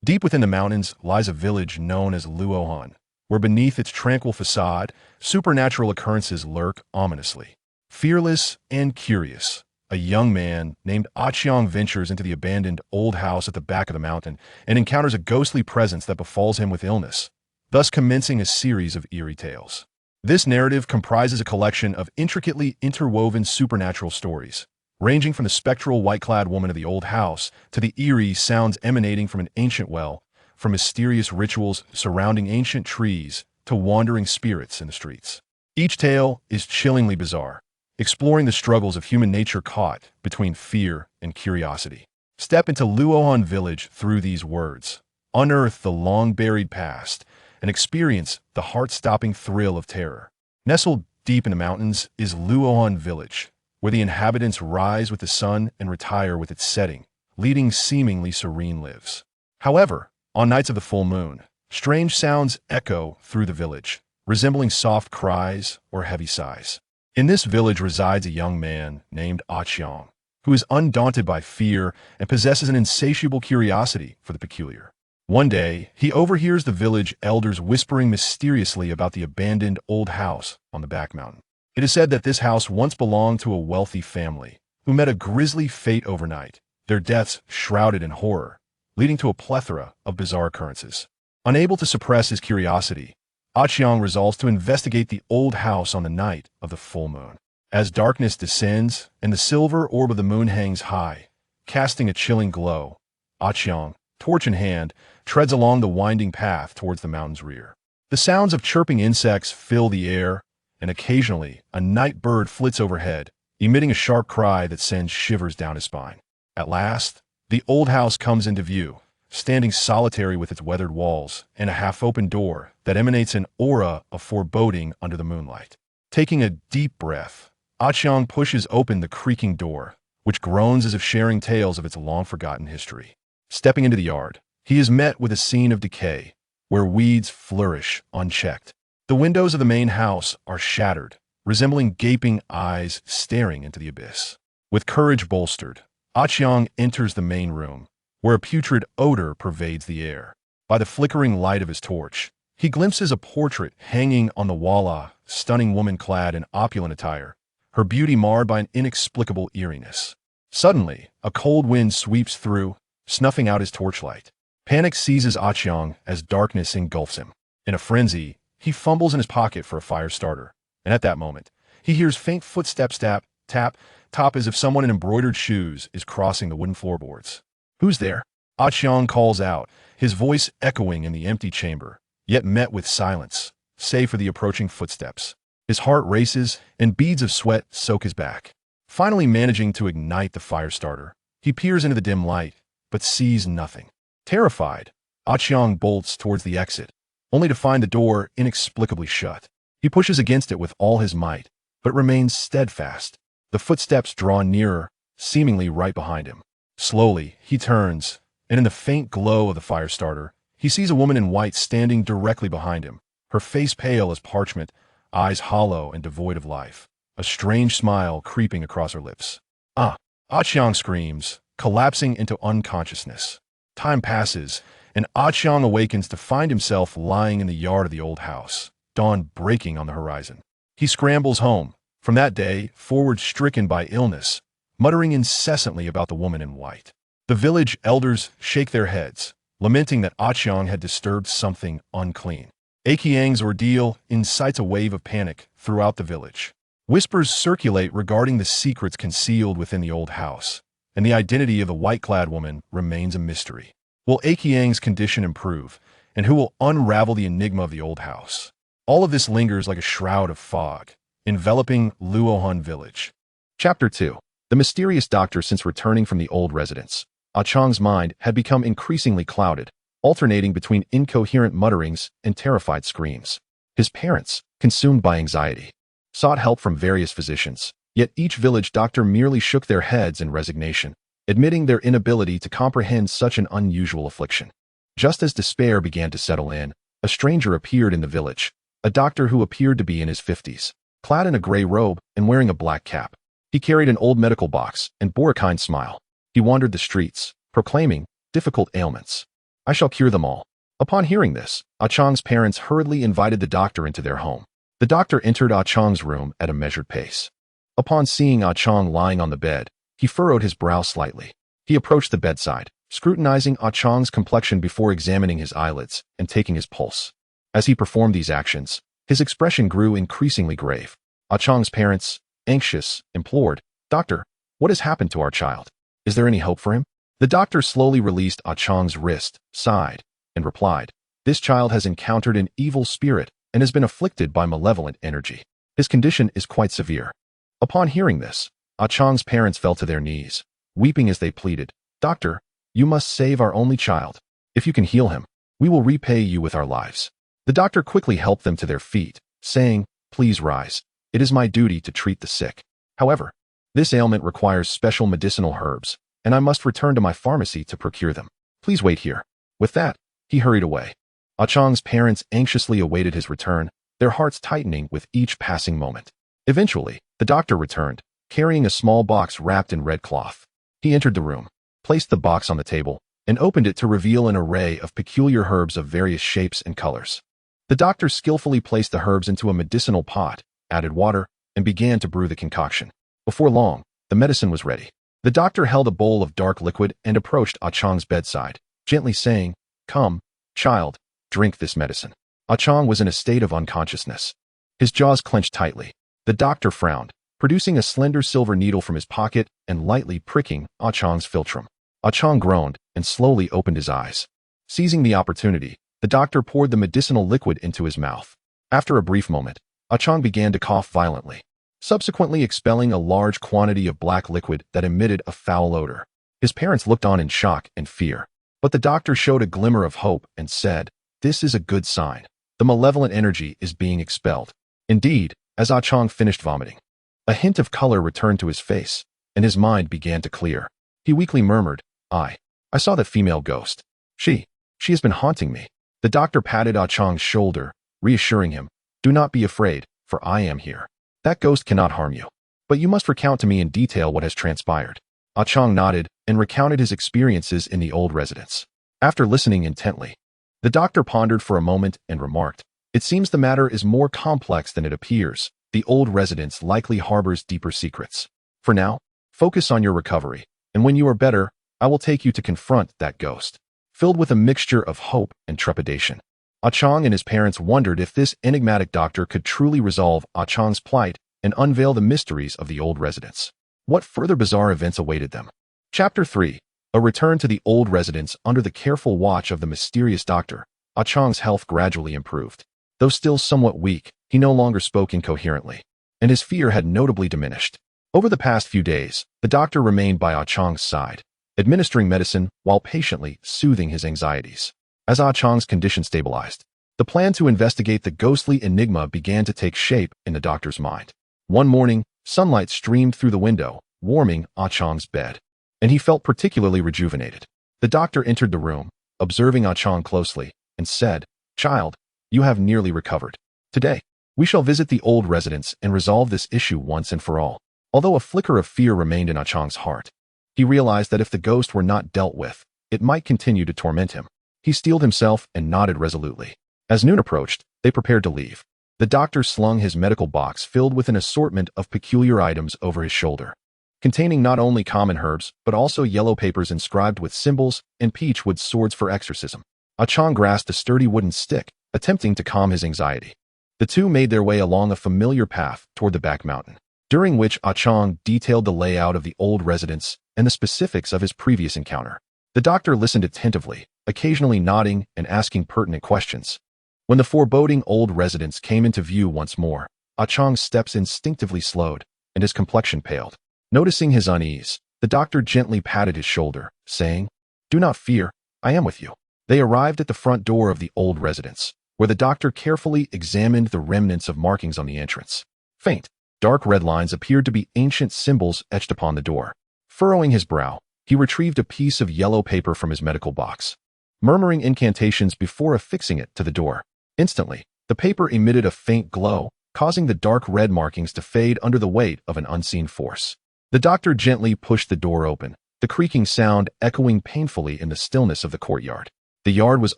Deep within the mountains lies a village known as Luo Hun, where beneath its tranquil facade, supernatural occurrences lurk ominously. Fearless and curious, a young man named Qiang ventures into the abandoned old house at the back of the mountain and encounters a ghostly presence that befalls him with illness, thus commencing a series of eerie tales. This narrative comprises a collection of intricately interwoven supernatural stories, ranging from the spectral white-clad woman of the old house to the eerie sounds emanating from an ancient well, from mysterious rituals surrounding ancient trees to wandering spirits in the streets. Each tale is chillingly bizarre, exploring the struggles of human nature caught between fear and curiosity. Step into Luo Hun Village through these words, unearth the long-buried past, and experience the heart-stopping thrill of terror. Nestled deep in the mountains is Luo Hun Village, where the inhabitants rise with the sun and retire with its setting, leading seemingly serene lives. However, on nights of the full moon, strange sounds echo through the village, resembling soft cries or heavy sighs. In this village resides a young man named Qiang, who is undaunted by fear and possesses an insatiable curiosity for the peculiar. One day, he overhears the village elders whispering mysteriously about the abandoned old house on the back mountain. It is said that this house once belonged to a wealthy family who met a grisly fate overnight, their deaths shrouded in horror, leading to a plethora of bizarre occurrences. Unable to suppress his curiosity, Qiang resolves to investigate the old house on the night of the full moon. As darkness descends and the silver orb of the moon hangs high, casting a chilling glow, Qiang, torch in hand, treads along the winding path towards the mountain's rear. The sounds of chirping insects fill the air, and occasionally a night bird flits overhead, emitting a sharp cry that sends shivers down his spine. At last, the old house comes into view, standing solitary with its weathered walls and a half-open door that emanates an aura of foreboding under the moonlight. Taking a deep breath, Qiang pushes open the creaking door, which groans as if sharing tales of its long-forgotten history. Stepping into the yard, he is met with a scene of decay, where weeds flourish unchecked. The windows of the main house are shattered, resembling gaping eyes staring into the abyss. With courage bolstered, Qiang enters the main room, where a putrid odor pervades the air. By the flickering light of his torch, he glimpses a portrait hanging on the wall, a stunning woman clad in opulent attire, her beauty marred by an inexplicable eeriness. Suddenly, a cold wind sweeps through, snuffing out his torchlight. Panic seizes Qiang as darkness engulfs him. In a frenzy, he fumbles in his pocket for a fire starter, and at that moment, he hears faint footsteps tap, tap, tap as if someone in embroidered shoes is crossing the wooden floorboards. "Who's there?" Qiang calls out, his voice echoing in the empty chamber, yet met with silence, save for the approaching footsteps. His heart races, and beads of sweat soak his back. Finally managing to ignite the fire starter, he peers into the dim light, but sees nothing. Terrified, Qiang bolts towards the exit, only to find the door inexplicably shut. He pushes against it with all his might, but remains steadfast. The footsteps draw nearer, seemingly right behind him. Slowly, he turns, and in the faint glow of the fire starter, he sees a woman in white standing directly behind him, her face pale as parchment, eyes hollow and devoid of life, a strange smile creeping across her lips. "Ah!" Qiang screams, collapsing into unconsciousness. Time passes, and Qiang awakens to find himself lying in the yard of the old house, dawn breaking on the horizon. He scrambles home, from that day forward stricken by illness, muttering incessantly about the woman in white. The village elders shake their heads, lamenting that Qiang had disturbed something unclean. Qiang's ordeal incites a wave of panic throughout the village. Whispers circulate regarding the secrets concealed within the old house, and the identity of the white-clad woman remains a mystery. Will Qiang's condition improve, and who will unravel the enigma of the old house? All of this lingers like a shroud of fog, enveloping Luo Hun Village. Chapter 2. The mysterious doctor. Since returning from the old residence, Qiang's mind had become increasingly clouded, alternating between incoherent mutterings and terrified screams. His parents, consumed by anxiety, sought help from various physicians, yet each village doctor merely shook their heads in resignation, admitting their inability to comprehend such an unusual affliction. Just as despair began to settle in, a stranger appeared in the village, a doctor who appeared to be in his 50s, clad in a gray robe and wearing a black cap. He carried an old medical box and bore a kind smile. He wandered the streets, proclaiming difficult ailments. I shall cure them all." Upon hearing this, Qiang's parents hurriedly invited the doctor into their home. The doctor entered Qiang's room at a measured pace. Upon seeing Qiang lying on the bed, he furrowed his brow slightly. He approached the bedside, scrutinizing Qiang's complexion before examining his eyelids and taking his pulse. As he performed these actions, his expression grew increasingly grave. Qiang's parents, anxious, implored, "Doctor, what has happened to our child? Is there any hope for him?" The doctor slowly released Qiang's wrist, sighed, and replied, "This child has encountered an evil spirit and has been afflicted by malevolent energy. His condition is quite severe." Upon hearing this, Qiang's parents fell to their knees, weeping as they pleaded, "Doctor, you must save our only child. If you can heal him, we will repay you with our lives." The doctor quickly helped them to their feet, saying, "Please rise. It is my duty to treat the sick. However, this ailment requires special medicinal herbs, and I must return to my pharmacy to procure them. Please wait here." With that, he hurried away. Qiang's parents anxiously awaited his return, their hearts tightening with each passing moment. Eventually, the doctor returned, carrying a small box wrapped in red cloth. He entered the room, placed the box on the table, and opened it to reveal an array of peculiar herbs of various shapes and colors. The doctor skillfully placed the herbs into a medicinal pot, added water, and began to brew the concoction. Before long, the medicine was ready. The doctor held a bowl of dark liquid and approached Qiang's bedside, gently saying, "Come, child, drink this medicine." Qiang was in a state of unconsciousness. His jaws clenched tightly. The doctor frowned, producing a slender silver needle from his pocket and lightly pricking Qiang's philtrum. Qiang groaned and slowly opened his eyes. Seizing the opportunity, the doctor poured the medicinal liquid into his mouth. After a brief moment, Qiang began to cough violently, subsequently expelling a large quantity of black liquid that emitted a foul odor. His parents looked on in shock and fear, but the doctor showed a glimmer of hope and said, "This is a good sign. The malevolent energy is being expelled." Indeed, as Qiang finished vomiting, a hint of color returned to his face, and his mind began to clear. He weakly murmured, I saw that female ghost. She has been haunting me." The doctor patted Qiang's shoulder, reassuring him, "Do not be afraid, for I am here. That ghost cannot harm you. But you must recount to me in detail what has transpired." Qiang nodded and recounted his experiences in the old residence. After listening intently, the doctor pondered for a moment and remarked, "It seems the matter is more complex than it appears. The old residence likely harbors deeper secrets. For now, focus on your recovery, and when you are better, I will take you to confront that ghost." Filled with a mixture of hope and trepidation, Qiang and his parents wondered if this enigmatic doctor could truly resolve Qiang's plight and unveil the mysteries of the old residence. What further bizarre events awaited them? Chapter 3. A return to the old residence under the careful watch of the mysterious doctor. Qiang's health gradually improved. Though still somewhat weak, he no longer spoke incoherently, and his fear had notably diminished. Over the past few days, the doctor remained by Qiang's side, administering medicine while patiently soothing his anxieties. As Qiang's condition stabilized, the plan to investigate the ghostly enigma began to take shape in the doctor's mind. One morning, sunlight streamed through the window, warming Qiang's bed, and he felt particularly rejuvenated. The doctor entered the room, observing Qiang closely, and said, "Child, you have nearly recovered. Today, we shall visit the old residence and resolve this issue once and for all." Although a flicker of fear remained in Qiang's heart, he realized that if the ghost were not dealt with, it might continue to torment him. He steeled himself and nodded resolutely. As noon approached, they prepared to leave. The doctor slung his medical box filled with an assortment of peculiar items over his shoulder, containing not only common herbs, but also yellow papers inscribed with symbols and peachwood swords for exorcism. Qiang grasped a sturdy wooden stick, attempting to calm his anxiety. The two made their way along a familiar path toward the back mountain, during which Qiang detailed the layout of the old residence and the specifics of his previous encounter. The doctor listened attentively, occasionally nodding and asking pertinent questions. When the foreboding old residence came into view once more, Qiang's steps instinctively slowed, and his complexion paled. Noticing his unease, the doctor gently patted his shoulder, saying, "Do not fear, I am with you." They arrived at the front door of the old residence, where the doctor carefully examined the remnants of markings on the entrance. Faint, dark red lines appeared to be ancient symbols etched upon the door. Furrowing his brow, he retrieved a piece of yellow paper from his medical box, murmuring incantations before affixing it to the door. Instantly, the paper emitted a faint glow, causing the dark red markings to fade under the weight of an unseen force. The doctor gently pushed the door open, the creaking sound echoing painfully in the stillness of the courtyard. The yard was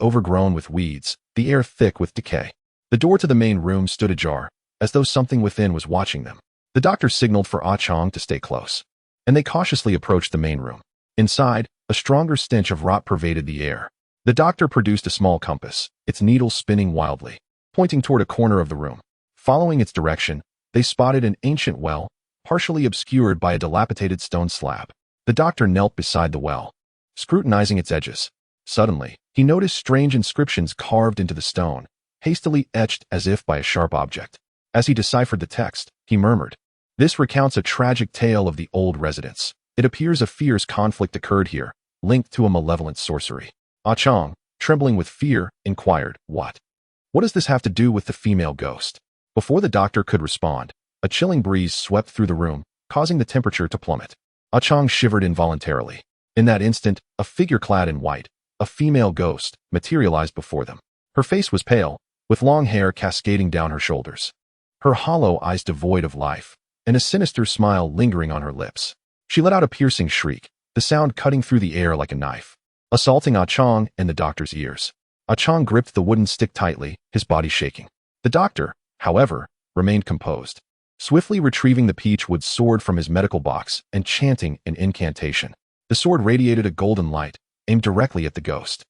overgrown with weeds, the air thick with decay. The door to the main room stood ajar, as though something within was watching them. The doctor signaled for Qiang to stay close, and they cautiously approached the main room. Inside, a stronger stench of rot pervaded the air. The doctor produced a small compass, its needle spinning wildly, pointing toward a corner of the room. Following its direction, they spotted an ancient well, partially obscured by a dilapidated stone slab. The doctor knelt beside the well, scrutinizing its edges. Suddenly, he noticed strange inscriptions carved into the stone, hastily etched as if by a sharp object. As he deciphered the text, he murmured, "This recounts a tragic tale of the old residents. It appears a fierce conflict occurred here, linked to a malevolent sorcery." Qiang, trembling with fear, inquired, What does this have to do with the female ghost?" Before the doctor could respond, a chilling breeze swept through the room, causing the temperature to plummet. Qiang shivered involuntarily. In that instant, a figure clad in white, a female ghost, materialized before them. Her face was pale, with long hair cascading down her shoulders. Her hollow eyes devoid of life, and a sinister smile lingering on her lips. She let out a piercing shriek, the sound cutting through the air like a knife, assaulting Qiang and the doctor's ears. Qiang gripped the wooden stick tightly, his body shaking. The doctor, however, remained composed, swiftly retrieving the peachwood sword from his medical box and chanting an incantation. The sword radiated a golden light, aimed directly at the ghost.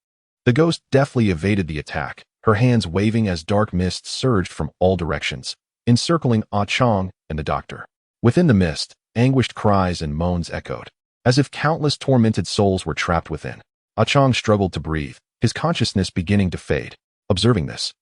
The ghost deftly evaded the attack, her hands waving as dark mists surged from all directions, encircling Qiang and the doctor. Within the mist, anguished cries and moans echoed, as if countless tormented souls were trapped within. Qiang struggled to breathe, his consciousness beginning to fade. Observing this,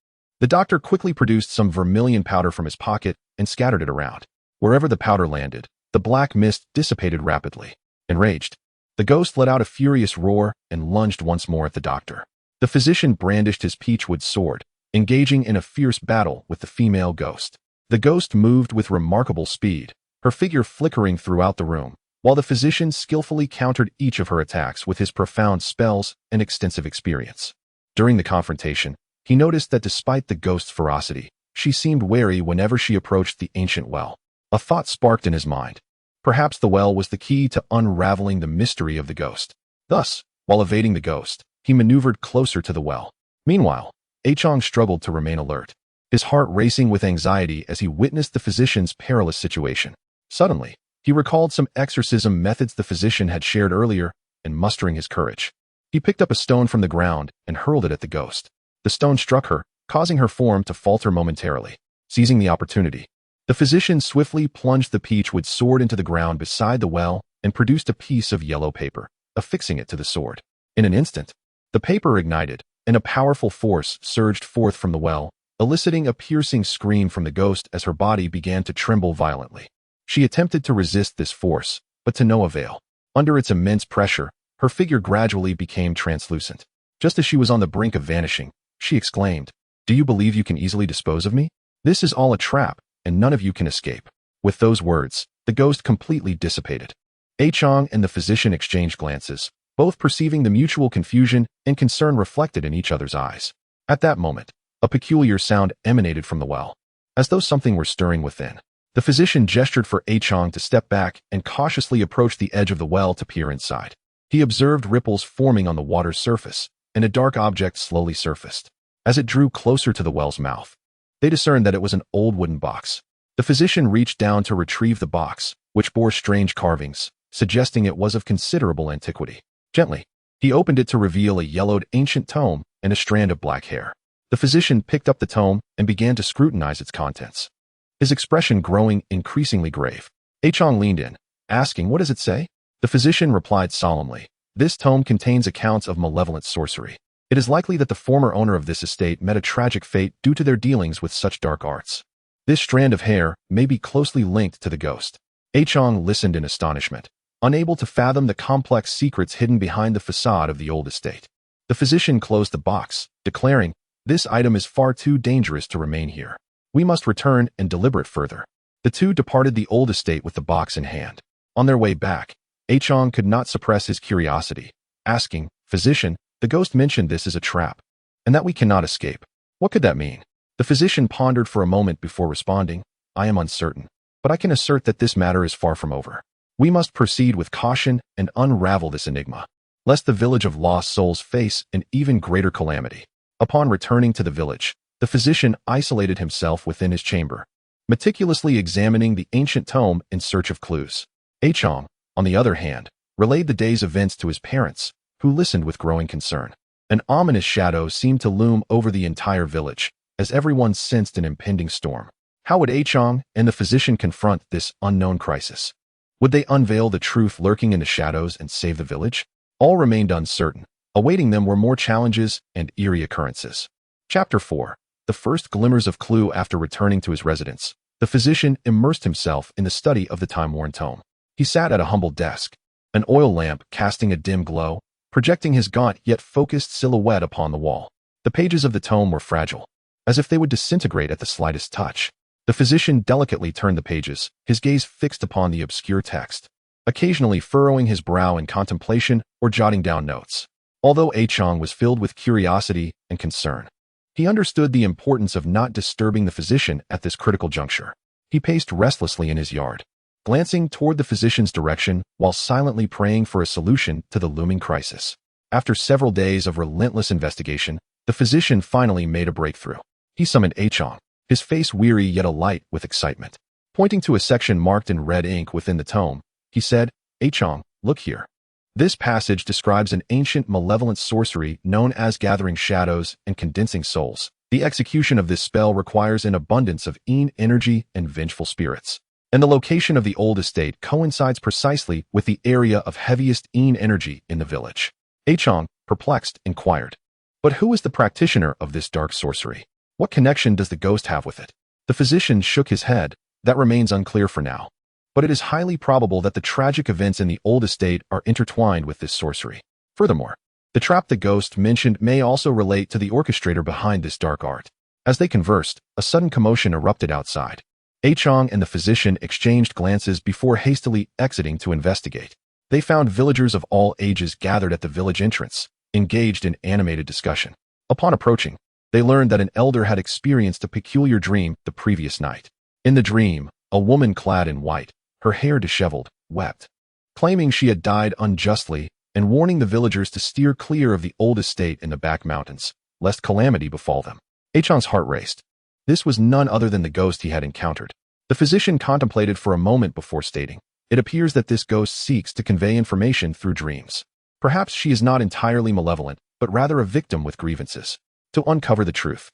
the doctor quickly produced some vermilion powder from his pocket and scattered it around. Wherever the powder landed, the black mist dissipated rapidly. Enraged, the ghost let out a furious roar and lunged once more at the doctor. The physician brandished his peachwood sword, engaging in a fierce battle with the female ghost. The ghost moved with remarkable speed, her figure flickering throughout the room, while the physician skillfully countered each of her attacks with his profound spells and extensive experience. During the confrontation, he noticed that despite the ghost's ferocity, she seemed wary whenever she approached the ancient well. A thought sparked in his mind. Perhaps the well was the key to unraveling the mystery of the ghost. Thus, while evading the ghost, he maneuvered closer to the well. Meanwhile, Qiang struggled to remain alert, his heart racing with anxiety as he witnessed the physician's perilous situation. Suddenly, he recalled some exorcism methods the physician had shared earlier, and mustering his courage, he picked up a stone from the ground and hurled it at the ghost. The stone struck her, causing her form to falter momentarily. Seizing the opportunity, the physician swiftly plunged the peachwood sword into the ground beside the well and produced a piece of yellow paper, affixing it to the sword. In an instant, the paper ignited, and a powerful force surged forth from the well, eliciting a piercing scream from the ghost as her body began to tremble violently. She attempted to resist this force, but to no avail. Under its immense pressure, her figure gradually became translucent. Just as she was on the brink of vanishing, she exclaimed, "Do you believe you can easily dispose of me? This is all a trap, and none of you can escape." With those words, the ghost completely dissipated. Qiang and the physician exchanged glances, both perceiving the mutual confusion and concern reflected in each other's eyes. At that moment, a peculiar sound emanated from the well, as though something were stirring within. The physician gestured for Qiang to step back and cautiously approach the edge of the well to peer inside. He observed ripples forming on the water's surface, and a dark object slowly surfaced. As it drew closer to the well's mouth, they discerned that it was an old wooden box. The physician reached down to retrieve the box, which bore strange carvings, suggesting it was of considerable antiquity. Gently, he opened it to reveal a yellowed ancient tome and a strand of black hair. The physician picked up the tome and began to scrutinize its contents, his expression growing increasingly grave. Qiang leaned in, asking, "What does it say?" The physician replied solemnly, "This tome contains accounts of malevolent sorcery. It is likely that the former owner of this estate met a tragic fate due to their dealings with such dark arts. This strand of hair may be closely linked to the ghost." Qiang listened in astonishment, unable to fathom the complex secrets hidden behind the facade of the old estate. The physician closed the box, declaring, "This item is far too dangerous to remain here. We must return and deliberate further." The two departed the old estate with the box in hand. On their way back, Qiang could not suppress his curiosity, asking, "Physician, the ghost mentioned this is a trap, and that we cannot escape. What could that mean?" The physician pondered for a moment before responding, "I am uncertain, but I can assert that this matter is far from over. We must proceed with caution and unravel this enigma." lest the village of lost souls face an even greater calamity. Upon returning to the village, the physician isolated himself within his chamber, meticulously examining the ancient tome in search of clues. Qiang, on the other hand, relayed the day's events to his parents, who listened with growing concern. An ominous shadow seemed to loom over the entire village, as everyone sensed an impending storm. How would Qiang and the physician confront this unknown crisis? Would they unveil the truth lurking in the shadows and save the village? All remained uncertain. Awaiting them were more challenges and eerie occurrences. Chapter 4. The first glimmers of clue. After returning to his residence, the physician immersed himself in the study of the time-worn tome. He sat at a humble desk, an oil lamp casting a dim glow, projecting his gaunt yet focused silhouette upon the wall. The pages of the tome were fragile, as if they would disintegrate at the slightest touch. The physician delicately turned the pages, his gaze fixed upon the obscure text, occasionally furrowing his brow in contemplation or jotting down notes. Although Qiang was filled with curiosity and concern, he understood the importance of not disturbing the physician at this critical juncture. He paced restlessly in his yard, glancing toward the physician's direction while silently praying for a solution to the looming crisis. After several days of relentless investigation, the physician finally made a breakthrough. He summoned Qiang, his face weary yet alight with excitement. Pointing to a section marked in red ink within the tome, he said, "Qiang, look here. This passage describes an ancient malevolent sorcery known as gathering shadows and condensing souls. The execution of this spell requires an abundance of energy and vengeful spirits. And the location of the old estate coincides precisely with the area of heaviest energy in the village." Qiang, perplexed, inquired, "But who is the practitioner of this dark sorcery? What connection does the ghost have with it?" The physician shook his head. "That remains unclear for now. But it is highly probable that the tragic events in the old estate are intertwined with this sorcery. Furthermore, the trap the ghost mentioned may also relate to the orchestrator behind this dark art." As they conversed, a sudden commotion erupted outside. Qiang and the physician exchanged glances before hastily exiting to investigate. They found villagers of all ages gathered at the village entrance, engaged in animated discussion. Upon approaching, they learned that an elder had experienced a peculiar dream the previous night. In the dream, a woman clad in white, her hair disheveled, wept, claiming she had died unjustly and warning the villagers to steer clear of the old estate in the back mountains, lest calamity befall them. Qiang's heart raced. This was none other than the ghost he had encountered. The physician contemplated for a moment before stating, "It appears that this ghost seeks to convey information through dreams. Perhaps she is not entirely malevolent, but rather a victim with grievances." To uncover the truth,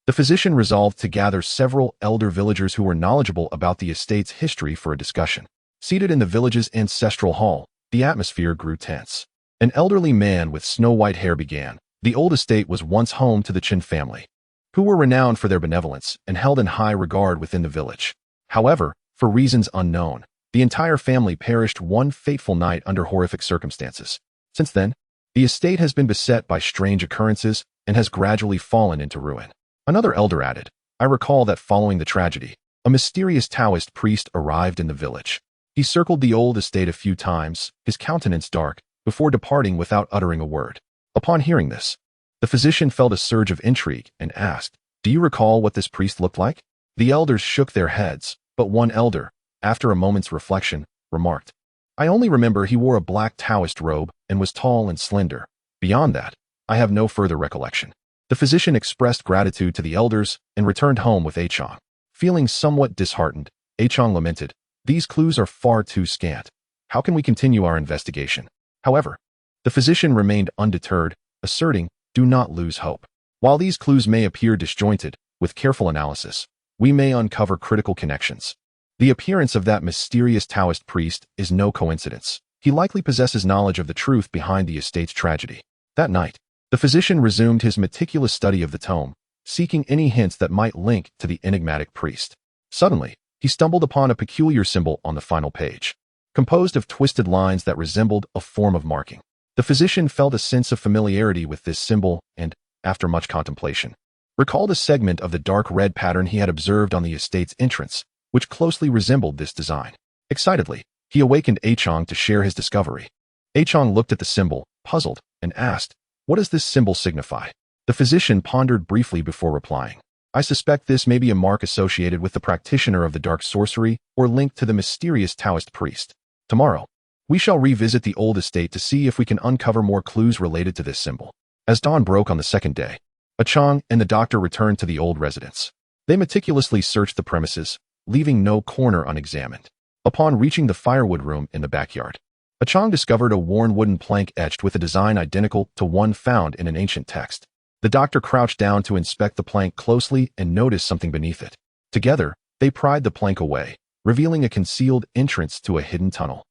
the physician resolved to gather several elder villagers who were knowledgeable about the estate's history for a discussion. Seated in the village's ancestral hall, the atmosphere grew tense. An elderly man with snow-white hair began. The old estate was once home to the Qiang family, who were renowned for their benevolence and held in high regard within the village. However, for reasons unknown, the entire family perished one fateful night under horrific circumstances. Since then, the estate has been beset by strange occurrences and has gradually fallen into ruin. Another elder added, "I recall that following the tragedy, a mysterious Taoist priest arrived in the village. He circled the old estate a few times, his countenance dark, before departing without uttering a word." Upon hearing this, the physician felt a surge of intrigue and asked, "Do you recall what this priest looked like?" The elders shook their heads, but one elder, after a moment's reflection, remarked, "I only remember he wore a black Taoist robe and was tall and slender. Beyond that, I have no further recollection." The physician expressed gratitude to the elders and returned home with Qiang. Feeling somewhat disheartened, Qiang lamented, "These clues are far too scant. How can we continue our investigation?" However, the physician remained undeterred, asserting, "Do not lose hope. While these clues may appear disjointed, with careful analysis, we may uncover critical connections. The appearance of that mysterious Taoist priest is no coincidence. He likely possesses knowledge of the truth behind the estate's tragedy." That night, the physician resumed his meticulous study of the tome, seeking any hints that might link to the enigmatic priest. Suddenly, he stumbled upon a peculiar symbol on the final page, composed of twisted lines that resembled a form of marking. The physician felt a sense of familiarity with this symbol and, after much contemplation, recalled a segment of the dark red pattern he had observed on the estate's entrance, which closely resembled this design. Excitedly, he awakened Qiang to share his discovery. Qiang looked at the symbol, puzzled, and asked, "What does this symbol signify?" The physician pondered briefly before replying, "I suspect this may be a mark associated with the practitioner of the dark sorcery or linked to the mysterious Taoist priest. Tomorrow, We shall revisit the old estate to see if we can uncover more clues related to this symbol. As dawn broke on the second day, Qiang and the doctor returned to the old residence. They meticulously searched the premises, leaving no corner unexamined. Upon reaching the firewood room in the backyard, Qiang discovered a worn wooden plank etched with a design identical to one found in an ancient text. The doctor crouched down to inspect the plank closely and noticed something beneath it. Together, they pried the plank away, revealing a concealed entrance to a hidden tunnel.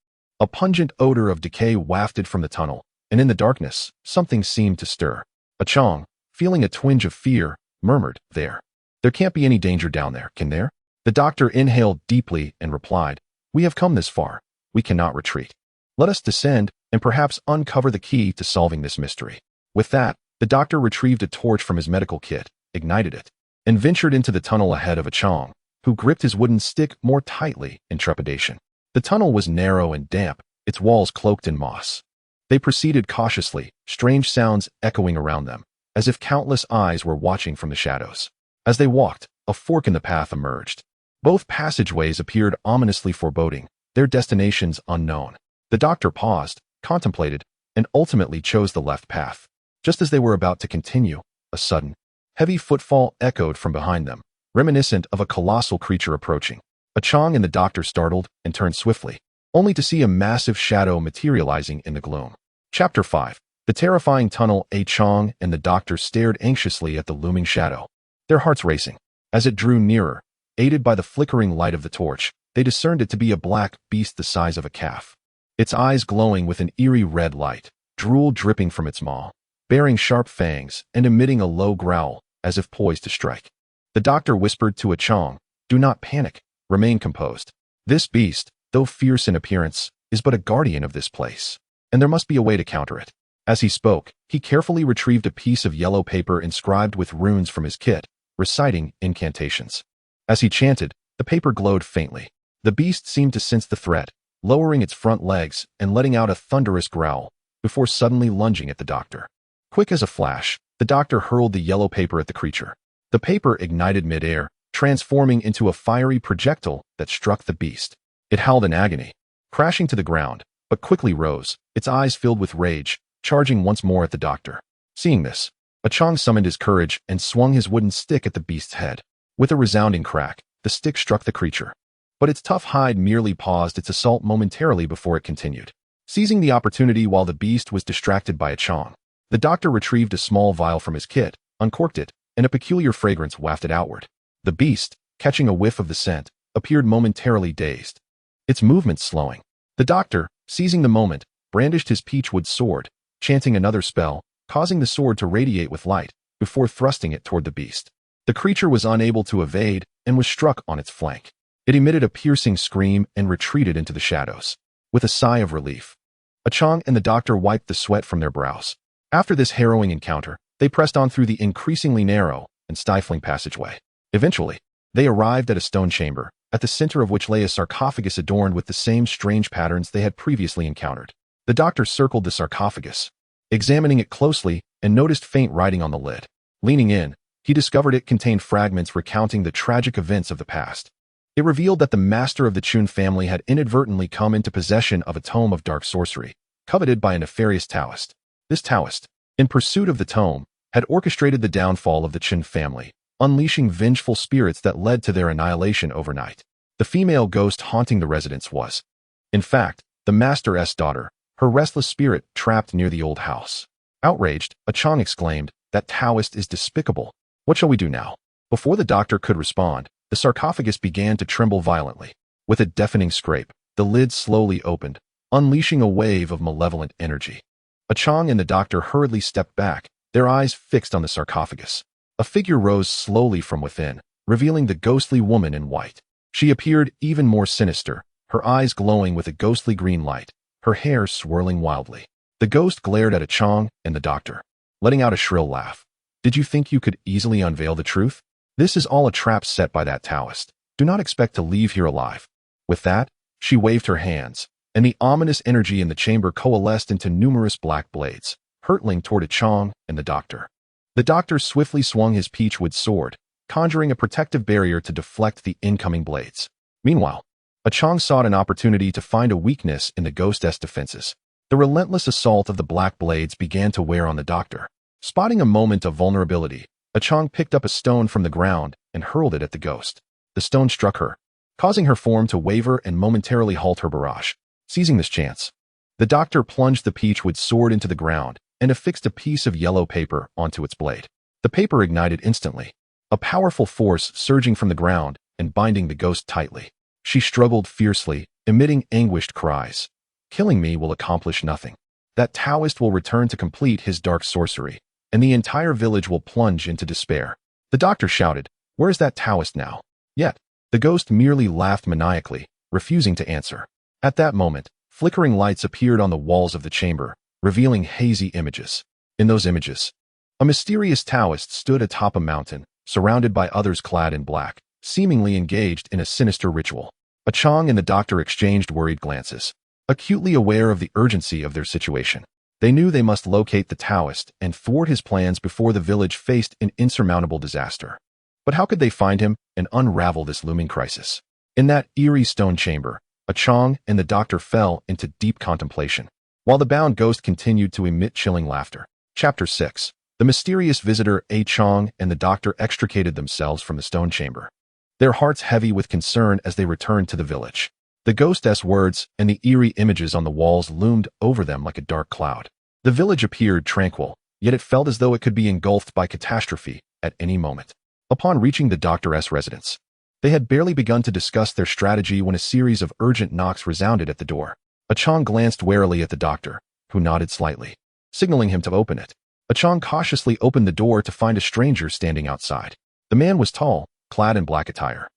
A pungent odor of decay wafted from the tunnel, and in the darkness, something seemed to stir. Qiang, feeling a twinge of fear, murmured, "There can't be any danger down there, can there?" The doctor inhaled deeply and replied, "We have come this far. We cannot retreat. Let us descend and perhaps uncover the key to solving this mystery." With that, the doctor retrieved a torch from his medical kit, ignited it, and ventured into the tunnel ahead of Qiang, who gripped his wooden stick more tightly in trepidation. The tunnel was narrow and damp, its walls cloaked in moss. They proceeded cautiously, strange sounds echoing around them, as if countless eyes were watching from the shadows. As they walked, a fork in the path emerged. Both passageways appeared ominously foreboding, their destinations unknown. The doctor paused, contemplated, and ultimately chose the left path. Just as they were about to continue, a sudden, heavy footfall echoed from behind them, reminiscent of a colossal creature approaching. Qiang and the doctor startled and turned swiftly, only to see a massive shadow materializing in the gloom. Chapter 5. The terrifying tunnel. Qiang and the doctor stared anxiously at the looming shadow, their hearts racing. As it drew nearer, aided by the flickering light of the torch, they discerned it to be a black beast the size of a calf. Its eyes glowing with an eerie red light, drool dripping from its maw, bearing sharp fangs and emitting a low growl, as if poised to strike. The doctor whispered to Qiang, "Do not panic. Remain composed. This beast, though fierce in appearance, is but a guardian of this place, and there must be a way to counter it." As he spoke, he carefully retrieved a piece of yellow paper inscribed with runes from his kit, reciting incantations. As he chanted, the paper glowed faintly. The beast seemed to sense the threat, lowering its front legs and letting out a thunderous growl, before suddenly lunging at the doctor. Quick as a flash, the doctor hurled the yellow paper at the creature. The paper ignited mid-air, transforming into a fiery projectile that struck the beast. It howled in agony, crashing to the ground, but quickly rose, its eyes filled with rage, charging once more at the doctor. Seeing this, Qiang summoned his courage and swung his wooden stick at the beast's head. With a resounding crack, the stick struck the creature, but its tough hide merely paused its assault momentarily before it continued. Seizing the opportunity while the beast was distracted by Qiang, the doctor retrieved a small vial from his kit, uncorked it, and a peculiar fragrance wafted outward. The beast, catching a whiff of the scent, appeared momentarily dazed, its movements slowing. The doctor, seizing the moment, brandished his peachwood sword, chanting another spell, causing the sword to radiate with light, before thrusting it toward the beast. The creature was unable to evade and was struck on its flank. It emitted a piercing scream and retreated into the shadows. With a sigh of relief, Qiang and the doctor wiped the sweat from their brows. After this harrowing encounter, they pressed on through the increasingly narrow and stifling passageway. Eventually, they arrived at a stone chamber, at the center of which lay a sarcophagus adorned with the same strange patterns they had previously encountered. The doctor circled the sarcophagus, examining it closely, and noticed faint writing on the lid. Leaning in, he discovered it contained fragments recounting the tragic events of the past. It revealed that the master of the Chun family had inadvertently come into possession of a tome of dark sorcery, coveted by a nefarious Taoist. This Taoist, in pursuit of the tome, had orchestrated the downfall of the Chun family, unleashing vengeful spirits that led to their annihilation overnight. The female ghost haunting the residence was, in fact, the master's daughter, her restless spirit trapped near the old house. Outraged, Qiang exclaimed, "That Taoist is despicable. What shall we do now?" Before the doctor could respond, the sarcophagus began to tremble violently. With a deafening scrape, the lid slowly opened, unleashing a wave of malevolent energy. Qiang and the doctor hurriedly stepped back, their eyes fixed on the sarcophagus. A figure rose slowly from within, revealing the ghostly woman in white. She appeared even more sinister, her eyes glowing with a ghostly green light, her hair swirling wildly. The ghost glared at Qiang and the doctor, letting out a shrill laugh. "Did you think you could easily unveil the truth? This is all a trap set by that Taoist. Do not expect to leave here alive." With that, she waved her hands, and the ominous energy in the chamber coalesced into numerous black blades, hurtling toward Qiang and the doctor. The doctor swiftly swung his peachwood sword, conjuring a protective barrier to deflect the incoming blades. Meanwhile, Qiang sought an opportunity to find a weakness in the ghost's defenses. The relentless assault of the black blades began to wear on the doctor. Spotting a moment of vulnerability, Qiang picked up a stone from the ground and hurled it at the ghost. The stone struck her, causing her form to waver and momentarily halt her barrage. Seizing this chance, the doctor plunged the peachwood sword into the ground and affixed a piece of yellow paper onto its blade. The paper ignited instantly, a powerful force surging from the ground and binding the ghost tightly. She struggled fiercely, emitting anguished cries. Killing me will accomplish nothing. That Taoist will return to complete his dark sorcery, and the entire village will plunge into despair. The doctor shouted, "Where is that Taoist now?" Yet, the ghost merely laughed maniacally, refusing to answer. At that moment, flickering lights appeared on the walls of the chamber, revealing hazy images. In those images, a mysterious Taoist stood atop a mountain, surrounded by others clad in black, seemingly engaged in a sinister ritual. Qiang and the doctor exchanged worried glances, acutely aware of the urgency of their situation. They knew they must locate the Taoist and thwart his plans before the village faced an insurmountable disaster. But how could they find him and unravel this looming crisis? In that eerie stone chamber, Qiang and the doctor fell into deep contemplation, while the bound ghost continued to emit chilling laughter. Chapter 6. The mysterious visitor. Qiang and the doctor extricated themselves from the stone chamber, their hearts heavy with concern as they returned to the village. The ghost's words and the eerie images on the walls loomed over them like a dark cloud. The village appeared tranquil, yet it felt as though it could be engulfed by catastrophe at any moment. Upon reaching the doctor's residence, they had barely begun to discuss their strategy when a series of urgent knocks resounded at the door. Qiang glanced warily at the doctor, who nodded slightly, signaling him to open it. Qiang cautiously opened the door to find a stranger standing outside. The man was tall, clad in black attire,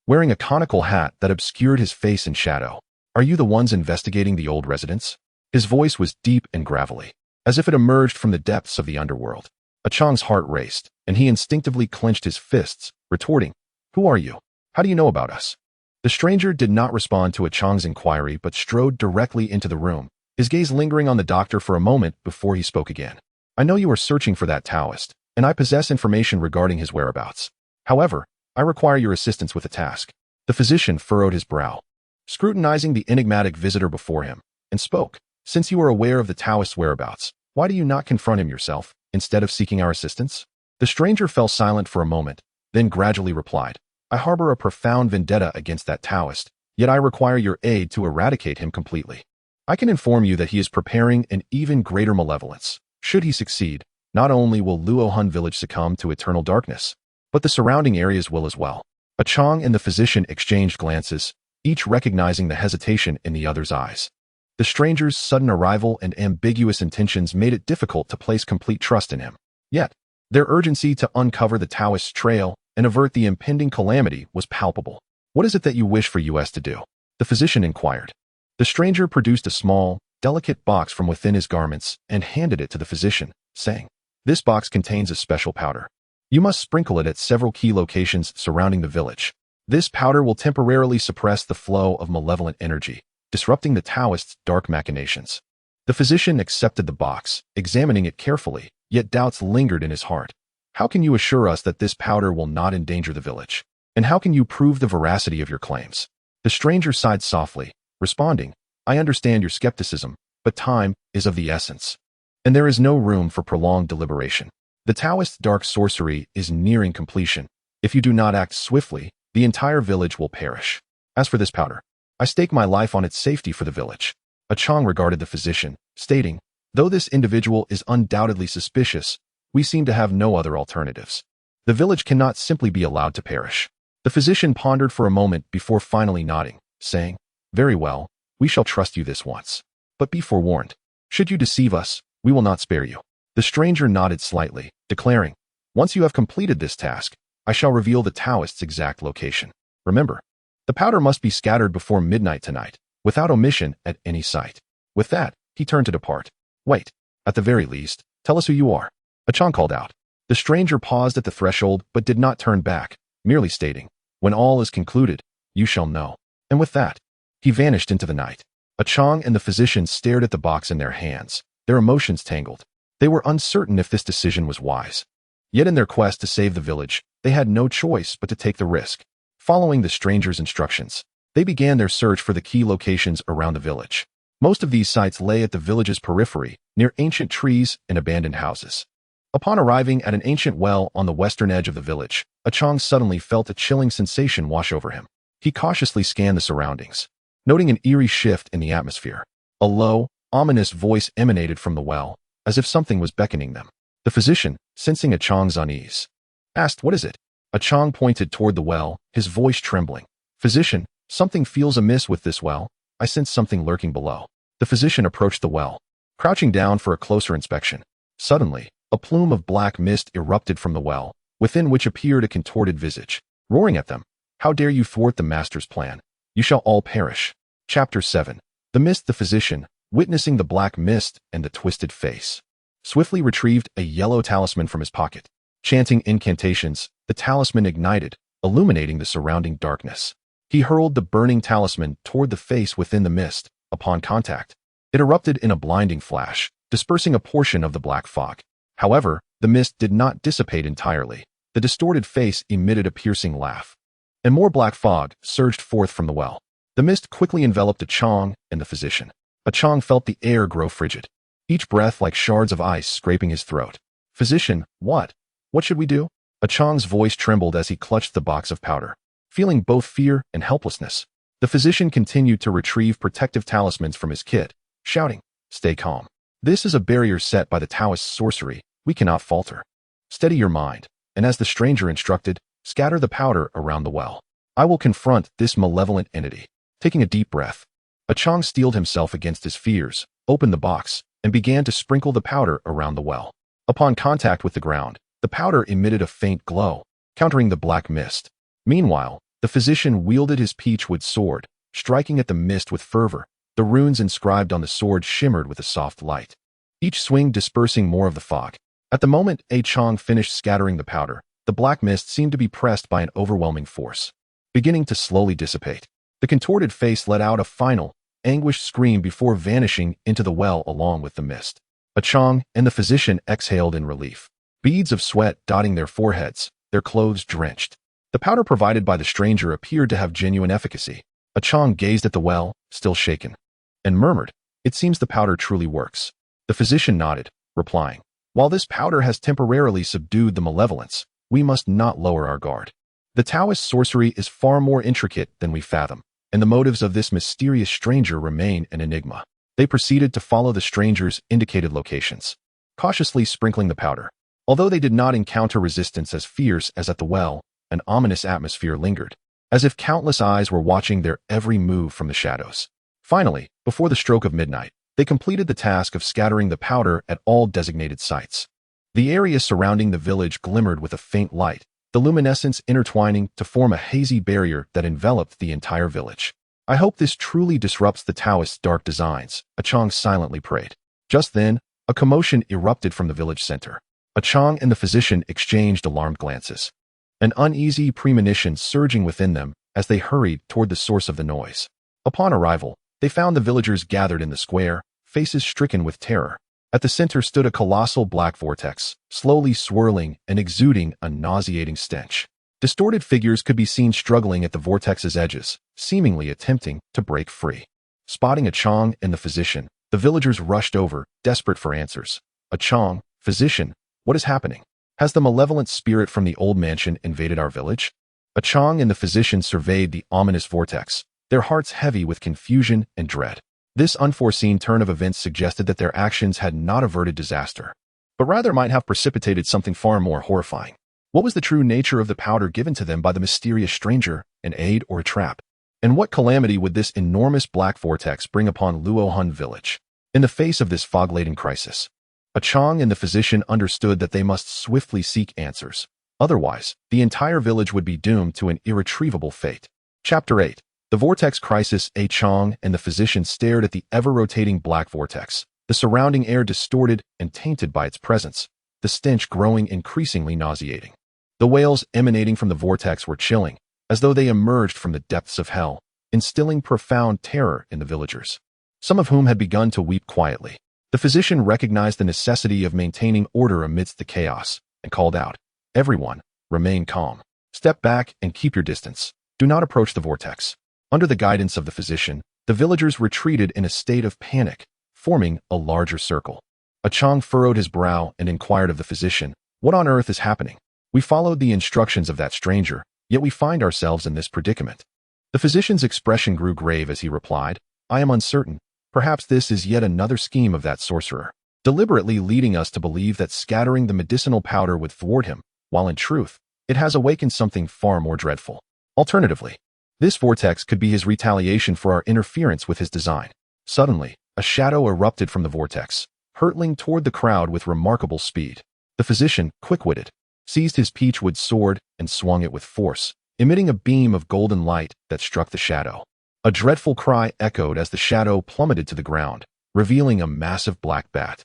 wearing a conical hat that obscured his face in shadow. "Are you the ones investigating the old residence?" His voice was deep and gravelly, as if it emerged from the depths of the underworld. Qiang's heart raced, and he instinctively clenched his fists, retorting, "Who are you? How do you know about us?" The stranger did not respond to Qiang's inquiry but strode directly into the room, his gaze lingering on the doctor for a moment before he spoke again. "I know you are searching for that Taoist, and I possess information regarding his whereabouts. However, I require your assistance with a task." The physician furrowed his brow, scrutinizing the enigmatic visitor before him, and spoke. "Since you are aware of the Taoist's whereabouts, why do you not confront him yourself, instead of seeking our assistance?" The stranger fell silent for a moment, then gradually replied, "I harbor a profound vendetta against that Taoist, yet I require your aid to eradicate him completely. I can inform you that he is preparing an even greater malevolence. Should he succeed, not only will Luo Hun Village succumb to eternal darkness, but the surrounding areas will as well." Qiang and the physician exchanged glances, each recognizing the hesitation in the other's eyes. The stranger's sudden arrival and ambiguous intentions made it difficult to place complete trust in him. Yet, their urgency to uncover the Taoist's trail and avert the impending calamity was palpable. "What is it that you wish for us to do?" the physician inquired. The stranger produced a small, delicate box from within his garments and handed it to the physician, saying, "This box contains a special powder. You must sprinkle it at several key locations surrounding the village. This powder will temporarily suppress the flow of malevolent energy, disrupting the Taoist's dark machinations." The physician accepted the box, examining it carefully, yet doubts lingered in his heart. "How can you assure us that this powder will not endanger the village? And how can you prove the veracity of your claims?" The stranger sighed softly, responding, "I understand your skepticism, but time is of the essence, and there is no room for prolonged deliberation. The Taoist's dark sorcery is nearing completion. If you do not act swiftly, the entire village will perish. As for this powder, I stake my life on its safety for the village." Qiang regarded the physician, stating, "Though this individual is undoubtedly suspicious, we seem to have no other alternatives. The village cannot simply be allowed to perish." The physician pondered for a moment before finally nodding, saying, "Very well, we shall trust you this once. But be forewarned. Should you deceive us, we will not spare you." The stranger nodded slightly, declaring, "Once you have completed this task, I shall reveal the Taoist's exact location. Remember, the powder must be scattered before midnight tonight, without omission at any site." With that, he turned to depart. "Wait, at the very least, tell us who you are," Qiang called out. The stranger paused at the threshold but did not turn back, merely stating, "When all is concluded, you shall know." And with that, he vanished into the night. Qiang and the physician stared at the box in their hands, their emotions tangled. They were uncertain if this decision was wise. Yet in their quest to save the village, they had no choice but to take the risk. Following the stranger's instructions, They began their search for the key locations around the village. Most of these sites lay at the village's periphery, near ancient trees and abandoned houses. Upon arriving at an ancient well on the western edge of the village, Qiang suddenly felt a chilling sensation wash over him. He cautiously scanned the surroundings, noting an eerie shift in the atmosphere. A low, ominous voice emanated from the well, as if something was beckoning them. The physician, sensing Qiang's unease, asked, "What is it?" Qiang pointed toward the well, his voice trembling. "Physician, something feels amiss with this well. I sense something lurking below." The physician approached the well, crouching down for a closer inspection. Suddenly, a plume of black mist erupted from the well, within which appeared a contorted visage, roaring at them. "How dare you thwart the master's plan? You shall all perish." Chapter 7. The mist. The physician, witnessing the black mist and the twisted face, swiftly retrieved a yellow talisman from his pocket. Chanting incantations, the talisman ignited, illuminating the surrounding darkness. He hurled the burning talisman toward the face within the mist. Upon contact, it erupted in a blinding flash, dispersing a portion of the black fog. However, the mist did not dissipate entirely. The distorted face emitted a piercing laugh, and more black fog surged forth from the well. The mist quickly enveloped Qiang and the physician. Qiang felt the air grow frigid, each breath like shards of ice scraping his throat. "Physician, what? What should we do?" Qiang's voice trembled as he clutched the box of powder. Feeling both fear and helplessness, the physician continued to retrieve protective talismans from his kit, shouting, "Stay calm. This is a barrier set by the Taoist sorcery. We cannot falter. Steady your mind, and as the stranger instructed, scatter the powder around the well. I will confront this malevolent entity." Taking a deep breath, Qiang steeled himself against his fears, opened the box, and began to sprinkle the powder around the well. Upon contact with the ground, the powder emitted a faint glow, countering the black mist. Meanwhile, the physician wielded his peachwood sword, striking at the mist with fervor. The runes inscribed on the sword shimmered with a soft light, each swing dispersing more of the fog. At the moment Qiang finished scattering the powder, the black mist seemed to be pressed by an overwhelming force, beginning to slowly dissipate. The contorted face let out a final, anguished scream before vanishing into the well along with the mist. Qiang and the physician exhaled in relief, beads of sweat dotting their foreheads, their clothes drenched. The powder provided by the stranger appeared to have genuine efficacy. Qiang gazed at the well, still shaken, and murmured, "It seems the powder truly works." The physician nodded, replying, "While this powder has temporarily subdued the malevolence, we must not lower our guard. The Taoist sorcery is far more intricate than we fathom, and the motives of this mysterious stranger remain an enigma." They proceeded to follow the stranger's indicated locations, cautiously sprinkling the powder. Although they did not encounter resistance as fierce as at the well, an ominous atmosphere lingered, as if countless eyes were watching their every move from the shadows. Finally, before the stroke of midnight, they completed the task of scattering the powder at all designated sites. The area surrounding the village glimmered with a faint light, the luminescence intertwining to form a hazy barrier that enveloped the entire village. "I hope this truly disrupts the Taoist's dark designs," Qiang silently prayed. Just then, a commotion erupted from the village center. Qiang and the physician exchanged alarmed glances, an uneasy premonition surging within them as they hurried toward the source of the noise. Upon arrival, they found the villagers gathered in the square, faces stricken with terror. At the center stood a colossal black vortex, slowly swirling and exuding a nauseating stench. Distorted figures could be seen struggling at the vortex's edges, seemingly attempting to break free. Spotting Qiang and the physician, the villagers rushed over, desperate for answers. "Qiang, physician, what is happening? Has the malevolent spirit from the old mansion invaded our village?" Qiang and the physician surveyed the ominous vortex, their hearts heavy with confusion and dread. This unforeseen turn of events suggested that their actions had not averted disaster, but rather might have precipitated something far more horrifying. What was the true nature of the powder given to them by the mysterious stranger, an aid or a trap? And what calamity would this enormous black vortex bring upon Luo Hun Village? In the face of this fog-laden crisis, Qiang and the physician understood that they must swiftly seek answers. Otherwise, the entire village would be doomed to an irretrievable fate. Chapter 8. The Vortex Crisis. Qiang and the physician stared at the ever-rotating black vortex, the surrounding air distorted and tainted by its presence, the stench growing increasingly nauseating. The wails emanating from the vortex were chilling, as though they emerged from the depths of hell, instilling profound terror in the villagers, some of whom had begun to weep quietly. The physician recognized the necessity of maintaining order amidst the chaos, and called out, "Everyone, remain calm. Step back and keep your distance. Do not approach the vortex." Under the guidance of the physician, the villagers retreated in a state of panic, forming a larger circle. Qiang furrowed his brow and inquired of the physician, "What on earth is happening? We followed the instructions of that stranger, yet we find ourselves in this predicament." The physician's expression grew grave as he replied, "I am uncertain. Perhaps this is yet another scheme of that sorcerer, deliberately leading us to believe that scattering the medicinal powder would thwart him, while in truth, it has awakened something far more dreadful. Alternatively, this vortex could be his retaliation for our interference with his design." Suddenly, a shadow erupted from the vortex, hurtling toward the crowd with remarkable speed. The physician, quick-witted, seized his peachwood sword and swung it with force, emitting a beam of golden light that struck the shadow. A dreadful cry echoed as the shadow plummeted to the ground, revealing a massive black bat.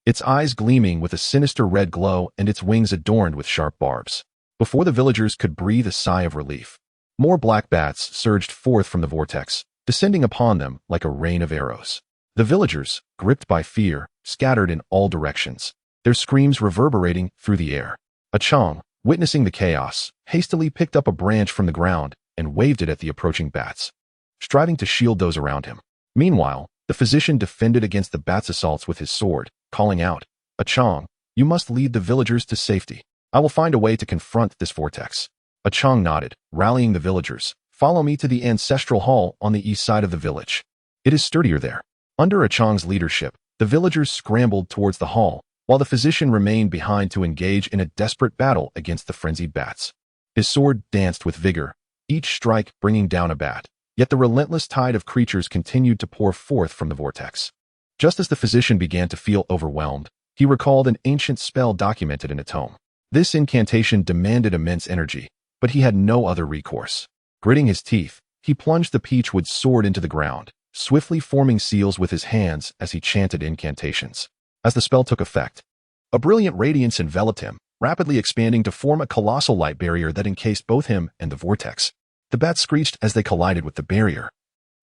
Its eyes gleaming with a sinister red glow and its wings adorned with sharp barbs. Before the villagers could breathe a sigh of relief, more black bats surged forth from the vortex, descending upon them like a rain of arrows. The villagers, gripped by fear, scattered in all directions, their screams reverberating through the air. Qiang, witnessing the chaos, hastily picked up a branch from the ground and waved it at the approaching bats, striving to shield those around him. Meanwhile, the physician defended against the bats' assaults with his sword, calling out, "Qiang, you must lead the villagers to safety. I will find a way to confront this vortex." Qiang nodded, rallying the villagers. "Follow me to the ancestral hall on the east side of the village. It is sturdier there." Under Qiang's leadership, the villagers scrambled towards the hall, while the physician remained behind to engage in a desperate battle against the frenzied bats. His sword danced with vigor, each strike bringing down a bat, yet the relentless tide of creatures continued to pour forth from the vortex. Just as the physician began to feel overwhelmed, he recalled an ancient spell documented in a tome. This incantation demanded immense energy, but he had no other recourse. Gritting his teeth, he plunged the peachwood sword into the ground, swiftly forming seals with his hands as he chanted incantations. As the spell took effect, a brilliant radiance enveloped him, rapidly expanding to form a colossal light barrier that encased both him and the vortex. The bats screeched as they collided with the barrier,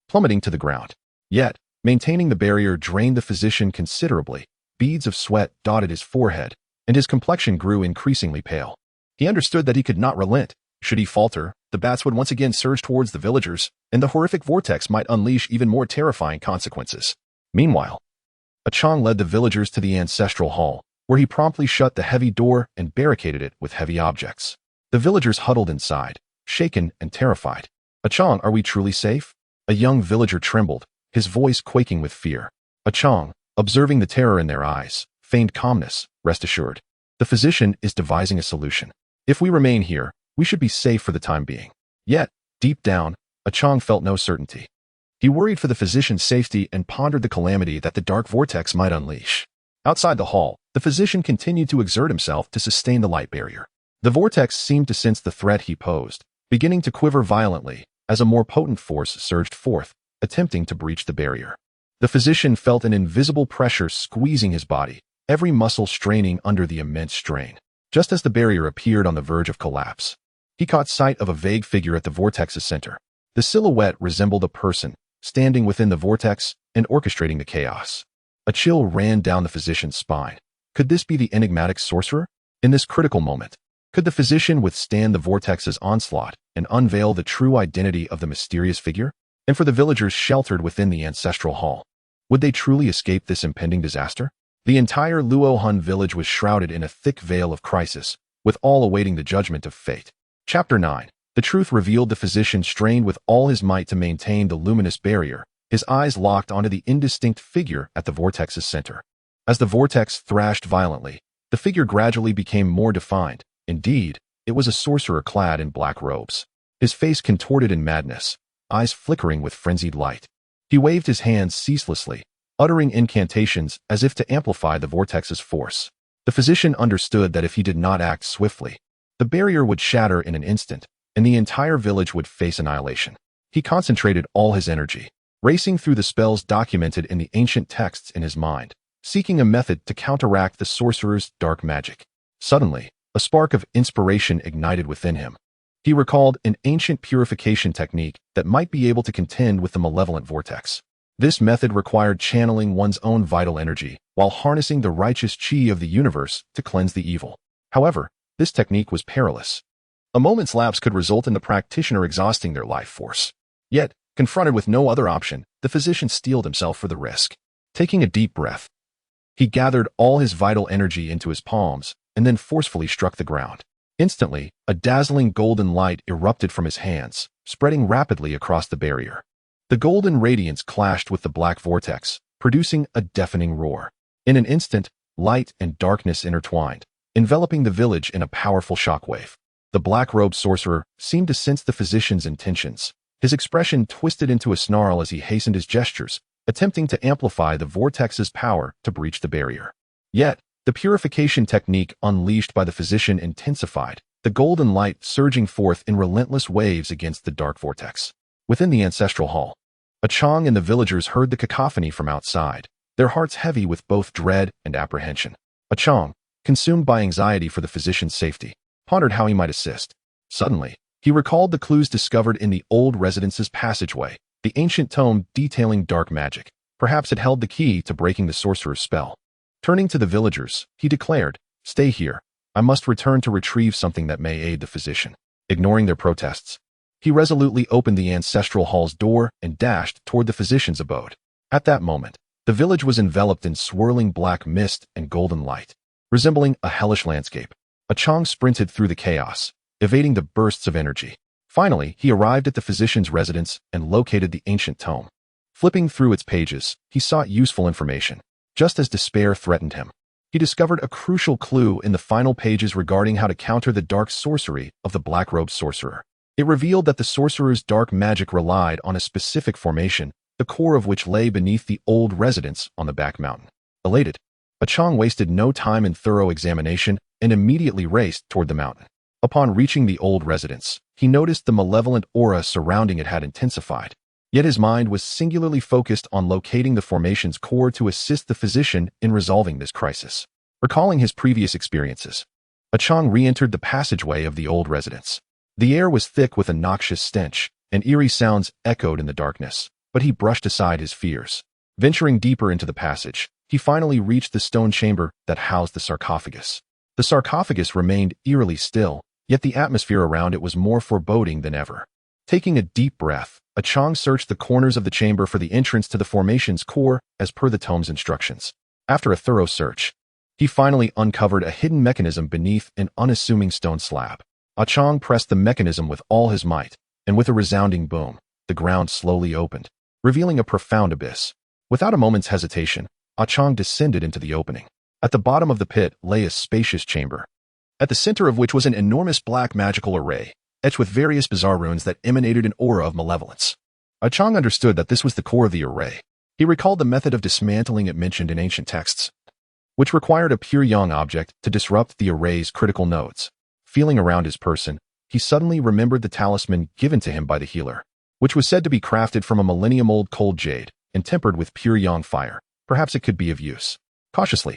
plummeting to the ground. Yet, maintaining the barrier drained the physician considerably. Beads of sweat dotted his forehead, and his complexion grew increasingly pale. He understood that he could not relent. Should he falter, the bats would once again surge towards the villagers, and the horrific vortex might unleash even more terrifying consequences. Meanwhile, Qiang led the villagers to the ancestral hall, where he promptly shut the heavy door and barricaded it with heavy objects. The villagers huddled inside, shaken and terrified. "Qiang, are we truly safe?" A young villager trembled, his voice quaking with fear. Qiang, observing the terror in their eyes, feigned calmness. "Rest assured, the physician is devising a solution. If we remain here, we should be safe for the time being." Yet, deep down, Qiang felt no certainty. He worried for the physician's safety and pondered the calamity that the dark vortex might unleash. Outside the hall, the physician continued to exert himself to sustain the light barrier. The vortex seemed to sense the threat he posed, beginning to quiver violently as a more potent force surged forth, attempting to breach the barrier. The physician felt an invisible pressure squeezing his body, every muscle straining under the immense strain. Just as the barrier appeared on the verge of collapse, he caught sight of a vague figure at the vortex's center. The silhouette resembled a person, standing within the vortex and orchestrating the chaos. A chill ran down the physician's spine. Could this be the enigmatic sorcerer? In this critical moment, could the physician withstand the vortex's onslaught and unveil the true identity of the mysterious figure? And for the villagers sheltered within the ancestral hall, would they truly escape this impending disaster? The entire Luo Hun village was shrouded in a thick veil of crisis, with all awaiting the judgment of fate. Chapter 9. The truth revealed. The physician strained with all his might to maintain the luminous barrier, his eyes locked onto the indistinct figure at the vortex's center. As the vortex thrashed violently, the figure gradually became more defined. Indeed, it was a sorcerer clad in black robes. His face contorted in madness, eyes flickering with frenzied light. He waved his hands ceaselessly, uttering incantations as if to amplify the vortex's force. The physician understood that if he did not act swiftly, the barrier would shatter in an instant, and the entire village would face annihilation. He concentrated all his energy, racing through the spells documented in the ancient texts in his mind, seeking a method to counteract the sorcerer's dark magic. Suddenly, a spark of inspiration ignited within him. He recalled an ancient purification technique that might be able to contend with the malevolent vortex. This method required channeling one's own vital energy while harnessing the righteous qi of the universe to cleanse the evil. However, this technique was perilous. A moment's lapse could result in the practitioner exhausting their life force. Yet, Confronted with no other option, the physician steeled himself for the risk. Taking a deep breath, he gathered all his vital energy into his palms and then forcefully struck the ground. Instantly, a dazzling golden light erupted from his hands, spreading rapidly across the barrier. The golden radiance clashed with the black vortex, producing a deafening roar. In an instant, light and darkness intertwined, enveloping the village in a powerful shockwave. The black-robed sorcerer seemed to sense the physician's intentions. His expression twisted into a snarl as he hastened his gestures, attempting to amplify the vortex's power to breach the barrier. Yet, the purification technique unleashed by the physician intensified, the golden light surging forth in relentless waves against the dark vortex. Within the ancestral hall, Qiang and the villagers heard the cacophony from outside, their hearts heavy with both dread and apprehension. Qiang, consumed by anxiety for the physician's safety, pondered how he might assist. Suddenly, he recalled the clues discovered in the old residence's passageway, the ancient tome detailing dark magic. Perhaps it held the key to breaking the sorcerer's spell. Turning to the villagers, he declared, "Stay here. I must return to retrieve something that may aid the physician." Ignoring their protests, he resolutely opened the ancestral hall's door and dashed toward the physician's abode. At that moment, the village was enveloped in swirling black mist and golden light. Resembling a hellish landscape, Qiang sprinted through the chaos, evading the bursts of energy. Finally, he arrived at the physician's residence and located the ancient tome. Flipping through its pages, he sought useful information. Just as despair threatened him, he discovered a crucial clue in the final pages regarding how to counter the dark sorcery of the black-robed sorcerer. It revealed that the sorcerer's dark magic relied on a specific formation, the core of which lay beneath the old residence on the back mountain. Elated, Qiang wasted no time in thorough examination and immediately raced toward the mountain. Upon reaching the old residence, he noticed the malevolent aura surrounding it had intensified. Yet his mind was singularly focused on locating the formation's core to assist the physician in resolving this crisis. Recalling his previous experiences, Qiang re-entered the passageway of the old residence. The air was thick with a noxious stench, and eerie sounds echoed in the darkness, but he brushed aside his fears. Venturing deeper into the passage, he finally reached the stone chamber that housed the sarcophagus. The sarcophagus remained eerily still, yet the atmosphere around it was more foreboding than ever. Taking a deep breath, Qiang searched the corners of the chamber for the entrance to the formation's core as per the tome's instructions. After a thorough search, he finally uncovered a hidden mechanism beneath an unassuming stone slab. Qiang pressed the mechanism with all his might, and with a resounding boom, the ground slowly opened, revealing a profound abyss. Without a moment's hesitation, Qiang descended into the opening. At the bottom of the pit lay a spacious chamber, at the center of which was an enormous black magical array, etched with various bizarre runes that emanated an aura of malevolence. Qiang understood that this was the core of the array. He recalled the method of dismantling it mentioned in ancient texts, which required a pure yang object to disrupt the array's critical nodes. Feeling around his person, he suddenly remembered the talisman given to him by the healer, which was said to be crafted from a millennium-old cold jade and tempered with pure yang fire. Perhaps it could be of use. Cautiously,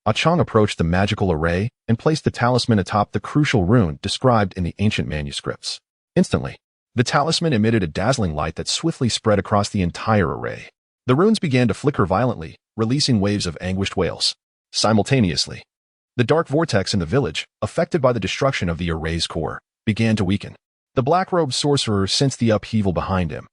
Qiang approached the magical array and placed the talisman atop the crucial rune described in the ancient manuscripts. Instantly, the talisman emitted a dazzling light that swiftly spread across the entire array. The runes began to flicker violently, releasing waves of anguished wails. Simultaneously, the dark vortex in the village, affected by the destruction of the array's core, began to weaken. The black-robed sorcerer sensed the upheaval behind him.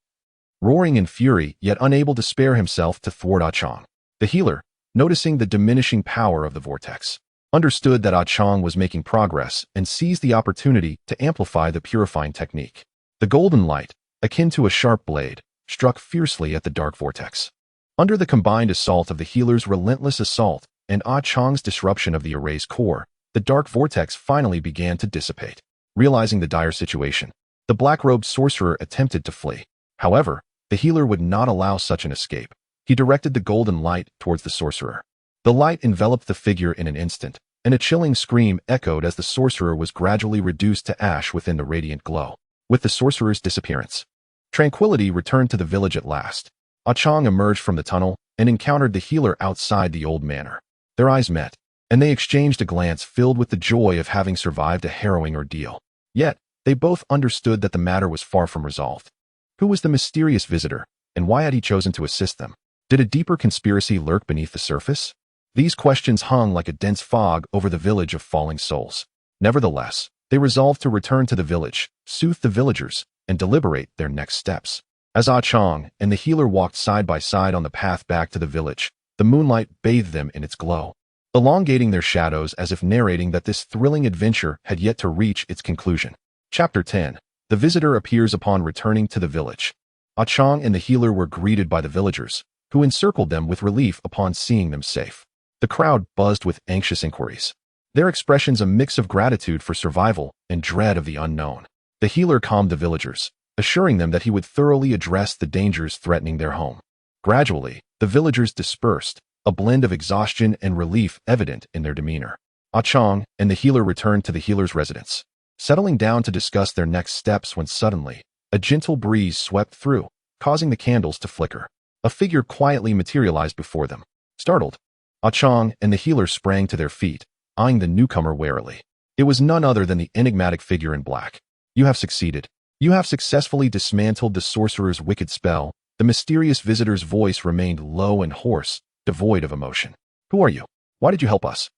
Roaring in fury, yet unable to spare himself to thwart Qiang. The healer, noticing the diminishing power of the vortex, understood that Qiang was making progress and seized the opportunity to amplify the purifying technique. The golden light, akin to a sharp blade, struck fiercely at the dark vortex. Under the combined assault of the healer's relentless assault and Qiang's disruption of the array's core, the dark vortex finally began to dissipate. Realizing the dire situation, the black-robed sorcerer attempted to flee. However, the healer would not allow such an escape. He directed the golden light towards the sorcerer. The light enveloped the figure in an instant, and a chilling scream echoed as the sorcerer was gradually reduced to ash within the radiant glow. With the sorcerer's disappearance, tranquility returned to the village at last. Qiang emerged from the tunnel and encountered the healer outside the old manor. Their eyes met, and they exchanged a glance filled with the joy of having survived a harrowing ordeal. Yet, they both understood that the matter was far from resolved. Who was the mysterious visitor, and why had he chosen to assist them? Did a deeper conspiracy lurk beneath the surface? These questions hung like a dense fog over the village of falling souls. Nevertheless, they resolved to return to the village, soothe the villagers, and deliberate their next steps. As Qiang and the healer walked side by side on the path back to the village, the moonlight bathed them in its glow, elongating their shadows as if narrating that this thrilling adventure had yet to reach its conclusion. Chapter 10. The visitor appears upon returning to the village. Qiang and the healer were greeted by the villagers, who encircled them with relief upon seeing them safe. The crowd buzzed with anxious inquiries, their expressions a mix of gratitude for survival and dread of the unknown. The healer calmed the villagers, assuring them that he would thoroughly address the dangers threatening their home. Gradually, the villagers dispersed, a blend of exhaustion and relief evident in their demeanor. Qiang and the healer returned to the healer's residence, settling down to discuss their next steps when suddenly, a gentle breeze swept through, causing the candles to flicker. A figure quietly materialized before them. Startled, Qiang and the healer sprang to their feet, eyeing the newcomer warily. It was none other than the enigmatic figure in black. You have succeeded. You have successfully dismantled the sorcerer's wicked spell. The mysterious visitor's voice remained low and hoarse, devoid of emotion. Who are you? Why did you help us?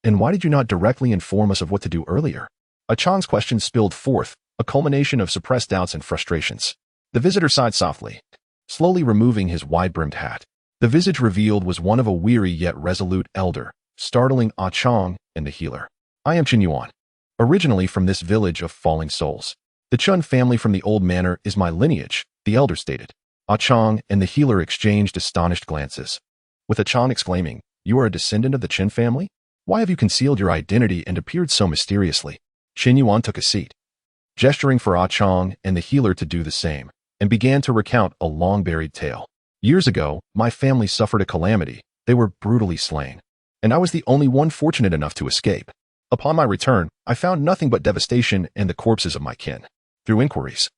And why did you not directly inform us of what to do earlier? Qiang's questions spilled forth, a culmination of suppressed doubts and frustrations. The visitor sighed softly, slowly removing his wide-brimmed hat. The visage revealed was one of a weary yet resolute elder, startling Qiang and the healer. I am Qiang Yuan, originally from this village of falling souls. The Chun family from the old manor is my lineage, the elder stated. Qiang and the healer exchanged astonished glances, with Qiang exclaiming, You are a descendant of the Qin family? Why have you concealed your identity and appeared so mysteriously? Qiang Yuan took a seat, gesturing for Qiang and the healer to do the same, and began to recount a long-buried tale. Years ago, my family suffered a calamity. They were brutally slain, and I was the only one fortunate enough to escape. Upon my return, I found nothing but devastation and the corpses of my kin. Through inquiries,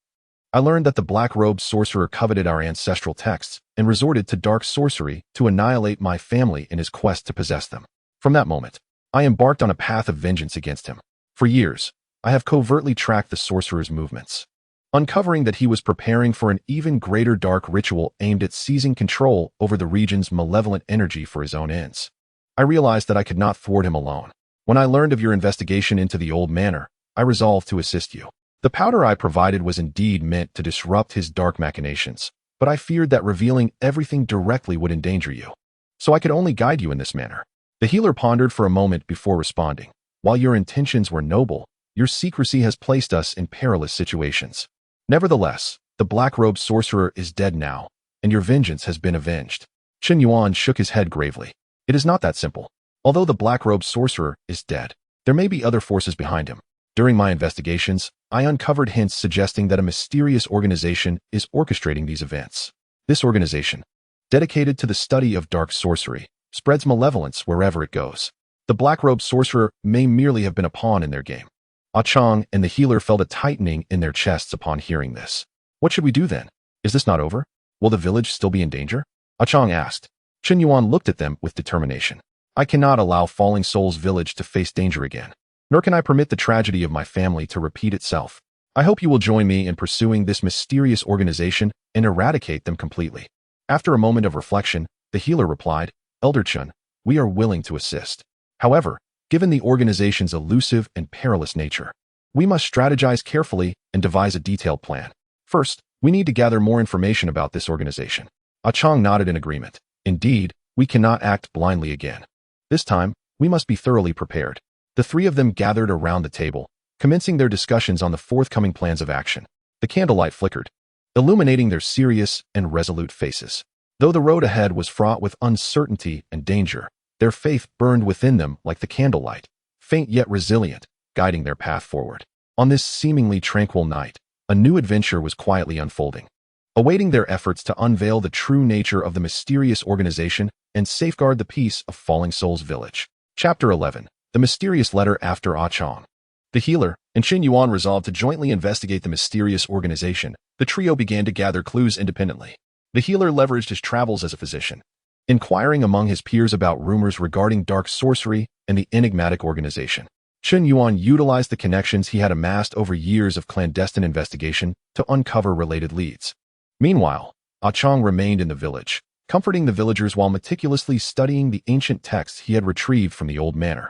I learned that the black-robed sorcerer coveted our ancestral texts and resorted to dark sorcery to annihilate my family in his quest to possess them. From that moment, I embarked on a path of vengeance against him. For years, I have covertly tracked the sorcerer's movements, uncovering that he was preparing for an even greater dark ritual aimed at seizing control over the region's malevolent energy for his own ends. I realized that I could not thwart him alone. When I learned of your investigation into the old manor, I resolved to assist you. The powder I provided was indeed meant to disrupt his dark machinations, but I feared that revealing everything directly would endanger you. So I could only guide you in this manner. The healer pondered for a moment before responding. While your intentions were noble, your secrecy has placed us in perilous situations. Nevertheless, the black-robed sorcerer is dead now, and your vengeance has been avenged. Qiang Yuan shook his head gravely. It is not that simple. Although the black-robed sorcerer is dead, there may be other forces behind him. During my investigations, I uncovered hints suggesting that a mysterious organization is orchestrating these events. This organization, dedicated to the study of dark sorcery, spreads malevolence wherever it goes. The black-robed sorcerer may merely have been a pawn in their game. Qiang and the healer felt a tightening in their chests upon hearing this. What should we do then? Is this not over? Will the village still be in danger? Qiang asked. Qiang Yuan looked at them with determination. I cannot allow Falling Souls Village to face danger again, nor can I permit the tragedy of my family to repeat itself. I hope you will join me in pursuing this mysterious organization and eradicate them completely. After a moment of reflection, the healer replied, Elder Chun, we are willing to assist. However, given the organization's elusive and perilous nature, we must strategize carefully and devise a detailed plan. First, we need to gather more information about this organization. Qiang nodded in agreement. Indeed, we cannot act blindly again. This time, we must be thoroughly prepared. The three of them gathered around the table, commencing their discussions on the forthcoming plans of action. The candlelight flickered, illuminating their serious and resolute faces. Though the road ahead was fraught with uncertainty and danger, their faith burned within them like the candlelight, faint yet resilient, guiding their path forward. On this seemingly tranquil night, a new adventure was quietly unfolding, awaiting their efforts to unveil the true nature of the mysterious organization and safeguard the peace of Falling Souls Village. Chapter 11. The Mysterious Letter After Qiang. The healer and Qiang Yuan resolved to jointly investigate the mysterious organization. The trio began to gather clues independently. The healer leveraged his travels as a physician, inquiring among his peers about rumors regarding dark sorcery and the enigmatic organization. Qiang Yuan utilized the connections he had amassed over years of clandestine investigation to uncover related leads. Meanwhile, Qiang remained in the village, comforting the villagers while meticulously studying the ancient texts he had retrieved from the old manor,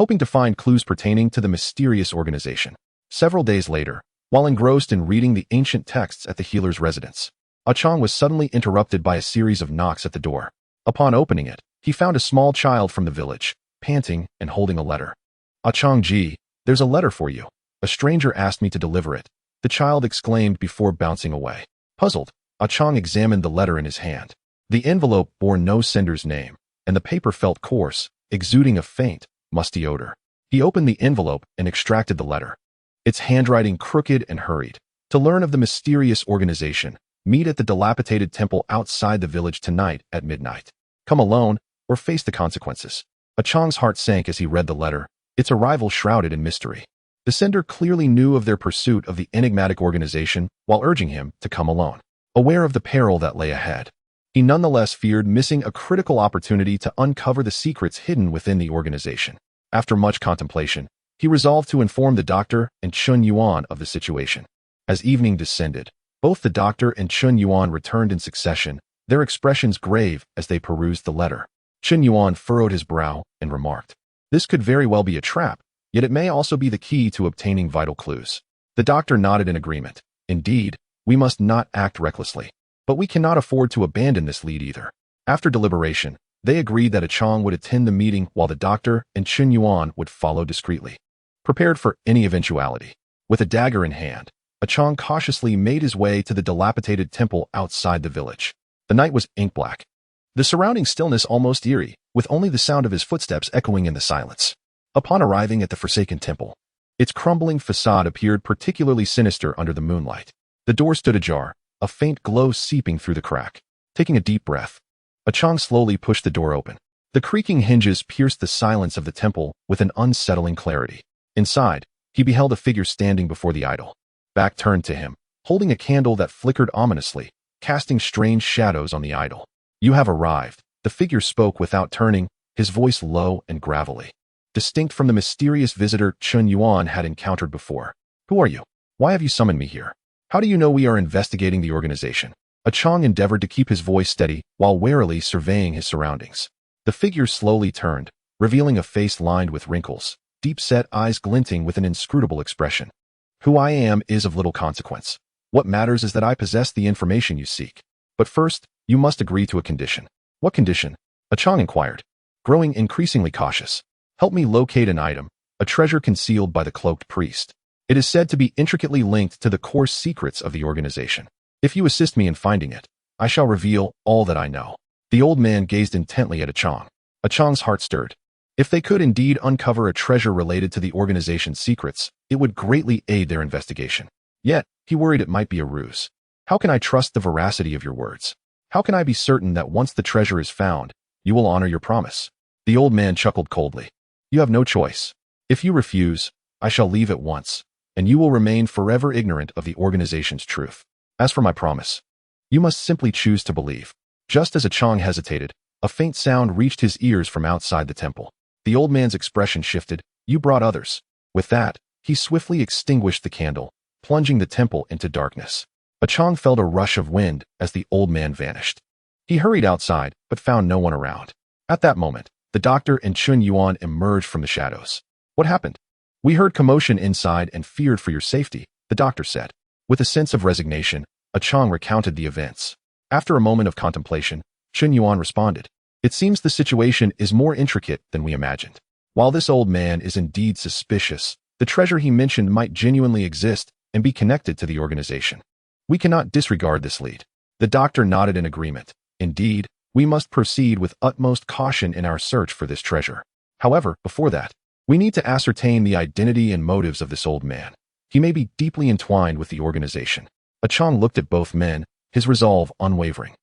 hoping to find clues pertaining to the mysterious organization. Several days later, while engrossed in reading the ancient texts at the healer's residence, Qiang was suddenly interrupted by a series of knocks at the door. Upon opening it, he found a small child from the village, panting and holding a letter. Qiang ji, there's a letter for you. A stranger asked me to deliver it, the child exclaimed before bouncing away. Puzzled, Qiang examined the letter in his hand. The envelope bore no sender's name, and the paper felt coarse, exuding a faint, musty odor. He opened the envelope and extracted the letter. Its handwriting crooked and hurried. To learn of the mysterious organization, meet at the dilapidated temple outside the village tonight at midnight. Come alone, or face the consequences. Qiang's heart sank as he read the letter, its arrival shrouded in mystery. The sender clearly knew of their pursuit of the enigmatic organization while urging him to come alone. Aware of the peril that lay ahead, he nonetheless feared missing a critical opportunity to uncover the secrets hidden within the organization. After much contemplation, he resolved to inform the doctor and Chun Yuan of the situation. As evening descended, both the doctor and Chun Yuan returned in succession, their expressions grave as they perused the letter. Chun Yuan furrowed his brow and remarked, "This could very well be a trap, yet it may also be the key to obtaining vital clues." The doctor nodded in agreement. "Indeed, we must not act recklessly, but we cannot afford to abandon this lead either." After deliberation, they agreed that Qiang would attend the meeting while the doctor and Chun Yuan would follow discreetly. Prepared for any eventuality, with a dagger in hand, Qiang cautiously made his way to the dilapidated temple outside the village. The night was ink-black, the surrounding stillness almost eerie, with only the sound of his footsteps echoing in the silence. Upon arriving at the forsaken temple, its crumbling facade appeared particularly sinister under the moonlight. The door stood ajar, a faint glow seeping through the crack. Taking a deep breath, Qiang slowly pushed the door open. The creaking hinges pierced the silence of the temple with an unsettling clarity. Inside, he beheld a figure standing before the idol, back turned to him, holding a candle that flickered ominously, casting strange shadows on the idol. "You have arrived," the figure spoke without turning, his voice low and gravelly, distinct from the mysterious visitor Chun Yuan had encountered before. "Who are you? Why have you summoned me here? How do you know we are investigating the organization?" Qiang endeavored to keep his voice steady while warily surveying his surroundings. The figure slowly turned, revealing a face lined with wrinkles, deep-set eyes glinting with an inscrutable expression. "Who I am is of little consequence. What matters is that I possess the information you seek. But first, you must agree to a condition." "What condition?" Qiang inquired, growing increasingly cautious. "Help me locate an item, a treasure concealed by the cloaked priest. It is said to be intricately linked to the core secrets of the organization. If you assist me in finding it, I shall reveal all that I know." The old man gazed intently at Qiang. Qiang's heart stirred. If they could indeed uncover a treasure related to the organization's secrets, it would greatly aid their investigation. Yet, he worried it might be a ruse. "How can I trust the veracity of your words? How can I be certain that once the treasure is found, you will honor your promise?" The old man chuckled coldly. "You have no choice. If you refuse, I shall leave at once, and you will remain forever ignorant of the organization's truth. As for my promise, you must simply choose to believe." Just as Qiang hesitated, a faint sound reached his ears from outside the temple. The old man's expression shifted. "You brought others." With that, he swiftly extinguished the candle, plunging the temple into darkness. Qiang felt a rush of wind as the old man vanished. He hurried outside, but found no one around. At that moment, the doctor and Chun Yuan emerged from the shadows. "What happened?" "We heard commotion inside and feared for your safety," the doctor said. With a sense of resignation, Qiang recounted the events. After a moment of contemplation, Chun Yuan responded, "It seems the situation is more intricate than we imagined. While this old man is indeed suspicious, the treasure he mentioned might genuinely exist and be connected to the organization. We cannot disregard this lead." The doctor nodded in agreement. "Indeed, we must proceed with utmost caution in our search for this treasure. However, before that, we need to ascertain the identity and motives of this old man. He may be deeply entwined with the organization." Qiang looked at both men, his resolve unwavering.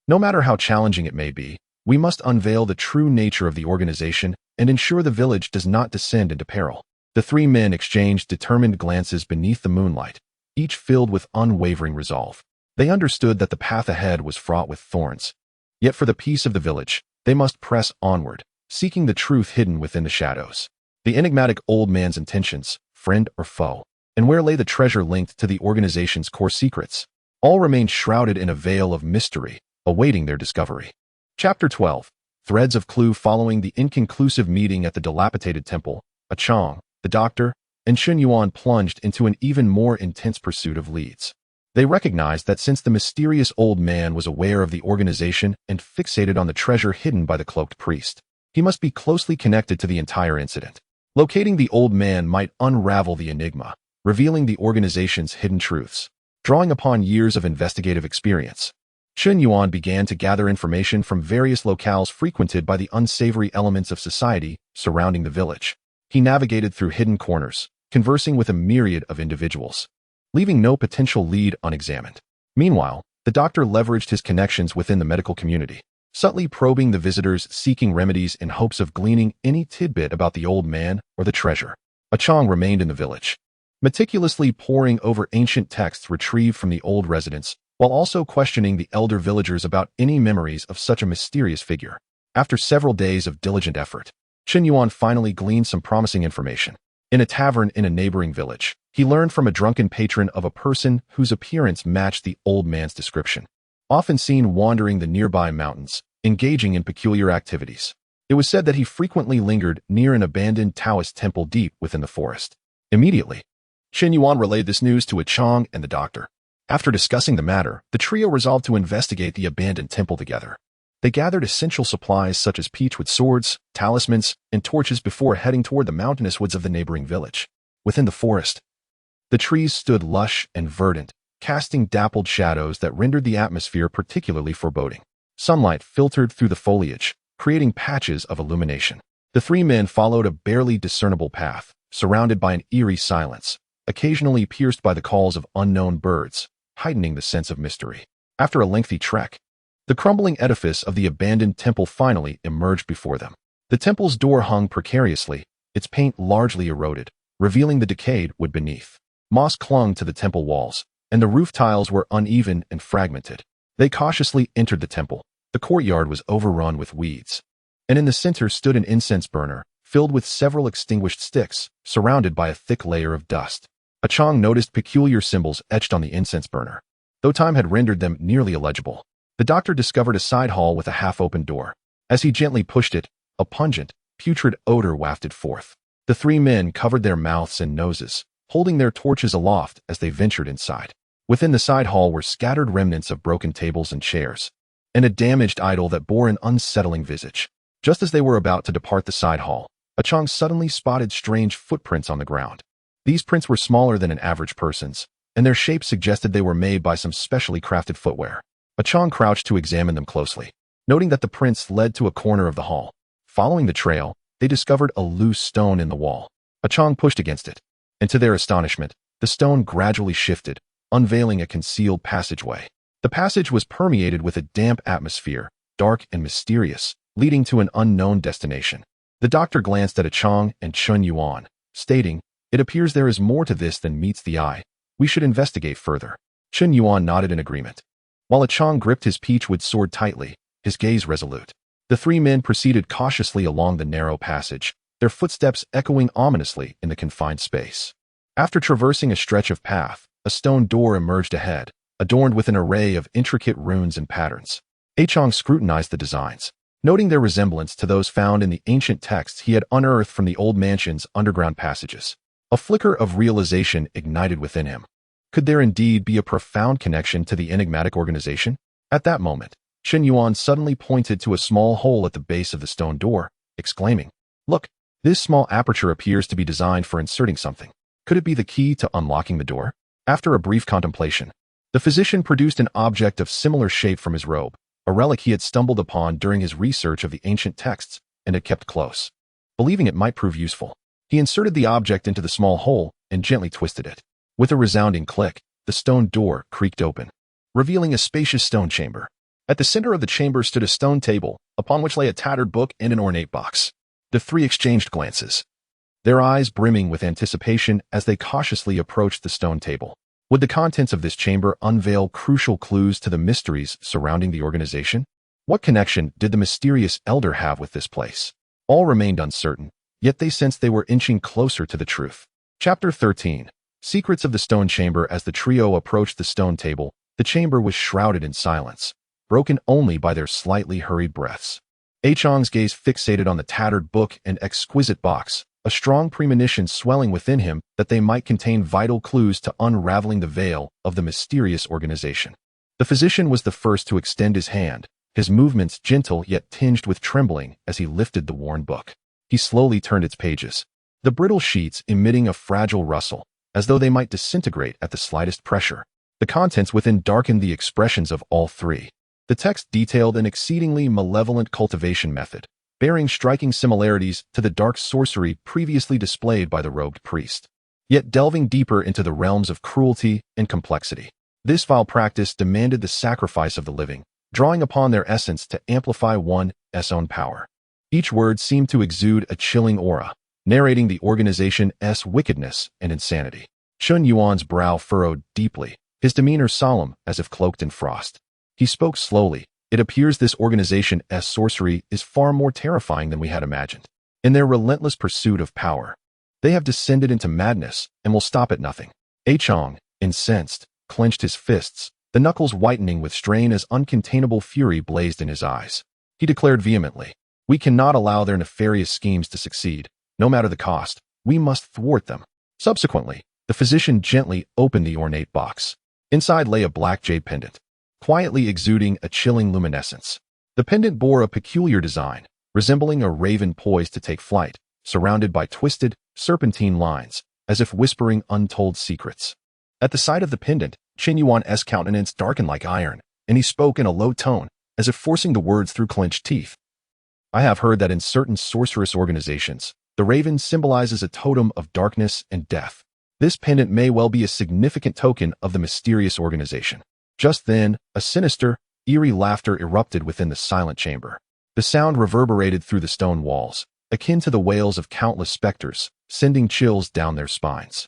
"No matter how challenging it may be, we must unveil the true nature of the organization and ensure the village does not descend into peril." The three men exchanged determined glances beneath the moonlight, each filled with unwavering resolve. They understood that the path ahead was fraught with thorns. Yet for the peace of the village, they must press onward, seeking the truth hidden within the shadows. The enigmatic old man's intentions, friend or foe, and where lay the treasure linked to the organization's core secrets, all remained shrouded in a veil of mystery, awaiting their discovery. Chapter 12. Threads of clue. Following the inconclusive meeting at the dilapidated temple, Qiang, the doctor, and Chun Yuan plunged into an even more intense pursuit of leads. They recognized that since the mysterious old man was aware of the organization and fixated on the treasure hidden by the cloaked priest, he must be closely connected to the entire incident. Locating the old man might unravel the enigma, revealing the organization's hidden truths. Drawing upon years of investigative experience, Chen Yuan began to gather information from various locales frequented by the unsavory elements of society surrounding the village. He navigated through hidden corners, conversing with a myriad of individuals, leaving no potential lead unexamined. Meanwhile, the doctor leveraged his connections within the medical community, subtly probing the visitors seeking remedies in hopes of gleaning any tidbit about the old man or the treasure. Qiang remained in the village, meticulously poring over ancient texts retrieved from the old residents, while also questioning the elder villagers about any memories of such a mysterious figure. After several days of diligent effort, Chen Yuan finally gleaned some promising information. In a tavern in a neighboring village, he learned from a drunken patron of a person whose appearance matched the old man's description, often seen wandering the nearby mountains, engaging in peculiar activities. It was said that he frequently lingered near an abandoned Taoist temple deep within the forest. Immediately, Chen Yuan relayed this news to Qiang and the doctor. After discussing the matter, the trio resolved to investigate the abandoned temple together. They gathered essential supplies such as peachwood swords, talismans, and torches before heading toward the mountainous woods of the neighboring village. Within the forest, the trees stood lush and verdant, casting dappled shadows that rendered the atmosphere particularly foreboding. Sunlight filtered through the foliage, creating patches of illumination. The three men followed a barely discernible path, surrounded by an eerie silence, occasionally pierced by the calls of unknown birds, heightening the sense of mystery. After a lengthy trek, the crumbling edifice of the abandoned temple finally emerged before them. The temple's door hung precariously, its paint largely eroded, revealing the decayed wood beneath. Moss clung to the temple walls, and the roof tiles were uneven and fragmented. They cautiously entered the temple. The courtyard was overrun with weeds, and in the center stood an incense burner, filled with several extinguished sticks, surrounded by a thick layer of dust. Qiang noticed peculiar symbols etched on the incense burner, though time had rendered them nearly illegible. The doctor discovered a side hall with a half-open door. As he gently pushed it, a pungent, putrid odor wafted forth. The three men covered their mouths and noses, holding their torches aloft as they ventured inside. Within the side hall were scattered remnants of broken tables and chairs, and a damaged idol that bore an unsettling visage. Just as they were about to depart the side hall, Qiang suddenly spotted strange footprints on the ground. These prints were smaller than an average person's, and their shape suggested they were made by some specially crafted footwear. Qiang crouched to examine them closely, noting that the prints led to a corner of the hall. Following the trail, they discovered a loose stone in the wall. Qiang pushed against it, and to their astonishment, the stone gradually shifted, unveiling a concealed passageway. The passage was permeated with a damp atmosphere, dark and mysterious, leading to an unknown destination. The doctor glanced at Qiang and Chen Yuan, stating, "It appears there is more to this than meets the eye. We should investigate further." Chen Yuan nodded in agreement, while Qiang gripped his peachwood sword tightly, his gaze resolute. The three men proceeded cautiously along the narrow passage, their footsteps echoing ominously in the confined space. After traversing a stretch of path, a stone door emerged ahead, adorned with an array of intricate runes and patterns. Qiang scrutinized the designs, noting their resemblance to those found in the ancient texts he had unearthed from the old mansion's underground passages. A flicker of realization ignited within him. Could there indeed be a profound connection to the enigmatic organization? At that moment, Chen Yuan suddenly pointed to a small hole at the base of the stone door, exclaiming, "Look, this small aperture appears to be designed for inserting something. Could it be the key to unlocking the door?" After a brief contemplation, the physician produced an object of similar shape from his robe, a relic he had stumbled upon during his research of the ancient texts and had kept close. Believing it might prove useful, he inserted the object into the small hole and gently twisted it. With a resounding click, the stone door creaked open, revealing a spacious stone chamber. At the center of the chamber stood a stone table, upon which lay a tattered book and an ornate box. The three exchanged glances, their eyes brimming with anticipation as they cautiously approached the stone table. Would the contents of this chamber unveil crucial clues to the mysteries surrounding the organization? What connection did the mysterious elder have with this place? All remained uncertain, yet they sensed they were inching closer to the truth. Chapter 13. Secrets of the Stone Chamber. As the trio approached the stone table, the chamber was shrouded in silence, broken only by their slightly hurried breaths. Qiang's gaze fixated on the tattered book and exquisite box, a strong premonition swelling within him that they might contain vital clues to unraveling the veil of the mysterious organization. The physician was the first to extend his hand, his movements gentle yet tinged with trembling as he lifted the worn book. He slowly turned its pages, the brittle sheets emitting a fragile rustle, as though they might disintegrate at the slightest pressure. The contents within darkened the expressions of all three. The text detailed an exceedingly malevolent cultivation method, bearing striking similarities to the dark sorcery previously displayed by the robed priest, yet delving deeper into the realms of cruelty and complexity. This vile practice demanded the sacrifice of the living, drawing upon their essence to amplify one's own power. Each word seemed to exude a chilling aura, narrating the organization's wickedness and insanity. Chun Yuan's brow furrowed deeply, his demeanor solemn as if cloaked in frost. He spoke slowly. It appears this organization's sorcery is far more terrifying than we had imagined. In their relentless pursuit of power, they have descended into madness and will stop at nothing. Qiang, incensed, clenched his fists, the knuckles whitening with strain as uncontainable fury blazed in his eyes. He declared vehemently, "We cannot allow their nefarious schemes to succeed. No matter the cost, we must thwart them." Subsequently, the physician gently opened the ornate box. Inside lay a black jade pendant, quietly exuding a chilling luminescence. The pendant bore a peculiar design, resembling a raven poised to take flight, surrounded by twisted, serpentine lines, as if whispering untold secrets. At the sight of the pendant, Chun Yuan's countenance darkened like iron, and he spoke in a low tone, as if forcing the words through clenched teeth. "I have heard that in certain sorcerous organizations, the raven symbolizes a totem of darkness and death. This pendant may well be a significant token of the mysterious organization." Just then, a sinister, eerie laughter erupted within the silent chamber. The sound reverberated through the stone walls, akin to the wails of countless specters, sending chills down their spines.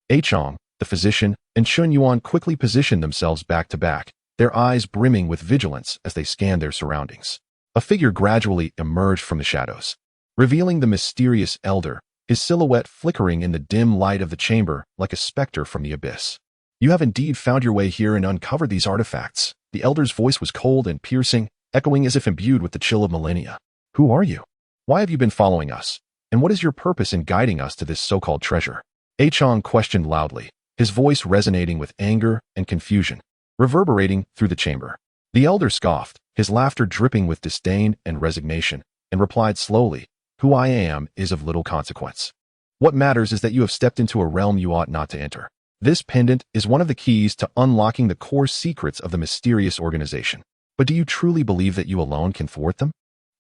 Qiang, the physician, and Chun Yuan quickly positioned themselves back to back, their eyes brimming with vigilance as they scanned their surroundings. A figure gradually emerged from the shadows, revealing the mysterious elder, his silhouette flickering in the dim light of the chamber like a specter from the abyss. "You have indeed found your way here and uncovered these artifacts." The elder's voice was cold and piercing, echoing as if imbued with the chill of millennia. "Who are you? Why have you been following us? And what is your purpose in guiding us to this so-called treasure?" Qiang questioned loudly, his voice resonating with anger and confusion, reverberating through the chamber. The elder scoffed, his laughter dripping with disdain and resignation, and replied slowly, "Who I am is of little consequence. What matters is that you have stepped into a realm you ought not to enter. This pendant is one of the keys to unlocking the core secrets of the mysterious organization. But do you truly believe that you alone can thwart them?"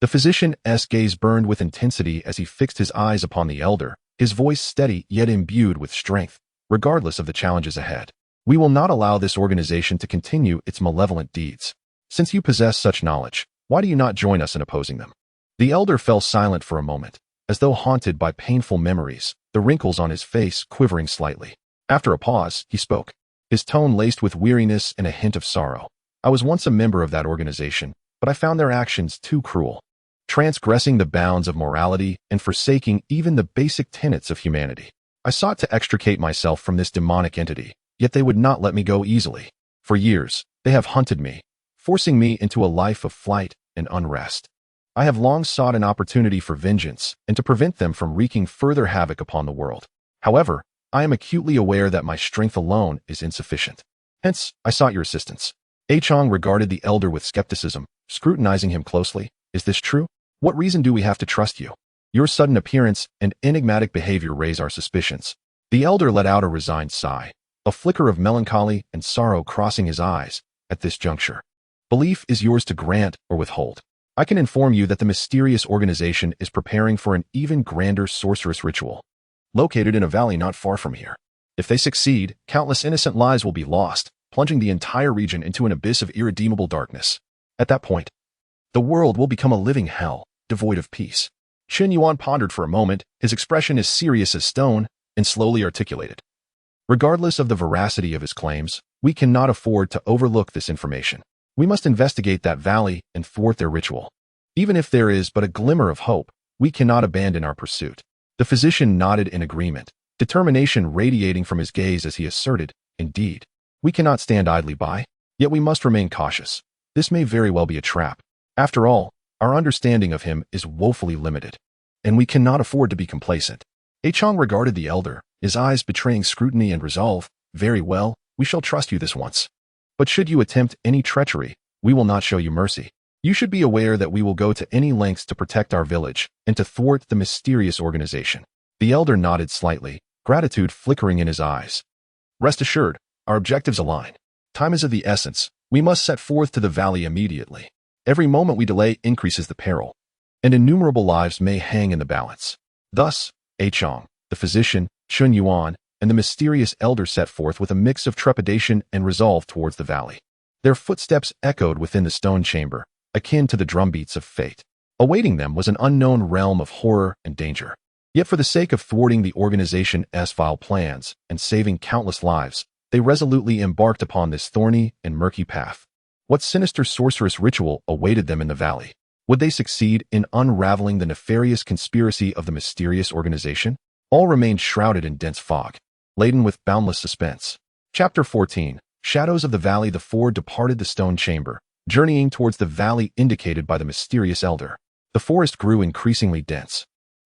The physician's gaze burned with intensity as he fixed his eyes upon the elder, his voice steady yet imbued with strength, regardless of the challenges ahead. "We will not allow this organization to continue its malevolent deeds. Since you possess such knowledge, why do you not join us in opposing them?" The elder fell silent for a moment, as though haunted by painful memories, the wrinkles on his face quivering slightly. After a pause, he spoke, his tone laced with weariness and a hint of sorrow. "I was once a member of that organization, but I found their actions too cruel, transgressing the bounds of morality and forsaking even the basic tenets of humanity. I sought to extricate myself from this demonic entity, yet they would not let me go easily. For years, they have hunted me, forcing me into a life of flight and unrest. I have long sought an opportunity for vengeance and to prevent them from wreaking further havoc upon the world. However, I am acutely aware that my strength alone is insufficient. Hence, I sought your assistance." Qiang regarded the elder with skepticism, scrutinizing him closely. "Is this true? What reason do we have to trust you? Your sudden appearance and enigmatic behavior raise our suspicions." The elder let out a resigned sigh, a flicker of melancholy and sorrow crossing his eyes at this juncture. "Belief is yours to grant or withhold. I can inform you that the mysterious organization is preparing for an even grander sorcerous ritual, located in a valley not far from here. If they succeed, countless innocent lives will be lost, plunging the entire region into an abyss of irredeemable darkness. At that point, the world will become a living hell, devoid of peace." Chun Yuan pondered for a moment, his expression as serious as stone, and slowly articulated, "Regardless of the veracity of his claims, we cannot afford to overlook this information. We must investigate that valley and thwart their ritual. Even if there is but a glimmer of hope, we cannot abandon our pursuit." The physician nodded in agreement, determination radiating from his gaze as he asserted, "Indeed, we cannot stand idly by, yet we must remain cautious. This may very well be a trap. After all, our understanding of him is woefully limited, and we cannot afford to be complacent." Qiang regarded the elder, his eyes betraying scrutiny and resolve. Very well, we shall trust you this once. But should you attempt any treachery, we will not show you mercy. You should be aware that we will go to any lengths to protect our village and to thwart the mysterious organization. The elder nodded slightly, gratitude flickering in his eyes. Rest assured, our objectives align. Time is of the essence. We must set forth to the valley immediately. Every moment we delay increases the peril, and innumerable lives may hang in the balance. Thus, Qiang, the physician, Chun Yuan, and the mysterious elder set forth with a mix of trepidation and resolve towards the valley. Their footsteps echoed within the stone chamber, akin to the drumbeats of fate. Awaiting them was an unknown realm of horror and danger. Yet for the sake of thwarting the organization's vile plans and saving countless lives, they resolutely embarked upon this thorny and murky path. What sinister sorcerous ritual awaited them in the valley? Would they succeed in unraveling the nefarious conspiracy of the mysterious organization? All remained shrouded in dense fog, laden with boundless suspense. Chapter 14. Shadows of the Valley. The four departed the stone chamber, journeying towards the valley indicated by the mysterious elder. The forest grew increasingly dense,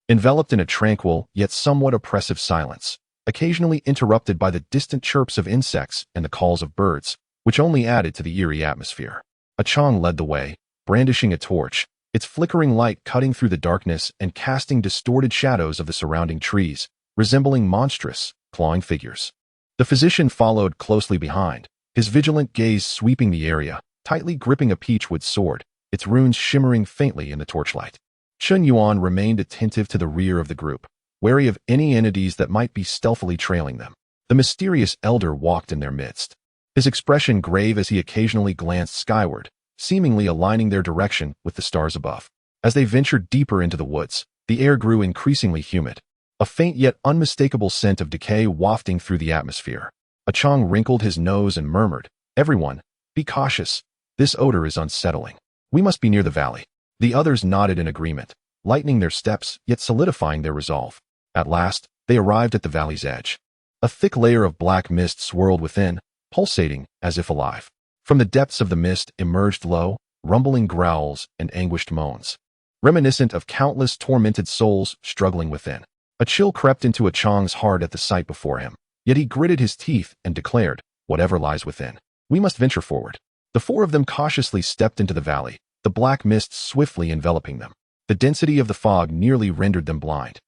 enveloped in a tranquil yet somewhat oppressive silence, occasionally interrupted by the distant chirps of insects and the calls of birds, which only added to the eerie atmosphere. Qiang led the way, brandishing a torch, its flickering light cutting through the darkness and casting distorted shadows of the surrounding trees, resembling monstrous, clawing figures. The physician followed closely behind, his vigilant gaze sweeping the area, tightly gripping a peachwood sword, its runes shimmering faintly in the torchlight. Chun Yuan remained attentive to the rear of the group, wary of any entities that might be stealthily trailing them. The mysterious elder walked in their midst, his expression grave as he occasionally glanced skyward, seemingly aligning their direction with the stars above. As they ventured deeper into the woods, the air grew increasingly humid, a faint yet unmistakable scent of decay wafting through the atmosphere. Qiang wrinkled his nose and murmured, "Everyone, be cautious. This odor is unsettling. We must be near the valley." The others nodded in agreement, lightening their steps yet solidifying their resolve. At last, they arrived at the valley's edge. A thick layer of black mist swirled within, pulsating as if alive. From the depths of the mist emerged low, rumbling growls and anguished moans, reminiscent of countless tormented souls struggling within. A chill crept into Qiang's heart at the sight before him, yet he gritted his teeth and declared, "Whatever lies within, we must venture forward." The four of them cautiously stepped into the valley, the black mist swiftly enveloping them. The density of the fog nearly rendered them blind,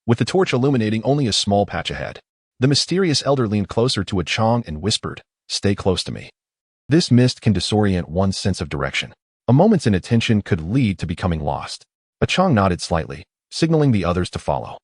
with the torch illuminating only a small patch ahead. The mysterious elder leaned closer to Qiang and whispered, "Stay close to me. This mist can disorient one's sense of direction. A moment's inattention could lead to becoming lost." Qiang nodded slightly, signaling the others to follow.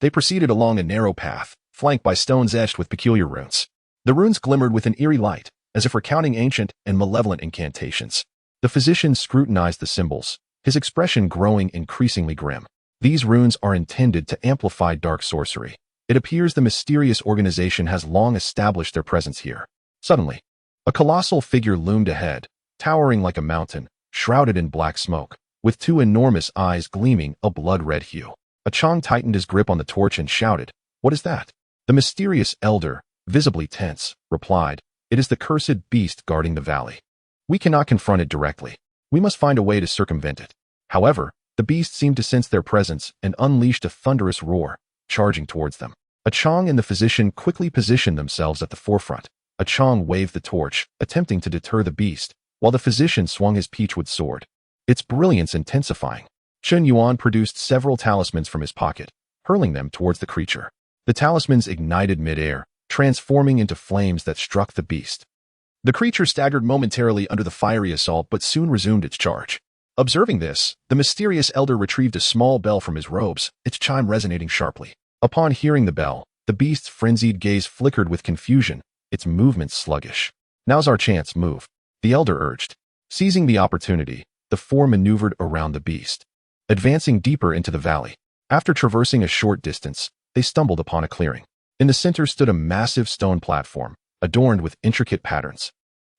They proceeded along a narrow path, flanked by stones etched with peculiar runes. The runes glimmered with an eerie light, as if recounting ancient and malevolent incantations. The physician scrutinized the symbols, his expression growing increasingly grim. These runes are intended to amplify dark sorcery. It appears the mysterious organization has long established their presence here. Suddenly, a colossal figure loomed ahead, towering like a mountain, shrouded in black smoke, with two enormous eyes gleaming a blood-red hue. Qiang tightened his grip on the torch and shouted, "What is that?" The mysterious elder, visibly tense, replied, "It is the cursed beast guarding the valley. We cannot confront it directly. We must find a way to circumvent it." However, the beast seemed to sense their presence and unleashed a thunderous roar, charging towards them. Qiang and the physician quickly positioned themselves at the forefront. Qiang waved the torch, attempting to deter the beast, while the physician swung his peachwood sword, its brilliance intensifying. Chun Yuan produced several talismans from his pocket, hurling them towards the creature. The talismans ignited mid-air, transforming into flames that struck the beast. The creature staggered momentarily under the fiery assault but soon resumed its charge. Observing this, the mysterious elder retrieved a small bell from his robes, its chime resonating sharply. Upon hearing the bell, the beast's frenzied gaze flickered with confusion, its movements sluggish. "Now's our chance, move," the elder urged. Seizing the opportunity, the four maneuvered around the beast, advancing deeper into the valley. After traversing a short distance, they stumbled upon a clearing. In the center stood a massive stone platform, adorned with intricate patterns,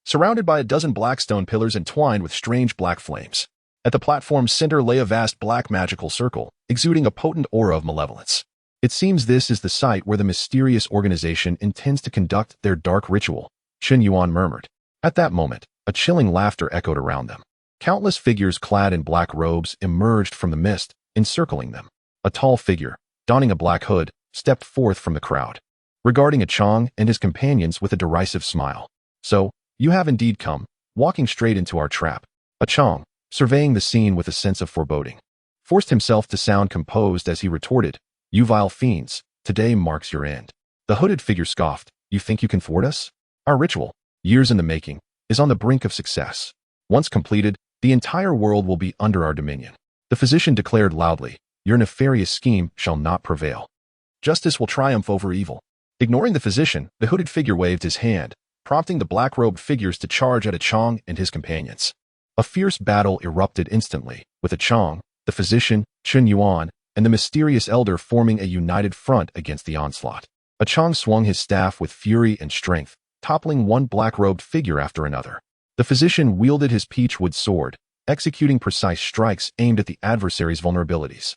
surrounded by a dozen black stone pillars entwined with strange black flames. At the platform's center lay a vast black magical circle, exuding a potent aura of malevolence. "It seems this is the site where the mysterious organization intends to conduct their dark ritual," Chun Yuan murmured. At that moment, a chilling laughter echoed around them. Countless figures clad in black robes emerged from the mist, encircling them. A tall figure, donning a black hood, stepped forth from the crowd, regarding Qiang and his companions with a derisive smile. "So, you have indeed come, walking straight into our trap." Qiang, surveying the scene with a sense of foreboding, forced himself to sound composed as he retorted, "You vile fiends, today marks your end." The hooded figure scoffed, "You think you can thwart us? Our ritual, years in the making, is on the brink of success. Once completed, the entire world will be under our dominion." The physician declared loudly, "Your nefarious scheme shall not prevail. Justice will triumph over evil." Ignoring the physician, the hooded figure waved his hand, prompting the black-robed figures to charge at Qiang and his companions. A fierce battle erupted instantly, with Qiang, the physician, Chun Yuan, and the mysterious elder forming a united front against the onslaught. Qiang swung his staff with fury and strength, toppling one black-robed figure after another. The physician wielded his peachwood sword, executing precise strikes aimed at the adversary's vulnerabilities.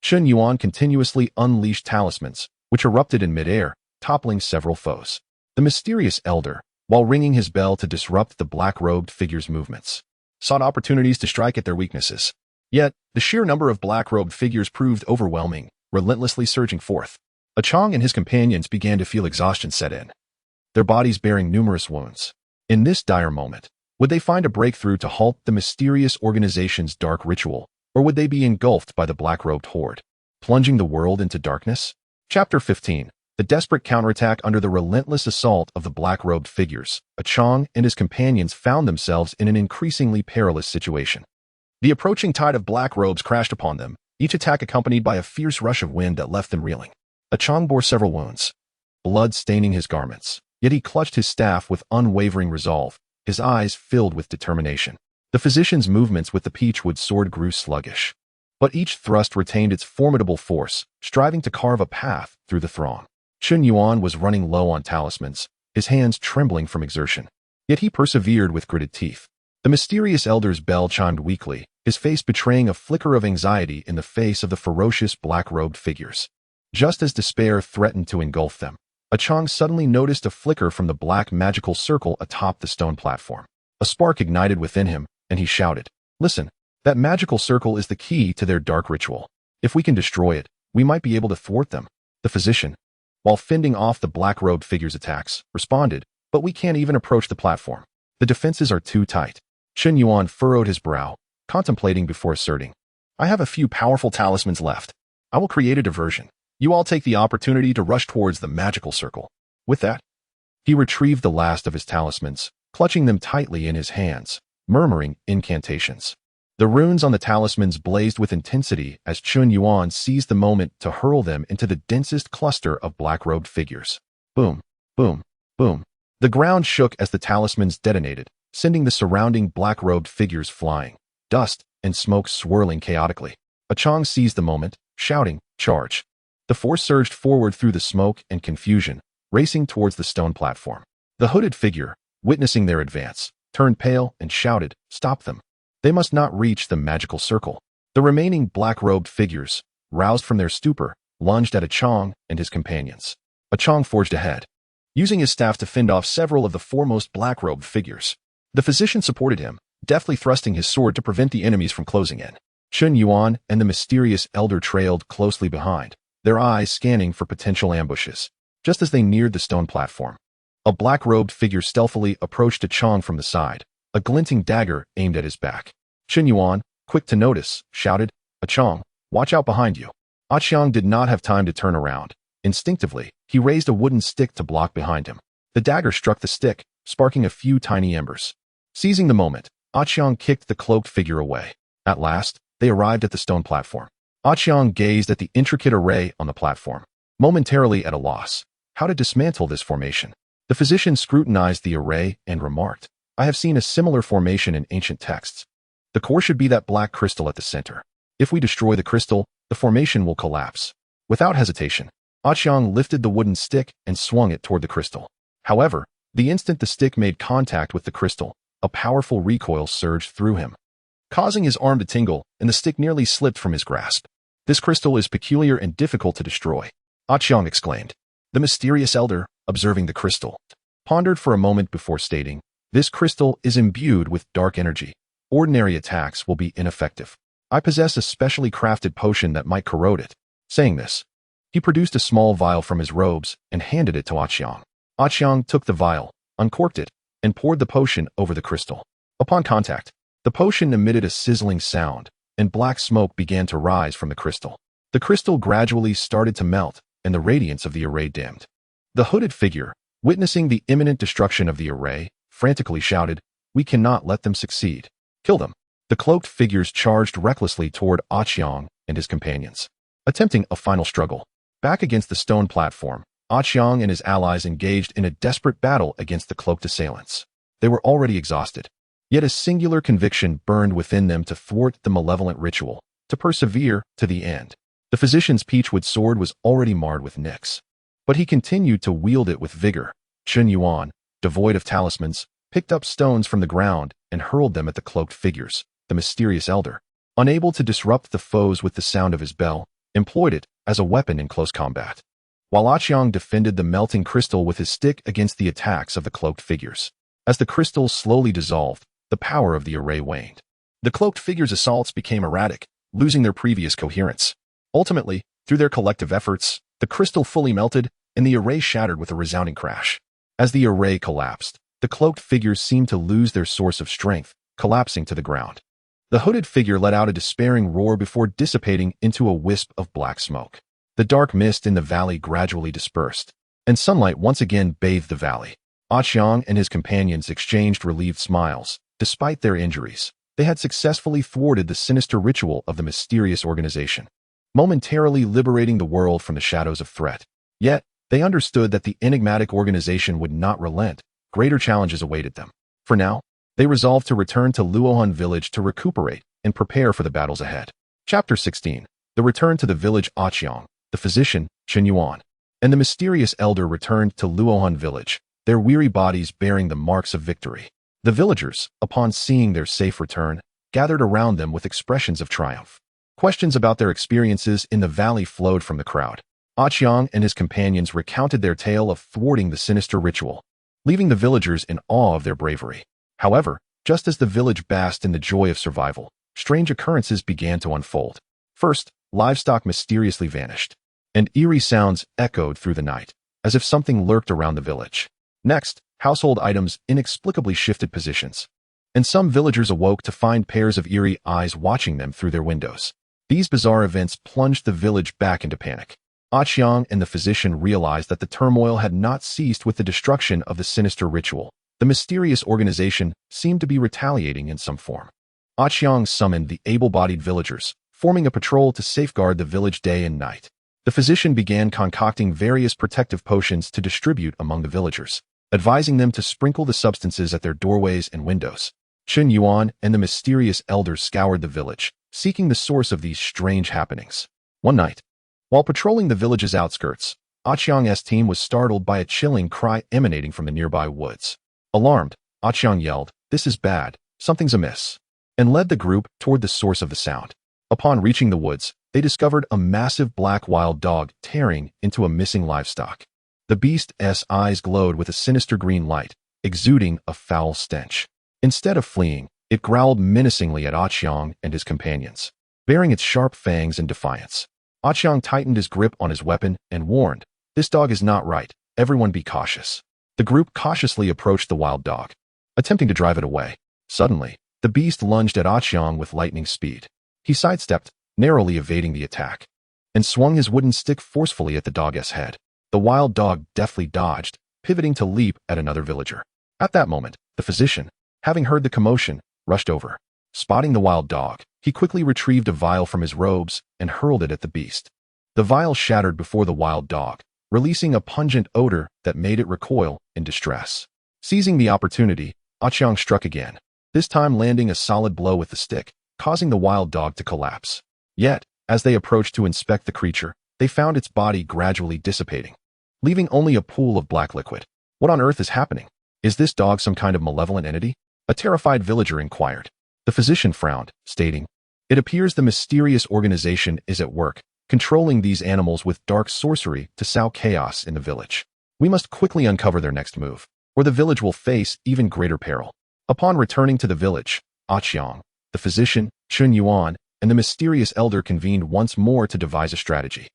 Chun Yuan continuously unleashed talismans, which erupted in midair, toppling several foes. The mysterious elder, while ringing his bell to disrupt the black-robed figure's movements, sought opportunities to strike at their weaknesses. Yet, the sheer number of black-robed figures proved overwhelming, relentlessly surging forth. Qiang and his companions began to feel exhaustion set in, their bodies bearing numerous wounds. In this dire moment, would they find a breakthrough to halt the mysterious organization's dark ritual, or would they be engulfed by the black-robed horde, plunging the world into darkness? Chapter 15. The desperate counterattack. Under the relentless assault of the black-robed figures, Qiang and his companions found themselves in an increasingly perilous situation. The approaching tide of black robes crashed upon them, each attack accompanied by a fierce rush of wind that left them reeling. Qiang bore several wounds, blood staining his garments, yet he clutched his staff with unwavering resolve, his eyes filled with determination. The physician's movements with the peachwood sword grew sluggish, but each thrust retained its formidable force, striving to carve a path through the throng. Chun Yuan was running low on talismans, his hands trembling from exertion. Yet he persevered with gritted teeth. The mysterious elder's bell chimed weakly, his face betraying a flicker of anxiety in the face of the ferocious black-robed figures. Just as despair threatened to engulf them, Qiang suddenly noticed a flicker from the black magical circle atop the stone platform. A spark ignited within him, and he shouted, "Listen, that magical circle is the key to their dark ritual. If we can destroy it, we might be able to thwart them." The physician, while fending off the black-robed figure's attacks, responded, "But we can't even approach the platform. The defenses are too tight." Chun Yuan furrowed his brow, contemplating before asserting, "I have a few powerful talismans left. I will create a diversion. You all take the opportunity to rush towards the magical circle." With that, he retrieved the last of his talismans, clutching them tightly in his hands, murmuring incantations. The runes on the talismans blazed with intensity as Chun Yuan seized the moment to hurl them into the densest cluster of black-robed figures. Boom, boom, boom. The ground shook as the talismans detonated, sending the surrounding black-robed figures flying, dust and smoke swirling chaotically. Qiang seized the moment, shouting, "Charge!" The force surged forward through the smoke and confusion, racing towards the stone platform. The hooded figure, witnessing their advance, turned pale and shouted, "Stop them. They must not reach the magical circle." The remaining black-robed figures, roused from their stupor, lunged at Qiang and his companions. Qiang forged ahead, using his staff to fend off several of the foremost black-robed figures. The physician supported him, deftly thrusting his sword to prevent the enemies from closing in. Chun Yuan and the mysterious elder trailed closely behind, their eyes scanning for potential ambushes. Just as they neared the stone platform, a black-robed figure stealthily approached Qiang from the side, a glinting dagger aimed at his back. Chun Yuan, quick to notice, shouted, "Qiang, watch out behind you." Qiang did not have time to turn around. Instinctively, he raised a wooden stick to block behind him. The dagger struck the stick, sparking a few tiny embers. Seizing the moment, Qiang kicked the cloaked figure away. At last, they arrived at the stone platform. Qiang gazed at the intricate array on the platform, momentarily at a loss. How to dismantle this formation? The physician scrutinized the array and remarked, "I have seen a similar formation in ancient texts. The core should be that black crystal at the center. If we destroy the crystal, the formation will collapse." Without hesitation, Qiang lifted the wooden stick and swung it toward the crystal. However, the instant the stick made contact with the crystal, a powerful recoil surged through him, causing his arm to tingle, and the stick nearly slipped from his grasp. "This crystal is peculiar and difficult to destroy," Qiang exclaimed. The mysterious elder, observing the crystal, pondered for a moment before stating, "This crystal is imbued with dark energy. Ordinary attacks will be ineffective. I possess a specially crafted potion that might corrode it." Saying this, He produced a small vial from his robes and handed it to Qiang. Qiang took the vial, uncorked it, and poured the potion over the crystal. Upon contact, the potion emitted a sizzling sound, and black smoke began to rise from the crystal. The crystal gradually started to melt, and the radiance of the array dimmed. The hooded figure, witnessing the imminent destruction of the array, frantically shouted, "We cannot let them succeed. Kill them." The cloaked figures charged recklessly toward Qiang and his companions, attempting a final struggle. Back against the stone platform, Qiang and his allies engaged in a desperate battle against the cloaked assailants. They were already exhausted, yet a singular conviction burned within them to thwart the malevolent ritual, to persevere to the end. The physician's peachwood sword was already marred with nicks, but he continued to wield it with vigor. Chun Yuan, devoid of talismans, picked up stones from the ground and hurled them at the cloaked figures. The mysterious elder, unable to disrupt the foes with the sound of his bell, employed it as a weapon in close combat, while Qiang defended the melting crystal with his stick against the attacks of the cloaked figures. As the crystal slowly dissolved, the power of the array waned. The cloaked figures' assaults became erratic, losing their previous coherence. Ultimately, through their collective efforts, the crystal fully melted and the array shattered with a resounding crash. As the array collapsed, the cloaked figures seemed to lose their source of strength, collapsing to the ground. The hooded figure let out a despairing roar before dissipating into a wisp of black smoke. The dark mist in the valley gradually dispersed, and sunlight once again bathed the valley. Qiang and his companions exchanged relieved smiles. Despite their injuries, they had successfully thwarted the sinister ritual of the mysterious organization, momentarily liberating the world from the shadows of threat. Yet, they understood that the enigmatic organization would not relent. Greater challenges awaited them. For now, they resolved to return to Luo Hun Village to recuperate and prepare for the battles ahead. Chapter 16. The return to the village. Qiang, the physician, Chun Yuan, and the mysterious elder returned to Luo Hun Village, their weary bodies bearing the marks of victory. The villagers, upon seeing their safe return, gathered around them with expressions of triumph. Questions about their experiences in the valley flowed from the crowd. Qiang and his companions recounted their tale of thwarting the sinister ritual, leaving the villagers in awe of their bravery. However, just as the village basked in the joy of survival, strange occurrences began to unfold. First, livestock mysteriously vanished, and eerie sounds echoed through the night, as if something lurked around the village. Next, household items inexplicably shifted positions, and some villagers awoke to find pairs of eerie eyes watching them through their windows. These bizarre events plunged the village back into panic. Qiang and the physician realized that the turmoil had not ceased with the destruction of the sinister ritual. The mysterious organization seemed to be retaliating in some form. Qiang summoned the able-bodied villagers, forming a patrol to safeguard the village day and night. The physician began concocting various protective potions to distribute among the villagers, advising them to sprinkle the substances at their doorways and windows. Chun Yuan and the mysterious elders scoured the village, seeking the source of these strange happenings. One night, while patrolling the village's outskirts, Qiang's team was startled by a chilling cry emanating from the nearby woods. Alarmed, Qiang yelled, "This is bad, something's amiss," and led the group toward the source of the sound. Upon reaching the woods, they discovered a massive black wild dog tearing into a missing livestock. The beast's eyes glowed with a sinister green light, exuding a foul stench. Instead of fleeing, it growled menacingly at Qiang and his companions, baring its sharp fangs in defiance. Qiang tightened his grip on his weapon and warned, "This dog is not right, everyone be cautious." The group cautiously approached the wild dog, attempting to drive it away. Suddenly, the beast lunged at Qiang with lightning speed. He sidestepped, narrowly evading the attack, and swung his wooden stick forcefully at the dog's head. The wild dog deftly dodged, pivoting to leap at another villager. At that moment, the physician, having heard the commotion, rushed over. Spotting the wild dog, he quickly retrieved a vial from his robes and hurled it at the beast. The vial shattered before the wild dog, releasing a pungent odor that made it recoil in distress. Seizing the opportunity, Qiang struck again, this time landing a solid blow with the stick, causing the wild dog to collapse. Yet, as they approached to inspect the creature, they found its body gradually dissipating, leaving only a pool of black liquid. What on earth is happening? Is this dog some kind of malevolent entity? A terrified villager inquired. The physician frowned, stating, "It appears the mysterious organization is at work, controlling these animals with dark sorcery to sow chaos in the village. We must quickly uncover their next move, or the village will face even greater peril." Upon returning to the village, Qiang, the physician, Chun Yuan, and the mysterious elder convened once more to devise a strategy.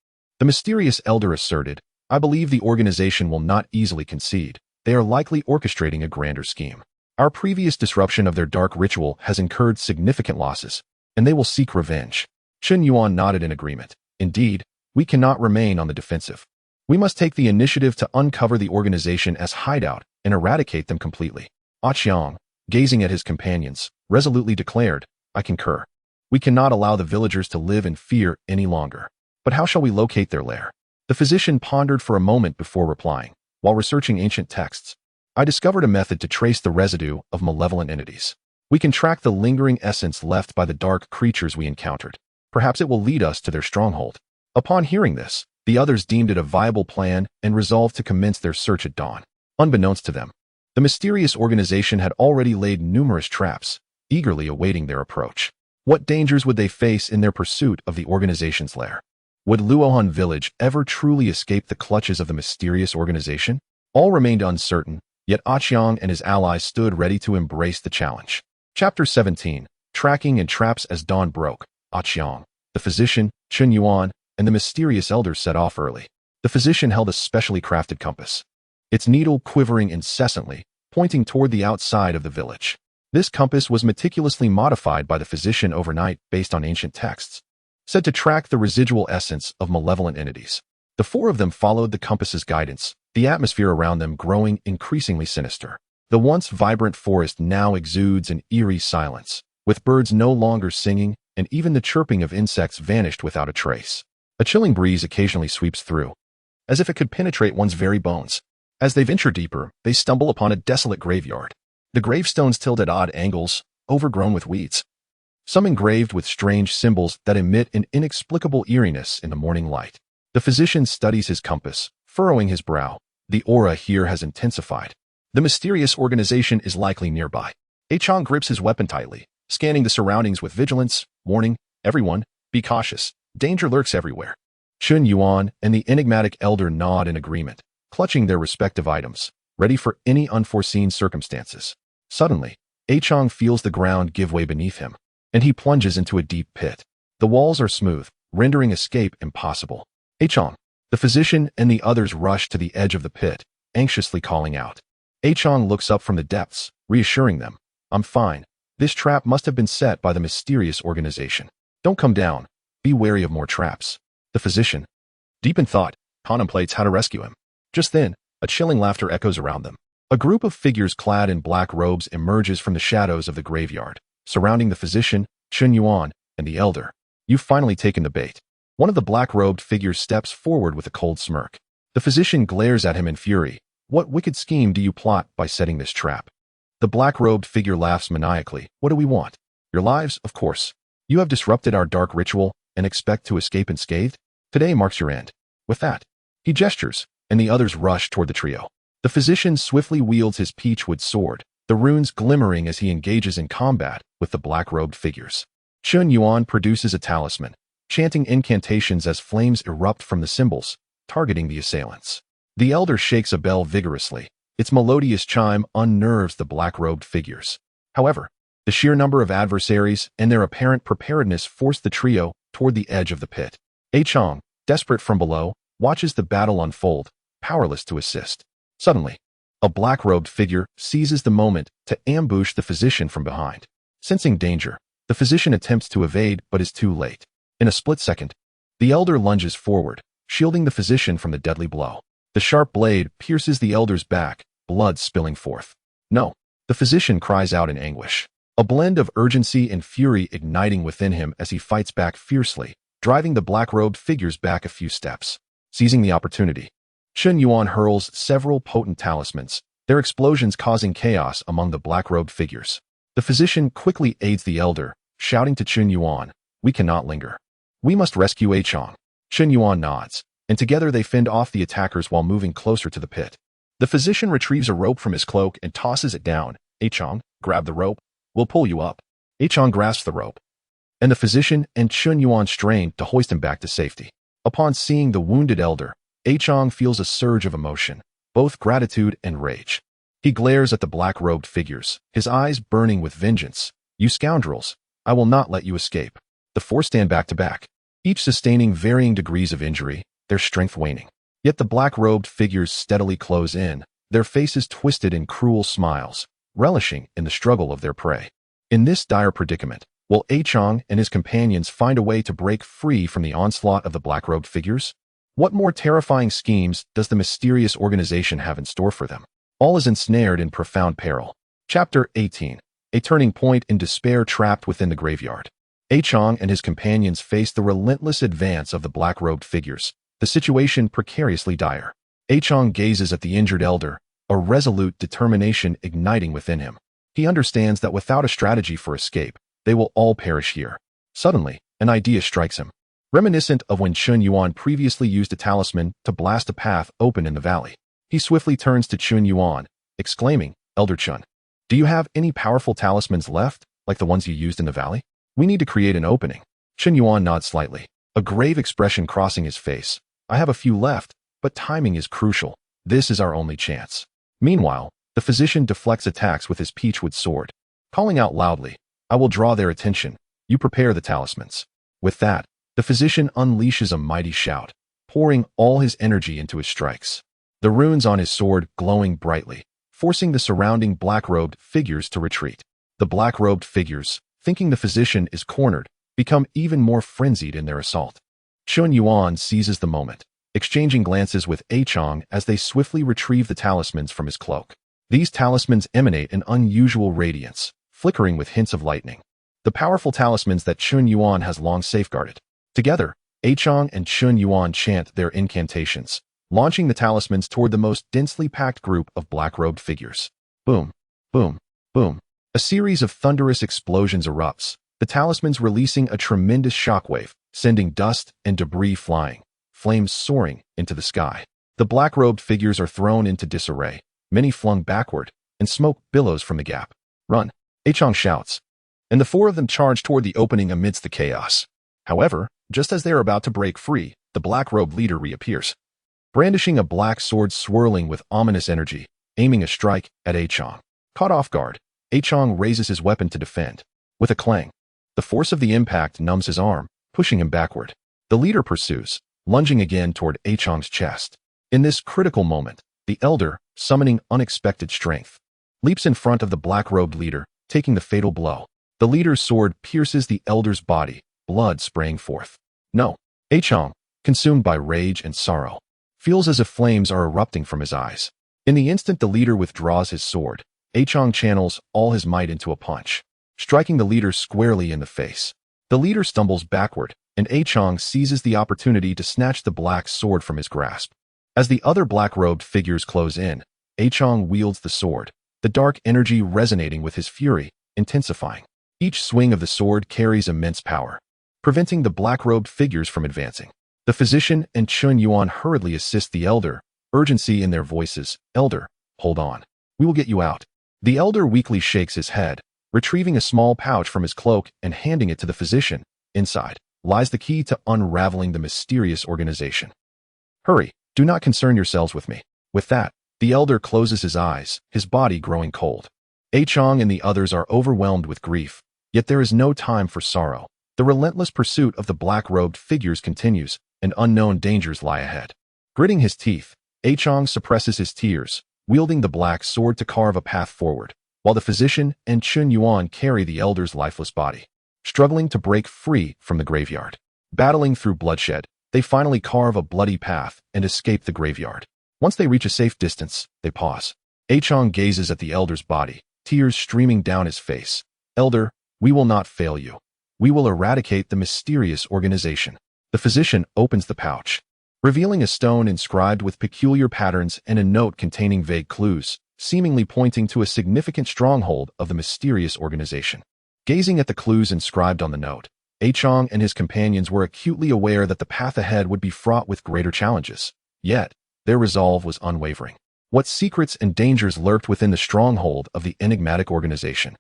The mysterious elder asserted, I believe the organization will not easily concede. They are likely orchestrating a grander scheme. Our previous disruption of their dark ritual has incurred significant losses, and they will seek revenge. Chun Yuan nodded in agreement. Indeed, we cannot remain on the defensive. We must take the initiative to uncover the organization as hideout and eradicate them completely. Qiang, gazing at his companions, resolutely declared, I concur. We cannot allow the villagers to live in fear any longer. But how shall we locate their lair? The physician pondered for a moment before replying. While researching ancient texts, I discovered a method to trace the residue of malevolent entities. We can track the lingering essence left by the dark creatures we encountered. Perhaps it will lead us to their stronghold. Upon hearing this, the others deemed it a viable plan and resolved to commence their search at dawn. Unbeknownst to them, the mysterious organization had already laid numerous traps, eagerly awaiting their approach. What dangers would they face in their pursuit of the organization's lair? Would Luo Hun Village ever truly escape the clutches of the mysterious organization? All remained uncertain, yet Qiang and his allies stood ready to embrace the challenge. Chapter 17, Tracking and Traps. As dawn broke, Qiang, the physician, Chun Yuan, and the mysterious elder set off early. The physician held a specially crafted compass, its needle quivering incessantly, pointing toward the outside of the village. This compass was meticulously modified by the physician overnight based on ancient texts, said to track the residual essence of malevolent entities. The four of them followed the compass's guidance, the atmosphere around them growing increasingly sinister. The once vibrant forest now exudes an eerie silence, with birds no longer singing, and even the chirping of insects vanished without a trace. A chilling breeze occasionally sweeps through, as if it could penetrate one's very bones. As they venture deeper, they stumble upon a desolate graveyard. The gravestones tilt at odd angles, overgrown with weeds, some engraved with strange symbols that emit an inexplicable eeriness in the morning light. The physician studies his compass, furrowing his brow. The aura here has intensified. The mysterious organization is likely nearby. Qiang grips his weapon tightly, scanning the surroundings with vigilance, warning, everyone, be cautious, danger lurks everywhere. Chun Yuan and the enigmatic elder nod in agreement, clutching their respective items, ready for any unforeseen circumstances. Suddenly, Qiang feels the ground give way beneath him, and he plunges into a deep pit. The walls are smooth, rendering escape impossible. Qiang, the physician and the others rush to the edge of the pit, anxiously calling out. Qiang looks up from the depths, reassuring them. I'm fine. This trap must have been set by the mysterious organization. Don't come down. Be wary of more traps. The physician, deep in thought, contemplates how to rescue him. Just then, a chilling laughter echoes around them. A group of figures clad in black robes emerges from the shadows of the graveyard, surrounding the physician, Chun Yuan, and the elder. You've finally taken the bait. One of the black-robed figures steps forward with a cold smirk. The physician glares at him in fury. What wicked scheme do you plot by setting this trap? The black-robed figure laughs maniacally. What do we want? Your lives, of course. You have disrupted our dark ritual and expect to escape unscathed? Today marks your end. With that, he gestures, and the others rush toward the trio. The physician swiftly wields his peachwood sword, the runes glimmering as he engages in combat with the black-robed figures. Chun Yuan produces a talisman, chanting incantations as flames erupt from the symbols, targeting the assailants. The elder shakes a bell vigorously. Its melodious chime unnerves the black-robed figures. However, the sheer number of adversaries and their apparent preparedness force the trio toward the edge of the pit. Qiang, desperate from below, watches the battle unfold, powerless to assist. Suddenly, a black-robed figure seizes the moment to ambush the physician from behind. Sensing danger, the physician attempts to evade but is too late. In a split second, the elder lunges forward, shielding the physician from the deadly blow. The sharp blade pierces the elder's back, blood spilling forth. No, the physician cries out in anguish, a blend of urgency and fury igniting within him as he fights back fiercely, driving the black-robed figures back a few steps. Seizing the opportunity, Chun Yuan hurls several potent talismans, their explosions causing chaos among the black-robed figures. The physician quickly aids the elder, shouting to Chun Yuan, we cannot linger. We must rescue Qiang. Chun Yuan nods, and together they fend off the attackers while moving closer to the pit. The physician retrieves a rope from his cloak and tosses it down. Qiang, grab the rope. We'll pull you up. Qiang grasps the rope, and the physician and Chun Yuan strain to hoist him back to safety. Upon seeing the wounded elder, Qiang feels a surge of emotion, both gratitude and rage. He glares at the black-robed figures, his eyes burning with vengeance. You scoundrels, I will not let you escape. The four stand back to back, each sustaining varying degrees of injury, their strength waning. Yet the black-robed figures steadily close in, their faces twisted in cruel smiles, relishing in the struggle of their prey. In this dire predicament, will Qiang and his companions find a way to break free from the onslaught of the black-robed figures? What more terrifying schemes does the mysterious organization have in store for them? All is ensnared in profound peril. Chapter 18. A turning point in despair trapped within the graveyard. Qiang and his companions face the relentless advance of the black-robed figures, the situation precariously dire. Qiang gazes at the injured elder, a resolute determination igniting within him. He understands that without a strategy for escape, they will all perish here. Suddenly, an idea strikes him. Reminiscent of when Chun Yuan previously used a talisman to blast a path open in the valley. He swiftly turns to Chun Yuan, exclaiming, "Elder Chun, do you have any powerful talismans left, like the ones you used in the valley? We need to create an opening." Chun Yuan nods slightly, a grave expression crossing his face. "I have a few left, but timing is crucial. This is our only chance." Meanwhile, the physician deflects attacks with his peachwood sword, calling out loudly, "I will draw their attention. You prepare the talismans." With that, the physician unleashes a mighty shout, pouring all his energy into his strikes. The runes on his sword glowing brightly, forcing the surrounding black-robed figures to retreat. The black-robed figures, thinking the physician is cornered, become even more frenzied in their assault. Chun Yuan seizes the moment, exchanging glances with Qiang as they swiftly retrieve the talismans from his cloak. These talismans emanate an unusual radiance, flickering with hints of lightning. The powerful talismans that Chun Yuan has long safeguarded. Together, Qiang and Chun Yuan chant their incantations, launching the talismans toward the most densely packed group of black-robed figures. Boom, boom, boom. A series of thunderous explosions erupts, the talismans releasing a tremendous shockwave, sending dust and debris flying, flames soaring into the sky. The black-robed figures are thrown into disarray, many flung backward, and smoke billows from the gap. "Run!" Qiang shouts, and the four of them charge toward the opening amidst the chaos. However, just as they are about to break free, the black-robed leader reappears, brandishing a black sword swirling with ominous energy, aiming a strike at Qiang. Caught off guard, Qiang raises his weapon to defend. With a clang, the force of the impact numbs his arm, pushing him backward. The leader pursues, lunging again toward Qiang's chest. In this critical moment, the elder, summoning unexpected strength, leaps in front of the black-robed leader, taking the fatal blow. The leader's sword pierces the elder's body, blood spraying forth. No. Qiang, consumed by rage and sorrow, feels as if flames are erupting from his eyes. In the instant the leader withdraws his sword, Qiang channels all his might into a punch, striking the leader squarely in the face. The leader stumbles backward, and Qiang seizes the opportunity to snatch the black sword from his grasp. As the other black-robed figures close in, Qiang wields the sword, the dark energy resonating with his fury, intensifying. Each swing of the sword carries immense power, preventing the black-robed figures from advancing. The physician and Chun Yuan hurriedly assist the elder, urgency in their voices. "Elder, hold on. We will get you out." The elder weakly shakes his head, retrieving a small pouch from his cloak and handing it to the physician. Inside lies the key to unraveling the mysterious organization. "Hurry, do not concern yourselves with me." With that, the elder closes his eyes, his body growing cold. Qiang and the others are overwhelmed with grief, yet there is no time for sorrow. The relentless pursuit of the black-robed figures continues, and unknown dangers lie ahead. Gritting his teeth, Qiang suppresses his tears, wielding the black sword to carve a path forward, while the physician and Chun Yuan carry the elder's lifeless body, struggling to break free from the graveyard. Battling through bloodshed, they finally carve a bloody path and escape the graveyard. Once they reach a safe distance, they pause. Qiang gazes at the elder's body, tears streaming down his face. "Elder, we will not fail you. We will eradicate the mysterious organization." The physician opens the pouch, revealing a stone inscribed with peculiar patterns and a note containing vague clues, seemingly pointing to a significant stronghold of the mysterious organization. Gazing at the clues inscribed on the note, Qiang and his companions were acutely aware that the path ahead would be fraught with greater challenges. Yet, their resolve was unwavering. What secrets and dangers lurked within the stronghold of the enigmatic organization?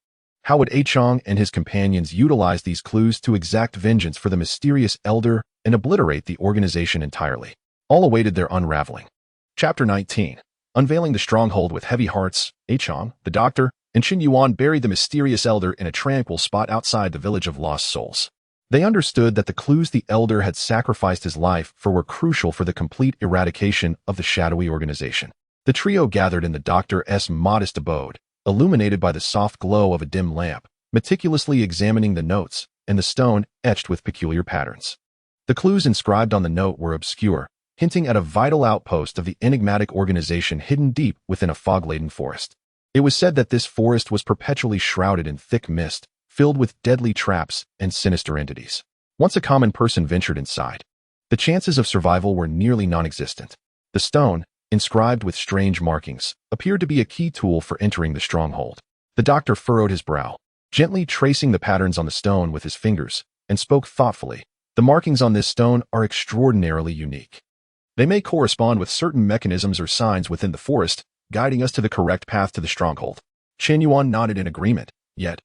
How would Qiang and his companions utilize these clues to exact vengeance for the mysterious elder and obliterate the organization entirely? All awaited their unraveling. Chapter 19. Unveiling the stronghold with heavy hearts, Qiang, the doctor, and Chun Yuan buried the mysterious elder in a tranquil spot outside the village of lost souls. They understood that the clues the elder had sacrificed his life for were crucial for the complete eradication of the shadowy organization. The trio gathered in the doctor's modest abode, illuminated by the soft glow of a dim lamp, meticulously examining the notes and the stone etched with peculiar patterns. The clues inscribed on the note were obscure, hinting at a vital outpost of the enigmatic organization hidden deep within a fog-laden forest. It was said that this forest was perpetually shrouded in thick mist, filled with deadly traps and sinister entities. Once a common person ventured inside, the chances of survival were nearly non-existent. The stone, inscribed with strange markings, appeared to be a key tool for entering the stronghold. The doctor furrowed his brow, gently tracing the patterns on the stone with his fingers, and spoke thoughtfully. The markings on this stone are extraordinarily unique. They may correspond with certain mechanisms or signs within the forest, guiding us to the correct path to the stronghold. Chen Yuan nodded in agreement. Yet,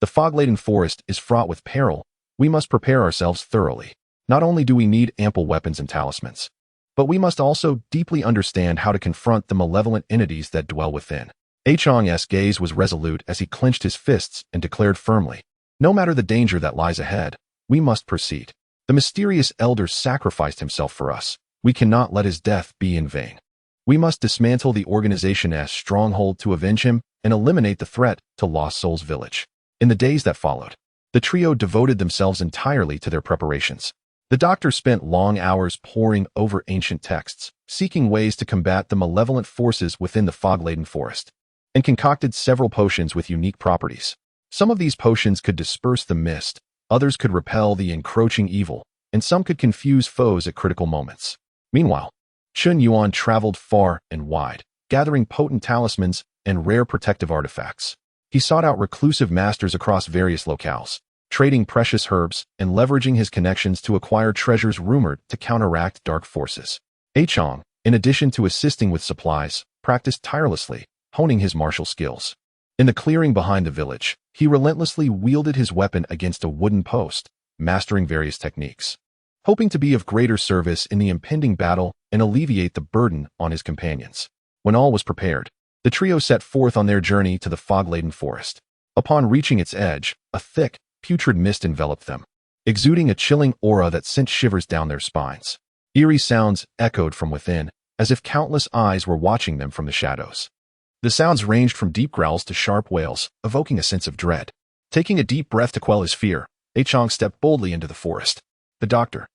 the fog-laden forest is fraught with peril. We must prepare ourselves thoroughly. Not only do we need ample weapons and talismans, but we must also deeply understand how to confront the malevolent entities that dwell within. Qiang's gaze was resolute as he clenched his fists and declared firmly, "No matter the danger that lies ahead, we must proceed. The mysterious elder sacrificed himself for us. We cannot let his death be in vain. We must dismantle the organization's stronghold to avenge him and eliminate the threat to Lost Souls Village." In the days that followed, the trio devoted themselves entirely to their preparations. The doctor spent long hours poring over ancient texts, seeking ways to combat the malevolent forces within the fog-laden forest, and concocted several potions with unique properties. Some of these potions could disperse the mist, others could repel the encroaching evil, and some could confuse foes at critical moments. Meanwhile, Chen Yuan traveled far and wide, gathering potent talismans and rare protective artifacts. He sought out reclusive masters across various locales, trading precious herbs and leveraging his connections to acquire treasures rumored to counteract dark forces. Qiang, in addition to assisting with supplies, practiced tirelessly, honing his martial skills. In the clearing behind the village, he relentlessly wielded his weapon against a wooden post, mastering various techniques, hoping to be of greater service in the impending battle and alleviate the burden on his companions. When all was prepared, the trio set forth on their journey to the fog-laden forest. Upon reaching its edge, a thick, putrid mist enveloped them, exuding a chilling aura that sent shivers down their spines. Eerie sounds echoed from within, as if countless eyes were watching them from the shadows. The sounds ranged from deep growls to sharp wails, evoking a sense of dread. Taking a deep breath to quell his fear, Qiang stepped boldly into the forest. The doctor,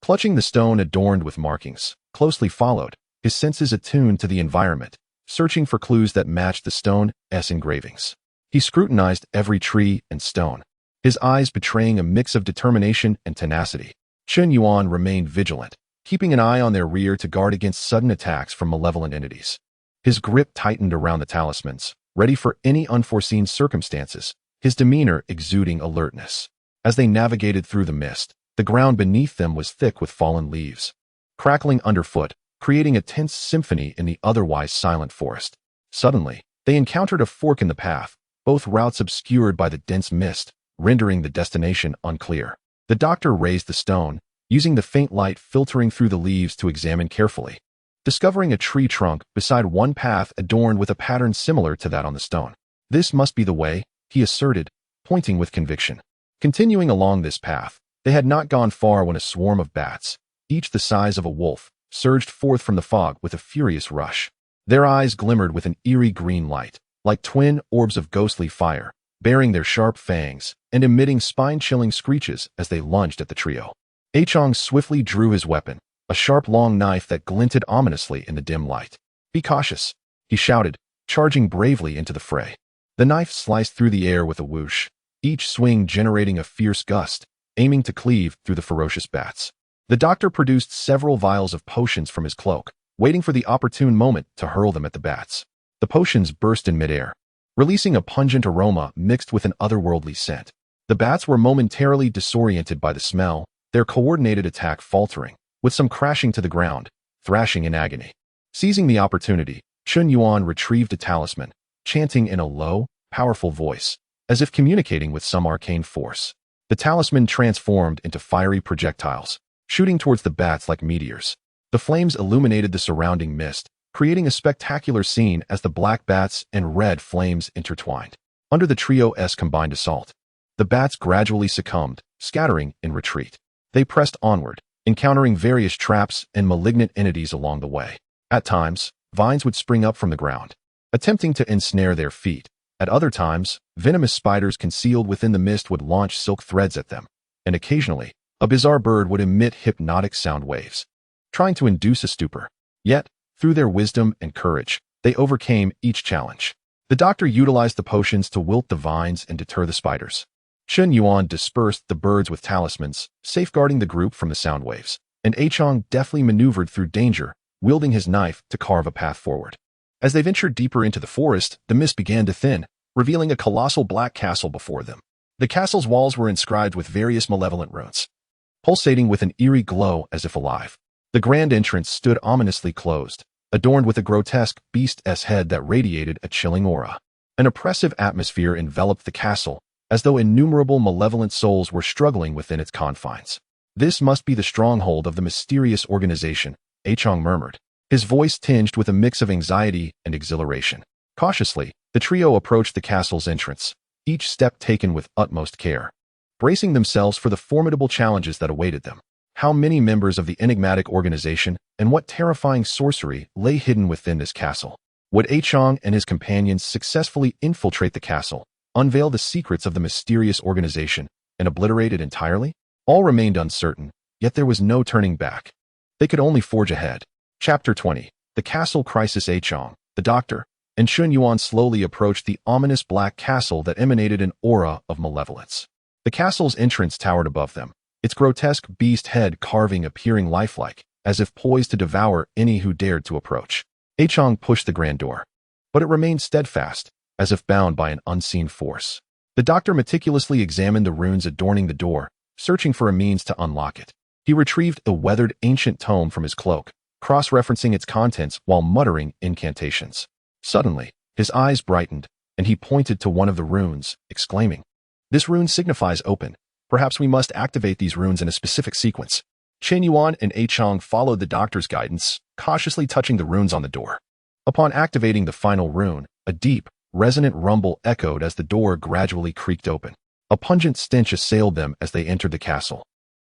clutching the stone adorned with markings, closely followed, his senses attuned to the environment, searching for clues that matched the stone's engravings. He scrutinized every tree and stone, his eyes betraying a mix of determination and tenacity. Chen Yuan remained vigilant, keeping an eye on their rear to guard against sudden attacks from malevolent entities. His grip tightened around the talismans, ready for any unforeseen circumstances, his demeanor exuding alertness. As they navigated through the mist, the ground beneath them was thick with fallen leaves, crackling underfoot, creating a tense symphony in the otherwise silent forest. Suddenly, they encountered a fork in the path, both routes obscured by the dense mist, rendering the destination unclear. The doctor raised the stone, using the faint light filtering through the leaves to examine carefully, discovering a tree trunk beside one path adorned with a pattern similar to that on the stone. "This must be the way," he asserted, pointing with conviction. Continuing along this path, they had not gone far when a swarm of bats, each the size of a wolf, surged forth from the fog with a furious rush. Their eyes glimmered with an eerie green light, like twin orbs of ghostly fire, baring their sharp fangs and emitting spine-chilling screeches as they lunged at the trio. Qiang swiftly drew his weapon, a sharp long knife that glinted ominously in the dim light. "Be cautious," he shouted, charging bravely into the fray. The knife sliced through the air with a whoosh, each swing generating a fierce gust, aiming to cleave through the ferocious bats. The doctor produced several vials of potions from his cloak, waiting for the opportune moment to hurl them at the bats. The potions burst in midair, releasing a pungent aroma mixed with an otherworldly scent. The bats were momentarily disoriented by the smell, their coordinated attack faltering, with some crashing to the ground, thrashing in agony. Seizing the opportunity, Chen Yuan retrieved a talisman, chanting in a low, powerful voice, as if communicating with some arcane force. The talisman transformed into fiery projectiles, shooting towards the bats like meteors. The flames illuminated the surrounding mist, creating a spectacular scene as the black bats and red flames intertwined. Under the trio's combined assault, the bats gradually succumbed, scattering in retreat. They pressed onward, encountering various traps and malignant entities along the way. At times, vines would spring up from the ground, attempting to ensnare their feet. At other times, venomous spiders concealed within the mist would launch silk threads at them, and occasionally, a bizarre bird would emit hypnotic sound waves, trying to induce a stupor. Yet, through their wisdom and courage, they overcame each challenge. The doctor utilized the potions to wilt the vines and deter the spiders. Chen Yuan dispersed the birds with talismans, safeguarding the group from the sound waves, and Qiang deftly maneuvered through danger, wielding his knife to carve a path forward. As they ventured deeper into the forest, the mist began to thin, revealing a colossal black castle before them. The castle's walls were inscribed with various malevolent runes, pulsating with an eerie glow as if alive. The grand entrance stood ominously closed, adorned with a grotesque beast's head that radiated a chilling aura. An oppressive atmosphere enveloped the castle, as though innumerable malevolent souls were struggling within its confines. This must be the stronghold of the mysterious organization, Qiang murmured, his voice tinged with a mix of anxiety and exhilaration. Cautiously, the trio approached the castle's entrance, each step taken with utmost care, bracing themselves for the formidable challenges that awaited them. How many members of the enigmatic organization and what terrifying sorcery lay hidden within this castle? Would Qiang and his companions successfully infiltrate the castle, unveil the secrets of the mysterious organization, and obliterate it entirely? All remained uncertain, yet there was no turning back. They could only forge ahead. Chapter 20. The Castle Crisis. Qiang, the doctor, and Chen Yuan slowly approached the ominous black castle that emanated an aura of malevolence. The castle's entrance towered above them, its grotesque beast head carving appearing lifelike, as if poised to devour any who dared to approach. Qiang pushed the grand door, but it remained steadfast, as if bound by an unseen force. The doctor meticulously examined the runes adorning the door, searching for a means to unlock it. He retrieved the weathered ancient tome from his cloak, cross-referencing its contents while muttering incantations. Suddenly, his eyes brightened, and he pointed to one of the runes, exclaiming, "This rune signifies open. Perhaps we must activate these runes in a specific sequence." Chen Yuan and Qiang followed the doctor's guidance, cautiously touching the runes on the door. Upon activating the final rune, a deep, resonant rumble echoed as the door gradually creaked open. A pungent stench assailed them as they entered the castle,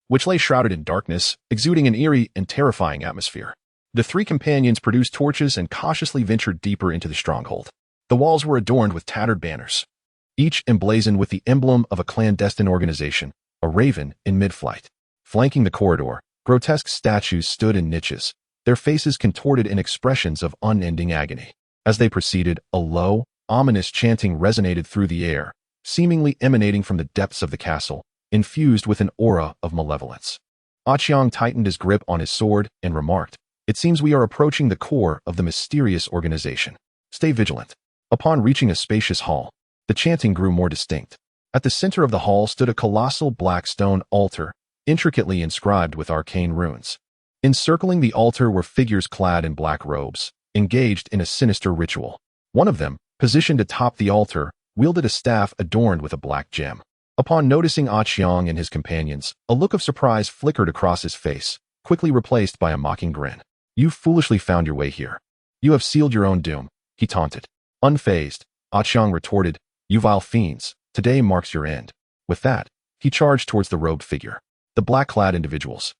which lay shrouded in darkness, exuding an eerie and terrifying atmosphere. The three companions produced torches and cautiously ventured deeper into the stronghold. The walls were adorned with tattered banners, each emblazoned with the emblem of a clandestine organization, a raven in mid-flight. Flanking the corridor, grotesque statues stood in niches, their faces contorted in expressions of unending agony. As they proceeded, a low, ominous chanting resonated through the air, seemingly emanating from the depths of the castle, infused with an aura of malevolence. Qiang tightened his grip on his sword and remarked, "It seems we are approaching the core of the mysterious organization. Stay vigilant." Upon reaching a spacious hall, the chanting grew more distinct. At the center of the hall stood a colossal black stone altar, intricately inscribed with arcane runes. Encircling the altar were figures clad in black robes, engaged in a sinister ritual. One of them, positioned atop the altar, wielded a staff adorned with a black gem. Upon noticing Qiang and his companions, a look of surprise flickered across his face, quickly replaced by a mocking grin. "You foolishly found your way here. You have sealed your own doom," he taunted. Unfazed, Qiang retorted, "You vile fiends, today marks your end." With that, he charged towards the robed figure. The black-clad individuals,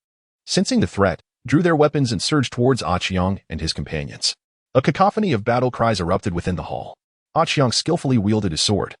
sensing the threat, drew their weapons and surged towards Qiang and his companions. A cacophony of battle cries erupted within the hall. Qiang skillfully wielded his sword,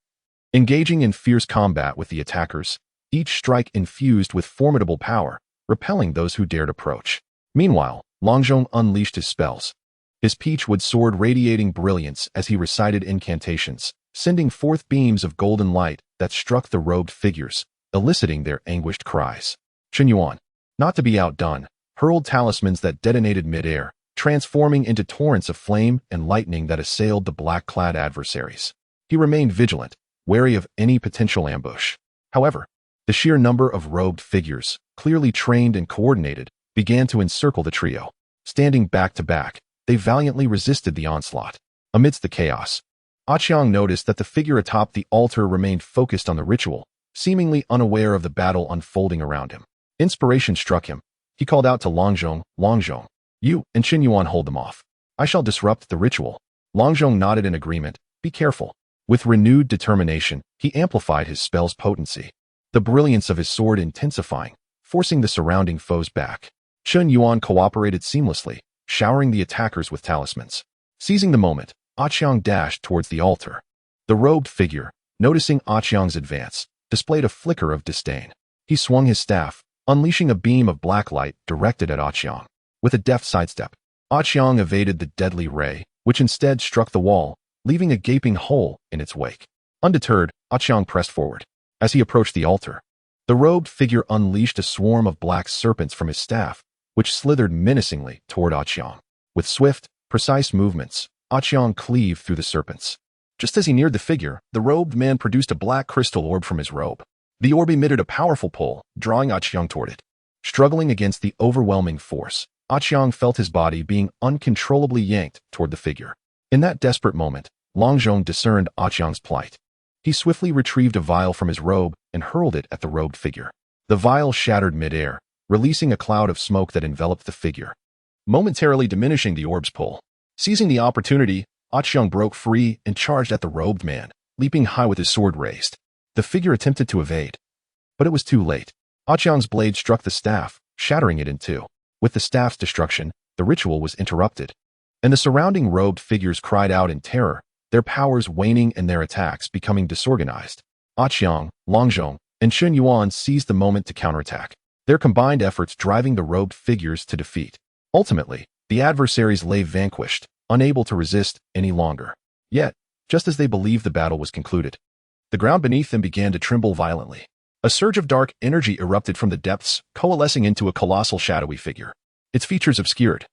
engaging in fierce combat with the attackers, each strike infused with formidable power, repelling those who dared approach. Meanwhile, Longzhong unleashed his spells, his peachwood sword radiating brilliance as he recited incantations, sending forth beams of golden light that struck the robed figures, eliciting their anguished cries. Chen Yuan, not to be outdone, hurled talismans that detonated mid-air, transforming into torrents of flame and lightning that assailed the black-clad adversaries. He remained vigilant, wary of any potential ambush. However, the sheer number of robed figures, clearly trained and coordinated, began to encircle the trio. Standing back to back, they valiantly resisted the onslaught. Amidst the chaos, Qiang noticed that the figure atop the altar remained focused on the ritual, seemingly unaware of the battle unfolding around him. Inspiration struck him. He called out to Longzhong, "Longzhong, you and Chen Yuan hold them off. I shall disrupt the ritual." Longzhong nodded in agreement. "Be careful." With renewed determination, he amplified his spell's potency. the brilliance of his sword intensifying, forcing the surrounding foes back. Chun Yuan cooperated seamlessly, showering the attackers with talismans. Seizing the moment, Qiang dashed towards the altar. The robed figure, noticing Qiang's advance, displayed a flicker of disdain. He swung his staff, unleashing a beam of black light directed at Qiang. With a deft sidestep, Qiang evaded the deadly ray, which instead struck the wall, leaving a gaping hole in its wake. Undeterred, Qiang pressed forward. As he approached the altar, the robed figure unleashed a swarm of black serpents from his staff, which slithered menacingly toward Qiang. With swift, precise movements, Qiang cleaved through the serpents. Just as he neared the figure, the robed man produced a black crystal orb from his robe. The orb emitted a powerful pull, drawing Qiang toward it. Struggling against the overwhelming force, Qiang felt his body being uncontrollably yanked toward the figure. In that desperate moment, Longzhong discerned Qiang's plight. He swiftly retrieved a vial from his robe and hurled it at the robed figure. The vial shattered midair, releasing a cloud of smoke that enveloped the figure, momentarily diminishing the orb's pull. Seizing the opportunity, Qiang broke free and charged at the robed man, leaping high with his sword raised. The figure attempted to evade, but it was too late. Qiang's blade struck the staff, shattering it in two. With the staff's destruction, the ritual was interrupted, and the surrounding robed figures cried out in terror, their powers waning and their attacks becoming disorganized. Qiang, Longzhong, and Chun Yuan seized the moment to counterattack, their combined efforts driving the robed figures to defeat. Ultimately, the adversaries lay vanquished, unable to resist any longer. Yet, just as they believed the battle was concluded, the ground beneath them began to tremble violently. A surge of dark energy erupted from the depths, coalescing into a colossal shadowy figure. Its features obscured,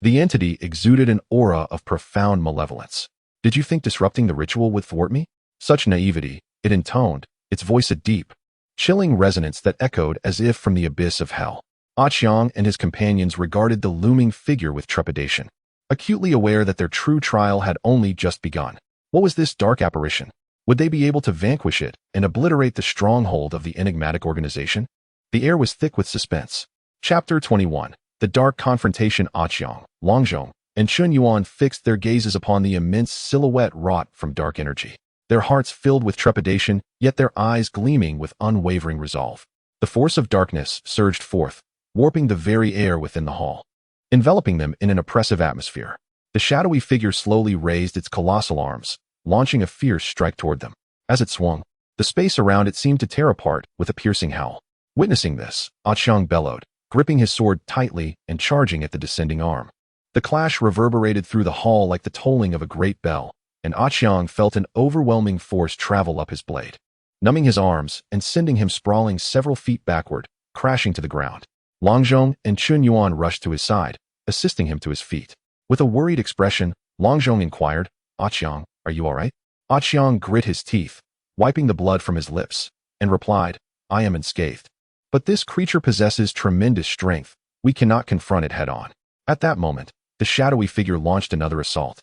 the entity exuded an aura of profound malevolence. "Did you think disrupting the ritual would thwart me?" Such naivety, it intoned, its voice a deep, chilling resonance that echoed as if from the abyss of hell. Qiang and his companions regarded the looming figure with trepidation, acutely aware that their true trial had only just begun. What was this dark apparition? Would they be able to vanquish it and obliterate the stronghold of the enigmatic organization? The air was thick with suspense. Chapter 21. The Dark Confrontation. Qiang, Longzhong, and Chun Yuan fixed their gazes upon the immense silhouette wrought from dark energy, their hearts filled with trepidation, yet their eyes gleaming with unwavering resolve. The force of darkness surged forth, warping the very air within the hall, enveloping them in an oppressive atmosphere. The shadowy figure slowly raised its colossal arms, launching a fierce strike toward them. As it swung, the space around it seemed to tear apart with a piercing howl. Witnessing this, Qiang bellowed, gripping his sword tightly and charging at the descending arm. The clash reverberated through the hall like the tolling of a great bell, and Qiang felt an overwhelming force travel up his blade, numbing his arms and sending him sprawling several feet backward, crashing to the ground. Longzhong and Chun Yuan rushed to his side, assisting him to his feet. With a worried expression, Longzhong inquired, "Qiang, are you all right?" Qiang grit his teeth, wiping the blood from his lips, and replied, "I am unscathed. But this creature possesses tremendous strength. We cannot confront it head-on." At that moment, the shadowy figure launched another assault,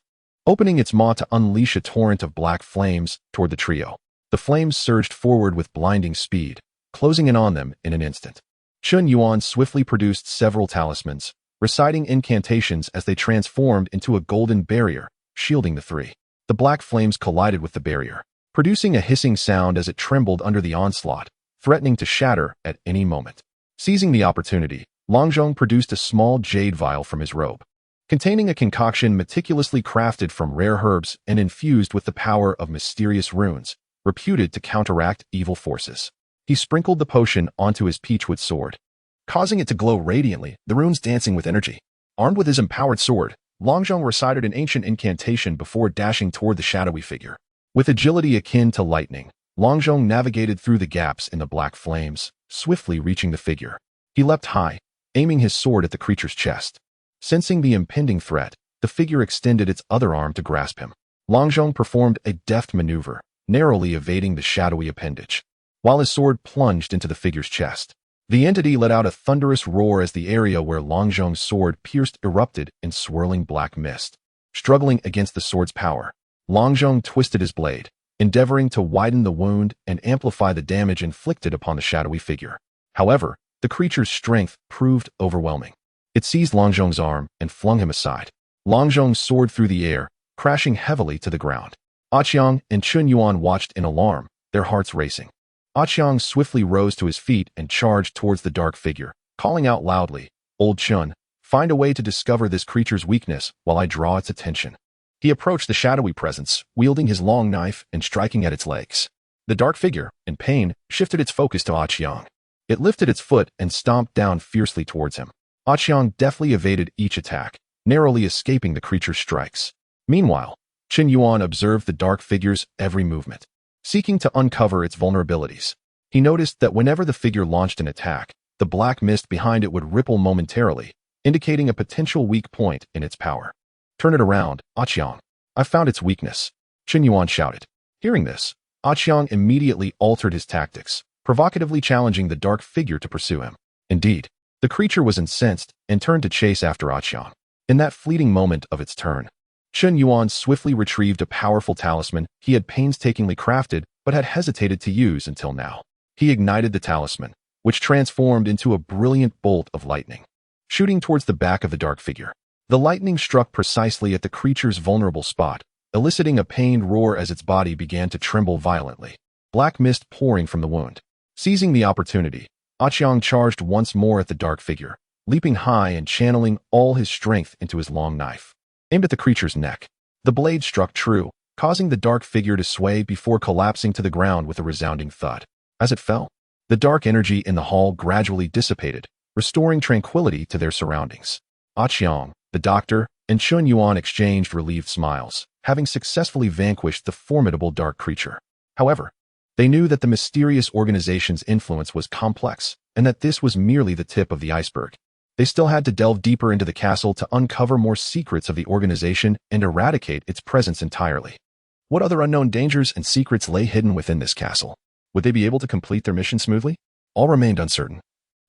opening its maw to unleash a torrent of black flames toward the trio. The flames surged forward with blinding speed, closing in on them in an instant. Chun Yuan swiftly produced several talismans, reciting incantations as they transformed into a golden barrier, shielding the three. The black flames collided with the barrier, producing a hissing sound as it trembled under the onslaught, threatening to shatter at any moment. Seizing the opportunity, Longzhong produced a small jade vial from his robe, containing a concoction meticulously crafted from rare herbs and infused with the power of mysterious runes, reputed to counteract evil forces. He sprinkled the potion onto his peachwood sword, causing it to glow radiantly, the runes dancing with energy. Armed with his empowered sword, Longzhong recited an ancient incantation before dashing toward the shadowy figure. With agility akin to lightning, Longzhong navigated through the gaps in the black flames, swiftly reaching the figure. He leapt high, aiming his sword at the creature's chest. Sensing the impending threat, the figure extended its other arm to grasp him. Longzhong performed a deft maneuver, narrowly evading the shadowy appendage, while his sword plunged into the figure's chest. The entity let out a thunderous roar as the area where Longzhong's sword pierced erupted in swirling black mist. Struggling against the sword's power, Longzhong twisted his blade, endeavoring to widen the wound and amplify the damage inflicted upon the shadowy figure. However, the creature's strength proved overwhelming. It seized Longzhong's arm and flung him aside. Longzhong soared through the air, crashing heavily to the ground. Qiang and Chun Yuan watched in alarm, their hearts racing. Qiang swiftly rose to his feet and charged towards the dark figure, calling out loudly, "Old Chun, find a way to discover this creature's weakness while I draw its attention." He approached the shadowy presence, wielding his long knife and striking at its legs. The dark figure, in pain, shifted its focus to Qiang. It lifted its foot and stomped down fiercely towards him. Qiang deftly evaded each attack, narrowly escaping the creature's strikes. Meanwhile, Qin Yuan observed the dark figure's every movement, seeking to uncover its vulnerabilities. He noticed that whenever the figure launched an attack, the black mist behind it would ripple momentarily, indicating a potential weak point in its power. "Turn it around, Qiang. I've found its weakness," Qin Yuan shouted. Hearing this, Qiang immediately altered his tactics, provocatively challenging the dark figure to pursue him. Indeed, the creature was incensed and turned to chase after Qiang. In that fleeting moment of its turn, Qin Yuan swiftly retrieved a powerful talisman he had painstakingly crafted but had hesitated to use until now. He ignited the talisman, which transformed into a brilliant bolt of lightning, shooting towards the back of the dark figure. The lightning struck precisely at the creature's vulnerable spot, eliciting a pained roar as its body began to tremble violently, black mist pouring from the wound. Seizing the opportunity, Qiang charged once more at the dark figure, leaping high and channeling all his strength into his long knife. Aimed at the creature's neck, the blade struck true, causing the dark figure to sway before collapsing to the ground with a resounding thud. As it fell, the dark energy in the hall gradually dissipated, restoring tranquility to their surroundings. Qiang, the doctor, and Qin Yuan exchanged relieved smiles, having successfully vanquished the formidable dark creature. However, they knew that the mysterious organization's influence was complex, and that this was merely the tip of the iceberg. They still had to delve deeper into the castle to uncover more secrets of the organization and eradicate its presence entirely. What other unknown dangers and secrets lay hidden within this castle? Would they be able to complete their mission smoothly? All remained uncertain.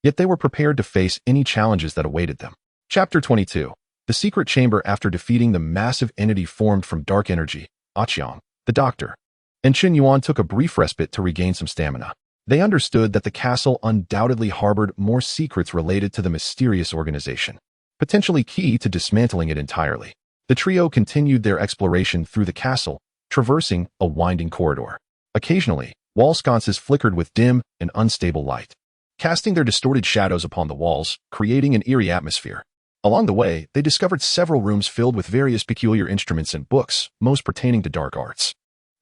Yet they were prepared to face any challenges that awaited them. Chapter 22. The Secret Chamber. After defeating the massive entity formed from dark energy, Qiang, the doctor, and Qin Yuan took a brief respite to regain some stamina. They understood that the castle undoubtedly harbored more secrets related to the mysterious organization, potentially key to dismantling it entirely. The trio continued their exploration through the castle, traversing a winding corridor. Occasionally, wall sconces flickered with dim and unstable light, casting their distorted shadows upon the walls, creating an eerie atmosphere. Along the way, they discovered several rooms filled with various peculiar instruments and books, most pertaining to dark arts.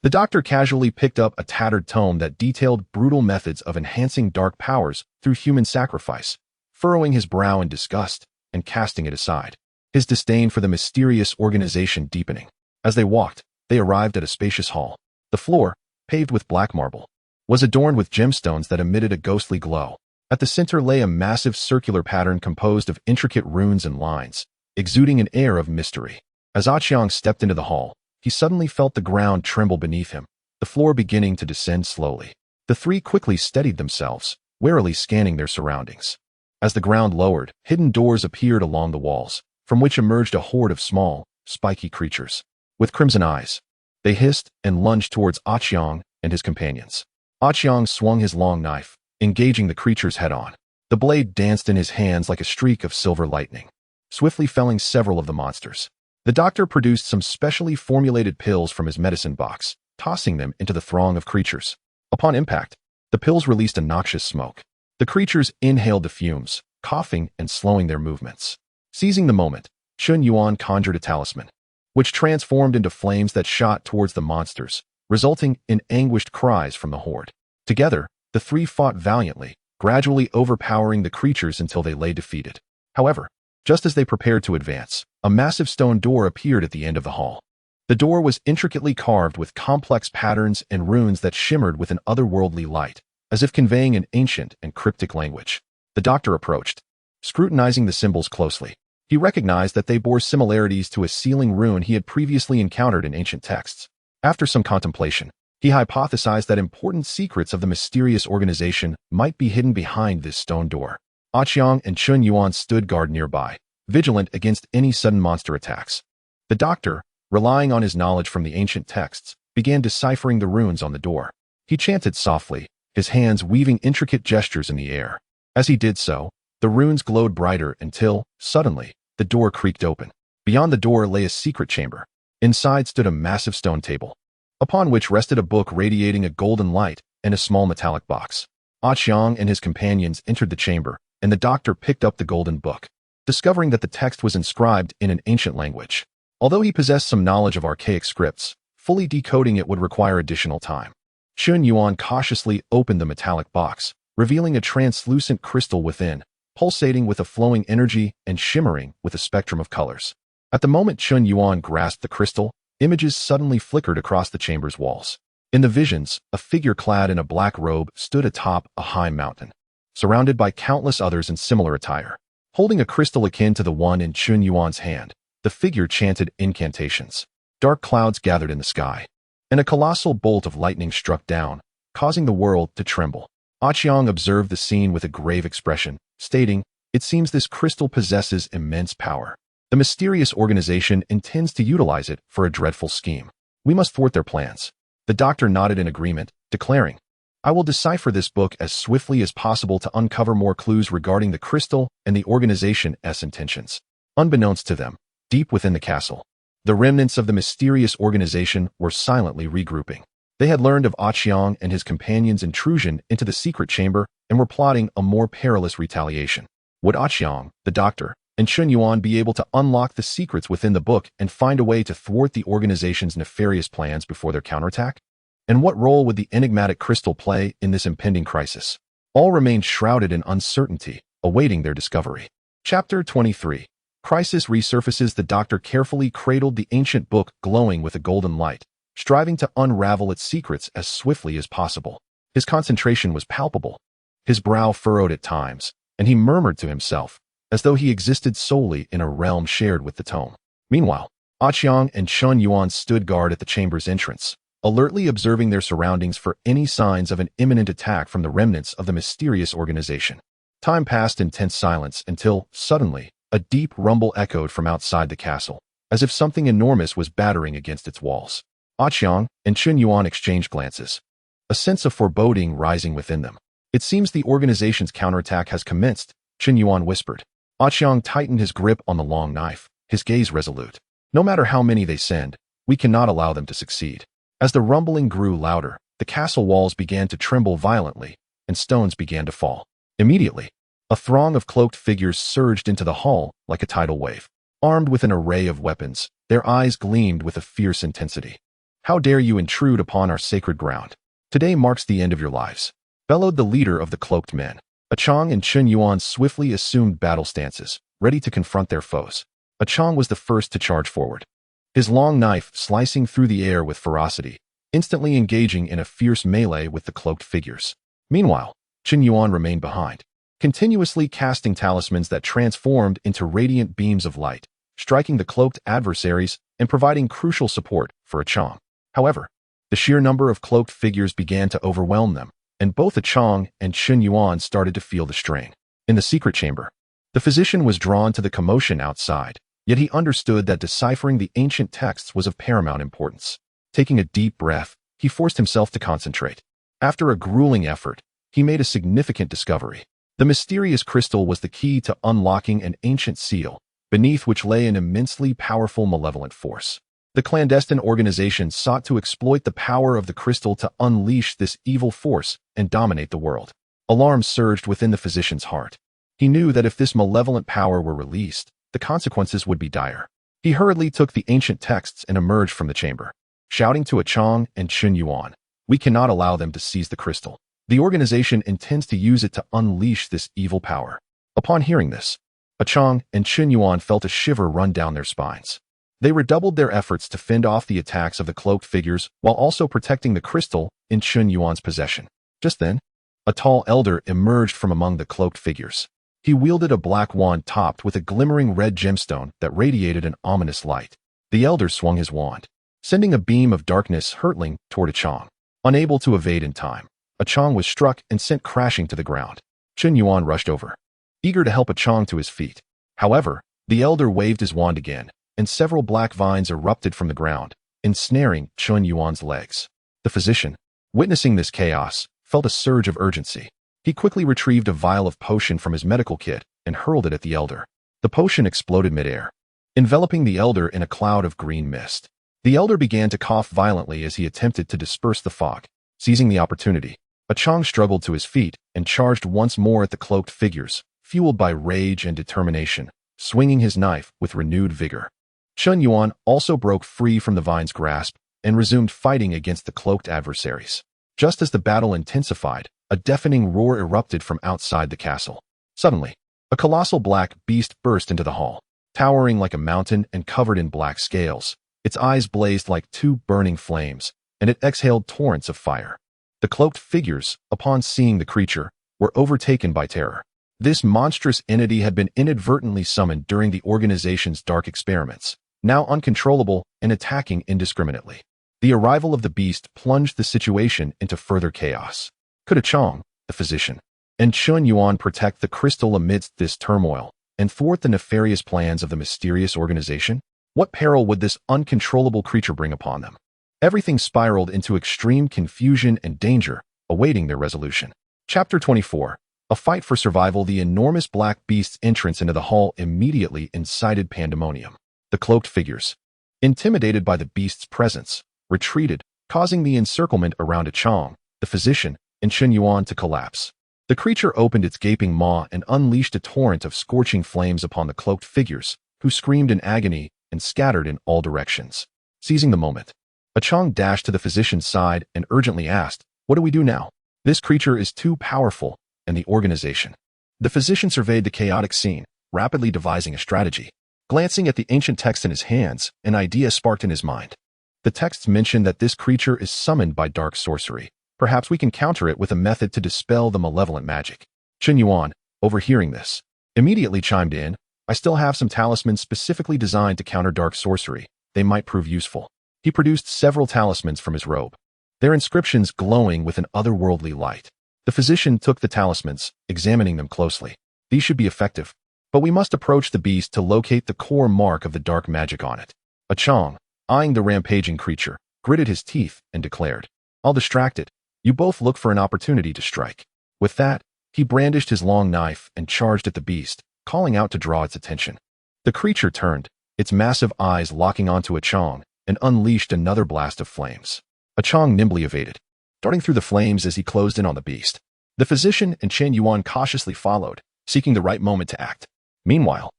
The doctor casually picked up a tattered tome that detailed brutal methods of enhancing dark powers through human sacrifice, furrowing his brow in disgust and casting it aside, his disdain for the mysterious organization deepening. As they walked, they arrived at a spacious hall. The floor, paved with black marble, was adorned with gemstones that emitted a ghostly glow. At the center lay a massive circular pattern composed of intricate runes and lines, exuding an air of mystery. As Qiang stepped into the hall, he suddenly felt the ground tremble beneath him, the floor beginning to descend slowly. The three quickly steadied themselves, warily scanning their surroundings. As the ground lowered, hidden doors appeared along the walls, from which emerged a horde of small, spiky creatures. With crimson eyes, they hissed and lunged towards Qiang and his companions. Qiang swung his long knife, engaging the creatures head-on. The blade danced in his hands like a streak of silver lightning, swiftly felling several of the monsters. The doctor produced some specially formulated pills from his medicine box, tossing them into the throng of creatures. Upon impact, the pills released a noxious smoke. The creatures inhaled the fumes, coughing and slowing their movements. Seizing the moment, Qin Yuan conjured a talisman, which transformed into flames that shot towards the monsters, resulting in anguished cries from the horde. Together, the three fought valiantly, gradually overpowering the creatures until they lay defeated. However, just as they prepared to advance, a massive stone door appeared at the end of the hall. The door was intricately carved with complex patterns and runes that shimmered with an otherworldly light, as if conveying an ancient and cryptic language. The doctor approached, scrutinizing the symbols closely. He recognized that they bore similarities to a sealing rune he had previously encountered in ancient texts. After some contemplation, he hypothesized that important secrets of the mysterious organization might be hidden behind this stone door. Qiang and Qin Yuan stood guard nearby, vigilant against any sudden monster attacks. The doctor, relying on his knowledge from the ancient texts, began deciphering the runes on the door. He chanted softly, his hands weaving intricate gestures in the air. As he did so, the runes glowed brighter until, suddenly, the door creaked open. Beyond the door lay a secret chamber. Inside stood a massive stone table, upon which rested a book radiating a golden light and a small metallic box. Qiang and his companions entered the chamber, and the doctor picked up the golden book, discovering that the text was inscribed in an ancient language. Although he possessed some knowledge of archaic scripts, fully decoding it would require additional time. Chun Yuan cautiously opened the metallic box, revealing a translucent crystal within, pulsating with a flowing energy and shimmering with a spectrum of colors. At the moment Chun Yuan grasped the crystal, images suddenly flickered across the chamber's walls. In the visions, a figure clad in a black robe stood atop a high mountain, surrounded by countless others in similar attire. Holding a crystal akin to the one in Chun Yuan's hand, the figure chanted incantations. Dark clouds gathered in the sky, and a colossal bolt of lightning struck down, causing the world to tremble. Qiang observed the scene with a grave expression, stating, "It seems this crystal possesses immense power. The mysterious organization intends to utilize it for a dreadful scheme. We must thwart their plans." The doctor nodded in agreement, declaring, "I will decipher this book as swiftly as possible to uncover more clues regarding the crystal and the organization's intentions." Unbeknownst to them, deep within the castle, the remnants of the mysterious organization were silently regrouping. They had learned of Qiang and his companions' intrusion into the secret chamber and were plotting a more perilous retaliation. Would Qiang, the doctor, and Chun Yuan be able to unlock the secrets within the book and find a way to thwart the organization's nefarious plans before their counterattack? And what role would the enigmatic crystal play in this impending crisis? All remained shrouded in uncertainty, awaiting their discovery. Chapter 23. Crisis resurfaces. The doctor carefully cradled the ancient book glowing with a golden light, striving to unravel its secrets as swiftly as possible. His concentration was palpable, his brow furrowed at times, and he murmured to himself, as though he existed solely in a realm shared with the tome. Meanwhile, Qiang and Chun Yuan stood guard at the chamber's entrance, alertly observing their surroundings for any signs of an imminent attack from the remnants of the mysterious organization. Time passed in tense silence until, suddenly, a deep rumble echoed from outside the castle, as if something enormous was battering against its walls. Qiang and Chun Yuan exchanged glances, a sense of foreboding rising within them. "It seems the organization's counterattack has commenced," Chun Yuan whispered. Qiang tightened his grip on the long knife, his gaze resolute. "No matter how many they send, we cannot allow them to succeed." As the rumbling grew louder, the castle walls began to tremble violently, and stones began to fall. Immediately, a throng of cloaked figures surged into the hall like a tidal wave. Armed with an array of weapons, their eyes gleamed with a fierce intensity. "How dare you intrude upon our sacred ground? Today marks the end of your lives," bellowed the leader of the cloaked men. Qiang and Chun Yuan swiftly assumed battle stances, ready to confront their foes. Qiang was the first to charge forward, his long knife slicing through the air with ferocity, instantly engaging in a fierce melee with the cloaked figures. Meanwhile, Chun Yuan remained behind, continuously casting talismans that transformed into radiant beams of light, striking the cloaked adversaries and providing crucial support for Qiang. However, the sheer number of cloaked figures began to overwhelm them, and both Qiang and Chun Yuan started to feel the strain. In the secret chamber, the physician was drawn to the commotion outside, yet he understood that deciphering the ancient texts was of paramount importance. Taking a deep breath, he forced himself to concentrate. After a grueling effort, he made a significant discovery. The mysterious crystal was the key to unlocking an ancient seal, beneath which lay an immensely powerful malevolent force. The clandestine organization sought to exploit the power of the crystal to unleash this evil force and dominate the world. Alarm surged within the physician's heart. He knew that if this malevolent power were released, the consequences would be dire. He hurriedly took the ancient texts and emerged from the chamber, shouting to Qiang and Chun Yuan, "We cannot allow them to seize the crystal. The organization intends to use it to unleash this evil power." Upon hearing this, Qiang and Chun Yuan felt a shiver run down their spines. They redoubled their efforts to fend off the attacks of the cloaked figures while also protecting the crystal in Chun Yuan's possession. Just then, a tall elder emerged from among the cloaked figures. He wielded a black wand topped with a glimmering red gemstone that radiated an ominous light. The elder swung his wand, sending a beam of darkness hurtling toward Qiang. Unable to evade in time, Qiang was struck and sent crashing to the ground. Chun Yuan rushed over, eager to help Qiang to his feet. However, the elder waved his wand again, and several black vines erupted from the ground, ensnaring Chun Yuan's legs. The physician, witnessing this chaos, felt a surge of urgency. He quickly retrieved a vial of potion from his medical kit and hurled it at the elder. The potion exploded midair, enveloping the elder in a cloud of green mist. The elder began to cough violently as he attempted to disperse the fog. Seizing the opportunity, Qiang struggled to his feet and charged once more at the cloaked figures, fueled by rage and determination, swinging his knife with renewed vigor. Chun Yuan also broke free from the vine's grasp and resumed fighting against the cloaked adversaries. Just as the battle intensified, a deafening roar erupted from outside the castle. Suddenly, a colossal black beast burst into the hall. Towering like a mountain and covered in black scales, its eyes blazed like two burning flames, and it exhaled torrents of fire. The cloaked figures, upon seeing the creature, were overtaken by terror. This monstrous entity had been inadvertently summoned during the organization's dark experiments, now uncontrollable and attacking indiscriminately. The arrival of the beast plunged the situation into further chaos. Could Qiang, the physician, and Chun Yuan protect the crystal amidst this turmoil and thwart the nefarious plans of the mysterious organization? What peril would this uncontrollable creature bring upon them? Everything spiraled into extreme confusion and danger, awaiting their resolution. Chapter 24. A fight for survival. The enormous black beast's entrance into the hall immediately incited pandemonium. The cloaked figures, intimidated by the beast's presence, retreated, causing the encirclement around Qiang, the physician, and Chun Yuan to collapse. The creature opened its gaping maw and unleashed a torrent of scorching flames upon the cloaked figures, who screamed in agony and scattered in all directions. Seizing the moment, Qiang dashed to the physician's side and urgently asked, "What do we do now? This creature is too powerful, and the organization." The physician surveyed the chaotic scene, rapidly devising a strategy. Glancing at the ancient text in his hands, an idea sparked in his mind. The texts mention that this creature is summoned by dark sorcery. Perhaps we can counter it with a method to dispel the malevolent magic. Chun Yuan, overhearing this, immediately chimed in, "I still have some talismans specifically designed to counter dark sorcery. They might prove useful." He produced several talismans from his robe, their inscriptions glowing with an otherworldly light. The physician took the talismans, examining them closely. These should be effective, but we must approach the beast to locate the core mark of the dark magic on it. Qiang, eyeing the rampaging creature, gritted his teeth and declared, "I'll distract it. You both look for an opportunity to strike." With that, he brandished his long knife and charged at the beast, calling out to draw its attention. The creature turned, its massive eyes locking onto Qiang, and unleashed another blast of flames. Qiang nimbly evaded, darting through the flames as he closed in on the beast. The physician and Chun Yuan cautiously followed, seeking the right moment to act. Meanwhile,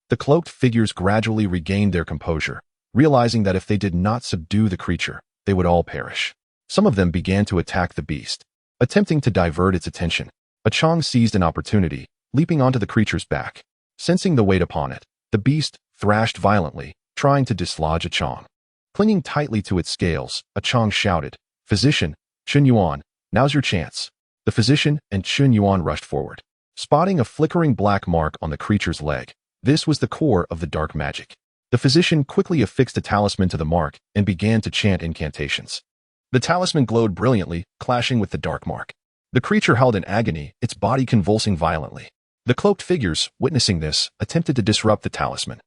the cloaked figures gradually regained their composure, realizing that if they did not subdue the creature, they would all perish. Some of them began to attack the beast, attempting to divert its attention. Qiang seized an opportunity, leaping onto the creature's back. Sensing the weight upon it, the beast thrashed violently, trying to dislodge Qiang. Clinging tightly to its scales, Qiang shouted, "Physician, Chun Yuan, now's your chance." The physician and Chun Yuan rushed forward, spotting a flickering black mark on the creature's leg. This was the core of the dark magic. The physician quickly affixed a talisman to the mark and began to chant incantations. The talisman glowed brilliantly, clashing with the dark mark. The creature howled in agony, its body convulsing violently. The cloaked figures, witnessing this, attempted to disrupt the talisman,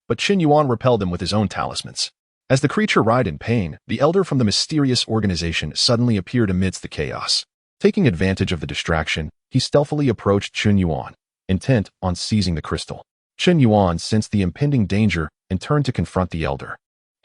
but Chun Yuan repelled them with his own talismans. As the creature writhed in pain, the elder from the mysterious organization suddenly appeared amidst the chaos. Taking advantage of the distraction, he stealthily approached Chun Yuan, intent on seizing the crystal. Chun Yuan sensed the impending danger and turned to confront the elder.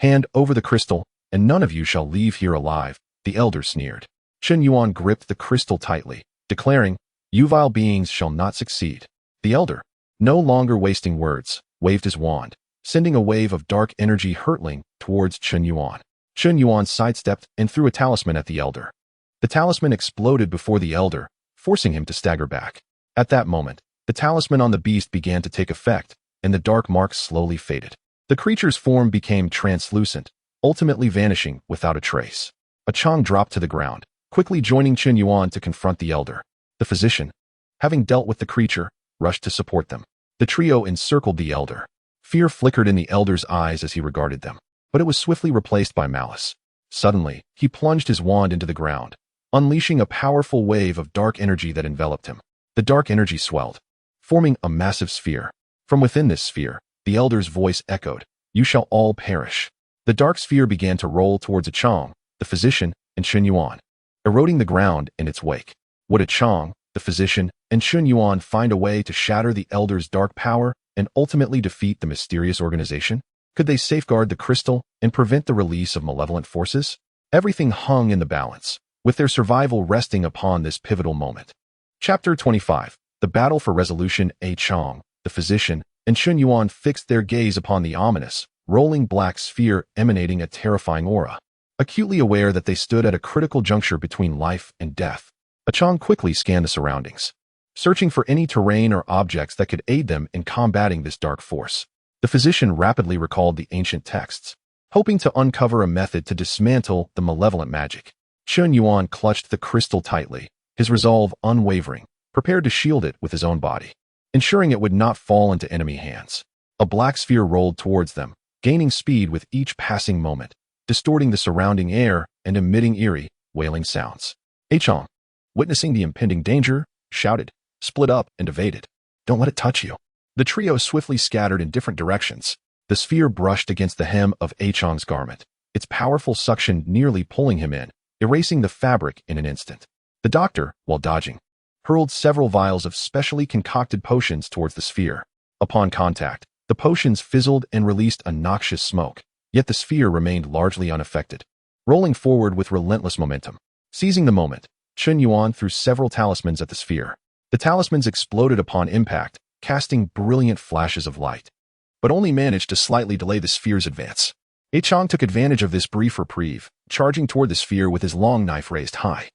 "Hand over the crystal, and none of you shall leave here alive," the elder sneered. Chun Yuan gripped the crystal tightly, declaring, "You vile beings shall not succeed." The elder, no longer wasting words, waved his wand, sending a wave of dark energy hurtling towards Chun Yuan. Chun Yuan sidestepped and threw a talisman at the elder. The talisman exploded before the elder, forcing him to stagger back. At that moment, the talisman on the beast began to take effect, and the dark marks slowly faded. The creature's form became translucent, ultimately vanishing without a trace. Qiang dropped to the ground, quickly joining Chun Yuan to confront the elder. The physician, having dealt with the creature, rushed to support them. The trio encircled the elder. Fear flickered in the elder's eyes as he regarded them, but it was swiftly replaced by malice. Suddenly, he plunged his wand into the ground, unleashing a powerful wave of dark energy that enveloped him. The dark energy swelled, forming a massive sphere. From within this sphere, the elder's voice echoed, "You shall all perish." The dark sphere began to roll towards Qiang, the physician, and Chun Yuan, eroding the ground in its wake. Would Qiang, the physician, and Chun Yuan find a way to shatter the elder's dark power and ultimately defeat the mysterious organization? Could they safeguard the crystal and prevent the release of malevolent forces? Everything hung in the balance, with their survival resting upon this pivotal moment. Chapter 25. The Battle for Resolution. Qiang, the physician, and Chun Yuan fixed their gaze upon the ominous, rolling black sphere emanating a terrifying aura. Acutely aware that they stood at a critical juncture between life and death, Qiang quickly scanned the surroundings, searching for any terrain or objects that could aid them in combating this dark force. The physician rapidly recalled the ancient texts, hoping to uncover a method to dismantle the malevolent magic. Chun Yuan clutched the crystal tightly, his resolve unwavering, prepared to shield it with his own body, ensuring it would not fall into enemy hands. A black sphere rolled towards them, gaining speed with each passing moment, distorting the surrounding air and emitting eerie, wailing sounds. Qiang, witnessing the impending danger, shouted, "Split up and evade it. Don't let it touch you." The trio swiftly scattered in different directions. The sphere brushed against the hem of Qiang's garment, its powerful suction nearly pulling him in, erasing the fabric in an instant. The doctor, while dodging, hurled several vials of specially concocted potions towards the sphere. Upon contact, the potions fizzled and released a noxious smoke, yet the sphere remained largely unaffected, rolling forward with relentless momentum. Seizing the moment, Chun Yuan threw several talismans at the sphere. The talismans exploded upon impact, casting brilliant flashes of light, but only managed to slightly delay the sphere's advance. Qiang took advantage of this brief reprieve, charging toward the sphere with his long knife raised high,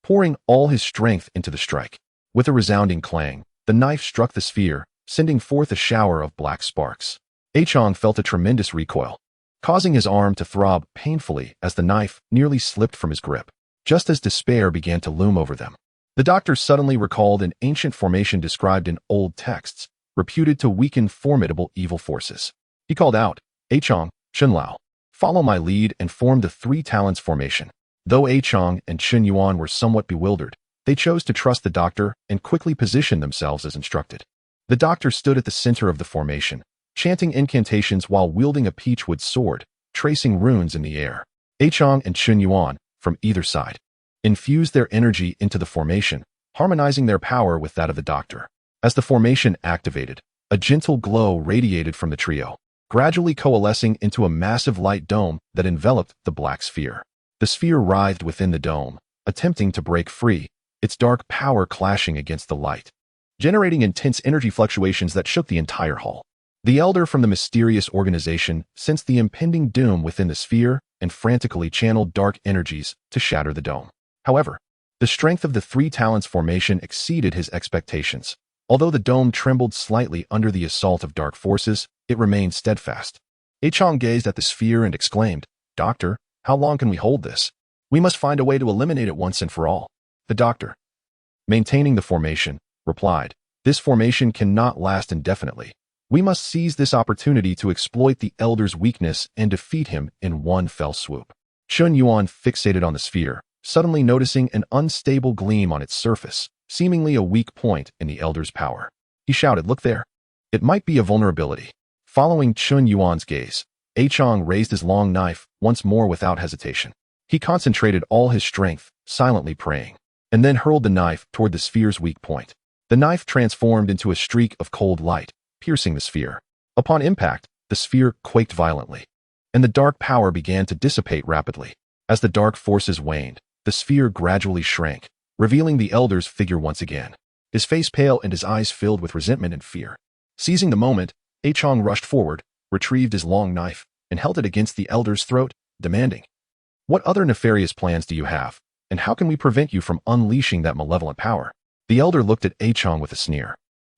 pouring all his strength into the strike. With a resounding clang, the knife struck the sphere, sending forth a shower of black sparks. Qiang felt a tremendous recoil, causing his arm to throb painfully as the knife nearly slipped from his grip, just as despair began to loom over them. The doctor suddenly recalled an ancient formation described in old texts, reputed to weaken formidable evil forces. He called out, "Qiang, Chunlao, follow my lead," and formed the Three Talents formation. Though Qiang and Chun Yuan were somewhat bewildered, they chose to trust the doctor and quickly positioned themselves as instructed. The doctor stood at the center of the formation, chanting incantations while wielding a peachwood sword, tracing runes in the air. Qiang and Chun Yuan, from either side, infused their energy into the formation, harmonizing their power with that of the doctor. As the formation activated, a gentle glow radiated from the trio, gradually coalescing into a massive light dome that enveloped the black sphere. The sphere writhed within the dome, attempting to break free, its dark power clashing against the light, generating intense energy fluctuations that shook the entire hall. The elder from the mysterious organization sensed the impending doom within the sphere and frantically channeled dark energies to shatter the dome. However, the strength of the Three Talents formation exceeded his expectations. Although the dome trembled slightly under the assault of dark forces, it remained steadfast. Qiang gazed at the sphere and exclaimed, "Doctor, how long can we hold this? We must find a way to eliminate it once and for all." The doctor, maintaining the formation, replied, "This formation cannot last indefinitely. We must seize this opportunity to exploit the elder's weakness and defeat him in one fell swoop." Chun Yuan fixated on the sphere, suddenly noticing an unstable gleam on its surface, seemingly a weak point in the elder's power. He shouted, "Look there. It might be a vulnerability." Following Chun Yuan's gaze, Qiang raised his long knife once more without hesitation. He concentrated all his strength, silently praying, and then hurled the knife toward the sphere's weak point. The knife transformed into a streak of cold light, piercing the sphere. Upon impact, the sphere quaked violently, and the dark power began to dissipate rapidly. As the dark forces waned, the sphere gradually shrank, revealing the elder's figure once again, his face pale and his eyes filled with resentment and fear. Seizing the moment, Qiang rushed forward, retrieved his long knife, and held it against the elder's throat, demanding, "What other nefarious plans do you have, and how can we prevent you from unleashing that malevolent power?" The elder looked at Qiang with a sneer.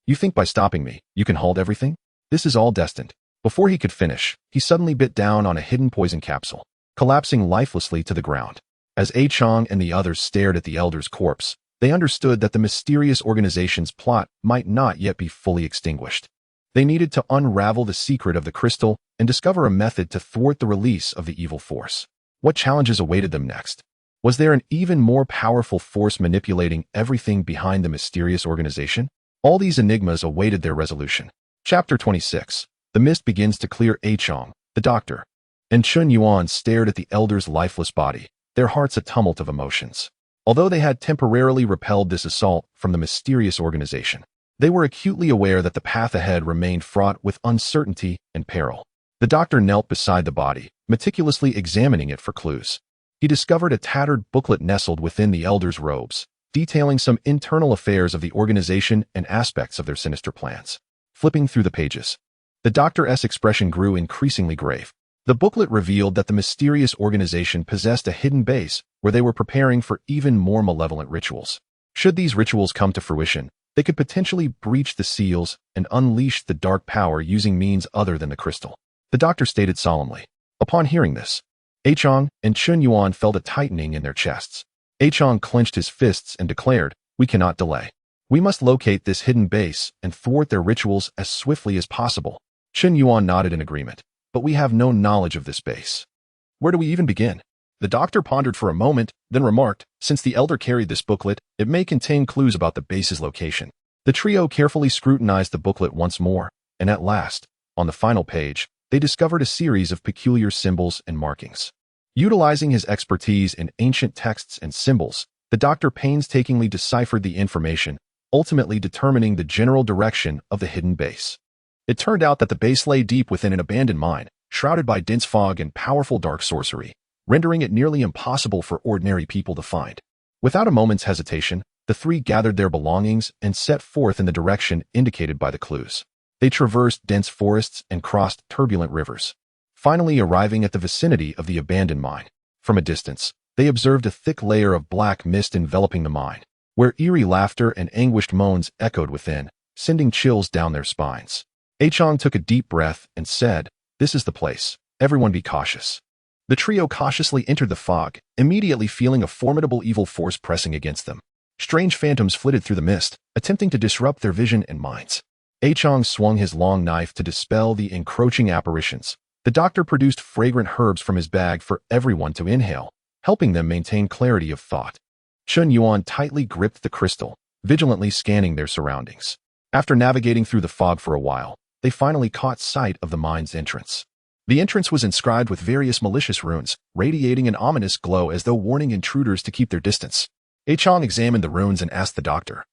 "You think by stopping me, you can halt everything? This is all destined." Before he could finish, he suddenly bit down on a hidden poison capsule, collapsing lifelessly to the ground. As Qiang and the others stared at the elder's corpse, they understood that the mysterious organization's plot might not yet be fully extinguished. They needed to unravel the secret of the crystal and discover a method to thwart the release of the evil force. What challenges awaited them next? Was there an even more powerful force manipulating everything behind the mysterious organization? All these enigmas awaited their resolution. Chapter 26. The mist begins to clear. Qiang, the doctor, and Chun Yuan stared at the elder's lifeless body, their hearts a tumult of emotions. Although they had temporarily repelled this assault from the mysterious organization, they were acutely aware that the path ahead remained fraught with uncertainty and peril. The doctor knelt beside the body, meticulously examining it for clues. He discovered a tattered booklet nestled within the elders' robes, detailing some internal affairs of the organization and aspects of their sinister plans. Flipping through the pages, the doctor's expression grew increasingly grave. The booklet revealed that the mysterious organization possessed a hidden base where they were preparing for even more malevolent rituals. Should these rituals come to fruition, they could potentially breach the seals and unleash the dark power using means other than the crystal. The doctor stated solemnly. Upon hearing this, Qiang and Chun Yuan felt a tightening in their chests. Qiang clenched his fists and declared, "We cannot delay. We must locate this hidden base and thwart their rituals as swiftly as possible." Chun Yuan nodded in agreement. "But we have no knowledge of this base. Where do we even begin?" The doctor pondered for a moment, then remarked, "Since the elder carried this booklet, it may contain clues about the base's location." The trio carefully scrutinized the booklet once more, and at last, on the final page, they discovered a series of peculiar symbols and markings. Utilizing his expertise in ancient texts and symbols, the doctor painstakingly deciphered the information, ultimately determining the general direction of the hidden base. It turned out that the base lay deep within an abandoned mine, shrouded by dense fog and powerful dark sorcery, rendering it nearly impossible for ordinary people to find. Without a moment's hesitation, the three gathered their belongings and set forth in the direction indicated by the clues. They traversed dense forests and crossed turbulent rivers, finally arriving at the vicinity of the abandoned mine. From a distance, they observed a thick layer of black mist enveloping the mine, where eerie laughter and anguished moans echoed within, sending chills down their spines. Qiang took a deep breath and said, "This is the place. Everyone be cautious." The trio cautiously entered the fog, immediately feeling a formidable evil force pressing against them. Strange phantoms flitted through the mist, attempting to disrupt their vision and minds. Qiang swung his long knife to dispel the encroaching apparitions. The doctor produced fragrant herbs from his bag for everyone to inhale, helping them maintain clarity of thought. Chun Yuan tightly gripped the crystal, vigilantly scanning their surroundings. After navigating through the fog for a while, they finally caught sight of the mine's entrance. The entrance was inscribed with various malicious runes, radiating an ominous glow as though warning intruders to keep their distance. Qiang examined the runes and asked the doctor,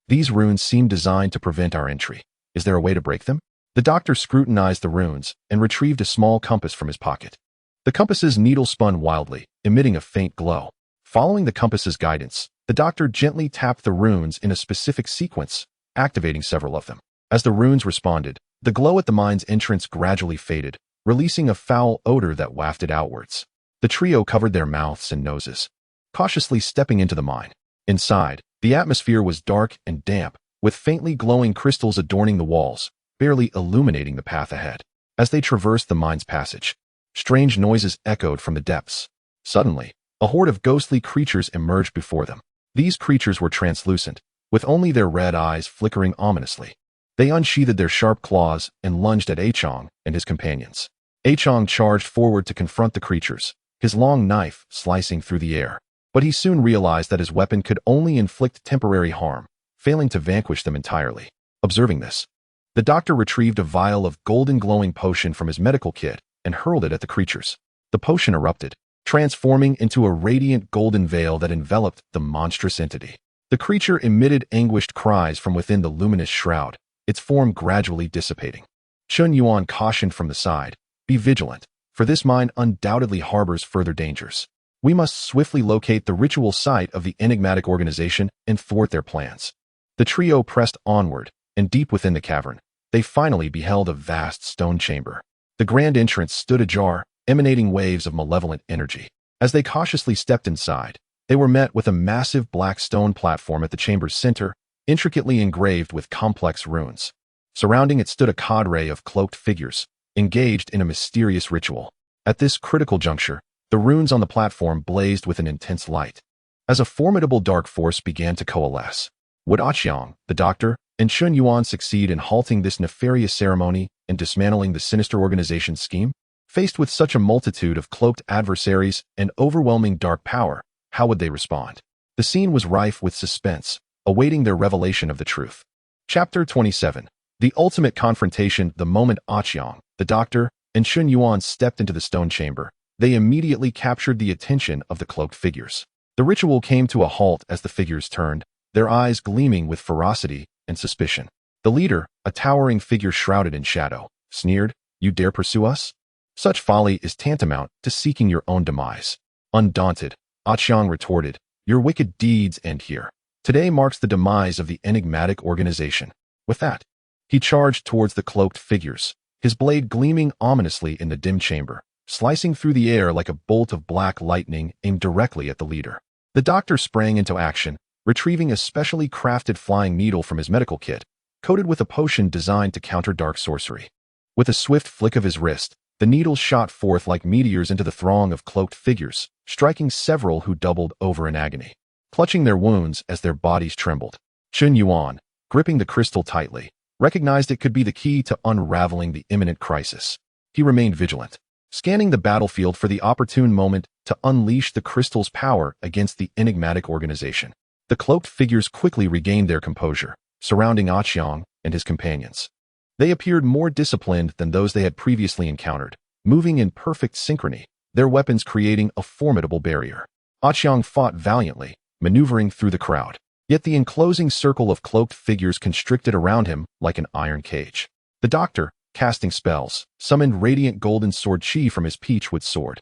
"These runes seem designed to prevent our entry. Is there a way to break them?" The doctor scrutinized the runes and retrieved a small compass from his pocket. The compass's needle spun wildly, emitting a faint glow. Following the compass's guidance, the doctor gently tapped the runes in a specific sequence, activating several of them. As the runes responded, the glow at the mine's entrance gradually faded, releasing a foul odor that wafted outwards. The trio covered their mouths and noses, cautiously stepping into the mine. Inside, the atmosphere was dark and damp, with faintly glowing crystals adorning the walls, barely illuminating the path ahead. As they traversed the mine's passage, strange noises echoed from the depths. Suddenly, a horde of ghostly creatures emerged before them. These creatures were translucent, with only their red eyes flickering ominously. They unsheathed their sharp claws and lunged at Qiang and his companions. Qiang charged forward to confront the creatures, his long knife slicing through the air. But he soon realized that his weapon could only inflict temporary harm, failing to vanquish them entirely. Observing this, the doctor retrieved a vial of golden glowing potion from his medical kit and hurled it at the creatures. The potion erupted, transforming into a radiant golden veil that enveloped the monstrous entity. The creature emitted anguished cries from within the luminous shroud, its form gradually dissipating. Chun Yuan cautioned from the side, "Be vigilant, for this mine undoubtedly harbors further dangers. We must swiftly locate the ritual site of the enigmatic organization and thwart their plans." The trio pressed onward, and deep within the cavern, they finally beheld a vast stone chamber. The grand entrance stood ajar, emanating waves of malevolent energy. As they cautiously stepped inside, they were met with a massive black stone platform at the chamber's center, intricately engraved with complex runes. Surrounding it stood a cadre of cloaked figures, engaged in a mysterious ritual. At this critical juncture, the runes on the platform blazed with an intense light. As a formidable dark force began to coalesce, would Qiang, the doctor, and Chun Yuan succeed in halting this nefarious ceremony and dismantling the sinister organization's scheme? Faced with such a multitude of cloaked adversaries and overwhelming dark power, how would they respond? The scene was rife with suspense, awaiting their revelation of the truth. Chapter 27. The ultimate confrontation. The moment Qiang, the doctor, and Chun Yuan stepped into the stone chamber, they immediately captured the attention of the cloaked figures. The ritual came to a halt as the figures turned, their eyes gleaming with ferocity and suspicion. The leader, a towering figure shrouded in shadow, sneered, "You dare pursue us? Such folly is tantamount to seeking your own demise." Undaunted, Qiang retorted, "Your wicked deeds end here. Today marks the demise of the enigmatic organization." With that, he charged towards the cloaked figures, his blade gleaming ominously in the dim chamber, slicing through the air like a bolt of black lightning aimed directly at the leader. The doctor sprang into action, retrieving a specially crafted flying needle from his medical kit, coated with a potion designed to counter dark sorcery. With a swift flick of his wrist, the needles shot forth like meteors into the throng of cloaked figures, striking several who doubled over in agony, clutching their wounds as their bodies trembled. Chun Yuan, gripping the crystal tightly, recognized it could be the key to unraveling the imminent crisis. He remained vigilant, scanning the battlefield for the opportune moment to unleash the crystal's power against the enigmatic organization. The cloaked figures quickly regained their composure, surrounding Qiang and his companions. They appeared more disciplined than those they had previously encountered, moving in perfect synchrony, their weapons creating a formidable barrier. Qiang fought valiantly, maneuvering through the crowd, yet the enclosing circle of cloaked figures constricted around him like an iron cage. The doctor, casting spells, summoned radiant golden sword qi from his peachwood sword,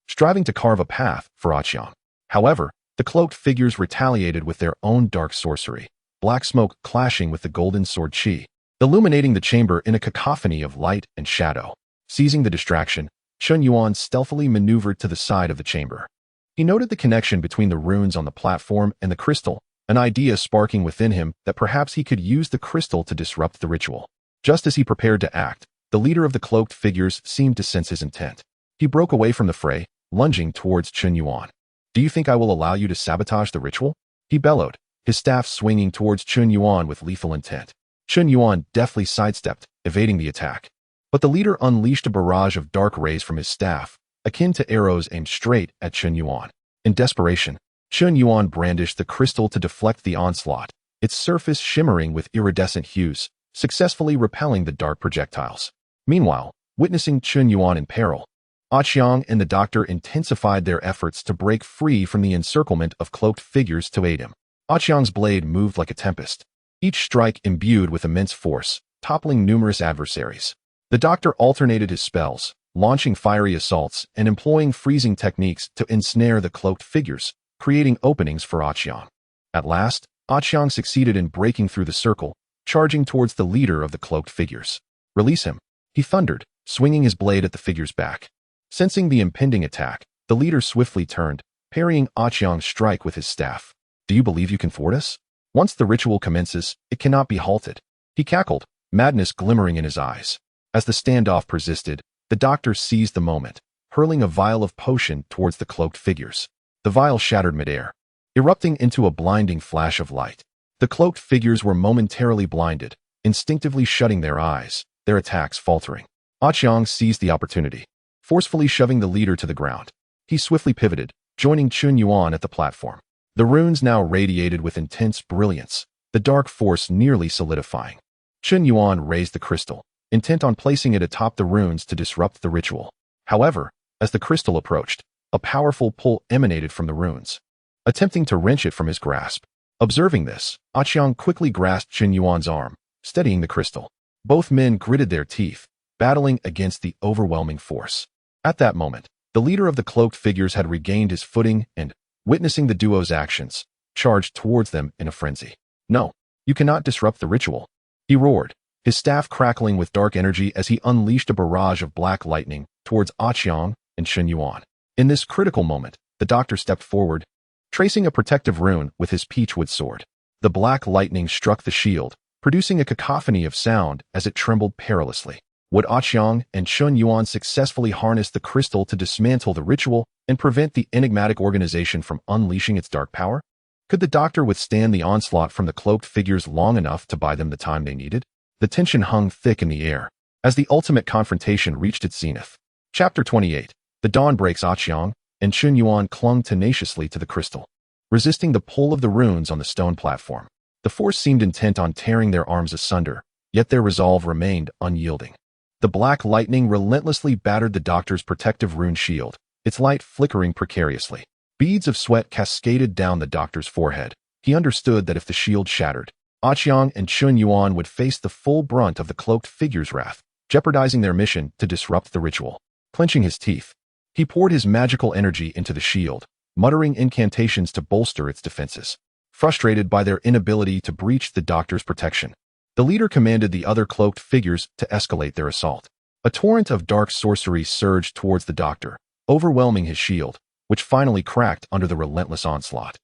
striving to carve a path for Qiang. However, the cloaked figures retaliated with their own dark sorcery, black smoke clashing with the golden sword qi, illuminating the chamber in a cacophony of light and shadow. Seizing the distraction, Chun Yuan stealthily maneuvered to the side of the chamber. He noted the connection between the runes on the platform and the crystal, an idea sparking within him that perhaps he could use the crystal to disrupt the ritual. Just as he prepared to act, the leader of the cloaked figures seemed to sense his intent. He broke away from the fray, lunging towards Chun Yuan. "Do you think I will allow you to sabotage the ritual?" he bellowed, his staff swinging towards Chun Yuan with lethal intent. Chun Yuan deftly sidestepped, evading the attack. But the leader unleashed a barrage of dark rays from his staff, akin to arrows aimed straight at Chun Yuan. In desperation, Chun Yuan brandished the crystal to deflect the onslaught, its surface shimmering with iridescent hues, successfully repelling the dark projectiles. Meanwhile, witnessing Chun Yuan in peril, Qiang and the doctor intensified their efforts to break free from the encirclement of cloaked figures to aid him. Qiang's blade moved like a tempest, each strike imbued with immense force, toppling numerous adversaries. The doctor alternated his spells, launching fiery assaults and employing freezing techniques to ensnare the cloaked figures, creating openings for Qiang. At last, Qiang succeeded in breaking through the circle, charging towards the leader of the cloaked figures. "Release him," he thundered, swinging his blade at the figure's back. Sensing the impending attack, the leader swiftly turned, parrying Qiang's strike with his staff. "Do you believe you can thwart us? Once the ritual commences, it cannot be halted," he cackled, madness glimmering in his eyes. As the standoff persisted, the doctor seized the moment, hurling a vial of potion towards the cloaked figures. The vial shattered midair, erupting into a blinding flash of light. The cloaked figures were momentarily blinded, instinctively shutting their eyes, their attacks faltering. Qiang seized the opportunity, forcefully shoving the leader to the ground. He swiftly pivoted, joining Chun Yuan at the platform. The runes now radiated with intense brilliance, the dark force nearly solidifying. Chun Yuan raised the crystal, intent on placing it atop the runes to disrupt the ritual. However, as the crystal approached, a powerful pull emanated from the runes, attempting to wrench it from his grasp. Observing this, Qiang quickly grasped Chun Yuan's arm, steadying the crystal. Both men gritted their teeth, battling against the overwhelming force. At that moment, the leader of the cloaked figures had regained his footing and, witnessing the duo's actions, charged towards them in a frenzy. "No, you cannot disrupt the ritual," he roared, his staff crackling with dark energy as he unleashed a barrage of black lightning towards Qiang and Chun Yuan. In this critical moment, the doctor stepped forward, tracing a protective rune with his peachwood sword. The black lightning struck the shield, producing a cacophony of sound as it trembled perilously. Would Qiang and Chun Yuan successfully harness the crystal to dismantle the ritual and prevent the enigmatic organization from unleashing its dark power? Could the doctor withstand the onslaught from the cloaked figures long enough to buy them the time they needed? The tension hung thick in the air as the ultimate confrontation reached its zenith. Chapter 28. The dawn breaks. Qiang and Chun Yuan clung tenaciously to the crystal, resisting the pull of the runes on the stone platform. The force seemed intent on tearing their arms asunder, yet their resolve remained unyielding. The black lightning relentlessly battered the doctor's protective rune shield, its light flickering precariously. Beads of sweat cascaded down the doctor's forehead. He understood that if the shield shattered, Qiang and Chun Yuan would face the full brunt of the cloaked figure's wrath, jeopardizing their mission to disrupt the ritual. Clenching his teeth, He poured his magical energy into the shield, muttering incantations to bolster its defenses. Frustrated by their inability to breach the doctor's protection, the leader commanded the other cloaked figures to escalate their assault. A torrent of dark sorcery surged towards the doctor, overwhelming his shield, which finally cracked under the relentless onslaught.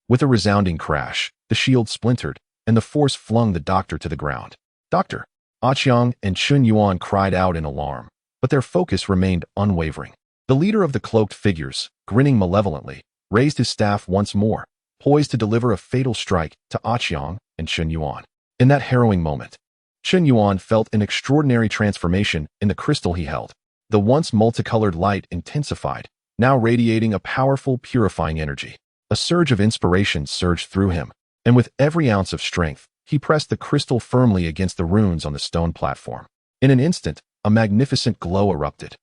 With a resounding crash, the shield splintered, and the force flung the doctor to the ground. Doctor! Qiang and Chun Yuan cried out in alarm, but their focus remained unwavering. The leader of the cloaked figures, grinning malevolently, raised his staff once more, poised to deliver a fatal strike to Qiang and Chun Yuan. In that harrowing moment, Chun Yuan felt an extraordinary transformation in the crystal he held. The once multicolored light intensified, now radiating a powerful, purifying energy. A surge of inspiration surged through him, and with every ounce of strength, he pressed the crystal firmly against the runes on the stone platform. In an instant, a magnificent glow erupted,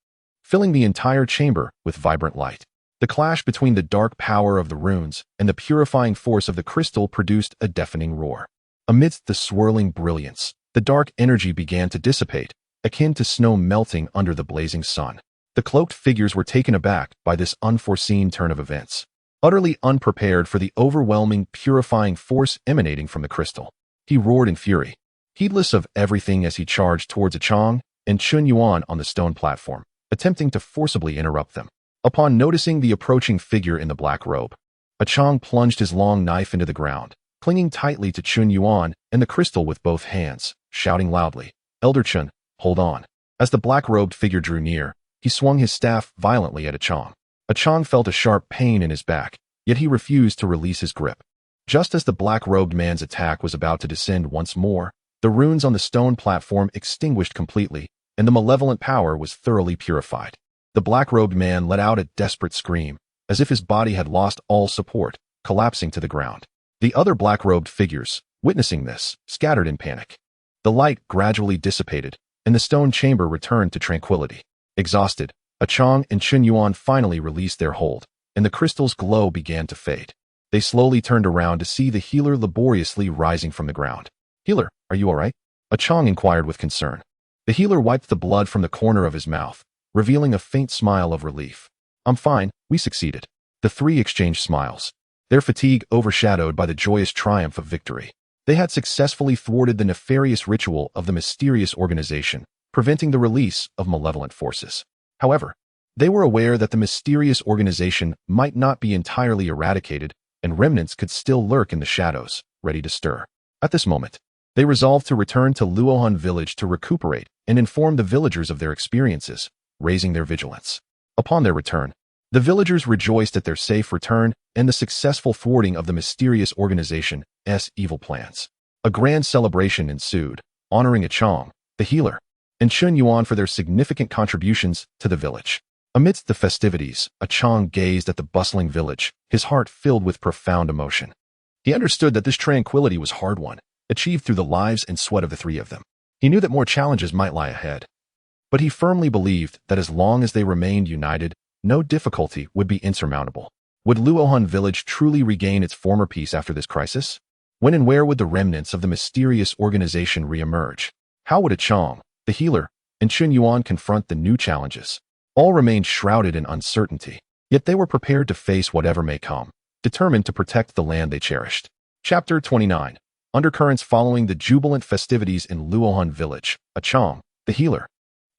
filling the entire chamber with vibrant light. The clash between the dark power of the runes and the purifying force of the crystal produced a deafening roar. Amidst the swirling brilliance, the dark energy began to dissipate, akin to snow melting under the blazing sun. The cloaked figures were taken aback by this unforeseen turn of events, utterly unprepared for the overwhelming, purifying force emanating from the crystal. He roared in fury, heedless of everything as he charged towards Qiang and Chun Yuan on the stone platform, attempting to forcibly interrupt them. Upon noticing the approaching figure in the black robe, Qiang plunged his long knife into the ground, clinging tightly to Chun Yuan and the crystal with both hands, shouting loudly, "Elder Chun, hold on." As the black-robed figure drew near, he swung his staff violently at Qiang. Qiang felt a sharp pain in his back, yet he refused to release his grip. Just as the black-robed man's attack was about to descend once more, the runes on the stone platform extinguished completely, and the malevolent power was thoroughly purified. The black-robed man let out a desperate scream, as if his body had lost all support, collapsing to the ground. The other black-robed figures, witnessing this, scattered in panic. The light gradually dissipated, and the stone chamber returned to tranquility. Exhausted, Qiang and Chun Yuan finally released their hold, and the crystal's glow began to fade. They slowly turned around to see the healer laboriously rising from the ground. "Healer, are you all right?" Qiang inquired with concern. The healer wiped the blood from the corner of his mouth, revealing a faint smile of relief. "I'm fine, we succeeded." The three exchanged smiles, their fatigue overshadowed by the joyous triumph of victory. They had successfully thwarted the nefarious ritual of the mysterious organization, preventing the release of malevolent forces. However, they were aware that the mysterious organization might not be entirely eradicated, and remnants could still lurk in the shadows, ready to stir. At this moment, they resolved to return to Luo Hun Village to recuperate and inform the villagers of their experiences, raising their vigilance. Upon their return, the villagers rejoiced at their safe return and the successful thwarting of the mysterious organization's evil plans. A grand celebration ensued, honoring Qiang, the healer, and Chun Yuan for their significant contributions to the village. Amidst the festivities, Qiang gazed at the bustling village, his heart filled with profound emotion. He understood that this tranquility was hard-won, achieved through the lives and sweat of the three of them. He knew that more challenges might lie ahead, but he firmly believed that as long as they remained united, no difficulty would be insurmountable. Would Luo Hun Village truly regain its former peace after this crisis? When and where would the remnants of the mysterious organization re-emerge? How would Qiang, the healer, and Chun Yuan confront the new challenges? All remained shrouded in uncertainty, yet they were prepared to face whatever may come, determined to protect the land they cherished. Chapter 29. Undercurrents following the jubilant festivities in Luo Hun Village, Qiang, the healer,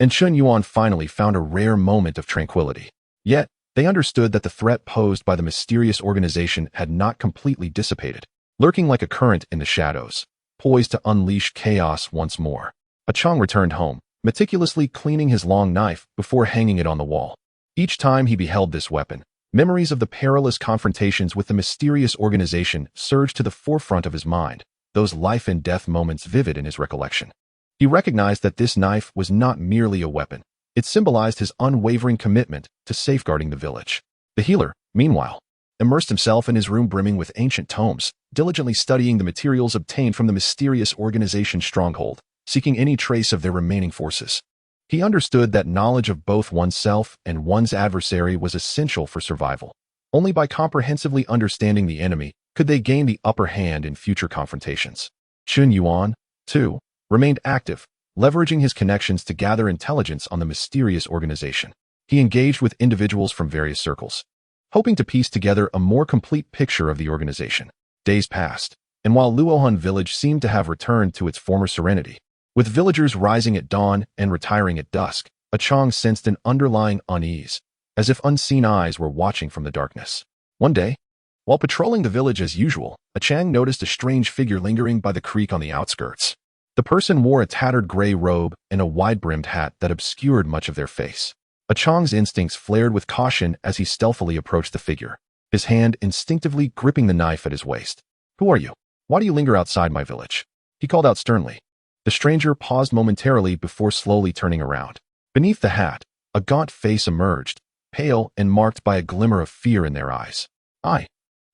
and Chun Yuan finally found a rare moment of tranquility. Yet, they understood that the threat posed by the mysterious organization had not completely dissipated, lurking like a current in the shadows, poised to unleash chaos once more. Qiang returned home, meticulously cleaning his long knife before hanging it on the wall. Each time he beheld this weapon, memories of the perilous confrontations with the mysterious organization surged to the forefront of his mind, those life-and-death moments vivid in his recollection. He recognized that this knife was not merely a weapon. It symbolized his unwavering commitment to safeguarding the village. The healer, meanwhile, immersed himself in his room brimming with ancient tomes, diligently studying the materials obtained from the mysterious organization's stronghold, seeking any trace of their remaining forces. He understood that knowledge of both oneself and one's adversary was essential for survival. Only by comprehensively understanding the enemy could they gain the upper hand in future confrontations. Chun Yuan, too, remained active, leveraging his connections to gather intelligence on the mysterious organization. He engaged with individuals from various circles, hoping to piece together a more complete picture of the organization. Days passed, and while Luo Hun Village seemed to have returned to its former serenity, with villagers rising at dawn and retiring at dusk, Qiang sensed an underlying unease, as if unseen eyes were watching from the darkness. One day, while patrolling the village as usual, Qiang noticed a strange figure lingering by the creek on the outskirts. The person wore a tattered gray robe and a wide-brimmed hat that obscured much of their face. Qiang's instincts flared with caution as he stealthily approached the figure, his hand instinctively gripping the knife at his waist. "Who are you? Why do you linger outside my village?" he called out sternly. The stranger paused momentarily before slowly turning around. Beneath the hat, a gaunt face emerged, pale and marked by a glimmer of fear in their eyes. I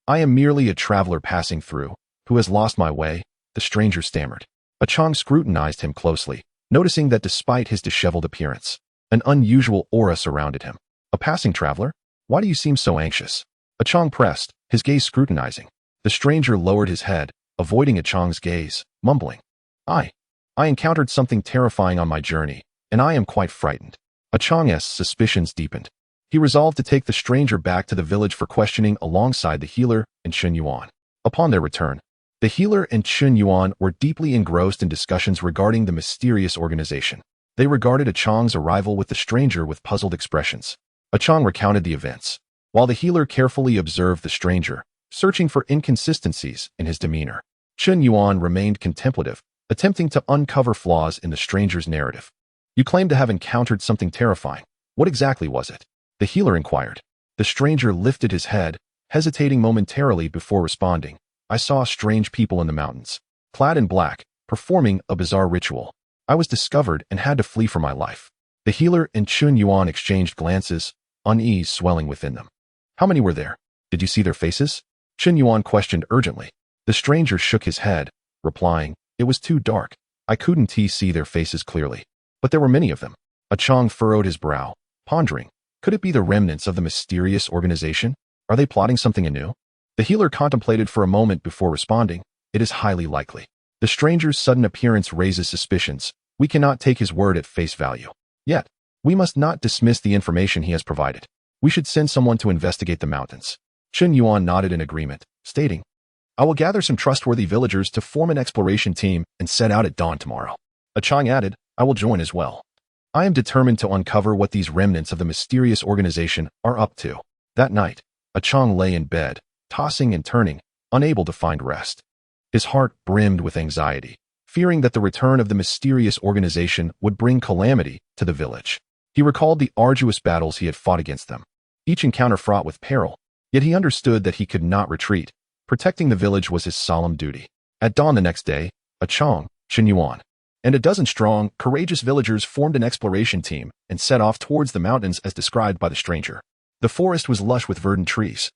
am merely a traveler passing through, who has lost my way," the stranger stammered. Qiang scrutinized him closely, noticing that despite his disheveled appearance, an unusual aura surrounded him. "A passing traveler? Why do you seem so anxious?" Qiang pressed, his gaze scrutinizing. The stranger lowered his head, avoiding Qiang's gaze, mumbling, I encountered something terrifying on my journey, and I am quite frightened." Qiang's suspicions deepened. He resolved to take the stranger back to the village for questioning alongside the healer and Chen Yuan. Upon their return, the healer and Chen Yuan were deeply engrossed in discussions regarding the mysterious organization. They regarded Qiang's arrival with the stranger with puzzled expressions. Qiang recounted the events, while the healer carefully observed the stranger, searching for inconsistencies in his demeanor. Chen Yuan remained contemplative, attempting to uncover flaws in the stranger's narrative. "You claim to have encountered something terrifying. What exactly was it?" the healer inquired. The stranger lifted his head, hesitating momentarily before responding. "I saw strange people in the mountains, clad in black, performing a bizarre ritual. I was discovered and had to flee for my life." The healer and Chen Yuan exchanged glances, unease swelling within them. "How many were there? Did you see their faces?" Chen Yuan questioned urgently. The stranger shook his head, replying, "It was too dark. I couldn't see their faces clearly. But there were many of them." Qiang furrowed his brow, pondering, could it be the remnants of the mysterious organization? Are they plotting something anew? The healer contemplated for a moment before responding. "It is highly likely. The stranger's sudden appearance raises suspicions. We cannot take his word at face value. Yet, we must not dismiss the information he has provided. We should send someone to investigate the mountains." Chen Yuan nodded in agreement, stating, "I will gather some trustworthy villagers to form an exploration team and set out at dawn tomorrow." Qiang added, "I will join as well. I am determined to uncover what these remnants of the mysterious organization are up to." That night, Qiang lay in bed, tossing and turning, unable to find rest. His heart brimmed with anxiety, fearing that the return of the mysterious organization would bring calamity to the village. He recalled the arduous battles he had fought against them, each encounter fraught with peril, yet he understood that he could not retreat. Protecting the village was his solemn duty. At dawn the next day, Qiang, Chen Yuan, and a dozen strong, courageous villagers formed an exploration team and set off towards the mountains as described by the stranger. The forest was lush with verdant trees,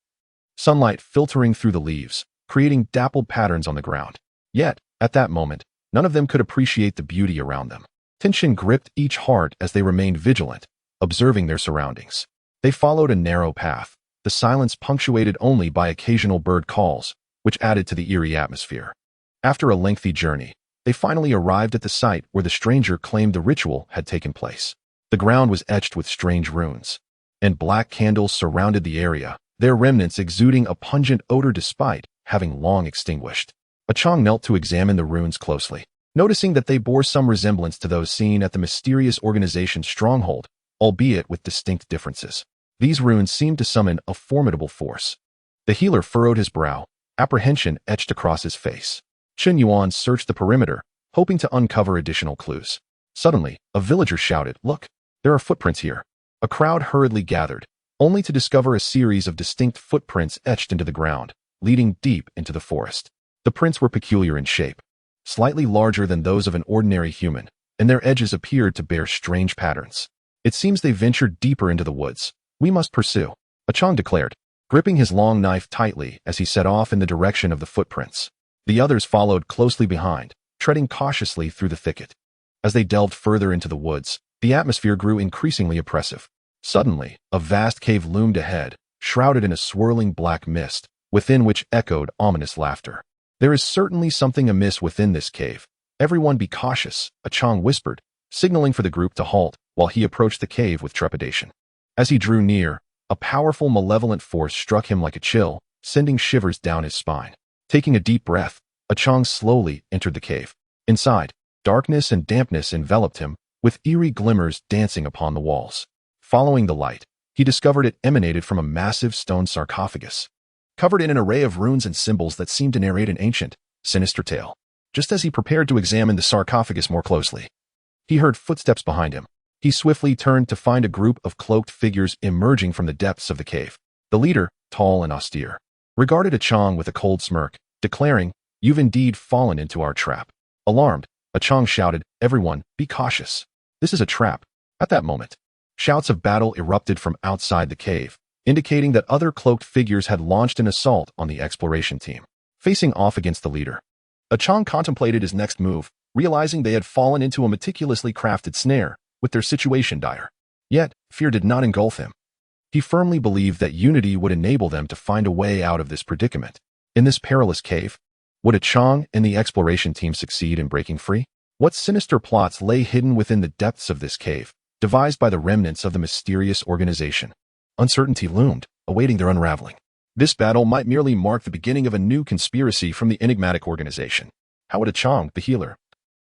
sunlight filtering through the leaves, creating dappled patterns on the ground. Yet, at that moment, none of them could appreciate the beauty around them. Tension gripped each heart as they remained vigilant, observing their surroundings. They followed a narrow path, the silence punctuated only by occasional bird calls, which added to the eerie atmosphere. After a lengthy journey, they finally arrived at the site where the stranger claimed the ritual had taken place. The ground was etched with strange runes, and black candles surrounded the area, their remnants exuding a pungent odor despite having long extinguished. Qiang knelt to examine the runes closely, noticing that they bore some resemblance to those seen at the mysterious organization's stronghold, albeit with distinct differences. These runes seemed to summon a formidable force. The healer furrowed his brow, apprehension etched across his face. Chen Yuan searched the perimeter, hoping to uncover additional clues. Suddenly, a villager shouted, "Look, there are footprints here." A crowd hurriedly gathered, only to discover a series of distinct footprints etched into the ground, leading deep into the forest. The prints were peculiar in shape, slightly larger than those of an ordinary human, and their edges appeared to bear strange patterns. "It seems they ventured deeper into the woods. We must pursue," Qiang declared, gripping his long knife tightly as he set off in the direction of the footprints. The others followed closely behind, treading cautiously through the thicket. As they delved further into the woods, the atmosphere grew increasingly oppressive. Suddenly, a vast cave loomed ahead, shrouded in a swirling black mist, within which echoed ominous laughter. "There is certainly something amiss within this cave. Everyone be cautious," Qiang whispered, signaling for the group to halt while he approached the cave with trepidation. As he drew near, a powerful malevolent force struck him like a chill, sending shivers down his spine. Taking a deep breath, Qiang slowly entered the cave. Inside, darkness and dampness enveloped him, with eerie glimmers dancing upon the walls. Following the light, he discovered it emanated from a massive stone sarcophagus, covered in an array of runes and symbols that seemed to narrate an ancient, sinister tale. Just as he prepared to examine the sarcophagus more closely, he heard footsteps behind him. He swiftly turned to find a group of cloaked figures emerging from the depths of the cave. The leader, tall and austere, regarded Qiang with a cold smirk, declaring, "You've indeed fallen into our trap." Alarmed, Qiang shouted, "Everyone, be cautious. This is a trap." At that moment, shouts of battle erupted from outside the cave, indicating that other cloaked figures had launched an assault on the exploration team. Facing off against the leader, Qiang contemplated his next move, realizing they had fallen into a meticulously crafted snare, with their situation dire. Yet, fear did not engulf him. He firmly believed that unity would enable them to find a way out of this predicament. In this perilous cave, would Qiang and the exploration team succeed in breaking free? What sinister plots lay hidden within the depths of this cave, devised by the remnants of the mysterious organization? Uncertainty loomed, awaiting their unraveling. This battle might merely mark the beginning of a new conspiracy from the Enigmatic organization. How would Qiang, the healer,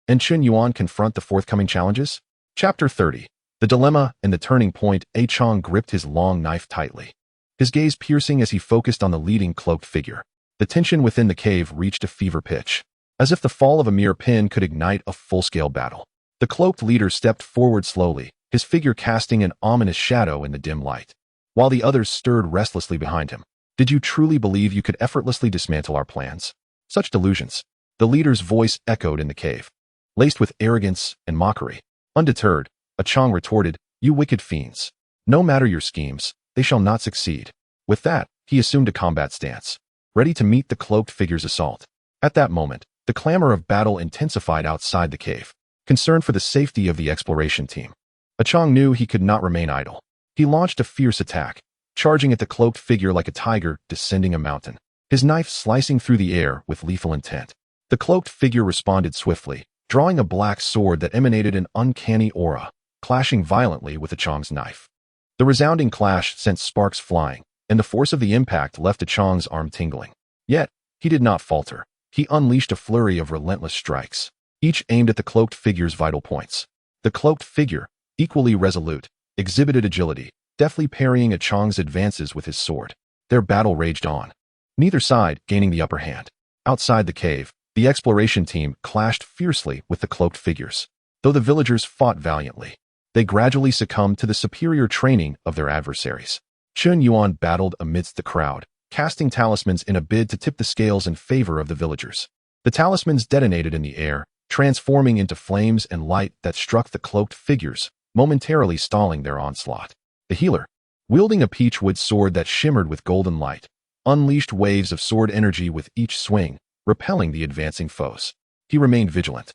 and Chen Yuan confront the forthcoming challenges? Chapter 30. The Dilemma and the Turning Point. Qiang gripped his long knife tightly, his gaze piercing as he focused on the leading cloaked figure. The tension within the cave reached a fever pitch, as if the fall of a mere pin could ignite a full-scale battle. The cloaked leader stepped forward slowly, his figure casting an ominous shadow in the dim light, while the others stirred restlessly behind him. "Did you truly believe you could effortlessly dismantle our plans?" Such delusions. The leader's voice echoed in the cave, laced with arrogance and mockery. Undeterred, Qiang retorted, "You wicked fiends. No matter your schemes, they shall not succeed." With that, he assumed a combat stance, ready to meet the cloaked figure's assault. At that moment, the clamor of battle intensified outside the cave, concerned for the safety of the exploration team. Qiang knew he could not remain idle. He launched a fierce attack, charging at the cloaked figure like a tiger descending a mountain, his knife slicing through the air with lethal intent. The cloaked figure responded swiftly, drawing a black sword that emanated an uncanny aura, clashing violently with Qiang's knife. The resounding clash sent sparks flying, and the force of the impact left Qiang's arm tingling. Yet, he did not falter. He unleashed a flurry of relentless strikes, each aimed at the cloaked figure's vital points. The cloaked figure, equally resolute, exhibited agility, deftly parrying Qiang's advances with his sword. Their battle raged on, neither side gaining the upper hand. Outside the cave, the exploration team clashed fiercely with the cloaked figures. Though the villagers fought valiantly, they gradually succumbed to the superior training of their adversaries. Chen Yuan battled amidst the crowd, casting talismans in a bid to tip the scales in favor of the villagers. The talismans detonated in the air, transforming into flames and light that struck the cloaked figures, momentarily stalling their onslaught. The healer, wielding a peachwood sword that shimmered with golden light, unleashed waves of sword energy with each swing, repelling the advancing foes. He remained vigilant,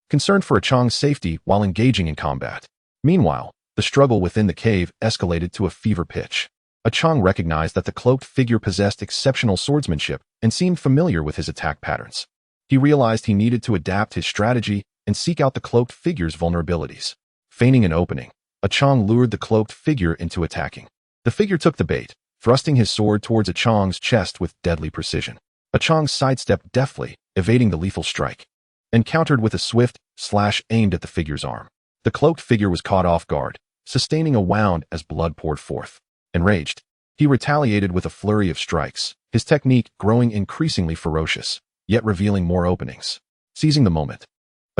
concerned for Qiang's safety while engaging in combat. Meanwhile, the struggle within the cave escalated to a fever pitch. Qiang recognized that the cloaked figure possessed exceptional swordsmanship and seemed familiar with his attack patterns. He realized he needed to adapt his strategy and seek out the cloaked figure's vulnerabilities. Feigning an opening, Qiang lured the cloaked figure into attacking. The figure took the bait, thrusting his sword towards Qiang's chest with deadly precision. Qiang sidestepped deftly, evading the lethal strike, and countered with a swift slash aimed at the figure's arm. The cloaked figure was caught off guard, sustaining a wound as blood poured forth. Enraged, he retaliated with a flurry of strikes, his technique growing increasingly ferocious, yet revealing more openings. Seizing the moment,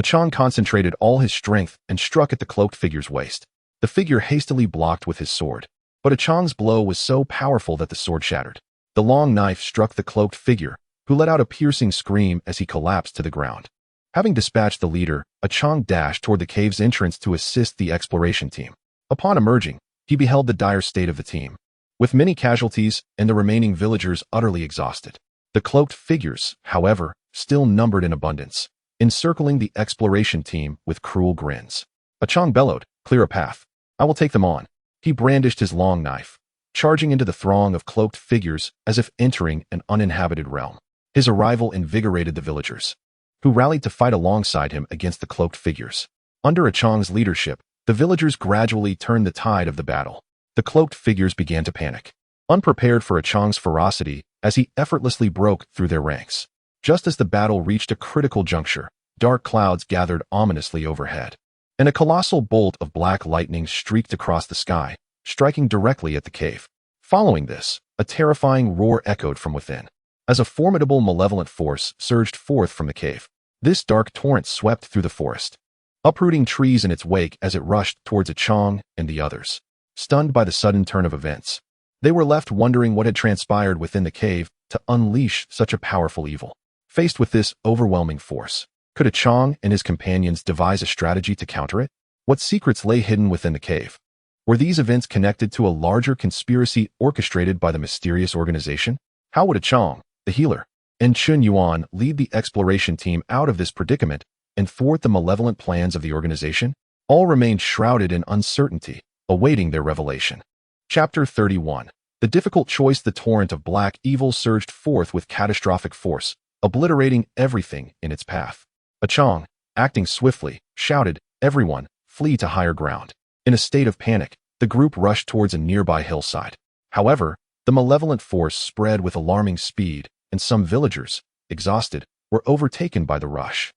Qiang concentrated all his strength and struck at the cloaked figure's waist. The figure hastily blocked with his sword, but Qiang's blow was so powerful that the sword shattered. The long knife struck the cloaked figure, who let out a piercing scream as he collapsed to the ground. Having dispatched the leader, Qiang dashed toward the cave's entrance to assist the exploration team. Upon emerging, he beheld the dire state of the team, with many casualties and the remaining villagers utterly exhausted. The cloaked figures, however, still numbered in abundance, encircling the exploration team with cruel grins. Qiang bellowed, "Clear a path. I will take them on." He brandished his long knife, charging into the throng of cloaked figures as if entering an uninhabited realm. His arrival invigorated the villagers, who rallied to fight alongside him against the cloaked figures. Under Qiang's leadership, the villagers gradually turned the tide of the battle. The cloaked figures began to panic, unprepared for Qiang's ferocity as he effortlessly broke through their ranks. Just as the battle reached a critical juncture, dark clouds gathered ominously overhead, and a colossal bolt of black lightning streaked across the sky, striking directly at the cave. Following this, a terrifying roar echoed from within, as a formidable malevolent force surged forth from the cave. This dark torrent swept through the forest, uprooting trees in its wake as it rushed towards Qiang and the others. Stunned by the sudden turn of events, they were left wondering what had transpired within the cave to unleash such a powerful evil. Faced with this overwhelming force, could Qiang and his companions devise a strategy to counter it? What secrets lay hidden within the cave? Were these events connected to a larger conspiracy orchestrated by the mysterious organization? How would Qiang, the healer, and Chun Yuan lead the exploration team out of this predicament and thwart the malevolent plans of the organization? All remained shrouded in uncertainty, awaiting their revelation. Chapter 31. The difficult choice. The torrent of black evil surged forth with catastrophic force, obliterating everything in its path. Qiang, acting swiftly, shouted, "Everyone, flee to higher ground." In a state of panic, the group rushed towards a nearby hillside. However, the malevolent force spread with alarming speed, and some villagers, exhausted, were overtaken by the rush,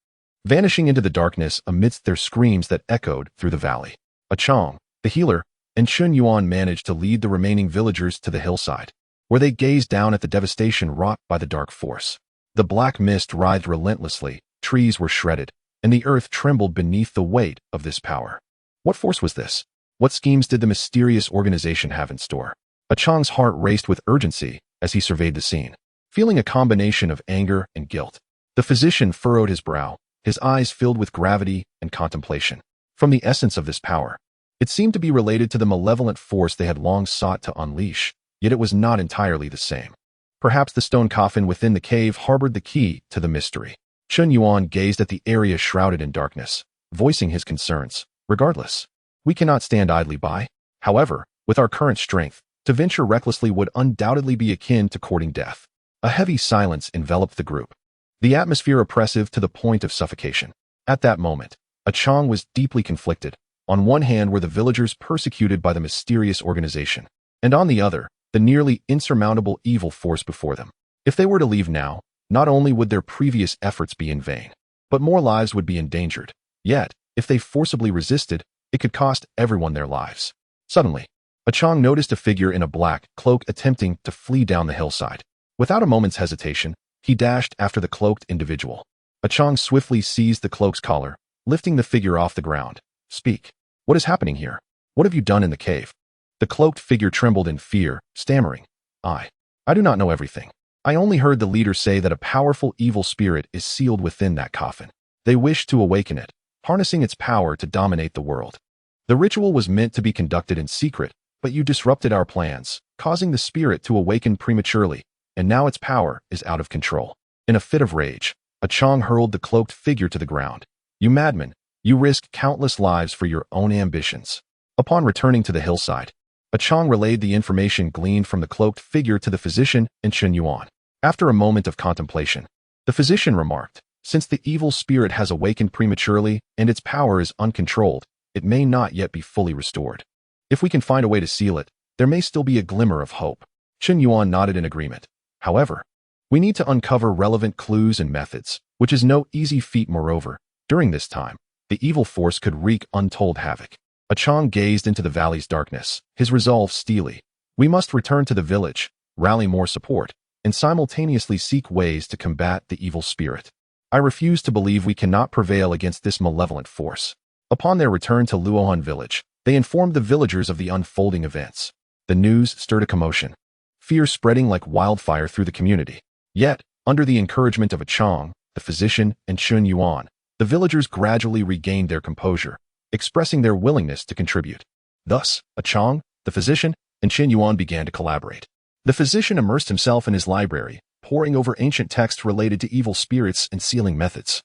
vanishing into the darkness amidst their screams that echoed through the valley. Qiang, the healer, and Chun Yuan managed to lead the remaining villagers to the hillside, where they gazed down at the devastation wrought by the dark force. The black mist writhed relentlessly, trees were shredded, and the earth trembled beneath the weight of this power. What force was this? What schemes did the mysterious organization have in store? Qiang's heart raced with urgency as he surveyed the scene, feeling a combination of anger and guilt. The physician furrowed his brow, his eyes filled with gravity and contemplation. From the essence of this power, it seemed to be related to the malevolent force they had long sought to unleash, yet it was not entirely the same. Perhaps the stone coffin within the cave harbored the key to the mystery. Chun Yuan gazed at the area shrouded in darkness, voicing his concerns. Regardless, we cannot stand idly by. However, with our current strength, to venture recklessly would undoubtedly be akin to courting death. A heavy silence enveloped the group, the atmosphere oppressive to the point of suffocation. At that moment, Qiang was deeply conflicted. On one hand were the villagers persecuted by the mysterious organization, and on the other, the nearly insurmountable evil force before them. If they were to leave now, not only would their previous efforts be in vain, but more lives would be endangered. Yet, if they forcibly resisted, it could cost everyone their lives. Suddenly, Qiang noticed a figure in a black cloak attempting to flee down the hillside. Without a moment's hesitation, he dashed after the cloaked individual. Qiang swiftly seized the cloak's collar, lifting the figure off the ground. "Speak. What is happening here? What have you done in the cave?" The cloaked figure trembled in fear, stammering, I do not know everything. I only heard the leader say that a powerful evil spirit is sealed within that coffin. They wish to awaken it, harnessing its power to dominate the world. The ritual was meant to be conducted in secret, but you disrupted our plans, causing the spirit to awaken prematurely, and now its power is out of control." In a fit of rage, Qiang hurled the cloaked figure to the ground. "You madman, you risked countless lives for your own ambitions." Upon returning to the hillside, Qiang relayed the information gleaned from the cloaked figure to the physician and Chun Yuan. After a moment of contemplation, the physician remarked, "Since the evil spirit has awakened prematurely and its power is uncontrolled, it may not yet be fully restored. If we can find a way to seal it, there may still be a glimmer of hope." Chun Yuan nodded in agreement. "However, we need to uncover relevant clues and methods, which is no easy feat. Moreover, during this time, the evil force could wreak untold havoc." Qiang gazed into the valley's darkness, his resolve steely. "We must return to the village, rally more support, and simultaneously seek ways to combat the evil spirit. I refuse to believe we cannot prevail against this malevolent force." Upon their return to Luo Hun Village, they informed the villagers of the unfolding events. The news stirred a commotion, fear spreading like wildfire through the community. Yet, under the encouragement of Qiang, the physician, and Chun Yuan, the villagers gradually regained their composure, expressing their willingness to contribute. Thus, Qiang, the physician, and Chun Yuan began to collaborate. The physician immersed himself in his library, poring over ancient texts related to evil spirits and sealing methods.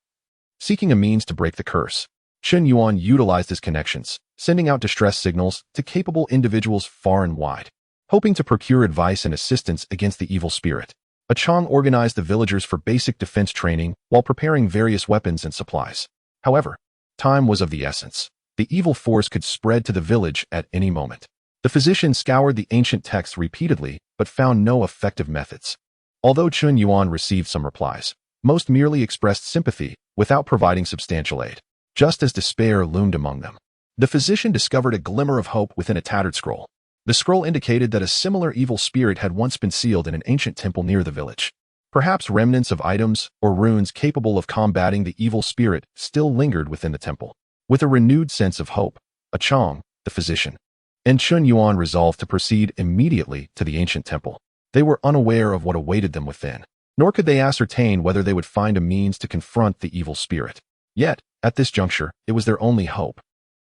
Seeking a means to break the curse, Chun Yuan utilized his connections, sending out distress signals to capable individuals far and wide, hoping to procure advice and assistance against the evil spirit. Qiang organized the villagers for basic defense training while preparing various weapons and supplies. However, time was of the essence. The evil force could spread to the village at any moment. The physician scoured the ancient texts repeatedly, but found no effective methods. Although Chun Yuan received some replies, most merely expressed sympathy without providing substantial aid. Just as despair loomed among them, the physician discovered a glimmer of hope within a tattered scroll. The scroll indicated that a similar evil spirit had once been sealed in an ancient temple near the village. Perhaps remnants of items or runes capable of combating the evil spirit still lingered within the temple. With a renewed sense of hope, Qiang, the physician, and Chun Yuan resolved to proceed immediately to the ancient temple. They were unaware of what awaited them within, nor could they ascertain whether they would find a means to confront the evil spirit. Yet, at this juncture, it was their only hope,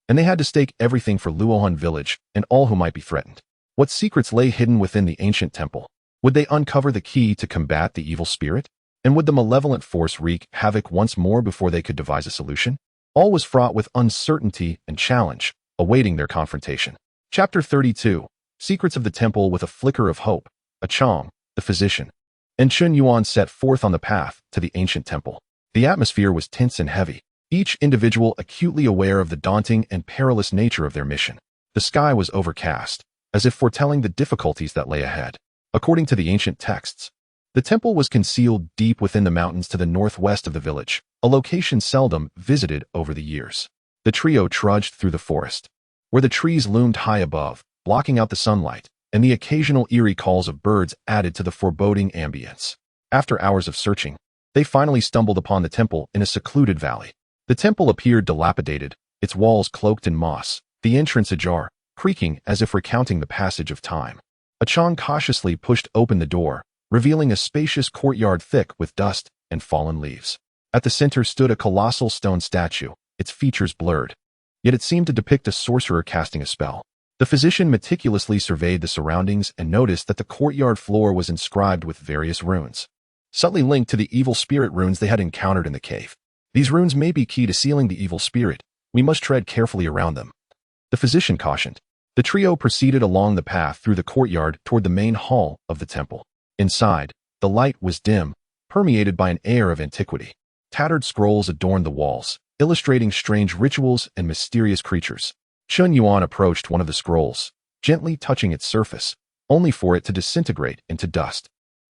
and they had to stake everything for Luo Hun Village and all who might be threatened. What secrets lay hidden within the ancient temple? Would they uncover the key to combat the evil spirit? And would the malevolent force wreak havoc once more before they could devise a solution? All was fraught with uncertainty and challenge, awaiting their confrontation. Chapter 32. Secrets of the Temple with a flicker of hope. Qiang, the physician, and Chun Yuan set forth on the path to the ancient temple. The atmosphere was tense and heavy, each individual acutely aware of the daunting and perilous nature of their mission. The sky was overcast, as if foretelling the difficulties that lay ahead. According to the ancient texts, the temple was concealed deep within the mountains to the northwest of the village, a location seldom visited over the years. The trio trudged through the forest, where the trees loomed high above, blocking out the sunlight, and the occasional eerie calls of birds added to the foreboding ambience. After hours of searching, they finally stumbled upon the temple in a secluded valley. The temple appeared dilapidated, its walls cloaked in moss, the entrance ajar, creaking as if recounting the passage of time. Qiang cautiously pushed open the door, revealing a spacious courtyard thick with dust and fallen leaves. At the center stood a colossal stone statue, its features blurred, yet it seemed to depict a sorcerer casting a spell. The physician meticulously surveyed the surroundings and noticed that the courtyard floor was inscribed with various runes, subtly linked to the evil spirit runes they had encountered in the cave. These runes may be key to sealing the evil spirit. We must tread carefully around them, the physician cautioned. The trio proceeded along the path through the courtyard toward the main hall of the temple. Inside, the light was dim, permeated by an air of antiquity. Tattered scrolls adorned the walls, illustrating strange rituals and mysterious creatures. Chun Yuan approached one of the scrolls, gently touching its surface, only for it to disintegrate into dust.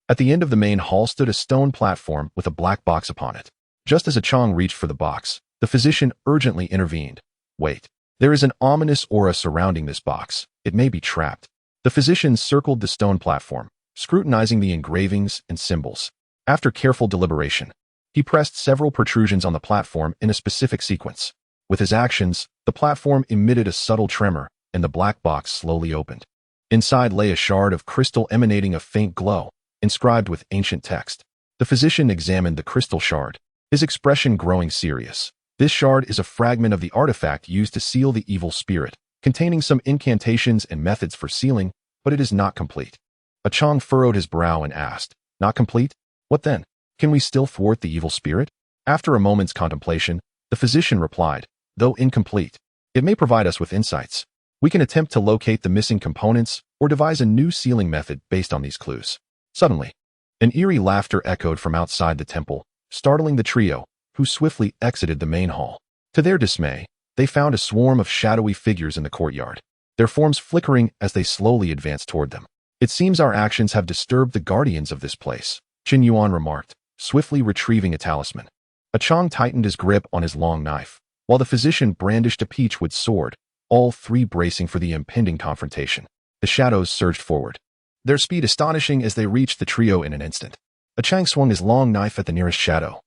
At the end of the main hall stood a stone platform with a black box upon it. Just as Qiang reached for the box, the physician urgently intervened. Wait. There is an ominous aura surrounding this box. It may be trapped. The physician circled the stone platform, scrutinizing the engravings and symbols. After careful deliberation, he pressed several protrusions on the platform in a specific sequence. With his actions, the platform emitted a subtle tremor, and the black box slowly opened. Inside lay a shard of crystal emanating a faint glow, inscribed with ancient text. The physician examined the crystal shard, his expression growing serious. This shard is a fragment of the artifact used to seal the evil spirit, containing some incantations and methods for sealing, but it is not complete. Qiang furrowed his brow and asked, Not complete? What then? Can we still thwart the evil spirit? After a moment's contemplation, the physician replied, Though incomplete, it may provide us with insights. We can attempt to locate the missing components or devise a new sealing method based on these clues. Suddenly, an eerie laughter echoed from outside the temple, startling the trio, who swiftly exited the main hall. To their dismay, they found a swarm of shadowy figures in the courtyard, their forms flickering as they slowly advanced toward them. It seems our actions have disturbed the guardians of this place, Chun Yuan remarked, swiftly retrieving a talisman. Qiang tightened his grip on his long knife, while the physician brandished a peachwood sword, all three bracing for the impending confrontation. The shadows surged forward, their speed astonishing as they reached the trio in an instant. Qiang swung his long knife at the nearest shadow,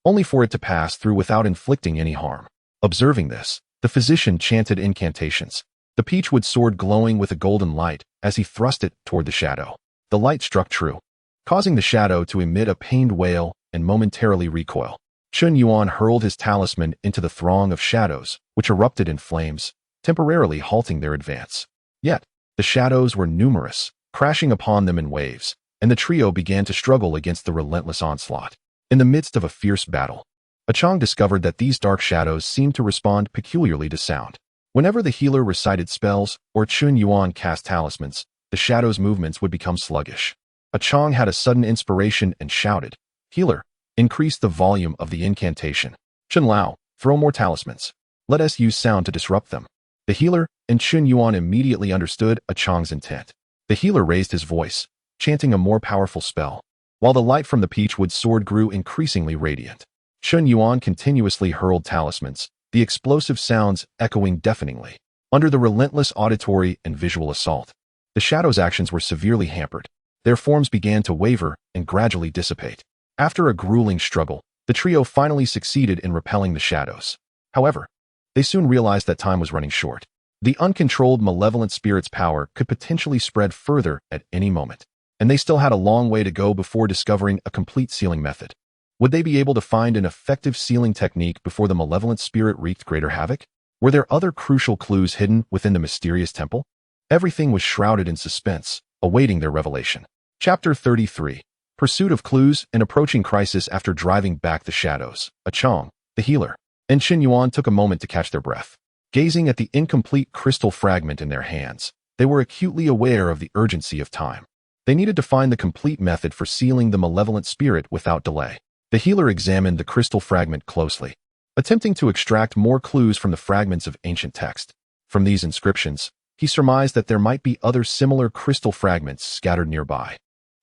only for it to pass through without inflicting any harm. Observing this, the physician chanted incantations, the peachwood sword glowing with a golden light as he thrust it toward the shadow. The light struck true, causing the shadow to emit a pained wail and momentarily recoil. Chun Yuan hurled his talisman into the throng of shadows, which erupted in flames, temporarily halting their advance. Yet, the shadows were numerous, crashing upon them in waves, and the trio began to struggle against the relentless onslaught. In the midst of a fierce battle, Qiang discovered that these dark shadows seemed to respond peculiarly to sound. Whenever the healer recited spells or Chun Yuan cast talismans, the shadows' movements would become sluggish. Qiang had a sudden inspiration and shouted, Healer, increase the volume of the incantation. Chun Lao, throw more talismans. Let us use sound to disrupt them. The healer and Chun Yuan immediately understood Qiang's intent. The healer raised his voice, chanting a more powerful spell, while the light from the peachwood sword grew increasingly radiant. Chun Yuan continuously hurled talismans, the explosive sounds echoing deafeningly. Under the relentless auditory and visual assault, the shadows' actions were severely hampered. Their forms began to waver and gradually dissipate. After a grueling struggle, the trio finally succeeded in repelling the shadows. However, they soon realized that time was running short. The uncontrolled malevolent spirit's power could potentially spread further at any moment, and they still had a long way to go before discovering a complete sealing method. Would they be able to find an effective sealing technique before the malevolent spirit wreaked greater havoc? Were there other crucial clues hidden within the mysterious temple? Everything was shrouded in suspense, awaiting their revelation. Chapter 33. Pursuit of Clues and Approaching Crisis. After driving back the shadows, Qiang, the healer, and Chun Yuan took a moment to catch their breath. Gazing at the incomplete crystal fragment in their hands, they were acutely aware of the urgency of time. They needed to find the complete method for sealing the malevolent spirit without delay. The healer examined the crystal fragment closely, attempting to extract more clues from the fragments of ancient text. From these inscriptions, he surmised that there might be other similar crystal fragments scattered nearby,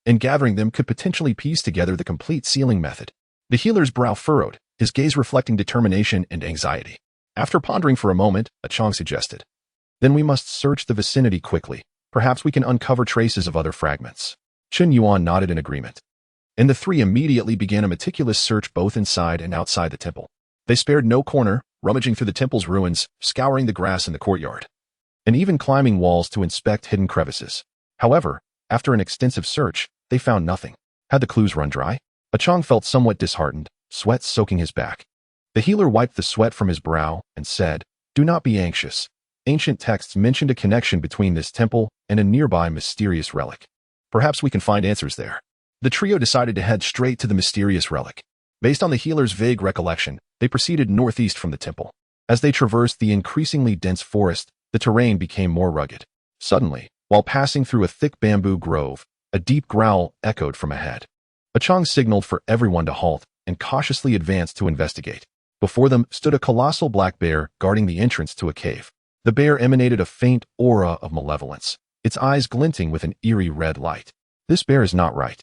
and gathering them could potentially piece together the complete sealing method. The healer's brow furrowed, his gaze reflecting determination and anxiety. After pondering for a moment, Qiang suggested, "Then we must search the vicinity quickly. Perhaps we can uncover traces of other fragments." Chun Yuan nodded in agreement, and the three immediately began a meticulous search both inside and outside the temple. They spared no corner, rummaging through the temple's ruins, scouring the grass in the courtyard, and even climbing walls to inspect hidden crevices. However, after an extensive search, they found nothing. Had the clues run dry? Qiang felt somewhat disheartened, sweat soaking his back. The healer wiped the sweat from his brow and said, "Do not be anxious. Ancient texts mentioned a connection between this temple and a nearby mysterious relic. Perhaps we can find answers there." The trio decided to head straight to the mysterious relic. Based on the healer's vague recollection, they proceeded northeast from the temple. As they traversed the increasingly dense forest, the terrain became more rugged. Suddenly, while passing through a thick bamboo grove, a deep growl echoed from ahead. Qiang signaled for everyone to halt and cautiously advanced to investigate. Before them stood a colossal black bear guarding the entrance to a cave. The bear emanated a faint aura of malevolence, its eyes glinting with an eerie red light. "This bear is not right.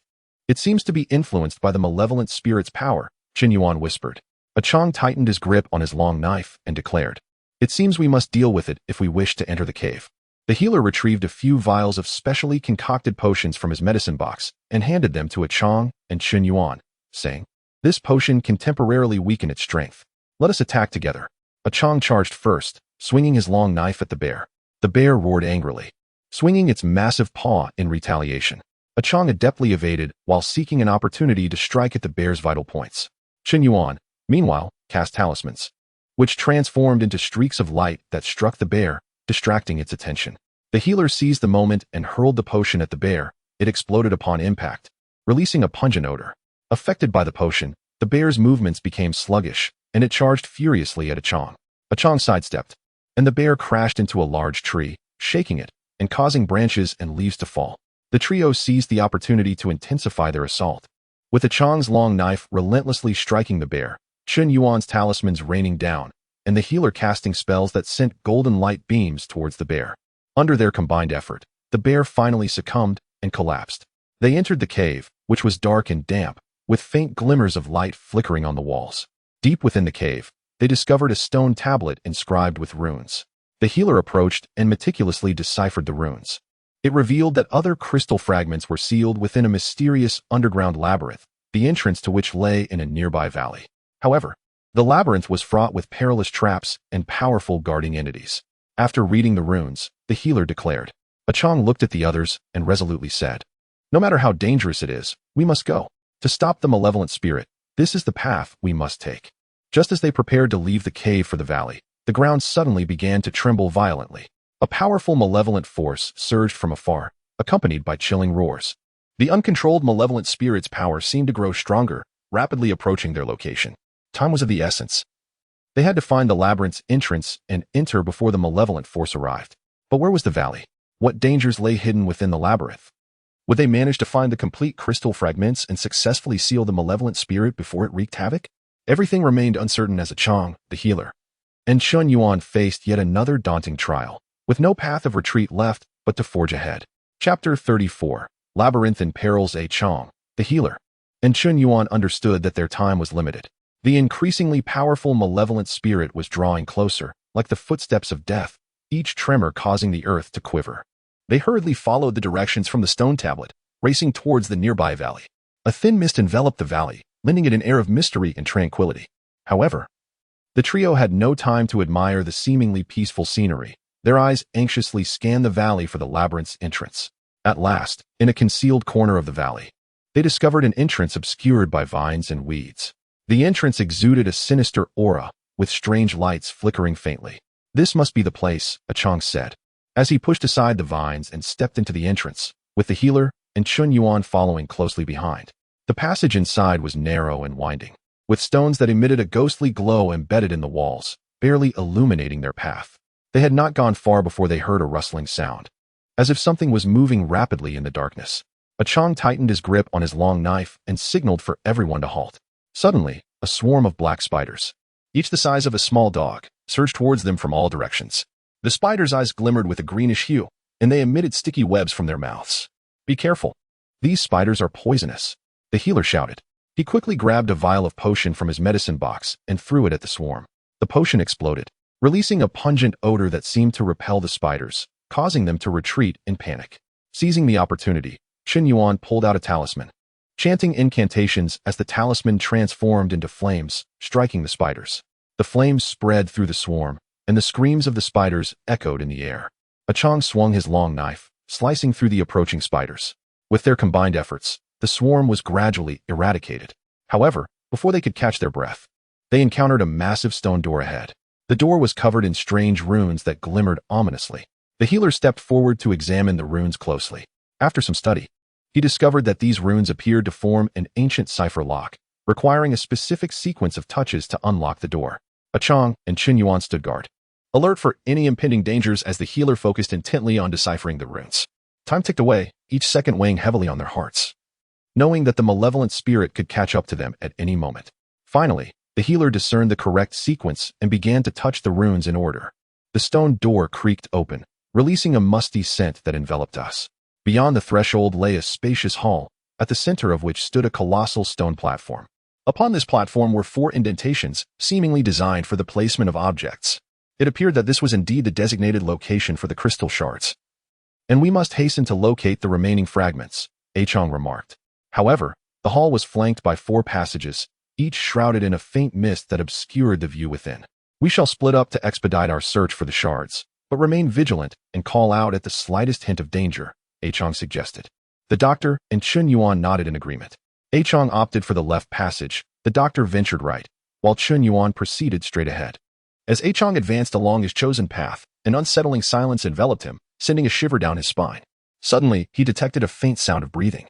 It seems to be influenced by the malevolent spirit's power," Chun Yuan whispered. Qiang tightened his grip on his long knife and declared, "It seems we must deal with it if we wish to enter the cave." The healer retrieved a few vials of specially concocted potions from his medicine box and handed them to Qiang and Chun Yuan, saying, "This potion can temporarily weaken its strength. Let us attack together." Qiang charged first, swinging his long knife at the bear. The bear roared angrily, swinging its massive paw in retaliation. Qiang adeptly evaded while seeking an opportunity to strike at the bear's vital points. Chun Yuan, meanwhile, cast talismans, which transformed into streaks of light that struck the bear, distracting its attention. The healer seized the moment and hurled the potion at the bear. It exploded upon impact, releasing a pungent odor. Affected by the potion, the bear's movements became sluggish, and it charged furiously at Qiang. Qiang sidestepped, and the bear crashed into a large tree, shaking it and causing branches and leaves to fall. The trio seized the opportunity to intensify their assault, with Qiang's long knife relentlessly striking the bear, Chun Yuan's talismans raining down, and the healer casting spells that sent golden light beams towards the bear. Under their combined effort, the bear finally succumbed and collapsed. They entered the cave, which was dark and damp, with faint glimmers of light flickering on the walls. Deep within the cave, they discovered a stone tablet inscribed with runes. The healer approached and meticulously deciphered the runes. It revealed that other crystal fragments were sealed within a mysterious underground labyrinth, the entrance to which lay in a nearby valley. However, the labyrinth was fraught with perilous traps and powerful guarding entities. After reading the runes, the healer declared. Qiang looked at the others and resolutely said, "No matter how dangerous it is, we must go. To stop the malevolent spirit, this is the path we must take." Just as they prepared to leave the cave for the valley, the ground suddenly began to tremble violently. A powerful malevolent force surged from afar, accompanied by chilling roars. The uncontrolled malevolent spirit's power seemed to grow stronger, rapidly approaching their location. Time was of the essence. They had to find the labyrinth's entrance and enter before the malevolent force arrived. But where was the valley? What dangers lay hidden within the labyrinth? Would they manage to find the complete crystal fragments and successfully seal the malevolent spirit before it wreaked havoc? Everything remained uncertain as Qiang, the healer, and Chun Yuan faced yet another daunting trial, with no path of retreat left but to forge ahead. Chapter 34. Labyrinthine Perils. Qiang, the healer, and Chun Yuan understood that their time was limited. The increasingly powerful malevolent spirit was drawing closer, like the footsteps of death, each tremor causing the earth to quiver. They hurriedly followed the directions from the stone tablet, racing towards the nearby valley. A thin mist enveloped the valley, lending it an air of mystery and tranquility. However, the trio had no time to admire the seemingly peaceful scenery. Their eyes anxiously scanned the valley for the labyrinth's entrance. At last, in a concealed corner of the valley, they discovered an entrance obscured by vines and weeds. The entrance exuded a sinister aura, with strange lights flickering faintly. "This must be the place," Qiang said, as he pushed aside the vines and stepped into the entrance, with the healer and Chun Yuan following closely behind. The passage inside was narrow and winding, with stones that emitted a ghostly glow embedded in the walls, barely illuminating their path. They had not gone far before they heard a rustling sound, as if something was moving rapidly in the darkness. Qiang tightened his grip on his long knife and signaled for everyone to halt. Suddenly, a swarm of black spiders, each the size of a small dog, surged towards them from all directions. The spiders' eyes glimmered with a greenish hue, and they emitted sticky webs from their mouths. "Be careful. These spiders are poisonous," the healer shouted. He quickly grabbed a vial of potion from his medicine box and threw it at the swarm. The potion exploded, releasing a pungent odor that seemed to repel the spiders, causing them to retreat in panic. Seizing the opportunity, Chun Yuan pulled out a talisman, chanting incantations as the talisman transformed into flames, striking the spiders. The flames spread through the swarm, and the screams of the spiders echoed in the air. Qiang swung his long knife, slicing through the approaching spiders. With their combined efforts, the swarm was gradually eradicated. However, before they could catch their breath, they encountered a massive stone door ahead. The door was covered in strange runes that glimmered ominously. The healer stepped forward to examine the runes closely. After some study, he discovered that these runes appeared to form an ancient cipher lock, requiring a specific sequence of touches to unlock the door. Qiang and Chun Yuan stood guard, alert for any impending dangers as the healer focused intently on deciphering the runes. Time ticked away, each second weighing heavily on their hearts, knowing that the malevolent spirit could catch up to them at any moment. Finally, the healer discerned the correct sequence and began to touch the runes in order. The stone door creaked open, releasing a musty scent that enveloped us. Beyond the threshold lay a spacious hall, at the center of which stood a colossal stone platform. Upon this platform were 4 indentations, seemingly designed for the placement of objects. It appeared that this was indeed the designated location for the crystal shards. "And we must hasten to locate the remaining fragments," Qiang remarked. However, the hall was flanked by 4 passages, each shrouded in a faint mist that obscured the view within. "We shall split up to expedite our search for the shards, but remain vigilant and call out at the slightest hint of danger," Qiang suggested. The doctor and Chun Yuan nodded in agreement. Qiang opted for the left passage, the doctor ventured right, while Chun Yuan proceeded straight ahead. As Qiang advanced along his chosen path, an unsettling silence enveloped him, sending a shiver down his spine. Suddenly, he detected a faint sound of breathing,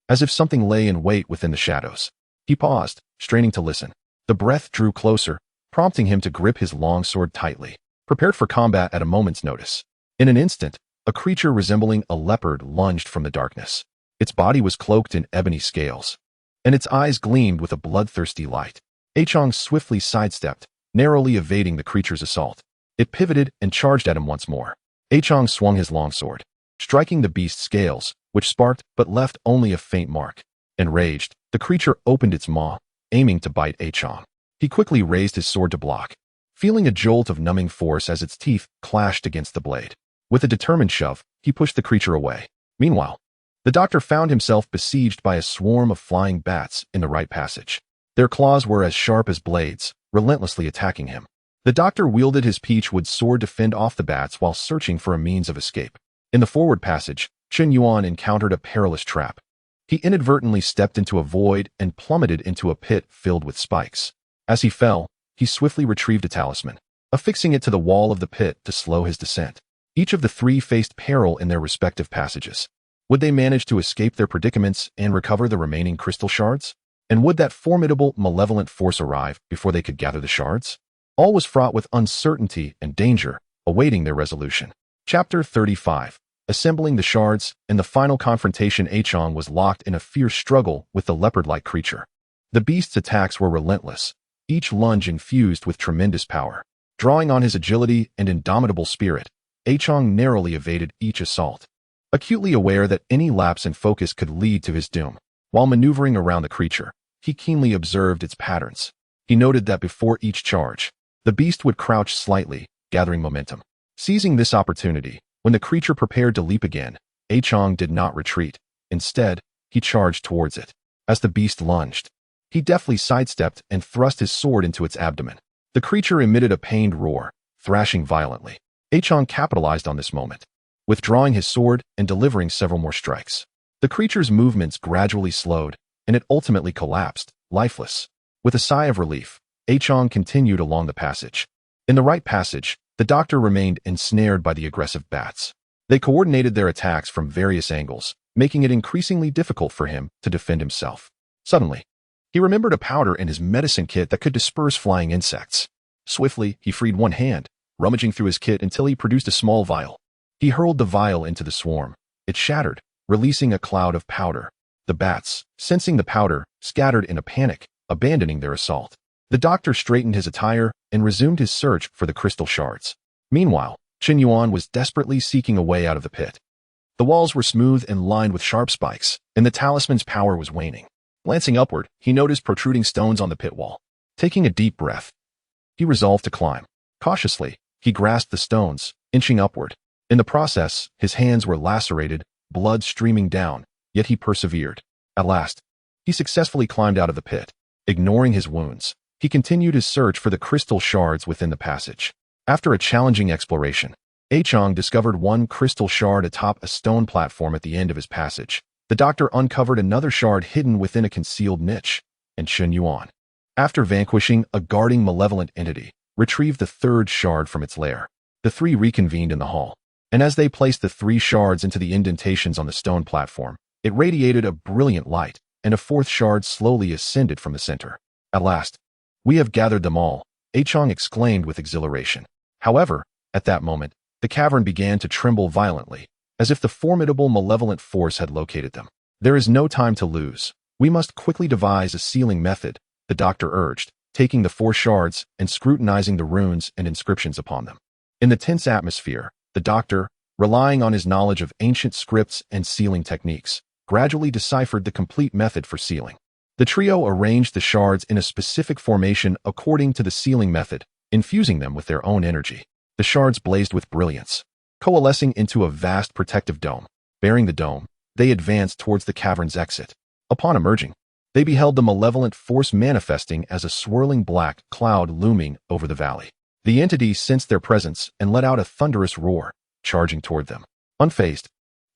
as if something lay in wait within the shadows. He paused, straining to listen. The breath drew closer, prompting him to grip his long sword tightly, prepared for combat at a moment's notice. In an instant, a creature resembling a leopard lunged from the darkness. Its body was cloaked in ebony scales, and its eyes gleamed with a bloodthirsty light. Qiang swiftly sidestepped, narrowly evading the creature's assault. It pivoted and charged at him once more. Qiang swung his longsword, striking the beast's scales, which sparked but left only a faint mark. Enraged, the creature opened its maw, aiming to bite Qiang. He quickly raised his sword to block, feeling a jolt of numbing force as its teeth clashed against the blade. With a determined shove, he pushed the creature away. Meanwhile, the doctor found himself besieged by a swarm of flying bats in the right passage. Their claws were as sharp as blades, relentlessly attacking him. The doctor wielded his peachwood sword to fend off the bats while searching for a means of escape. In the forward passage, Chun Yuan encountered a perilous trap. He inadvertently stepped into a void and plummeted into a pit filled with spikes. As he fell, he swiftly retrieved a talisman, affixing it to the wall of the pit to slow his descent. Each of the 3 faced peril in their respective passages. Would they manage to escape their predicaments and recover the remaining crystal shards? And would that formidable, malevolent force arrive before they could gather the shards? All was fraught with uncertainty and danger, awaiting their resolution. Chapter 35. Assembling the shards. In the final confrontation, Qiang was locked in a fierce struggle with the leopard-like creature. The beast's attacks were relentless, each lunge infused with tremendous power. Drawing on his agility and indomitable spirit, Qiang narrowly evaded each assault, acutely aware that any lapse in focus could lead to his doom. While maneuvering around the creature, he keenly observed its patterns. He noted that before each charge, the beast would crouch slightly, gathering momentum. Seizing this opportunity, when the creature prepared to leap again, Qiang did not retreat. Instead, he charged towards it. As the beast lunged, he deftly sidestepped and thrust his sword into its abdomen. The creature emitted a pained roar, thrashing violently. Qiang capitalized on this moment, withdrawing his sword and delivering several more strikes. The creature's movements gradually slowed, and it ultimately collapsed, lifeless. With a sigh of relief, Qiang continued along the passage. In the right passage, the doctor remained ensnared by the aggressive bats. They coordinated their attacks from various angles, making it increasingly difficult for him to defend himself. Suddenly, he remembered a powder in his medicine kit that could disperse flying insects. Swiftly, he freed one hand, rummaging through his kit until he produced a small vial. He hurled the vial into the swarm. It shattered, releasing a cloud of powder. The bats, sensing the powder, scattered in a panic, abandoning their assault. The doctor straightened his attire and resumed his search for the crystal shards. Meanwhile, Chen Yuan was desperately seeking a way out of the pit. The walls were smooth and lined with sharp spikes, and the talisman's power was waning. Glancing upward, he noticed protruding stones on the pit wall. Taking a deep breath, he resolved to climb. Cautiously, he grasped the stones, inching upward. In the process, his hands were lacerated, blood streaming down, yet he persevered. At last, he successfully climbed out of the pit. Ignoring his wounds, he continued his search for the crystal shards within the passage. After a challenging exploration, Qiang discovered one crystal shard atop a stone platform at the end of his passage. The doctor uncovered another shard hidden within a concealed niche, and Chen Yuan, after vanquishing a guarding malevolent entity, retrieved the third shard from its lair. The three reconvened in the hall, and as they placed the three shards into the indentations on the stone platform, it radiated a brilliant light, and a fourth shard slowly ascended from the center. At last, "We have gathered them all," Qiang exclaimed with exhilaration. However, at that moment, the cavern began to tremble violently, as if the formidable malevolent force had located them. "There is no time to lose. We must quickly devise a sealing method," the doctor urged, taking the four shards and scrutinizing the runes and inscriptions upon them. In the tense atmosphere, the doctor, relying on his knowledge of ancient scripts and sealing techniques, gradually deciphered the complete method for sealing. The trio arranged the shards in a specific formation according to the sealing method, infusing them with their own energy. The shards blazed with brilliance, coalescing into a vast protective dome. Bearing the dome, they advanced towards the cavern's exit. Upon emerging, they beheld the malevolent force manifesting as a swirling black cloud looming over the valley. The entity sensed their presence and let out a thunderous roar, charging toward them. Unfazed,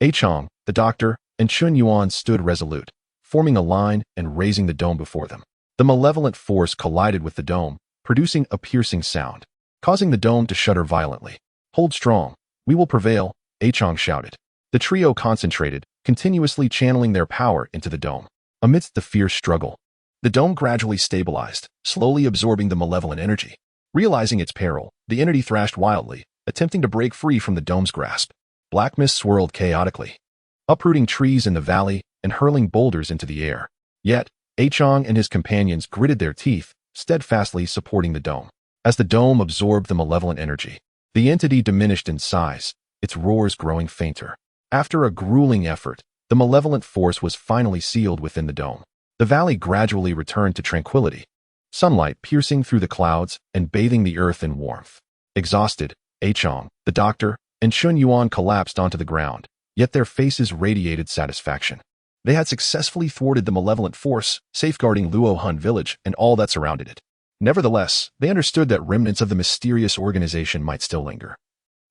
Qiang, the doctor, and Chen Yuan stood resolute, forming a line and raising the dome before them. The malevolent force collided with the dome, producing a piercing sound, causing the dome to shudder violently. "Hold strong, we will prevail," Qiang shouted. The trio concentrated, continuously channeling their power into the dome. Amidst the fierce struggle, the dome gradually stabilized, slowly absorbing the malevolent energy. Realizing its peril, the entity thrashed wildly, attempting to break free from the dome's grasp. Black mist swirled chaotically, uprooting trees in the valley and hurling boulders into the air. Yet, Qiang and his companions gritted their teeth, steadfastly supporting the dome. As the dome absorbed the malevolent energy, the entity diminished in size, its roars growing fainter. After a grueling effort, the malevolent force was finally sealed within the dome. The valley gradually returned to tranquility, sunlight piercing through the clouds and bathing the earth in warmth. Exhausted, Qiang, the doctor, and Chen Yuan collapsed onto the ground, yet their faces radiated satisfaction. They had successfully thwarted the malevolent force, safeguarding Luo Hun Village and all that surrounded it. Nevertheless, they understood that remnants of the mysterious organization might still linger,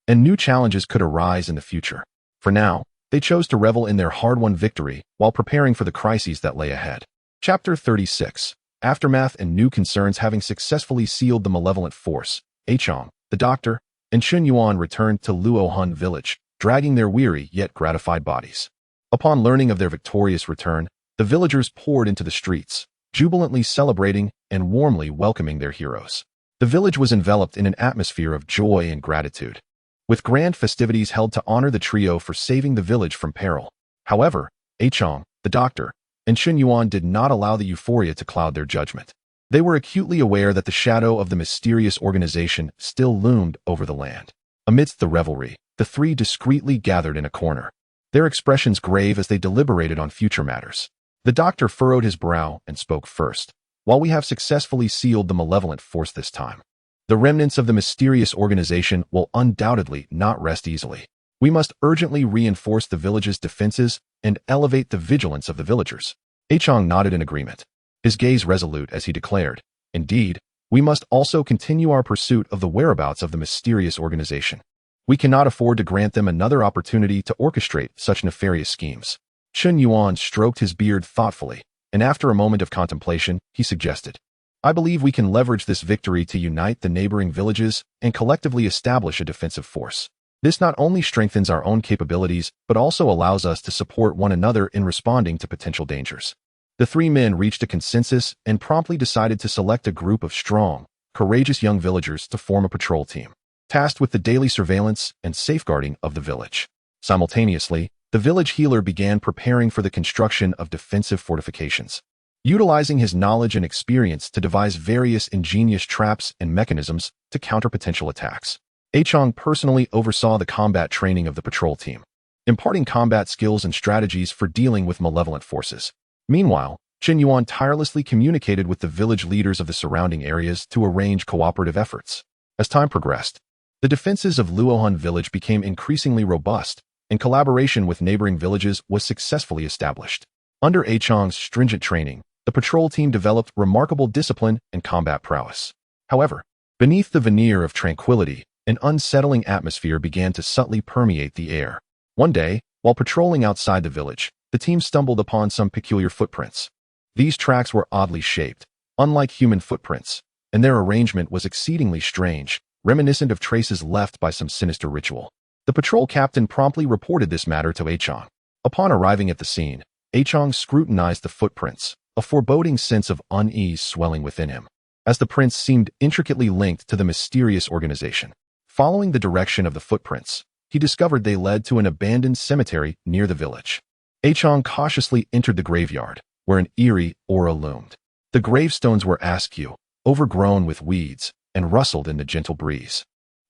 and new challenges could arise in the future. For now, they chose to revel in their hard-won victory while preparing for the crises that lay ahead. Chapter 36. Aftermath and new concerns. Having successfully sealed the malevolent force, Qiang, the doctor, and Chen Yuan returned to Luo Hun Village, dragging their weary yet gratified bodies. Upon learning of their victorious return, the villagers poured into the streets, jubilantly celebrating and warmly welcoming their heroes. The village was enveloped in an atmosphere of joy and gratitude, with grand festivities held to honor the trio for saving the village from peril. However, Qiang, the doctor, and Chen Yuan did not allow the euphoria to cloud their judgment. They were acutely aware that the shadow of the mysterious organization still loomed over the land. Amidst the revelry, the three discreetly gathered in a corner, their expressions grave as they deliberated on future matters. The doctor furrowed his brow and spoke first. While we have successfully sealed the malevolent force this time, the remnants of the mysterious organization will undoubtedly not rest easily. We must urgently reinforce the village's defenses and elevate the vigilance of the villagers. Qiang nodded in agreement, his gaze resolute as he declared, "Indeed, we must also continue our pursuit of the whereabouts of the mysterious organization. We cannot afford to grant them another opportunity to orchestrate such nefarious schemes." Chen Yuan stroked his beard thoughtfully, and after a moment of contemplation, he suggested, "I believe we can leverage this victory to unite the neighboring villages and collectively establish a defensive force. This not only strengthens our own capabilities, but also allows us to support one another in responding to potential dangers." The three men reached a consensus and promptly decided to select a group of strong, courageous young villagers to form a patrol team, tasked with the daily surveillance and safeguarding of the village. Simultaneously, the village healer began preparing for the construction of defensive fortifications, utilizing his knowledge and experience to devise various ingenious traps and mechanisms to counter potential attacks. Qiang personally oversaw the combat training of the patrol team, imparting combat skills and strategies for dealing with malevolent forces. Meanwhile, Chen Yuan tirelessly communicated with the village leaders of the surrounding areas to arrange cooperative efforts. As time progressed, the defenses of Luo Hun Village became increasingly robust, and collaboration with neighboring villages was successfully established. Under Qiang's stringent training, the patrol team developed remarkable discipline and combat prowess. However, beneath the veneer of tranquility, an unsettling atmosphere began to subtly permeate the air. One day, while patrolling outside the village, the team stumbled upon some peculiar footprints. These tracks were oddly shaped, unlike human footprints, and their arrangement was exceedingly strange, reminiscent of traces left by some sinister ritual. The patrol captain promptly reported this matter to Qiang. Upon arriving at the scene, Qiang scrutinized the footprints, a foreboding sense of unease swelling within him, as the prints seemed intricately linked to the mysterious organization. Following the direction of the footprints, he discovered they led to an abandoned cemetery near the village. Qiang cautiously entered the graveyard, where an eerie aura loomed. The gravestones were askew, overgrown with weeds, and rustled in the gentle breeze,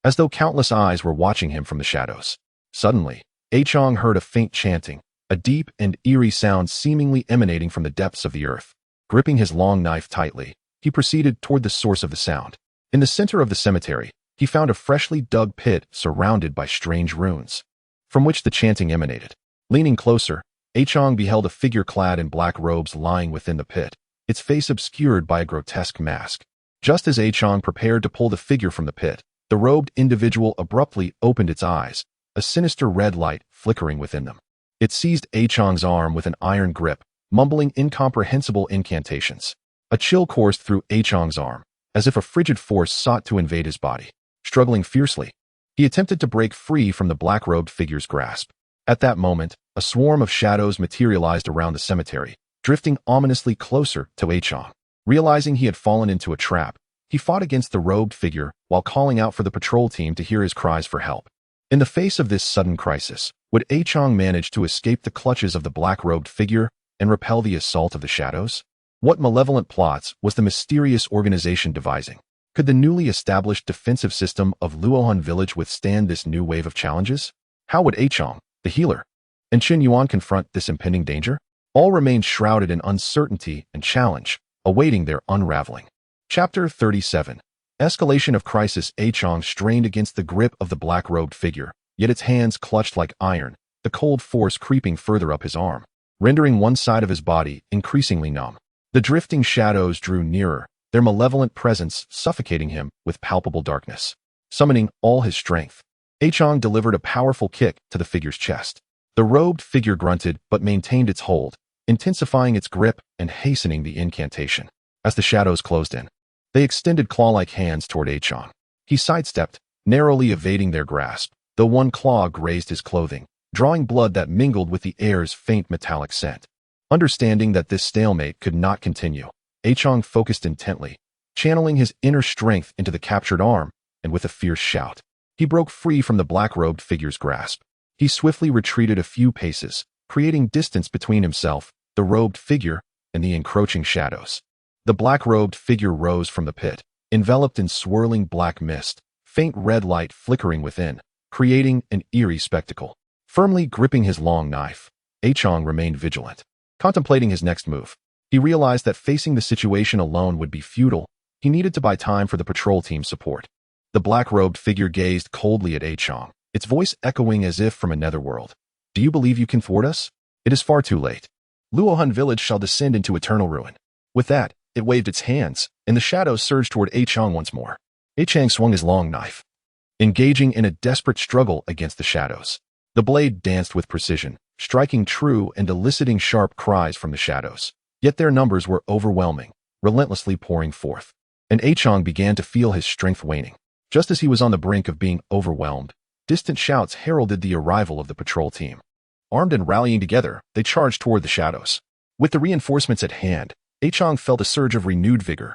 as though countless eyes were watching him from the shadows. Suddenly, Qiang heard a faint chanting, a deep and eerie sound seemingly emanating from the depths of the earth. Gripping his long knife tightly, he proceeded toward the source of the sound. In the center of the cemetery, he found a freshly dug pit surrounded by strange runes, from which the chanting emanated. Leaning closer, Qiang beheld a figure clad in black robes lying within the pit, its face obscured by a grotesque mask. Just as Qiang prepared to pull the figure from the pit, the robed individual abruptly opened its eyes, a sinister red light flickering within them. It seized Qiang's arm with an iron grip, mumbling incomprehensible incantations. A chill coursed through Qiang's arm, as if a frigid force sought to invade his body. Struggling fiercely, he attempted to break free from the black-robed figure's grasp. At that moment, a swarm of shadows materialized around the cemetery, drifting ominously closer to Qiang. Realizing he had fallen into a trap, he fought against the robed figure while calling out for the patrol team to hear his cries for help. In the face of this sudden crisis, would Qiang manage to escape the clutches of the black-robed figure and repel the assault of the shadows? What malevolent plots was the mysterious organization devising? Could the newly established defensive system of Luo Hun Village withstand this new wave of challenges? How would Qiang, the healer, and Chen Yuan confront this impending danger? All remained shrouded in uncertainty and challenge, awaiting their unraveling. Chapter 37. Escalation of crisis. Qiang strained against the grip of the black-robed figure, yet its hands clutched like iron, the cold force creeping further up his arm, rendering one side of his body increasingly numb. The drifting shadows drew nearer, their malevolent presence suffocating him with palpable darkness. Summoning all his strength, Qiang delivered a powerful kick to the figure's chest. The robed figure grunted but maintained its hold, intensifying its grip and hastening the incantation. As the shadows closed in, they extended claw-like hands toward Qiang. He sidestepped, narrowly evading their grasp, though one claw grazed his clothing, drawing blood that mingled with the air's faint metallic scent. Understanding that this stalemate could not continue, Qiang focused intently, channeling his inner strength into the captured arm, and with a fierce shout, he broke free from the black-robed figure's grasp. He swiftly retreated a few paces, creating distance between himself, the robed figure, and the encroaching shadows. The black-robed figure rose from the pit, enveloped in swirling black mist, faint red light flickering within, creating an eerie spectacle. Firmly gripping his long knife, Qiang remained vigilant, contemplating his next move. He realized that facing the situation alone would be futile. He needed to buy time for the patrol team's support. The black-robed figure gazed coldly at Qiang, its voice echoing as if from a netherworld. "Do you believe you can thwart us? It is far too late. Luo Hun Village shall descend into eternal ruin." With that, it waved its hands, and the shadows surged toward Qiang once more. Qiang swung his long knife, engaging in a desperate struggle against the shadows. The blade danced with precision, striking true and eliciting sharp cries from the shadows. Yet their numbers were overwhelming, relentlessly pouring forth. And Qiang began to feel his strength waning. Just as he was on the brink of being overwhelmed, distant shouts heralded the arrival of the patrol team. Armed and rallying together, they charged toward the shadows. With the reinforcements at hand, Qiang felt a surge of renewed vigor,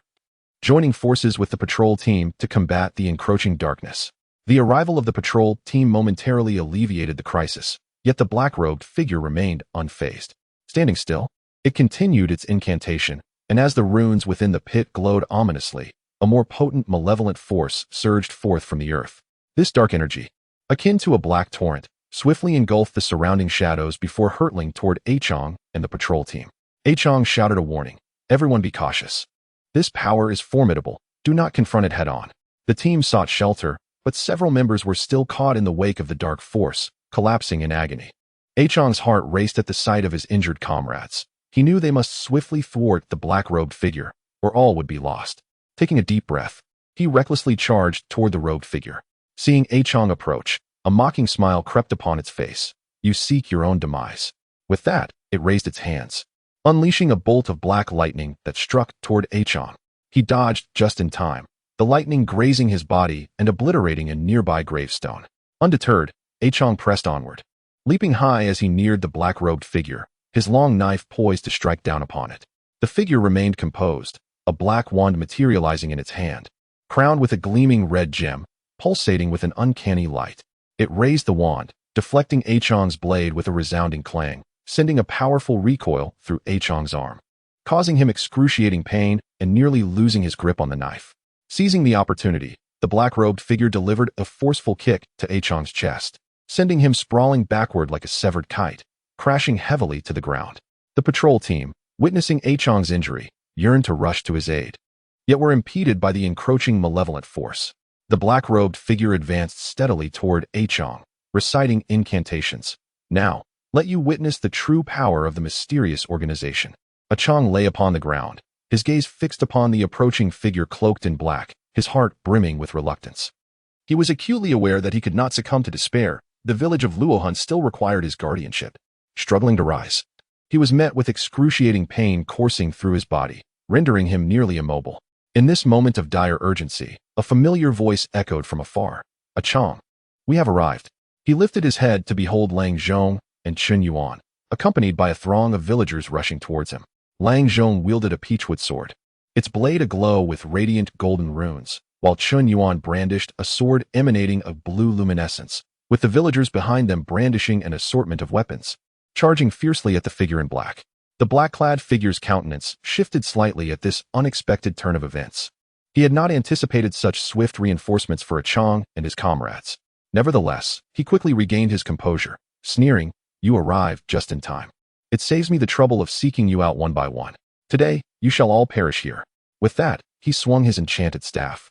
joining forces with the patrol team to combat the encroaching darkness. The arrival of the patrol team momentarily alleviated the crisis, yet the black-robed figure remained unfazed. Standing still, it continued its incantation, and as the runes within the pit glowed ominously, a more potent malevolent force surged forth from the earth. This dark energy, akin to a black torrent, swiftly engulfed the surrounding shadows before hurtling toward Qiang and the patrol team. Qiang shouted a warning. "Everyone be cautious. This power is formidable. Do not confront it head-on." The team sought shelter, but several members were still caught in the wake of the dark force, collapsing in agony. Qiang's heart raced at the sight of his injured comrades. He knew they must swiftly thwart the black-robed figure, or all would be lost. Taking a deep breath, he recklessly charged toward the robed figure. Seeing Qiang approach, a mocking smile crept upon its face. "You seek your own demise." With that, it raised its hands, unleashing a bolt of black lightning that struck toward Qiang. He dodged just in time, the lightning grazing his body and obliterating a nearby gravestone. Undeterred, Qiang pressed onward, leaping high as he neared the black-robed figure, his long knife poised to strike down upon it. The figure remained composed, a black wand materializing in its hand, crowned with a gleaming red gem, pulsating with an uncanny light. It raised the wand, deflecting Qiang's blade with a resounding clang, sending a powerful recoil through Qiang's arm, causing him excruciating pain and nearly losing his grip on the knife. Seizing the opportunity, the black-robed figure delivered a forceful kick to Qiang's chest, sending him sprawling backward like a severed kite, crashing heavily to the ground. The patrol team, witnessing Qiang's injury, yearned to rush to his aid, yet were impeded by the encroaching malevolent force. The black-robed figure advanced steadily toward Qiang, reciting incantations. "Now, let you witness the true power of the mysterious organization." Qiang lay upon the ground, his gaze fixed upon the approaching figure cloaked in black, his heart brimming with reluctance. He was acutely aware that he could not succumb to despair. The village of Luo Hun still required his guardianship. Struggling to rise, he was met with excruciating pain coursing through his body, rendering him nearly immobile. In this moment of dire urgency, a familiar voice echoed from afar. "Qiang, we have arrived." He lifted his head to behold Lang Zhong and Chun Yuan, accompanied by a throng of villagers rushing towards him. Lang Zhong wielded a peachwood sword, its blade aglow with radiant golden runes, while Chun Yuan brandished a sword emanating of blue luminescence, with the villagers behind them brandishing an assortment of weapons, charging fiercely at the figure in black. The black-clad figure's countenance shifted slightly at this unexpected turn of events. He had not anticipated such swift reinforcements for Qiang and his comrades. Nevertheless, he quickly regained his composure, sneering, "You arrived just in time. It saves me the trouble of seeking you out one by one. Today, you shall all perish here." With that, he swung his enchanted staff,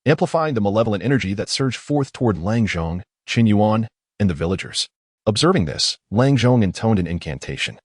amplifying the malevolent energy that surged forth toward Lang Zhong, Chun Yuan, and the villagers. Observing this, Lang Zhong intoned an incantation,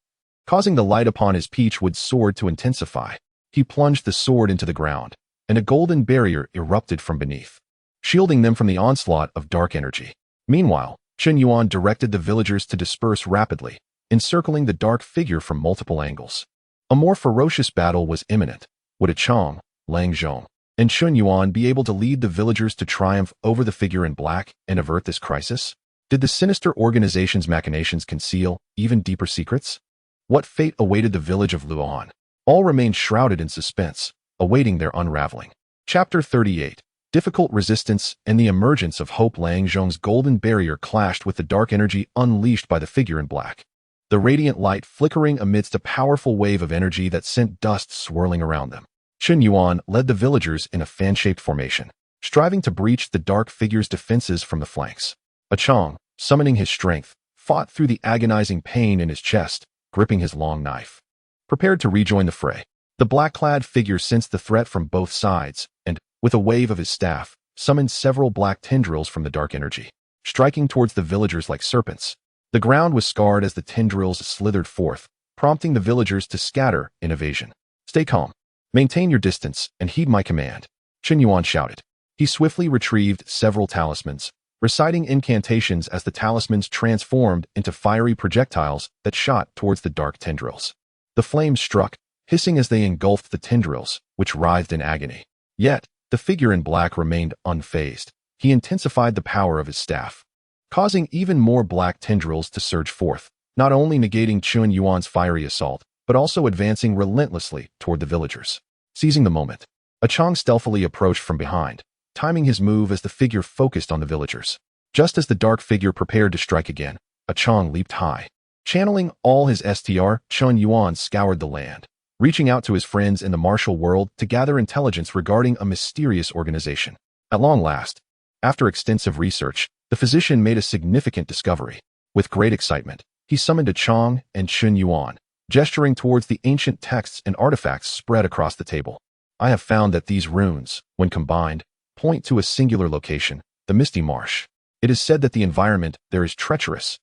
causing the light upon his peachwood sword to intensify. He plunged the sword into the ground, and a golden barrier erupted from beneath, shielding them from the onslaught of dark energy. Meanwhile, Chun Yuan directed the villagers to disperse rapidly, encircling the dark figure from multiple angles. A more ferocious battle was imminent. Would Qiang, Lang Zhong, and Chun Yuan be able to lead the villagers to triumph over the figure in black and avert this crisis? Did the sinister organization's machinations conceal even deeper secrets? What fate awaited the village of Luo Hun? All remained shrouded in suspense, awaiting their unraveling. Chapter 38. Difficult resistance and the emergence of hope. Lang Zhong's golden barrier clashed with the dark energy unleashed by the figure in black, the radiant light flickering amidst a powerful wave of energy that sent dust swirling around them. Chun Yuan led the villagers in a fan-shaped formation, striving to breach the dark figure's defenses from the flanks. Qiang, summoning his strength, fought through the agonizing pain in his chest, gripping his long knife. Prepared to rejoin the fray, the black-clad figure sensed the threat from both sides and, with a wave of his staff, summoned several black tendrils from the dark energy, striking towards the villagers like serpents. The ground was scarred as the tendrils slithered forth, prompting the villagers to scatter in evasion. Stay calm. Maintain your distance and heed my command, Chun Yuan shouted. He swiftly retrieved several talismans, reciting incantations as the talismans transformed into fiery projectiles that shot towards the dark tendrils. The flames struck, hissing as they engulfed the tendrils, which writhed in agony. Yet, the figure in black remained unfazed. He intensified the power of his staff, causing even more black tendrils to surge forth, not only negating Chun Yuan's fiery assault, but also advancing relentlessly toward the villagers. Seizing the moment, Qiang stealthily approached from behind, timing his move as the figure focused on the villagers. Just as the dark figure prepared to strike again, Qiang leaped high. Channeling all his str, Chun Yuan scoured the land, reaching out to his friends in the martial world to gather intelligence regarding a mysterious organization. At long last, after extensive research, the physician made a significant discovery. With great excitement, he summoned Qiang and Chun Yuan, gesturing towards the ancient texts and artifacts spread across the table. I have found that these runes, when combined, point to a singular location, the Misty Marsh. It is said that the environment there is treacherous,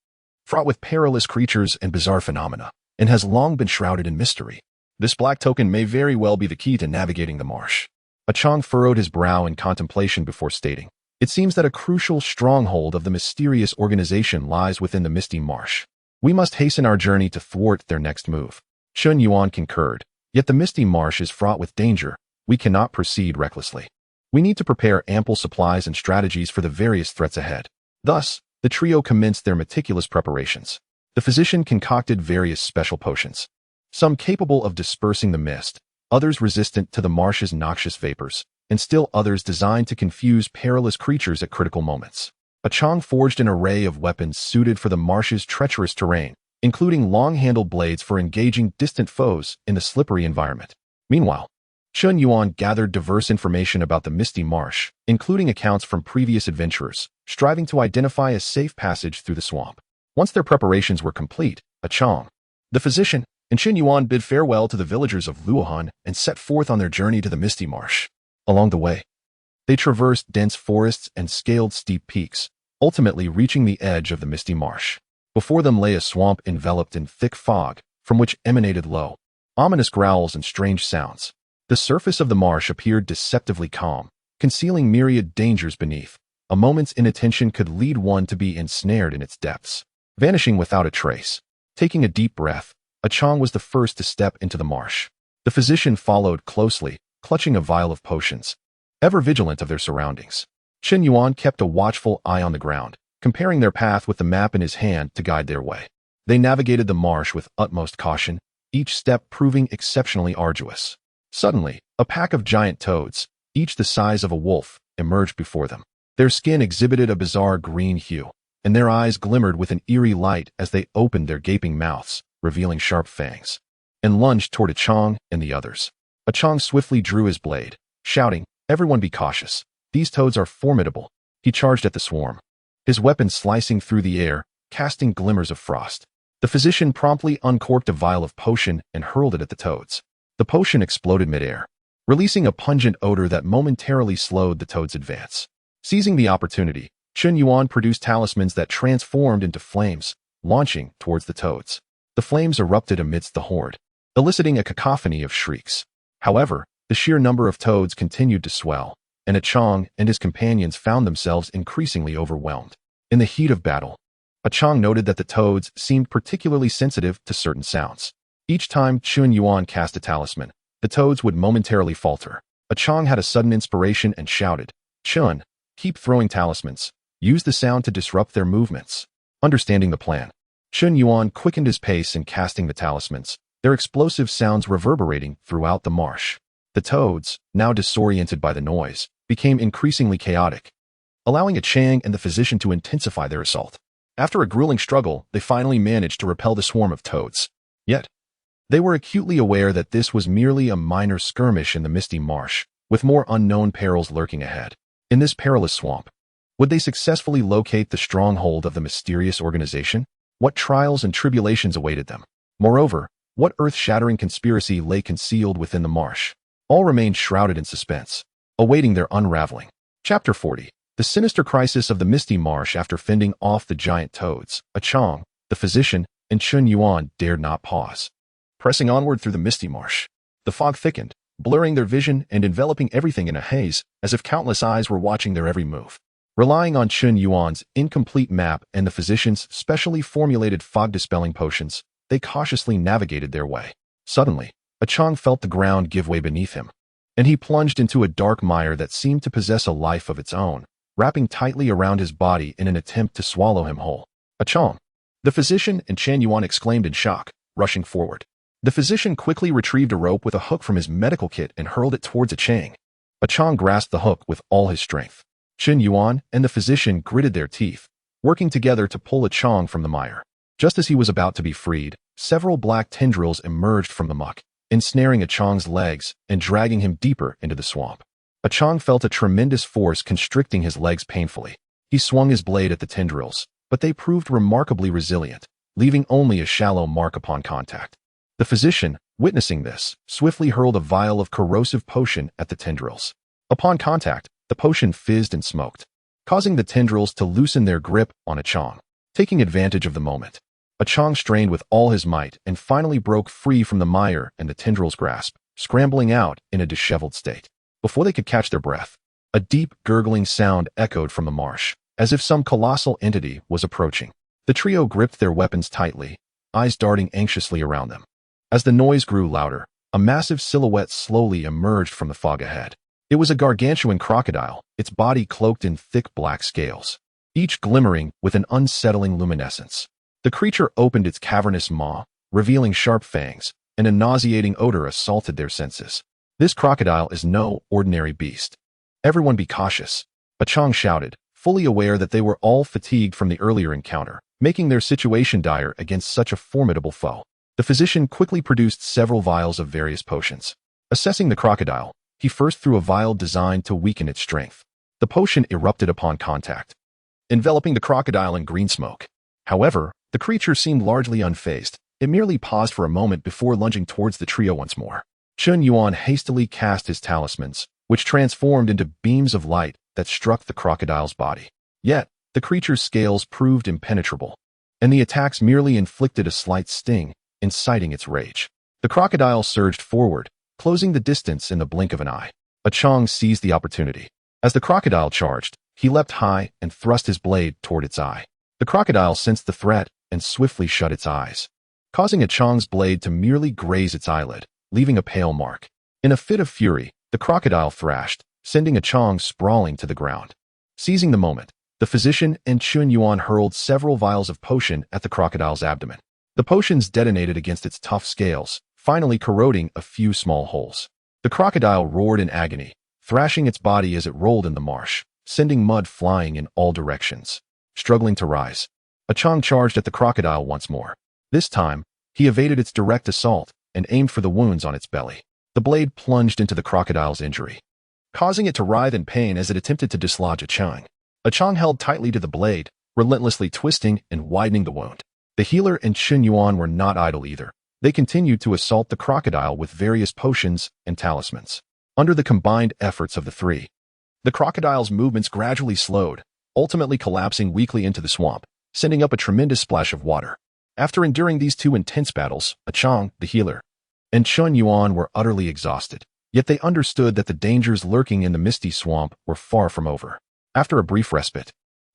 fraught with perilous creatures and bizarre phenomena, and has long been shrouded in mystery. This black token may very well be the key to navigating the marsh. Qiang furrowed his brow in contemplation before stating, it seems that a crucial stronghold of the mysterious organization lies within the Misty Marsh. We must hasten our journey to thwart their next move. Chun Yuan concurred, yet the Misty Marsh is fraught with danger. We cannot proceed recklessly. We need to prepare ample supplies and strategies for the various threats ahead. Thus, the trio commenced their meticulous preparations. The physician concocted various special potions, some capable of dispersing the mist, others resistant to the marsh's noxious vapors, and still others designed to confuse perilous creatures at critical moments. Qiang forged an array of weapons suited for the marsh's treacherous terrain, including long-handled blades for engaging distant foes in the slippery environment. Meanwhile, Chun Yuan gathered diverse information about the Misty Marsh, including accounts from previous adventurers, striving to identify a safe passage through the swamp. Once their preparations were complete, Qiang, the physician, and Chun Yuan bid farewell to the villagers of Luo Hun and set forth on their journey to the Misty Marsh. Along the way, they traversed dense forests and scaled steep peaks, ultimately reaching the edge of the Misty Marsh. Before them lay a swamp enveloped in thick fog, from which emanated low, ominous growls and strange sounds. The surface of the marsh appeared deceptively calm, concealing myriad dangers beneath. A moment's inattention could lead one to be ensnared in its depths, vanishing without a trace. Taking a deep breath, Qiang was the first to step into the marsh. The physician followed closely, clutching a vial of potions, ever vigilant of their surroundings. Chun Yuan kept a watchful eye on the ground, comparing their path with the map in his hand to guide their way. They navigated the marsh with utmost caution, each step proving exceptionally arduous. Suddenly, a pack of giant toads, each the size of a wolf, emerged before them. Their skin exhibited a bizarre green hue, and their eyes glimmered with an eerie light as they opened their gaping mouths, revealing sharp fangs, and lunged toward Qiang and the others. Qiang swiftly drew his blade, shouting, "Everyone be cautious. These toads are formidable." He charged at the swarm, his weapon slicing through the air, casting glimmers of frost. The physician promptly uncorked a vial of potion and hurled it at the toads. The potion exploded midair, releasing a pungent odor that momentarily slowed the toads' advance. Seizing the opportunity, Chun Yuan produced talismans that transformed into flames, launching towards the toads. The flames erupted amidst the horde, eliciting a cacophony of shrieks. However, the sheer number of toads continued to swell, and Qiang and his companions found themselves increasingly overwhelmed. In the heat of battle, Qiang noted that the toads seemed particularly sensitive to certain sounds. Each time Chun Yuan cast a talisman, the toads would momentarily falter. Qiang had a sudden inspiration and shouted, "Chun, keep throwing talismans. Use the sound to disrupt their movements." Understanding the plan, Chun Yuan quickened his pace in casting the talismans, their explosive sounds reverberating throughout the marsh. The toads, now disoriented by the noise, became increasingly chaotic, allowing Qiang and the physician to intensify their assault. After a grueling struggle, they finally managed to repel the swarm of toads. Yet, They were acutely aware that this was merely a minor skirmish in the misty marsh, with more unknown perils lurking ahead. In this perilous swamp, would they successfully locate the stronghold of the mysterious organization? What trials and tribulations awaited them? Moreover, what earth-shattering conspiracy lay concealed within the marsh? All remained shrouded in suspense, awaiting their unraveling. Chapter 40. The sinister crisis of the misty marsh. After fending off the giant toads, Qiang, the physician, and Chun Yuan dared not pause. Pressing onward through the misty marsh, the fog thickened, blurring their vision and enveloping everything in a haze, as if countless eyes were watching their every move. Relying on Chun Yuan's incomplete map and the physician's specially formulated fog-dispelling potions, they cautiously navigated their way. Suddenly, Qiang felt the ground give way beneath him, and he plunged into a dark mire that seemed to possess a life of its own, wrapping tightly around his body in an attempt to swallow him whole. Qiang! The physician and Chun Yuan exclaimed in shock, rushing forward. The physician quickly retrieved a rope with a hook from his medical kit and hurled it towards Qiang. Qiang grasped the hook with all his strength. Chun Yuan and the physician gritted their teeth, working together to pull Qiang from the mire. Just as he was about to be freed, several black tendrils emerged from the muck, ensnaring Qiang's legs and dragging him deeper into the swamp. Qiang felt a tremendous force constricting his legs painfully. He swung his blade at the tendrils, but they proved remarkably resilient, leaving only a shallow mark upon contact. The physician, witnessing this, swiftly hurled a vial of corrosive potion at the tendrils. Upon contact, the potion fizzed and smoked, causing the tendrils to loosen their grip on Qiang. Taking advantage of the moment, Qiang strained with all his might and finally broke free from the mire and the tendrils' grasp, scrambling out in a disheveled state. Before they could catch their breath, a deep, gurgling sound echoed from the marsh, as if some colossal entity was approaching. The trio gripped their weapons tightly, eyes darting anxiously around them. As the noise grew louder, a massive silhouette slowly emerged from the fog ahead. It was a gargantuan crocodile, its body cloaked in thick black scales, each glimmering with an unsettling luminescence. The creature opened its cavernous maw, revealing sharp fangs, and a nauseating odor assaulted their senses. This crocodile is no ordinary beast. Everyone be cautious, Qiang shouted, fully aware that they were all fatigued from the earlier encounter, making their situation dire against such a formidable foe. The physician quickly produced several vials of various potions. Assessing the crocodile, he first threw a vial designed to weaken its strength. The potion erupted upon contact, enveloping the crocodile in green smoke. However, the creature seemed largely unfazed. It merely paused for a moment before lunging towards the trio once more. Chun Yuan hastily cast his talismans, which transformed into beams of light that struck the crocodile's body. Yet, the creature's scales proved impenetrable, and the attacks merely inflicted a slight sting, inciting its rage. The crocodile surged forward, closing the distance in the blink of an eye. Qiang seized the opportunity. As the crocodile charged, he leapt high and thrust his blade toward its eye. The crocodile sensed the threat and swiftly shut its eyes, causing Qiang's blade to merely graze its eyelid, leaving a pale mark. In a fit of fury, the crocodile thrashed, sending Qiang sprawling to the ground. Seizing the moment, the physician and Chun Yuan hurled several vials of potion at the crocodile's abdomen. The potions detonated against its tough scales, finally corroding a few small holes. The crocodile roared in agony, thrashing its body as it rolled in the marsh, sending mud flying in all directions. Struggling to rise, Qiang charged at the crocodile once more. This time, he evaded its direct assault and aimed for the wounds on its belly. The blade plunged into the crocodile's injury, causing it to writhe in pain as it attempted to dislodge Qiang. Qiang held tightly to the blade, relentlessly twisting and widening the wound. The healer and Chun Yuan were not idle either. They continued to assault the crocodile with various potions and talismans. Under the combined efforts of the three, the crocodile's movements gradually slowed, ultimately collapsing weakly into the swamp, sending up a tremendous splash of water. After enduring these two intense battles, Qiang, the healer, and Chun Yuan were utterly exhausted, yet they understood that the dangers lurking in the misty swamp were far from over. After a brief respite,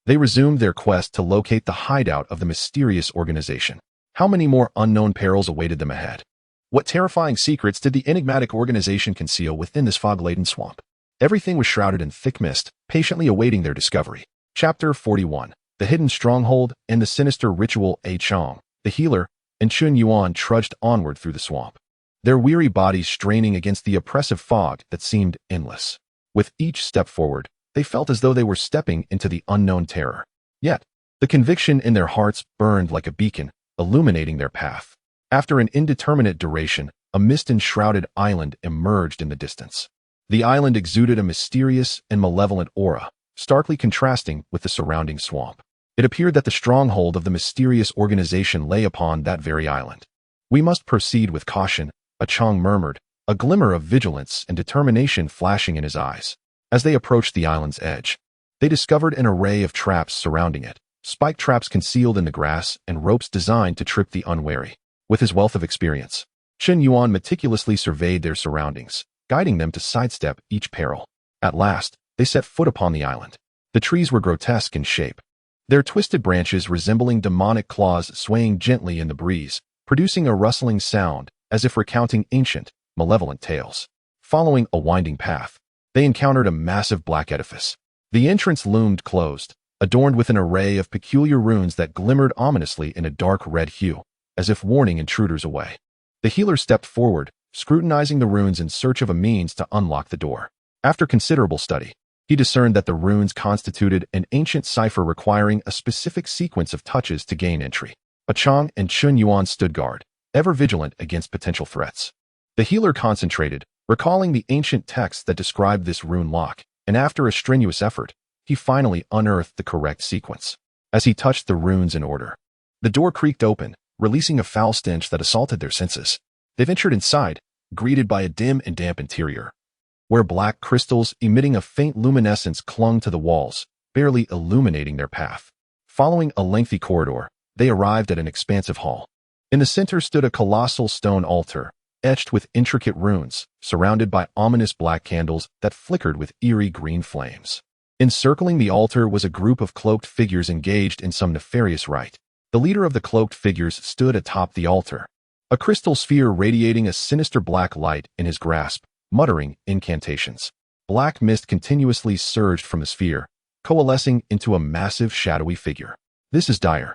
they resumed their quest to locate the hideout of the mysterious organization. How many more unknown perils awaited them ahead? What terrifying secrets did the enigmatic organization conceal within this fog-laden swamp? Everything was shrouded in thick mist, patiently awaiting their discovery. Chapter 41. The Hidden Stronghold and the Sinister Ritual. Qiang, the healer, and Chun Yuan trudged onward through the swamp, their weary bodies straining against the oppressive fog that seemed endless. With each step forward, they felt as though they were stepping into the unknown terror. Yet, the conviction in their hearts burned like a beacon, illuminating their path. After an indeterminate duration, a mist-enshrouded island emerged in the distance. The island exuded a mysterious and malevolent aura, starkly contrasting with the surrounding swamp. It appeared that the stronghold of the mysterious organization lay upon that very island. "We must proceed with caution," a Qiang murmured, a glimmer of vigilance and determination flashing in his eyes. As they approached the island's edge, they discovered an array of traps surrounding it, spike traps concealed in the grass and ropes designed to trip the unwary. With his wealth of experience, Chen Yuan meticulously surveyed their surroundings, guiding them to sidestep each peril. At last, they set foot upon the island. The trees were grotesque in shape, their twisted branches resembling demonic claws swaying gently in the breeze, producing a rustling sound as if recounting ancient, malevolent tales. Following a winding path, they encountered a massive black edifice. The entrance loomed closed, adorned with an array of peculiar runes that glimmered ominously in a dark red hue, as if warning intruders away. The healer stepped forward, scrutinizing the runes in search of a means to unlock the door. After considerable study, he discerned that the runes constituted an ancient cipher requiring a specific sequence of touches to gain entry. Qiang and Chen Yuan stood guard, ever vigilant against potential threats. The healer concentrated, recalling the ancient texts that described this rune lock, and after a strenuous effort, he finally unearthed the correct sequence. As he touched the runes in order, the door creaked open, releasing a foul stench that assaulted their senses. They ventured inside, greeted by a dim and damp interior, where black crystals emitting a faint luminescence clung to the walls, barely illuminating their path. Following a lengthy corridor, they arrived at an expansive hall. In the center stood a colossal stone altar, etched with intricate runes, surrounded by ominous black candles that flickered with eerie green flames. Encircling the altar was a group of cloaked figures engaged in some nefarious rite. The leader of the cloaked figures stood atop the altar, a crystal sphere radiating a sinister black light in his grasp, muttering incantations. Black mist continuously surged from the sphere, coalescing into a massive shadowy figure. "This is dire.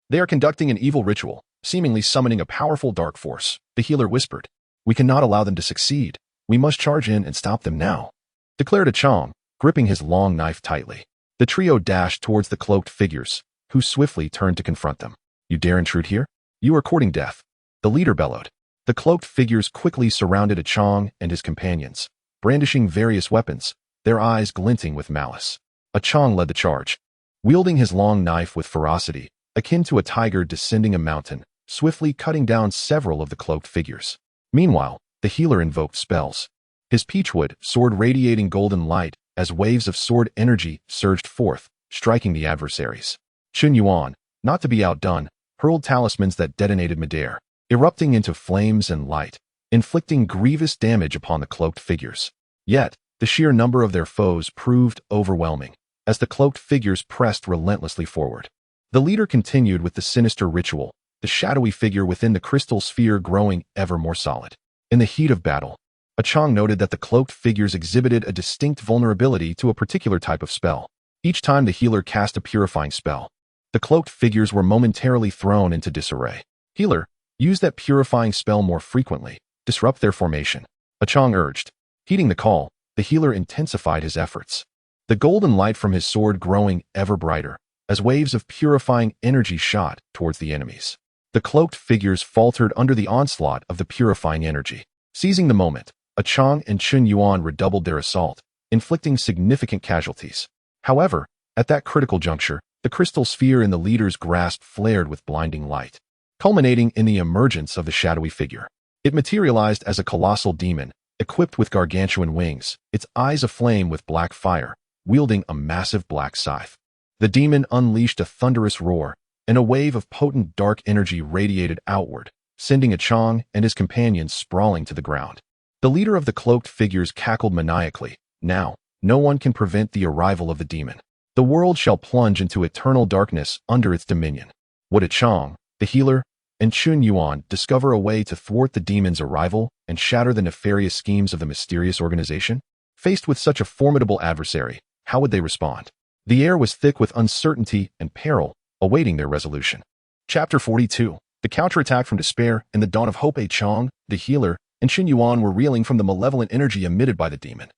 They are conducting an evil ritual, seemingly summoning a powerful dark force," the healer whispered. "We cannot allow them to succeed. We must charge in and stop them now," declared Qiang, gripping his long knife tightly. The trio dashed towards the cloaked figures, who swiftly turned to confront them. "You dare intrude here? You are courting death," the leader bellowed. The cloaked figures quickly surrounded Qiang and his companions, brandishing various weapons, their eyes glinting with malice. Qiang led the charge, wielding his long knife with ferocity, akin to a tiger descending a mountain, swiftly cutting down several of the cloaked figures. Meanwhile, the healer invoked spells, his peachwood sword radiating golden light as waves of sword energy surged forth, striking the adversaries. Chen Yuan, not to be outdone, hurled talismans that detonated midair, erupting into flames and light, inflicting grievous damage upon the cloaked figures. Yet, the sheer number of their foes proved overwhelming, as the cloaked figures pressed relentlessly forward. The leader continued with the sinister ritual, the shadowy figure within the crystal sphere growing ever more solid. In the heat of battle, Qiang noted that the cloaked figures exhibited a distinct vulnerability to a particular type of spell. Each time the healer cast a purifying spell, the cloaked figures were momentarily thrown into disarray. "Healer, use that purifying spell more frequently. Disrupt their formation," Qiang urged. Heeding the call, the healer intensified his efforts, the golden light from his sword growing ever brighter, as waves of purifying energy shot towards the enemies. The cloaked figures faltered under the onslaught of the purifying energy. Seizing the moment, Qiang and Chen Yuan redoubled their assault, inflicting significant casualties. However, at that critical juncture, the crystal sphere in the leader's grasp flared with blinding light, culminating in the emergence of the shadowy figure. It materialized as a colossal demon, equipped with gargantuan wings, its eyes aflame with black fire, wielding a massive black scythe. The demon unleashed a thunderous roar, and a wave of potent dark energy radiated outward, sending Qiang and his companions sprawling to the ground. The leader of the cloaked figures cackled maniacally. "Now, no one can prevent the arrival of the demon. The world shall plunge into eternal darkness under its dominion." Would Qiang, the healer, and Chen Yuan discover a way to thwart the demon's arrival and shatter the nefarious schemes of the mysterious organization? Faced with such a formidable adversary, how would they respond? The air was thick with uncertainty and peril, awaiting their resolution. Chapter 42. The counterattack from despair and the dawn of hope. Qiang, the healer, and Chen Yuan were reeling from the malevolent energy emitted by the demon,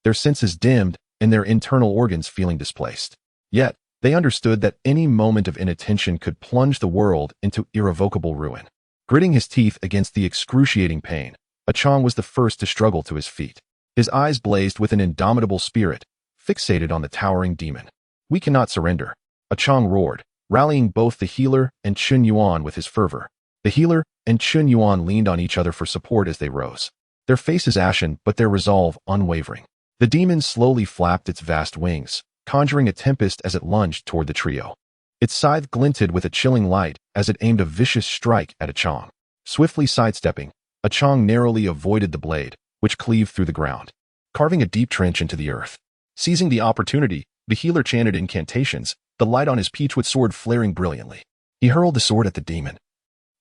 their senses dimmed and their internal organs feeling displaced. Yet, they understood that any moment of inattention could plunge the world into irrevocable ruin. Gritting his teeth against the excruciating pain, Qiang was the first to struggle to his feet. His eyes blazed with an indomitable spirit, fixated on the towering demon. "We cannot surrender," Qiang roared, rallying both the healer and Chun Yuan with his fervor. The healer and Chun Yuan leaned on each other for support as they rose. Their faces ashen, but their resolve unwavering. The demon slowly flapped its vast wings, conjuring a tempest as it lunged toward the trio. Its scythe glinted with a chilling light as it aimed a vicious strike at Qiang. Swiftly sidestepping, Qiang narrowly avoided the blade, which cleaved through the ground, carving a deep trench into the earth. Seizing the opportunity, the healer chanted incantations, the light on his peachwood sword flaring brilliantly. He hurled the sword at the demon,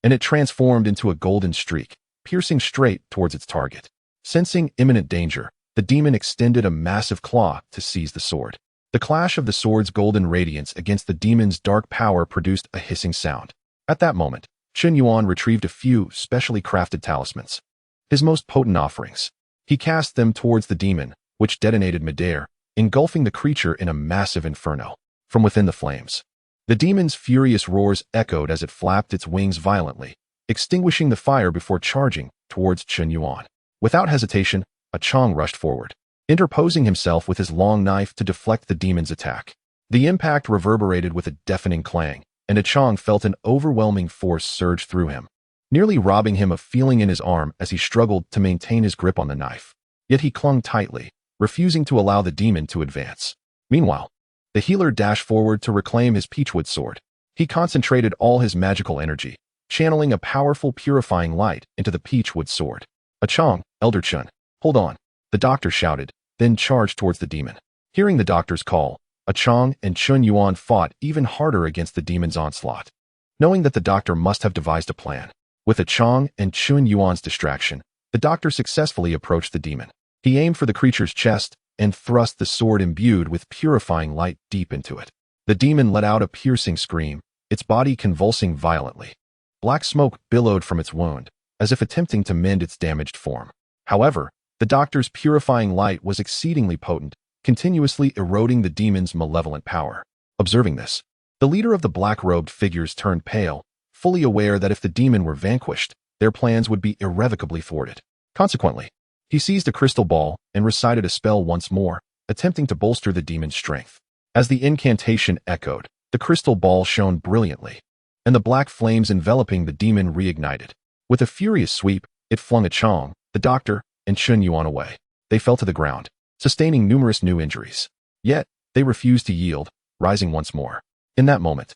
and it transformed into a golden streak, piercing straight towards its target. Sensing imminent danger, the demon extended a massive claw to seize the sword. The clash of the sword's golden radiance against the demon's dark power produced a hissing sound. At that moment, Chun Yuan retrieved a few specially crafted talismans, his most potent offerings. He cast them towards the demon, which detonated midair, engulfing the creature in a massive inferno. From within the flames, the demon's furious roars echoed as it flapped its wings violently, extinguishing the fire before charging towards Chun Yuan. Without hesitation, Qiang rushed forward, interposing himself with his long knife to deflect the demon's attack. The impact reverberated with a deafening clang, and Qiang felt an overwhelming force surge through him, nearly robbing him of feeling in his arm as he struggled to maintain his grip on the knife. Yet he clung tightly, refusing to allow the demon to advance. Meanwhile, the healer dashed forward to reclaim his peachwood sword. He concentrated all his magical energy, channeling a powerful purifying light into the peachwood sword. "Qiang, Elder Chun, hold on," the doctor shouted, then charged towards the demon. Hearing the doctor's call, Qiang and Chun Yuan fought even harder against the demon's onslaught, knowing that the doctor must have devised a plan. With Qiang and Chun Yuan's distraction, the doctor successfully approached the demon. He aimed for the creature's chest and thrust the sword imbued with purifying light deep into it. The demon let out a piercing scream, its body convulsing violently. Black smoke billowed from its wound, as if attempting to mend its damaged form. However, the doctor's purifying light was exceedingly potent, continuously eroding the demon's malevolent power. Observing this, the leader of the black-robed figures turned pale, fully aware that if the demon were vanquished, their plans would be irrevocably thwarted. Consequently, he seized a crystal ball and recited a spell once more, attempting to bolster the demon's strength. As the incantation echoed, the crystal ball shone brilliantly, and the black flames enveloping the demon reignited. With a furious sweep, it flung Qiang, the doctor, and Chun Yuan away. They fell to the ground, sustaining numerous new injuries. Yet, they refused to yield, rising once more. In that moment,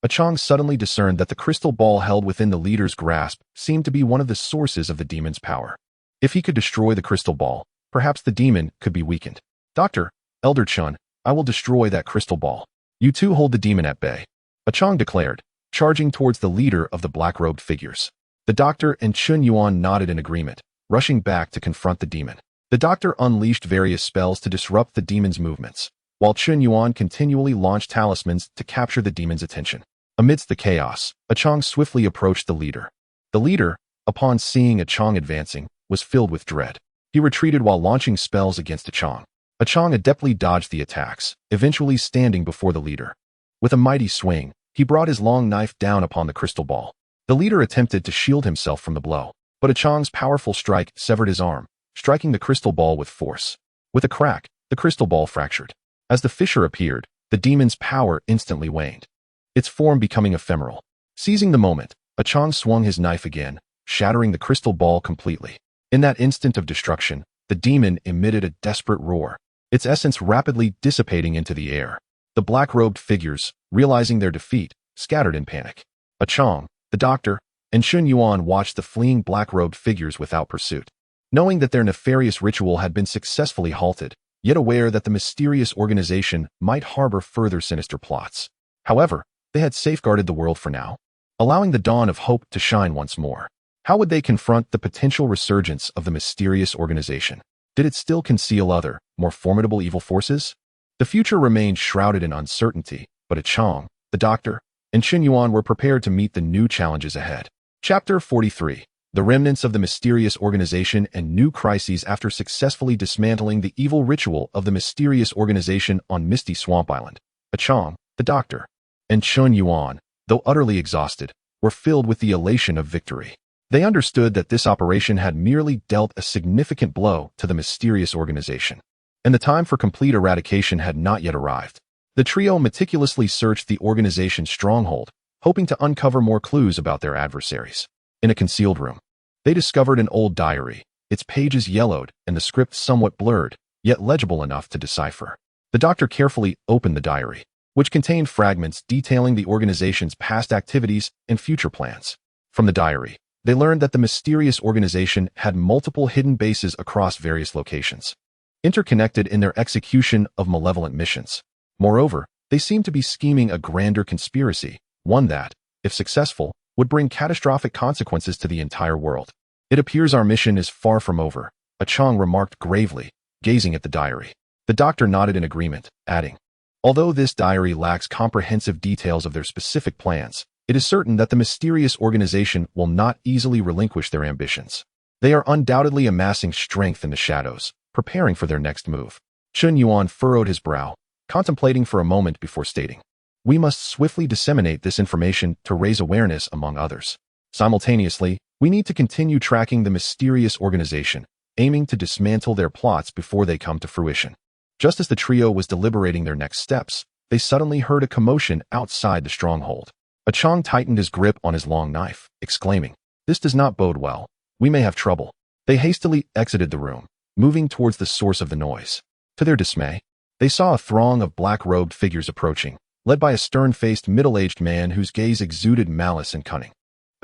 Qiang suddenly discerned that the crystal ball held within the leader's grasp seemed to be one of the sources of the demon's power. If he could destroy the crystal ball, perhaps the demon could be weakened. "Doctor, Elder Chun, I will destroy that crystal ball. You two hold the demon at bay," Qiang declared, charging towards the leader of the black-robed figures. The doctor and Chun Yuan nodded in agreement, rushing back to confront the demon. The doctor unleashed various spells to disrupt the demon's movements, while Chun Yuan continually launched talismans to capture the demon's attention. Amidst the chaos, Qiang swiftly approached the leader. The leader, upon seeing Qiang advancing, was filled with dread. He retreated while launching spells against Qiang. Qiang adeptly dodged the attacks, eventually standing before the leader. With a mighty swing, he brought his long knife down upon the crystal ball. The leader attempted to shield himself from the blow, but Qiang's powerful strike severed his arm, striking the crystal ball with force. With a crack, the crystal ball fractured. As the fissure appeared, the demon's power instantly waned, its form becoming ephemeral. Seizing the moment, Qiang swung his knife again, shattering the crystal ball completely. In that instant of destruction, the demon emitted a desperate roar, its essence rapidly dissipating into the air. The black-robed figures, realizing their defeat, scattered in panic. Qiang, the doctor, and Chun Yuan watched the fleeing black-robed figures without pursuit. Knowing that their nefarious ritual had been successfully halted, yet aware that the mysterious organization might harbor further sinister plots. However, they had safeguarded the world for now, allowing the dawn of hope to shine once more. How would they confront the potential resurgence of the mysterious organization? Did it still conceal other, more formidable evil forces? The future remained shrouded in uncertainty, but Qiang, the doctor, and Chun Yuan were prepared to meet the new challenges ahead. Chapter 43. The remnants of the mysterious organization and new crises after successfully dismantling the evil ritual of the mysterious organization on Misty Swamp Island. Qiang, the doctor, and Chun Yuan, though utterly exhausted, were filled with the elation of victory. They understood that this operation had merely dealt a significant blow to the mysterious organization, and the time for complete eradication had not yet arrived. The trio meticulously searched the organization's stronghold, hoping to uncover more clues about their adversaries. In a concealed room, they discovered an old diary, its pages yellowed and the script somewhat blurred, yet legible enough to decipher. The doctor carefully opened the diary, which contained fragments detailing the organization's past activities and future plans. From the diary, they learned that the mysterious organization had multiple hidden bases across various locations, interconnected in their execution of malevolent missions. Moreover, they seemed to be scheming a grander conspiracy, one that, if successful, would bring catastrophic consequences to the entire world. It appears our mission is far from over, Qiang remarked gravely, gazing at the diary. The doctor nodded in agreement, adding, although this diary lacks comprehensive details of their specific plans, it is certain that the mysterious organization will not easily relinquish their ambitions. They are undoubtedly amassing strength in the shadows, preparing for their next move. Chun Yuan furrowed his brow, contemplating for a moment before stating, we must swiftly disseminate this information to raise awareness among others. Simultaneously, we need to continue tracking the mysterious organization, aiming to dismantle their plots before they come to fruition. Just as the trio was deliberating their next steps, they suddenly heard a commotion outside the stronghold. Qiang tightened his grip on his long knife, exclaiming, this does not bode well. We may have trouble. They hastily exited the room, moving towards the source of the noise. To their dismay, they saw a throng of black-robed figures approaching, led by a stern-faced middle-aged man whose gaze exuded malice and cunning.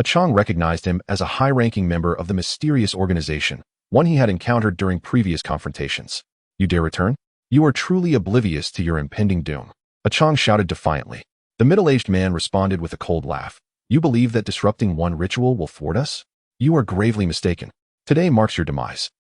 Qiang recognized him as a high-ranking member of the mysterious organization, one he had encountered during previous confrontations. You dare return? You are truly oblivious to your impending doom. Qiang shouted defiantly. The middle-aged man responded with a cold laugh. You believe that disrupting one ritual will thwart us? You are gravely mistaken. Today marks your demise.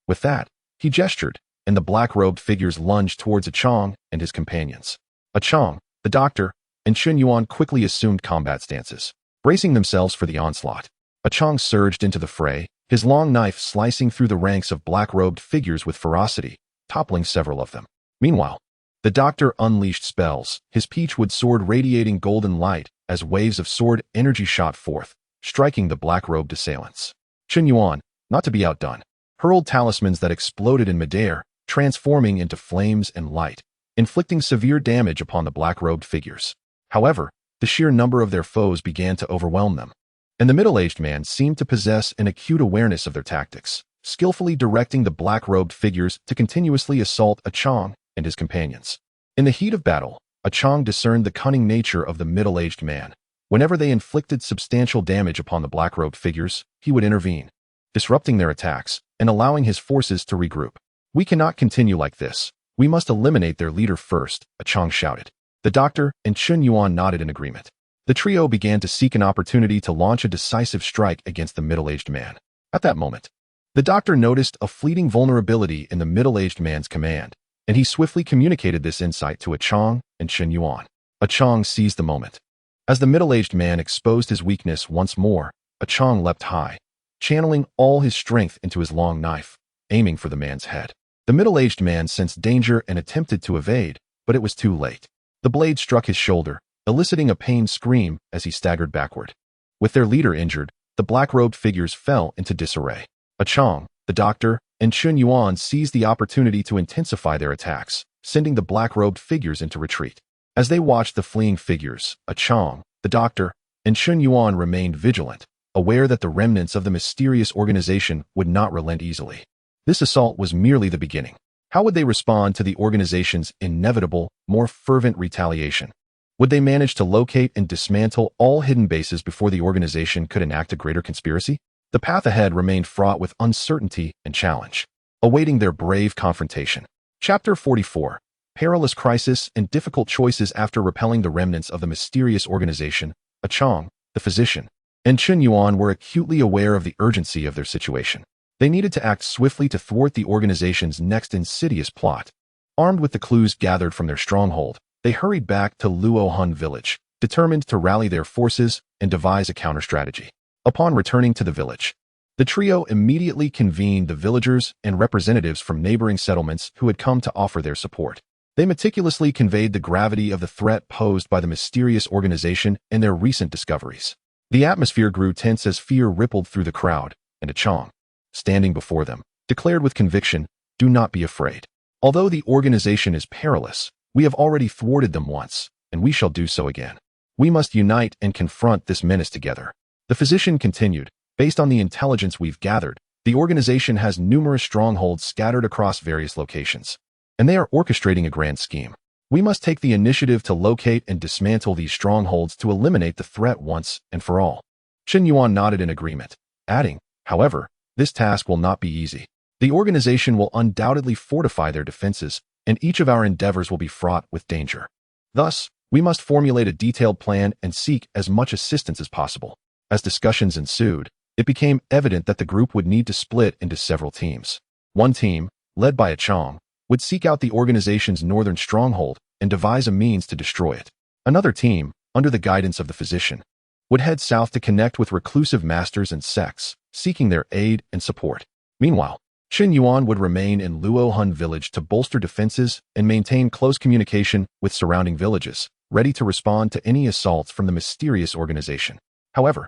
With that, he gestured, and the black-robed figures lunged towards Qiang and his companions. Qiang, the doctor, and Chun Yuan quickly assumed combat stances, bracing themselves for the onslaught. Qiang surged into the fray, his long knife slicing through the ranks of black-robed figures with ferocity, toppling several of them. Meanwhile, the doctor unleashed spells, his peachwood sword radiating golden light as waves of sword energy shot forth, striking the black-robed assailants. Chun Yuan, not to be outdone, hurled talismans that exploded in midair, transforming into flames and light, inflicting severe damage upon the black-robed figures. However, the sheer number of their foes began to overwhelm them, and the middle-aged man seemed to possess an acute awareness of their tactics, skillfully directing the black-robed figures to continuously assault Qiang and his companions. In the heat of battle, Qiang discerned the cunning nature of the middle-aged man. Whenever they inflicted substantial damage upon the black-robed figures, he would intervene, disrupting their attacks and allowing his forces to regroup. We cannot continue like this. We must eliminate their leader first, Qiang shouted. The doctor and Chun Yuan nodded in agreement. The trio began to seek an opportunity to launch a decisive strike against the middle-aged man. At that moment, the doctor noticed a fleeting vulnerability in the middle-aged man's command, and he swiftly communicated this insight to Qiang and Chun Yuan. Qiang seized the moment. As the middle-aged man exposed his weakness once more, Qiang leapt high, channeling all his strength into his long knife, aiming for the man's head. The middle-aged man sensed danger and attempted to evade, but it was too late. The blade struck his shoulder, eliciting a pained scream as he staggered backward. With their leader injured, the black-robed figures fell into disarray. Qiang, the doctor, and Chun Yuan seized the opportunity to intensify their attacks, sending the black-robed figures into retreat. As they watched the fleeing figures, Qiang, the doctor, and Chun Yuan remained vigilant, aware that the remnants of the mysterious organization would not relent easily. This assault was merely the beginning. How would they respond to the organization's inevitable, more fervent retaliation? Would they manage to locate and dismantle all hidden bases before the organization could enact a greater conspiracy? The path ahead remained fraught with uncertainty and challenge, awaiting their brave confrontation. Chapter 44. Perilous Crisis and Difficult Choices. After repelling the remnants of the mysterious organization, Qiang, the physician, and Chun Yuan were acutely aware of the urgency of their situation. They needed to act swiftly to thwart the organization's next insidious plot. Armed with the clues gathered from their stronghold, they hurried back to Luo Hun Village, determined to rally their forces and devise a counter-strategy. Upon returning to the village, the trio immediately convened the villagers and representatives from neighboring settlements who had come to offer their support. They meticulously conveyed the gravity of the threat posed by the mysterious organization and their recent discoveries. The atmosphere grew tense as fear rippled through the crowd, and a Qiang, standing before them, declared with conviction, "Do not be afraid. Although the organization is perilous, we have already thwarted them once, and we shall do so again. We must unite and confront this menace together." The physician continued, "Based on the intelligence we've gathered, the organization has numerous strongholds scattered across various locations, and they are orchestrating a grand scheme. We must take the initiative to locate and dismantle these strongholds to eliminate the threat once and for all." Chen Yuan nodded in agreement, adding, "However, this task will not be easy. The organization will undoubtedly fortify their defenses, and each of our endeavors will be fraught with danger. Thus, we must formulate a detailed plan and seek as much assistance as possible." As discussions ensued, it became evident that the group would need to split into several teams. One team, led by a Qiang, would seek out the organization's northern stronghold and devise a means to destroy it. Another team, under the guidance of the physician, would head south to connect with reclusive masters and sects, seeking their aid and support. Meanwhile, Chen Yuan would remain in Luo Hun Village to bolster defenses and maintain close communication with surrounding villages, ready to respond to any assaults from the mysterious organization. However,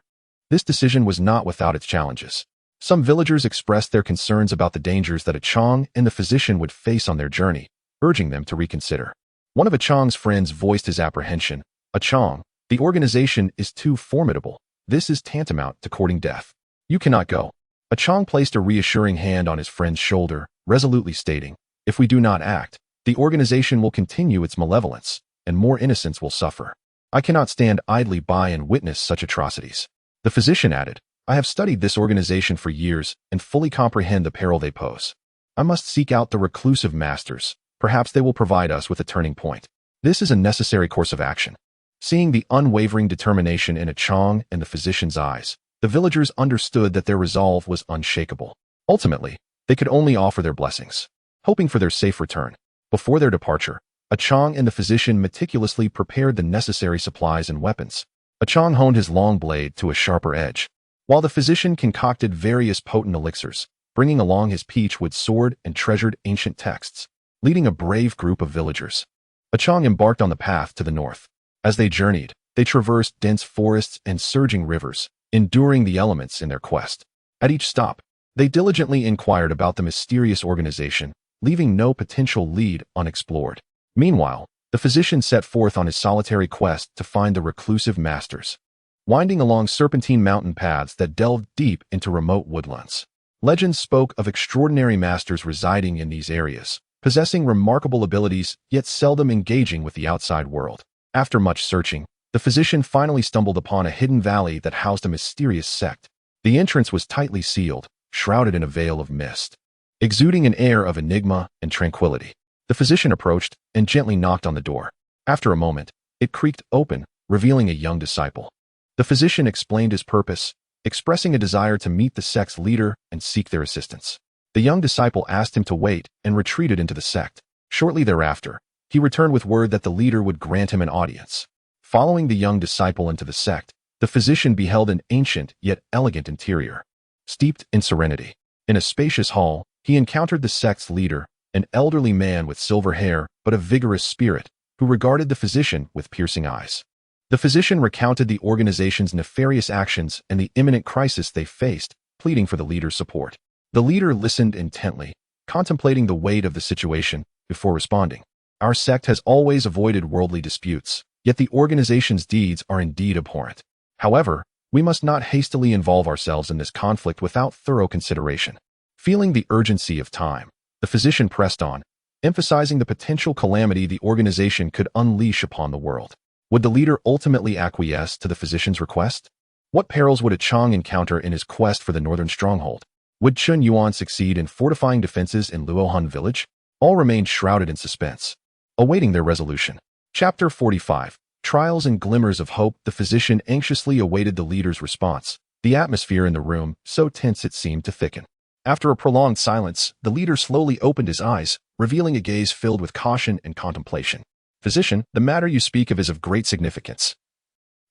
this decision was not without its challenges. Some villagers expressed their concerns about the dangers that a Qiang and the physician would face on their journey, urging them to reconsider. One of a Qiang's friends voiced his apprehension. "A Qiang, the organization is too formidable. This is tantamount to courting death. You cannot go." A Qiang placed a reassuring hand on his friend's shoulder, resolutely stating, "If we do not act, the organization will continue its malevolence, and more innocents will suffer. I cannot stand idly by and witness such atrocities." The physician added, "I have studied this organization for years and fully comprehend the peril they pose. I must seek out the reclusive masters. Perhaps they will provide us with a turning point. This is a necessary course of action." Seeing the unwavering determination in a Qiang and the physician's eyes, the villagers understood that their resolve was unshakable. Ultimately, they could only offer their blessings, hoping for their safe return. Before their departure, a Qiang and the physician meticulously prepared the necessary supplies and weapons. A Qiang honed his long blade to a sharper edge, while the physician concocted various potent elixirs, bringing along his peach-wood sword and treasured ancient texts. Leading a brave group of villagers, a Qiang embarked on the path to the north. As they journeyed, they traversed dense forests and surging rivers, enduring the elements in their quest. At each stop, they diligently inquired about the mysterious organization, leaving no potential lead unexplored. Meanwhile, the physician set forth on his solitary quest to find the reclusive masters, winding along serpentine mountain paths that delved deep into remote woodlands. Legends spoke of extraordinary masters residing in these areas, possessing remarkable abilities yet seldom engaging with the outside world. After much searching, the physician finally stumbled upon a hidden valley that housed a mysterious sect. The entrance was tightly sealed, shrouded in a veil of mist, exuding an air of enigma and tranquility. The physician approached and gently knocked on the door. After a moment, it creaked open, revealing a young disciple. The physician explained his purpose, expressing a desire to meet the sect's leader and seek their assistance. The young disciple asked him to wait and retreated into the sect. Shortly thereafter, he returned with word that the leader would grant him an audience. Following the young disciple into the sect, the physician beheld an ancient yet elegant interior, steeped in serenity. In a spacious hall, he encountered the sect's leader, an elderly man with silver hair but a vigorous spirit, who regarded the physician with piercing eyes. The physician recounted the organization's nefarious actions and the imminent crisis they faced, pleading for the leader's support. The leader listened intently, contemplating the weight of the situation before responding. "Our sect has always avoided worldly disputes, yet the organization's deeds are indeed abhorrent. However, we must not hastily involve ourselves in this conflict without thorough consideration." Feeling the urgency of time, the physician pressed on, emphasizing the potential calamity the organization could unleash upon the world. Would the leader ultimately acquiesce to the physician's request? What perils would a Qiang encounter in his quest for the northern stronghold? Would Chen Yuan succeed in fortifying defenses in Luo Hun Village? All remained shrouded in suspense, awaiting their resolution. Chapter 45. Trials and Glimmers of Hope. The physician anxiously awaited the leader's response, the atmosphere in the room so tense it seemed to thicken. After a prolonged silence, the leader slowly opened his eyes, revealing a gaze filled with caution and contemplation. "Physician, the matter you speak of is of great significance.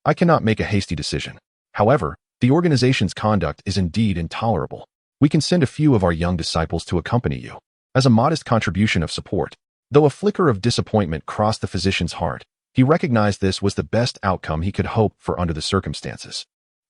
I cannot make a hasty decision. However, the organization's conduct is indeed intolerable. We can send a few of our young disciples to accompany you as a modest contribution of support." Though a flicker of disappointment crossed the physician's heart, he recognized this was the best outcome he could hope for under the circumstances.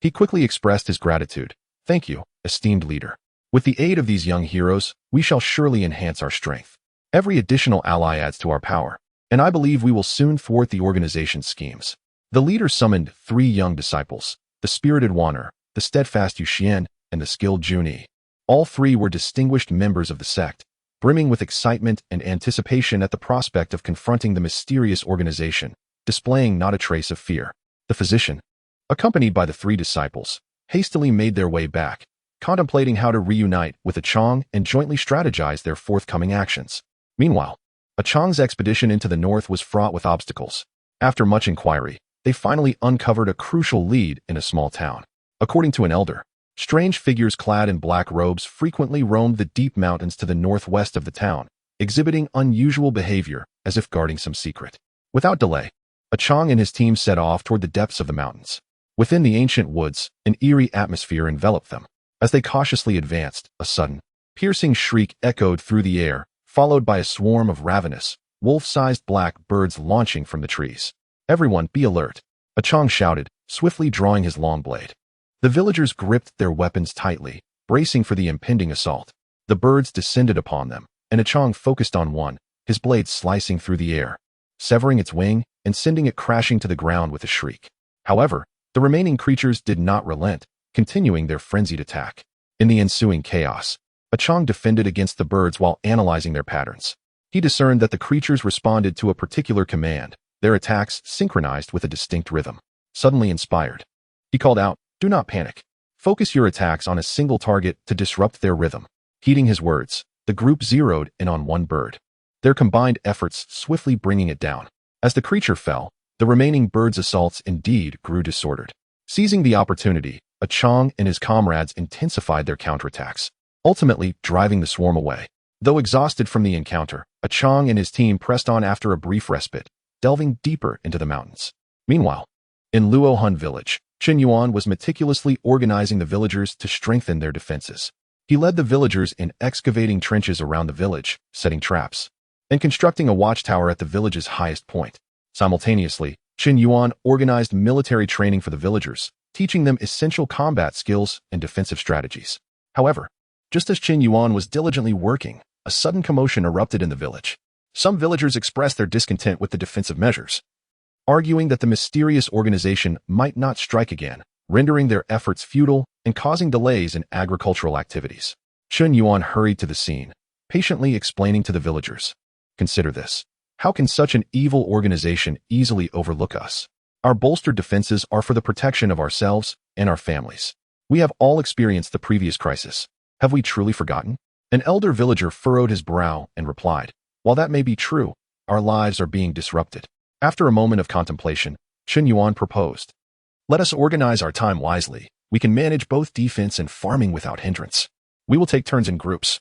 He quickly expressed his gratitude. "Thank you, esteemed leader. With the aid of these young heroes, we shall surely enhance our strength. Every additional ally adds to our power, and I believe we will soon thwart the organization's schemes." The leader summoned 3 young disciples, the spirited Wan'er, the steadfast Qiang, and the skilled Junyi. All 3 were distinguished members of the sect, brimming with excitement and anticipation at the prospect of confronting the mysterious organization, displaying not a trace of fear. The physician, accompanied by the 3 disciples, hastily made their way back, contemplating how to reunite with Qiang and jointly strategize their forthcoming actions. Meanwhile, Qiang's expedition into the north was fraught with obstacles. After much inquiry, they finally uncovered a crucial lead in a small town. According to an elder, strange figures clad in black robes frequently roamed the deep mountains to the northwest of the town, exhibiting unusual behavior as if guarding some secret. Without delay, Qiang and his team set off toward the depths of the mountains. Within the ancient woods, an eerie atmosphere enveloped them. As they cautiously advanced, a sudden, piercing shriek echoed through the air, followed by a swarm of ravenous, wolf-sized black birds launching from the trees. "Everyone, be alert," Qiang shouted, swiftly drawing his long blade. The villagers gripped their weapons tightly, bracing for the impending assault. The birds descended upon them, and Qiang focused on one, his blade slicing through the air, severing its wing and sending it crashing to the ground with a shriek. However, the remaining creatures did not relent, continuing their frenzied attack. In the ensuing chaos, Qiang defended against the birds while analyzing their patterns. He discerned that the creatures responded to a particular command, their attacks synchronized with a distinct rhythm. Suddenly inspired, he called out, "Do not panic. Focus your attacks on a single target to disrupt their rhythm." Heeding his words, the group zeroed in on one bird, their combined efforts swiftly bringing it down. As the creature fell, the remaining birds' assaults indeed grew disordered. Seizing the opportunity, Qiang and his comrades intensified their counterattacks, ultimately driving the swarm away. Though exhausted from the encounter, Qiang and his team pressed on after a brief respite, delving deeper into the mountains. Meanwhile, in Luo Hun Village, Chen Yuan was meticulously organizing the villagers to strengthen their defenses. He led the villagers in excavating trenches around the village, setting traps, and constructing a watchtower at the village's highest point. Simultaneously, Chen Yuan organized military training for the villagers, teaching them essential combat skills and defensive strategies. However, just as Chen Yuan was diligently working, a sudden commotion erupted in the village. Some villagers expressed their discontent with the defensive measures, arguing that the mysterious organization might not strike again, rendering their efforts futile and causing delays in agricultural activities. Chen Yuan hurried to the scene, patiently explaining to the villagers, "Consider this. How can such an evil organization easily overlook us? Our bolstered defenses are for the protection of ourselves and our families. We have all experienced the previous crisis. Have we truly forgotten?" An elder villager furrowed his brow and replied, "While that may be true, our lives are being disrupted." After a moment of contemplation, Chen Yuan proposed, "Let us organize our time wisely. We can manage both defense and farming without hindrance. We will take turns in groups,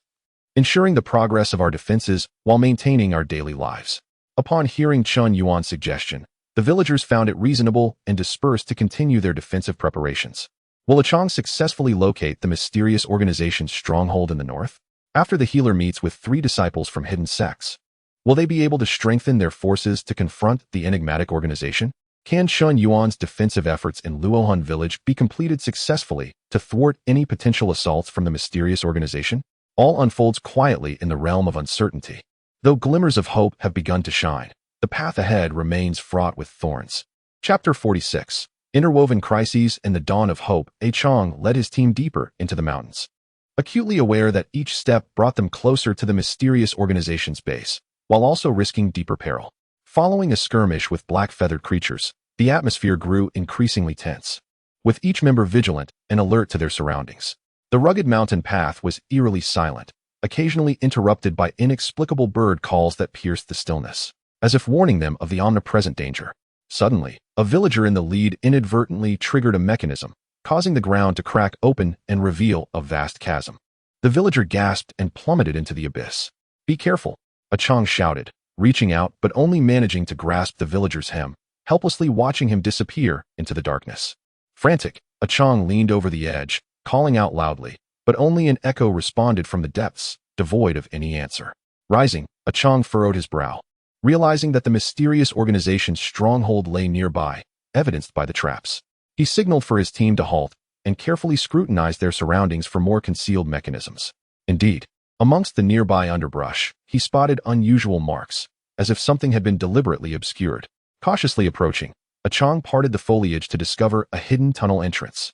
ensuring the progress of our defenses while maintaining our daily lives." Upon hearing Chen Yuan's suggestion, the villagers found it reasonable and dispersed to continue their defensive preparations. Will Qiang successfully locate the mysterious organization's stronghold in the north? After the healer meets with 3 disciples from hidden sects, will they be able to strengthen their forces to confront the enigmatic organization? Can Chen Yuan's defensive efforts in Luo Hun Village be completed successfully to thwart any potential assaults from the mysterious organization? All unfolds quietly in the realm of uncertainty. Though glimmers of hope have begun to shine, the path ahead remains fraught with thorns. Chapter 46. Interwoven Crises and the Dawn of Hope. Qiang led his team deeper into the mountains, acutely aware that each step brought them closer to the mysterious organization's base, while also risking deeper peril. Following a skirmish with black-feathered creatures, the atmosphere grew increasingly tense, with each member vigilant and alert to their surroundings. The rugged mountain path was eerily silent, occasionally interrupted by inexplicable bird calls that pierced the stillness, as if warning them of the omnipresent danger. Suddenly, a villager in the lead inadvertently triggered a mechanism, causing the ground to crack open and reveal a vast chasm. The villager gasped and plummeted into the abyss. "Be careful," Qiang shouted, reaching out but only managing to grasp the villager's hem, helplessly watching him disappear into the darkness. Frantic, Qiang leaned over the edge, calling out loudly, but only an echo responded from the depths, devoid of any answer. Rising, Qiang furrowed his brow, realizing that the mysterious organization's stronghold lay nearby, evidenced by the traps. He signaled for his team to halt and carefully scrutinized their surroundings for more concealed mechanisms. Indeed, amongst the nearby underbrush, he spotted unusual marks, as if something had been deliberately obscured. Cautiously approaching, Qiang parted the foliage to discover a hidden tunnel entrance.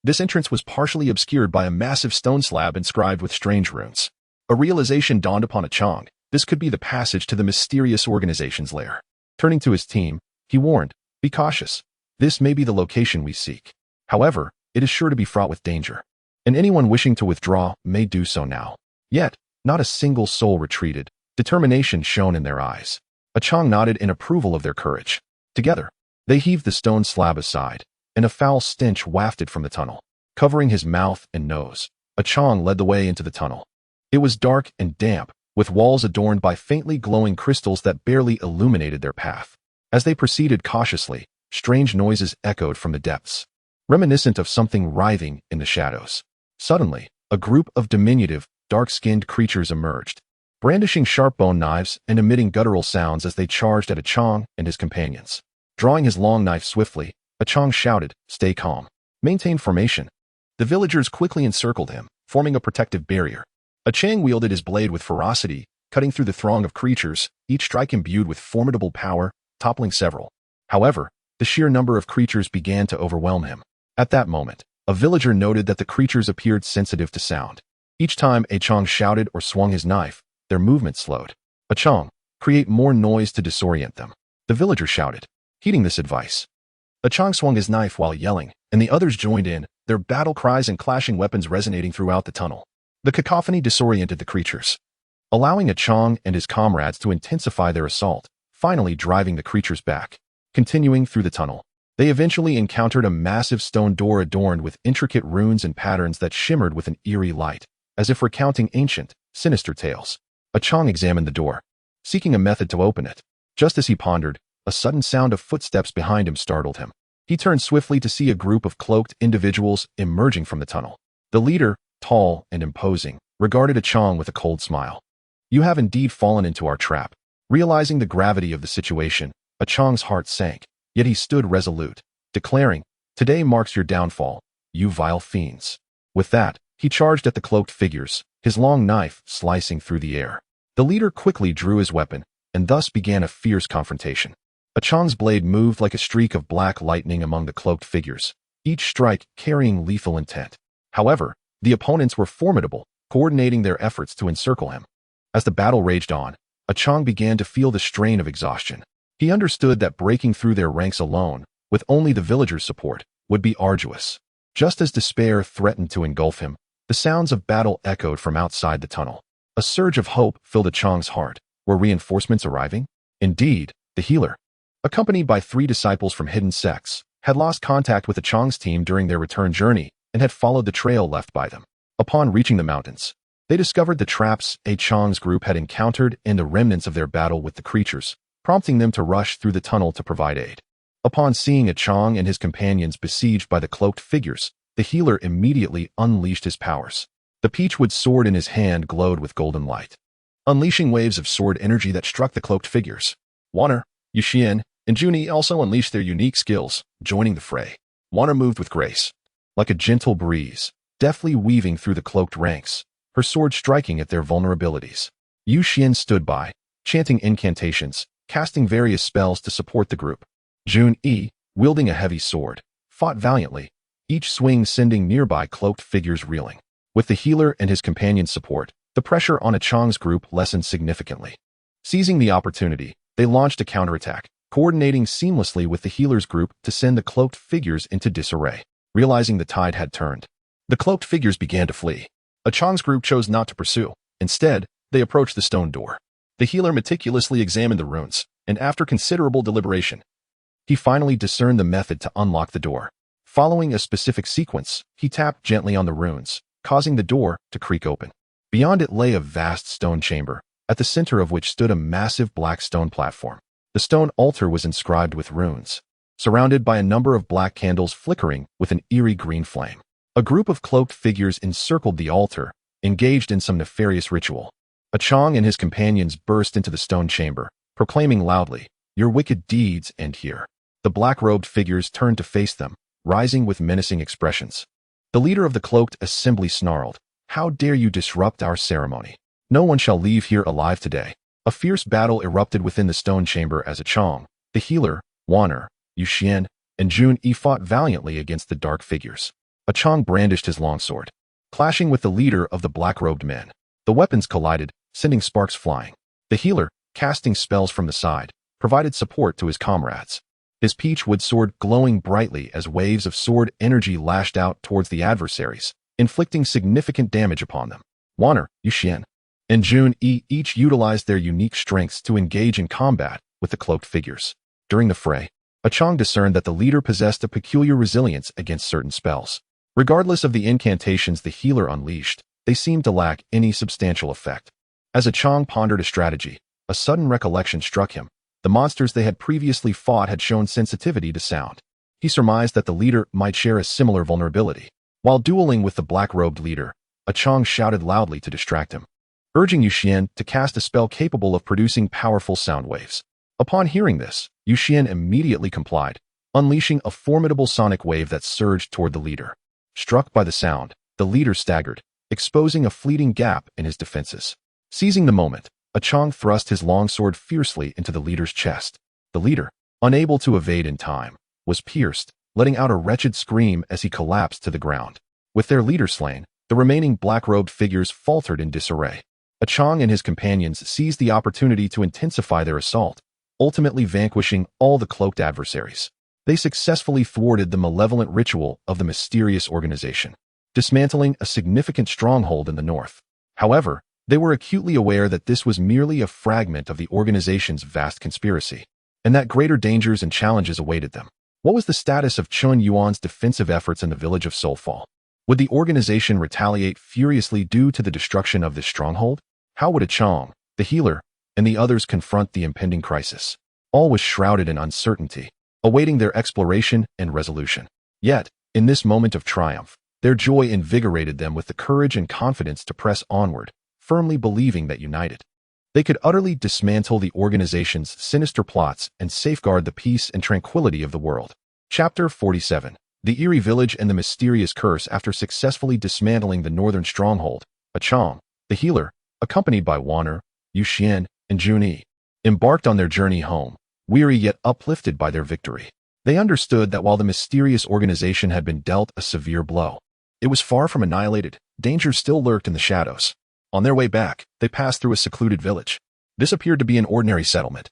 This entrance was partially obscured by a massive stone slab inscribed with strange runes. A realization dawned upon Qiang. This could be the passage to the mysterious organization's lair. Turning to his team, he warned, "Be cautious. This may be the location we seek. However, it is sure to be fraught with danger, and anyone wishing to withdraw may do so now." Yet, not a single soul retreated. Determination shone in their eyes. Qiang nodded in approval of their courage. Together, they heaved the stone slab aside, and a foul stench wafted from the tunnel. Covering his mouth and nose, Qiang led the way into the tunnel. It was dark and damp, with walls adorned by faintly glowing crystals that barely illuminated their path. As they proceeded cautiously, strange noises echoed from the depths, reminiscent of something writhing in the shadows. Suddenly, a group of diminutive, dark-skinned creatures emerged, brandishing sharp-bone knives and emitting guttural sounds as they charged at Qiang and his companions. Drawing his long knife swiftly, Qiang shouted, "Stay calm. Maintain formation." The villagers quickly encircled him, forming a protective barrier. Qiang wielded his blade with ferocity, cutting through the throng of creatures, each strike imbued with formidable power, toppling several. However, the sheer number of creatures began to overwhelm him. At that moment, a villager noted that the creatures appeared sensitive to sound. Each time Qiang shouted or swung his knife, their movement slowed. "Qiang, create more noise to disorient them," the villager shouted. Heeding this advice, Qiang swung his knife while yelling, and the others joined in, their battle cries and clashing weapons resonating throughout the tunnel. The cacophony disoriented the creatures, allowing Qiang and his comrades to intensify their assault, finally driving the creatures back. Continuing through the tunnel, they eventually encountered a massive stone door adorned with intricate runes and patterns that shimmered with an eerie light, as if recounting ancient, sinister tales. Qiang examined the door, seeking a method to open it. Just as he pondered, a sudden sound of footsteps behind him startled him. He turned swiftly to see a group of cloaked individuals emerging from the tunnel. The leader, tall and imposing, regarded Qiang with a cold smile. "You have indeed fallen into our trap." Realizing the gravity of the situation, Qiang's heart sank, yet he stood resolute, declaring, "Today marks your downfall, you vile fiends." With that, he charged at the cloaked figures, his long knife slicing through the air. The leader quickly drew his weapon, and thus began a fierce confrontation. Qiang's blade moved like a streak of black lightning among the cloaked figures, each strike carrying lethal intent. However, the opponents were formidable, coordinating their efforts to encircle him. As the battle raged on, Qiang began to feel the strain of exhaustion. He understood that breaking through their ranks alone, with only the villagers' support, would be arduous. Just as despair threatened to engulf him, the sounds of battle echoed from outside the tunnel. A surge of hope filled Qiang's heart. Were reinforcements arriving? Indeed, the healer, accompanied by 3 disciples from hidden sects, had lost contact with Qiang's team during their return journey and had followed the trail left by them. Upon reaching the mountains, they discovered the traps Qiang's group had encountered and the remnants of their battle with the creatures, prompting them to rush through the tunnel to provide aid. Upon seeing Qiang and his companions besieged by the cloaked figures, the healer immediately unleashed his powers. The peachwood sword in his hand glowed with golden light, unleashing waves of sword energy that struck the cloaked figures. Wanner, Yuxian, and Juni also unleashed their unique skills, joining the fray. Wanner moved with grace, like a gentle breeze, deftly weaving through the cloaked ranks, her sword striking at their vulnerabilities. Yuxian stood by, chanting incantations, casting various spells to support the group. Jun Yi, wielding a heavy sword, fought valiantly, each swing sending nearby cloaked figures reeling. With the healer and his companion's support, the pressure on Qiang's group lessened significantly. Seizing the opportunity, they launched a counterattack, coordinating seamlessly with the healer's group to send the cloaked figures into disarray. Realizing the tide had turned, the cloaked figures began to flee. Qiang's group chose not to pursue. Instead, they approached the stone door. The healer meticulously examined the runes, and after considerable deliberation, he finally discerned the method to unlock the door. Following a specific sequence, he tapped gently on the runes, causing the door to creak open. Beyond it lay a vast stone chamber, at the center of which stood a massive black stone platform. The stone altar was inscribed with runes, surrounded by a number of black candles flickering with an eerie green flame. A group of cloaked figures encircled the altar, engaged in some nefarious ritual. Qiang and his companions burst into the stone chamber, proclaiming loudly, "Your wicked deeds end here." The black-robed figures turned to face them, rising with menacing expressions. The leader of the cloaked assembly snarled, "How dare you disrupt our ceremony? No one shall leave here alive today." A fierce battle erupted within the stone chamber as Qiang, the healer, Wan'er, Yuxian, and Jun-Yi fought valiantly against the dark figures. Qiang brandished his longsword, clashing with the leader of the black-robed men. The weapons collided, sending sparks flying. The healer, casting spells from the side, provided support to his comrades. His peach-wood sword glowing brightly as waves of sword energy lashed out towards the adversaries, inflicting significant damage upon them. Wan'er, Yuxian, and Jun-Yi each utilized their unique strengths to engage in combat with the cloaked figures. During the fray, Qiang discerned that the leader possessed a peculiar resilience against certain spells. Regardless of the incantations the healer unleashed, they seemed to lack any substantial effect. As Qiang pondered a strategy, a sudden recollection struck him. The monsters they had previously fought had shown sensitivity to sound. He surmised that the leader might share a similar vulnerability. While dueling with the black-robed leader, Qiang shouted loudly to distract him, urging Yuxian to cast a spell capable of producing powerful sound waves. Upon hearing this, Yuxian immediately complied, unleashing a formidable sonic wave that surged toward the leader. Struck by the sound, the leader staggered, exposing a fleeting gap in his defenses. Seizing the moment, Qiang thrust his longsword fiercely into the leader's chest. The leader, unable to evade in time, was pierced, letting out a wretched scream as he collapsed to the ground. With their leader slain, the remaining black-robed figures faltered in disarray. Qiang and his companions seized the opportunity to intensify their assault, ultimately vanquishing all the cloaked adversaries. They successfully thwarted the malevolent ritual of the mysterious organization, dismantling a significant stronghold in the north. However, they were acutely aware that this was merely a fragment of the organization's vast conspiracy, and that greater dangers and challenges awaited them. What was the status of Chun Yuan's defensive efforts in the village of Soulfall? Would the organization retaliate furiously due to the destruction of this stronghold? How would Qiang, the healer, and the others confront the impending crisis? All was shrouded in uncertainty, awaiting their exploration and resolution. Yet, in this moment of triumph, their joy invigorated them with the courage and confidence to press onward, firmly believing that united, they could utterly dismantle the organization's sinister plots and safeguard the peace and tranquility of the world. Chapter 47. The Eerie Village and the Mysterious Curse. After successfully dismantling the northern stronghold, Qiang, the healer, accompanied by Wan'er, Yuxian, and Jun-Yi, embarked on their journey home, weary yet uplifted by their victory. They understood that while the mysterious organization had been dealt a severe blow, it was far from annihilated. Danger still lurked in the shadows. On their way back, they passed through a secluded village. This appeared to be an ordinary settlement.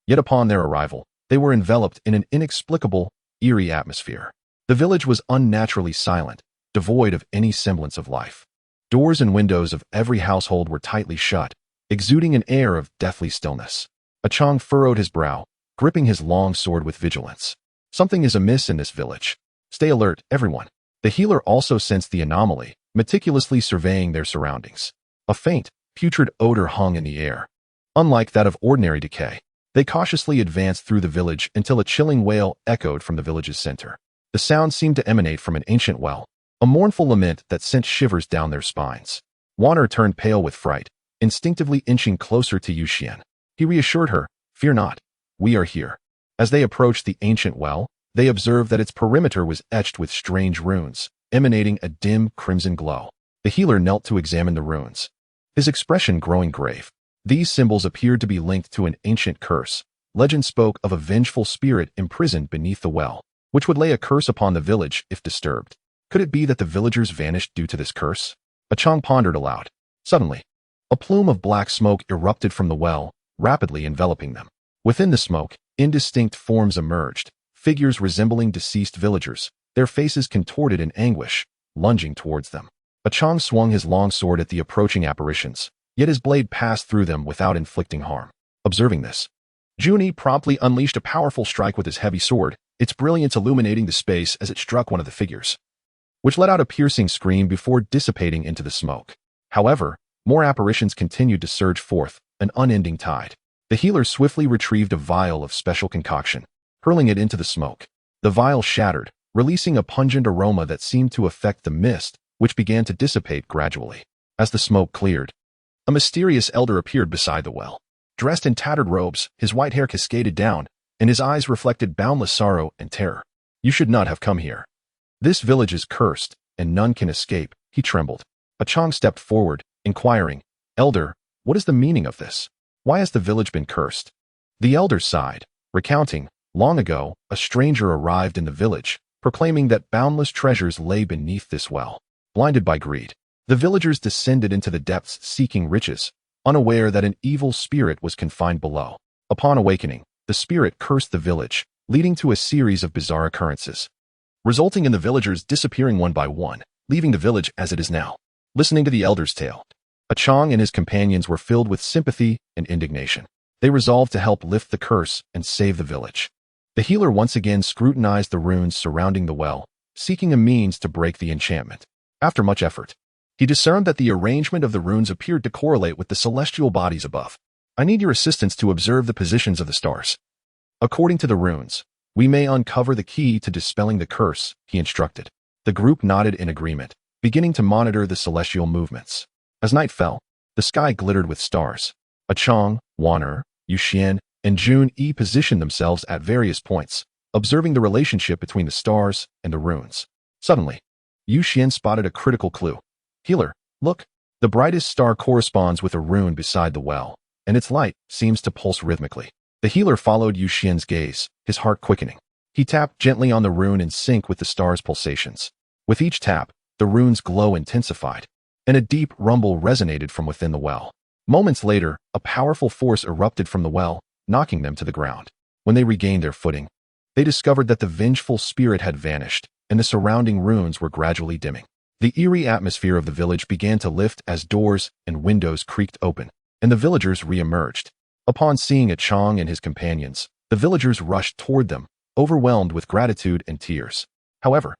Yet upon their arrival, they were enveloped in an inexplicable, eerie atmosphere. The village was unnaturally silent, devoid of any semblance of life. Doors and windows of every household were tightly shut, exuding an air of deathly stillness. Qiang furrowed his brow, gripping his long sword with vigilance. Something is amiss in this village. Stay alert, everyone. The healer also sensed the anomaly, meticulously surveying their surroundings. A faint, putrid odor hung in the air. Unlike that of ordinary decay, they cautiously advanced through the village until a chilling wail echoed from the village's center. The sound seemed to emanate from an ancient well, a mournful lament that sent shivers down their spines. Wan'er turned pale with fright, instinctively inching closer to Yuxian. He reassured her, "Fear not, we are here." As they approached the ancient well, they observed that its perimeter was etched with strange runes, emanating a dim crimson glow. The healer knelt to examine the runes, his expression growing grave. These symbols appeared to be linked to an ancient curse. Legend spoke of a vengeful spirit imprisoned beneath the well, which would lay a curse upon the village if disturbed. Could it be that the villagers vanished due to this curse? Qiang pondered aloud. Suddenly, a plume of black smoke erupted from the well, rapidly enveloping them. Within the smoke, indistinct forms emerged, figures resembling deceased villagers, their faces contorted in anguish, lunging towards them. Qiang swung his long sword at the approaching apparitions, yet his blade passed through them without inflicting harm. Observing this, Jun-Yi promptly unleashed a powerful strike with his heavy sword, its brilliance illuminating the space as it struck one of the figures, which let out a piercing scream before dissipating into the smoke. However, more apparitions continued to surge forth, an unending tide. The healer swiftly retrieved a vial of special concoction, hurling it into the smoke. The vial shattered, releasing a pungent aroma that seemed to affect the mist, which began to dissipate gradually. As the smoke cleared, a mysterious elder appeared beside the well. Dressed in tattered robes, his white hair cascaded down, and his eyes reflected boundless sorrow and terror. You should not have come here. This village is cursed, and none can escape. He trembled. Qiang stepped forward, inquiring, Elder, what is the meaning of this? Why has the village been cursed? The elder sighed, recounting, long ago, a stranger arrived in the village, proclaiming that boundless treasures lay beneath this well. Blinded by greed, the villagers descended into the depths seeking riches, unaware that an evil spirit was confined below. Upon awakening, the spirit cursed the village, leading to a series of bizarre occurrences, resulting in the villagers disappearing one by one, leaving the village as it is now. Listening to the elder's tale, Qiang and his companions were filled with sympathy and indignation. They resolved to help lift the curse and save the village. The healer once again scrutinized the runes surrounding the well, seeking a means to break the enchantment. After much effort, he discerned that the arrangement of the runes appeared to correlate with the celestial bodies above. I need your assistance to observe the positions of the stars. According to the runes, we may uncover the key to dispelling the curse, he instructed. The group nodded in agreement, beginning to monitor the celestial movements. As night fell, the sky glittered with stars. Qiang, Wan, Yuxian, and Jun Yi positioned themselves at various points, observing the relationship between the stars and the runes. Suddenly, Yuxian spotted a critical clue. Healer, look, the brightest star corresponds with a rune beside the well, and its light seems to pulse rhythmically. The healer followed Yuxian's gaze, his heart quickening. He tapped gently on the rune in sync with the star's pulsations. With each tap, the rune's glow intensified, and a deep rumble resonated from within the well. Moments later, a powerful force erupted from the well, knocking them to the ground. When they regained their footing, they discovered that the vengeful spirit had vanished, and the surrounding runes were gradually dimming. The eerie atmosphere of the village began to lift as doors and windows creaked open, and the villagers re-emerged. Upon seeing Qiang and his companions, the villagers rushed toward them, overwhelmed with gratitude and tears. However,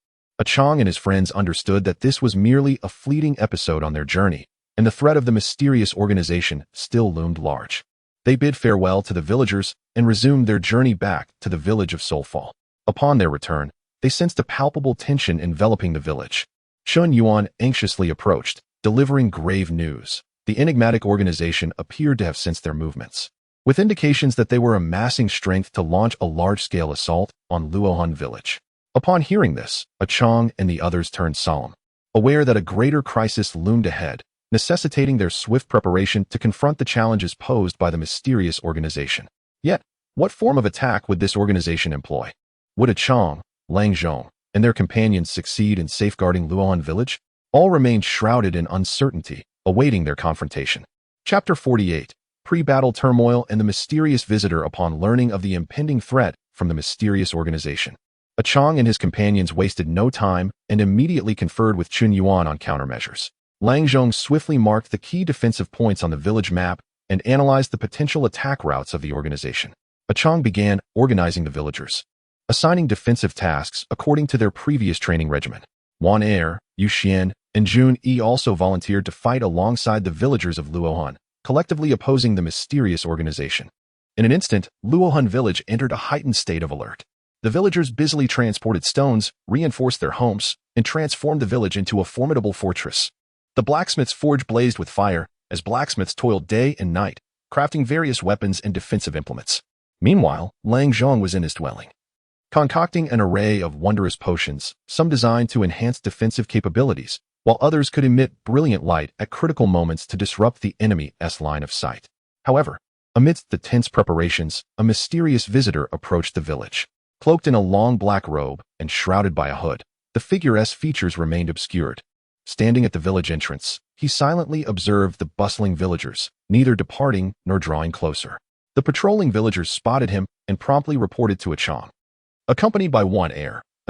Qiang and his friends understood that this was merely a fleeting episode on their journey, and the threat of the mysterious organization still loomed large. They bid farewell to the villagers and resumed their journey back to the village of Soulfall. Upon their return, they sensed a palpable tension enveloping the village. Chun Yuan anxiously approached, delivering grave news. The enigmatic organization appeared to have sensed their movements, with indications that they were amassing strength to launch a large-scale assault on Luo Hun Village. Upon hearing this, Qiang and the others turned solemn, aware that a greater crisis loomed ahead, necessitating their swift preparation to confront the challenges posed by the mysterious organization. Yet, what form of attack would this organization employ? Would Qiang, Lang Zhong, and their companions succeed in safeguarding Luo Hun Village? All remained shrouded in uncertainty, awaiting their confrontation. Chapter 48. Pre-battle turmoil and the mysterious visitor upon learning of the impending threat from the mysterious organization. Qiang and his companions wasted no time and immediately conferred with Chun Yuan on countermeasures. Lang Zhong swiftly marked the key defensive points on the village map and analyzed the potential attack routes of the organization. Qiang began organizing the villagers, assigning defensive tasks according to their previous training regimen. Wan, Yuxian, and Jun Yi also volunteered to fight alongside the villagers of Luo Hun, collectively opposing the mysterious organization. In an instant, Luo Hun Village entered a heightened state of alert. The villagers busily transported stones, reinforced their homes, and transformed the village into a formidable fortress. The blacksmith's forge blazed with fire as blacksmiths toiled day and night, crafting various weapons and defensive implements. Meanwhile, Lang Zhong was in his dwelling, concocting an array of wondrous potions, some designed to enhance defensive capabilities, while others could emit brilliant light at critical moments to disrupt the enemy's line of sight. However, amidst the tense preparations, a mysterious visitor approached the village. Cloaked in a long black robe and shrouded by a hood, the figure's features remained obscured. Standing at the village entrance, he silently observed the bustling villagers, neither departing nor drawing closer. The patrolling villagers spotted him and promptly reported to Qiang. Accompanied by Wan,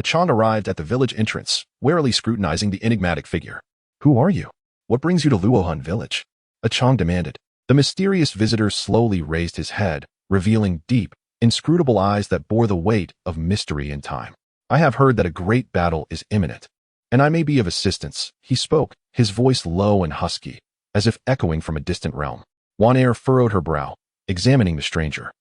Qiang arrived at the village entrance, warily scrutinizing the enigmatic figure. "Who are you? What brings you to Luo Hun Village?" Qiang demanded. The mysterious visitor slowly raised his head, revealing deep, inscrutable eyes that bore the weight of mystery and time. "I have heard that a great battle is imminent, and I may be of assistance," he spoke, his voice low and husky, as if echoing from a distant realm. Wan furrowed her brow, examining the stranger.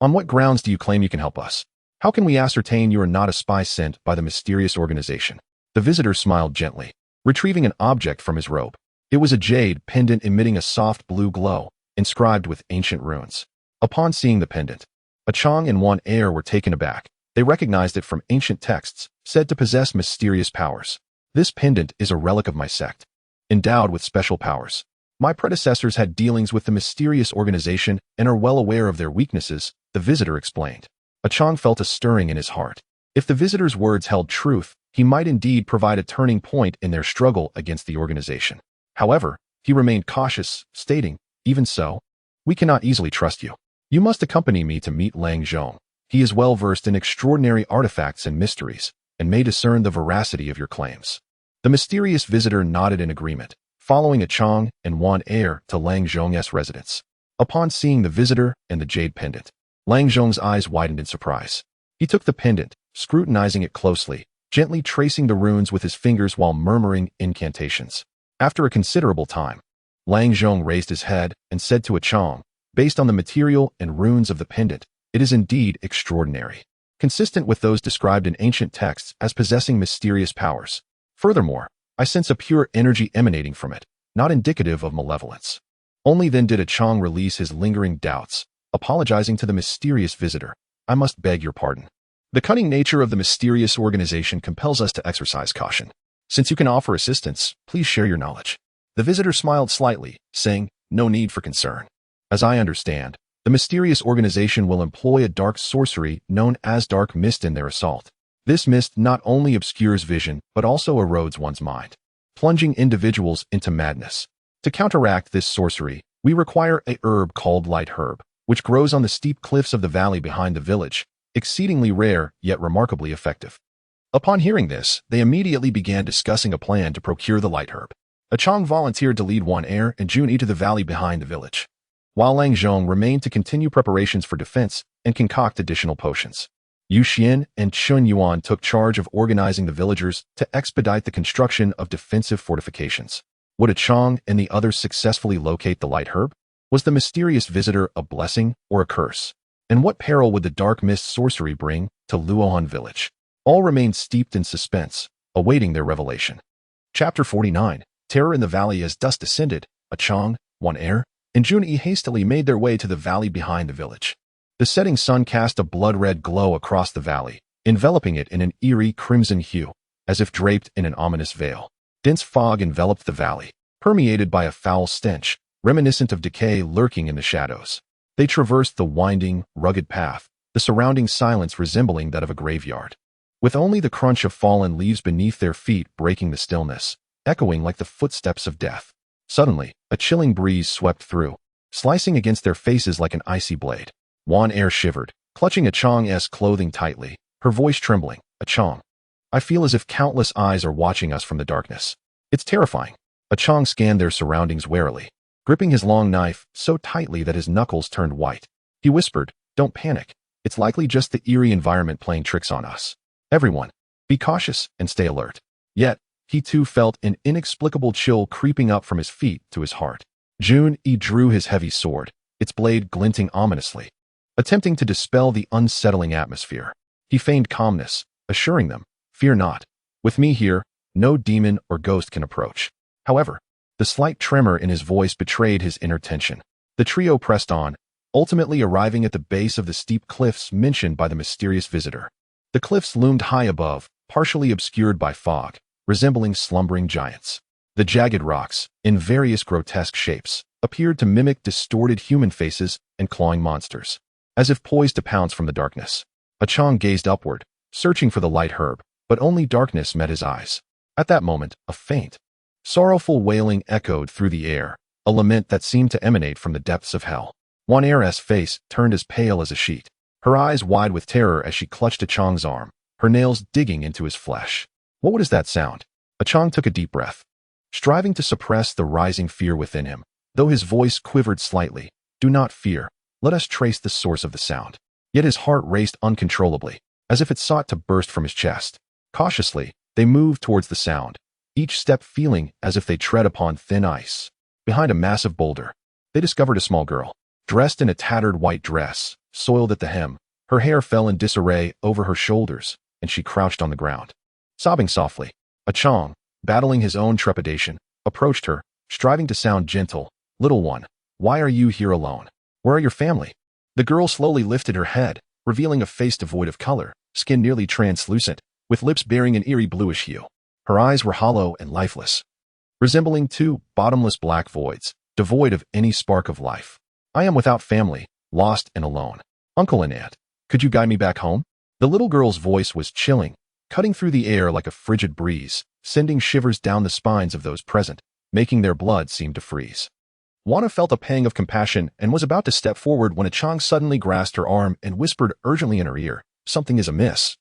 "On what grounds do you claim you can help us? How can we ascertain you are not a spy sent by the mysterious organization?" The visitor smiled gently, retrieving an object from his robe. It was a jade pendant emitting a soft blue glow, inscribed with ancient runes. Upon seeing the pendant, Qiang and Wan were taken aback, They recognized it from ancient texts, said to possess mysterious powers. This pendant is a relic of my sect, endowed with special powers. My predecessors had dealings with the mysterious organization and are well aware of their weaknesses, the visitor explained. Qiang felt a stirring in his heart. If the visitor's words held truth, he might indeed provide a turning point in their struggle against the organization. However, he remained cautious, stating, "Even so, we cannot easily trust you. You must accompany me to meet Lang Zhong. He is well versed in extraordinary artifacts and mysteries, and may discern the veracity of your claims." The mysterious visitor nodded in agreement, following Qiang and Wan Er to Lang Zhong's residence. Upon seeing the visitor and the jade pendant, Lang Zhong's eyes widened in surprise. He took the pendant, scrutinizing it closely, gently tracing the runes with his fingers while murmuring incantations. After a considerable time, Lang Zhong raised his head and said to Qiang, "Based on the material and runes of the pendant, it is indeed extraordinary, consistent with those described in ancient texts as possessing mysterious powers. Furthermore, I sense a pure energy emanating from it, not indicative of malevolence." Only then did Qiang release his lingering doubts, apologizing to the mysterious visitor. "I must beg your pardon. The cunning nature of the mysterious organization compels us to exercise caution. Since you can offer assistance, please share your knowledge." The visitor smiled slightly, saying, "No need for concern. As I understand, the mysterious organization will employ a dark sorcery known as dark mist in their assault. This mist not only obscures vision, but also erodes one's mind, plunging individuals into madness. To counteract this sorcery, we require a herb called light herb, which grows on the steep cliffs of the valley behind the village, exceedingly rare yet remarkably effective." Upon hearing this, they immediately began discussing a plan to procure the light herb. Qiang volunteered to lead Wan Er and Jun to the valley behind the village, while Lang Zhong remained to continue preparations for defense and concoct additional potions. Yu Xian and Chun Yuan took charge of organizing the villagers to expedite the construction of defensive fortifications. Would Qiang and the others successfully locate the light herb? Was the mysterious visitor a blessing or a curse? And what peril would the dark mist sorcery bring to Luo Hun Village? All remained steeped in suspense, awaiting their revelation. Chapter 49. Terror in the Valley. As dusk descended, Qiang, Wan Er, and Jun hastily made their way to the valley behind the village. The setting sun cast a blood-red glow across the valley, enveloping it in an eerie crimson hue, as if draped in an ominous veil. Dense fog enveloped the valley, permeated by a foul stench, reminiscent of decay lurking in the shadows. They traversed the winding, rugged path, the surrounding silence resembling that of a graveyard, with only the crunch of fallen leaves beneath their feet breaking the stillness, echoing like the footsteps of death. Suddenly, a chilling breeze swept through, slicing against their faces like an icy blade. Wan Er shivered, clutching Qiang's clothing tightly, her voice trembling. "Qiang, I feel as if countless eyes are watching us from the darkness. It's terrifying." Qiang scanned their surroundings warily, gripping his long knife so tightly that his knuckles turned white. He whispered, "Don't panic. It's likely just the eerie environment playing tricks on us. Everyone, be cautious and stay alert." Yet, he too felt an inexplicable chill creeping up from his feet to his heart. Jun drew his heavy sword, its blade glinting ominously, attempting to dispel the unsettling atmosphere. He feigned calmness, assuring them, "Fear not. With me here, no demon or ghost can approach." However, the slight tremor in his voice betrayed his inner tension. The trio pressed on, ultimately arriving at the base of the steep cliffs mentioned by the mysterious visitor. The cliffs loomed high above, partially obscured by fog, resembling slumbering giants. The jagged rocks, in various grotesque shapes, appeared to mimic distorted human faces and clawing monsters, as if poised to pounce from the darkness. Qiang gazed upward, searching for the light herb, but only darkness met his eyes. At that moment, a faint, sorrowful wailing echoed through the air, a lament that seemed to emanate from the depths of hell. Wan Er's face turned as pale as a sheet, her eyes wide with terror as she clutched Qiang's arm, her nails digging into his flesh. What was that sound? Qiang took a deep breath, striving to suppress the rising fear within him, though his voice quivered slightly. "Do not fear. Let us trace the source of the sound." Yet his heart raced uncontrollably, as if it sought to burst from his chest. Cautiously, they moved towards the sound, each step feeling as if they tread upon thin ice. Behind a massive boulder, they discovered a small girl, dressed in a tattered white dress, soiled at the hem. Her hair fell in disarray over her shoulders, and she crouched on the ground, sobbing softly. Qiang, battling his own trepidation, approached her, striving to sound gentle. "Little one, why are you here alone? Where are your family?" The girl slowly lifted her head, revealing a face devoid of color, skin nearly translucent, with lips bearing an eerie bluish hue. Her eyes were hollow and lifeless, resembling two bottomless black voids, devoid of any spark of life. I am without family, lost and alone. Uncle and aunt, could you guide me back home? The little girl's voice was chilling, cutting through the air like a frigid breeze, sending shivers down the spines of those present, making their blood seem to freeze. Wana felt a pang of compassion and was about to step forward when Qiang suddenly grasped her arm and whispered urgently in her ear, "Something is amiss.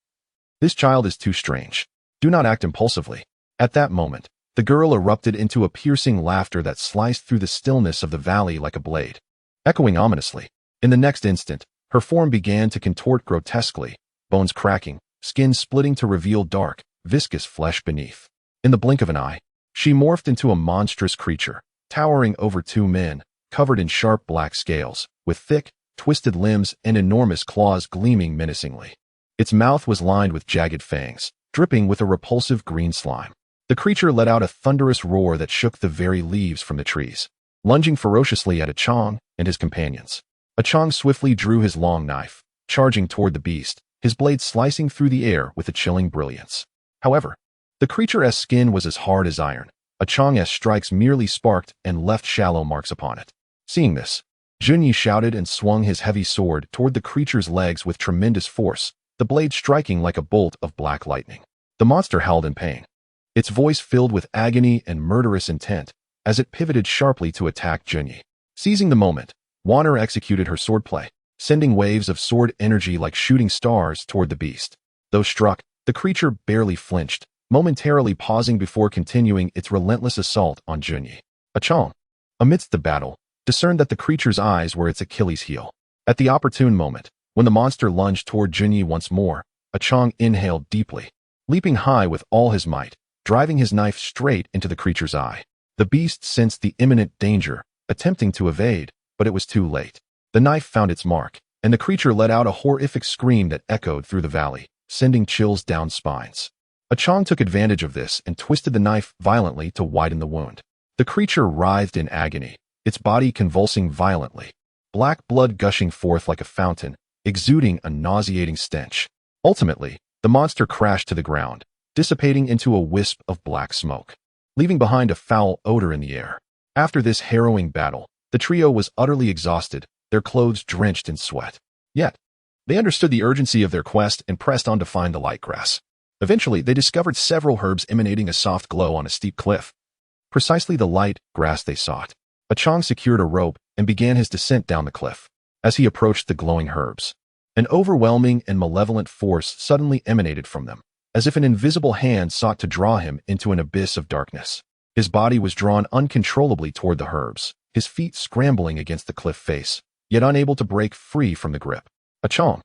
This child is too strange. Do not act impulsively." At that moment, the girl erupted into a piercing laughter that sliced through the stillness of the valley like a blade, echoing ominously. In the next instant, her form began to contort grotesquely, bones cracking, skin splitting to reveal dark, viscous flesh beneath. In the blink of an eye, she morphed into a monstrous creature, towering over two men, covered in sharp black scales, with thick, twisted limbs and enormous claws gleaming menacingly. Its mouth was lined with jagged fangs, dripping with a repulsive green slime. The creature let out a thunderous roar that shook the very leaves from the trees, lunging ferociously at Qiang and his companions. Qiang swiftly drew his long knife, charging toward the beast, his blade slicing through the air with a chilling brilliance. However, the creature's skin was as hard as iron. Qiang's strikes merely sparked and left shallow marks upon it. Seeing this, Junyi shouted and swung his heavy sword toward the creature's legs with tremendous force, the blade striking like a bolt of black lightning. The monster howled in pain, its voice filled with agony and murderous intent, as it pivoted sharply to attack Junyi. Seizing the moment, Wana executed her swordplay, sending waves of sword energy like shooting stars toward the beast. Though struck, the creature barely flinched, momentarily pausing before continuing its relentless assault on Junyi. Qiang, amidst the battle, discerned that the creature's eyes were its Achilles heel. At the opportune moment, when the monster lunged toward Junyi once more, Qiang inhaled deeply, leaping high with all his might, driving his knife straight into the creature's eye. The beast sensed the imminent danger, attempting to evade, but it was too late. The knife found its mark, and the creature let out a horrific scream that echoed through the valley, sending chills down spines. Qiang took advantage of this and twisted the knife violently to widen the wound. The creature writhed in agony, its body convulsing violently, black blood gushing forth like a fountain, exuding a nauseating stench. Ultimately, the monster crashed to the ground, dissipating into a wisp of black smoke, leaving behind a foul odor in the air. After this harrowing battle, the trio was utterly exhausted, their clothes drenched in sweat. Yet, they understood the urgency of their quest and pressed on to find the light grass. Eventually, they discovered several herbs emanating a soft glow on a steep cliff. Precisely the light grass they sought. Qiang secured a rope and began his descent down the cliff. As he approached the glowing herbs, an overwhelming and malevolent force suddenly emanated from them, as if an invisible hand sought to draw him into an abyss of darkness. His body was drawn uncontrollably toward the herbs, his feet scrambling against the cliff face, yet unable to break free from the grip. Qiang,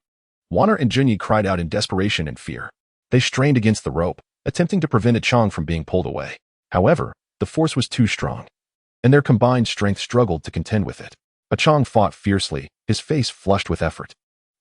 Wana and Junyi cried out in desperation and fear. They strained against the rope, attempting to prevent Qiang from being pulled away. However, the force was too strong, and their combined strength struggled to contend with it. Qiang fought fiercely, his face flushed with effort,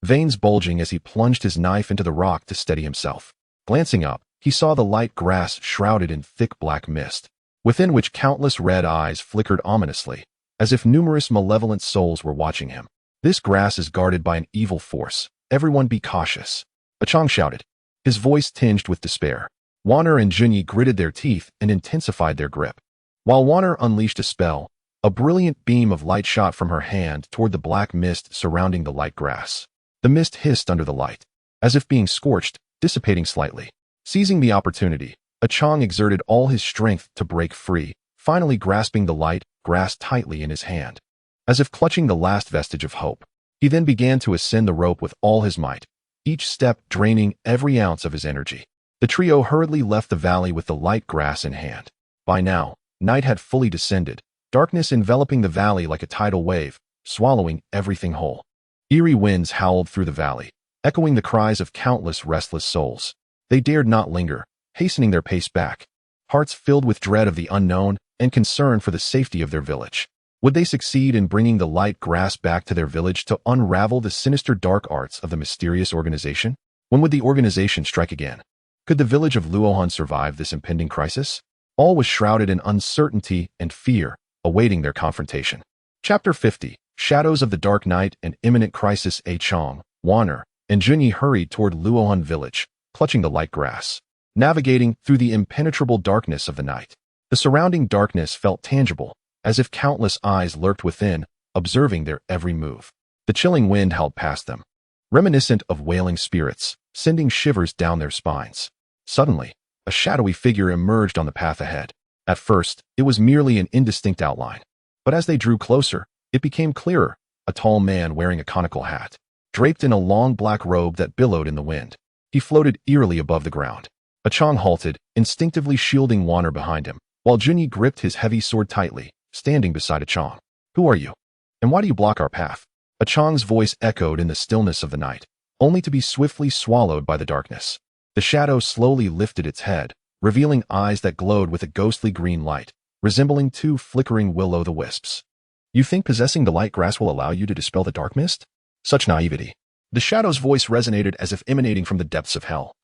veins bulging as he plunged his knife into the rock to steady himself. Glancing up, he saw the light grass shrouded in thick black mist, within which countless red eyes flickered ominously, as if numerous malevolent souls were watching him. "This grass is guarded by an evil force. Everyone be cautious," Qiang shouted, his voice tinged with despair. Wana and Junyi gritted their teeth and intensified their grip. While Wana unleashed a spell, a brilliant beam of light shot from her hand toward the black mist surrounding the light grass. The mist hissed under the light, as if being scorched, dissipating slightly. Seizing the opportunity, Qiang exerted all his strength to break free, finally grasping the light grass tightly in his hand, as if clutching the last vestige of hope. He then began to ascend the rope with all his might, each step draining every ounce of his energy. The trio hurriedly left the valley with the light grass in hand. By now, night had fully descended, darkness enveloping the valley like a tidal wave, swallowing everything whole. Eerie winds howled through the valley, echoing the cries of countless restless souls. They dared not linger, hastening their pace back, hearts filled with dread of the unknown and concern for the safety of their village. Would they succeed in bringing the light grass back to their village to unravel the sinister dark arts of the mysterious organization? When would the organization strike again? Could the village of Luo Hun survive this impending crisis? All was shrouded in uncertainty and fear, awaiting their confrontation. Chapter 50. Shadows of the Dark Night and Imminent Crisis. Qiang, Wana, and Junyi hurried toward Luo Hun Village, clutching the light grass. Navigating through the impenetrable darkness of the night, the surrounding darkness felt tangible, as if countless eyes lurked within, observing their every move. The chilling wind howled past them, reminiscent of wailing spirits, sending shivers down their spines. Suddenly, a shadowy figure emerged on the path ahead. At first, it was merely an indistinct outline, but as they drew closer, it became clearer, a tall man wearing a conical hat, draped in a long black robe that billowed in the wind. He floated eerily above the ground. Qiang halted, instinctively shielding Wanner behind him, while Junyi gripped his heavy sword tightly, standing beside Qiang. "Who are you? And why do you block our path?" Qiang's voice echoed in the stillness of the night, only to be swiftly swallowed by the darkness. The shadow slowly lifted its head, revealing eyes that glowed with a ghostly green light, resembling two flickering will-o'-the-wisps. "You think possessing the light grass will allow you to dispel the dark mist?" Such naivety. The shadow's voice resonated as if emanating from the depths of hell,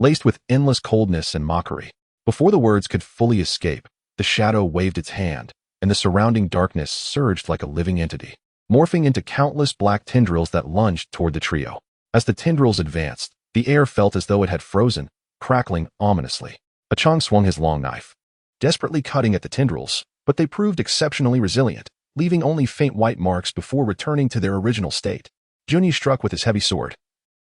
laced with endless coldness and mockery. Before the words could fully escape, the shadow waved its hand, and the surrounding darkness surged like a living entity, morphing into countless black tendrils that lunged toward the trio. As the tendrils advanced, the air felt as though it had frozen, crackling ominously. Qiang swung his long knife, desperately cutting at the tendrils, but they proved exceptionally resilient, leaving only faint white marks before returning to their original state. Junyi struck with his heavy sword,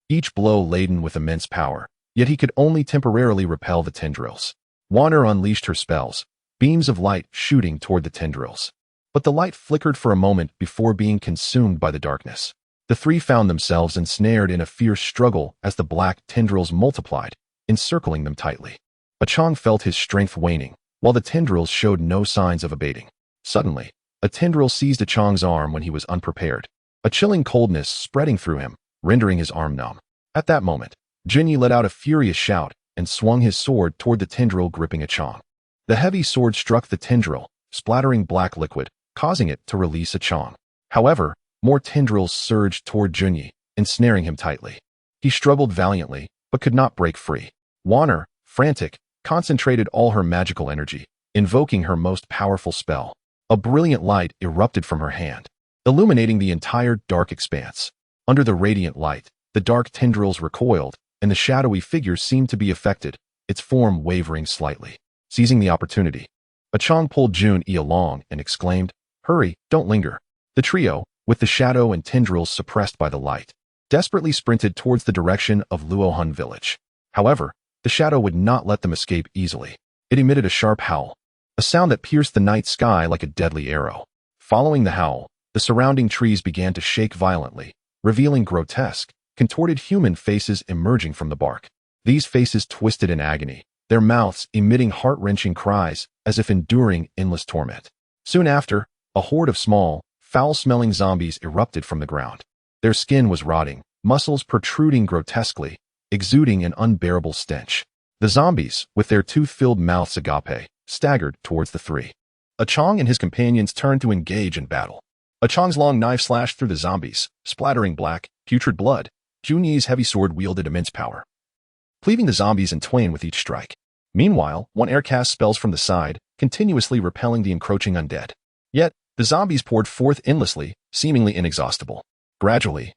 each blow laden with immense power, yet he could only temporarily repel the tendrils. Wanner unleashed her spells, beams of light shooting toward the tendrils. But the light flickered for a moment before being consumed by the darkness. The three found themselves ensnared in a fierce struggle as the black tendrils multiplied, encircling them tightly. Qiang felt his strength waning, while the tendrils showed no signs of abating. Suddenly, a tendril seized Qiang's arm when he was unprepared, a chilling coldness spreading through him, rendering his arm numb. At that moment, Junyi let out a furious shout and swung his sword toward the tendril gripping Qiang. The heavy sword struck the tendril, splattering black liquid, causing it to release Qiang. However, more tendrils surged toward Junyi, ensnaring him tightly. He struggled valiantly, but could not break free. Wanner, frantic, concentrated all her magical energy, invoking her most powerful spell. A brilliant light erupted from her hand, illuminating the entire dark expanse. Under the radiant light, the dark tendrils recoiled, and the shadowy figure seemed to be affected, its form wavering slightly. Seizing the opportunity, Qiang pulled Junyi along and exclaimed, "Hurry, don't linger." The trio, with the shadow and tendrils suppressed by the light, desperately sprinted towards the direction of Luo Hun Village. However, the shadow would not let them escape easily. It emitted a sharp howl, a sound that pierced the night sky like a deadly arrow. Following the howl, the surrounding trees began to shake violently, revealing grotesque, contorted human faces emerging from the bark. These faces twisted in agony, their mouths emitting heart-wrenching cries as if enduring endless torment. Soon after, a horde of small, foul-smelling zombies erupted from the ground. Their skin was rotting, muscles protruding grotesquely, exuding an unbearable stench. The zombies, with their tooth-filled mouths agape, staggered towards the three. Qiang and his companions turned to engage in battle. Qiang's long knife slashed through the zombies, splattering black, putrid blood. Junyi's heavy sword wielded immense power, cleaving the zombies in twain with each strike. Meanwhile, Wanner cast spells from the side, continuously repelling the encroaching undead. Yet, the zombies poured forth endlessly, seemingly inexhaustible. Gradually,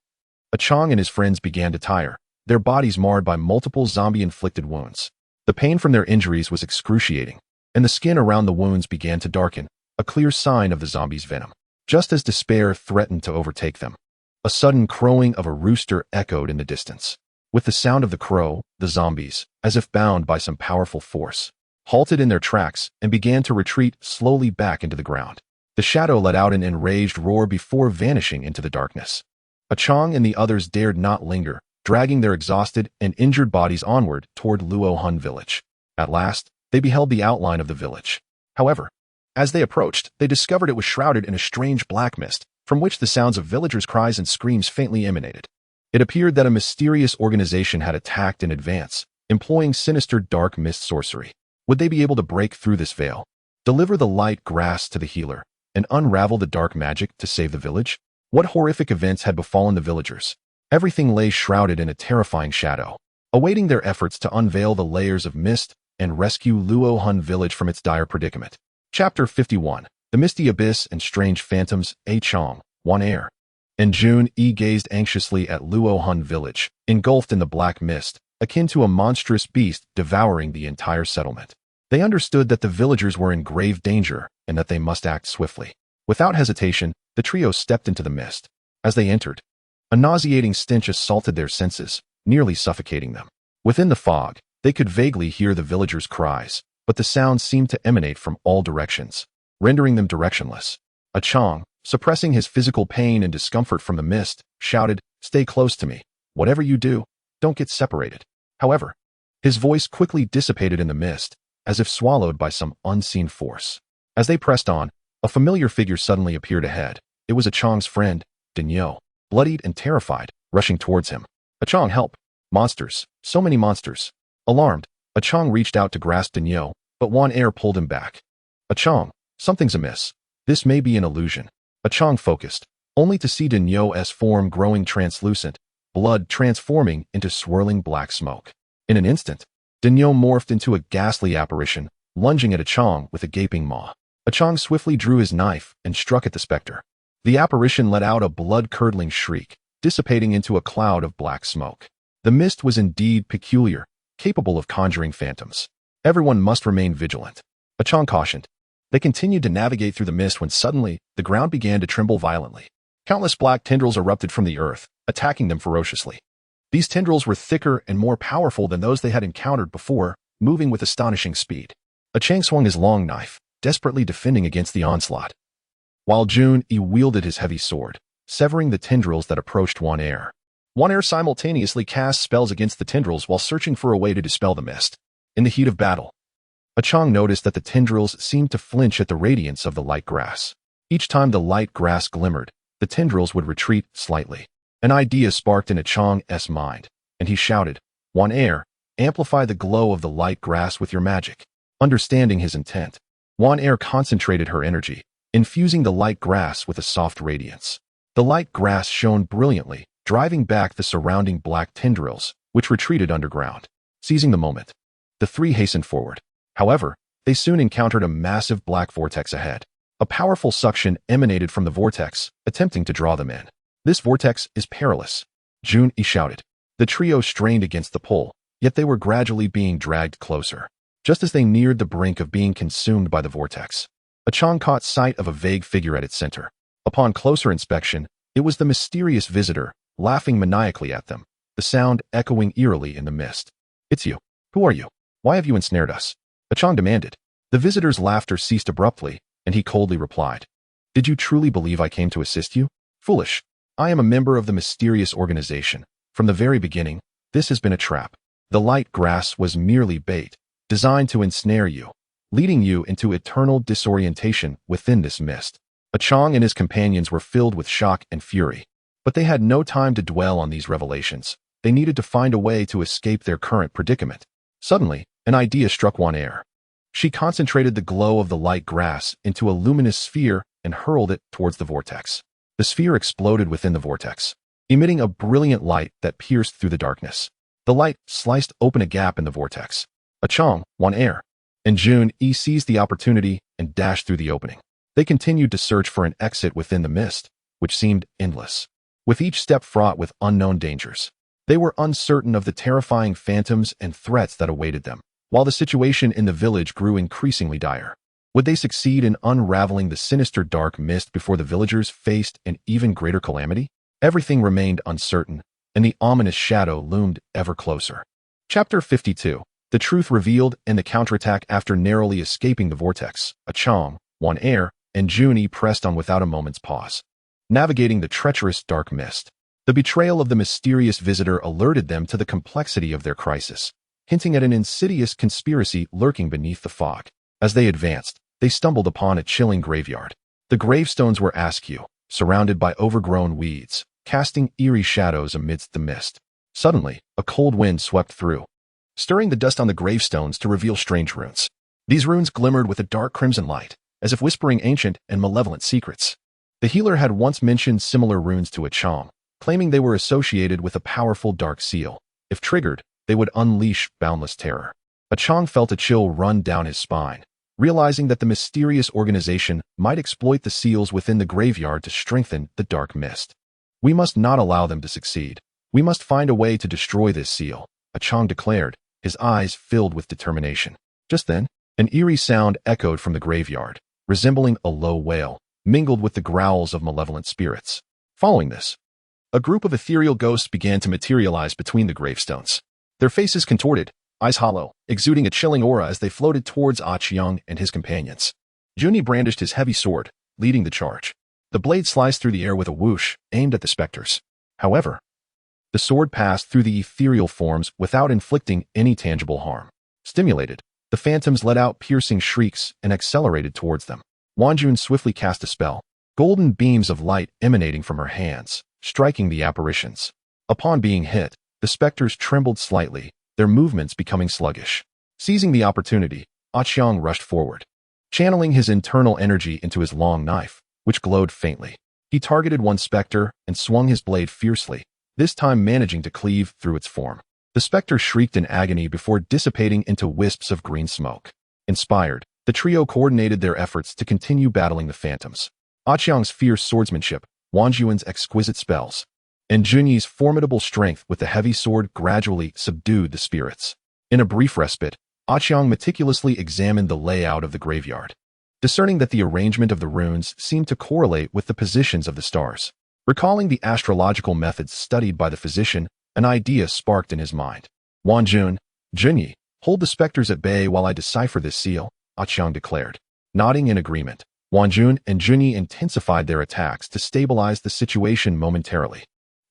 Qiang and his friends began to tire, their bodies marred by multiple zombie-inflicted wounds. The pain from their injuries was excruciating, and the skin around the wounds began to darken, a clear sign of the zombies' venom. Just as despair threatened to overtake them, a sudden crowing of a rooster echoed in the distance. With the sound of the crow, the zombies, as if bound by some powerful force, halted in their tracks and began to retreat slowly back into the ground. The shadow let out an enraged roar before vanishing into the darkness. Qiang and the others dared not linger, dragging their exhausted and injured bodies onward toward Luo Hun Village. At last, they beheld the outline of the village. However, as they approached, they discovered it was shrouded in a strange black mist, from which the sounds of villagers' cries and screams faintly emanated. It appeared that a mysterious organization had attacked in advance, employing sinister dark mist sorcery. Would they be able to break through this veil, deliver the light grass to the healer, and unravel the dark magic to save the village? What horrific events had befallen the villagers? Everything lay shrouded in a terrifying shadow, awaiting their efforts to unveil the layers of mist and rescue Luo Hun Village from its dire predicament. Chapter 51. The Misty Abyss and Strange Phantoms. Qiang, Wanner. and June gazed anxiously at Luo Hun Village, engulfed in the black mist, akin to a monstrous beast devouring the entire settlement. They understood that the villagers were in grave danger and that they must act swiftly. Without hesitation, the trio stepped into the mist. As they entered, a nauseating stench assaulted their senses, nearly suffocating them. Within the fog, they could vaguely hear the villagers' cries, but the sounds seemed to emanate from all directions, rendering them directionless. Qiang, suppressing his physical pain and discomfort from the mist, shouted, "Stay close to me. Whatever you do, don't get separated." However, his voice quickly dissipated in the mist, as if swallowed by some unseen force. As they pressed on, a familiar figure suddenly appeared ahead. It was Qiang's friend, Dinyo, bloodied and terrified, rushing towards him. "Qiang, help! Monsters! So many monsters!" Alarmed, Qiang reached out to grasp Dinyo, but Wan Er pulled him back. "Qiang, something's amiss. This may be an illusion." Qiang focused, only to see Dinyo's form growing translucent, blood transforming into swirling black smoke. In an instant, Dinyo morphed into a ghastly apparition, lunging at Qiang with a gaping maw. Qiang swiftly drew his knife and struck at the specter. The apparition let out a blood-curdling shriek, dissipating into a cloud of black smoke. The mist was indeed peculiar, capable of conjuring phantoms. Everyone must remain vigilant, Qiang cautioned. They continued to navigate through the mist when suddenly, the ground began to tremble violently. Countless black tendrils erupted from the earth, attacking them ferociously. These tendrils were thicker and more powerful than those they had encountered before, moving with astonishing speed. Qiang swung his long knife, desperately defending against the onslaught, while June wielded his heavy sword, severing the tendrils that approached Wan Er. Wan Er simultaneously cast spells against the tendrils while searching for a way to dispel the mist. In the heat of battle, Qiang noticed that the tendrils seemed to flinch at the radiance of the light grass. Each time the light grass glimmered, the tendrils would retreat slightly. An idea sparked in Qiang's mind, and he shouted, "Wan Er, amplify the glow of the light grass with your magic." Understanding his intent, Wan Er concentrated her energy, infusing the light grass with a soft radiance. The light grass shone brilliantly, driving back the surrounding black tendrils, which retreated underground. Seizing the moment, the three hastened forward. However, they soon encountered a massive black vortex ahead. A powerful suction emanated from the vortex, attempting to draw them in. "This vortex is perilous," June shouted. The trio strained against the pull, yet they were gradually being dragged closer. Just as they neared the brink of being consumed by the vortex, Qiang caught sight of a vague figure at its center. Upon closer inspection, it was the mysterious visitor, laughing maniacally at them, the sound echoing eerily in the mist. "It's you. Who are you? Why have you ensnared us?" Qiang demanded. The visitor's laughter ceased abruptly, and he coldly replied, "Did you truly believe I came to assist you? Foolish. I am a member of the mysterious organization. From the very beginning, this has been a trap. The light grass was merely bait, designed to ensnare you, leading you into eternal disorientation within this mist." Qiang and his companions were filled with shock and fury, but they had no time to dwell on these revelations. They needed to find a way to escape their current predicament. Suddenly, an idea struck Wan Er. She concentrated the glow of the light grass into a luminous sphere and hurled it towards the vortex. The sphere exploded within the vortex, emitting a brilliant light that pierced through the darkness. The light sliced open a gap in the vortex. Qiang, Wan Er, and June seized the opportunity and dashed through the opening. They continued to search for an exit within the mist, which seemed endless, with each step fraught with unknown dangers. They were uncertain of the terrifying phantoms and threats that awaited them, while the situation in the village grew increasingly dire. Would they succeed in unraveling the sinister dark mist before the villagers faced an even greater calamity? Everything remained uncertain, and the ominous shadow loomed ever closer. Chapter 52. The Truth Revealed and the Counterattack. After narrowly escaping the vortex, Qiang, Wan Er, and June pressed on without a moment's pause, navigating the treacherous dark mist. The betrayal of the mysterious visitor alerted them to the complexity of their crisis, hinting at an insidious conspiracy lurking beneath the fog. As they advanced, they stumbled upon a chilling graveyard. The gravestones were askew, surrounded by overgrown weeds, casting eerie shadows amidst the mist. Suddenly, a cold wind swept through, stirring the dust on the gravestones to reveal strange runes. These runes glimmered with a dark crimson light, as if whispering ancient and malevolent secrets. The healer had once mentioned similar runes to Qiang, claiming they were associated with a powerful dark seal. If triggered, they would unleash boundless terror. Qiang felt a chill run down his spine, realizing that the mysterious organization might exploit the seals within the graveyard to strengthen the dark mist. We must not allow them to succeed. We must find a way to destroy this seal, Qiang declared, his eyes filled with determination. Just then, an eerie sound echoed from the graveyard, resembling a low wail, mingled with the growls of malevolent spirits. Following this, a group of ethereal ghosts began to materialize between the gravestones. Their faces contorted, eyes hollow, exuding a chilling aura as they floated towards Qiang and his companions. Junyi brandished his heavy sword, leading the charge. The blade sliced through the air with a whoosh, aimed at the specters. However, the sword passed through the ethereal forms without inflicting any tangible harm. Stimulated, the phantoms let out piercing shrieks and accelerated towards them. Wanjun swiftly cast a spell, golden beams of light emanating from her hands, striking the apparitions. Upon being hit, the specters trembled slightly, their movements becoming sluggish. Seizing the opportunity, Qiang rushed forward, channeling his internal energy into his long knife, which glowed faintly. He targeted one specter and swung his blade fiercely, this time managing to cleave through its form. The specter shrieked in agony before dissipating into wisps of green smoke. Inspired, the trio coordinated their efforts to continue battling the phantoms. Qiang's fierce swordsmanship, Wanjun's exquisite spells, and Junyi's formidable strength with the heavy sword gradually subdued the spirits. In a brief respite, Qiang meticulously examined the layout of the graveyard, discerning that the arrangement of the runes seemed to correlate with the positions of the stars. Recalling the astrological methods studied by the physician, an idea sparked in his mind. Wanjun, Junyi, hold the specters at bay while I decipher this seal, Qiang declared. Nodding in agreement, Wanjun and Junyi intensified their attacks to stabilize the situation momentarily.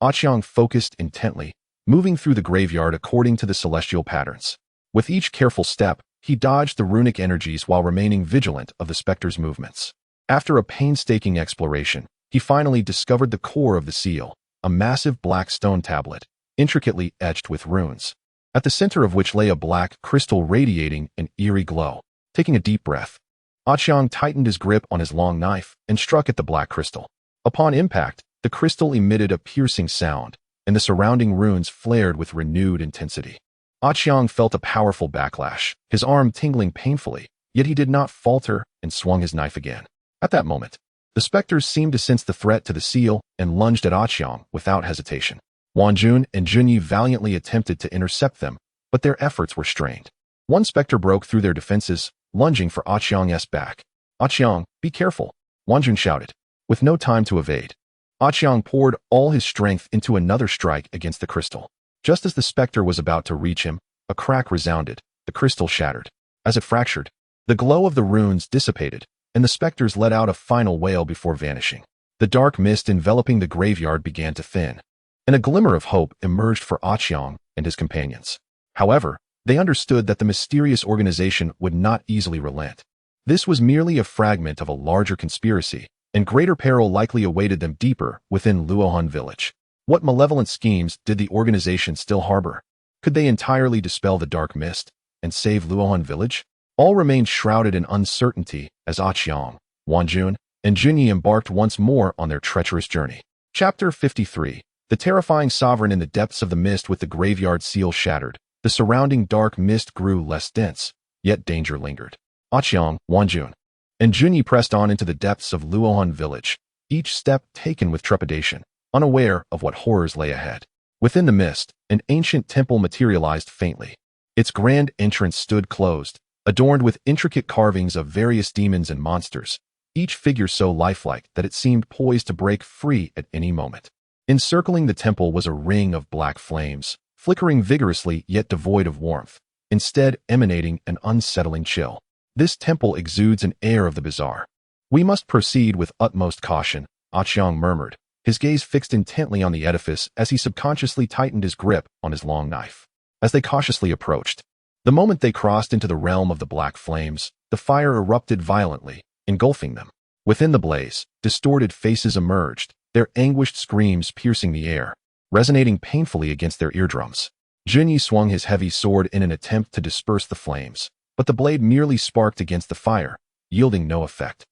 Qiang focused intently, moving through the graveyard according to the celestial patterns. With each careful step, he dodged the runic energies while remaining vigilant of the specter's movements. After a painstaking exploration, he finally discovered the core of the seal, a massive black stone tablet, intricately etched with runes, at the center of which lay a black crystal radiating an eerie glow. Taking a deep breath, Qiang tightened his grip on his long knife and struck at the black crystal. Upon impact, the crystal emitted a piercing sound, and the surrounding runes flared with renewed intensity. Qiang felt a powerful backlash, his arm tingling painfully, yet he did not falter and swung his knife again. At that moment, the specters seemed to sense the threat to the seal and lunged at Qiang without hesitation. Wanjun and Junyi valiantly attempted to intercept them, but their efforts were strained. One specter broke through their defenses, lunging for Qiang's back. "Qiang, be careful," Wanjun shouted. With no time to evade, Qiang poured all his strength into another strike against the crystal. Just as the specter was about to reach him, a crack resounded, the crystal shattered. As it fractured, the glow of the runes dissipated, and the specters let out a final wail before vanishing. The dark mist enveloping the graveyard began to thin, and a glimmer of hope emerged for Qiang and his companions. However, they understood that the mysterious organization would not easily relent. This was merely a fragment of a larger conspiracy, and greater peril likely awaited them deeper within Luo Hun Village. What malevolent schemes did the organization still harbor? Could they entirely dispel the dark mist and save Luo Hun Village? All remained shrouded in uncertainty as Qiang, Wanjun, and Junyi embarked once more on their treacherous journey. Chapter 53. The terrifying sovereign in the depths of the mist with the graveyard seal shattered. The surrounding dark mist grew less dense, yet danger lingered. Qiang, Wanjun, and Junyi pressed on into the depths of Luo Hun Village, each step taken with trepidation, unaware of what horrors lay ahead. Within the mist, an ancient temple materialized faintly. Its grand entrance stood closed, adorned with intricate carvings of various demons and monsters, each figure so lifelike that it seemed poised to break free at any moment. Encircling the temple was a ring of black flames, flickering vigorously yet devoid of warmth, instead emanating an unsettling chill. This temple exudes an air of the bizarre. "We must proceed with utmost caution," Qiang murmured, his gaze fixed intently on the edifice as he subconsciously tightened his grip on his long knife. As they cautiously approached, the moment they crossed into the realm of the black flames, the fire erupted violently, engulfing them. Within the blaze, distorted faces emerged, their anguished screams piercing the air, resonating painfully against their eardrums. Junyi swung his heavy sword in an attempt to disperse the flames, but the blade merely sparked against the fire, yielding no effect.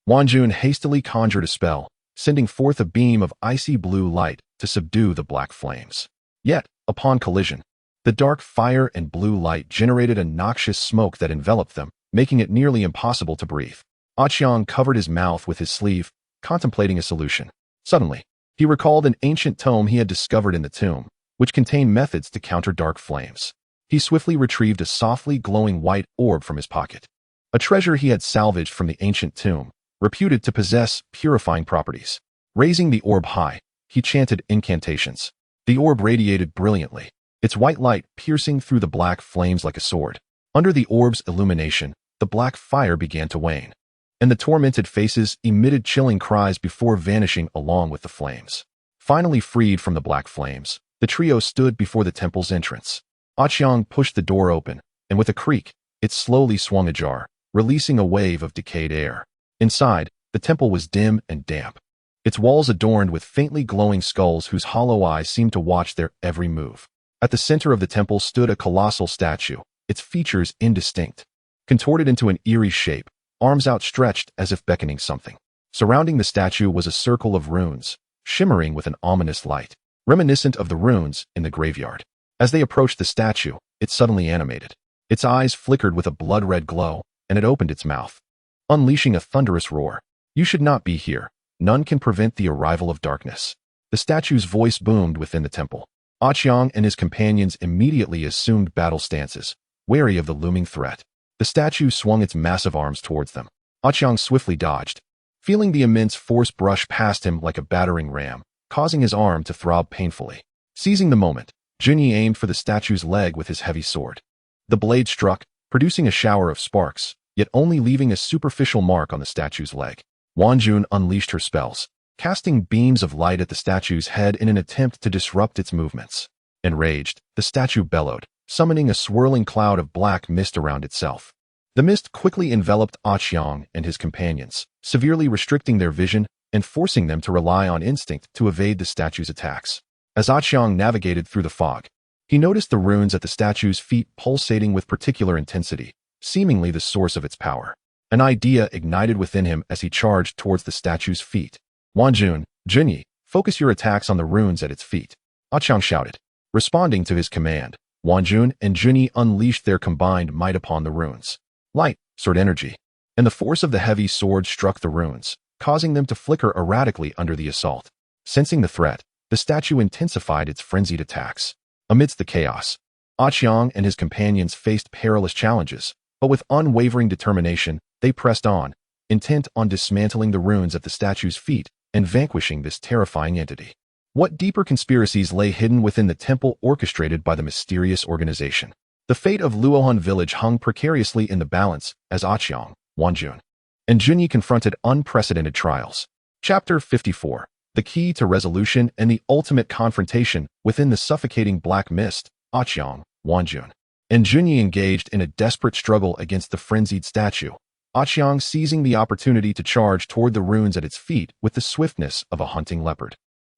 Wanjun hastily conjured a spell, sending forth a beam of icy blue light to subdue the black flames. Yet, upon collision, the dark fire and blue light generated a noxious smoke that enveloped them, making it nearly impossible to breathe. Qiang covered his mouth with his sleeve, contemplating a solution. Suddenly, He recalled an ancient tome he had discovered in the tomb, which contained methods to counter dark flames. He swiftly retrieved a softly glowing white orb from his pocket, a treasure he had salvaged from the ancient tomb, reputed to possess purifying properties. Raising the orb high, he chanted incantations. The orb radiated brilliantly, its white light piercing through the black flames like a sword. Under the orb's illumination, the black fire began to wane, and the tormented faces emitted chilling cries before vanishing along with the flames. Finally freed from the black flames, the trio stood before the temple's entrance. Qiang pushed the door open, and with a creak, it slowly swung ajar, releasing a wave of decayed air. Inside, the temple was dim and damp, its walls adorned with faintly glowing skulls whose hollow eyes seemed to watch their every move. At the center of the temple stood a colossal statue, its features indistinct, contorted into an eerie shape, arms outstretched as if beckoning something. Surrounding the statue was a circle of runes, shimmering with an ominous light, reminiscent of the runes in the graveyard. As they approached the statue, it suddenly animated. Its eyes flickered with a blood-red glow, and it opened its mouth, unleashing a thunderous roar. "You should not be here. None can prevent the arrival of darkness." The statue's voice boomed within the temple. Qiang and his companions immediately assumed battle stances, wary of the looming threat. The statue swung its massive arms towards them. Qiang swiftly dodged, feeling the immense force brush past him like a battering ram, causing his arm to throb painfully. Seizing the moment, Junyi aimed for the statue's leg with his heavy sword. The blade struck, producing a shower of sparks, yet only leaving a superficial mark on the statue's leg. Wanjun unleashed her spells, casting beams of light at the statue's head in an attempt to disrupt its movements. Enraged, the statue bellowed, summoning a swirling cloud of black mist around itself. The mist quickly enveloped Qiang and his companions, severely restricting their vision and forcing them to rely on instinct to evade the statue's attacks. As Qiang navigated through the fog, he noticed the runes at the statue's feet pulsating with particular intensity, seemingly the source of its power. An idea ignited within him as he charged towards the statue's feet. "Wanjun, Junyi, focus your attacks on the runes at its feet," Qiang shouted. Responding to his command, Wanjun and Junyi unleashed their combined might upon the runes. Light, sword energy, and the force of the heavy sword struck the runes, causing them to flicker erratically under the assault. Sensing the threat, the statue intensified its frenzied attacks. Amidst the chaos, Qiang and his companions faced perilous challenges, but with unwavering determination, they pressed on, intent on dismantling the runes at the statue's feet and vanquishing this terrifying entity. What deeper conspiracies lay hidden within the temple orchestrated by the mysterious organization? The fate of Luo Hun Village hung precariously in the balance as Qiang, Wanjun, and Junyi confronted unprecedented trials. Chapter 54. The Key to Resolution and the Ultimate Confrontation. Within the suffocating black mist, Qiang, Wanjun, and Junyi engaged in a desperate struggle against the frenzied statue, Qiang seizing the opportunity to charge toward the runes at its feet with the swiftness of a hunting leopard.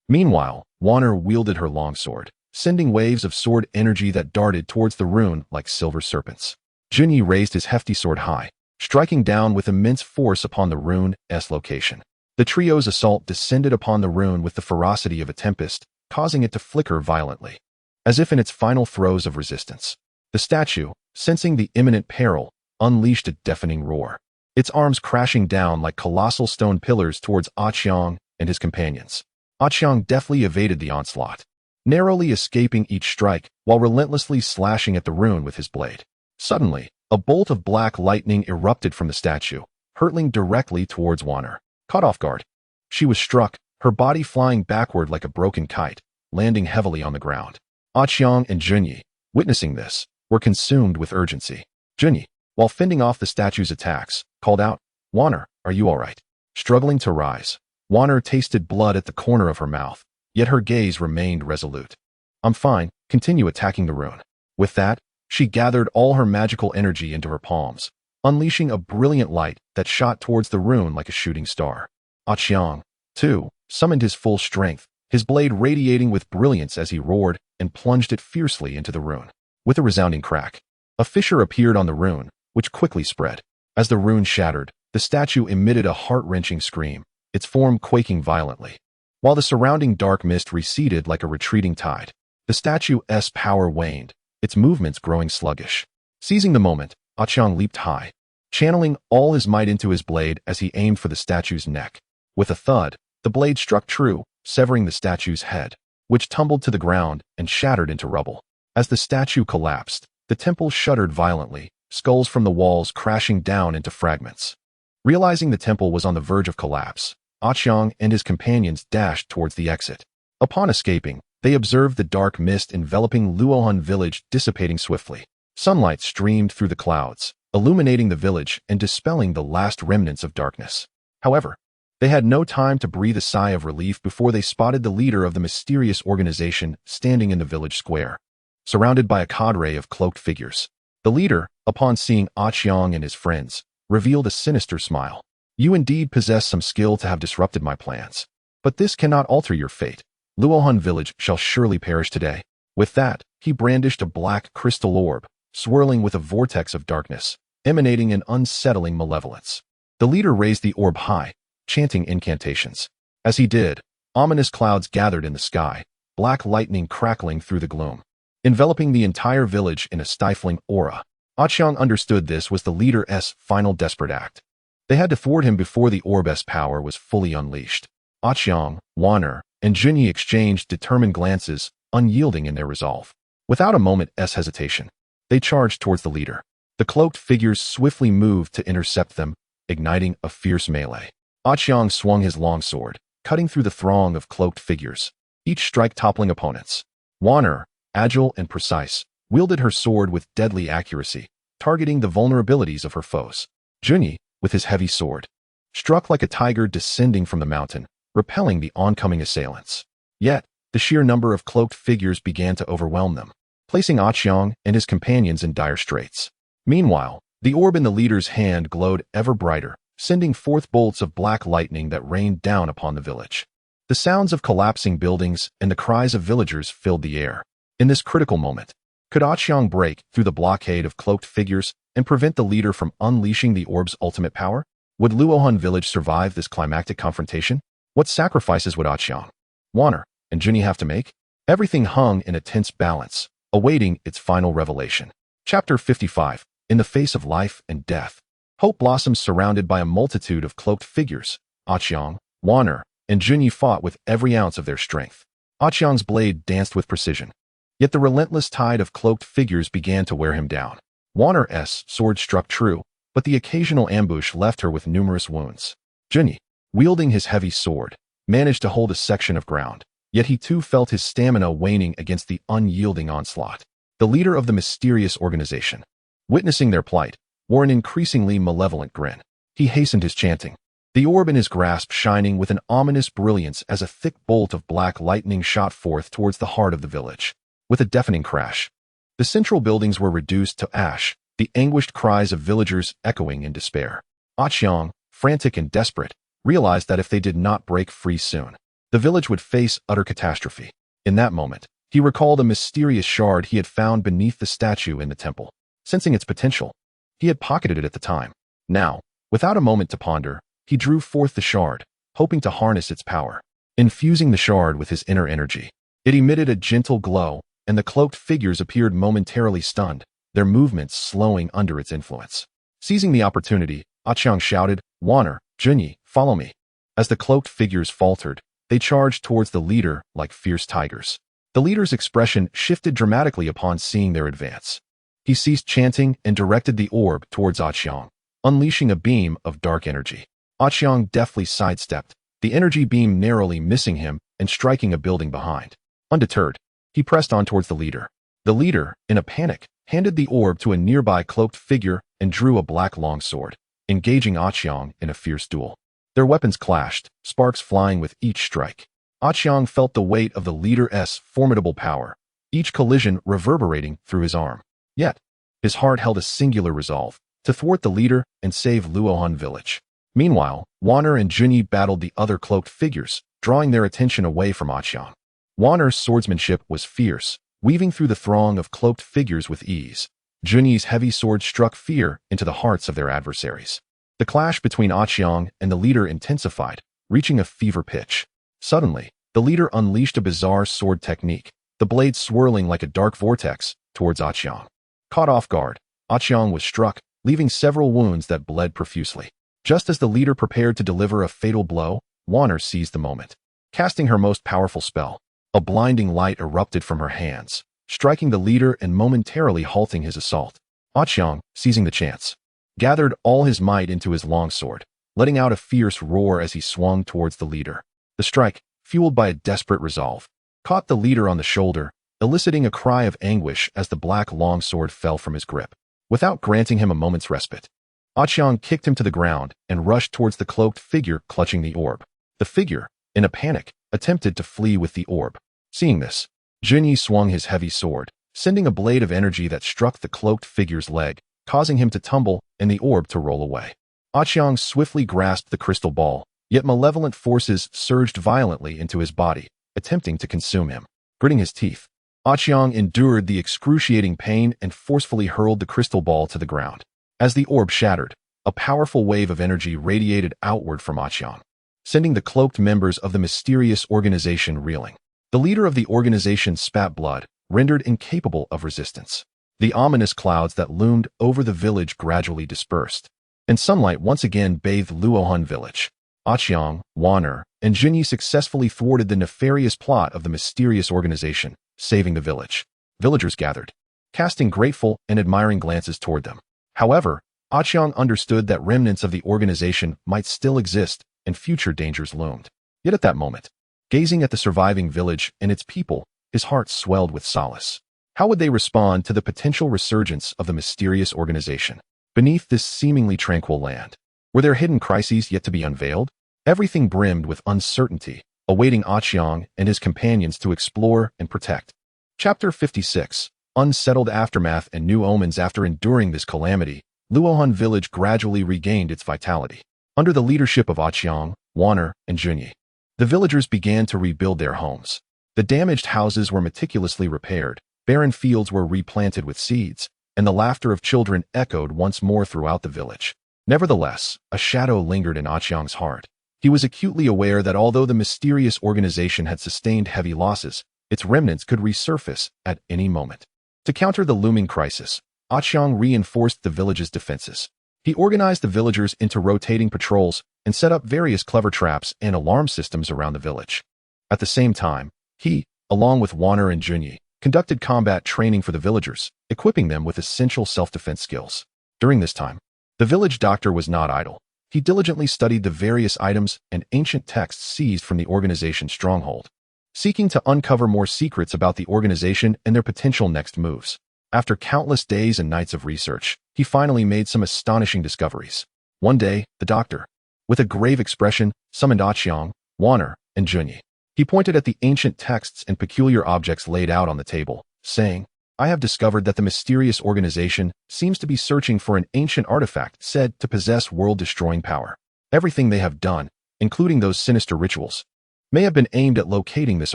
Meanwhile, Wanner wielded her longsword, sending waves of sword energy that darted towards the rune like silver serpents. Junyi raised his hefty sword high, striking down with immense force upon the rune's location. The trio's assault descended upon the rune with the ferocity of a tempest, causing it to flicker violently, as if in its final throes of resistance. The statue, sensing the imminent peril, unleashed a deafening roar, its arms crashing down like colossal stone pillars towards Qiang and his companions. Qiang deftly evaded the onslaught, narrowly escaping each strike while relentlessly slashing at the rune with his blade. Suddenly, a bolt of black lightning erupted from the statue, hurtling directly towards Wanner. Caught off guard, she was struck, her body flying backward like a broken kite, landing heavily on the ground. Qiang and Junyi, witnessing this, were consumed with urgency. Junyi, while fending off the statue's attacks, called out, "Wanner, are you all right?" Struggling to rise, Wanner tasted blood at the corner of her mouth, yet her gaze remained resolute. "I'm fine, continue attacking the rune." With that, she gathered all her magical energy into her palms, unleashing a brilliant light that shot towards the rune like a shooting star. Qiang, too, summoned his full strength, his blade radiating with brilliance as he roared and plunged it fiercely into the rune. With a resounding crack, a fissure appeared on the rune, which quickly spread. As the rune shattered, the statue emitted a heart-wrenching scream, its form quaking violently. While the surrounding dark mist receded like a retreating tide, the statue's power waned, its movements growing sluggish. Seizing the moment, Qiang leaped high, channeling all his might into his blade as he aimed for the statue's neck. With a thud, the blade struck true, severing the statue's head, which tumbled to the ground and shattered into rubble. As the statue collapsed, the temple shuddered violently, skulls from the walls crashing down into fragments. Realizing the temple was on the verge of collapse, Qiang and his companions dashed towards the exit. Upon escaping, they observed the dark mist enveloping Luo Hun Village dissipating swiftly. Sunlight streamed through the clouds, illuminating the village and dispelling the last remnants of darkness. However, they had no time to breathe a sigh of relief before they spotted the leader of the mysterious organization standing in the village square, surrounded by a cadre of cloaked figures. The leader, upon seeing Qiang and his friends, revealed a sinister smile. "You indeed possess some skill to have disrupted my plans. But this cannot alter your fate. Luo Hun Village shall surely perish today." With that, he brandished a black crystal orb, swirling with a vortex of darkness, emanating an unsettling malevolence. The leader raised the orb high, chanting incantations. As he did, ominous clouds gathered in the sky, black lightning crackling through the gloom, enveloping the entire village in a stifling aura. Qiang understood this was the leader's final desperate act. They had to thwart him before the orb's power was fully unleashed. Qiang, Wanner, and Junyi exchanged determined glances, unyielding in their resolve. Without a moment's hesitation, they charged towards the leader. The cloaked figures swiftly moved to intercept them, igniting a fierce melee. Qiang swung his long sword, cutting through the throng of cloaked figures, each strike toppling opponents. Wanner, agile and precise, wielded her sword with deadly accuracy, targeting the vulnerabilities of her foes. Junyi, with his heavy sword, struck like a tiger descending from the mountain, repelling the oncoming assailants. Yet, the sheer number of cloaked figures began to overwhelm them, placing Qiang and his companions in dire straits. Meanwhile, the orb in the leader's hand glowed ever brighter, sending forth bolts of black lightning that rained down upon the village. The sounds of collapsing buildings and the cries of villagers filled the air. In this critical moment, could Qiang break through the blockade of cloaked figures and prevent the leader from unleashing the orb's ultimate power? Would Luo Hun Village survive this climactic confrontation? What sacrifices would Qiang, Wanner, and Junyi have to make? Everything hung in a tense balance, awaiting its final revelation. Chapter 55. In the face of life and death. Hope blossoms surrounded by a multitude of cloaked figures. Qiang, Wanner, and Junyi fought with every ounce of their strength. Qiang's blade danced with precision. Yet the relentless tide of cloaked figures began to wear him down. Wanner's sword struck true, but the occasional ambush left her with numerous wounds. Junyi, wielding his heavy sword, managed to hold a section of ground, yet he too felt his stamina waning against the unyielding onslaught. The leader of the mysterious organization, witnessing their plight, wore an increasingly malevolent grin. He hastened his chanting, the orb in his grasp shining with an ominous brilliance as a thick bolt of black lightning shot forth towards the heart of the village. With a deafening crash, the central buildings were reduced to ash, the anguished cries of villagers echoing in despair. Qiang, frantic and desperate, realized that if they did not break free soon, the village would face utter catastrophe. In that moment, he recalled a mysterious shard he had found beneath the statue in the temple. Sensing its potential, he had pocketed it at the time. Now, without a moment to ponder, he drew forth the shard, hoping to harness its power. Infusing the shard with his inner energy, it emitted a gentle glow, and the cloaked figures appeared momentarily stunned, their movements slowing under its influence. Seizing the opportunity, Qiang shouted, "Wanner, Junyi, follow me." As the cloaked figures faltered, they charged towards the leader like fierce tigers. The leader's expression shifted dramatically upon seeing their advance. He ceased chanting and directed the orb towards Qiang, unleashing a beam of dark energy. Qiang deftly sidestepped, the energy beam narrowly missing him and striking a building behind. Undeterred, he pressed on towards the leader. The leader, in a panic, handed the orb to a nearby cloaked figure and drew a black longsword, engaging Qiang in a fierce duel. Their weapons clashed, sparks flying with each strike. Qiang felt the weight of the leader's formidable power, each collision reverberating through his arm. Yet, his heart held a singular resolve, to thwart the leader and save Luo Hun Village. Meanwhile, Wanner and Junyi battled the other cloaked figures, drawing their attention away from Qiang. Wanner's swordsmanship was fierce, weaving through the throng of cloaked figures with ease. Junyi's heavy sword struck fear into the hearts of their adversaries. The clash between Qiang and the leader intensified, reaching a fever pitch. Suddenly, the leader unleashed a bizarre sword technique, the blade swirling like a dark vortex towards Qiang. Caught off guard, Qiang was struck, leaving several wounds that bled profusely. Just as the leader prepared to deliver a fatal blow, Wanner seized the moment. casting her most powerful spell. A blinding light erupted from her hands, striking the leader and momentarily halting his assault. Qiang, seizing the chance, gathered all his might into his longsword, letting out a fierce roar as he swung towards the leader. The strike, fueled by a desperate resolve, caught the leader on the shoulder, eliciting a cry of anguish as the black longsword fell from his grip. Without granting him a moment's respite, Qiang kicked him to the ground and rushed towards the cloaked figure clutching the orb. The figure, in a panic, attempted to flee with the orb. Seeing this, Junyi swung his heavy sword, sending a blade of energy that struck the cloaked figure's leg, causing him to tumble and the orb to roll away. Qiang swiftly grasped the crystal ball, yet malevolent forces surged violently into his body, attempting to consume him. Gritting his teeth, Qiang endured the excruciating pain and forcefully hurled the crystal ball to the ground. As the orb shattered, a powerful wave of energy radiated outward from Qiang, sending the cloaked members of the mysterious organization reeling. The leader of the organization spat blood, rendered incapable of resistance. The ominous clouds that loomed over the village gradually dispersed, and sunlight once again bathed Luo Hun Village. Qiang, Wanner, and Junyi successfully thwarted the nefarious plot of the mysterious organization, saving the village. Villagers gathered, casting grateful and admiring glances toward them. However, Qiang understood that remnants of the organization might still exist and future dangers loomed. Yet at that moment, gazing at the surviving village and its people, his heart swelled with solace. How would they respond to the potential resurgence of the mysterious organization? Beneath this seemingly tranquil land, were there hidden crises yet to be unveiled? Everything brimmed with uncertainty, awaiting Qiang and his companions to explore and protect. Chapter 56. Unsettled Aftermath and New Omens. After enduring this calamity, Luo Hun Village gradually regained its vitality. Under the leadership of Qiang, Wanner, and Junyi, the villagers began to rebuild their homes. The damaged houses were meticulously repaired, barren fields were replanted with seeds, and the laughter of children echoed once more throughout the village. Nevertheless, a shadow lingered in Qiang's heart. He was acutely aware that although the mysterious organization had sustained heavy losses, its remnants could resurface at any moment. To counter the looming crisis, Qiang reinforced the village's defenses. He organized the villagers into rotating patrols and set up various clever traps and alarm systems around the village. At the same time, he, along with Wanner and Junyi, conducted combat training for the villagers, equipping them with essential self-defense skills. During this time, the village doctor was not idle. He diligently studied the various items and ancient texts seized from the organization's stronghold, seeking to uncover more secrets about the organization and their potential next moves. After countless days and nights of research, he finally made some astonishing discoveries. One day, the doctor, with a grave expression, summoned Qiang, Wanner, and Junyi. He pointed at the ancient texts and peculiar objects laid out on the table, saying, "I have discovered that the mysterious organization seems to be searching for an ancient artifact said to possess world-destroying power. Everything they have done, including those sinister rituals, may have been aimed at locating this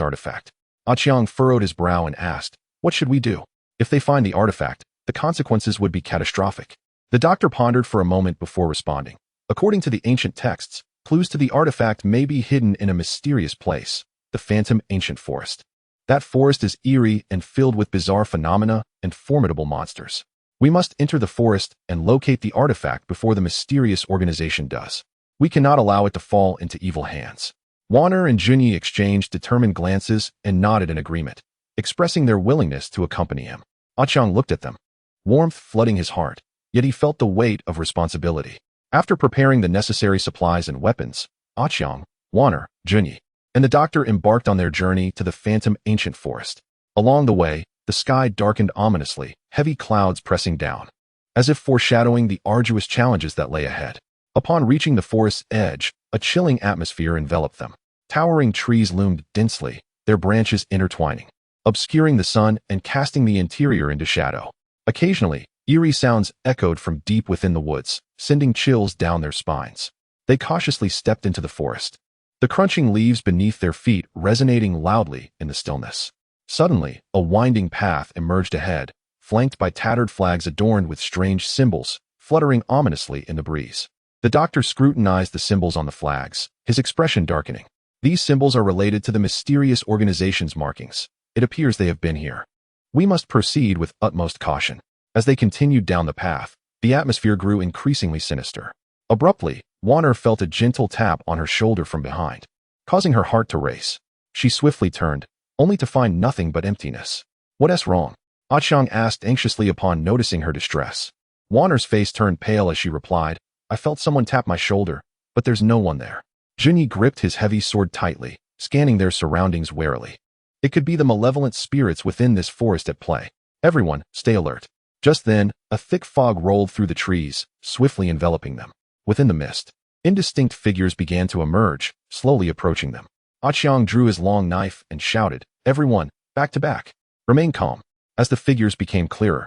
artifact." Qiang furrowed his brow and asked, "What should we do? If they find the artifact, the consequences would be catastrophic." The doctor pondered for a moment before responding. According to the ancient texts, clues to the artifact may be hidden in a mysterious place, the Phantom Ancient Forest. That forest is eerie and filled with bizarre phenomena and formidable monsters. We must enter the forest and locate the artifact before the mysterious organization does. We cannot allow it to fall into evil hands. Wanner and Junyi exchanged determined glances and nodded in agreement, expressing their willingness to accompany him. Qiang looked at them, warmth flooding his heart, yet he felt the weight of responsibility. After preparing the necessary supplies and weapons, Qiang, Wanner, Junyi, and the doctor embarked on their journey to the Phantom Ancient Forest. Along the way, the sky darkened ominously, heavy clouds pressing down, as if foreshadowing the arduous challenges that lay ahead. Upon reaching the forest's edge, a chilling atmosphere enveloped them. Towering trees loomed densely, their branches intertwining, obscuring the sun and casting the interior into shadow. Occasionally, eerie sounds echoed from deep within the woods, sending chills down their spines. They cautiously stepped into the forest, the crunching leaves beneath their feet resonating loudly in the stillness. Suddenly, a winding path emerged ahead, flanked by tattered flags adorned with strange symbols, fluttering ominously in the breeze. The doctor scrutinized the symbols on the flags, his expression darkening. These symbols are related to the mysterious organization's markings. It appears they have been here. We must proceed with utmost caution. As they continued down the path, the atmosphere grew increasingly sinister. Abruptly, Wanner felt a gentle tap on her shoulder from behind. causing her heart to race. She swiftly turned, only to find nothing but emptiness. "What's wrong?" Qiang asked anxiously upon noticing her distress. Wanner's face turned pale as she replied, "I felt someone tap my shoulder, but there's no one there." Junyi gripped his heavy sword tightly, scanning their surroundings warily. It could be the malevolent spirits within this forest at play. "Everyone, stay alert." Just then, a thick fog rolled through the trees, swiftly enveloping them. Within the mist, indistinct figures began to emerge, slowly approaching them. Qiang drew his long knife and shouted, "Everyone, back to back. Remain calm." As the figures became clearer,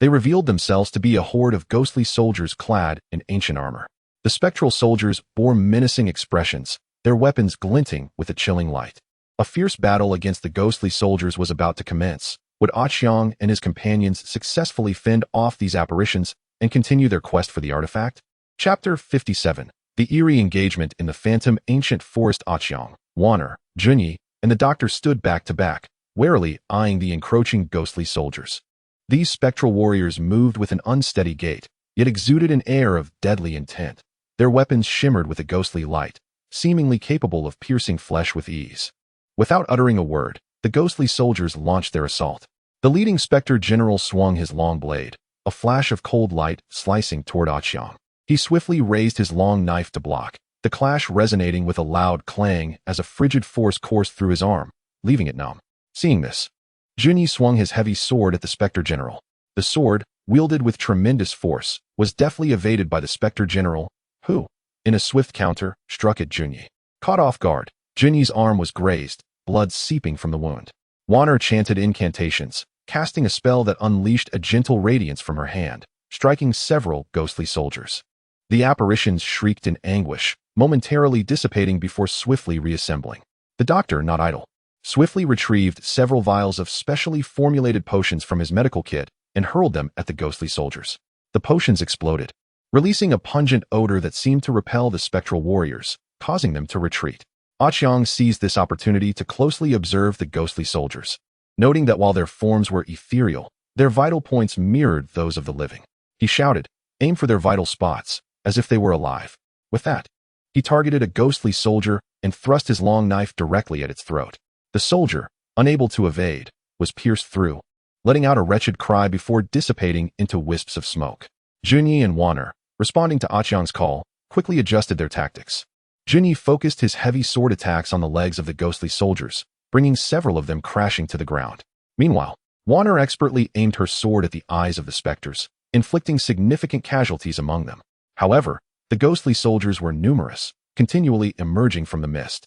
they revealed themselves to be a horde of ghostly soldiers clad in ancient armor. The spectral soldiers bore menacing expressions, their weapons glinting with a chilling light. A fierce battle against the ghostly soldiers was about to commence. Would Qiang and his companions successfully fend off these apparitions and continue their quest for the artifact? Chapter 57. The eerie engagement in the phantom ancient forest. Qiang, Wanner, Junyi, and the doctor stood back to back, warily eyeing the encroaching ghostly soldiers. These spectral warriors moved with an unsteady gait, yet exuded an air of deadly intent. Their weapons shimmered with a ghostly light, seemingly capable of piercing flesh with ease. Without uttering a word, the ghostly soldiers launched their assault. The leading specter general swung his long blade, a flash of cold light slicing toward Qiang. He swiftly raised his long knife to block, the clash resonating with a loud clang as a frigid force coursed through his arm, leaving it numb. Seeing this, Junyi swung his heavy sword at the specter general. The sword, wielded with tremendous force, was deftly evaded by the specter general, who, in a swift counter, struck at Junyi. Caught off guard, Junyi's arm was grazed, blood seeping from the wound. Wanner chanted incantations, casting a spell that unleashed a gentle radiance from her hand, striking several ghostly soldiers. The apparitions shrieked in anguish, momentarily dissipating before swiftly reassembling. The doctor, not idle, swiftly retrieved several vials of specially formulated potions from his medical kit and hurled them at the ghostly soldiers. The potions exploded, releasing a pungent odor that seemed to repel the spectral warriors, causing them to retreat. Qiang seized this opportunity to closely observe the ghostly soldiers, noting that while their forms were ethereal, their vital points mirrored those of the living. He shouted, "Aim for their vital spots," as if they were alive. With that, he targeted a ghostly soldier and thrust his long knife directly at its throat. The soldier, unable to evade, was pierced through, letting out a wretched cry before dissipating into wisps of smoke. Junyi and Wanner, responding to Qiang's call, quickly adjusted their tactics. Junyi focused his heavy sword attacks on the legs of the ghostly soldiers, bringing several of them crashing to the ground. Meanwhile, Wanner expertly aimed her sword at the eyes of the specters, inflicting significant casualties among them. However, the ghostly soldiers were numerous, continually emerging from the mist.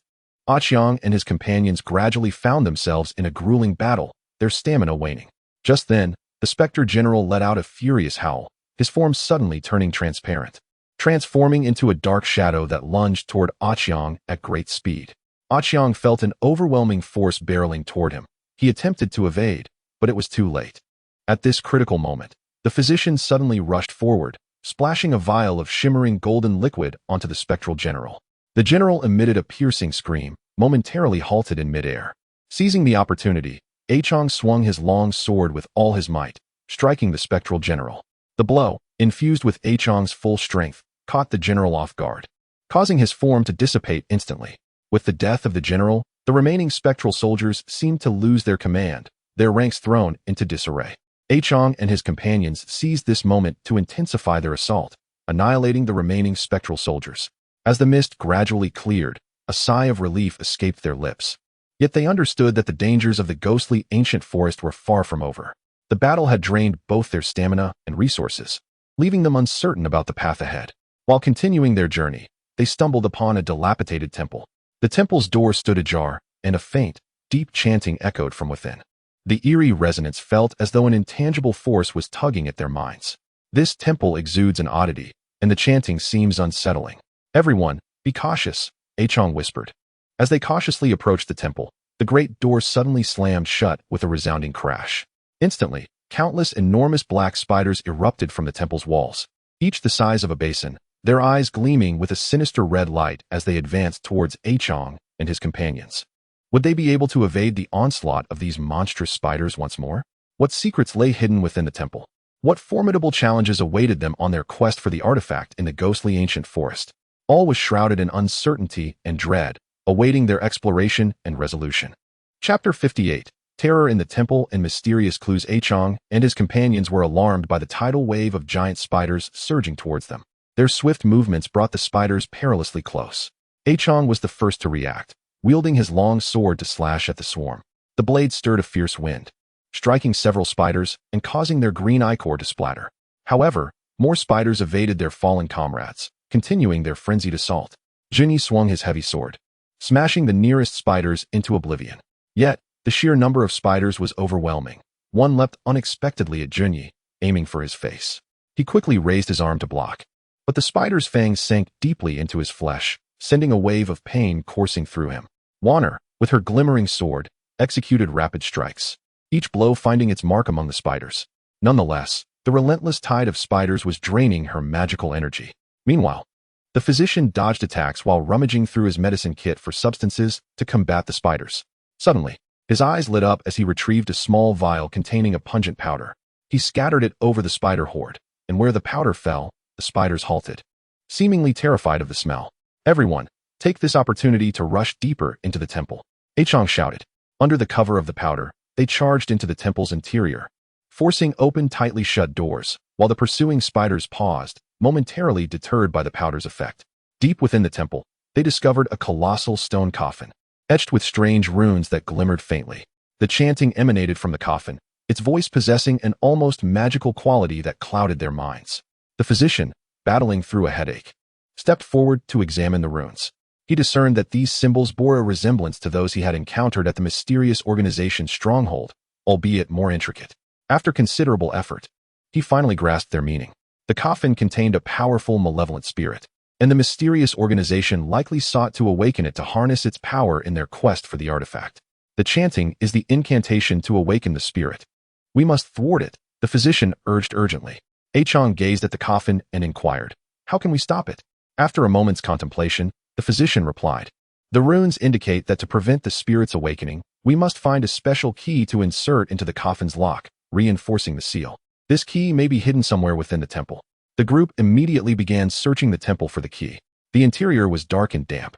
Qiang and his companions gradually found themselves in a grueling battle, their stamina waning. Just then, the specter general let out a furious howl, his form suddenly turning transparent, transforming into a dark shadow that lunged toward Qiang at great speed. Qiang felt an overwhelming force barreling toward him. He attempted to evade, but it was too late. At this critical moment, the physician suddenly rushed forward, splashing a vial of shimmering golden liquid onto the spectral general. The general emitted a piercing scream, momentarily halted in midair. Seizing the opportunity, Qiang swung his long sword with all his might, striking the spectral general. The blow, infused with Qiang's full strength, caught the general off guard, causing his form to dissipate instantly. With the death of the general, the remaining spectral soldiers seemed to lose their command, their ranks thrown into disarray. Qiang and his companions seized this moment to intensify their assault, annihilating the remaining spectral soldiers. As the mist gradually cleared, a sigh of relief escaped their lips. Yet they understood that the dangers of the ghostly ancient forest were far from over. The battle had drained both their stamina and resources, leaving them uncertain about the path ahead. While continuing their journey, they stumbled upon a dilapidated temple. The temple's door stood ajar, and a faint, deep chanting echoed from within. The eerie resonance felt as though an intangible force was tugging at their minds. This temple exudes an oddity, and the chanting seems unsettling. "Everyone, be cautious," Qiang whispered. As they cautiously approached the temple, the great door suddenly slammed shut with a resounding crash. Instantly, countless enormous black spiders erupted from the temple's walls, each the size of a basin, their eyes gleaming with a sinister red light as they advanced towards Qiang and his companions. Would they be able to evade the onslaught of these monstrous spiders once more? What secrets lay hidden within the temple? What formidable challenges awaited them on their quest for the artifact in the ghostly ancient forest? All was shrouded in uncertainty and dread, awaiting their exploration and resolution. Chapter 58. Terror in the Temple and Mysterious Clues. Qiang and his companions were alarmed by the tidal wave of giant spiders surging towards them. Their swift movements brought the spiders perilously close. Qiang was the first to react, wielding his long sword to slash at the swarm. The blade stirred a fierce wind, striking several spiders and causing their green ichor to splatter. However, more spiders evaded their fallen comrades, continuing their frenzied assault. Junyi swung his heavy sword, smashing the nearest spiders into oblivion. Yet, the sheer number of spiders was overwhelming. One leapt unexpectedly at Junyi, aiming for his face. He quickly raised his arm to block, but the spider's fangs sank deeply into his flesh, sending a wave of pain coursing through him. Wanner, with her glimmering sword, executed rapid strikes, each blow finding its mark among the spiders. Nonetheless, the relentless tide of spiders was draining her magical energy. Meanwhile, the physician dodged attacks while rummaging through his medicine kit for substances to combat the spiders. Suddenly, his eyes lit up as he retrieved a small vial containing a pungent powder. He scattered it over the spider horde, and where the powder fell, the spiders halted, seemingly terrified of the smell. "Everyone, take this opportunity to rush deeper into the temple," Qiang shouted. Under the cover of the powder, they charged into the temple's interior, forcing open tightly shut doors, while the pursuing spiders paused, momentarily deterred by the powder's effect. Deep within the temple, they discovered a colossal stone coffin, etched with strange runes that glimmered faintly. The chanting emanated from the coffin, its voice possessing an almost magical quality that clouded their minds. The physician, battling through a headache, stepped forward to examine the runes. He discerned that these symbols bore a resemblance to those he had encountered at the mysterious organization's stronghold, albeit more intricate. After considerable effort, he finally grasped their meaning. The coffin contained a powerful malevolent spirit, and the mysterious organization likely sought to awaken it to harness its power in their quest for the artifact. The chanting is the incantation to awaken the spirit. "We must thwart it," the physician urged urgently. Qiang gazed at the coffin and inquired, "How can we stop it?" After a moment's contemplation, the physician replied, "The runes indicate that to prevent the spirit's awakening, we must find a special key to insert into the coffin's lock, reinforcing the seal. This key may be hidden somewhere within the temple." The group immediately began searching the temple for the key. The interior was dark and damp,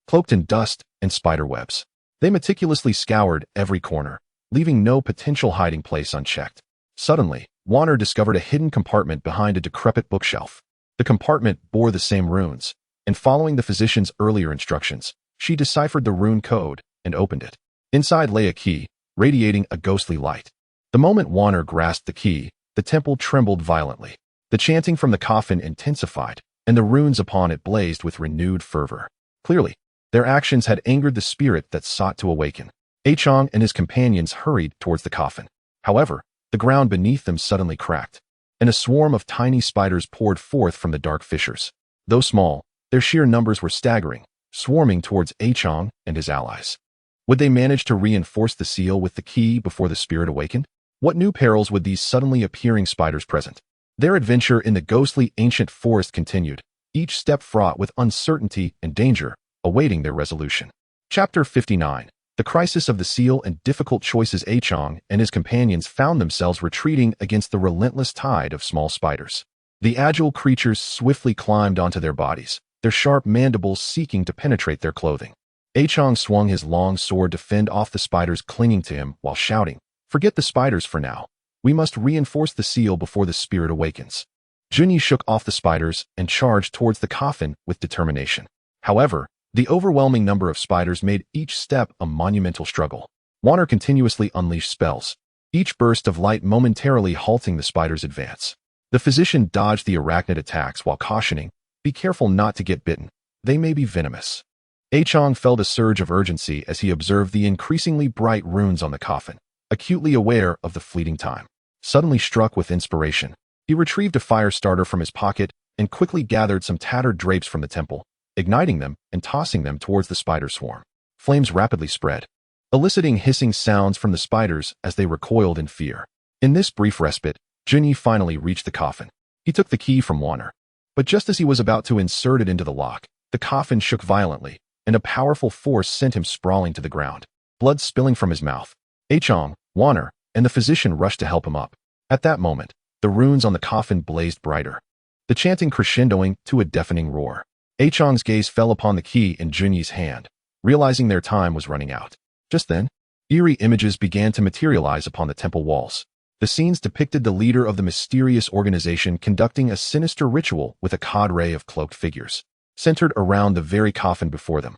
cloaked in dust and spider webs. They meticulously scoured every corner, leaving no potential hiding place unchecked. Suddenly, Wanner discovered a hidden compartment behind a decrepit bookshelf. The compartment bore the same runes, and following the physician's earlier instructions, she deciphered the rune code and opened it. Inside lay a key, radiating a ghostly light. The moment Wanner grasped the key, the temple trembled violently. The chanting from the coffin intensified, and the runes upon it blazed with renewed fervor. Clearly, their actions had angered the spirit that sought to awaken. Qiang and his companions hurried towards the coffin. However, the ground beneath them suddenly cracked, and a swarm of tiny spiders poured forth from the dark fissures. Though small, their sheer numbers were staggering, swarming towards Qiang and his allies. Would they manage to reinforce the seal with the key before the spirit awakened? What new perils would these suddenly appearing spiders present? Their adventure in the ghostly ancient forest continued, each step fraught with uncertainty and danger, awaiting their resolution. Chapter 59. The Crisis of the Seal and Difficult Choices. Qiang and his companions found themselves retreating against the relentless tide of small spiders. The agile creatures swiftly climbed onto their bodies, their sharp mandibles seeking to penetrate their clothing. Qiang swung his long sword to fend off the spiders clinging to him while shouting, "Forget the spiders for now. We must reinforce the seal before the spirit awakens." Junyi shook off the spiders and charged towards the coffin with determination. However, the overwhelming number of spiders made each step a monumental struggle. Wanner continuously unleashed spells, each burst of light momentarily halting the spider's advance. The physician dodged the arachnid attacks while cautioning, "Be careful not to get bitten. They may be venomous." Qiang felt a surge of urgency as he observed the increasingly bright runes on the coffin, acutely aware of the fleeting time. Suddenly struck with inspiration, he retrieved a fire starter from his pocket and quickly gathered some tattered drapes from the temple, igniting them and tossing them towards the spider swarm. Flames rapidly spread, eliciting hissing sounds from the spiders as they recoiled in fear. In this brief respite, Junyi finally reached the coffin. He took the key from Wanner, but just as he was about to insert it into the lock, the coffin shook violently, and a powerful force sent him sprawling to the ground, blood spilling from his mouth. Qiang, Wanner, and the physician rushed to help him up. At that moment, the runes on the coffin blazed brighter, the chanting crescendoing to a deafening roar. Qiang's gaze fell upon the key in Junyi's hand, realizing their time was running out. Just then, eerie images began to materialize upon the temple walls. The scenes depicted the leader of the mysterious organization conducting a sinister ritual with a cadre of cloaked figures, centered around the very coffin before them.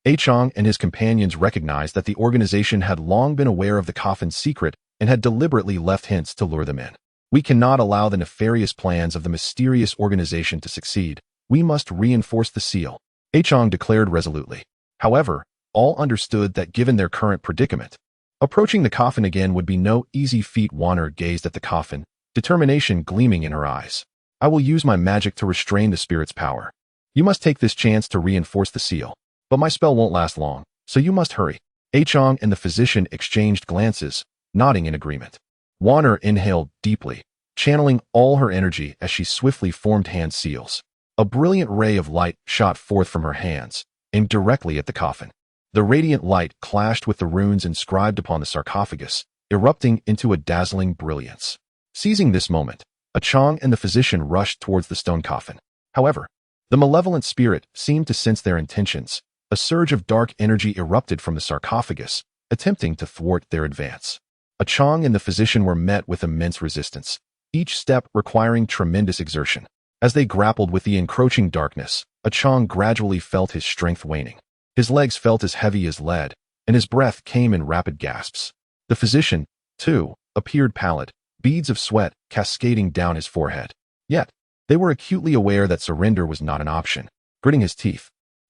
Qiang and his companions recognized that the organization had long been aware of the coffin's secret and had deliberately left hints to lure them in. We cannot allow the nefarious plans of the mysterious organization to succeed. We must reinforce the seal, Qiang declared resolutely. However, all understood that given their current predicament, approaching the coffin again would be no easy feat. Warner gazed at the coffin, determination gleaming in her eyes. I will use my magic to restrain the spirit's power. You must take this chance to reinforce the seal. But my spell won't last long, so you must hurry. Qiang and the physician exchanged glances, nodding in agreement. Warner inhaled deeply, channeling all her energy as she swiftly formed hand seals. A brilliant ray of light shot forth from her hands, aimed directly at the coffin. The radiant light clashed with the runes inscribed upon the sarcophagus, erupting into a dazzling brilliance. Seizing this moment, Qiang and the physician rushed towards the stone coffin. However, the malevolent spirit seemed to sense their intentions. A surge of dark energy erupted from the sarcophagus, attempting to thwart their advance. Qiang and the physician were met with immense resistance, each step requiring tremendous exertion. As they grappled with the encroaching darkness, Qiang gradually felt his strength waning. His legs felt as heavy as lead, and his breath came in rapid gasps. The physician, too, appeared pallid, beads of sweat cascading down his forehead. Yet, they were acutely aware that surrender was not an option. Gritting his teeth,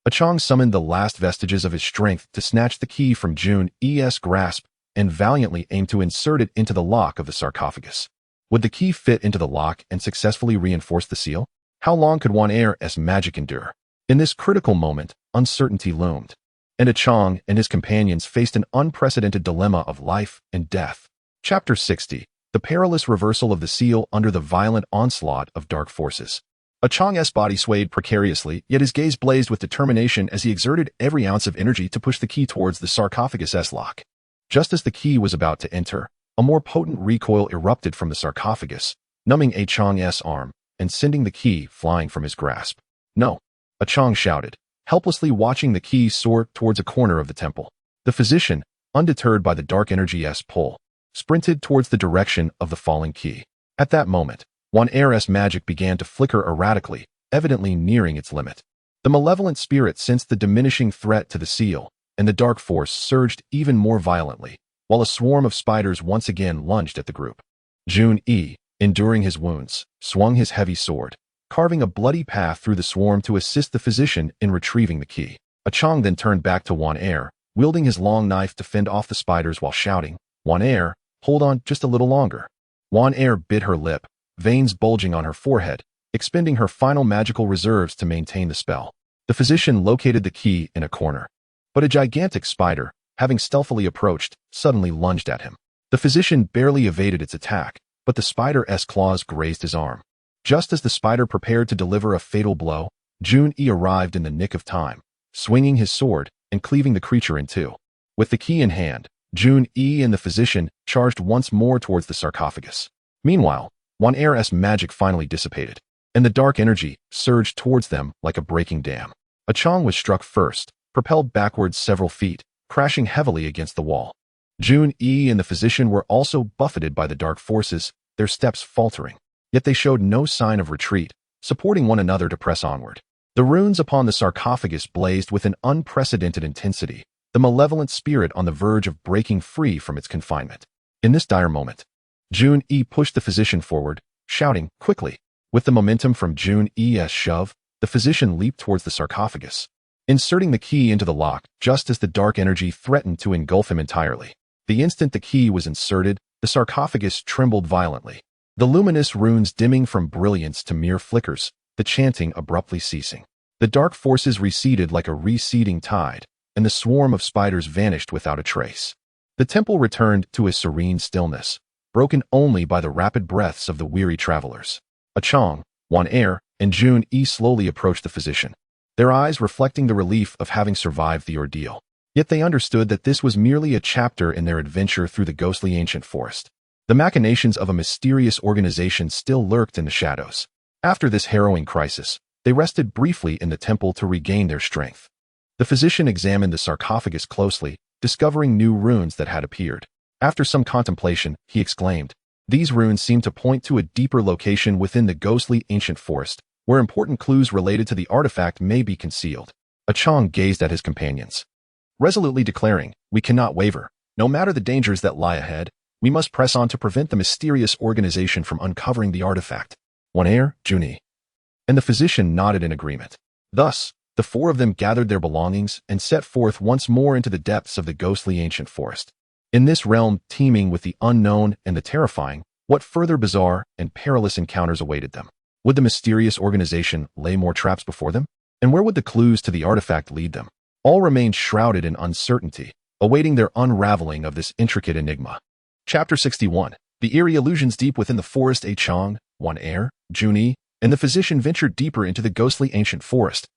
Qiang summoned the last vestiges of his strength to snatch the key from Jun's grasp and valiantly aimed to insert it into the lock of the sarcophagus. Would the key fit into the lock and successfully reinforce the seal? How long could Wan'er's magic endure? In this critical moment, uncertainty loomed, and Qiang and his companions faced an unprecedented dilemma of life and death. Chapter 60. The perilous reversal of the seal under the violent onslaught of dark forces. Qiang's body swayed precariously, yet his gaze blazed with determination as he exerted every ounce of energy to push the key towards the sarcophagus's lock. Just as the key was about to enter, a more potent recoil erupted from the sarcophagus, numbing Qiang's arm and sending the key flying from his grasp. No, Qiang shouted, helplessly watching the key soar towards a corner of the temple. The physician, undeterred by the dark energy's pull, sprinted towards the direction of the falling key. At that moment, Wan'er's magic began to flicker erratically, evidently nearing its limit. The malevolent spirit sensed the diminishing threat to the seal, and the dark force surged even more violently, while a swarm of spiders once again lunged at the group. Jun, enduring his wounds, swung his heavy sword, carving a bloody path through the swarm to assist the physician in retrieving the key. Qiang then turned back to Wan'er, wielding his long knife to fend off the spiders while shouting, Wan'er, hold on just a little longer. Wan'er bit her lip, veins bulging on her forehead, expending her final magical reserves to maintain the spell. The physician located the key in a corner, but a gigantic spider, having stealthily approached, suddenly lunged at him. The physician barely evaded its attack, but the spider's claws grazed his arm. Just as the spider prepared to deliver a fatal blow, Jun arrived in the nick of time, swinging his sword and cleaving the creature in two. With the key in hand, Jun and the physician charged once more towards the sarcophagus. Meanwhile, Wan'er's magic finally dissipated, and the dark energy surged towards them like a breaking dam. Qiang was struck first, propelled backwards several feet, crashing heavily against the wall. Jun and the physician were also buffeted by the dark forces, their steps faltering. Yet they showed no sign of retreat, supporting one another to press onward. The runes upon the sarcophagus blazed with an unprecedented intensity, the malevolent spirit on the verge of breaking free from its confinement. In this dire moment, Jun pushed the physician forward, shouting, quickly. With the momentum from Jun's shove, the physician leaped towards the sarcophagus, inserting the key into the lock just as the dark energy threatened to engulf him entirely. The instant the key was inserted, the sarcophagus trembled violently, the luminous runes dimming from brilliance to mere flickers, the chanting abruptly ceasing. The dark forces receded like a receding tide, and the swarm of spiders vanished without a trace. The temple returned to a serene stillness, broken only by the rapid breaths of the weary travelers. Qiang, Wan'er, and Jun slowly approached the physician, their eyes reflecting the relief of having survived the ordeal. Yet they understood that this was merely a chapter in their adventure through the ghostly ancient forest. The machinations of a mysterious organization still lurked in the shadows. After this harrowing crisis, they rested briefly in the temple to regain their strength. The physician examined the sarcophagus closely, discovering new runes that had appeared. After some contemplation, he exclaimed, "These runes seem to point to a deeper location within the ghostly ancient forest, where important clues related to the artifact may be concealed." Qiang gazed at his companions, resolutely declaring, "We cannot waver. No matter the dangers that lie ahead, we must press on to prevent the mysterious organization from uncovering the artifact." One heir, Juni. And the physician nodded in agreement. Thus, the four of them gathered their belongings and set forth once more into the depths of the ghostly ancient forest. In this realm teeming with the unknown and the terrifying, what further bizarre and perilous encounters awaited them? Would the mysterious organization lay more traps before them? And where would the clues to the artifact lead them? All remained shrouded in uncertainty, awaiting their unraveling of this intricate enigma. Chapter 61. The eerie illusions deep within the forest. Qiang, one heir, Juni, and the physician ventured deeper into the ghostly ancient forest,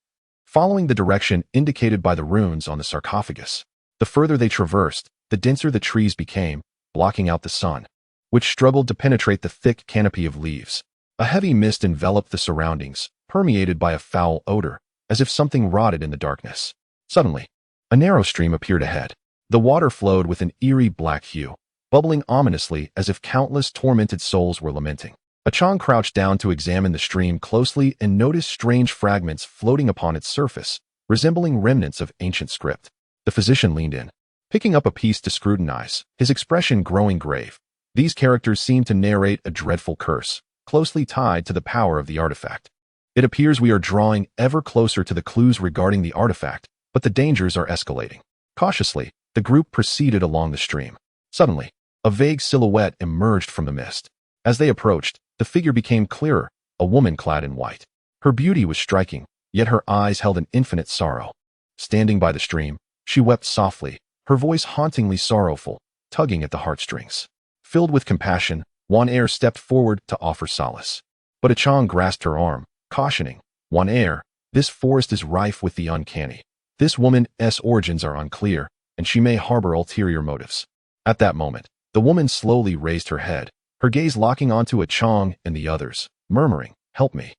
following the direction indicated by the runes on the sarcophagus. The further they traversed, the denser the trees became, blocking out the sun, which struggled to penetrate the thick canopy of leaves. A heavy mist enveloped the surroundings, permeated by a foul odor, as if something rotted in the darkness. Suddenly, a narrow stream appeared ahead. The water flowed with an eerie black hue, bubbling ominously as if countless tormented souls were lamenting. Qiang crouched down to examine the stream closely and noticed strange fragments floating upon its surface, resembling remnants of ancient script. The physician leaned in, picking up a piece to scrutinize, his expression growing grave. These characters seemed to narrate a dreadful curse, closely tied to the power of the artifact. It appears we are drawing ever closer to the clues regarding the artifact, but the dangers are escalating. Cautiously, the group proceeded along the stream. Suddenly, a vague silhouette emerged from the mist. As they approached, the figure became clearer, a woman clad in white. Her beauty was striking, yet her eyes held an infinite sorrow. Standing by the stream, she wept softly, her voice hauntingly sorrowful, tugging at the heartstrings. Filled with compassion, one heir stepped forward to offer solace. But Qiang grasped her arm, cautioning, "One heir, this forest is rife with the uncanny. This woman's origins are unclear, and she may harbor ulterior motives." At that moment, the woman slowly raised her head, her gaze locking onto Qiang and the others, murmuring, "Help me.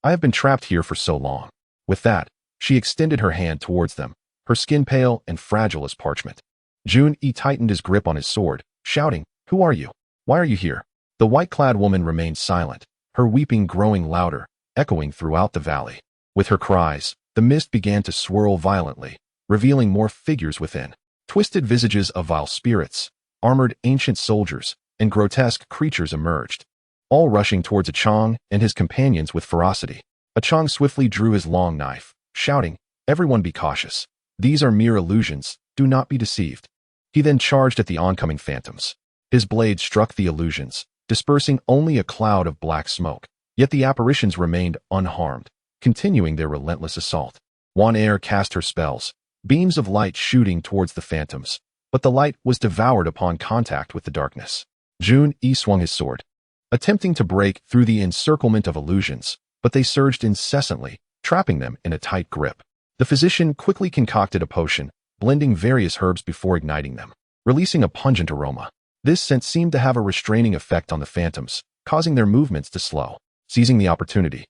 I have been trapped here for so long." With that, she extended her hand towards them, her skin pale and fragile as parchment. Juni tightened his grip on his sword, shouting, "Who are you? Why are you here?" The white-clad woman remained silent, her weeping growing louder, echoing throughout the valley. With her cries, the mist began to swirl violently, revealing more figures within. Twisted visages of vile spirits, armored ancient soldiers, and grotesque creatures emerged, all rushing towards Qiang and his companions with ferocity. Qiang swiftly drew his long knife, shouting, "Everyone be cautious. These are mere illusions, do not be deceived." He then charged at the oncoming phantoms. His blade struck the illusions, dispersing only a cloud of black smoke, yet the apparitions remained unharmed, continuing their relentless assault. One heir cast her spells, beams of light shooting towards the phantoms, but the light was devoured upon contact with the darkness. Juni swung his sword, attempting to break through the encirclement of illusions, but they surged incessantly, trapping them in a tight grip. The physician quickly concocted a potion, blending various herbs before igniting them, releasing a pungent aroma. This scent seemed to have a restraining effect on the phantoms, causing their movements to slow. Seizing the opportunity,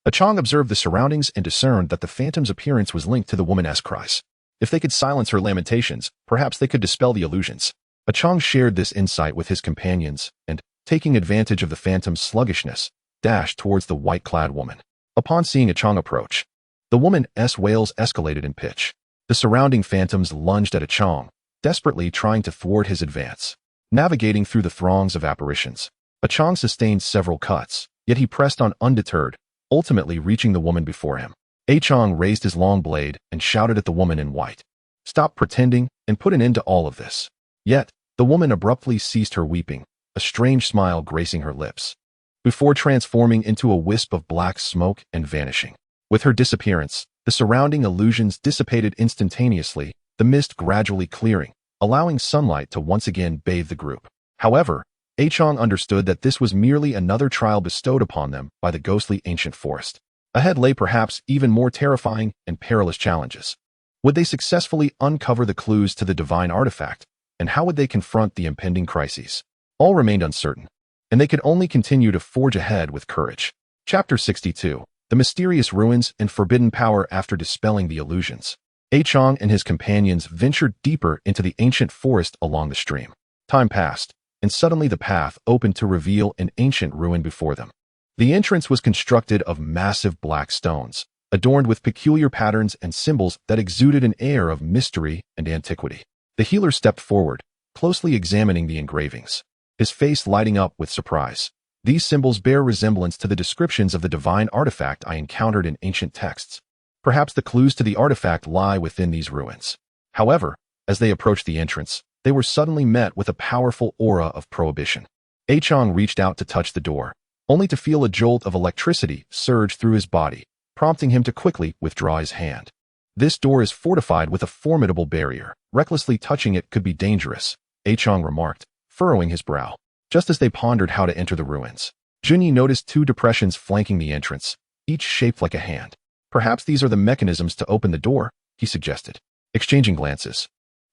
Qiang observed the surroundings and discerned that the phantom's appearance was linked to the woman's cries. If they could silence her lamentations, perhaps they could dispel the illusions. Qiang shared this insight with his companions and, taking advantage of the phantom's sluggishness, dashed towards the white-clad woman. Upon seeing Qiang approach, the woman's wails escalated in pitch. The surrounding phantoms lunged at Qiang, desperately trying to thwart his advance. Navigating through the throngs of apparitions, Qiang sustained several cuts, yet he pressed on undeterred, ultimately reaching the woman before him. Qiang raised his long blade and shouted at the woman in white, "Stop pretending and put an end to all of this." Yet, the woman abruptly ceased her weeping, a strange smile gracing her lips, before transforming into a wisp of black smoke and vanishing. With her disappearance, the surrounding illusions dissipated instantaneously, the mist gradually clearing, allowing sunlight to once again bathe the group. However, Qiang understood that this was merely another trial bestowed upon them by the ghostly ancient forest. Ahead lay perhaps even more terrifying and perilous challenges. Would they successfully uncover the clues to the divine artifact, and how would they confront the impending crises? All remained uncertain, and they could only continue to forge ahead with courage. Chapter 62. The mysterious ruins and forbidden power after dispelling the illusions. Qiang and his companions ventured deeper into the ancient forest along the stream. Time passed, and suddenly the path opened to reveal an ancient ruin before them. The entrance was constructed of massive black stones, adorned with peculiar patterns and symbols that exuded an air of mystery and antiquity. The healer stepped forward, closely examining the engravings, his face lighting up with surprise. These symbols bear resemblance to the descriptions of the divine artifact I encountered in ancient texts. Perhaps the clues to the artifact lie within these ruins. However, as they approached the entrance, they were suddenly met with a powerful aura of prohibition. Qiang reached out to touch the door, only to feel a jolt of electricity surge through his body, prompting him to quickly withdraw his hand. This door is fortified with a formidable barrier. Recklessly touching it could be dangerous, Qiang remarked, furrowing his brow. Just as they pondered how to enter the ruins, Junyi noticed two depressions flanking the entrance, each shaped like a hand. Perhaps these are the mechanisms to open the door, he suggested. Exchanging glances,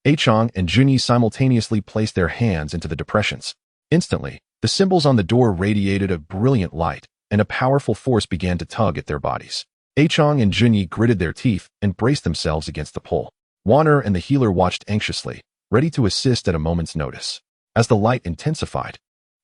Qiang and Junyi simultaneously placed their hands into the depressions. Instantly, the symbols on the door radiated a brilliant light, and a powerful force began to tug at their bodies. Qiang and Junyi gritted their teeth and braced themselves against the pull. Wanner and the healer watched anxiously, ready to assist at a moment's notice. As the light intensified,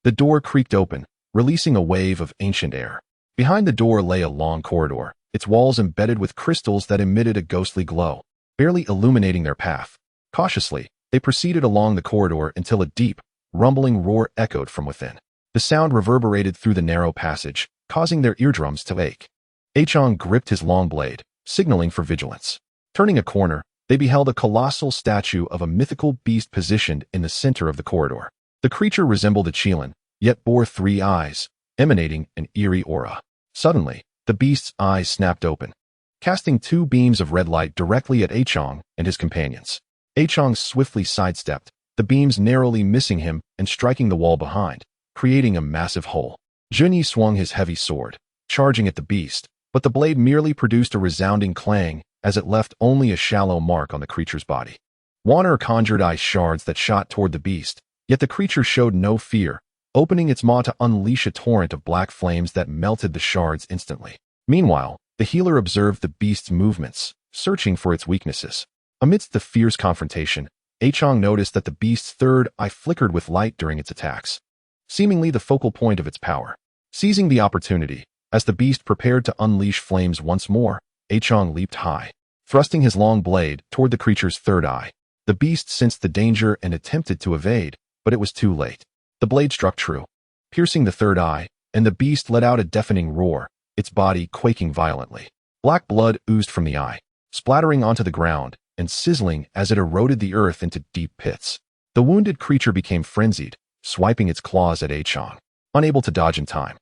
the door creaked open, releasing a wave of ancient air. Behind the door lay a long corridor, its walls embedded with crystals that emitted a ghostly glow, barely illuminating their path. Cautiously, they proceeded along the corridor until a deep, rumbling roar echoed from within. The sound reverberated through the narrow passage, causing their eardrums to ache. Qiang gripped his long blade, signaling for vigilance. Turning a corner, they beheld a colossal statue of a mythical beast positioned in the center of the corridor. The creature resembled a Qiang, yet bore 3 eyes, emanating an eerie aura. Suddenly, the beast's eyes snapped open, casting 2 beams of red light directly at Qiang and his companions. Qiang swiftly sidestepped, the beams narrowly missing him and striking the wall behind, creating a massive hole. Junyi swung his heavy sword, charging at the beast, but the blade merely produced a resounding clang as it left only a shallow mark on the creature's body. Wanner conjured ice shards that shot toward the beast, yet the creature showed no fear, opening its maw to unleash a torrent of black flames that melted the shards instantly. Meanwhile, the healer observed the beast's movements, searching for its weaknesses. Amidst the fierce confrontation, Qiang noticed that the beast's third eye flickered with light during its attacks, seemingly the focal point of its power. Seizing the opportunity, as the beast prepared to unleash flames once more, Qiang leaped high, thrusting his long blade toward the creature's third eye. The beast sensed the danger and attempted to evade, but it was too late. The blade struck true, piercing the third eye, and the beast let out a deafening roar, its body quaking violently. Black blood oozed from the eye, splattering onto the ground and sizzling as it eroded the earth into deep pits. The wounded creature became frenzied, swiping its claws at Qiang. Unable to dodge in time,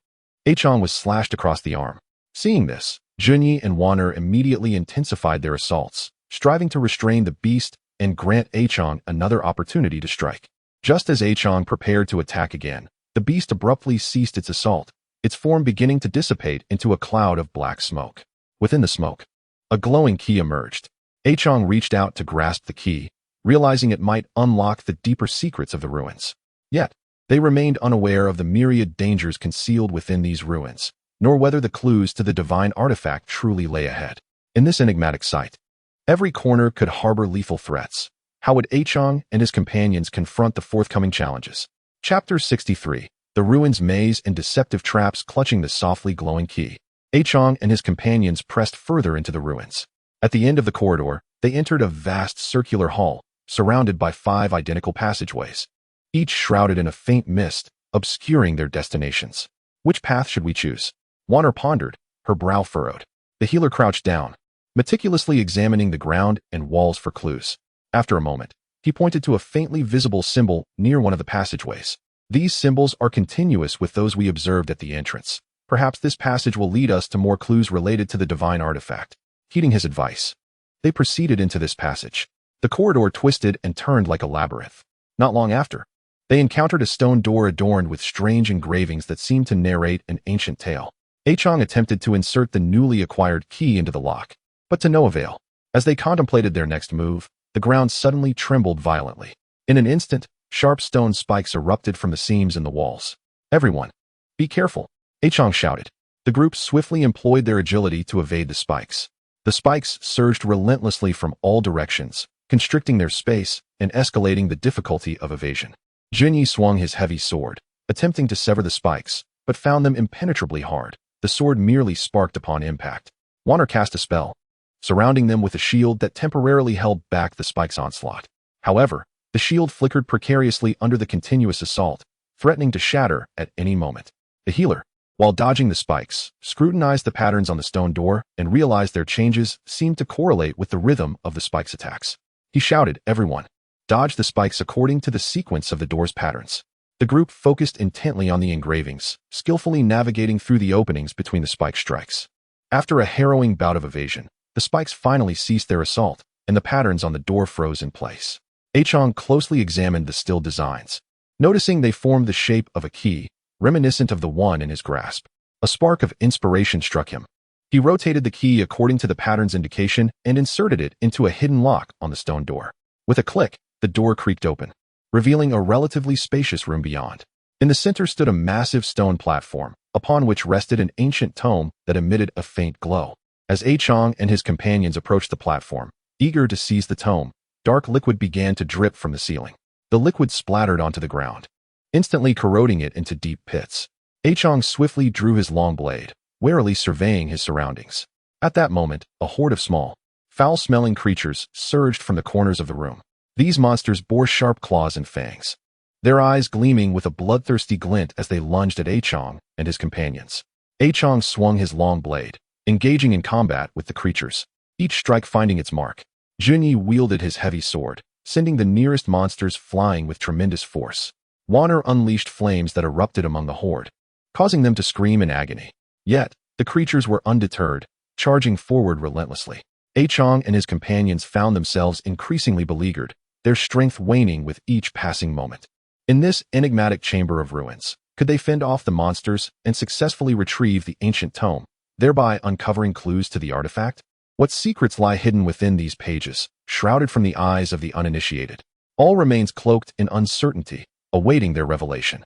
Qiang was slashed across the arm. Seeing this, Junyi and Wanner immediately intensified their assaults, striving to restrain the beast and grant Qiang another opportunity to strike. Just as Qiang prepared to attack again, the beast abruptly ceased its assault, its form beginning to dissipate into a cloud of black smoke. Within the smoke, a glowing key emerged. Qiang reached out to grasp the key, realizing it might unlock the deeper secrets of the ruins. Yet, they remained unaware of the myriad dangers concealed within these ruins, nor whether the clues to the divine artifact truly lay ahead. In this enigmatic site, every corner could harbor lethal threats. How would Qiang and his companions confront the forthcoming challenges? Chapter 63. The Ruins Maze and Deceptive Traps Clutching the Softly Glowing Key. Qiang and his companions pressed further into the ruins. At the end of the corridor, they entered a vast circular hall, surrounded by 5 identical passageways, each shrouded in a faint mist, obscuring their destinations. Which path should we choose? Wanner pondered, her brow furrowed. The healer crouched down, meticulously examining the ground and walls for clues. After a moment, he pointed to a faintly visible symbol near one of the passageways. These symbols are continuous with those we observed at the entrance. Perhaps this passage will lead us to more clues related to the divine artifact. Heeding his advice, they proceeded into this passage. The corridor twisted and turned like a labyrinth. Not long after, they encountered a stone door adorned with strange engravings that seemed to narrate an ancient tale. Qiang attempted to insert the newly acquired key into the lock, but to no avail. As they contemplated their next move, the ground suddenly trembled violently. In an instant, sharp stone spikes erupted from the seams in the walls. Everyone, be careful, Qiang shouted. The group swiftly employed their agility to evade the spikes. The spikes surged relentlessly from all directions, constricting their space and escalating the difficulty of evasion. Jinyi swung his heavy sword, attempting to sever the spikes, but found them impenetrably hard. The sword merely sparked upon impact. Wanner cast a spell, surrounding them with a shield that temporarily held back the spike's onslaught. However, the shield flickered precariously under the continuous assault, threatening to shatter at any moment. The healer, while dodging the spikes, scrutinized the patterns on the stone door and realized their changes seemed to correlate with the rhythm of the spike's attacks. He shouted, "Everyone, dodge the spikes according to the sequence of the door's patterns." The group focused intently on the engravings, skillfully navigating through the openings between the spike strikes. After a harrowing bout of evasion, the spikes finally ceased their assault, and the patterns on the door froze in place. Qiang closely examined the still designs, noticing they formed the shape of a key, reminiscent of the one in his grasp. A spark of inspiration struck him. He rotated the key according to the pattern's indication and inserted it into a hidden lock on the stone door. With a click, the door creaked open, revealing a relatively spacious room beyond. In the center stood a massive stone platform, upon which rested an ancient tome that emitted a faint glow. As Qiang and his companions approached the platform, eager to seize the tome, dark liquid began to drip from the ceiling. The liquid splattered onto the ground, instantly corroding it into deep pits. Qiang swiftly drew his long blade, warily surveying his surroundings. At that moment, a horde of small, foul-smelling creatures surged from the corners of the room. These monsters bore sharp claws and fangs, their eyes gleaming with a bloodthirsty glint as they lunged at Qiang and his companions. Qiang swung his long blade, engaging in combat with the creatures, each strike finding its mark. Jinyi wielded his heavy sword, sending the nearest monsters flying with tremendous force. Wanner unleashed flames that erupted among the horde, causing them to scream in agony. Yet, the creatures were undeterred, charging forward relentlessly. Qiang and his companions found themselves increasingly beleaguered, their strength waning with each passing moment. In this enigmatic chamber of ruins, could they fend off the monsters and successfully retrieve the ancient tome, thereby uncovering clues to the artifact? What secrets lie hidden within these pages, shrouded from the eyes of the uninitiated? All remains cloaked in uncertainty, awaiting their revelation.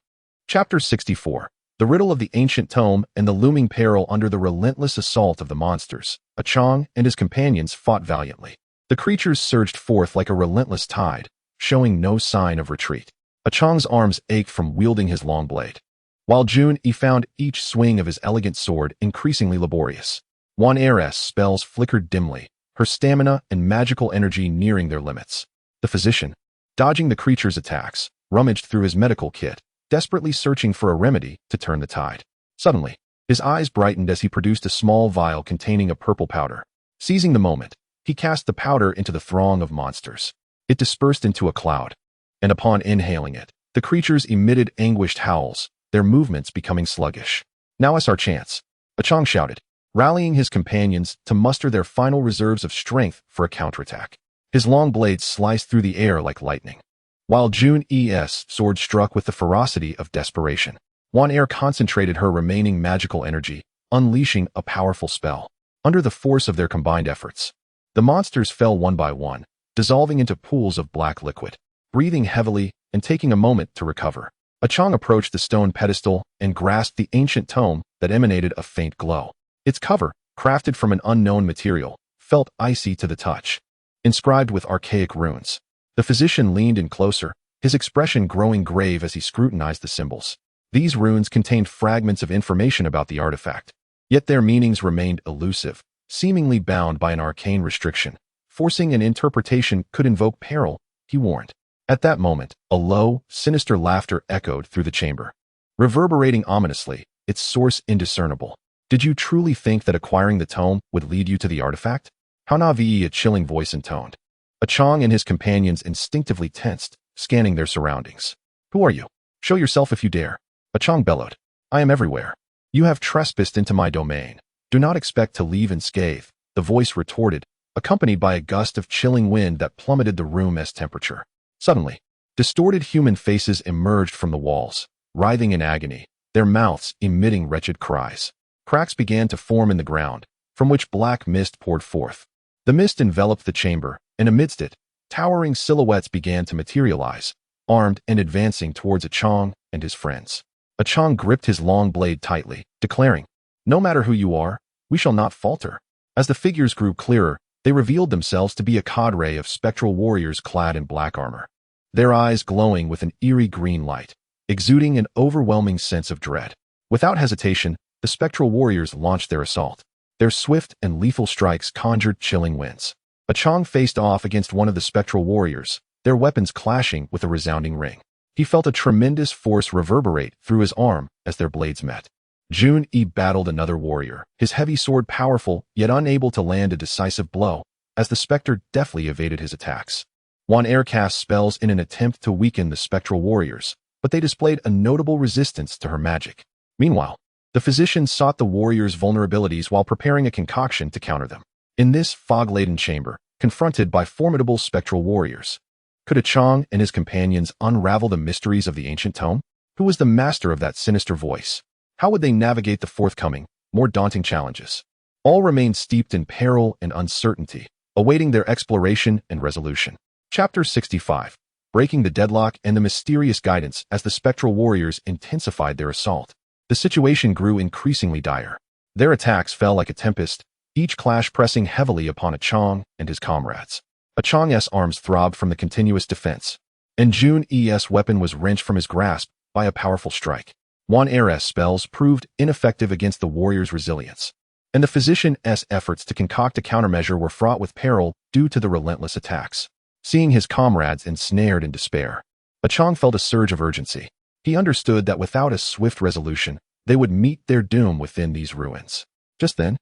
Chapter 64. The riddle of the ancient tome and the looming peril under the relentless assault of the monsters. Qiang and his companions fought valiantly. The creatures surged forth like a relentless tide, showing no sign of retreat. Qiang's arms ached from wielding his long blade, while Junyi found each swing of his elegant sword increasingly laborious. Wanner's spells flickered dimly, her stamina and magical energy nearing their limits. The physician, dodging the creature's attacks, rummaged through his medical kit, desperately searching for a remedy to turn the tide. Suddenly, his eyes brightened as he produced a small vial containing a purple powder. Seizing the moment, he cast the powder into the throng of monsters. It dispersed into a cloud, and upon inhaling it, the creatures emitted anguished howls, their movements becoming sluggish. "Now is our chance," Qiang shouted, rallying his companions to muster their final reserves of strength for a counterattack. His long blade sliced through the air like lightning, while Junyi's sword struck with the ferocity of desperation. Wanner concentrated her remaining magical energy, unleashing a powerful spell. Under the force of their combined efforts, the monsters fell one by one, dissolving into pools of black liquid. Breathing heavily and taking a moment to recover, Qiang approached the stone pedestal and grasped the ancient tome that emanated a faint glow. Its cover, crafted from an unknown material, felt icy to the touch, inscribed with archaic runes. The physician leaned in closer, his expression growing grave as he scrutinized the symbols. These runes contained fragments of information about the artifact, yet their meanings remained elusive, seemingly bound by an arcane restriction. Forcing an interpretation could invoke peril, he warned. At that moment, a low, sinister laughter echoed through the chamber, reverberating ominously, its source indiscernible. "Did you truly think that acquiring the tome would lead you to the artifact?" How Navi, a chilling voice intoned. Qiang and his companions instinctively tensed, scanning their surroundings. "Who are you? Show yourself if you dare," Qiang bellowed. "I am everywhere. You have trespassed into my domain. Do not expect to leave unscathed," the voice retorted, accompanied by a gust of chilling wind that plummeted the room's temperature. Suddenly, distorted human faces emerged from the walls, writhing in agony, their mouths emitting wretched cries. Cracks began to form in the ground, from which black mist poured forth. The mist enveloped the chamber, and amidst it, towering silhouettes began to materialize, armed and advancing towards Qiang and his friends. Qiang gripped his long blade tightly, declaring, "No matter who you are, we shall not falter." As the figures grew clearer, they revealed themselves to be a cadre of spectral warriors clad in black armor, their eyes glowing with an eerie green light, exuding an overwhelming sense of dread. Without hesitation, the spectral warriors launched their assault. Their swift and lethal strikes conjured chilling winds. Qiang faced off against one of the spectral warriors, their weapons clashing with a resounding ring. He felt a tremendous force reverberate through his arm as their blades met. Jun-E battled another warrior, his heavy sword powerful yet unable to land a decisive blow, as the specter deftly evaded his attacks. Wan cast spells in an attempt to weaken the spectral warriors, but they displayed a notable resistance to her magic. Meanwhile, the physician sought the warriors' vulnerabilities while preparing a concoction to counter them. In this fog-laden chamber, confronted by formidable spectral warriors, could Qiang and his companions unravel the mysteries of the ancient tome? Who was the master of that sinister voice? How would they navigate the forthcoming, more daunting challenges? All remained steeped in peril and uncertainty, awaiting their exploration and resolution. Chapter 65. Breaking the deadlock and the mysterious guidance. As the spectral warriors intensified their assault, the situation grew increasingly dire. Their attacks fell like a tempest, each clash pressing heavily upon Qiang and his comrades. Qiang's arms throbbed from the continuous defense, and Jun-E's weapon was wrenched from his grasp by a powerful strike. Wan-Er's spells proved ineffective against the warrior's resilience, and the physician's efforts to concoct a countermeasure were fraught with peril due to the relentless attacks. Seeing his comrades ensnared in despair, Qiang felt a surge of urgency. He understood that without a swift resolution, they would meet their doom within these ruins. Just then,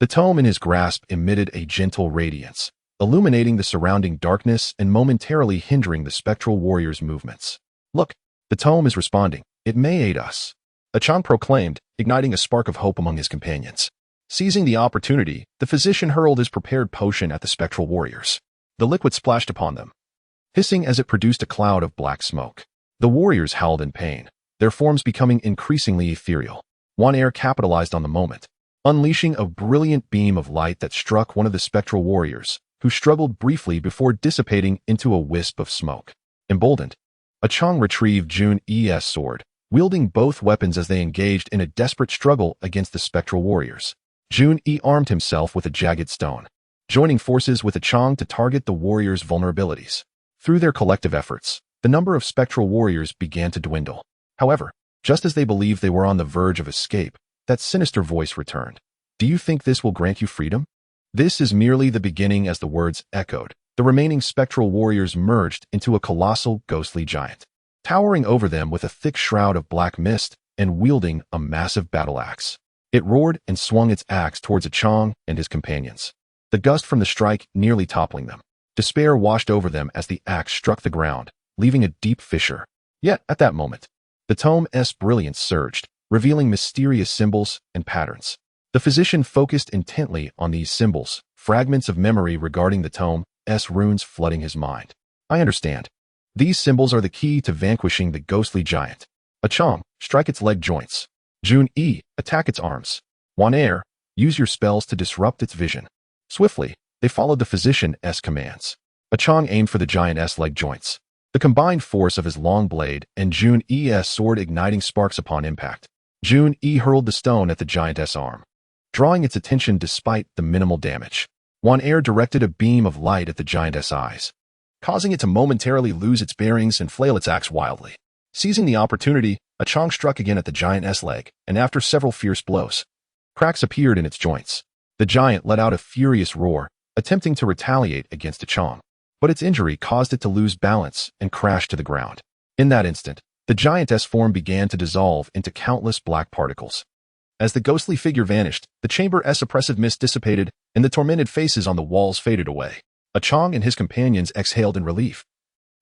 the tome in his grasp emitted a gentle radiance, illuminating the surrounding darkness and momentarily hindering the spectral warrior's movements. "Look, the tome is responding. It may aid us," Qiang proclaimed, igniting a spark of hope among his companions. Seizing the opportunity, the physician hurled his prepared potion at the spectral warriors. The liquid splashed upon them, hissing as it produced a cloud of black smoke. The warriors howled in pain, their forms becoming increasingly ethereal. Wan capitalized on the moment, unleashing a brilliant beam of light that struck one of the spectral warriors, who struggled briefly before dissipating into a wisp of smoke. Emboldened, Qiang retrieved Jun-E's sword, wielding both weapons as they engaged in a desperate struggle against the spectral warriors. Jun-E armed himself with a jagged stone, joining forces with Qiang to target the warriors' vulnerabilities. Through their collective efforts, the number of spectral warriors began to dwindle. However, just as they believed they were on the verge of escape, that sinister voice returned. "Do you think this will grant you freedom?" This is merely the beginning. As the words echoed, the remaining spectral warriors merged into a colossal, ghostly giant, towering over them with a thick shroud of black mist and wielding a massive battle axe. It roared and swung its axe towards Qiang and his companions, the gust from the strike nearly toppling them. Despair washed over them as the axe struck the ground, leaving a deep fissure. Yet, at that moment, the tome's brilliance surged, revealing mysterious symbols and patterns. The physician focused intently on these symbols, fragments of memory regarding the tome's runes flooding his mind. "I understand. These symbols are the key to vanquishing the ghostly giant. Qiang, strike its leg joints. Jun-E, attack its arms. Wan, use your spells to disrupt its vision." Swiftly, they followed the physician's commands. Qiang aimed for the giant's leg joints, the combined force of his long blade and Jun-E's sword igniting sparks upon impact. Jun-E hurled the stone at the giant's arm, drawing its attention despite the minimal damage. Wan directed a beam of light at the giant's eyes, causing it to momentarily lose its bearings and flail its axe wildly. Seizing the opportunity, Qiang struck again at the giant's leg, and after several fierce blows, cracks appeared in its joints. The giant let out a furious roar, attempting to retaliate against Qiang, but its injury caused it to lose balance and crash to the ground. In that instant, the giant's form began to dissolve into countless black particles. As the ghostly figure vanished, the chamber's oppressive mist dissipated, and the tormented faces on the walls faded away. Qiang and his companions exhaled in relief,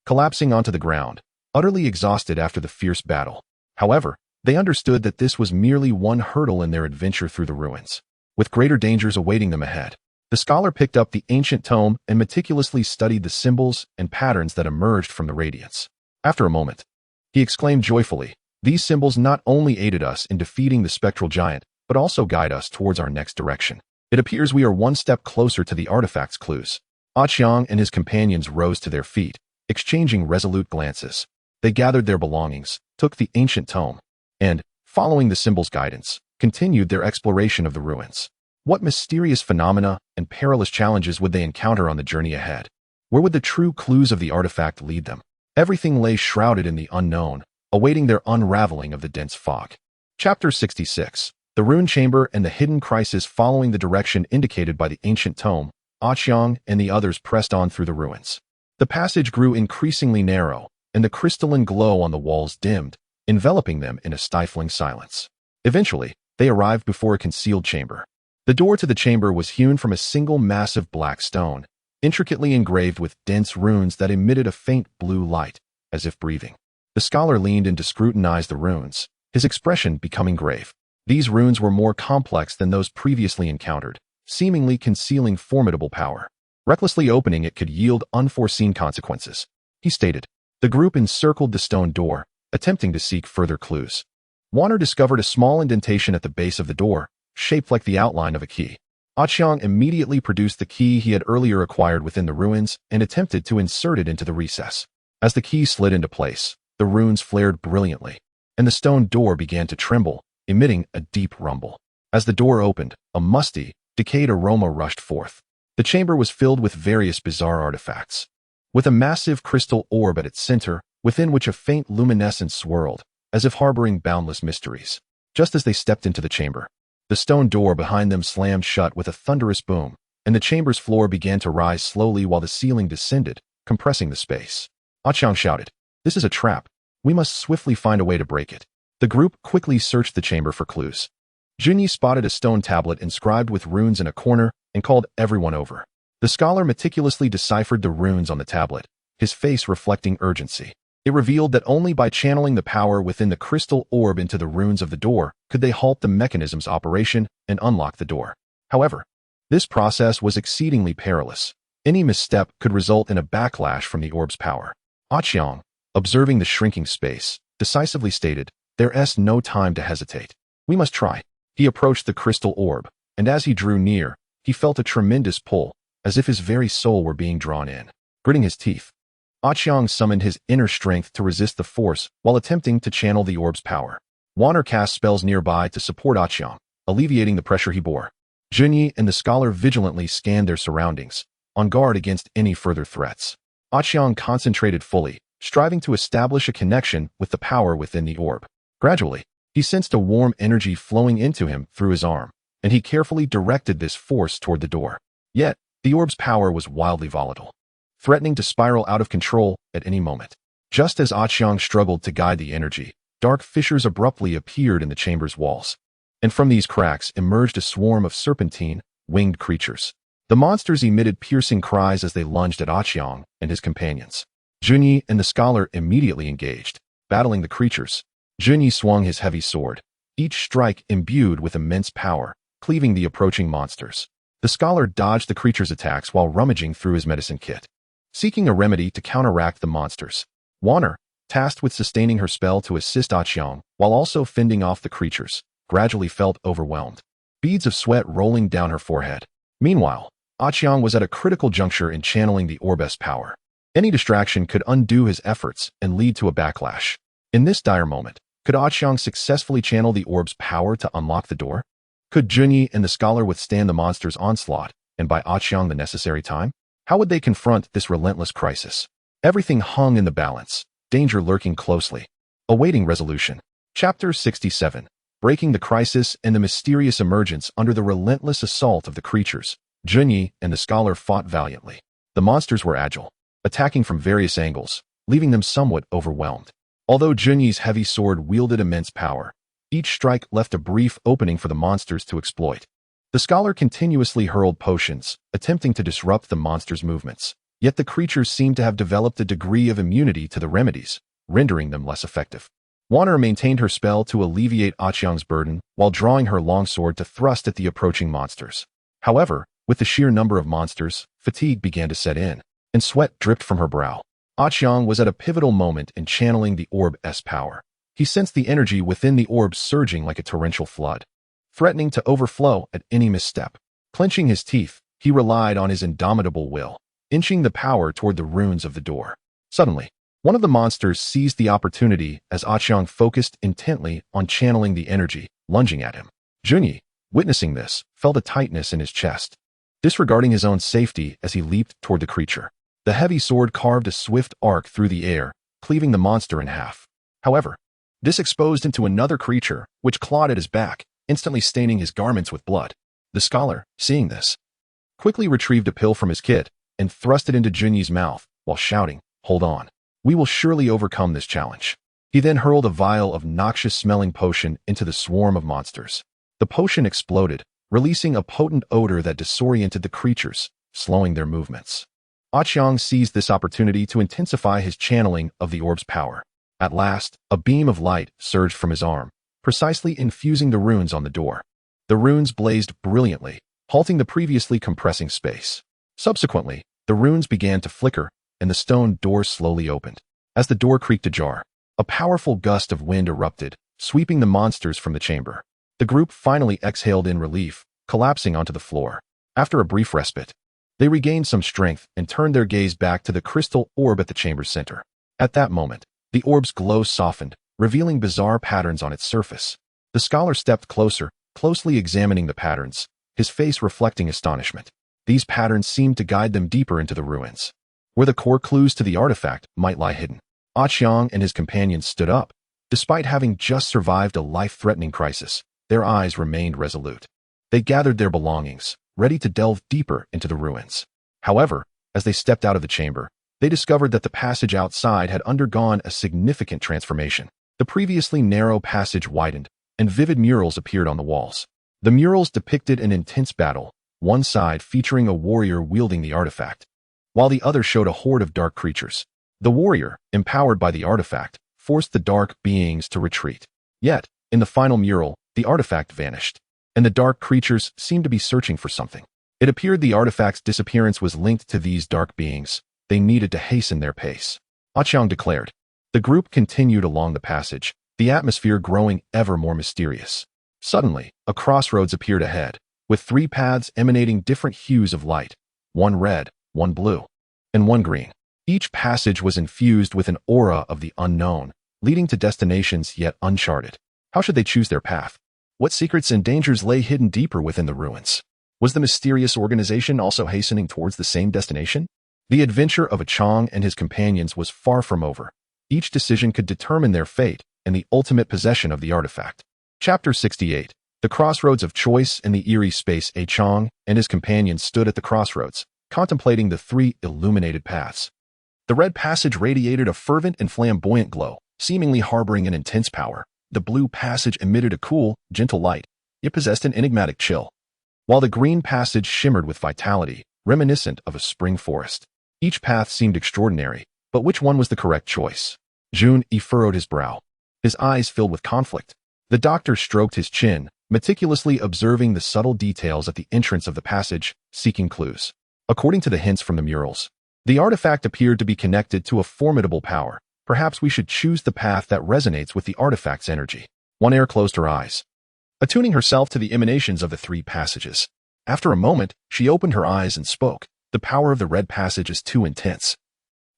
collapsing onto the ground, utterly exhausted after the fierce battle. However, they understood that this was merely one hurdle in their adventure through the ruins, with greater dangers awaiting them ahead. The scholar picked up the ancient tome and meticulously studied the symbols and patterns that emerged from the radiance. After a moment, he exclaimed joyfully, "These symbols not only aided us in defeating the spectral giant, but also guide us towards our next direction. It appears we are one step closer to the artifact's clues." Qiang and his companions rose to their feet, exchanging resolute glances. They gathered their belongings, took the ancient tome, and, following the symbol's guidance, continued their exploration of the ruins. What mysterious phenomena and perilous challenges would they encounter on the journey ahead? Where would the true clues of the artifact lead them? Everything lay shrouded in the unknown, awaiting their unraveling of the dense fog. Chapter 66. The Rune Chamber and the Hidden Crisis. Following the direction indicated by the ancient tome, Qiang and the others pressed on through the ruins. The passage grew increasingly narrow, and the crystalline glow on the walls dimmed, enveloping them in a stifling silence. Eventually, they arrived before a concealed chamber. The door to the chamber was hewn from a single massive black stone, intricately engraved with dense runes that emitted a faint blue light, as if breathing. The scholar leaned in to scrutinize the runes, his expression becoming grave. These runes were more complex than those previously encountered, seemingly concealing formidable power. Recklessly opening it could yield unforeseen consequences, he stated. The group encircled the stone door, attempting to seek further clues. Warner discovered a small indentation at the base of the door, shaped like the outline of a key. Qiang immediately produced the key he had earlier acquired within the ruins and attempted to insert it into the recess. As the key slid into place, the runes flared brilliantly, and the stone door began to tremble, emitting a deep rumble. As the door opened, a musty, decayed aroma rushed forth. The chamber was filled with various bizarre artifacts. With a massive crystal orb at its center, within which a faint luminescence swirled, as if harboring boundless mysteries. Just as they stepped into the chamber, the stone door behind them slammed shut with a thunderous boom, and the chamber's floor began to rise slowly while the ceiling descended, compressing the space. Qiang shouted, "This is a trap. We must swiftly find a way to break it." The group quickly searched the chamber for clues. Junyi spotted a stone tablet inscribed with runes in a corner and called everyone over. The scholar meticulously deciphered the runes on the tablet, his face reflecting urgency. It revealed that only by channeling the power within the crystal orb into the runes of the door could they halt the mechanism's operation and unlock the door. However, this process was exceedingly perilous. Any misstep could result in a backlash from the orb's power. Qiang, observing the shrinking space, decisively stated, "There's no time to hesitate. We must try." He approached the crystal orb, and as he drew near, he felt a tremendous pull, as if his very soul were being drawn in. Gritting his teeth, Qiang summoned his inner strength to resist the force while attempting to channel the orb's power. Warner cast spells nearby to support Qiang, alleviating the pressure he bore. Junyi and the scholar vigilantly scanned their surroundings, on guard against any further threats. Qiang concentrated fully, striving to establish a connection with the power within the orb. Gradually, he sensed a warm energy flowing into him through his arm, and he carefully directed this force toward the door. Yet, the orb's power was wildly volatile, threatening to spiral out of control at any moment. Just as Qiang struggled to guide the energy, dark fissures abruptly appeared in the chamber's walls, and from these cracks emerged a swarm of serpentine, winged creatures. The monsters emitted piercing cries as they lunged at Qiang and his companions. Junyi and the scholar immediately engaged, battling the creatures. Junyi swung his heavy sword, each strike imbued with immense power, cleaving the approaching monsters. The scholar dodged the creatures' attacks while rummaging through his medicine kit, seeking a remedy to counteract the monsters. Warner, tasked with sustaining her spell to assist Qiang while also fending off the creatures, gradually felt overwhelmed, beads of sweat rolling down her forehead. Meanwhile, Qiang was at a critical juncture in channeling the orb's power. Any distraction could undo his efforts and lead to a backlash. In this dire moment, could Qiang successfully channel the orb's power to unlock the door? Could Junyi and the scholar withstand the monster's onslaught and buy Qiang the necessary time? How would they confront this relentless crisis? Everything hung in the balance, danger lurking closely, awaiting resolution. Chapter 67. Breaking the crisis and the mysterious emergence under the relentless assault of the creatures. Junyi and the scholar fought valiantly. The monsters were agile, attacking from various angles, leaving them somewhat overwhelmed. Although Junyi's heavy sword wielded immense power, each strike left a brief opening for the monsters to exploit. The scholar continuously hurled potions, attempting to disrupt the monsters' movements. Yet the creatures seemed to have developed a degree of immunity to the remedies, rendering them less effective. Warner maintained her spell to alleviate Qiang's burden while drawing her longsword to thrust at the approaching monsters. However, with the sheer number of monsters, fatigue began to set in, and sweat dripped from her brow. Qiang was at a pivotal moment in channeling the orb's power. He sensed the energy within the orb surging like a torrential flood, threatening to overflow at any misstep. Clenching his teeth, he relied on his indomitable will, inching the power toward the runes of the door. Suddenly, one of the monsters seized the opportunity as Qiang focused intently on channeling the energy, lunging at him. Junyi, witnessing this, felt a tightness in his chest. Disregarding his own safety as he leaped toward the creature, the heavy sword carved a swift arc through the air, cleaving the monster in half. However, this exposed into another creature, which clawed at his back, instantly staining his garments with blood. The scholar, seeing this, quickly retrieved a pill from his kit and thrust it into Junyi's mouth while shouting, "Hold on. We will surely overcome this challenge." He then hurled a vial of noxious-smelling potion into the swarm of monsters. The potion exploded, releasing a potent odor that disoriented the creatures, slowing their movements. Qiang seized this opportunity to intensify his channeling of the orb's power. At last, a beam of light surged from his arm, precisely infusing the runes on the door. The runes blazed brilliantly, halting the previously compressing space. Subsequently, the runes began to flicker, and the stone door slowly opened. As the door creaked ajar, a powerful gust of wind erupted, sweeping the monsters from the chamber. The group finally exhaled in relief, collapsing onto the floor. After a brief respite, they regained some strength and turned their gaze back to the crystal orb at the chamber's center. At that moment, the orb's glow softened, revealing bizarre patterns on its surface. The scholar stepped closer, closely examining the patterns, his face reflecting astonishment. These patterns seemed to guide them deeper into the ruins, where the core clues to the artifact might lie hidden. Qiang and his companions stood up. Despite having just survived a life-threatening crisis, their eyes remained resolute. They gathered their belongings, ready to delve deeper into the ruins. However, as they stepped out of the chamber, they discovered that the passage outside had undergone a significant transformation. The previously narrow passage widened, and vivid murals appeared on the walls. The murals depicted an intense battle, one side featuring a warrior wielding the artifact, while the other showed a horde of dark creatures. The warrior, empowered by the artifact, forced the dark beings to retreat. Yet, in the final mural, the artifact vanished, and the dark creatures seemed to be searching for something. It appeared the artifact's disappearance was linked to these dark beings. They needed to hasten their pace. Qiang declared. The group continued along the passage, the atmosphere growing ever more mysterious. Suddenly, a crossroads appeared ahead, with 3 paths emanating different hues of light, one red, one blue, and one green. Each passage was infused with an aura of the unknown, leading to destinations yet uncharted. How should they choose their path? What secrets and dangers lay hidden deeper within the ruins? Was the mysterious organization also hastening towards the same destination? The adventure of Qiang and his companions was far from over. Each decision could determine their fate and the ultimate possession of the artifact. Chapter 68. The Crossroads of Choice in the Eerie Space. Qiang and his companions stood at the crossroads, contemplating the 3 illuminated paths. The red passage radiated a fervent and flamboyant glow, seemingly harboring an intense power. The blue passage emitted a cool, gentle light. It possessed an enigmatic chill, while the green passage shimmered with vitality, reminiscent of a spring forest. Each path seemed extraordinary, but which one was the correct choice? Junyi furrowed his brow, his eyes filled with conflict. The doctor stroked his chin, meticulously observing the subtle details at the entrance of the passage, seeking clues. According to the hints from the murals, the artifact appeared to be connected to a formidable power. Perhaps we should choose the path that resonates with the artifact's energy. One Air closed her eyes, attuning herself to the emanations of the 3 passages. After a moment, she opened her eyes and spoke. The power of the red passage is too intense,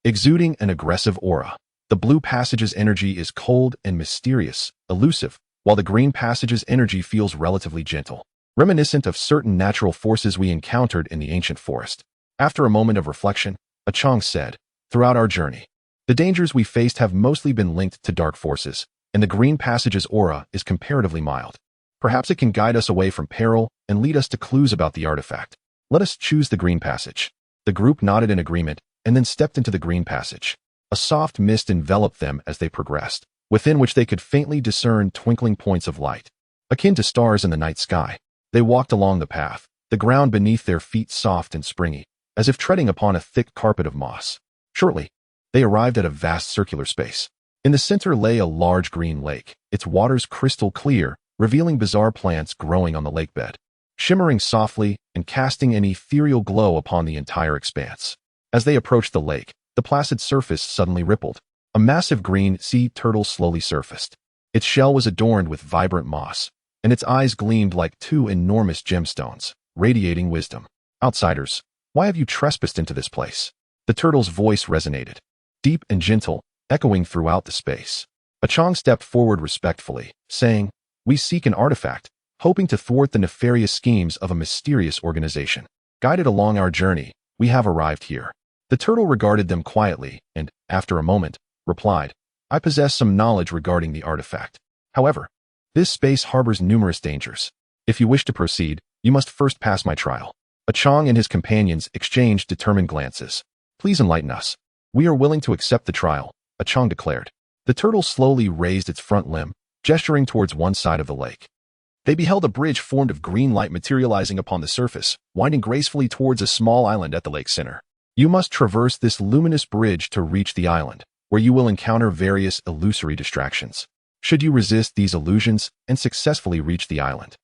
exuding an aggressive aura. The blue passage's energy is cold and mysterious, elusive, while the green passage's energy feels relatively gentle, reminiscent of certain natural forces we encountered in the ancient forest. After a moment of reflection, Qiang said, "Throughout our journey, the dangers we faced have mostly been linked to dark forces, and the green passage's aura is comparatively mild. Perhaps it can guide us away from peril and lead us to clues about the artifact. Let us choose the green passage." The group nodded in agreement and then stepped into the green passage. A soft mist enveloped them as they progressed, within which they could faintly discern twinkling points of light, akin to stars in the night sky. They walked along the path, the ground beneath their feet soft and springy, as if treading upon a thick carpet of moss. Shortly, they arrived at a vast circular space. In the center lay a large green lake, its waters crystal clear, revealing bizarre plants growing on the lakebed, shimmering softly and casting an ethereal glow upon the entire expanse. As they approached the lake, the placid surface suddenly rippled. A massive green sea turtle slowly surfaced. Its shell was adorned with vibrant moss, and its eyes gleamed like 2 enormous gemstones, radiating wisdom. "Outsiders, why have you trespassed into this place?" The turtle's voice resonated, deep and gentle, echoing throughout the space. Qiang stepped forward respectfully, saying, "We seek an artifact, hoping to thwart the nefarious schemes of a mysterious organization. Guided along our journey, we have arrived here. The turtle regarded them quietly and, after a moment, replied, I possess some knowledge regarding the artifact. However, this space harbors numerous dangers. If you wish to proceed, you must first pass my trial. Qiang and his companions exchanged determined glances. Please enlighten us. We are willing to accept the trial, Qiang declared. The turtle slowly raised its front limb, gesturing towards one side of the lake. They beheld a bridge formed of green light materializing upon the surface, winding gracefully towards a small island at the lake's center. You must traverse this luminous bridge to reach the island, where you will encounter various illusory distractions. Should you resist these illusions and successfully reach the island,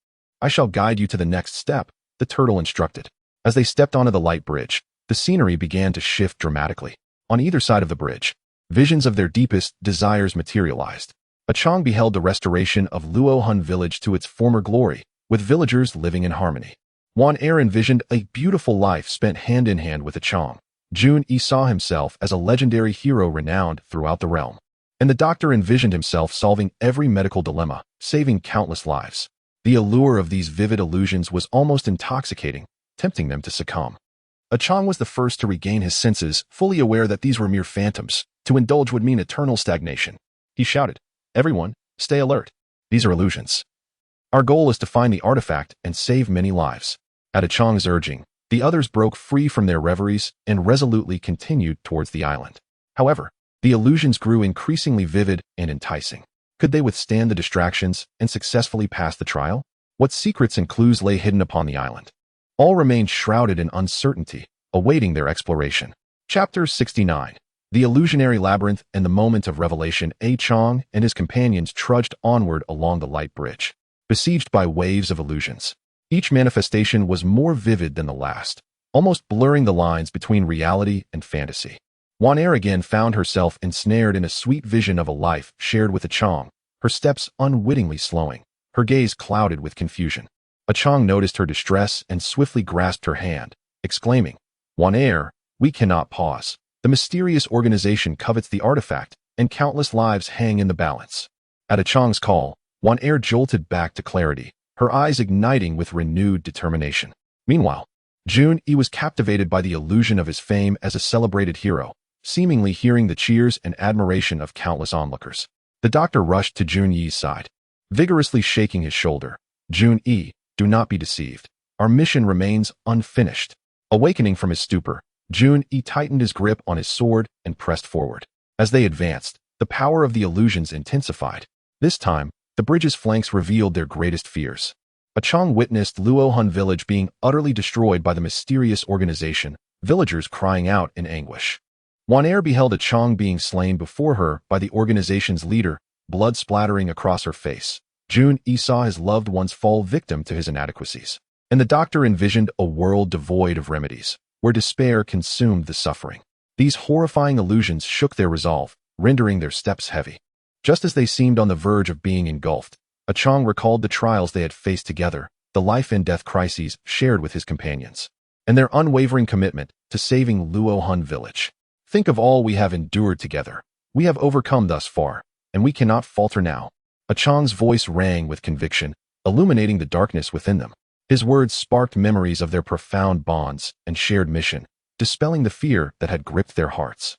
I shall guide you to the next step, the turtle instructed. As they stepped onto the light bridge, the scenery began to shift dramatically. On either side of the bridge, visions of their deepest desires materialized. Qiang beheld the restoration of Luo Hun Village to its former glory, with villagers living in harmony. Wan Er envisioned a beautiful life spent hand in hand with Qiang. Jun Yi saw himself as a legendary hero renowned throughout the realm. And the doctor envisioned himself solving every medical dilemma, saving countless lives. The allure of these vivid illusions was almost intoxicating, tempting them to succumb. Qiang was the first to regain his senses, fully aware that these were mere phantoms. To indulge would mean eternal stagnation. He shouted, Everyone, stay alert. These are illusions. Our goal is to find the artifact and save many lives. At Qiang's urging, the others broke free from their reveries and resolutely continued towards the island. However, the illusions grew increasingly vivid and enticing. Could they withstand the distractions and successfully pass the trial? What secrets and clues lay hidden upon the island? All remained shrouded in uncertainty, awaiting their exploration. Chapter 69. The illusionary labyrinth and the moment of revelation. Qiang and his companions trudged onward along the light bridge, besieged by waves of illusions. Each manifestation was more vivid than the last, almost blurring the lines between reality and fantasy. Wan Er again found herself ensnared in a sweet vision of a life shared with Qiang, her steps unwittingly slowing, her gaze clouded with confusion. Qiang noticed her distress and swiftly grasped her hand, exclaiming, Wan Er, we cannot pause. The mysterious organization covets the artifact, and countless lives hang in the balance. At Qiang's call, Wan Er jolted back to clarity, her eyes igniting with renewed determination. Meanwhile, Jun Yi was captivated by the illusion of his fame as a celebrated hero, seemingly hearing the cheers and admiration of countless onlookers. The doctor rushed to Jun Yi's side, vigorously shaking his shoulder. Jun Yi, do not be deceived. Our mission remains unfinished. Awakening from his stupor, Jun Yi tightened his grip on his sword and pressed forward. As they advanced, the power of the illusions intensified. This time, the bridge's flanks revealed their greatest fears. Qiang witnessed Luo Hun Village being utterly destroyed by the mysterious organization, villagers crying out in anguish. Wan Er beheld Qiang being slain before her by the organization's leader, blood splattering across her face. Jun Yi saw his loved ones fall victim to his inadequacies. And the doctor envisioned a world devoid of remedies, where despair consumed the suffering. These horrifying illusions shook their resolve, rendering their steps heavy. Just as they seemed on the verge of being engulfed, Qiang recalled the trials they had faced together, the life and death crises shared with his companions, and their unwavering commitment to saving Luo Hun Village. Think of all we have endured together. We have overcome thus far, and we cannot falter now. Qiang's voice rang with conviction, illuminating the darkness within them. His words sparked memories of their profound bonds and shared mission, dispelling the fear that had gripped their hearts.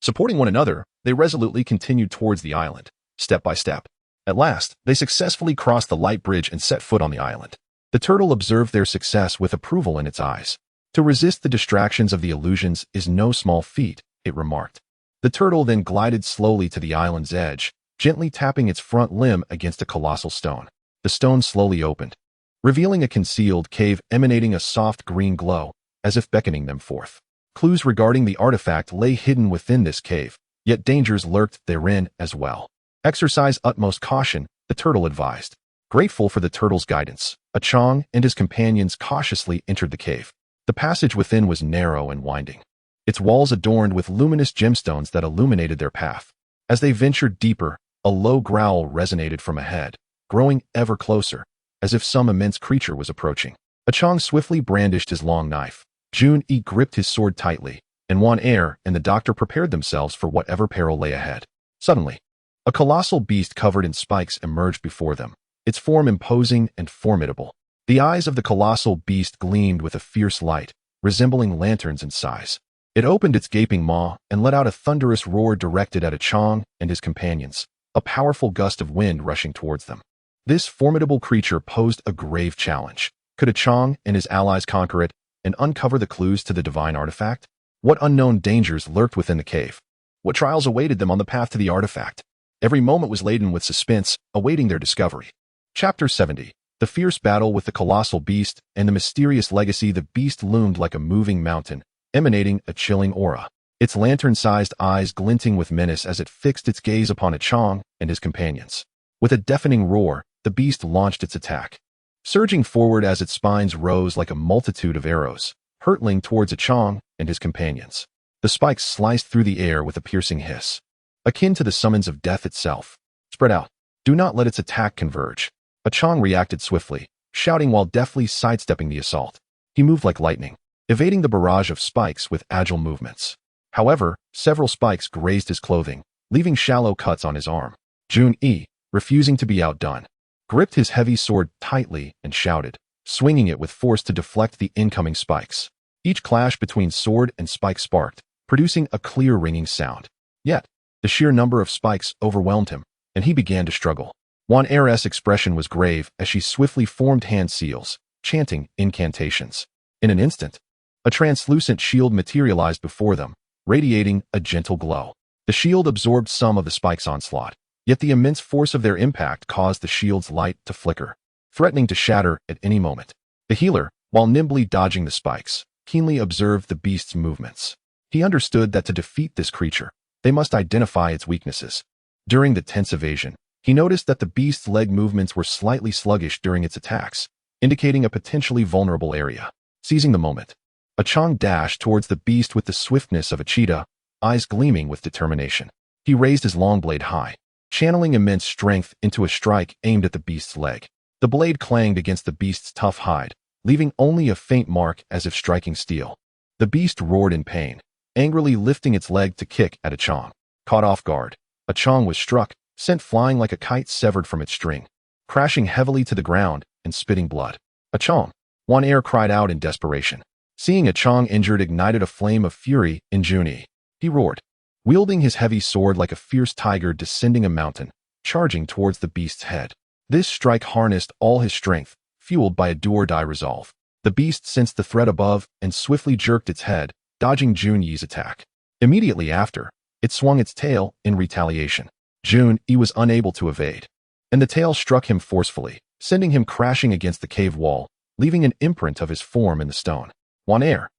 Supporting one another, they resolutely continued towards the island, step by step. At last, they successfully crossed the light bridge and set foot on the island. The turtle observed their success with approval in its eyes. To resist the distractions of the illusions is no small feat, it remarked. The turtle then glided slowly to the island's edge, gently tapping its front limb against a colossal stone. The stone slowly opened, revealing a concealed cave emanating a soft green glow, as if beckoning them forth. Clues regarding the artifact lay hidden within this cave, yet dangers lurked therein as well. Exercise utmost caution, the turtle advised. Grateful for the turtle's guidance, Qiang and his companions cautiously entered the cave. The passage within was narrow and winding, its walls adorned with luminous gemstones that illuminated their path. As they ventured deeper, a low growl resonated from ahead, growing ever closer, as if some immense creature was approaching. Qiang swiftly brandished his long knife. Jun Yi gripped his sword tightly, and Wan Er and the doctor prepared themselves for whatever peril lay ahead. Suddenly, a colossal beast covered in spikes emerged before them, its form imposing and formidable. The eyes of the colossal beast gleamed with a fierce light, resembling lanterns in size. It opened its gaping maw and let out a thunderous roar directed at Qiang and his companions, a powerful gust of wind rushing towards them. This formidable creature posed a grave challenge. Could Qiang and his allies conquer it and uncover the clues to the divine artifact? What unknown dangers lurked within the cave? What trials awaited them on the path to the artifact? Every moment was laden with suspense, awaiting their discovery. Chapter 70. The fierce battle with the colossal beast and the mysterious legacy. The beast loomed like a moving mountain, emanating a chilling aura, its lantern-sized eyes glinting with menace as it fixed its gaze upon Qiang and his companions. With a deafening roar, the beast launched its attack, surging forward as its spines rose like a multitude of arrows, hurtling towards Qiang and his companions. The spikes sliced through the air with a piercing hiss, akin to the summons of death itself. Spread out. Do not let its attack converge. Qiang reacted swiftly, shouting while deftly sidestepping the assault. He moved like lightning, evading the barrage of spikes with agile movements. However, several spikes grazed his clothing, leaving shallow cuts on his arm. Jun-yi, refusing to be outdone, gripped his heavy sword tightly and shouted, swinging it with force to deflect the incoming spikes. Each clash between sword and spike sparked, producing a clear ringing sound. Yet, the sheer number of spikes overwhelmed him, and he began to struggle. Wan Er's expression was grave as she swiftly formed hand seals, chanting incantations. In an instant, a translucent shield materialized before them, radiating a gentle glow. The shield absorbed some of the spike's onslaught, yet the immense force of their impact caused the shield's light to flicker, threatening to shatter at any moment. The healer, while nimbly dodging the spikes, keenly observed the beast's movements. He understood that to defeat this creature, they must identify its weaknesses. During the tense evasion, he noticed that the beast's leg movements were slightly sluggish during its attacks, indicating a potentially vulnerable area. Seizing the moment, Qiang dashed towards the beast with the swiftness of a cheetah, eyes gleaming with determination. He raised his long blade high, channeling immense strength into a strike aimed at the beast's leg. The blade clanged against the beast's tough hide, leaving only a faint mark as if striking steel. The beast roared in pain, angrily lifting its leg to kick at Qiang. Caught off guard, Qiang was struck, sent flying like a kite severed from its string, crashing heavily to the ground and spitting blood. Qiang! Wan Er cried out in desperation. Seeing Qiang injured ignited a flame of fury in Jun-yi. He roared, wielding his heavy sword like a fierce tiger descending a mountain, charging towards the beast's head. This strike harnessed all his strength, fueled by a do-or-die resolve. The beast sensed the threat above and swiftly jerked its head, dodging Jun-yi's attack. Immediately after, it swung its tail in retaliation. Jun-yi was unable to evade, and the tail struck him forcefully, sending him crashing against the cave wall, leaving an imprint of his form in the stone. Wan Er,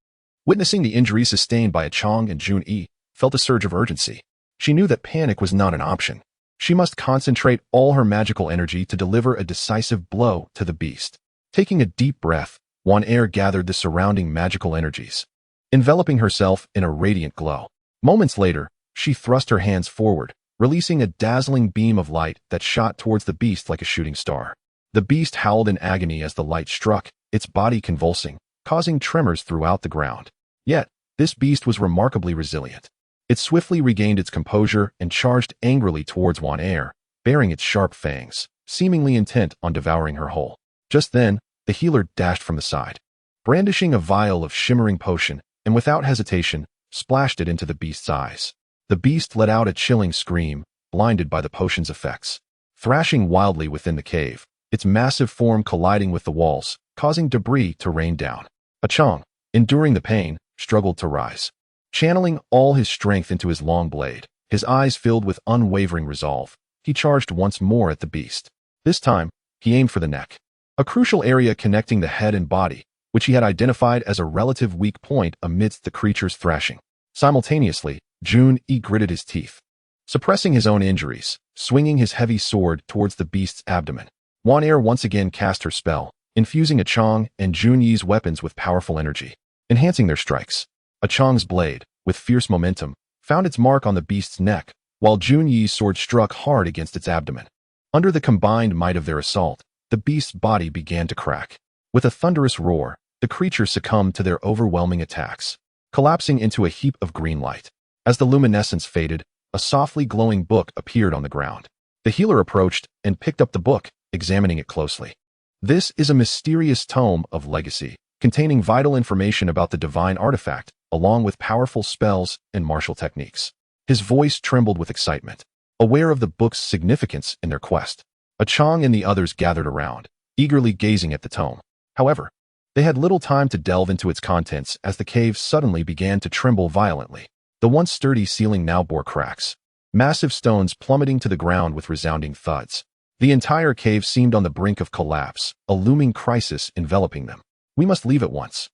witnessing the injury sustained by Qiang and Jun-yi, felt a surge of urgency. She knew that panic was not an option. She must concentrate all her magical energy to deliver a decisive blow to the beast. Taking a deep breath, Wan Er gathered the surrounding magical energies, enveloping herself in a radiant glow. Moments later, she thrust her hands forward, releasing a dazzling beam of light that shot towards the beast like a shooting star. The beast howled in agony as the light struck, its body convulsing, causing tremors throughout the ground. Yet, this beast was remarkably resilient. It swiftly regained its composure and charged angrily towards Wan Er, baring its sharp fangs, seemingly intent on devouring her whole. Just then, the healer dashed from the side, brandishing a vial of shimmering potion, and without hesitation, splashed it into the beast's eyes. The beast let out a chilling scream, blinded by the potion's effects, thrashing wildly within the cave, its massive form colliding with the walls, causing debris to rain down. Qiang, enduring the pain, struggled to rise, channeling all his strength into his long blade. His eyes filled with unwavering resolve, he charged once more at the beast. This time, he aimed for the neck, a crucial area connecting the head and body, which he had identified as a relative weak point amidst the creature's thrashing. Simultaneously, Jun-yi gritted his teeth, suppressing his own injuries, swinging his heavy sword towards the beast's abdomen. Wan Er once again cast her spell, infusing Qiang and Jun-yi's weapons with powerful energy, enhancing their strikes. Qiang's blade, with fierce momentum, found its mark on the beast's neck, while Jun-yi's sword struck hard against its abdomen. Under the combined might of their assault, the beast's body began to crack. With a thunderous roar, the creature succumbed to their overwhelming attacks, collapsing into a heap of green light. As the luminescence faded, a softly glowing book appeared on the ground. The healer approached and picked up the book, examining it closely. This is a mysterious tome of legacy, containing vital information about the divine artifact, along with powerful spells and martial techniques. His voice trembled with excitement, aware of the book's significance in their quest. Qiang and the others gathered around, eagerly gazing at the tome. However, they had little time to delve into its contents as the cave suddenly began to tremble violently. The once sturdy ceiling now bore cracks, massive stones plummeting to the ground with resounding thuds. The entire cave seemed on the brink of collapse, a looming crisis enveloping them. "We must leave at once,"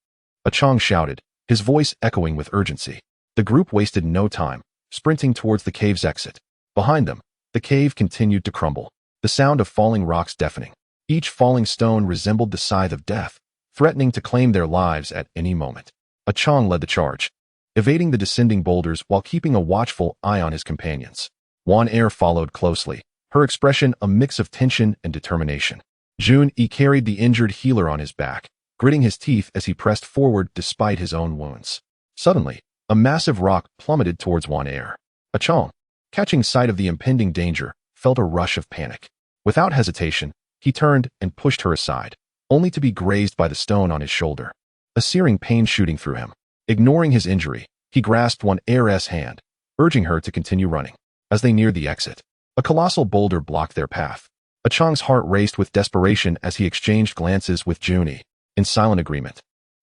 Qiang shouted, his voice echoing with urgency. The group wasted no time, sprinting towards the cave's exit. Behind them, the cave continued to crumble, the sound of falling rocks deafening. Each falling stone resembled the scythe of death, threatening to claim their lives at any moment. Qiang led the charge, evading the descending boulders while keeping a watchful eye on his companions. Wan Er followed closely, her expression a mix of tension and determination. Jun Yi carried the injured healer on his back, gritting his teeth as he pressed forward despite his own wounds. Suddenly, a massive rock plummeted towards Wan Er. Qiang, catching sight of the impending danger, felt a rush of panic. Without hesitation, he turned and pushed her aside, only to be grazed by the stone on his shoulder, a searing pain shooting through him. Ignoring his injury, he grasped Wan Er's hand, urging her to continue running. As they neared the exit, a colossal boulder blocked their path. Qiang's heart raced with desperation as he exchanged glances with Juni. In silent agreement,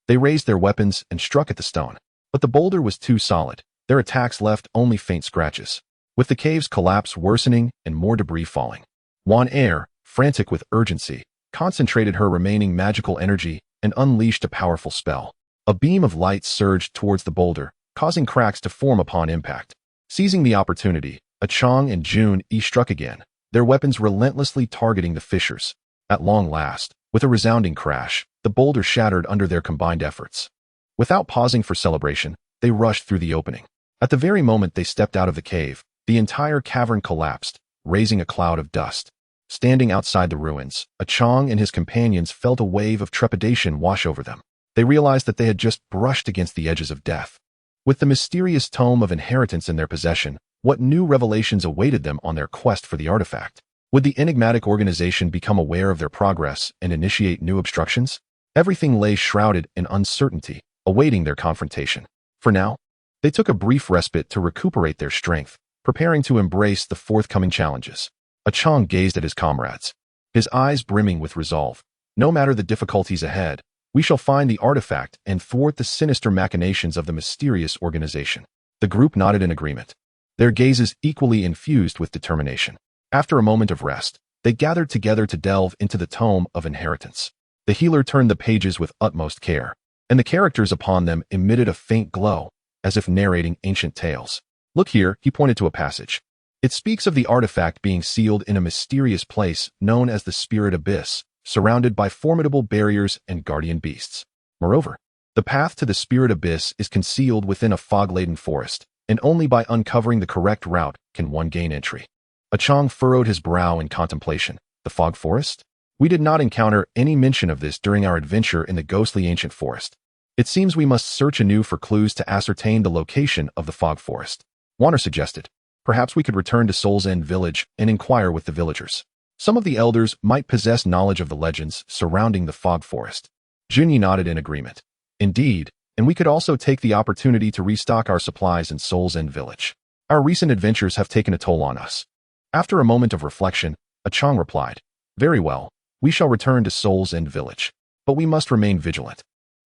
they raised their weapons and struck at the stone. But the boulder was too solid. Their attacks left only faint scratches. With the cave's collapse worsening and more debris falling, Wan Er, frantic with urgency, concentrated her remaining magical energy and unleashed a powerful spell. A beam of light surged towards the boulder, causing cracks to form upon impact. Seizing the opportunity, Qiang and Jun Yi struck again, their weapons relentlessly targeting the fissures. At long last, with a resounding crash, the boulder shattered under their combined efforts. Without pausing for celebration, they rushed through the opening. At the very moment they stepped out of the cave, the entire cavern collapsed, raising a cloud of dust. Standing outside the ruins, Qiang and his companions felt a wave of trepidation wash over them. They realized that they had just brushed against the edges of death. With the mysterious tome of inheritance in their possession, what new revelations awaited them on their quest for the artifact? Would the enigmatic organization become aware of their progress and initiate new obstructions? Everything lay shrouded in uncertainty, awaiting their confrontation. For now, they took a brief respite to recuperate their strength, preparing to embrace the forthcoming challenges. Qiang gazed at his comrades, his eyes brimming with resolve. No matter the difficulties ahead, we shall find the artifact and thwart the sinister machinations of the mysterious organization. The group nodded in agreement, their gazes equally infused with determination. After a moment of rest, they gathered together to delve into the tome of inheritance. The healer turned the pages with utmost care, and the characters upon them emitted a faint glow, as if narrating ancient tales. "Look here," he pointed to a passage. "It speaks of the artifact being sealed in a mysterious place known as the Spirit Abyss, surrounded by formidable barriers and guardian beasts. Moreover, the path to the Spirit Abyss is concealed within a fog-laden forest, and only by uncovering the correct route can one gain entry." Qiang furrowed his brow in contemplation. The fog forest? We did not encounter any mention of this during our adventure in the ghostly ancient forest. It seems we must search anew for clues to ascertain the location of the fog forest. Warner suggested, perhaps we could return to Soul's End Village and inquire with the villagers. Some of the elders might possess knowledge of the legends surrounding the fog forest. Junyi nodded in agreement. Indeed, and we could also take the opportunity to restock our supplies in Soul's End Village. Our recent adventures have taken a toll on us. After a moment of reflection, Qiang replied, "Very well, we shall return to Soul's End Village, but we must remain vigilant.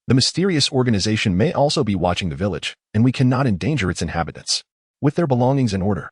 The mysterious organization may also be watching the village, and we cannot endanger its inhabitants." With their belongings in order,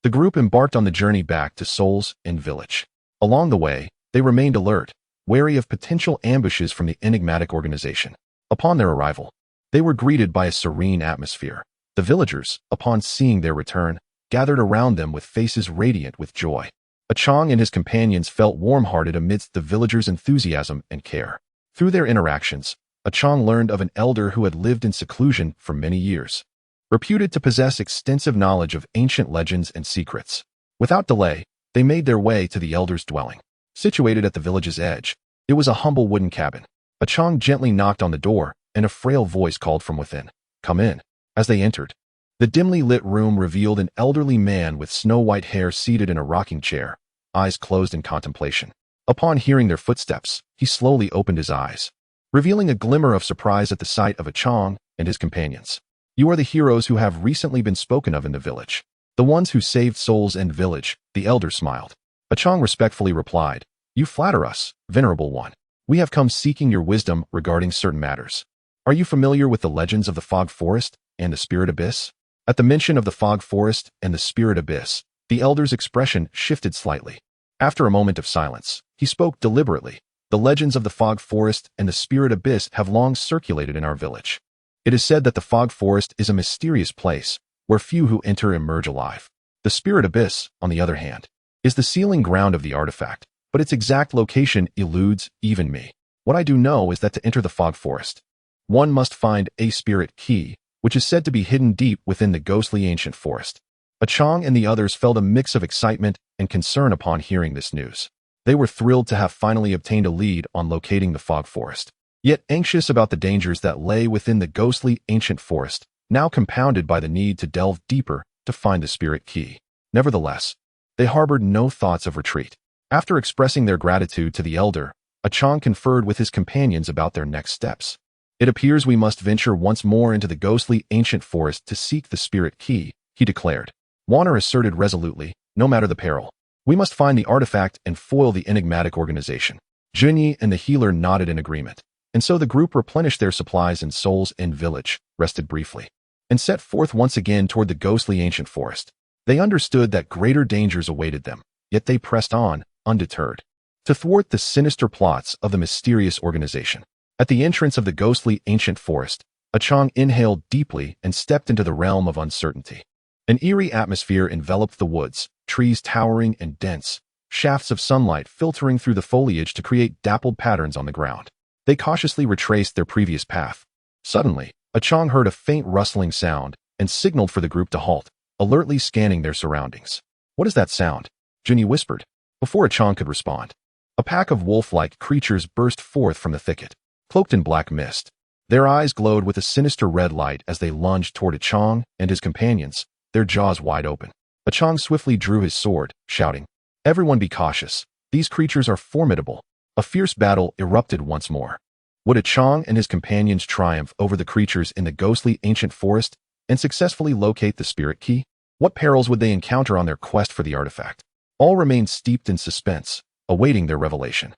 the group embarked on the journey back to Soul's End Village. Along the way, they remained alert, wary of potential ambushes from the enigmatic organization. Upon their arrival, they were greeted by a serene atmosphere. The villagers, upon seeing their return, gathered around them with faces radiant with joy. Qiang and his companions felt warm-hearted amidst the villagers' enthusiasm and care. Through their interactions, Qiang learned of an elder who had lived in seclusion for many years, reputed to possess extensive knowledge of ancient legends and secrets. Without delay, they made their way to the elder's dwelling. Situated at the village's edge, it was a humble wooden cabin. Qiang gently knocked on the door, and a frail voice called from within, "Come in." As they entered, the dimly lit room revealed an elderly man with snow-white hair seated in a rocking chair, eyes closed in contemplation. Upon hearing their footsteps, he slowly opened his eyes, revealing a glimmer of surprise at the sight of Qiang and his companions. "You are the heroes who have recently been spoken of in the village. The ones who saved souls and village," the elder smiled. Qiang respectfully replied, "You flatter us, venerable one. We have come seeking your wisdom regarding certain matters. Are you familiar with the legends of the Fog Forest and the Spirit Abyss?" At the mention of the Fog Forest and the Spirit Abyss, the elder's expression shifted slightly. After a moment of silence, he spoke deliberately. "The legends of the Fog Forest and the Spirit Abyss have long circulated in our village. It is said that the Fog Forest is a mysterious place where few who enter emerge alive. The Spirit Abyss, on the other hand, is the sealing ground of the artifact, but its exact location eludes even me. What I do know is that to enter the Fog Forest, one must find a spirit key, which is said to be hidden deep within the ghostly ancient forest." Qiang and the others felt a mix of excitement and concern upon hearing this news. They were thrilled to have finally obtained a lead on locating the Fog Forest, yet anxious about the dangers that lay within the ghostly ancient forest, now compounded by the need to delve deeper to find the spirit key. Nevertheless, they harbored no thoughts of retreat. After expressing their gratitude to the elder, Qiang conferred with his companions about their next steps. "It appears we must venture once more into the ghostly ancient forest to seek the spirit key," he declared. Warner asserted resolutely, "No matter the peril, we must find the artifact and foil the enigmatic organization." Junyi and the healer nodded in agreement, and so the group replenished their supplies in Souls End Village, rested briefly, and set forth once again toward the ghostly ancient forest. They understood that greater dangers awaited them, yet they pressed on, undeterred, to thwart the sinister plots of the mysterious organization. At the entrance of the ghostly ancient forest, Qiang inhaled deeply and stepped into the realm of uncertainty. An eerie atmosphere enveloped the woods, trees towering and dense, shafts of sunlight filtering through the foliage to create dappled patterns on the ground. They cautiously retraced their previous path. Suddenly, Qiang heard a faint rustling sound and signaled for the group to halt, alertly scanning their surroundings. "What is that sound?" Junyi whispered. Before Qiang could respond, a pack of wolf-like creatures burst forth from the thicket, cloaked in black mist. Their eyes glowed with a sinister red light as they lunged toward Qiang and his companions, their jaws wide open. Qiang swiftly drew his sword, shouting, "Everyone be cautious. These creatures are formidable." A fierce battle erupted once more. Would Qiang and his companions triumph over the creatures in the ghostly ancient forest and successfully locate the spirit key? What perils would they encounter on their quest for the artifact? All remained steeped in suspense, awaiting their revelation.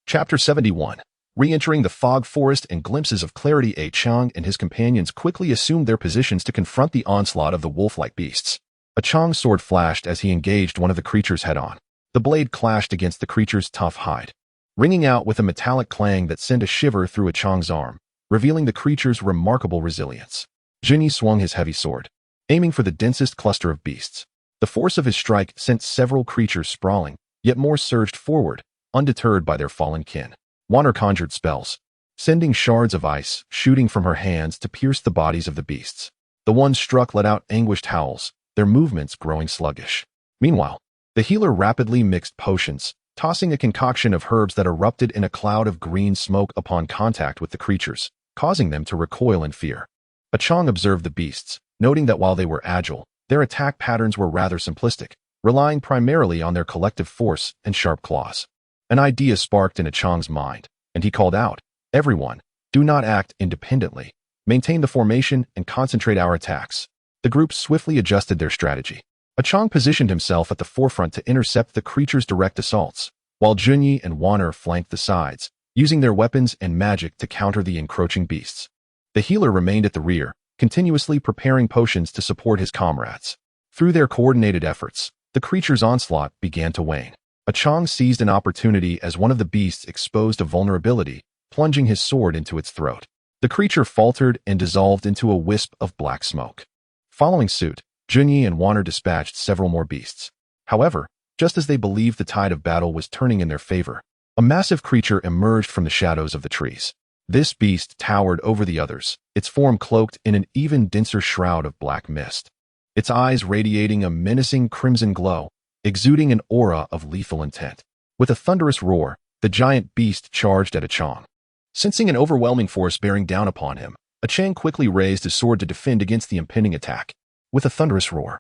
Chapter 71. Re-entering the fog forest and glimpses of clarity. Qiang and his companions quickly assumed their positions to confront the onslaught of the wolf-like beasts. Qiang's sword flashed as he engaged one of the creatures head-on. The blade clashed against the creature's tough hide, ringing out with a metallic clang that sent a shiver through Qiang's arm, revealing the creature's remarkable resilience. Junyi swung his heavy sword, aiming for the densest cluster of beasts. The force of his strike sent several creatures sprawling, yet more surged forward, undeterred by their fallen kin. Warner conjured spells, sending shards of ice shooting from her hands to pierce the bodies of the beasts. The ones struck let out anguished howls, their movements growing sluggish. Meanwhile, the healer rapidly mixed potions, tossing a concoction of herbs that erupted in a cloud of green smoke upon contact with the creatures, causing them to recoil in fear. Qiang observed the beasts, noting that while they were agile, their attack patterns were rather simplistic, relying primarily on their collective force and sharp claws. An idea sparked in Qiang's mind, and he called out, "Everyone, do not act independently. Maintain the formation and concentrate our attacks." The group swiftly adjusted their strategy. Qiang positioned himself at the forefront to intercept the creature's direct assaults, while Junyi and Warner flanked the sides, using their weapons and magic to counter the encroaching beasts. The healer remained at the rear, continuously preparing potions to support his comrades. Through their coordinated efforts, the creature's onslaught began to wane. Qiang seized an opportunity as one of the beasts exposed a vulnerability, plunging his sword into its throat. The creature faltered and dissolved into a wisp of black smoke. Following suit, Junyi and Warner dispatched several more beasts. However, just as they believed the tide of battle was turning in their favor, a massive creature emerged from the shadows of the trees. This beast towered over the others, its form cloaked in an even denser shroud of black mist. Its eyes radiating a menacing crimson glow, exuding an aura of lethal intent. With a thunderous roar, the giant beast charged at Qiang. Sensing an overwhelming force bearing down upon him, Qiang quickly raised his sword to defend against the impending attack. With a thunderous roar,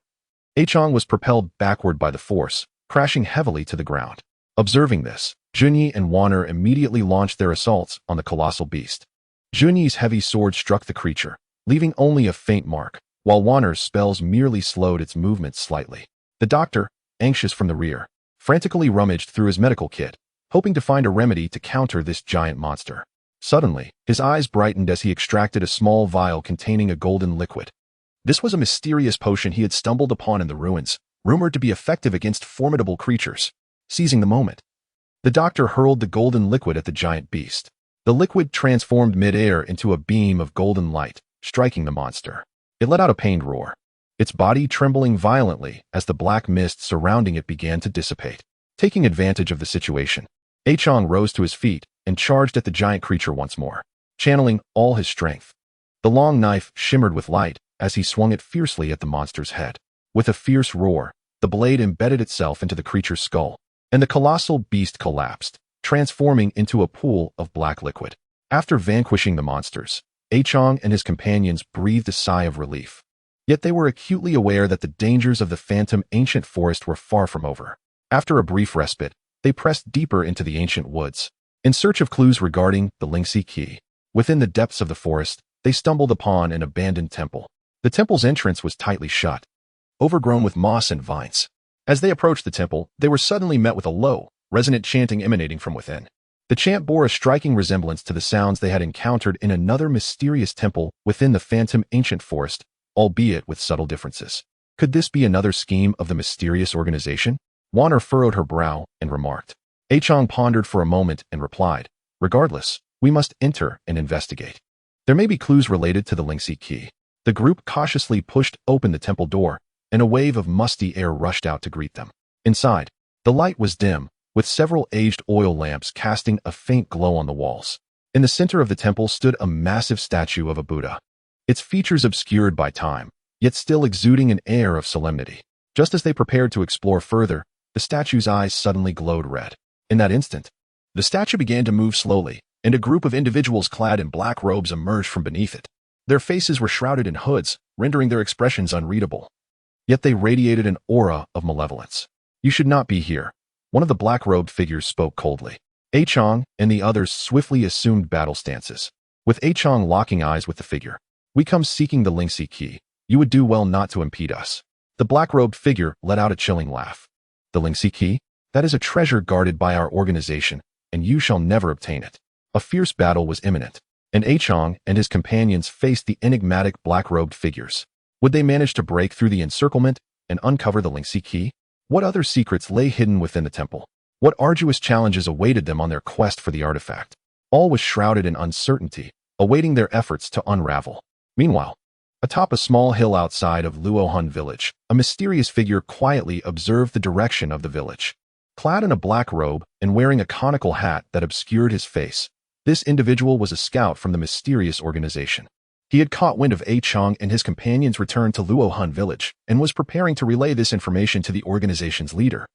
Qiang was propelled backward by the force, crashing heavily to the ground. Observing this, Junyi and Wanner immediately launched their assaults on the colossal beast. Junyi's heavy sword struck the creature, leaving only a faint mark, while Wanner's spells merely slowed its movements slightly. The doctor, anxious from the rear, frantically rummaged through his medical kit, hoping to find a remedy to counter this giant monster. Suddenly, his eyes brightened as he extracted a small vial containing a golden liquid. This was a mysterious potion he had stumbled upon in the ruins, rumored to be effective against formidable creatures. Seizing the moment, the doctor hurled the golden liquid at the giant beast. The liquid transformed mid-air into a beam of golden light, striking the monster. It let out a pained roar, its body trembling violently as the black mist surrounding it began to dissipate. Taking advantage of the situation, Qiang rose to his feet and charged at the giant creature once more, channeling all his strength. The long knife shimmered with light as he swung it fiercely at the monster's head. With a fierce roar, the blade embedded itself into the creature's skull, and the colossal beast collapsed, transforming into a pool of black liquid. After vanquishing the monsters, Qiang and his companions breathed a sigh of relief. Yet they were acutely aware that the dangers of the phantom ancient forest were far from over. After a brief respite, they pressed deeper into the ancient woods, in search of clues regarding the Lingxi key. Within the depths of the forest, they stumbled upon an abandoned temple. The temple's entrance was tightly shut, overgrown with moss and vines. As they approached the temple, they were suddenly met with a low, resonant chanting emanating from within. The chant bore a striking resemblance to the sounds they had encountered in another mysterious temple within the phantom ancient forest, albeit with subtle differences. Could this be another scheme of the mysterious organization? Wanner furrowed her brow and remarked. Qiang pondered for a moment and replied, regardless, we must enter and investigate. There may be clues related to the Lingxi key. The group cautiously pushed open the temple door, and a wave of musty air rushed out to greet them. Inside, the light was dim, with several aged oil lamps casting a faint glow on the walls. In the center of the temple stood a massive statue of a Buddha, its features obscured by time, yet still exuding an air of solemnity. Just as they prepared to explore further, the statue's eyes suddenly glowed red. In that instant, the statue began to move slowly, and a group of individuals clad in black robes emerged from beneath it. Their faces were shrouded in hoods, rendering their expressions unreadable. Yet they radiated an aura of malevolence. You should not be here. One of the black-robed figures spoke coldly. Qiang and the others swiftly assumed battle stances, with Qiang locking eyes with the figure. We come seeking the Lingxi key. You would do well not to impede us. The black-robed figure let out a chilling laugh. The Lingxi key? That is a treasure guarded by our organization, and you shall never obtain it. A fierce battle was imminent, and Qiang and his companions faced the enigmatic black-robed figures. Would they manage to break through the encirclement and uncover the Lingxi key? What other secrets lay hidden within the temple? What arduous challenges awaited them on their quest for the artifact? All was shrouded in uncertainty, awaiting their efforts to unravel. Meanwhile, atop a small hill outside of Luo Hun Village, a mysterious figure quietly observed the direction of the village. Clad in a black robe and wearing a conical hat that obscured his face, this individual was a scout from the mysterious organization. He had caught wind of Qiang and his companions' return to Luo Hun Village and was preparing to relay this information to the organization's leader.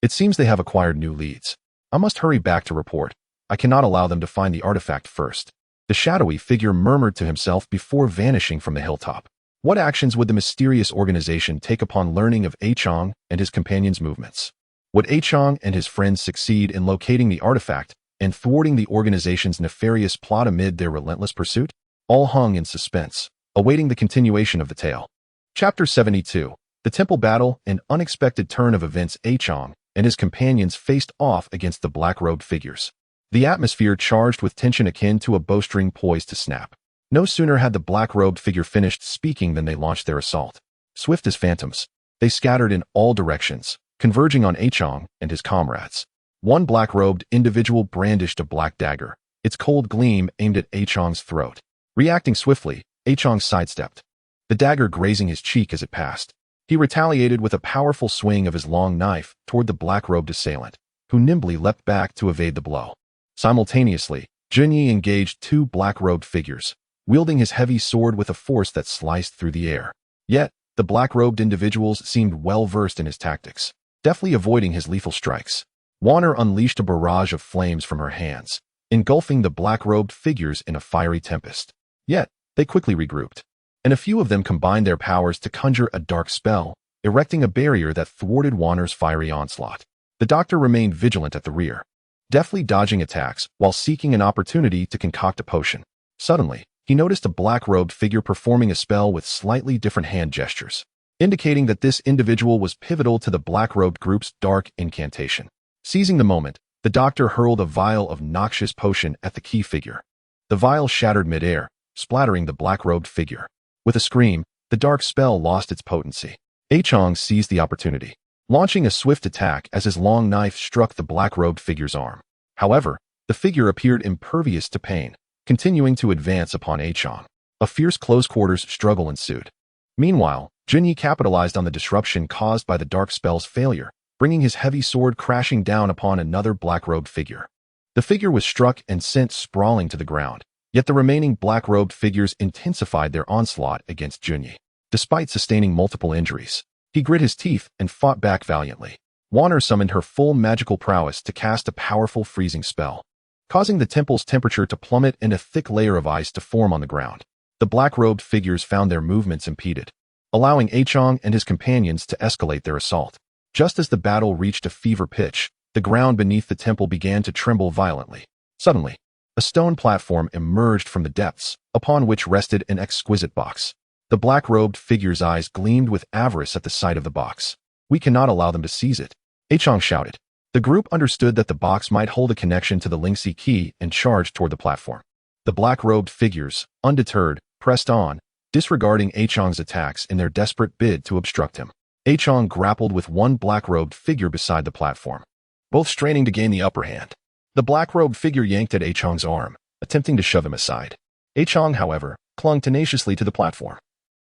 It seems they have acquired new leads. I must hurry back to report. I cannot allow them to find the artifact first. The shadowy figure murmured to himself before vanishing from the hilltop. What actions would the mysterious organization take upon learning of Qiang and his companions' movements? Would Qiang and his friends succeed in locating the artifact and thwarting the organization's nefarious plot amid their relentless pursuit? All hung in suspense, awaiting the continuation of the tale. Chapter 72. The Temple Battle, an unexpected turn of events. Qiang and his companions faced off against the black-robed figures. The atmosphere charged with tension akin to a bowstring poised to snap. No sooner had the black-robed figure finished speaking than they launched their assault. Swift as phantoms, they scattered in all directions, converging on Qiang and his comrades. One black-robed individual brandished a black dagger, its cold gleam aimed at Qiang's throat. Reacting swiftly, Qiang sidestepped, the dagger grazing his cheek as it passed. He retaliated with a powerful swing of his long knife toward the black-robed assailant, who nimbly leapt back to evade the blow. Simultaneously, Junyi engaged two black-robed figures, wielding his heavy sword with a force that sliced through the air. Yet, the black-robed individuals seemed well-versed in his tactics, deftly avoiding his lethal strikes. Wanner unleashed a barrage of flames from her hands, engulfing the black-robed figures in a fiery tempest. Yet, they quickly regrouped, and a few of them combined their powers to conjure a dark spell, erecting a barrier that thwarted Wanner's fiery onslaught. The doctor remained vigilant at the rear, deftly dodging attacks while seeking an opportunity to concoct a potion. Suddenly, he noticed a black-robed figure performing a spell with slightly different hand gestures, indicating that this individual was pivotal to the black-robed group's dark incantation. Seizing the moment, the doctor hurled a vial of noxious potion at the key figure. The vial shattered mid-air, splattering the black-robed figure. With a scream, the dark spell lost its potency. Qiang seized the opportunity, launching a swift attack as his long knife struck the black-robed figure's arm. However, the figure appeared impervious to pain, continuing to advance upon Qiang. A fierce close-quarters struggle ensued. Meanwhile, Junyi capitalized on the disruption caused by the dark spell's failure, bringing his heavy sword crashing down upon another black-robed figure. The figure was struck and sent sprawling to the ground, yet the remaining black-robed figures intensified their onslaught against Junyi. Despite sustaining multiple injuries, he grit his teeth and fought back valiantly. Wanner summoned her full magical prowess to cast a powerful freezing spell, causing the temple's temperature to plummet and a thick layer of ice to form on the ground. The black-robed figures found their movements impeded, allowing Qiang and his companions to escalate their assault. Just as the battle reached a fever pitch, the ground beneath the temple began to tremble violently. Suddenly, a stone platform emerged from the depths, upon which rested an exquisite box. The black-robed figure's eyes gleamed with avarice at the sight of the box. "We cannot allow them to seize it," Qiang shouted. The group understood that the box might hold a connection to the Lingxi key and charged toward the platform. The black-robed figures, undeterred, pressed on, disregarding Qiang's attacks in their desperate bid to obstruct him. Qiang grappled with one black-robed figure beside the platform, both straining to gain the upper hand. The black-robed figure yanked at Qiang's arm, attempting to shove him aside. Qiang, however, clung tenaciously to the platform,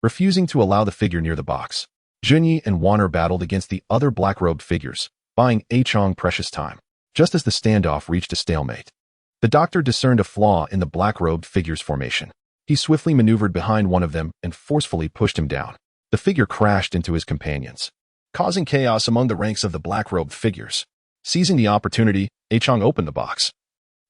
refusing to allow the figure near the box. Junyi and Wanner battled against the other black-robed figures, buying Qiang precious time. Just as the standoff reached a stalemate, the doctor discerned a flaw in the black-robed figure's formation. He swiftly maneuvered behind one of them and forcefully pushed him down. The figure crashed into his companions, causing chaos among the ranks of the black-robed figures. Seizing the opportunity, Qiang opened the box,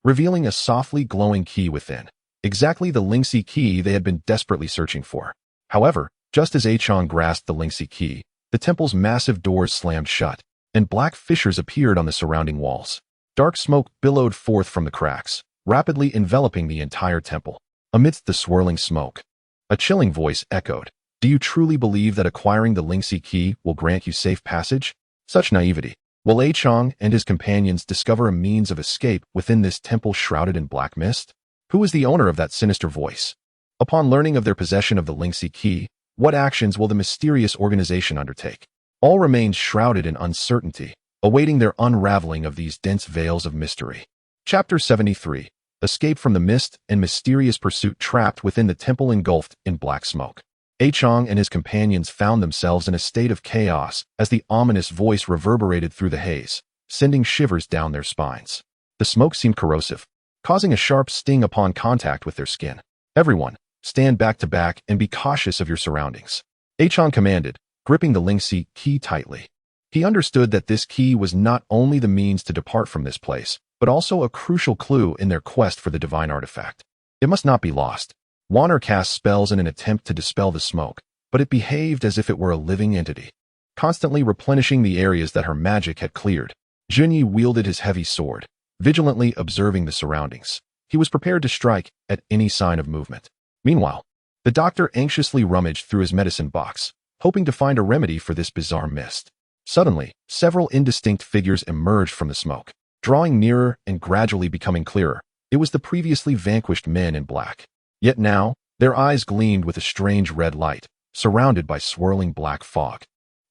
revealing a softly glowing key within, exactly the Lingxi key they had been desperately searching for. However, just as Qiang grasped the Lingxi key, the temple's massive doors slammed shut, and black fissures appeared on the surrounding walls. Dark smoke billowed forth from the cracks, rapidly enveloping the entire temple. Amidst the swirling smoke, a chilling voice echoed, "Do you truly believe that acquiring the Lingxi key will grant you safe passage? Such naivety. Will Qiang and his companions discover a means of escape within this temple shrouded in black mist? Who is the owner of that sinister voice? Upon learning of their possession of the Lingxi key, what actions will the mysterious organization undertake?" All remained shrouded in uncertainty, awaiting their unraveling of these dense veils of mystery. Chapter 73. Escape from the mist and mysterious pursuit trapped within the temple engulfed in black smoke. Qiang and his companions found themselves in a state of chaos as the ominous voice reverberated through the haze, sending shivers down their spines. The smoke seemed corrosive, causing a sharp sting upon contact with their skin. "Everyone, stand back to back and be cautious of your surroundings," Qiang commanded, gripping the Lingxi key tightly. He understood that this key was not only the means to depart from this place, but also a crucial clue in their quest for the divine artifact. It must not be lost. Wanner cast spells in an attempt to dispel the smoke, but it behaved as if it were a living entity, constantly replenishing the areas that her magic had cleared. Junyi wielded his heavy sword, vigilantly observing the surroundings. He was prepared to strike at any sign of movement. Meanwhile, the doctor anxiously rummaged through his medicine box, hoping to find a remedy for this bizarre mist. Suddenly, several indistinct figures emerged from the smoke, drawing nearer and gradually becoming clearer. It was the previously vanquished men in black. Yet now, their eyes gleamed with a strange red light, surrounded by swirling black fog,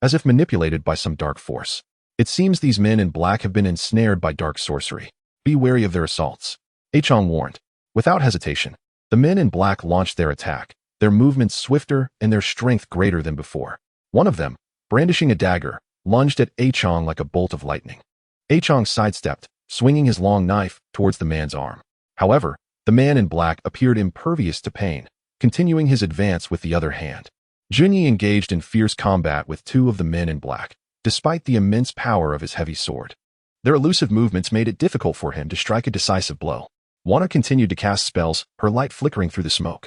as if manipulated by some dark force. "It seems these men in black have been ensnared by dark sorcery. Be wary of their assaults," Qiang warned. Without hesitation, the men in black launched their attack, their movements swifter and their strength greater than before. One of them, brandishing a dagger, lunged at Qiang like a bolt of lightning. Qiang sidestepped, swinging his long knife towards the man's arm. However, the man in black appeared impervious to pain, continuing his advance with the other hand. Junyi engaged in fierce combat with two of the men in black, despite the immense power of his heavy sword. Their elusive movements made it difficult for him to strike a decisive blow. Wanna continued to cast spells, her light flickering through the smoke,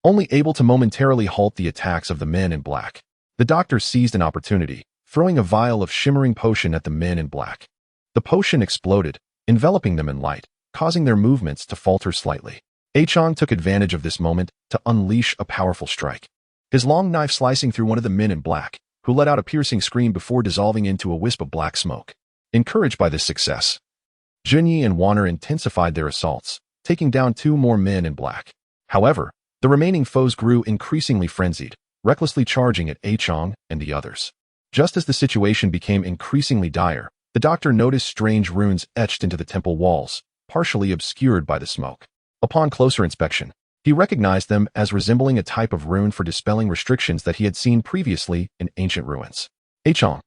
only able to momentarily halt the attacks of the men in black. The doctor seized an opportunity, throwing a vial of shimmering potion at the men in black. The potion exploded, enveloping them in light, causing their movements to falter slightly. Qiang took advantage of this moment to unleash a powerful strike. His long knife slicing through one of the men in black, who let out a piercing scream before dissolving into a wisp of black smoke. Encouraged by this success, Junyi and Wanner intensified their assaults, taking down 2 more men in black. However, the remaining foes grew increasingly frenzied, recklessly charging at Qiang and the others. Just as the situation became increasingly dire, the doctor noticed strange runes etched into the temple walls, partially obscured by the smoke. Upon closer inspection, he recognized them as resembling a type of rune for dispelling restrictions that he had seen previously in ancient ruins. Qiang,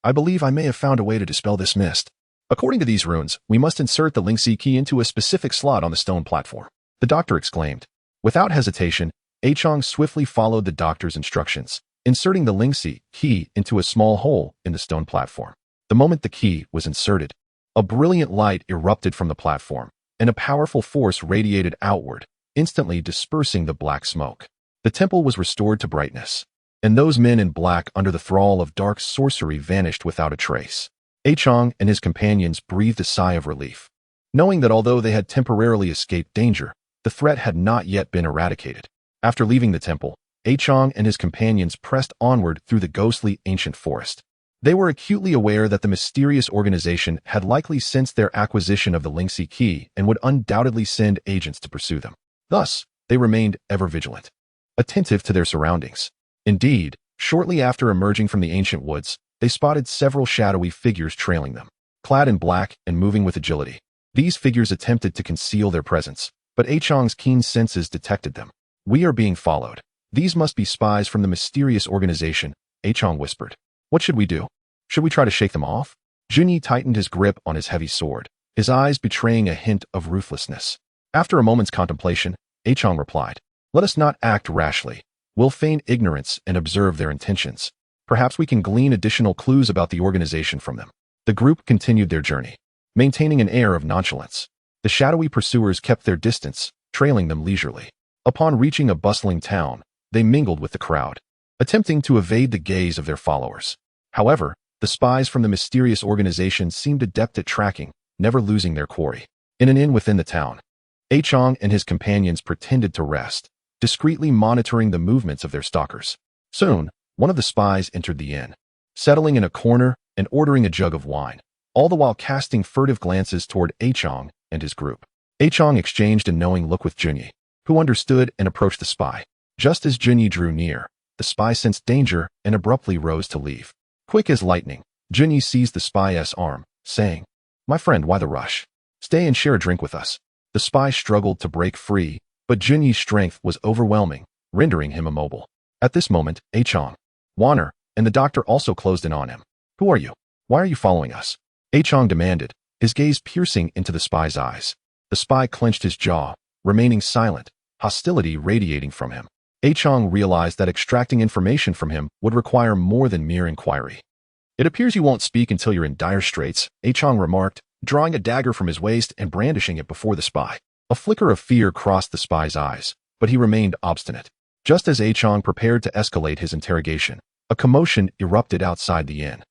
I believe I may have found a way to dispel this mist. According to these runes, we must insert the Lingxi key into a specific slot on the stone platform. The doctor exclaimed. Without hesitation, Qiang swiftly followed the doctor's instructions, inserting the Lingxi key into a small hole in the stone platform. The moment the key was inserted, a brilliant light erupted from the platform, and a powerful force radiated outward, instantly dispersing the black smoke. The temple was restored to brightness, and those men in black under the thrall of dark sorcery vanished without a trace. Qiang and his companions breathed a sigh of relief, knowing that although they had temporarily escaped danger, the threat had not yet been eradicated. After leaving the temple, Qiang and his companions pressed onward through the ghostly ancient forest. They were acutely aware that the mysterious organization had likely sensed their acquisition of the Lingxi key and would undoubtedly send agents to pursue them. Thus, they remained ever vigilant, attentive to their surroundings. Indeed, shortly after emerging from the ancient woods, they spotted several shadowy figures trailing them, clad in black and moving with agility. These figures attempted to conceal their presence, but Qiang's keen senses detected them. We are being followed. These must be spies from the mysterious organization, Qiang whispered. What should we do? Should we try to shake them off? Junyi tightened his grip on his heavy sword, his eyes betraying a hint of ruthlessness. After a moment's contemplation, Qiang replied, Let us not act rashly. We'll feign ignorance and observe their intentions. Perhaps we can glean additional clues about the organization from them. The group continued their journey, maintaining an air of nonchalance. The shadowy pursuers kept their distance, trailing them leisurely. Upon reaching a bustling town, they mingled with the crowd, attempting to evade the gaze of their followers. However, the spies from the mysterious organization seemed adept at tracking, never losing their quarry. In an inn within the town, Qiang and his companions pretended to rest, discreetly monitoring the movements of their stalkers. Soon, one of the spies entered the inn, settling in a corner and ordering a jug of wine, all the while casting furtive glances toward Qiang and his group. Qiang exchanged a knowing look with Junyi, who understood and approached the spy. Just as Junyi drew near, the spy sensed danger and abruptly rose to leave. Quick as lightning, Junyi seized the spy's arm, saying, My friend, why the rush? Stay and share a drink with us. The spy struggled to break free, but Junyi's strength was overwhelming, rendering him immobile. At this moment, Qiang, Wanner, and the doctor also closed in on him. Who are you? Why are you following us? Qiang demanded, his gaze piercing into the spy's eyes. The spy clenched his jaw, remaining silent, hostility radiating from him. Qiang realized that extracting information from him would require more than mere inquiry. It appears you won't speak until you're in dire straits, Qiang remarked, drawing a dagger from his waist and brandishing it before the spy. A flicker of fear crossed the spy's eyes, but he remained obstinate. Just as Qiang prepared to escalate his interrogation, a commotion erupted outside the inn.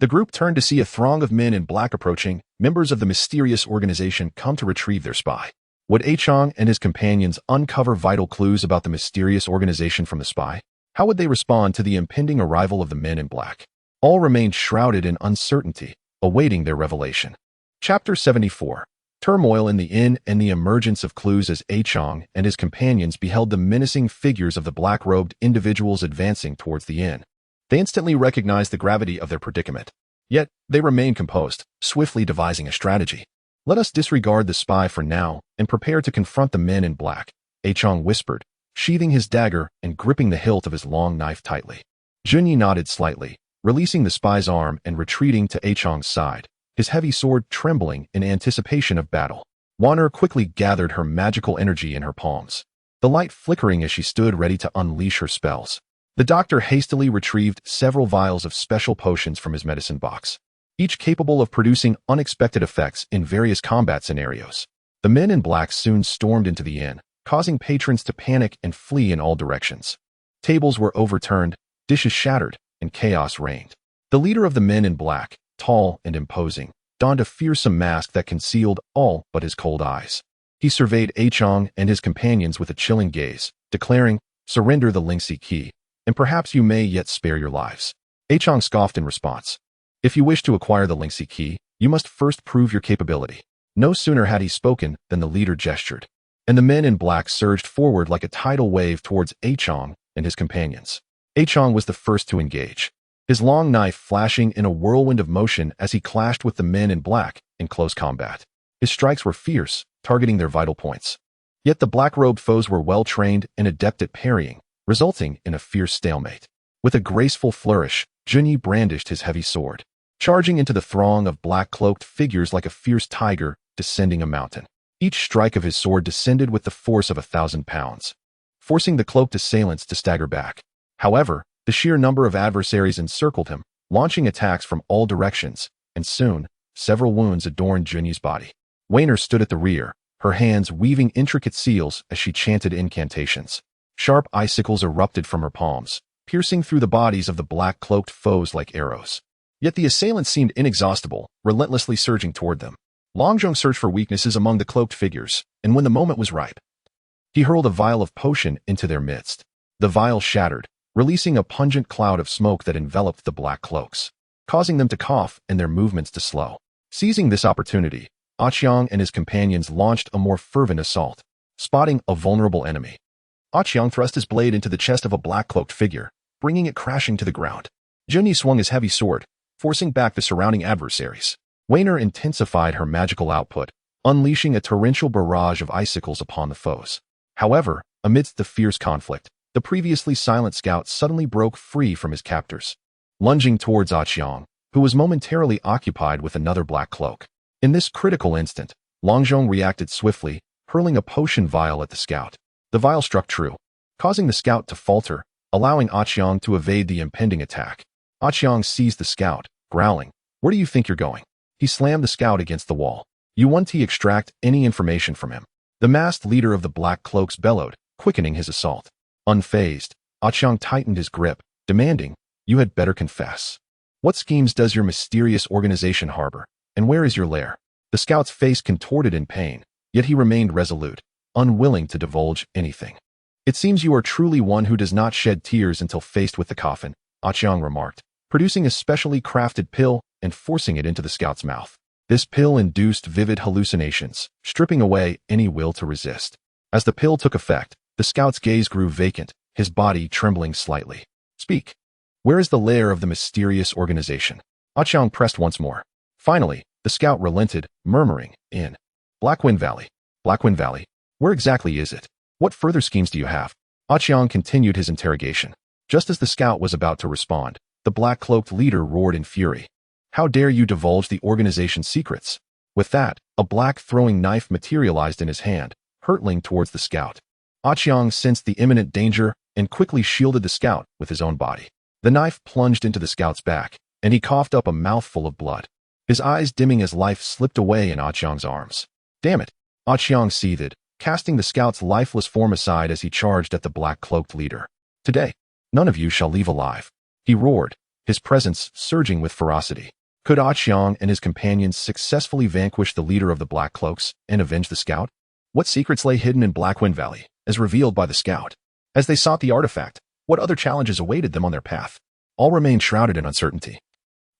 The group turned to see a throng of men in black approaching, members of the mysterious organization come to retrieve their spy. Would Qiang and his companions uncover vital clues about the mysterious organization from the spy? How would they respond to the impending arrival of the men in black? All remained shrouded in uncertainty, awaiting their revelation. Chapter 74. Turmoil in the inn and the emergence of clues as Qiang and his companions beheld the menacing figures of the black-robed individuals advancing towards the inn. They instantly recognized the gravity of their predicament. Yet, they remained composed, swiftly devising a strategy. Let us disregard the spy for now and prepare to confront the men in black, Qiang whispered, sheathing his dagger and gripping the hilt of his long knife tightly. Junyi nodded slightly, releasing the spy's arm and retreating to Qiang's side, his heavy sword trembling in anticipation of battle. Wanner quickly gathered her magical energy in her palms, the light flickering as she stood ready to unleash her spells. The doctor hastily retrieved several vials of special potions from his medicine box, each capable of producing unexpected effects in various combat scenarios. The men in black soon stormed into the inn, causing patrons to panic and flee in all directions. Tables were overturned, dishes shattered, and chaos reigned. The leader of the men in black, tall and imposing, donned a fearsome mask that concealed all but his cold eyes. He surveyed Qiang and his companions with a chilling gaze, declaring, "Surrender the Lingxi key, and perhaps you may yet spare your lives." Qiang scoffed in response. "If you wish to acquire the Lingxi key, you must first prove your capability." No sooner had he spoken than the leader gestured, and the men in black surged forward like a tidal wave towards Qiang and his companions. Qiang was the first to engage, his long knife flashing in a whirlwind of motion as he clashed with the men in black in close combat. His strikes were fierce, targeting their vital points. Yet the black-robed foes were well-trained and adept at parrying, resulting in a fierce stalemate. With a graceful flourish, Junyi brandished his heavy sword, charging into the throng of black-cloaked figures like a fierce tiger descending a mountain. Each strike of his sword descended with the force of 1,000 pounds, forcing the cloaked assailants to stagger back. However, the sheer number of adversaries encircled him, launching attacks from all directions, and soon, several wounds adorned Junyi's body. Weiner stood at the rear, her hands weaving intricate seals as she chanted incantations. Sharp icicles erupted from her palms, piercing through the bodies of the black-cloaked foes like arrows. Yet the assailants seemed inexhaustible, relentlessly surging toward them. Longzhong searched for weaknesses among the cloaked figures, and when the moment was ripe, he hurled a vial of potion into their midst. The vial shattered, releasing a pungent cloud of smoke that enveloped the black cloaks, causing them to cough and their movements to slow. Seizing this opportunity, Qiang and his companions launched a more fervent assault. Spotting a vulnerable enemy, Qiang thrust his blade into the chest of a black-cloaked figure, bringing it crashing to the ground. Junyi swung his heavy sword, forcing back the surrounding adversaries. Weiner intensified her magical output, unleashing a torrential barrage of icicles upon the foes. However, amidst the fierce conflict, the previously silent scout suddenly broke free from his captors, lunging towards Qiang, who was momentarily occupied with another black cloak. In this critical instant, Longzhong reacted swiftly, hurling a potion vial at the scout. The vial struck true, causing the scout to falter, allowing Qiang to evade the impending attack. Qiang seized the scout, growling, "Where do you think you're going?" He slammed the scout against the wall. "You want to extract any information from him?" The masked leader of the black cloaks bellowed, quickening his assault. Unfazed, Qiang tightened his grip, demanding, "You had better confess. What schemes does your mysterious organization harbor, and where is your lair?" The scout's face contorted in pain, yet he remained resolute, unwilling to divulge anything. "It seems you are truly one who does not shed tears until faced with the coffin," Qiang remarked, producing a specially crafted pill and forcing it into the scout's mouth. This pill induced vivid hallucinations, stripping away any will to resist. As the pill took effect, the scout's gaze grew vacant, his body trembling slightly. "Speak. Where is the lair of the mysterious organization?" Qiang pressed once more. Finally, the scout relented, murmuring, "In Blackwind Valley." "Blackwind Valley? Where exactly is it? What further schemes do you have?" Qiang continued his interrogation. Just as the scout was about to respond, the black-cloaked leader roared in fury. "How dare you divulge the organization's secrets?" With that, a black throwing knife materialized in his hand, hurtling towards the scout. Qiang sensed the imminent danger and quickly shielded the scout with his own body. The knife plunged into the scout's back, and he coughed up a mouthful of blood, his eyes dimming as life slipped away in Qiang's arms. "Damn it!" Qiang seethed, casting the scout's lifeless form aside as he charged at the black-cloaked leader. "Today, none of you shall leave alive," he roared, his presence surging with ferocity. Could Qiang and his companions successfully vanquish the leader of the Black Cloaks and avenge the scout? What secrets lay hidden in Blackwind Valley, as revealed by the scout? As they sought the artifact, what other challenges awaited them on their path? All remained shrouded in uncertainty,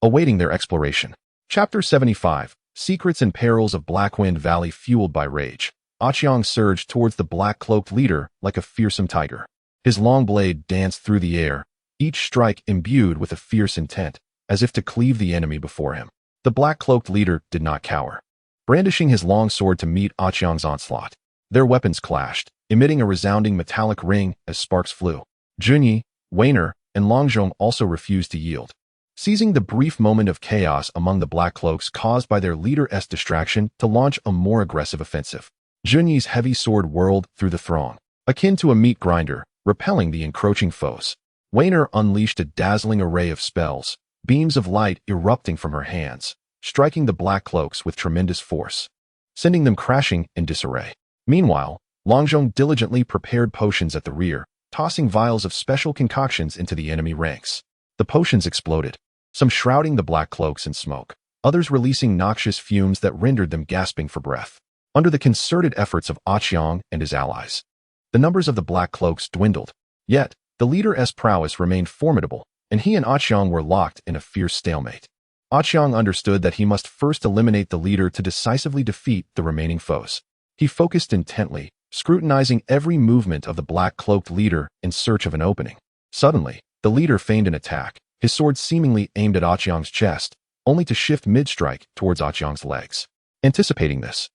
awaiting their exploration. Chapter 75, Secrets and Perils of Blackwind Valley. Fueled by rage, Qiang surged towards the black-cloaked leader like a fearsome tiger. His long blade danced through the air, each strike imbued with a fierce intent, as if to cleave the enemy before him. The black-cloaked leader did not cower, brandishing his long sword to meet Qiang's onslaught. Their weapons clashed, emitting a resounding metallic ring as sparks flew. Junyi, Weiner, and Longzhong also refused to yield, seizing the brief moment of chaos among the black cloaks caused by their leader's distraction to launch a more aggressive offensive. Junyi's heavy sword whirled through the throng, akin to a meat grinder, repelling the encroaching foes. Weiner unleashed a dazzling array of spells, beams of light erupting from her hands, striking the black cloaks with tremendous force, sending them crashing in disarray. Meanwhile, Longzhong diligently prepared potions at the rear, tossing vials of special concoctions into the enemy ranks. The potions exploded, some shrouding the black cloaks in smoke, others releasing noxious fumes that rendered them gasping for breath. Under the concerted efforts of Qiang and his allies, the numbers of the Black Cloaks dwindled. Yet, the leader's prowess remained formidable, and he and Qiang were locked in a fierce stalemate. Qiang understood that he must first eliminate the leader to decisively defeat the remaining foes. He focused intently, scrutinizing every movement of the black-cloaked leader in search of an opening. Suddenly, the leader feigned an attack, his sword seemingly aimed at Qiang's chest, only to shift mid-strike towards Qiang's legs. Anticipating this,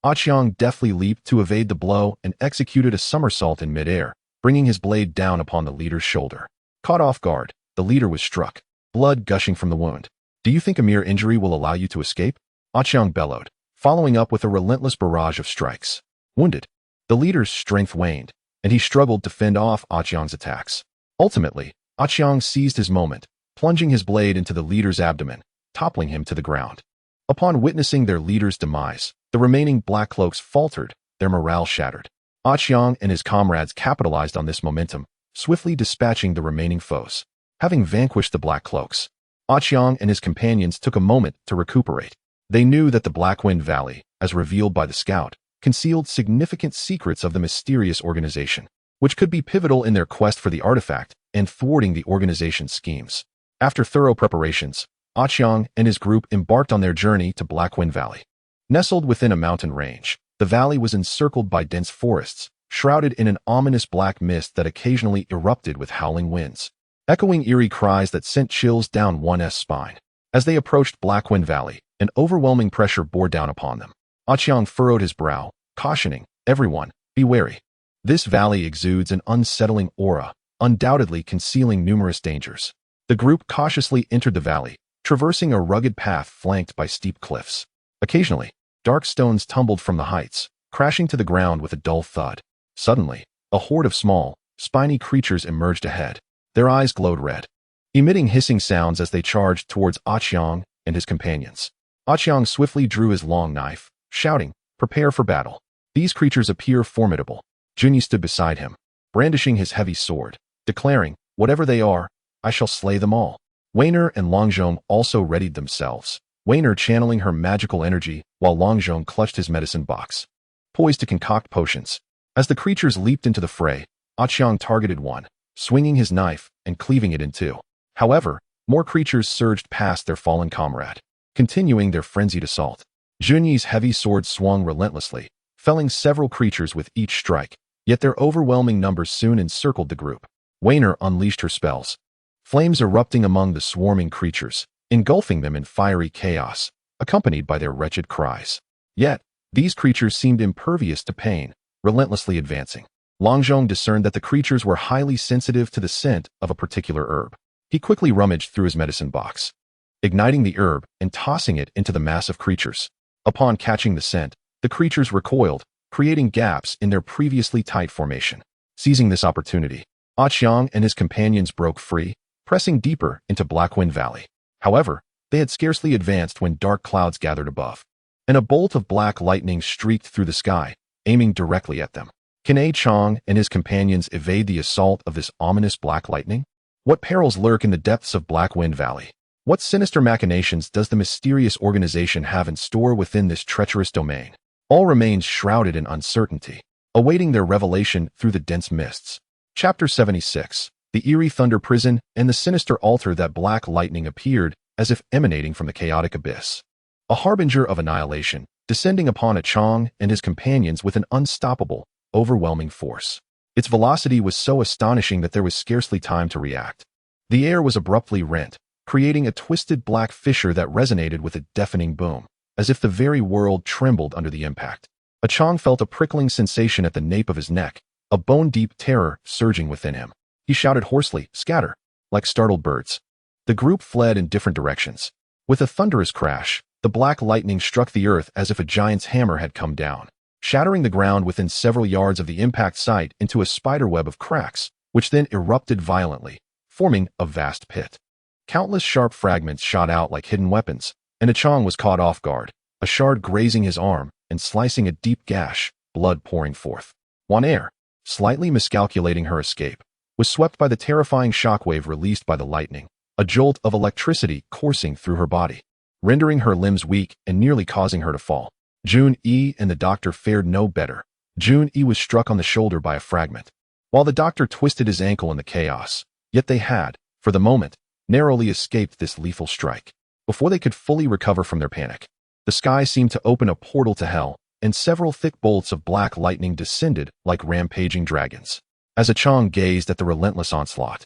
Qiang deftly leaped to evade the blow and executed a somersault in midair, bringing his blade down upon the leader's shoulder. Caught off guard, the leader was struck, blood gushing from the wound. "Do you think a mere injury will allow you to escape?" Qiang bellowed, following up with a relentless barrage of strikes. Wounded, the leader's strength waned, and he struggled to fend off Qiang's attacks. Ultimately, Qiang seized his moment, plunging his blade into the leader's abdomen, toppling him to the ground. Upon witnessing their leader's demise, the remaining Black Cloaks faltered, their morale shattered. Qiang and his comrades capitalized on this momentum, swiftly dispatching the remaining foes. Having vanquished the Black Cloaks, Qiang and his companions took a moment to recuperate. They knew that the Blackwind Valley, as revealed by the scout, concealed significant secrets of the mysterious organization, which could be pivotal in their quest for the artifact and thwarting the organization's schemes. After thorough preparations, Qiang and his group embarked on their journey to Blackwind Valley. Nestled within a mountain range, the valley was encircled by dense forests, shrouded in an ominous black mist that occasionally erupted with howling winds, echoing eerie cries that sent chills down one's spine. As they approached Blackwind Valley, an overwhelming pressure bore down upon them. Qiang furrowed his brow, cautioning, "Everyone, be wary. This valley exudes an unsettling aura, undoubtedly concealing numerous dangers." The group cautiously entered the valley, traversing a rugged path flanked by steep cliffs. Occasionally, dark stones tumbled from the heights, crashing to the ground with a dull thud. Suddenly, a horde of small, spiny creatures emerged ahead. Their eyes glowed red, emitting hissing sounds as they charged towards Qiang and his companions. Qiang swiftly drew his long knife, shouting, "Prepare for battle." These creatures appear formidable. Junyi stood beside him, brandishing his heavy sword, declaring, "Whatever they are, I shall slay them all." Weiner and Longzhong also readied themselves, Weiner channeling her magical energy while Longzhong clutched his medicine box, poised to concoct potions. As the creatures leaped into the fray, Qiang targeted one, swinging his knife and cleaving it in two. However, more creatures surged past their fallen comrade, continuing their frenzied assault. Junyi's heavy sword swung relentlessly, felling several creatures with each strike, yet their overwhelming numbers soon encircled the group. Weiner unleashed her spells, flames erupting among the swarming creatures, engulfing them in fiery chaos, accompanied by their wretched cries. Yet, these creatures seemed impervious to pain, relentlessly advancing. Longzhong discerned that the creatures were highly sensitive to the scent of a particular herb. He quickly rummaged through his medicine box, igniting the herb and tossing it into the mass of creatures. Upon catching the scent, the creatures recoiled, creating gaps in their previously tight formation. Seizing this opportunity, Qiang and his companions broke free, pressing deeper into Blackwind Valley. However, they had scarcely advanced when dark clouds gathered above, and a bolt of black lightning streaked through the sky, aiming directly at them. Can Qiang and his companions evade the assault of this ominous black lightning? What perils lurk in the depths of Blackwind Valley? What sinister machinations does the mysterious organization have in store within this treacherous domain? All remains shrouded in uncertainty, awaiting their revelation through the dense mists. Chapter 76. The eerie thunder prison and the sinister altar. That black lightning appeared as if emanating from the chaotic abyss, a harbinger of annihilation, descending upon Qiang and his companions with an unstoppable, overwhelming force. Its velocity was so astonishing that there was scarcely time to react. The air was abruptly rent, creating a twisted black fissure that resonated with a deafening boom, as if the very world trembled under the impact. Qiang felt a prickling sensation at the nape of his neck, a bone-deep terror surging within him. He shouted hoarsely, "Scatter!" like startled birds. The group fled in different directions. With a thunderous crash, the black lightning struck the earth as if a giant's hammer had come down, shattering the ground within several yards of the impact site into a spiderweb of cracks, which then erupted violently, forming a vast pit. Countless sharp fragments shot out like hidden weapons, and Qiang was caught off guard, a shard grazing his arm and slicing a deep gash, blood pouring forth. Weiner, slightly miscalculating her escape, was swept by the terrifying shockwave released by the lightning, a jolt of electricity coursing through her body. rendering her limbs weak and nearly causing her to fall. Jun-E and the doctor fared no better. Jun-E was struck on the shoulder by a fragment, while the doctor twisted his ankle in the chaos. Yet they had, for the moment, narrowly escaped this lethal strike. Before they could fully recover from their panic, the sky seemed to open a portal to hell, and several thick bolts of black lightning descended like rampaging dragons. As Qiang gazed at the relentless onslaught,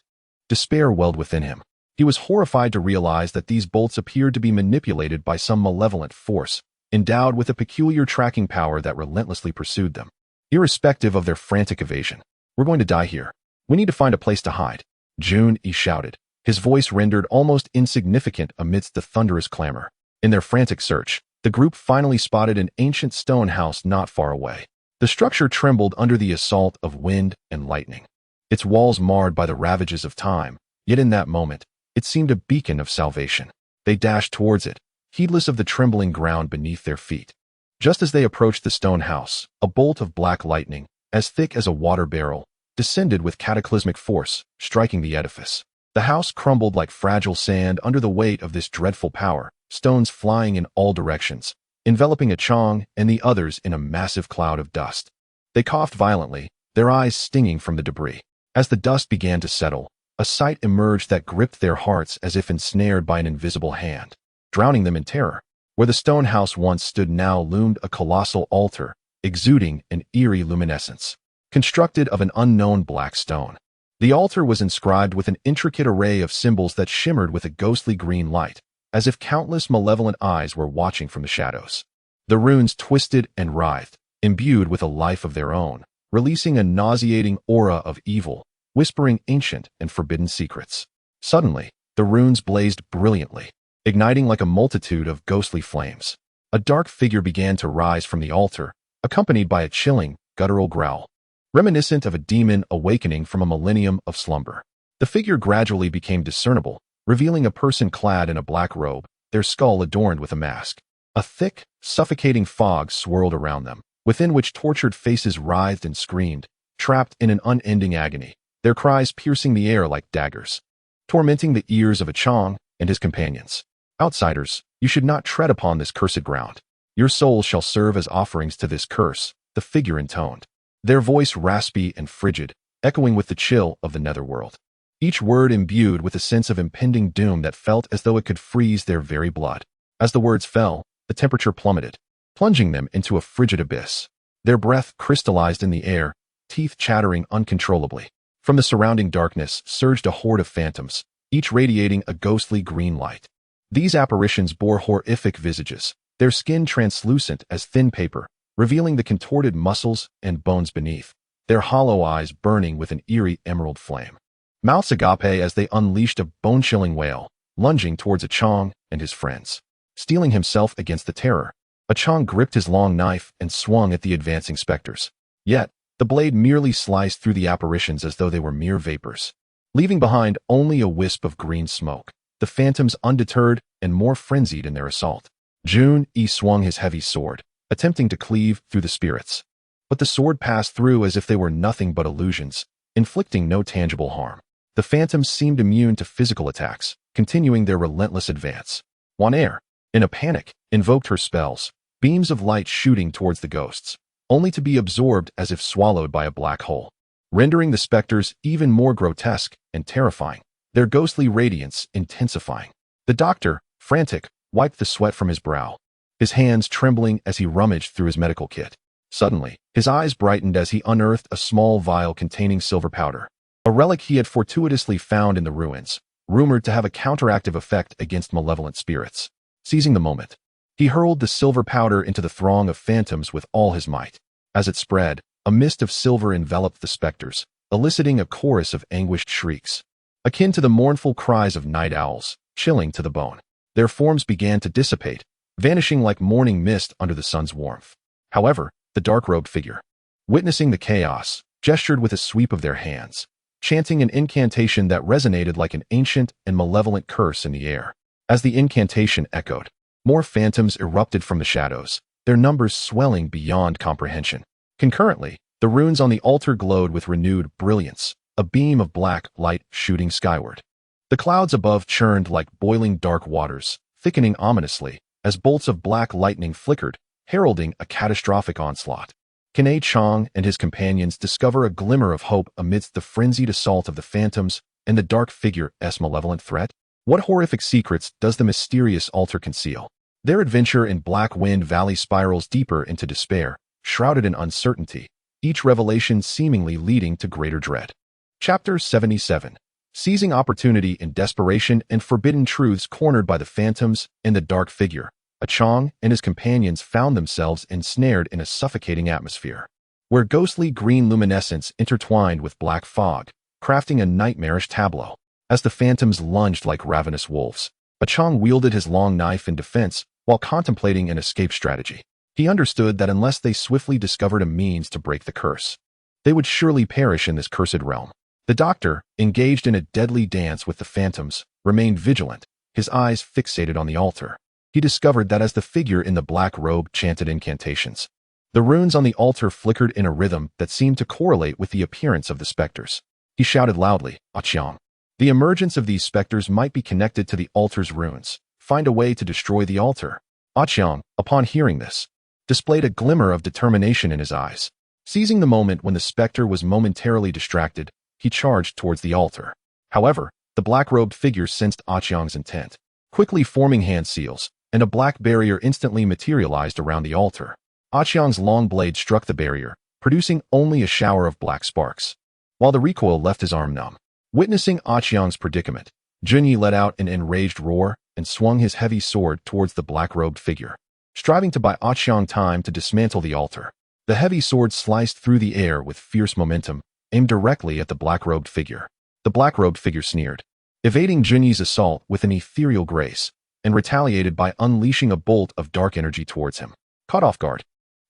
despair welled within him. He was horrified to realize that these bolts appeared to be manipulated by some malevolent force, endowed with a peculiar tracking power that relentlessly pursued them. Irrespective of their frantic evasion, "We're going to die here. We need to find a place to hide," Jun-E shouted, his voice rendered almost insignificant amidst the thunderous clamor. In their frantic search, the group finally spotted an ancient stone house not far away. The structure trembled under the assault of wind and lightning, its walls marred by the ravages of time, yet in that moment, it seemed a beacon of salvation. They dashed towards it, heedless of the trembling ground beneath their feet. Just as they approached the stone house, a bolt of black lightning, as thick as a water barrel, descended with cataclysmic force, striking the edifice. The house crumbled like fragile sand under the weight of this dreadful power, stones flying in all directions, enveloping Qiang and the others in a massive cloud of dust. They coughed violently, their eyes stinging from the debris. As the dust began to settle, a sight emerged that gripped their hearts as if ensnared by an invisible hand, drowning them in terror. Where the stone house once stood now loomed a colossal altar, exuding an eerie luminescence, constructed of an unknown black stone. The altar was inscribed with an intricate array of symbols that shimmered with a ghostly green light, as if countless malevolent eyes were watching from the shadows. The runes twisted and writhed, imbued with a life of their own, releasing a nauseating aura of evil, whispering ancient and forbidden secrets. Suddenly, the runes blazed brilliantly, igniting like a multitude of ghostly flames. A dark figure began to rise from the altar, accompanied by a chilling, guttural growl, reminiscent of a demon awakening from a millennium of slumber. The figure gradually became discernible, revealing a person clad in a black robe, their skull adorned with a mask. A thick, suffocating fog swirled around them, within which tortured faces writhed and screamed, trapped in an unending agony, their cries piercing the air like daggers, tormenting the ears of Qiang and his companions. "Outsiders, you should not tread upon this cursed ground. Your souls shall serve as offerings to this curse," the figure intoned, their voice raspy and frigid, echoing with the chill of the netherworld. Each word imbued with a sense of impending doom that felt as though it could freeze their very blood. As the words fell, the temperature plummeted, plunging them into a frigid abyss. Their breath crystallized in the air, teeth chattering uncontrollably. From the surrounding darkness surged a horde of phantoms, each radiating a ghostly green light. These apparitions bore horrific visages, their skin translucent as thin paper, revealing the contorted muscles and bones beneath, their hollow eyes burning with an eerie emerald flame. Mouths agape as they unleashed a bone-chilling wail, lunging towards Qiang and his friends. Steeling himself against the terror, Qiang gripped his long knife and swung at the advancing specters. Yet, the blade merely sliced through the apparitions as though they were mere vapors, leaving behind only a wisp of green smoke. The phantoms undeterred and more frenzied in their assault. Jun-E swung his heavy sword, attempting to cleave through the spirits. But the sword passed through as if they were nothing but illusions, inflicting no tangible harm. The phantoms seemed immune to physical attacks, continuing their relentless advance. Wan-Er, in a panic, invoked her spells, beams of light shooting towards the ghosts, only to be absorbed as if swallowed by a black hole, rendering the specters even more grotesque and terrifying, their ghostly radiance intensifying. The doctor, frantic, wiped the sweat from his brow, his hands trembling as he rummaged through his medical kit. Suddenly, his eyes brightened as he unearthed a small vial containing silver powder, a relic he had fortuitously found in the ruins, rumored to have a counteractive effect against malevolent spirits. Seizing the moment, he hurled the silver powder into the throng of phantoms with all his might. As it spread, a mist of silver enveloped the specters, eliciting a chorus of anguished shrieks, akin to the mournful cries of night owls, chilling to the bone. Their forms began to dissipate, vanishing like morning mist under the sun's warmth. However, the dark-robed figure, witnessing the chaos, gestured with a sweep of their hands, chanting an incantation that resonated like an ancient and malevolent curse in the air. As the incantation echoed, more phantoms erupted from the shadows, their numbers swelling beyond comprehension. Concurrently, the runes on the altar glowed with renewed brilliance, a beam of black light shooting skyward. The clouds above churned like boiling dark waters, thickening ominously as bolts of black lightning flickered, heralding a catastrophic onslaught. Qiang and his companions discover a glimmer of hope amidst the frenzied assault of the phantoms and the dark figure's malevolent threat. What horrific secrets does the mysterious altar conceal? Their adventure in Black Wind Valley spirals deeper into despair, shrouded in uncertainty, each revelation seemingly leading to greater dread. Chapter 77. Seizing opportunity in desperation and forbidden truths cornered by the phantoms and the dark figure, Qiang and his companions found themselves ensnared in a suffocating atmosphere, where ghostly green luminescence intertwined with black fog, crafting a nightmarish tableau. As the phantoms lunged like ravenous wolves, Qiang wielded his long knife in defense while contemplating an escape strategy. He understood that unless they swiftly discovered a means to break the curse, they would surely perish in this cursed realm. The doctor, engaged in a deadly dance with the phantoms, remained vigilant, his eyes fixated on the altar. He discovered that as the figure in the black robe chanted incantations, the runes on the altar flickered in a rhythm that seemed to correlate with the appearance of the specters. He shouted loudly, "Qiang! The emergence of these specters might be connected to the altar's runes. Find a way to destroy the altar." Qiang, upon hearing this, displayed a glimmer of determination in his eyes. Seizing the moment when the specter was momentarily distracted, he charged towards the altar. However, the black-robed figure sensed Qiang's intent. Quickly forming hand seals, and a black barrier instantly materialized around the altar. Qiang's long blade struck the barrier, producing only a shower of black sparks, while the recoil left his arm numb. Witnessing Qiang's predicament, Junyi let out an enraged roar and swung his heavy sword towards the black-robed figure, striving to buy Qiang time to dismantle the altar. The heavy sword sliced through the air with fierce momentum, aimed directly at the black-robed figure. The black-robed figure sneered, evading Junyi's assault with an ethereal grace, and retaliated by unleashing a bolt of dark energy towards him. Caught off guard,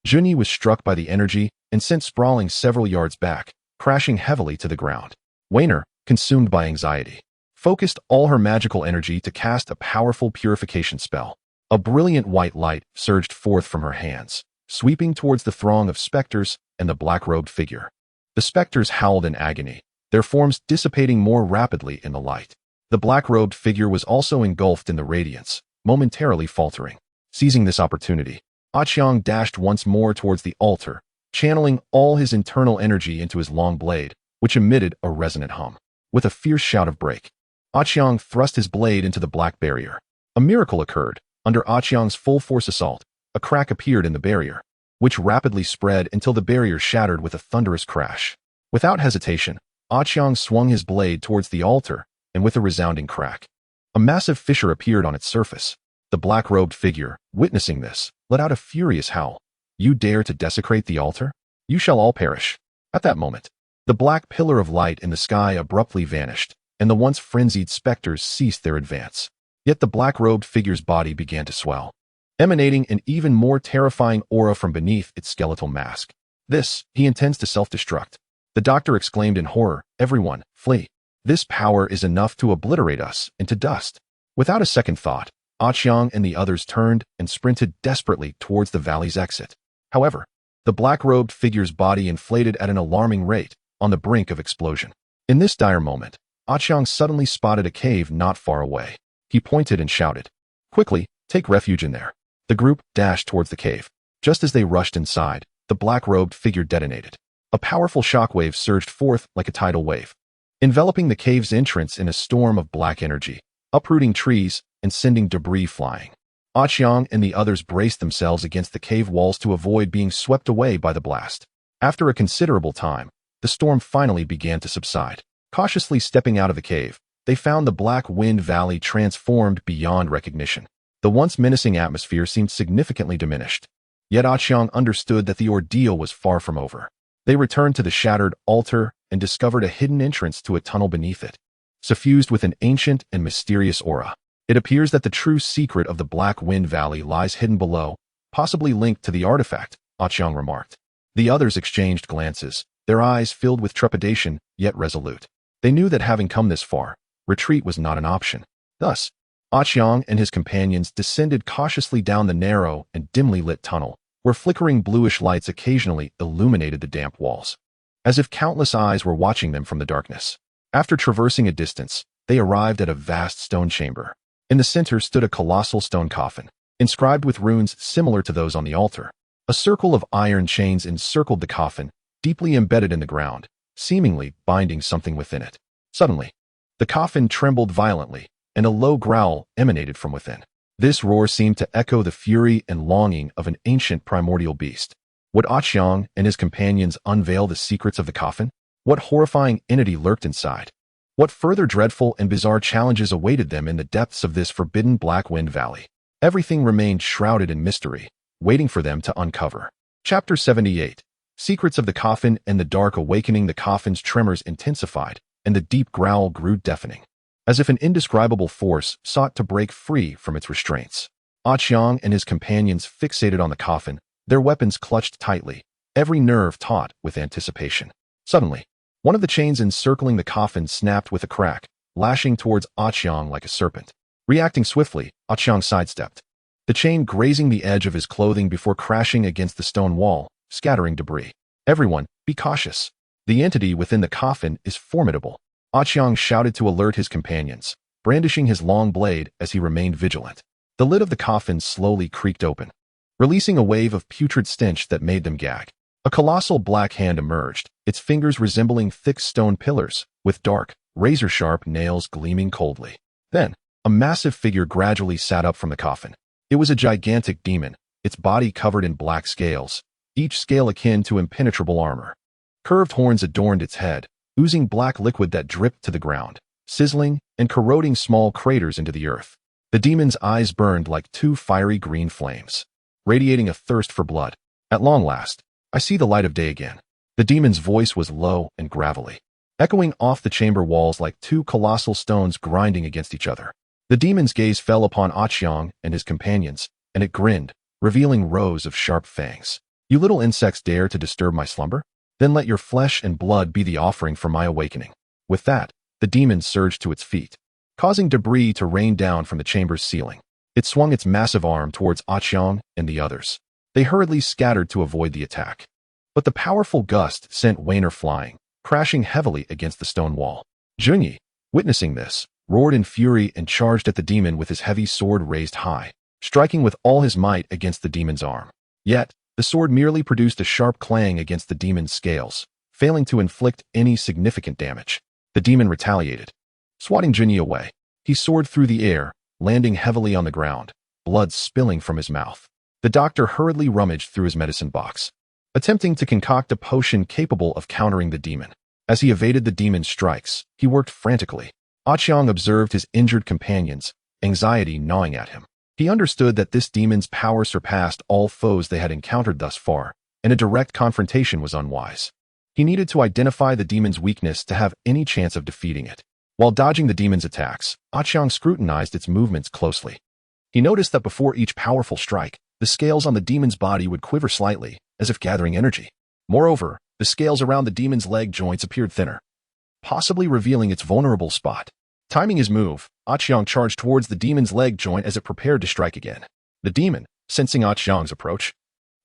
Junyi was struck by the energy and sent sprawling several yards back, crashing heavily to the ground. Weiner, consumed by anxiety, focused all her magical energy to cast a powerful purification spell. A brilliant white light surged forth from her hands, sweeping towards the throng of specters and the black-robed figure. The specters howled in agony, their forms dissipating more rapidly in the light. The black-robed figure was also engulfed in the radiance, momentarily faltering. Seizing this opportunity, Qiang dashed once more towards the altar, channeling all his internal energy into his long blade, which emitted a resonant hum. With a fierce shout of break, Qiang thrust his blade into the black barrier. A miracle occurred. Under Qiang's full-force assault, a crack appeared in the barrier, which rapidly spread until the barrier shattered with a thunderous crash. Without hesitation, Qiang swung his blade towards the altar, and with a resounding crack, a massive fissure appeared on its surface. The black-robed figure, witnessing this, let out a furious howl. "You dare to desecrate the altar? You shall all perish." At that moment, the black pillar of light in the sky abruptly vanished, and the once frenzied specters ceased their advance. Yet the black-robed figure's body began to swell, emanating an even more terrifying aura from beneath its skeletal mask. "This, he intends to self-destruct." The doctor exclaimed in horror, "Everyone, flee. This power is enough to obliterate us into dust." Without a second thought, Qiang and the others turned and sprinted desperately towards the valley's exit. However, the black-robed figure's body inflated at an alarming rate, on the brink of explosion. In this dire moment, Qiang suddenly spotted a cave not far away. He pointed and shouted, "Quickly, take refuge in there." The group dashed towards the cave. Just as they rushed inside, the black-robed figure detonated. A powerful shockwave surged forth like a tidal wave, enveloping the cave's entrance in a storm of black energy, uprooting trees and sending debris flying. Qiang and the others braced themselves against the cave walls to avoid being swept away by the blast. After a considerable time, the storm finally began to subside. Cautiously stepping out of the cave, they found the Black Wind Valley transformed beyond recognition. The once menacing atmosphere seemed significantly diminished. Yet Qiang understood that the ordeal was far from over. They returned to the shattered altar and discovered a hidden entrance to a tunnel beneath it, suffused with an ancient and mysterious aura. It appears that the true secret of the Black Wind Valley lies hidden below, possibly linked to the artifact, Qiang remarked. The others exchanged glances, their eyes filled with trepidation, yet resolute. They knew that having come this far, retreat was not an option. Thus, Qiang and his companions descended cautiously down the narrow and dimly lit tunnel, where flickering bluish lights occasionally illuminated the damp walls, as if countless eyes were watching them from the darkness. After traversing a distance, they arrived at a vast stone chamber. In the center stood a colossal stone coffin, inscribed with runes similar to those on the altar. A circle of iron chains encircled the coffin, deeply embedded in the ground, seemingly binding something within it. Suddenly, the coffin trembled violently, and a low growl emanated from within. This roar seemed to echo the fury and longing of an ancient primordial beast. Would Qiang and his companions unveil the secrets of the coffin? What horrifying entity lurked inside? What further dreadful and bizarre challenges awaited them in the depths of this forbidden Black Wind Valley? Everything remained shrouded in mystery, waiting for them to uncover. Chapter 78. Secrets of the Coffin. And the dark awakening, the coffin's tremors intensified, and the deep growl grew deafening, as if an indescribable force sought to break free from its restraints. Qiang and his companions fixated on the coffin, their weapons clutched tightly, every nerve taut with anticipation. Suddenly, one of the chains encircling the coffin snapped with a crack, lashing towards Qiang like a serpent. Reacting swiftly, Qiang sidestepped, the chain grazing the edge of his clothing before crashing against the stone wall, scattering debris. Everyone, be cautious. The entity within the coffin is formidable. Qiang shouted to alert his companions, brandishing his long blade as he remained vigilant. The lid of the coffin slowly creaked open, releasing a wave of putrid stench that made them gag. A colossal black hand emerged, its fingers resembling thick stone pillars, with dark, razor-sharp nails gleaming coldly. Then, a massive figure gradually sat up from the coffin. It was a gigantic demon, its body covered in black scales, each scale akin to impenetrable armor. Curved horns adorned its head, oozing black liquid that dripped to the ground, sizzling and corroding small craters into the earth. The demon's eyes burned like two fiery green flames, radiating a thirst for blood. At long last, I see the light of day again. The demon's voice was low and gravelly, echoing off the chamber walls like two colossal stones grinding against each other. The demon's gaze fell upon Qiang and his companions, and it grinned, revealing rows of sharp fangs. You little insects dare to disturb my slumber? Then let your flesh and blood be the offering for my awakening. With that, the demon surged to its feet, causing debris to rain down from the chamber's ceiling. It swung its massive arm towards Qiang and the others. They hurriedly scattered to avoid the attack. But the powerful gust sent Wainer flying, crashing heavily against the stone wall. Junyi, witnessing this, roared in fury and charged at the demon with his heavy sword raised high, striking with all his might against the demon's arm. Yet, the sword merely produced a sharp clang against the demon's scales, failing to inflict any significant damage. The demon retaliated, swatting Junyi away. He soared through the air, landing heavily on the ground, blood spilling from his mouth. The doctor hurriedly rummaged through his medicine box, attempting to concoct a potion capable of countering the demon. As he evaded the demon's strikes, he worked frantically. Qiang observed his injured companions, anxiety gnawing at him. He understood that this demon's power surpassed all foes they had encountered thus far, and a direct confrontation was unwise. He needed to identify the demon's weakness to have any chance of defeating it. While dodging the demon's attacks, Qiang scrutinized its movements closely. He noticed that before each powerful strike, the scales on the demon's body would quiver slightly, as if gathering energy. Moreover, the scales around the demon's leg joints appeared thinner, possibly revealing its vulnerable spot. Timing his move, Qiang charged towards the demon's leg joint as it prepared to strike again. The demon, sensing Qiang's approach,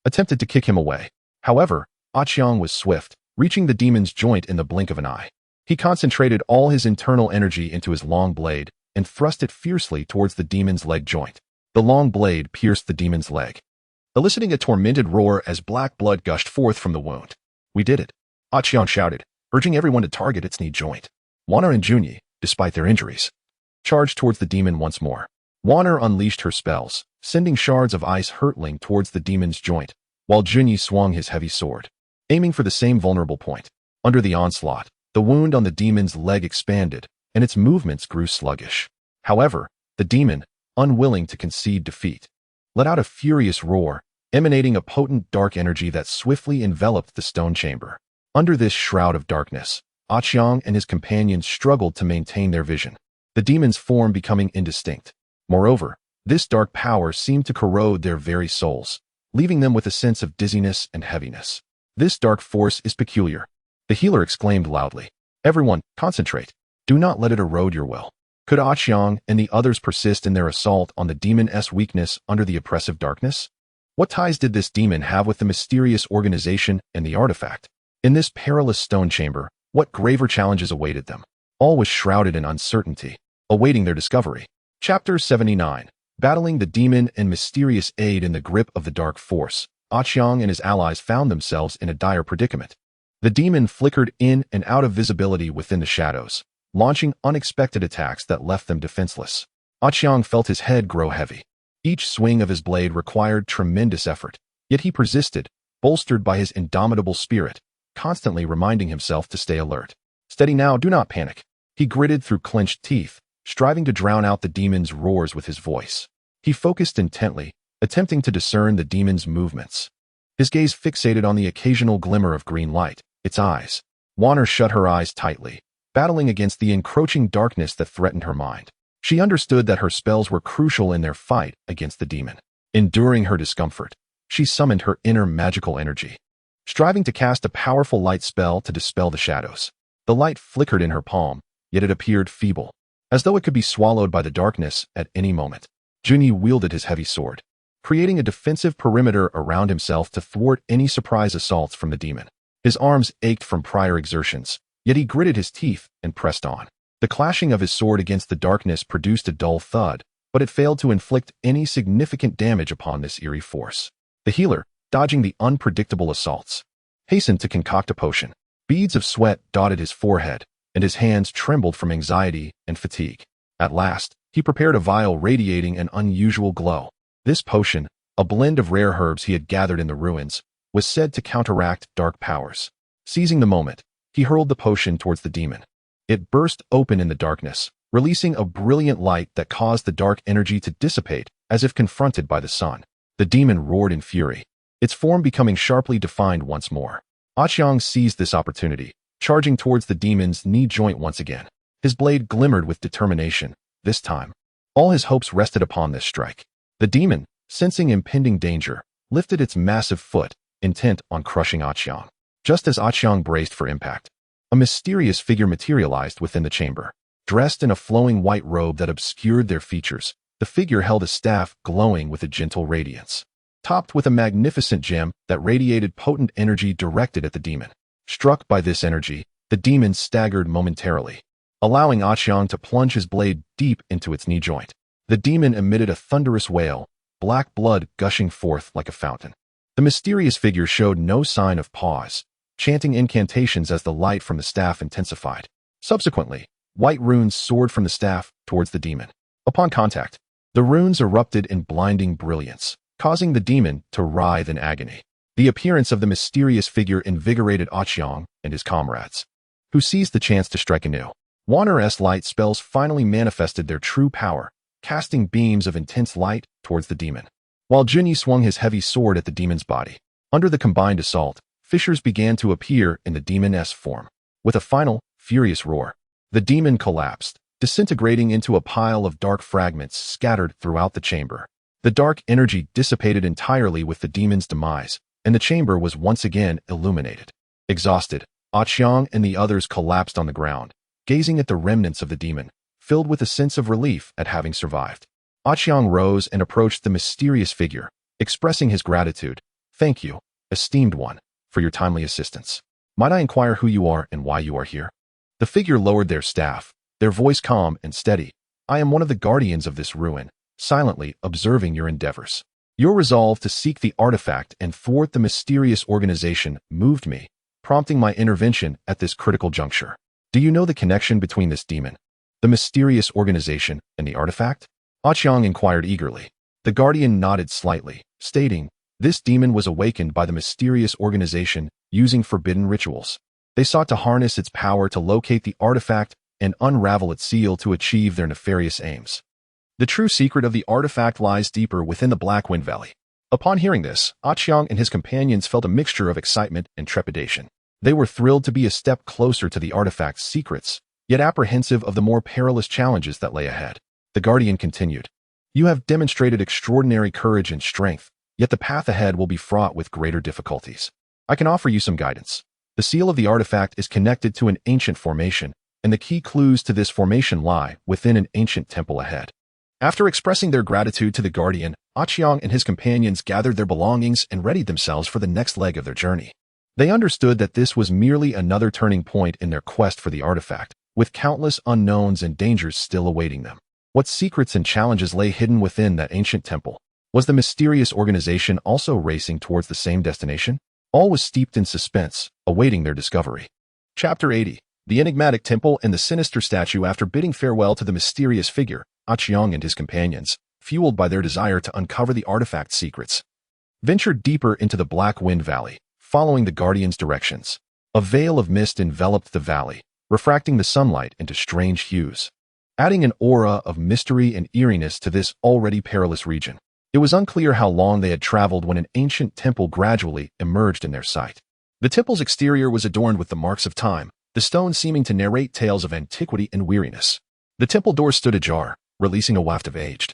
attempted to kick him away. However, Qiang was swift, reaching the demon's joint in the blink of an eye. He concentrated all his internal energy into his long blade and thrust it fiercely towards the demon's leg joint. The long blade pierced the demon's leg, eliciting a tormented roar as black blood gushed forth from the wound. We did it, Qiang shouted, urging everyone to target its knee joint. Wainer and Junyi, despite their injuries, charged towards the demon once more. Wainer unleashed her spells, sending shards of ice hurtling towards the demon's joint, while Junyi swung his heavy sword, aiming for the same vulnerable point. Under the onslaught, the wound on the demon's leg expanded, and its movements grew sluggish. However, the demon, unwilling to concede defeat, let out a furious roar, emanating a potent dark energy that swiftly enveloped the stone chamber. Under this shroud of darkness, Qiang and his companions struggled to maintain their vision, the demon's form becoming indistinct. Moreover, this dark power seemed to corrode their very souls, leaving them with a sense of dizziness and heaviness. This dark force is peculiar, the healer exclaimed loudly. Everyone, concentrate. Do not let it erode your will. Could Qiang and the others persist in their assault on the demon's weakness under the oppressive darkness? What ties did this demon have with the mysterious organization and the artifact? In this perilous stone chamber, what graver challenges awaited them? All was shrouded in uncertainty, awaiting their discovery. Chapter 79. Battling the demon and mysterious aid in the grip of the dark force, Qiang and his allies found themselves in a dire predicament. The demon flickered in and out of visibility within the shadows, launching unexpected attacks that left them defenseless. Qiang felt his head grow heavy. Each swing of his blade required tremendous effort, yet he persisted, bolstered by his indomitable spirit, constantly reminding himself to stay alert. Steady now, do not panic. He gritted through clenched teeth, striving to drown out the demon's roars with his voice. He focused intently, attempting to discern the demon's movements. His gaze fixated on the occasional glimmer of green light, its eyes. Warner shut her eyes tightly, battling against the encroaching darkness that threatened her mind. She understood that her spells were crucial in their fight against the demon. Enduring her discomfort, she summoned her inner magical energy, striving to cast a powerful light spell to dispel the shadows. The light flickered in her palm, yet it appeared feeble, as though it could be swallowed by the darkness at any moment. Junyi wielded his heavy sword, creating a defensive perimeter around himself to thwart any surprise assaults from the demon. His arms ached from prior exertions, yet he gritted his teeth and pressed on. The clashing of his sword against the darkness produced a dull thud, but it failed to inflict any significant damage upon this eerie force. The healer, dodging the unpredictable assaults, hastened to concoct a potion. Beads of sweat dotted his forehead, and his hands trembled from anxiety and fatigue. At last, he prepared a vial radiating an unusual glow. This potion, a blend of rare herbs he had gathered in the ruins, was said to counteract dark powers. Seizing the moment, he hurled the potion towards the demon. It burst open in the darkness, releasing a brilliant light that caused the dark energy to dissipate as if confronted by the sun. The demon roared in fury, its form becoming sharply defined once more. Qiang seized this opportunity, charging towards the demon's knee joint once again. His blade glimmered with determination. This time, all his hopes rested upon this strike. The demon, sensing impending danger, lifted its massive foot, intent on crushing Qiang. Just as Qiang braced for impact, a mysterious figure materialized within the chamber. Dressed in a flowing white robe that obscured their features, the figure held a staff glowing with a gentle radiance, topped with a magnificent gem that radiated potent energy directed at the demon. Struck by this energy, the demon staggered momentarily, allowing Qiang to plunge his blade deep into its knee joint. The demon emitted a thunderous wail, black blood gushing forth like a fountain. The mysterious figure showed no sign of pause, chanting incantations as the light from the staff intensified. Subsequently, white runes soared from the staff towards the demon. Upon contact, the runes erupted in blinding brilliance, causing the demon to writhe in agony. The appearance of the mysterious figure invigorated Qiang and his comrades, who seized the chance to strike anew. Warner's light spells finally manifested their true power, casting beams of intense light towards the demon. While Junyi swung his heavy sword at the demon's body, under the combined assault, fissures began to appear in the demon's form. With a final, furious roar, the demon collapsed, disintegrating into a pile of dark fragments scattered throughout the chamber. The dark energy dissipated entirely with the demon's demise, and the chamber was once again illuminated. Exhausted, Qiang and the others collapsed on the ground, gazing at the remnants of the demon, filled with a sense of relief at having survived. Qiang rose and approached the mysterious figure, expressing his gratitude. "Thank you, esteemed one, for your timely assistance. Might I inquire who you are and why you are here?" The figure lowered their staff, their voice calm and steady. "I am one of the guardians of this ruin, silently observing your endeavors. Your resolve to seek the artifact and thwart the mysterious organization moved me, prompting my intervention at this critical juncture. Do you know the connection between this demon, the mysterious organization, and the artifact?" Qiang inquired eagerly. The guardian nodded slightly, stating, "This demon was awakened by the mysterious organization using forbidden rituals. They sought to harness its power to locate the artifact and unravel its seal to achieve their nefarious aims. The true secret of the artifact lies deeper within the Black Wind Valley." Upon hearing this, Qiang and his companions felt a mixture of excitement and trepidation. They were thrilled to be a step closer to the artifact's secrets, yet apprehensive of the more perilous challenges that lay ahead. The guardian continued, "You have demonstrated extraordinary courage and strength, yet the path ahead will be fraught with greater difficulties. I can offer you some guidance. The seal of the artifact is connected to an ancient formation, and the key clues to this formation lie within an ancient temple ahead." After expressing their gratitude to the guardian, Qiang and his companions gathered their belongings and readied themselves for the next leg of their journey. They understood that this was merely another turning point in their quest for the artifact, with countless unknowns and dangers still awaiting them. What secrets and challenges lay hidden within that ancient temple? Was the mysterious organization also racing towards the same destination? All was steeped in suspense, awaiting their discovery. Chapter 80. The Enigmatic Temple and the Sinister Statue. After bidding farewell to the mysterious figure, Qiang and his companions, fueled by their desire to uncover the artifact's secrets, ventured deeper into the Black Wind Valley, following the Guardian's directions. A veil of mist enveloped the valley, refracting the sunlight into strange hues, adding an aura of mystery and eeriness to this already perilous region. It was unclear how long they had traveled when an ancient temple gradually emerged in their sight. The temple's exterior was adorned with the marks of time, the stones seeming to narrate tales of antiquity and weariness. The temple door stood ajar, releasing a waft of aged,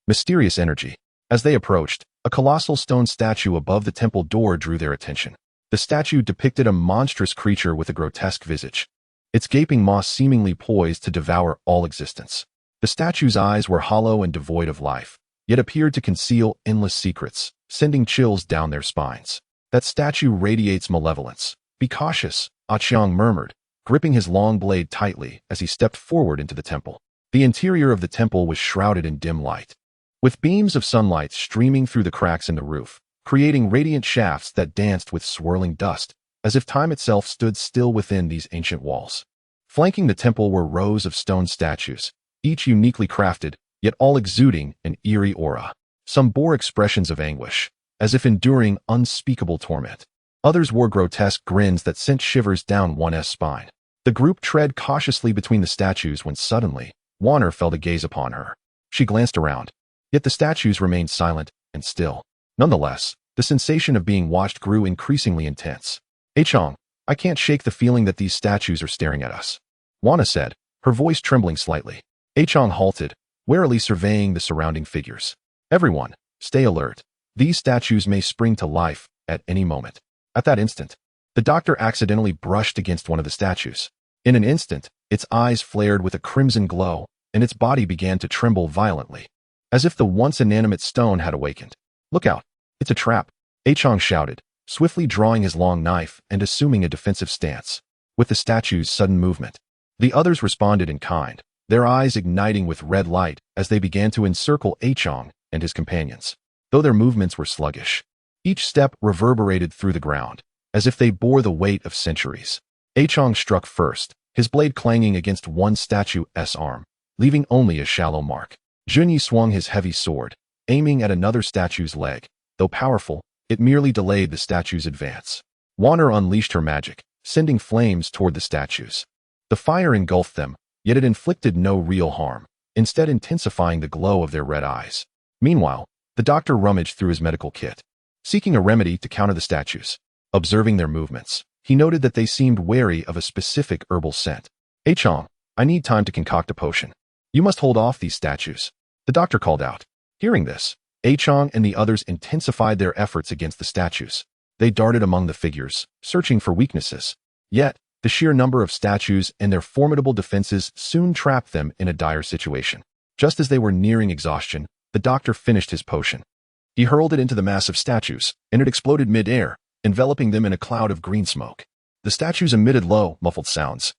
mysterious energy. As they approached, a colossal stone statue above the temple door drew their attention. The statue depicted a monstrous creature with a grotesque visage, its gaping maw seemingly poised to devour all existence. The statue's eyes were hollow and devoid of life, yet appeared to conceal endless secrets, sending chills down their spines. That statue radiates malevolence. Be cautious, Qiang murmured, gripping his long blade tightly as he stepped forward into the temple. The interior of the temple was shrouded in dim light, with beams of sunlight streaming through the cracks in the roof, creating radiant shafts that danced with swirling dust, as if time itself stood still within these ancient walls. Flanking the temple were rows of stone statues, each uniquely crafted, yet all exuding an eerie aura. Some bore expressions of anguish, as if enduring unspeakable torment. Others wore grotesque grins that sent shivers down one's spine. The group tread cautiously between the statues when suddenly, Warner fell to gaze upon her. She glanced around, yet the statues remained silent and still. Nonetheless, the sensation of being watched grew increasingly intense. Qiang, I can't shake the feeling that these statues are staring at us, Wana said, her voice trembling slightly. Qiang halted, warily surveying the surrounding figures. Everyone, stay alert. These statues may spring to life at any moment. At that instant, the doctor accidentally brushed against one of the statues. In an instant, its eyes flared with a crimson glow, and its body began to tremble violently, as if the once inanimate stone had awakened. Look out, it's a trap, Qiang shouted, swiftly drawing his long knife and assuming a defensive stance. With the statue's sudden movement, the others responded in kind, their eyes igniting with red light as they began to encircle Qiang and his companions. Though their movements were sluggish, each step reverberated through the ground, as if they bore the weight of centuries. Qiang struck first, his blade clanging against one statue's arm, leaving only a shallow mark. Junyi swung his heavy sword, aiming at another statue's leg. Though powerful, it merely delayed the statue's advance. Warner unleashed her magic, sending flames toward the statues. The fire engulfed them, yet it inflicted no real harm, instead intensifying the glow of their red eyes. Meanwhile, the doctor rummaged through his medical kit, seeking a remedy to counter the statues. Observing their movements, he noted that they seemed wary of a specific herbal scent. Qiang, I need time to concoct a potion. You must hold off these statues, the doctor called out. Hearing this, Qiang and the others intensified their efforts against the statues. They darted among the figures, searching for weaknesses. Yet, the sheer number of statues and their formidable defenses soon trapped them in a dire situation. Just as they were nearing exhaustion, the doctor finished his potion. He hurled it into the mass of statues, and it exploded mid-air, enveloping them in a cloud of green smoke. The statues emitted low, muffled sounds,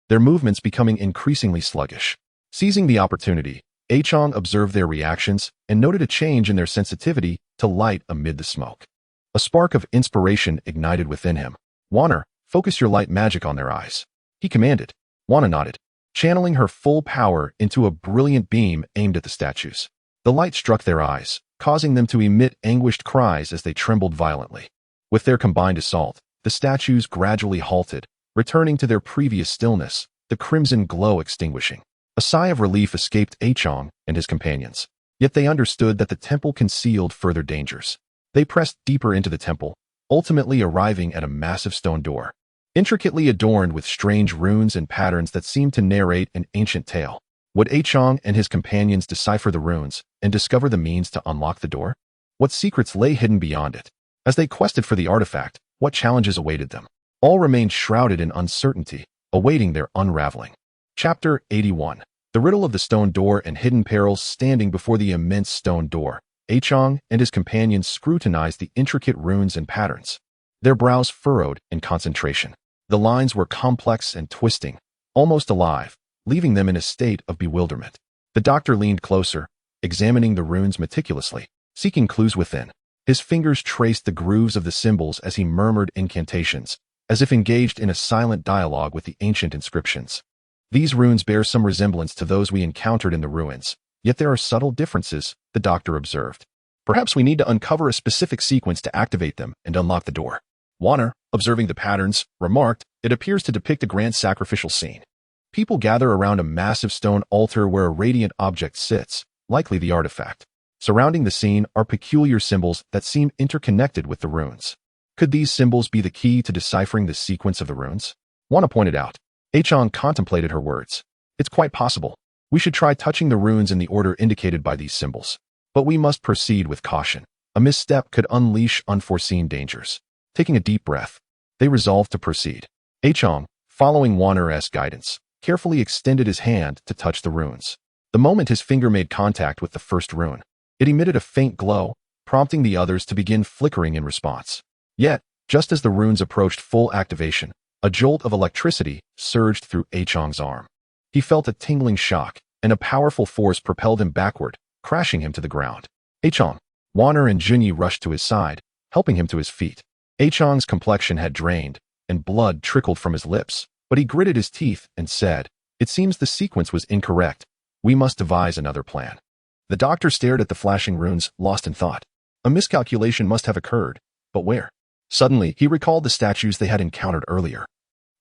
their movements becoming increasingly sluggish. Seizing the opportunity, Qiang observed their reactions and noted a change in their sensitivity to light amid the smoke. A spark of inspiration ignited within him. Warner, focus your light magic on their eyes, he commanded. Wana nodded, channeling her full power into a brilliant beam aimed at the statues. The light struck their eyes, causing them to emit anguished cries as they trembled violently. With their combined assault, the statues gradually halted, returning to their previous stillness, the crimson glow extinguishing. A sigh of relief escaped Qiang and his companions. Yet they understood that the temple concealed further dangers. They pressed deeper into the temple, ultimately arriving at a massive stone door, intricately adorned with strange runes and patterns that seemed to narrate an ancient tale. Would Qiang and his companions decipher the runes and discover the means to unlock the door? What secrets lay hidden beyond it? As they quested for the artifact, what challenges awaited them? All remained shrouded in uncertainty, awaiting their unraveling. Chapter 81. The Riddle of the Stone Door and Hidden Perils. Standing before the immense stone door, Qiang and his companions scrutinized the intricate runes and patterns, their brows furrowed in concentration. The lines were complex and twisting, almost alive, leaving them in a state of bewilderment. The doctor leaned closer, examining the runes meticulously, seeking clues within. His fingers traced the grooves of the symbols as he murmured incantations, as if engaged in a silent dialogue with the ancient inscriptions. These runes bear some resemblance to those we encountered in the ruins, yet there are subtle differences, the doctor observed. Perhaps we need to uncover a specific sequence to activate them and unlock the door. Warner, observing the patterns, remarked, "It appears to depict a grand sacrificial scene. People gather around a massive stone altar where a radiant object sits, likely the artifact. Surrounding the scene are peculiar symbols that seem interconnected with the runes. Could these symbols be the key to deciphering the sequence of the runes?" Wana pointed out. Qiang contemplated her words. "It's quite possible. We should try touching the runes in the order indicated by these symbols. But we must proceed with caution. A misstep could unleash unforeseen dangers." Taking a deep breath, they resolved to proceed. Qiang, following Wanner's guidance, carefully extended his hand to touch the runes. The moment his finger made contact with the first rune, it emitted a faint glow, prompting the others to begin flickering in response. Yet, just as the runes approached full activation, a jolt of electricity surged through Qiang's arm. He felt a tingling shock, and a powerful force propelled him backward, crashing him to the ground. Qiang, Wanner and Junyi rushed to his side, helping him to his feet. Qiang's complexion had drained, and blood trickled from his lips, but he gritted his teeth and said, "It seems the sequence was incorrect. We must devise another plan." The doctor stared at the flashing runes, lost in thought. A miscalculation must have occurred, but where? Suddenly, he recalled the statues they had encountered earlier.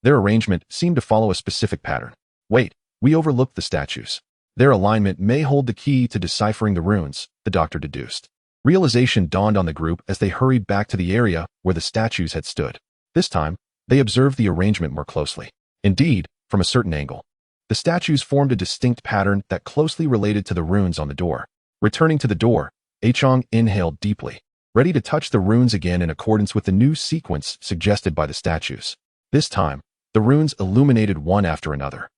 Their arrangement seemed to follow a specific pattern. Wait, we overlooked the statues. Their alignment may hold the key to deciphering the runes, the doctor deduced. Realization dawned on the group as they hurried back to the area where the statues had stood. This time, they observed the arrangement more closely. Indeed, from a certain angle, the statues formed a distinct pattern that closely related to the runes on the door. Returning to the door, Qiang inhaled deeply, ready to touch the runes again in accordance with the new sequence suggested by the statues. This time, the runes illuminated one after another,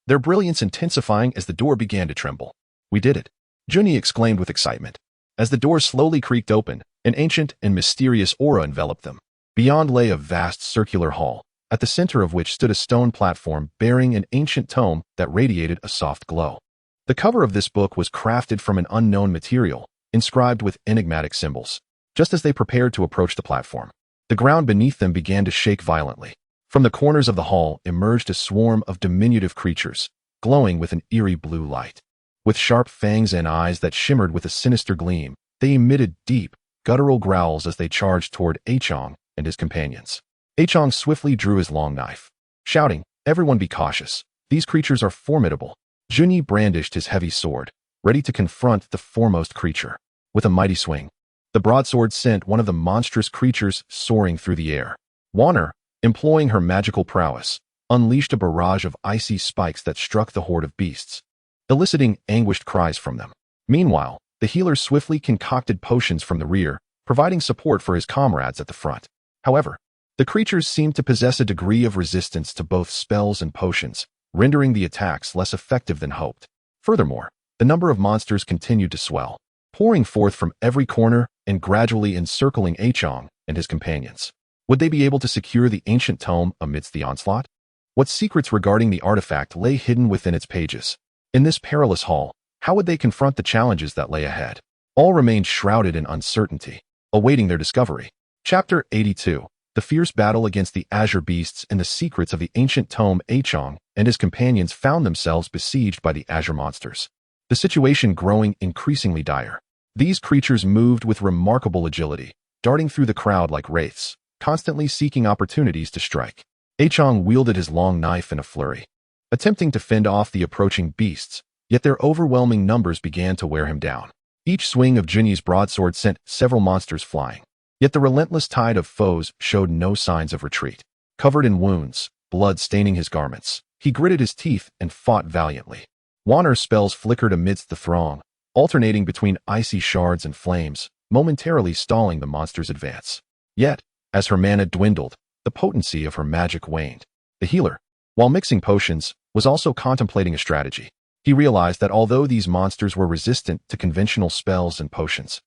their brilliance intensifying as the door began to tremble. "We did it," Junyi exclaimed with excitement. As the door slowly creaked open, an ancient and mysterious aura enveloped them. Beyond lay a vast circular hall, at the center of which stood a stone platform bearing an ancient tome that radiated a soft glow. The cover of this book was crafted from an unknown material, inscribed with enigmatic symbols. Just as they prepared to approach the platform, the ground beneath them began to shake violently. From the corners of the hall emerged a swarm of diminutive creatures, glowing with an eerie blue light. With sharp fangs and eyes that shimmered with a sinister gleam, they emitted deep, guttural growls as they charged toward Qiang and his companions. Qiang swiftly drew his long knife, shouting, "Everyone be cautious. These creatures are formidable." Junyi brandished his heavy sword, ready to confront the foremost creature. With a mighty swing, the broadsword sent one of the monstrous creatures soaring through the air. Wanner, employing her magical prowess, unleashed a barrage of icy spikes that struck the horde of beasts, eliciting anguished cries from them. Meanwhile, the healer swiftly concocted potions from the rear, providing support for his comrades at the front. However, the creatures seemed to possess a degree of resistance to both spells and potions, rendering the attacks less effective than hoped. Furthermore, the number of monsters continued to swell, pouring forth from every corner and gradually encircling Qiang and his companions. Would they be able to secure the ancient tome amidst the onslaught? What secrets regarding the artifact lay hidden within its pages? In this perilous hall, how would they confront the challenges that lay ahead? All remained shrouded in uncertainty, awaiting their discovery. Chapter 82. The fierce battle against the azure beasts and the secrets of the ancient tome. Qiang and his companions found themselves besieged by the azure monsters, the situation growing increasingly dire. These creatures moved with remarkable agility, darting through the crowd like wraiths, constantly seeking opportunities to strike. Qiang wielded his long knife in a flurry, attempting to fend off the approaching beasts, yet their overwhelming numbers began to wear him down. Each swing of Junyi's broadsword sent several monsters flying, yet the relentless tide of foes showed no signs of retreat. Covered in wounds, blood staining his garments, he gritted his teeth and fought valiantly. Wanner's spells flickered amidst the throng, alternating between icy shards and flames, momentarily stalling the monster's advance. Yet, as her mana dwindled, the potency of her magic waned. The healer, while mixing potions, was also contemplating a strategy. He realized that although these monsters were resistant to conventional spells and potions,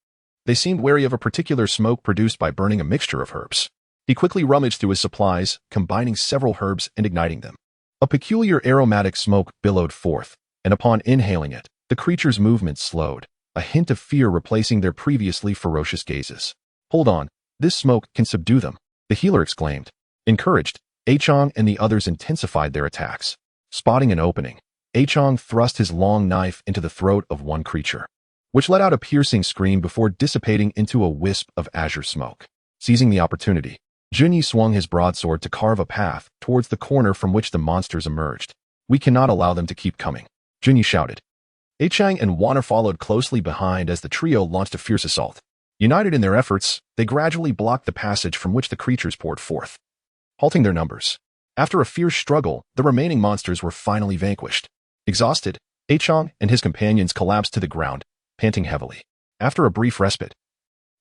they seemed wary of a particular smoke produced by burning a mixture of herbs. He quickly rummaged through his supplies, combining several herbs and igniting them. A peculiar aromatic smoke billowed forth, and upon inhaling it, The creature's movement slowed, a hint of fear replacing their previously ferocious gazes. "Hold on, this smoke can subdue them," the healer exclaimed. Encouraged, Qiang and the others intensified their attacks. Spotting an opening, Qiang thrust his long knife into the throat of one creature, which let out a piercing scream before dissipating into a wisp of azure smoke. Seizing the opportunity, Junyi swung his broadsword to carve a path towards the corner from which the monsters emerged. "We cannot allow them to keep coming," Junyi shouted. Qiang and Wanner followed closely behind as the trio launched a fierce assault. United in their efforts, they gradually blocked the passage from which the creatures poured forth, halting their numbers. After a fierce struggle, the remaining monsters were finally vanquished. Exhausted, Qiang and his companions collapsed to the ground, panting heavily. After a brief respite,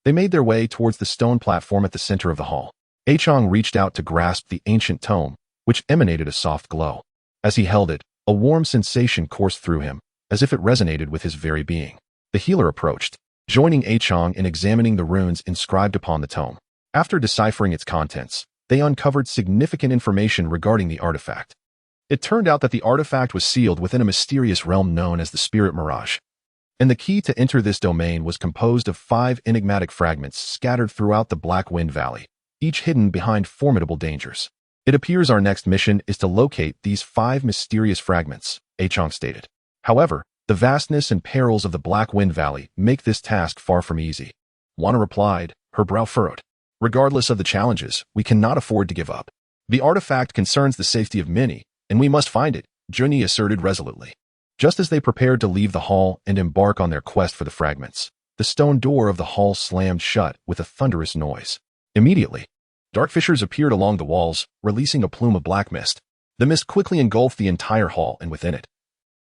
they made their way towards the stone platform at the center of the hall. Qiang reached out to grasp the ancient tome, which emanated a soft glow. As he held it, a warm sensation coursed through him, as if it resonated with his very being. The healer approached, joining Qiang in examining the runes inscribed upon the tome. After deciphering its contents, they uncovered significant information regarding the artifact. It turned out that the artifact was sealed within a mysterious realm known as the Spirit Mirage, and the key to enter this domain was composed of 5 enigmatic fragments scattered throughout the Black Wind Valley, each hidden behind formidable dangers. "It appears our next mission is to locate these 5 mysterious fragments," Qiang stated. "However, the vastness and perils of the Black Wind Valley make this task far from easy." Wanna replied, her brow furrowed. "Regardless of the challenges, we cannot afford to give up. The artifact concerns the safety of many, and we must find it," Junyi asserted resolutely. Just as they prepared to leave the hall and embark on their quest for the fragments, the stone door of the hall slammed shut with a thunderous noise. Immediately, dark fissures appeared along the walls, releasing a plume of black mist. The mist quickly engulfed the entire hall and within it,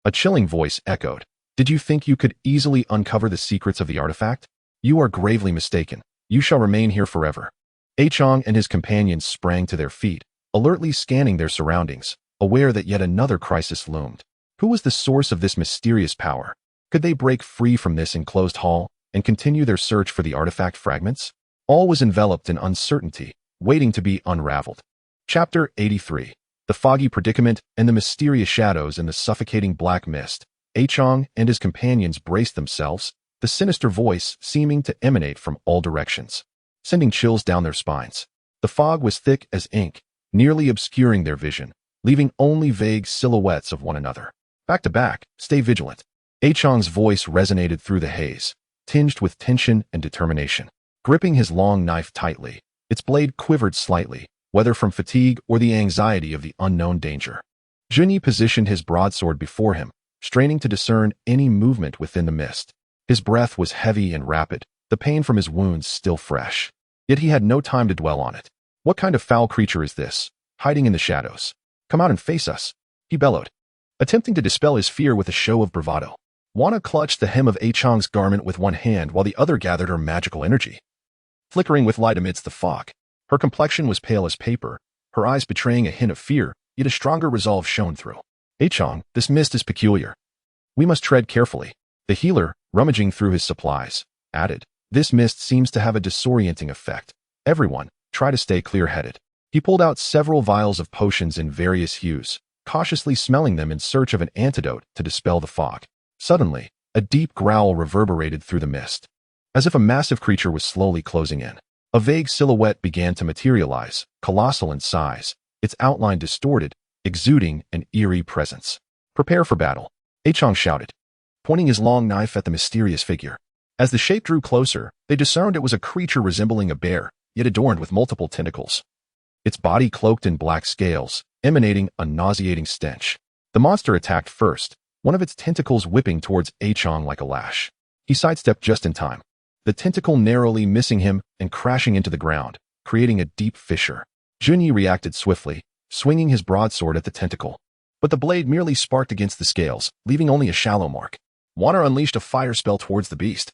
a chilling voice echoed. "Did you think you could easily uncover the secrets of the artifact? You are gravely mistaken. You shall remain here forever." Qiang and his companions sprang to their feet, alertly scanning their surroundings, aware that yet another crisis loomed. Who was the source of this mysterious power? Could they break free from this enclosed hall and continue their search for the artifact fragments? All was enveloped in uncertainty, waiting to be unraveled. Chapter 83. The foggy predicament and the mysterious shadows in the suffocating black mist. Qiang and his companions braced themselves, the sinister voice seeming to emanate from all directions, sending chills down their spines. The fog was thick as ink, nearly obscuring their vision, leaving only vague silhouettes of one another. "Back to back, stay vigilant." Qiang's voice resonated through the haze, tinged with tension and determination. Gripping his long knife tightly, its blade quivered slightly, whether from fatigue or the anxiety of the unknown danger. Junyi positioned his broadsword before him, straining to discern any movement within the mist. His breath was heavy and rapid, the pain from his wounds still fresh. Yet he had no time to dwell on it. "What kind of foul creature is this, hiding in the shadows? Come out and face us," he bellowed, attempting to dispel his fear with a show of bravado. Wanna clutched the hem of Qiang's garment with one hand while the other gathered her magical energy, flickering with light amidst the fog. Her complexion was pale as paper, her eyes betraying a hint of fear, yet a stronger resolve shone through. "Qiang, this mist is peculiar. We must tread carefully." The healer, rummaging through his supplies, added, "This mist seems to have a disorienting effect. Everyone, try to stay clear-headed." He pulled out several vials of potions in various hues, cautiously smelling them in search of an antidote to dispel the fog. Suddenly, a deep growl reverberated through the mist, as if a massive creature was slowly closing in. A vague silhouette began to materialize, colossal in size, its outline distorted, exuding an eerie presence. "Prepare for battle," Qiang shouted, pointing his long knife at the mysterious figure. As the shape drew closer, they discerned it was a creature resembling a bear, yet adorned with multiple tentacles. Its body cloaked in black scales, emanating a nauseating stench. The monster attacked first, one of its tentacles whipping towards Qiang like a lash. He sidestepped just in time, the tentacle narrowly missing him and crashing into the ground, creating a deep fissure. Junyi reacted swiftly, swinging his broadsword at the tentacle, but the blade merely sparked against the scales, leaving only a shallow mark. Wanner unleashed a fire spell towards the beast,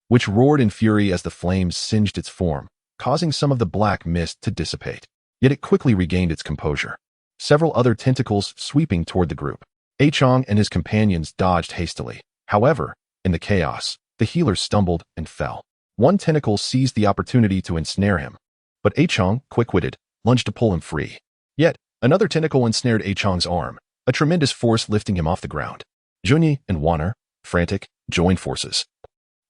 which roared in fury as the flames singed its form, causing some of the black mist to dissipate. Yet it quickly regained its composure, several other tentacles sweeping toward the group. Qiang and his companions dodged hastily. However, in the chaos, the healer stumbled and fell. One tentacle seized the opportunity to ensnare him, but Qiang, quick-witted, lunged to pull him free. Yet, another tentacle ensnared Qiang's arm, a tremendous force lifting him off the ground. Junyi and Wanner, Frantic, joined forces.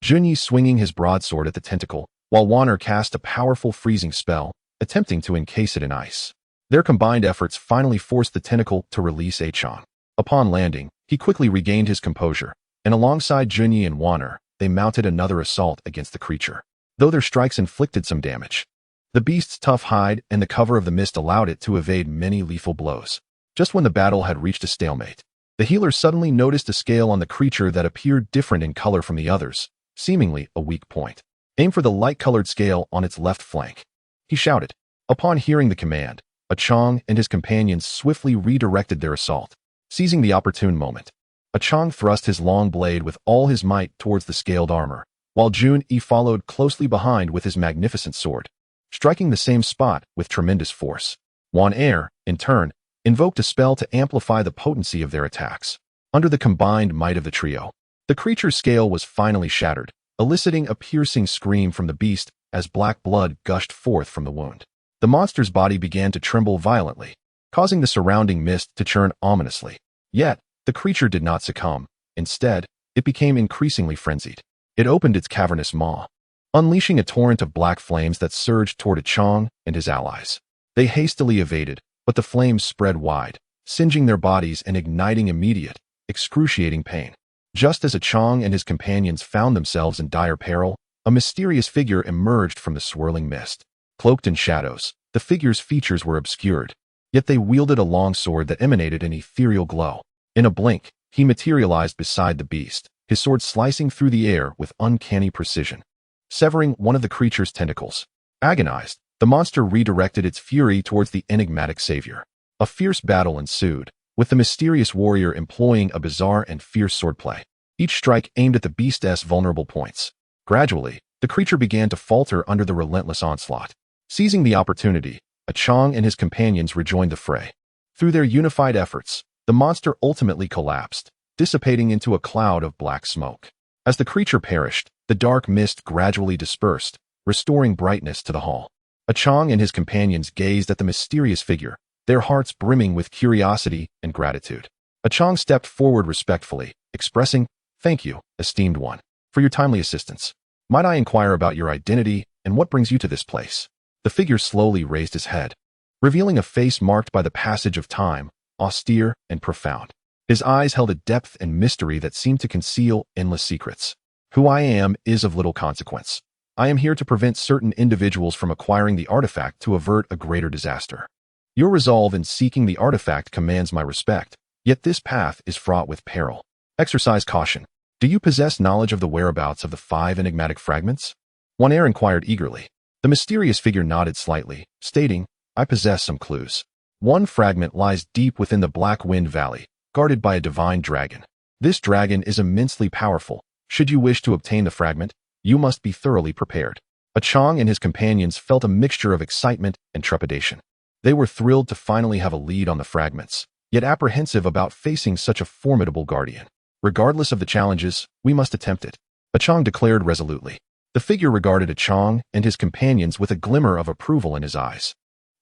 Junyi swinging his broadsword at the tentacle, while Wan'er cast a powerful freezing spell, attempting to encase it in ice. Their combined efforts finally forced the tentacle to release Qiang. Upon landing, he quickly regained his composure, and alongside Junyi and Wan'er, they mounted another assault against the creature. Though their strikes inflicted some damage, the beast's tough hide and the cover of the mist allowed it to evade many lethal blows. Just when the battle had reached a stalemate, the healer suddenly noticed a scale on the creature that appeared different in color from the others, seemingly a weak point. Aim for the light-colored scale on its left flank, he shouted. Upon hearing the command, Qiang and his companions swiftly redirected their assault. Seizing the opportune moment, Qiang thrust his long blade with all his might towards the scaled armor, while Junyi followed closely behind with his magnificent sword, striking the same spot with tremendous force. Wan'er, in turn, invoked a spell to amplify the potency of their attacks. Under the combined might of the trio, the creature's scale was finally shattered, eliciting a piercing scream from the beast as black blood gushed forth from the wound. The monster's body began to tremble violently, causing the surrounding mist to churn ominously. Yet, the creature did not succumb. Instead, it became increasingly frenzied. It opened its cavernous maw, unleashing a torrent of black flames that surged toward Qiang and his allies. They hastily evaded, but the flames spread wide, singeing their bodies and igniting immediate, excruciating pain. Just as Qiang and his companions found themselves in dire peril, a mysterious figure emerged from the swirling mist. Cloaked in shadows, the figure's features were obscured, yet they wielded a long sword that emanated an ethereal glow. In a blink, he materialized beside the beast, his sword slicing through the air with uncanny precision, severing one of the creature's tentacles. Agonized, the monster redirected its fury towards the enigmatic savior. A fierce battle ensued, with the mysterious warrior employing a bizarre and fierce swordplay. Each strike aimed at the beast's vulnerable points. Gradually, the creature began to falter under the relentless onslaught. Seizing the opportunity, Qiang and his companions rejoined the fray. Through their unified efforts, the monster ultimately collapsed, dissipating into a cloud of black smoke. As the creature perished, the dark mist gradually dispersed, restoring brightness to the hall. Qiang and his companions gazed at the mysterious figure, their hearts brimming with curiosity and gratitude. Qiang stepped forward respectfully, expressing, "Thank you, esteemed one, for your timely assistance. Might I inquire about your identity and what brings you to this place?" The figure slowly raised his head, revealing a face marked by the passage of time, austere and profound. His eyes held a depth and mystery that seemed to conceal endless secrets. "Who I am is of little consequence. I am here to prevent certain individuals from acquiring the artifact to avert a greater disaster. Your resolve in seeking the artifact commands my respect, yet this path is fraught with peril. Exercise caution. Do you possess knowledge of the whereabouts of the 5 enigmatic fragments?" Wan'er inquired eagerly. The mysterious figure nodded slightly, stating, "I possess some clues. One fragment lies deep within the Black Wind Valley, guarded by a divine dragon. This dragon is immensely powerful. Should you wish to obtain the fragment, you must be thoroughly prepared." Qiang and his companions felt a mixture of excitement and trepidation. They were thrilled to finally have a lead on the fragments, yet apprehensive about facing such a formidable guardian. "Regardless of the challenges, we must attempt it," Qiang declared resolutely. The figure regarded Qiang and his companions with a glimmer of approval in his eyes.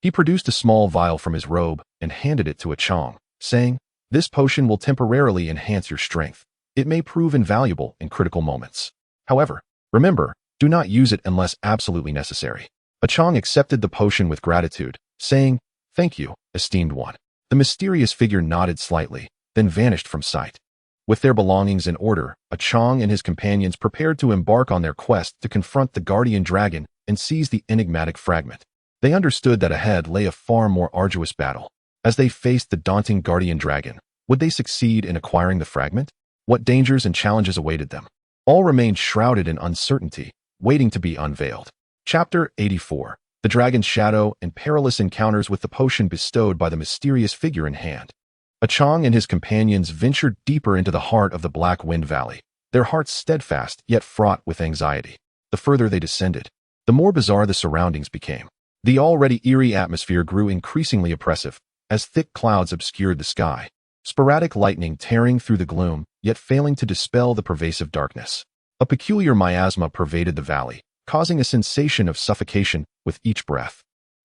He produced a small vial from his robe and handed it to Qiang, saying, "This potion will temporarily enhance your strength. It may prove invaluable in critical moments. However, remember, do not use it unless absolutely necessary." Qiang accepted the potion with gratitude, saying, "Thank you, esteemed one." The mysterious figure nodded slightly, then vanished from sight. With their belongings in order, Qiang and his companions prepared to embark on their quest to confront the guardian dragon and seize the enigmatic fragment. They understood that ahead lay a far more arduous battle. As they faced the daunting guardian dragon, would they succeed in acquiring the fragment? What dangers and challenges awaited them? All remained shrouded in uncertainty, waiting to be unveiled. Chapter 84. The Dragon's Shadow and Perilous Encounters with the Potion Bestowed by the Mysterious Figure in Hand. Qiang and his companions ventured deeper into the heart of the Black Wind Valley, their hearts steadfast yet fraught with anxiety. The further they descended, the more bizarre the surroundings became. The already eerie atmosphere grew increasingly oppressive, as thick clouds obscured the sky, sporadic lightning tearing through the gloom, yet failing to dispel the pervasive darkness. A peculiar miasma pervaded the valley, causing a sensation of suffocation with each breath.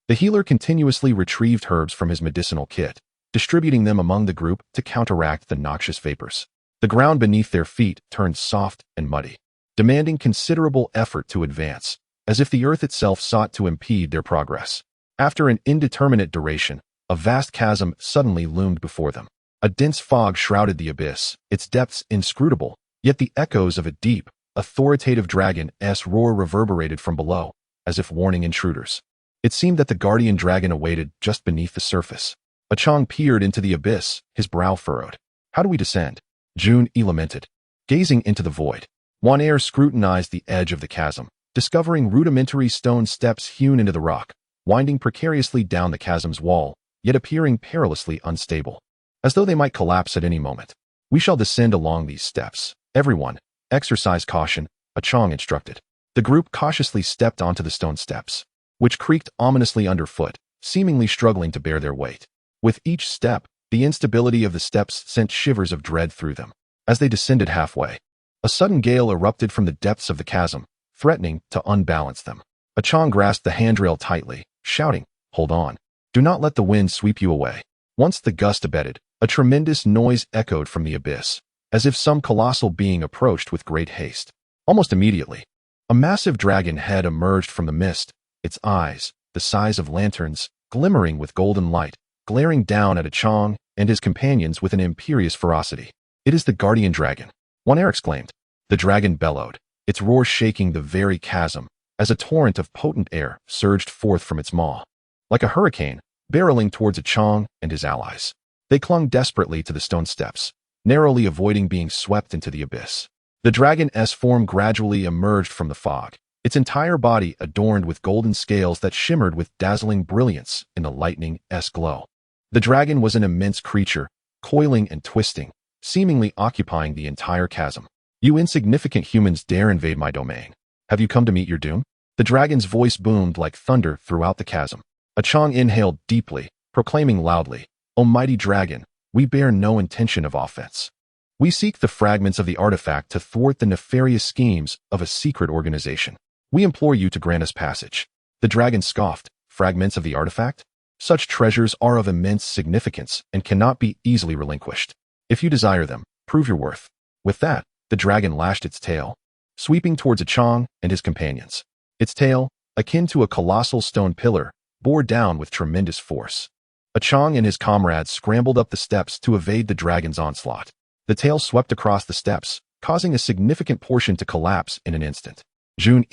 The healer continuously retrieved herbs from his medicinal kit, distributing them among the group to counteract the noxious vapors. The ground beneath their feet turned soft and muddy, demanding considerable effort to advance, as if the earth itself sought to impede their progress. After an indeterminate duration, a vast chasm suddenly loomed before them. A dense fog shrouded the abyss, its depths inscrutable, yet the echoes of a deep, authoritative dragon's roar reverberated from below, as if warning intruders. It seemed that the guardian dragon awaited just beneath the surface. Qiang peered into the abyss, his brow furrowed. "How do we descend?" June lamented. Gazing into the void, Wan scrutinized the edge of the chasm, discovering rudimentary stone steps hewn into the rock, winding precariously down the chasm's wall, yet appearing perilously unstable, as though they might collapse at any moment. "We shall descend along these steps. Everyone, exercise caution," Qiang instructed. The group cautiously stepped onto the stone steps, which creaked ominously underfoot, seemingly struggling to bear their weight. With each step, the instability of the steps sent shivers of dread through them. As they descended halfway, a sudden gale erupted from the depths of the chasm, threatening to unbalance them. Qiang grasped the handrail tightly, shouting, "Hold on. Do not let the wind sweep you away." Once the gust abated, a tremendous noise echoed from the abyss, as if some colossal being approached with great haste. Almost immediately, a massive dragon head emerged from the mist, its eyes, the size of lanterns, glimmering with golden light, glaring down at Qiang and his companions with an imperious ferocity. "It is the guardian dragon," Wan exclaimed. The dragon bellowed, its roar shaking the very chasm, as a torrent of potent air surged forth from its maw. Like a hurricane, barreling towards Qiang and his allies. They clung desperately to the stone steps, narrowly avoiding being swept into the abyss. The dragon's form gradually emerged from the fog, its entire body adorned with golden scales that shimmered with dazzling brilliance in the lightning's glow. The dragon was an immense creature, coiling and twisting, seemingly occupying the entire chasm. "You insignificant humans dare invade my domain. Have you come to meet your doom?" The dragon's voice boomed like thunder throughout the chasm. Qiang inhaled deeply, proclaiming loudly, "O mighty dragon, we bear no intention of offense. We seek the fragments of the artifact to thwart the nefarious schemes of a secret organization. We implore you to grant us passage." The dragon scoffed, "Fragments of the artifact? Such treasures are of immense significance and cannot be easily relinquished. If you desire them, prove your worth." With that, the dragon lashed its tail, sweeping towards Qiang and his companions. Its tail, akin to a colossal stone pillar, bore down with tremendous force. Qiang and his comrades scrambled up the steps to evade the dragon's onslaught. The tail swept across the steps, causing a significant portion to collapse in an instant. Jun,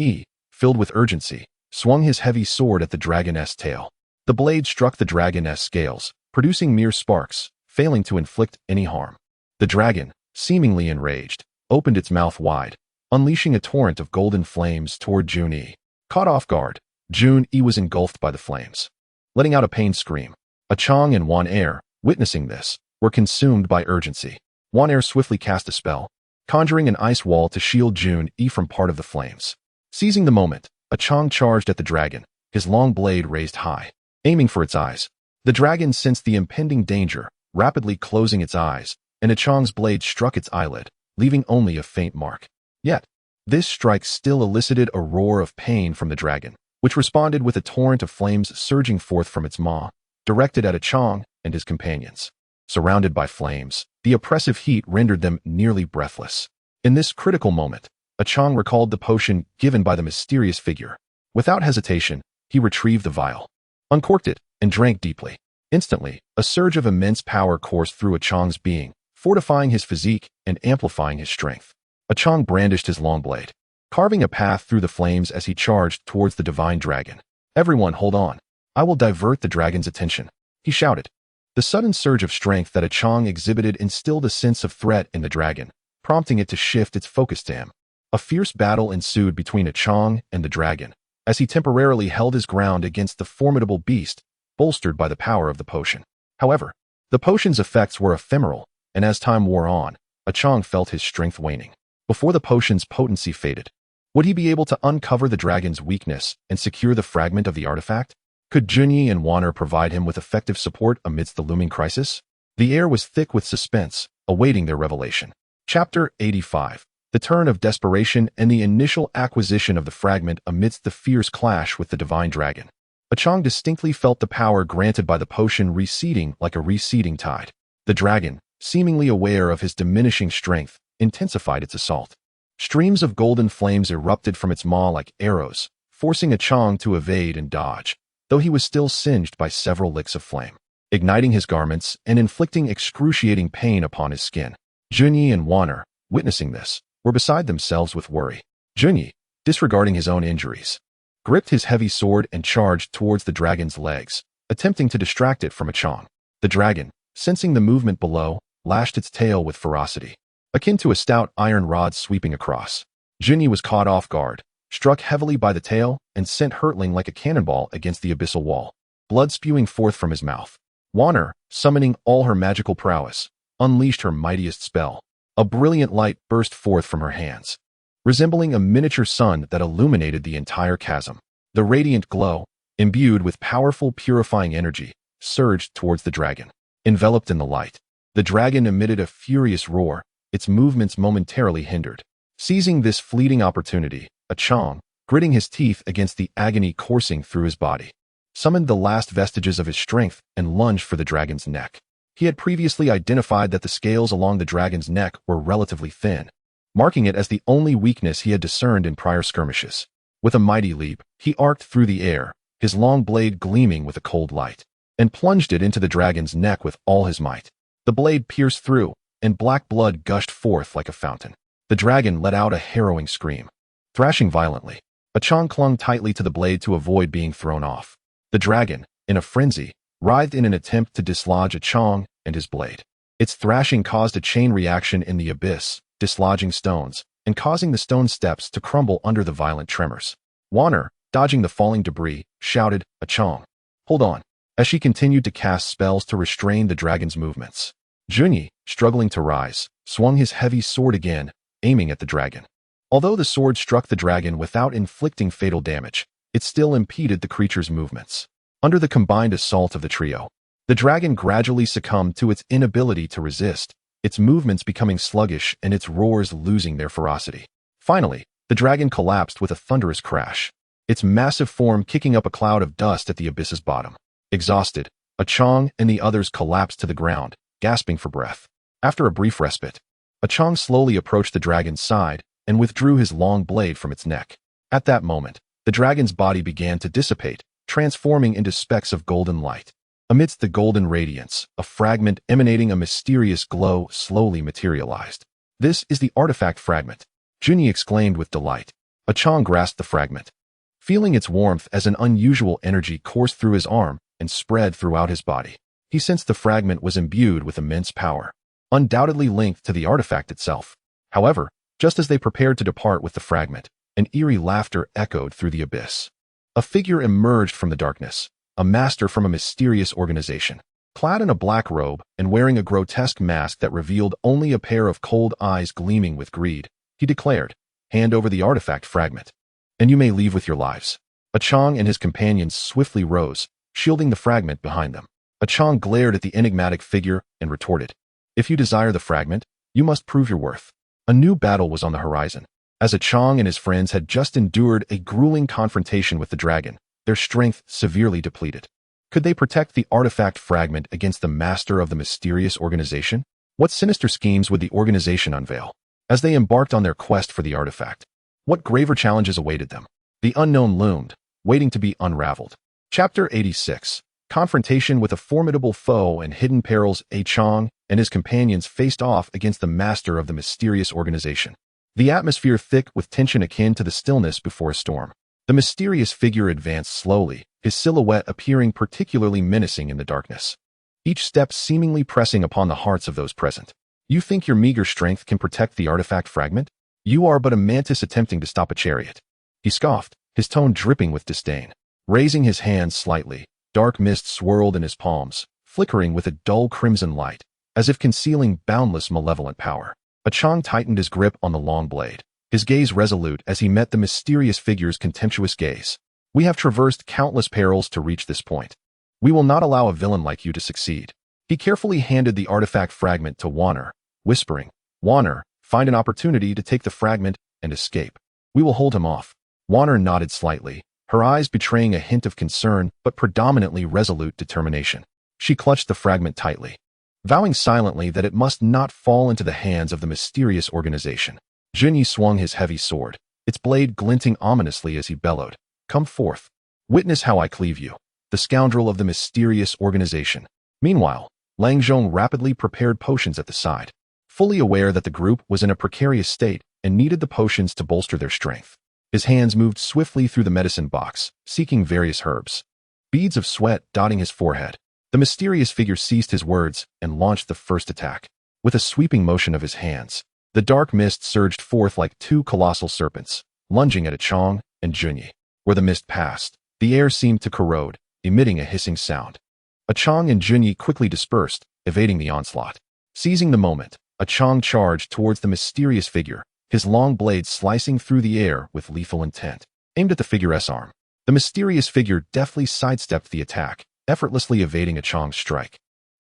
filled with urgency, swung his heavy sword at the dragon's tail. The blade struck the dragon's scales, producing mere sparks, failing to inflict any harm. The dragon, seemingly enraged, opened its mouth wide, unleashing a torrent of golden flames toward Jun. Caught off guard, Jun was engulfed by the flames, letting out a pained scream. Qiang and Wan, witnessing this, were consumed by urgency. Wan swiftly cast a spell, conjuring an ice wall to shield Jun from part of the flames. Seizing the moment, Qiang charged at the dragon, his long blade raised high, aiming for its eyes. The dragon sensed the impending danger, rapidly closing its eyes, and Qiang's blade struck its eyelid, leaving only a faint mark. Yet, this strike still elicited a roar of pain from the dragon, which responded with a torrent of flames surging forth from its maw, directed at Qiang and his companions. Surrounded by flames, the oppressive heat rendered them nearly breathless. In this critical moment, Qiang recalled the potion given by the mysterious figure. Without hesitation, he retrieved the vial, uncorked it, and drank deeply. Instantly, a surge of immense power coursed through Qiang's being, fortifying his physique and amplifying his strength. Qiang brandished his long blade, carving a path through the flames as he charged towards the divine dragon. "Everyone hold on. I will divert the dragon's attention," he shouted. The sudden surge of strength that Qiang exhibited instilled a sense of threat in the dragon, prompting it to shift its focus to him. A fierce battle ensued between Qiang and the dragon, as he temporarily held his ground against the formidable beast, bolstered by the power of the potion. However, the potion's effects were ephemeral, and as time wore on, Qiang felt his strength waning. Before the potion's potency faded, would he be able to uncover the dragon's weakness and secure the fragment of the artifact? Could Junyi and Wan provide him with effective support amidst the looming crisis? The air was thick with suspense, awaiting their revelation. Chapter 85. The turn of desperation and the initial acquisition of the fragment amidst the fierce clash with the divine dragon. Qiang distinctly felt the power granted by the potion receding like a receding tide. The dragon, seemingly aware of his diminishing strength, intensified its assault. Streams of golden flames erupted from its maw like arrows, forcing Qiang to evade and dodge, though he was still singed by several licks of flame, igniting his garments and inflicting excruciating pain upon his skin. Junyi and Wanner, witnessing this, were beside themselves with worry. Junyi, disregarding his own injuries, gripped his heavy sword and charged towards the dragon's legs, attempting to distract it from Qiang. The dragon, sensing the movement below, lashed its tail with ferocity, akin to a stout iron rod sweeping across. Junyi was caught off guard, struck heavily by the tail, and sent hurtling like a cannonball against the abyssal wall, blood spewing forth from his mouth. Wanner, summoning all her magical prowess, unleashed her mightiest spell. A brilliant light burst forth from her hands, resembling a miniature sun that illuminated the entire chasm. The radiant glow, imbued with powerful purifying energy, surged towards the dragon. Enveloped in the light, the dragon emitted a furious roar, its movements momentarily hindered. Seizing this fleeting opportunity, Qiang, gritting his teeth against the agony coursing through his body, summoned the last vestiges of his strength and lunged for the dragon's neck. He had previously identified that the scales along the dragon's neck were relatively thin, marking it as the only weakness he had discerned in prior skirmishes. With a mighty leap, he arced through the air, his long blade gleaming with a cold light, and plunged it into the dragon's neck with all his might. The blade pierced through, and black blood gushed forth like a fountain. The dragon let out a harrowing scream. Thrashing violently, Qiang clung tightly to the blade to avoid being thrown off. The dragon, in a frenzy, writhed in an attempt to dislodge Qiang and his blade. Its thrashing caused a chain reaction in the abyss, dislodging stones, and causing the stone steps to crumble under the violent tremors. Wanner, dodging the falling debris, shouted, "Qiang, hold on," as she continued to cast spells to restrain the dragon's movements. Junyi, struggling to rise, swung his heavy sword again, aiming at the dragon. Although the sword struck the dragon without inflicting fatal damage, it still impeded the creature's movements. Under the combined assault of the trio, the dragon gradually succumbed to its inability to resist, its movements becoming sluggish and its roars losing their ferocity. Finally, the dragon collapsed with a thunderous crash, its massive form kicking up a cloud of dust at the abyss's bottom. Exhausted, Qiang and the others collapsed to the ground, gasping for breath. After a brief respite, Qiang slowly approached the dragon's side and withdrew his long blade from its neck. At that moment, the dragon's body began to dissipate, transforming into specks of golden light. Amidst the golden radiance, a fragment emanating a mysterious glow slowly materialized. "This is the artifact fragment," Junyi exclaimed with delight. Qiang grasped the fragment, feeling its warmth as an unusual energy coursed through his arm and spread throughout his body. He sensed the fragment was imbued with immense power, undoubtedly linked to the artifact itself. However, just as they prepared to depart with the fragment, an eerie laughter echoed through the abyss. A figure emerged from the darkness, a master from a mysterious organization. Clad in a black robe and wearing a grotesque mask that revealed only a pair of cold eyes gleaming with greed, he declared, "Hand over the artifact fragment, and you may leave with your lives." Qiang and his companions swiftly rose, shielding the fragment behind them. Qiang glared at the enigmatic figure and retorted, "If you desire the fragment, you must prove your worth." A new battle was on the horizon. As Qiang and his friends had just endured a grueling confrontation with the dragon, their strength severely depleted. Could they protect the artifact fragment against the master of the mysterious organization? What sinister schemes would the organization unveil as they embarked on their quest for the artifact? What graver challenges awaited them? The unknown loomed, waiting to be unraveled. Chapter 86. Confrontation with a formidable foe and hidden perils. Qiang and his companions faced off against the master of the mysterious organization. The atmosphere thick with tension akin to the stillness before a storm. The mysterious figure advanced slowly, his silhouette appearing particularly menacing in the darkness, each step seemingly pressing upon the hearts of those present. "You think your meager strength can protect the artifact fragment? You are but a mantis attempting to stop a chariot," he scoffed, his tone dripping with disdain. Raising his hands slightly, dark mist swirled in his palms, flickering with a dull crimson light, as if concealing boundless malevolent power. Qiang tightened his grip on the long blade, his gaze resolute as he met the mysterious figure's contemptuous gaze. "We have traversed countless perils to reach this point. We will not allow a villain like you to succeed." He carefully handed the artifact fragment to Wanner, whispering, "Wanner, find an opportunity to take the fragment and escape. We will hold him off." Wanner nodded slightly, her eyes betraying a hint of concern but predominantly resolute determination. She clutched the fragment tightly, vowing silently that it must not fall into the hands of the mysterious organization. Junyi swung his heavy sword, its blade glinting ominously as he bellowed, "Come forth. Witness how I cleave you, the scoundrel of the mysterious organization." Meanwhile, Lang Zhong rapidly prepared potions at the side, fully aware that the group was in a precarious state and needed the potions to bolster their strength. His hands moved swiftly through the medicine box, seeking various herbs. Beads of sweat dotting his forehead, the mysterious figure ceased his words and launched the first attack. With a sweeping motion of his hands, the dark mist surged forth like two colossal serpents, lunging at Qiang and Junyi. Where the mist passed, the air seemed to corrode, emitting a hissing sound. Qiang and Junyi quickly dispersed, evading the onslaught. Seizing the moment, Qiang charged towards the mysterious figure, his long blade slicing through the air with lethal intent. Aimed at the figure's arm, the mysterious figure deftly sidestepped the attack, effortlessly evading Qiang's strike.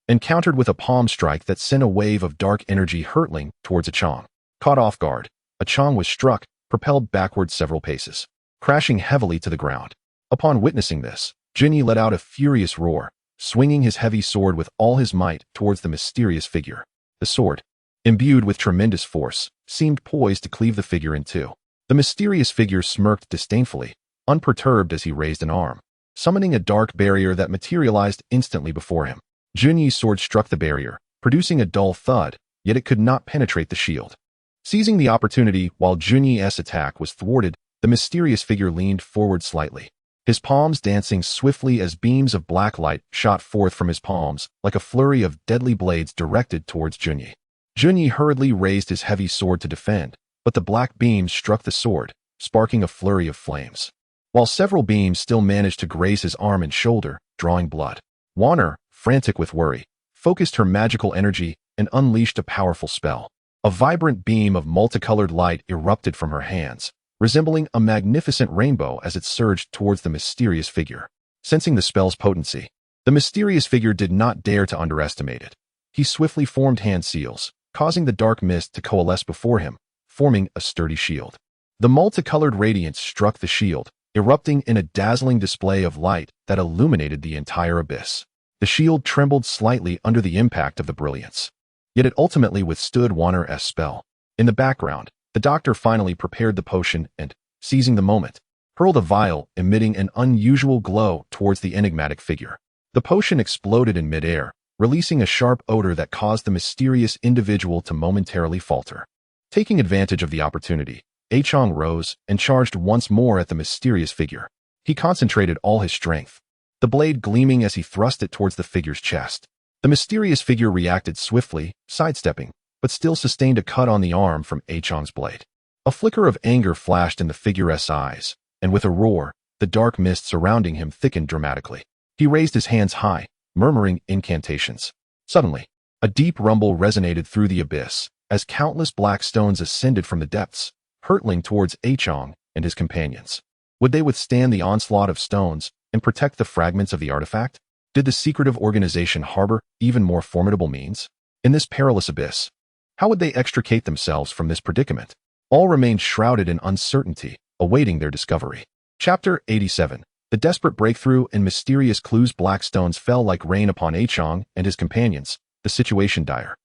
Encountered with a palm strike that sent a wave of dark energy hurtling towards Qiang. Caught off guard, Qiang was struck, propelled backward several paces, crashing heavily to the ground. Upon witnessing this, Junyi let out a furious roar, swinging his heavy sword with all his might towards the mysterious figure. The sword, imbued with tremendous force, seemed poised to cleave the figure in two. The mysterious figure smirked disdainfully, unperturbed as he raised an arm, summoning a dark barrier that materialized instantly before him. Junyi's sword struck the barrier, producing a dull thud, yet it could not penetrate the shield. Seizing the opportunity while Junyi's attack was thwarted, the mysterious figure leaned forward slightly, his palms dancing swiftly as beams of black light shot forth from his palms like a flurry of deadly blades directed towards Junyi. Junyi hurriedly raised his heavy sword to defend, but the black beams struck the sword, sparking a flurry of flames. While several beams still managed to graze his arm and shoulder, drawing blood, Wanner, frantic with worry, focused her magical energy and unleashed a powerful spell. A vibrant beam of multicolored light erupted from her hands, resembling a magnificent rainbow as it surged towards the mysterious figure. Sensing the spell's potency, the mysterious figure did not dare to underestimate it. He swiftly formed hand seals, causing the dark mist to coalesce before him, forming a sturdy shield. The multicolored radiance struck the shield, erupting in a dazzling display of light that illuminated the entire abyss. The shield trembled slightly under the impact of the brilliance, yet it ultimately withstood Wanner's spell. In the background, the doctor finally prepared the potion and, seizing the moment, hurled a vial emitting an unusual glow towards the enigmatic figure. The potion exploded in midair, releasing a sharp odor that caused the mysterious individual to momentarily falter. Taking advantage of the opportunity, Qiang rose and charged once more at the mysterious figure. He concentrated all his strength, the blade gleaming as he thrust it towards the figure's chest. The mysterious figure reacted swiftly, sidestepping, but still sustained a cut on the arm from Qiang's blade. A flicker of anger flashed in the figure's eyes, and with a roar, the dark mist surrounding him thickened dramatically. He raised his hands high, murmuring incantations. Suddenly, a deep rumble resonated through the abyss, as countless black stones ascended from the depths, hurtling towards Qiang and his companions. Would they withstand the onslaught of stones and protect the fragments of the artifact? Did the secretive organization harbor even more formidable means? In this perilous abyss, how would they extricate themselves from this predicament? All remained shrouded in uncertainty, awaiting their discovery. Chapter 87. The desperate breakthrough and mysterious clues. Black stones fell like rain upon Qiang and his companions, the situation dire.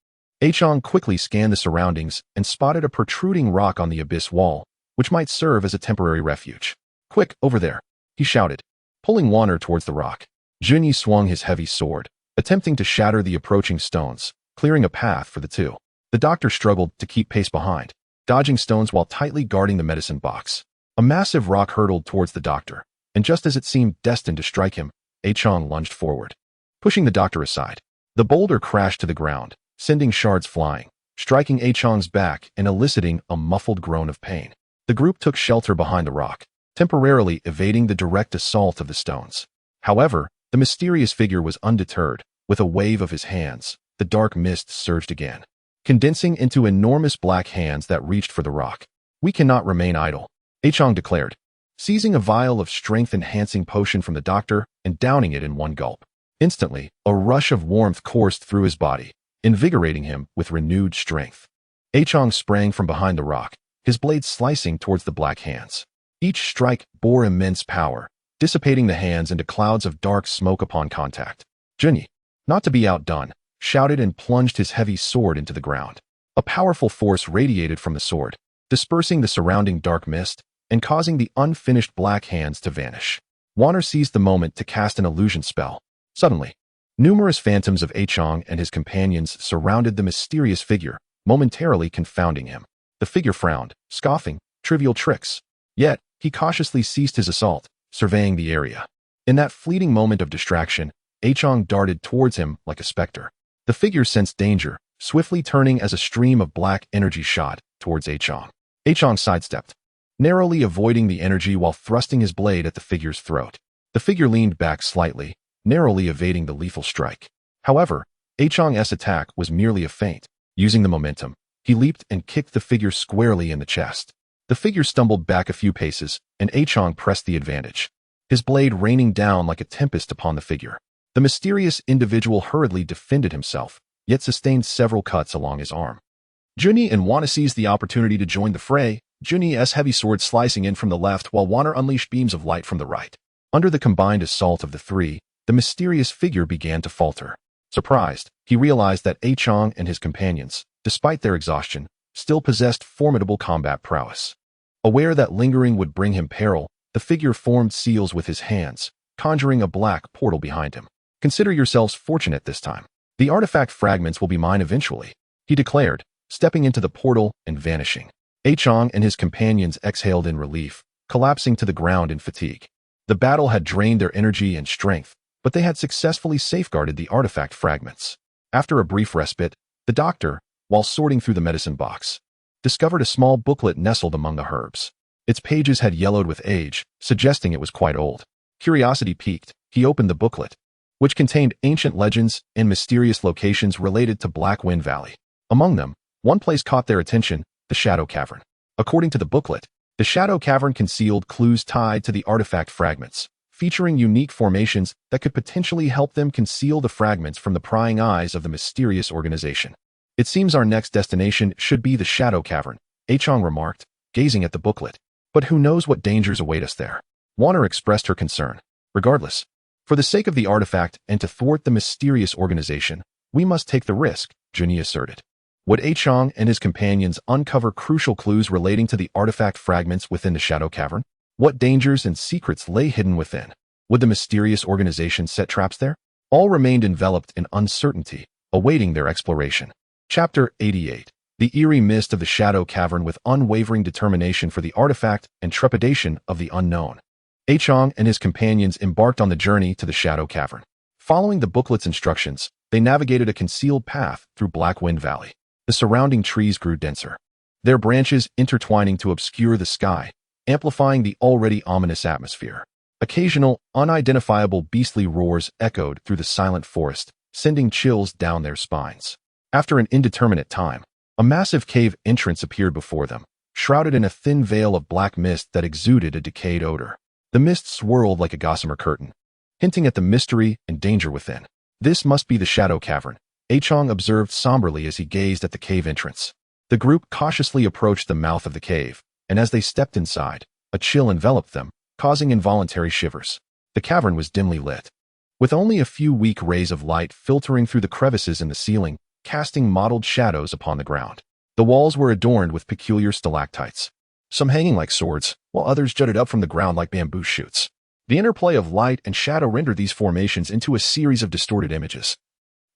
Qiang quickly scanned the surroundings and spotted a protruding rock on the abyss wall, which might serve as a temporary refuge. "Quick, over there," he shouted, pulling Wanner towards the rock. Junyi swung his heavy sword, attempting to shatter the approaching stones, clearing a path for the two. The doctor struggled to keep pace behind, dodging stones while tightly guarding the medicine box. A massive rock hurtled towards the doctor, and just as it seemed destined to strike him, Qiang lunged forward, pushing the doctor aside. The boulder crashed to the ground, sending shards flying, striking Qiang's back and eliciting a muffled groan of pain. The group took shelter behind the rock, temporarily evading the direct assault of the stones. However, the mysterious figure was undeterred. With a wave of his hands, the dark mist surged again, condensing into enormous black hands that reached for the rock. "We cannot remain idle," Qiang declared, seizing a vial of strength-enhancing potion from the doctor and downing it in one gulp. Instantly, a rush of warmth coursed through his body, invigorating him with renewed strength. Qiang sprang from behind the rock, his blade slicing towards the black hands. Each strike bore immense power, dissipating the hands into clouds of dark smoke upon contact. Junyi, not to be outdone, shouted and plunged his heavy sword into the ground. A powerful force radiated from the sword, dispersing the surrounding dark mist and causing the unfinished black hands to vanish. Warner seized the moment to cast an illusion spell. Suddenly, numerous phantoms of Qiang and his companions surrounded the mysterious figure, momentarily confounding him. The figure frowned, scoffing, trivial tricks. Yet, he cautiously ceased his assault, surveying the area. In that fleeting moment of distraction, Qiang darted towards him like a specter. The figure sensed danger, swiftly turning as a stream of black energy shot towards Qiang. Qiang sidestepped, narrowly avoiding the energy while thrusting his blade at the figure's throat. The figure leaned back slightly, narrowly evading the lethal strike. However, Qiang's attack was merely a feint. Using the momentum, he leaped and kicked the figure squarely in the chest. The figure stumbled back a few paces, and Qiang pressed the advantage, his blade raining down like a tempest upon the figure. The mysterious individual hurriedly defended himself, yet sustained several cuts along his arm. Junyi and Wana seized the opportunity to join the fray, Junyi's heavy sword slicing in from the left while Wana unleashed beams of light from the right. Under the combined assault of the three, the mysterious figure began to falter. Surprised, he realized that Qiang and his companions, despite their exhaustion, still possessed formidable combat prowess. Aware that lingering would bring him peril, the figure formed seals with his hands, conjuring a black portal behind him. Consider yourselves fortunate this time. The artifact fragments will be mine eventually, he declared, stepping into the portal and vanishing. Qiang and his companions exhaled in relief, collapsing to the ground in fatigue. The battle had drained their energy and strength, but they had successfully safeguarded the artifact fragments. After a brief respite, the doctor, while sorting through the medicine box, discovered a small booklet nestled among the herbs. Its pages had yellowed with age, suggesting it was quite old. Curiosity piqued, he opened the booklet, which contained ancient legends and mysterious locations related to Black Wind Valley. Among them, one place caught their attention, the Shadow Cavern. According to the booklet, the Shadow Cavern concealed clues tied to the artifact fragments, featuring unique formations that could potentially help them conceal the fragments from the prying eyes of the mysterious organization. It seems our next destination should be the Shadow Cavern, Qiang remarked, gazing at the booklet. But who knows what dangers await us there? Warner expressed her concern. Regardless, for the sake of the artifact and to thwart the mysterious organization, we must take the risk, Junyi asserted. Would Qiang and his companions uncover crucial clues relating to the artifact fragments within the Shadow Cavern? What dangers and secrets lay hidden within? Would the mysterious organization set traps there? All remained enveloped in uncertainty, awaiting their exploration. Chapter 88. The eerie mist of the Shadow Cavern with unwavering determination for the artifact and trepidation of the unknown. Qiang and his companions embarked on the journey to the Shadow Cavern. Following the booklet's instructions, they navigated a concealed path through Black Wind Valley. The surrounding trees grew denser, their branches intertwining to obscure the sky, amplifying the already ominous atmosphere. Occasional, unidentifiable beastly roars echoed through the silent forest, sending chills down their spines. After an indeterminate time, a massive cave entrance appeared before them, shrouded in a thin veil of black mist that exuded a decayed odor. The mist swirled like a gossamer curtain, hinting at the mystery and danger within. This must be the Shadow Cavern, Qiang observed somberly as he gazed at the cave entrance. The group cautiously approached the mouth of the cave, and as they stepped inside, a chill enveloped them, causing involuntary shivers. The cavern was dimly lit, with only a few weak rays of light filtering through the crevices in the ceiling, casting mottled shadows upon the ground. The walls were adorned with peculiar stalactites, some hanging like swords, while others jutted up from the ground like bamboo shoots. The interplay of light and shadow rendered these formations into a series of distorted images,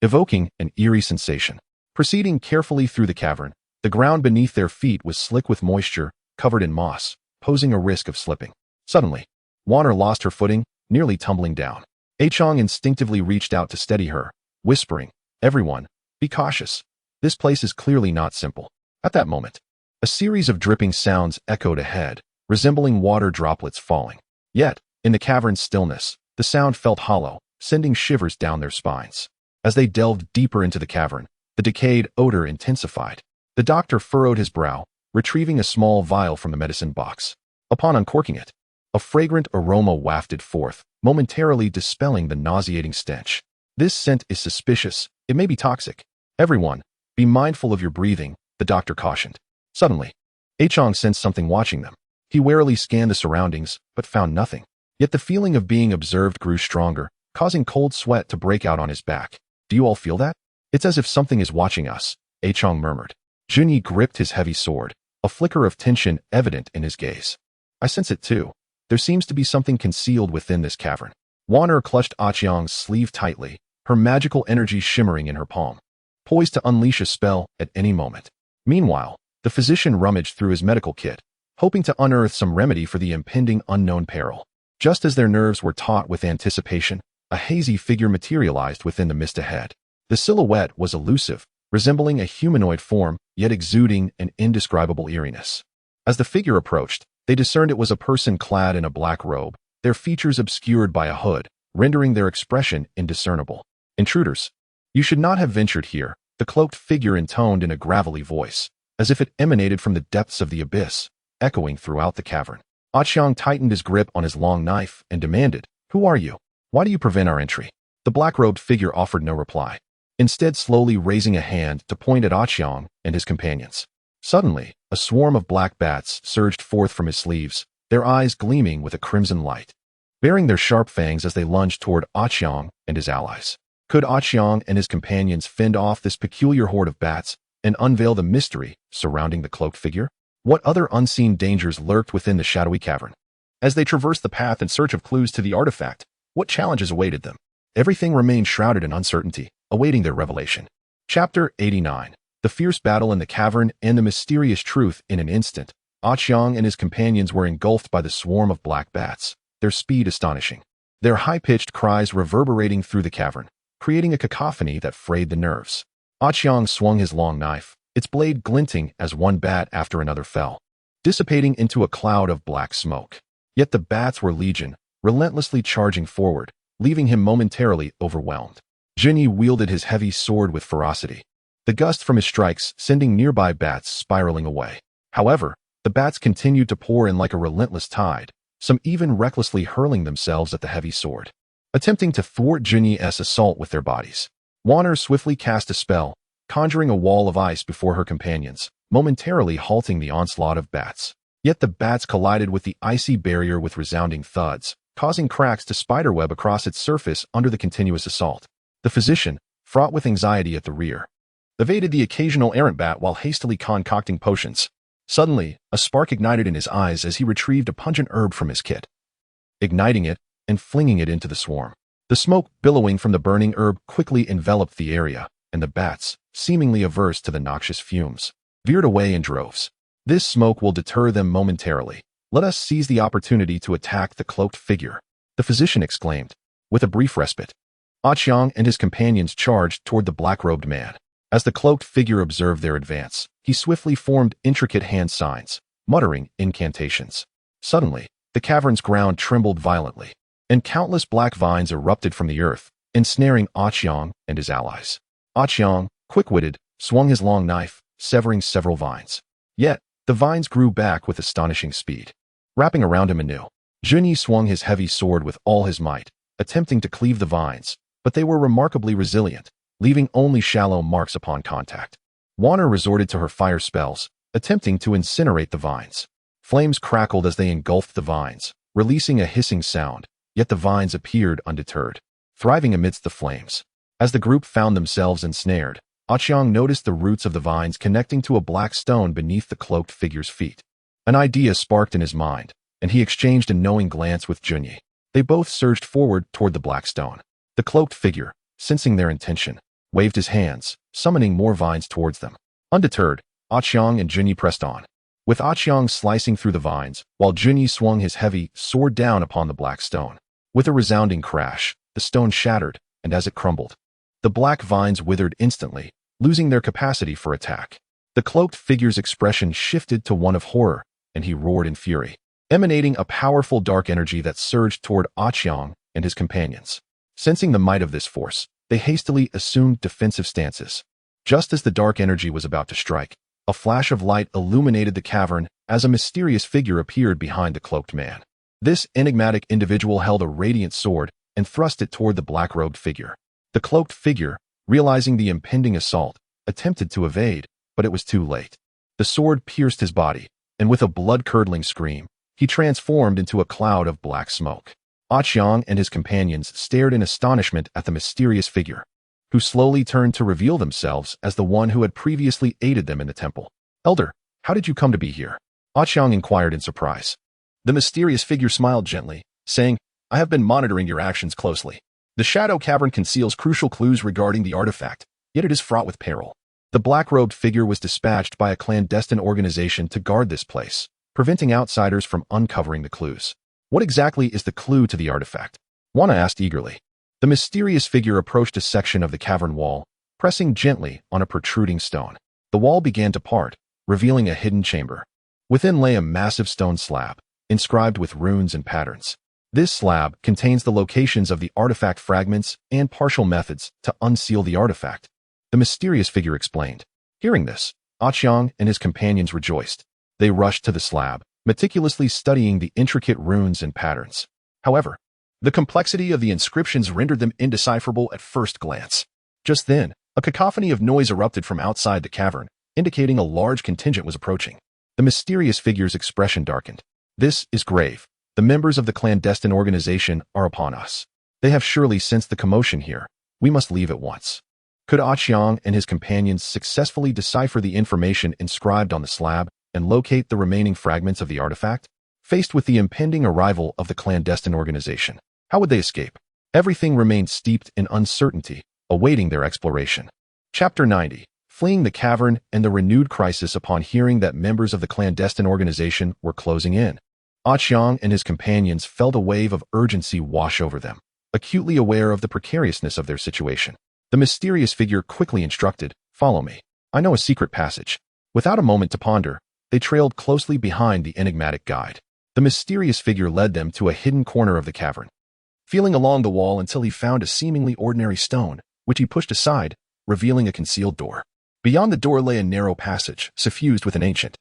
evoking an eerie sensation. Proceeding carefully through the cavern, the ground beneath their feet was slick with moisture, covered in moss, posing a risk of slipping. Suddenly, Warner lost her footing, nearly tumbling down. Qiang instinctively reached out to steady her, whispering, "Everyone, be cautious. This place is clearly not simple." At that moment, a series of dripping sounds echoed ahead, resembling water droplets falling. Yet, in the cavern's stillness, the sound felt hollow, sending shivers down their spines. As they delved deeper into the cavern, the decayed odor intensified. The doctor furrowed his brow, retrieving a small vial from the medicine box. Upon uncorking it, a fragrant aroma wafted forth, momentarily dispelling the nauseating stench. "This scent is suspicious. It may be toxic. Everyone, be mindful of your breathing," the doctor cautioned. Suddenly, Qiang sensed something watching them. He warily scanned the surroundings, but found nothing. Yet the feeling of being observed grew stronger, causing cold sweat to break out on his back. "Do you all feel that?" It's as if something is watching us, Qiang murmured. Junyi gripped his heavy sword, a flicker of tension evident in his gaze. I sense it too. There seems to be something concealed within this cavern. Wanner clutched Qiang's sleeve tightly, her magical energy shimmering in her palm, poised to unleash a spell at any moment. Meanwhile, the physician rummaged through his medical kit, hoping to unearth some remedy for the impending unknown peril. Just as their nerves were taut with anticipation, a hazy figure materialized within the mist ahead. The silhouette was elusive, resembling a humanoid form, yet exuding an indescribable eeriness. As the figure approached, they discerned it was a person clad in a black robe, their features obscured by a hood, rendering their expression indiscernible. Intruders. You should not have ventured here, the cloaked figure intoned in a gravelly voice, as if it emanated from the depths of the abyss, echoing throughout the cavern. Qiang tightened his grip on his long knife and demanded, "Who are you? Why do you prevent our entry?" The black-robed figure offered no reply, instead slowly raising a hand to point at Qiang and his companions. Suddenly, a swarm of black bats surged forth from his sleeves, their eyes gleaming with a crimson light, baring their sharp fangs as they lunged toward Qiang and his allies. Could Qiang and his companions fend off this peculiar horde of bats and unveil the mystery surrounding the cloaked figure? What other unseen dangers lurked within the shadowy cavern? As they traversed the path in search of clues to the artifact, what challenges awaited them? Everything remained shrouded in uncertainty, awaiting their revelation. Chapter 89. The fierce battle in the cavern and the mysterious truth in an instant. Qiang and his companions were engulfed by the swarm of black bats, their speed astonishing. Their high-pitched cries reverberating through the cavern, creating a cacophony that frayed the nerves. Qiang swung his long knife, its blade glinting as one bat after another fell, dissipating into a cloud of black smoke. Yet the bats were legion, relentlessly charging forward, leaving him momentarily overwhelmed. Junyi wielded his heavy sword with ferocity, the gust from his strikes sending nearby bats spiraling away. However, the bats continued to pour in like a relentless tide, some even recklessly hurling themselves at the heavy sword, attempting to thwart Junyi's assault with their bodies. Wanner swiftly cast a spell, conjuring a wall of ice before her companions, momentarily halting the onslaught of bats. Yet the bats collided with the icy barrier with resounding thuds, causing cracks to spiderweb across its surface under the continuous assault. The physician, fraught with anxiety at the rear, evaded the occasional errant bat while hastily concocting potions. Suddenly, a spark ignited in his eyes as he retrieved a pungent herb from his kit, igniting it and flinging it into the swarm. The smoke billowing from the burning herb quickly enveloped the area, and the bats, seemingly averse to the noxious fumes, veered away in droves. This smoke will deter them momentarily. Let us seize the opportunity to attack the cloaked figure, the physician exclaimed. With a brief respite, Qiang and his companions charged toward the black-robed man. As the cloaked figure observed their advance, he swiftly formed intricate hand signs, muttering incantations. Suddenly, the cavern's ground trembled violently, and countless black vines erupted from the earth, ensnaring Qiang and his allies. Qiang, quick-witted, swung his long knife, severing several vines. Yet, the vines grew back with astonishing speed, wrapping around him anew. Junyi swung his heavy sword with all his might, attempting to cleave the vines, but they were remarkably resilient, leaving only shallow marks upon contact. Wanner resorted to her fire spells, attempting to incinerate the vines. Flames crackled as they engulfed the vines, releasing a hissing sound, yet the vines appeared undeterred, thriving amidst the flames. As the group found themselves ensnared, Qiang noticed the roots of the vines connecting to a black stone beneath the cloaked figure's feet. An idea sparked in his mind, and he exchanged a knowing glance with Junyi. They both surged forward toward the black stone. The cloaked figure, sensing their intention, waved his hands, summoning more vines towards them. Undeterred, Qiang and Junyi pressed on, with Qiang slicing through the vines, while Junyi swung his heavy sword down upon the black stone. With a resounding crash, the stone shattered, and as it crumbled, the black vines withered instantly, losing their capacity for attack. The cloaked figure's expression shifted to one of horror, and he roared in fury, emanating a powerful dark energy that surged toward Qiang and his companions. Sensing the might of this force, they hastily assumed defensive stances. Just as the dark energy was about to strike, a flash of light illuminated the cavern as a mysterious figure appeared behind the cloaked man. This enigmatic individual held a radiant sword and thrust it toward the black-robed figure. The cloaked figure, realizing the impending assault, attempted to evade, but it was too late. The sword pierced his body, and with a blood-curdling scream, he transformed into a cloud of black smoke. Qiang and his companions stared in astonishment at the mysterious figure, who slowly turned to reveal themselves as the one who had previously aided them in the temple. "Elder, how did you come to be here?" Qiang inquired in surprise. The mysterious figure smiled gently, saying, "I have been monitoring your actions closely. The Shadow Cavern conceals crucial clues regarding the artifact, yet it is fraught with peril. The black-robed figure was dispatched by a clandestine organization to guard this place, preventing outsiders from uncovering the clues. What exactly is the clue to the artifact?" Wana asked eagerly. The mysterious figure approached a section of the cavern wall, pressing gently on a protruding stone. The wall began to part, revealing a hidden chamber. Within lay a massive stone slab, inscribed with runes and patterns. This slab contains the locations of the artifact fragments and partial methods to unseal the artifact, the mysterious figure explained. Hearing this, Qiang and his companions rejoiced. They rushed to the slab, meticulously studying the intricate runes and patterns. However, the complexity of the inscriptions rendered them indecipherable at first glance. Just then, a cacophony of noise erupted from outside the cavern, indicating a large contingent was approaching. The mysterious figure's expression darkened. "This is grave. The members of the clandestine organization are upon us. They have surely sensed the commotion here. We must leave at once." Could Qiang and his companions successfully decipher the information inscribed on the slab and locate the remaining fragments of the artifact? Faced with the impending arrival of the clandestine organization, how would they escape? Everything remained steeped in uncertainty, awaiting their exploration. Chapter 90. Fleeing the cavern and the renewed crisis upon hearing that members of the clandestine organization were closing in. Qiang and his companions felt a wave of urgency wash over them, acutely aware of the precariousness of their situation. The mysterious figure quickly instructed, "Follow me. I know a secret passage." Without a moment to ponder, they trailed closely behind the enigmatic guide. The mysterious figure led them to a hidden corner of the cavern, feeling along the wall until he found a seemingly ordinary stone, which he pushed aside, revealing a concealed door. Beyond the door lay a narrow passage, suffused with an ancient,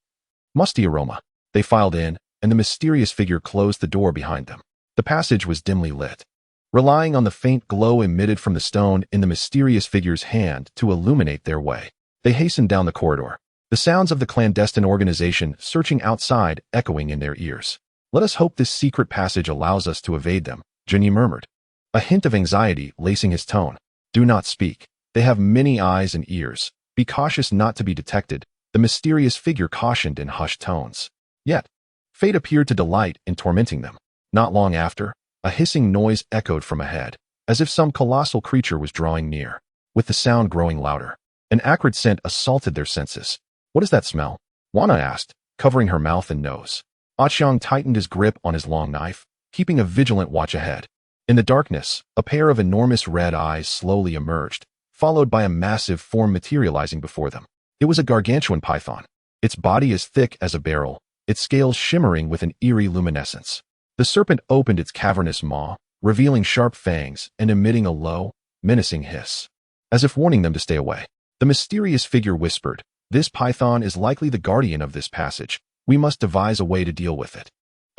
musty aroma. They filed in, and the mysterious figure closed the door behind them. The passage was dimly lit, relying on the faint glow emitted from the stone in the mysterious figure's hand to illuminate their way. They hastened down the corridor, the sounds of the clandestine organization searching outside echoing in their ears. "Let us hope this secret passage allows us to evade them," Jinyi murmured, a hint of anxiety lacing his tone. "Do not speak. They have many eyes and ears. Be cautious not to be detected," the mysterious figure cautioned in hushed tones. Yet, fate appeared to delight in tormenting them. Not long after, a hissing noise echoed from ahead, as if some colossal creature was drawing near. With the sound growing louder, an acrid scent assaulted their senses. "What is that smell?" Wana asked, covering her mouth and nose. Qiang tightened his grip on his long knife, keeping a vigilant watch ahead. In the darkness, a pair of enormous red eyes slowly emerged, followed by a massive form materializing before them. It was a gargantuan python, its body as thick as a barrel, its scales shimmering with an eerie luminescence. The serpent opened its cavernous maw, revealing sharp fangs and emitting a low, menacing hiss, as if warning them to stay away. The mysterious figure whispered, "This python is likely the guardian of this passage. We must devise a way to deal with it."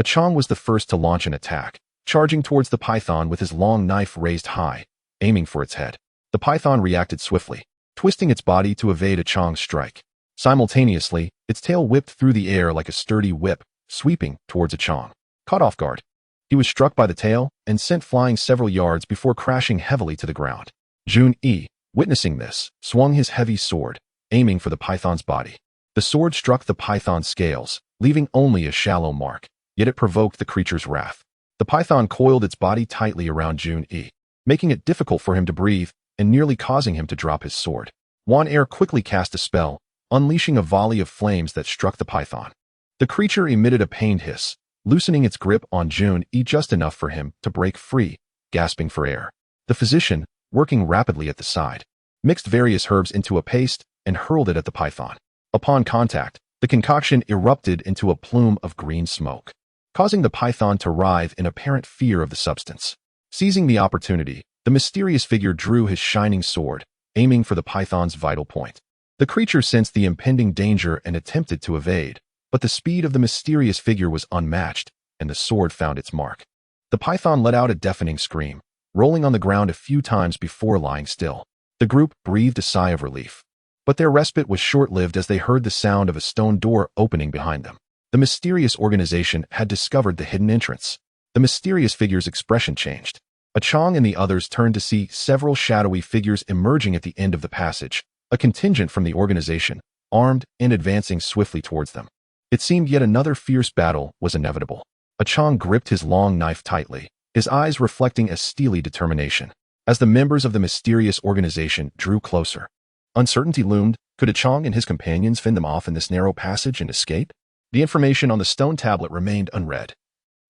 Qiang was the first to launch an attack, charging towards the python with his long knife raised high, aiming for its head. The python reacted swiftly, twisting its body to evade Qiang's strike. Simultaneously, its tail whipped through the air like a sturdy whip, sweeping towards Qiang. Caught off guard, he was struck by the tail and sent flying several yards before crashing heavily to the ground. Jun-yi, witnessing this, swung his heavy sword, aiming for the python's body. The sword struck the python's scales, leaving only a shallow mark, yet it provoked the creature's wrath. The python coiled its body tightly around Jun-yi, making it difficult for him to breathe and nearly causing him to drop his sword. Wan Er quickly cast a spell, unleashing a volley of flames that struck the python. The creature emitted a pained hiss, loosening its grip on Jun-yi just enough for him to break free, gasping for air. The physician, working rapidly at the side, mixed various herbs into a paste and hurled it at the python. Upon contact, the concoction erupted into a plume of green smoke, causing the python to writhe in apparent fear of the substance. Seizing the opportunity, the mysterious figure drew his shining sword, aiming for the python's vital point. The creature sensed the impending danger and attempted to evade, but the speed of the mysterious figure was unmatched, and the sword found its mark. The python let out a deafening scream, rolling on the ground a few times before lying still. The group breathed a sigh of relief, but their respite was short-lived as they heard the sound of a stone door opening behind them. The mysterious organization had discovered the hidden entrance. The mysterious figure's expression changed. Qiang and the others turned to see several shadowy figures emerging at the end of the passage, a contingent from the organization, armed and advancing swiftly towards them. It seemed yet another fierce battle was inevitable. Qiang gripped his long knife tightly, his eyes reflecting a steely determination. As the members of the mysterious organization drew closer, uncertainty loomed. Could Qiang and his companions fend them off in this narrow passage and escape? The information on the stone tablet remained unread.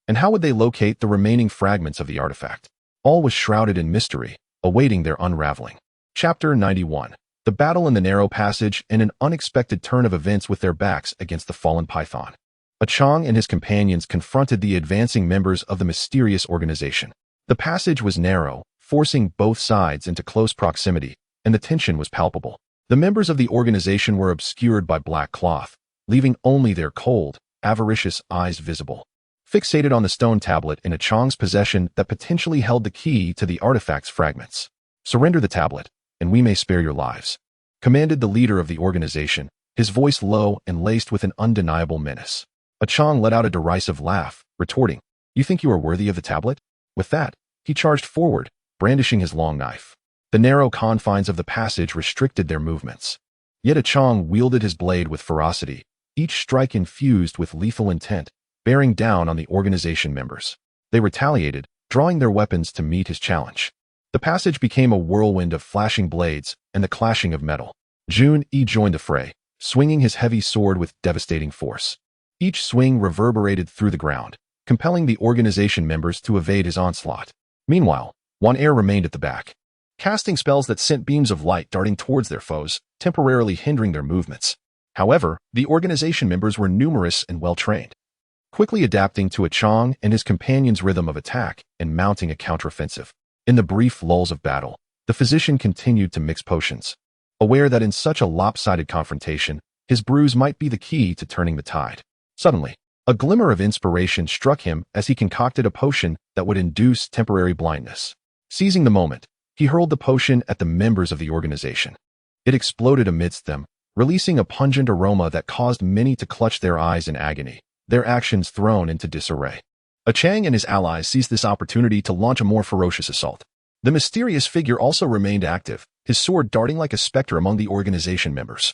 And how would they locate the remaining fragments of the artifact? All was shrouded in mystery, awaiting their unraveling. Chapter 91. The battle in the narrow passage and an unexpected turn of events with their backs against the fallen python. Qiang and his companions confronted the advancing members of the mysterious organization. The passage was narrow, forcing both sides into close proximity, and the tension was palpable. The members of the organization were obscured by black cloth, leaving only their cold, avaricious eyes visible. Fixated on the stone tablet in Qiang's possession that potentially held the key to the artifact's fragments. "Surrender the tablet, and we may spare your lives," commanded the leader of the organization, his voice low and laced with an undeniable menace. Qiang let out a derisive laugh, retorting, "You think you are worthy of the tablet?" With that, he charged forward, brandishing his long knife. The narrow confines of the passage restricted their movements. Yet Qiang wielded his blade with ferocity, each strike infused with lethal intent, bearing down on the organization members. They retaliated, drawing their weapons to meet his challenge. The passage became a whirlwind of flashing blades and the clashing of metal. Jun Yi joined the fray, swinging his heavy sword with devastating force. Each swing reverberated through the ground, compelling the organization members to evade his onslaught. Meanwhile, Wan Er remained at the back, casting spells that sent beams of light darting towards their foes, temporarily hindering their movements. However, the organization members were numerous and well-trained, quickly adapting to Qiang and his companions' rhythm of attack and mounting a counteroffensive. In the brief lulls of battle, the physician continued to mix potions, aware that in such a lopsided confrontation, his brews might be the key to turning the tide. Suddenly, a glimmer of inspiration struck him as he concocted a potion that would induce temporary blindness. Seizing the moment, he hurled the potion at the members of the organization. It exploded amidst them, releasing a pungent aroma that caused many to clutch their eyes in agony, their actions thrown into disarray. Qiang and his allies seized this opportunity to launch a more ferocious assault. The mysterious figure also remained active, his sword darting like a specter among the organization members.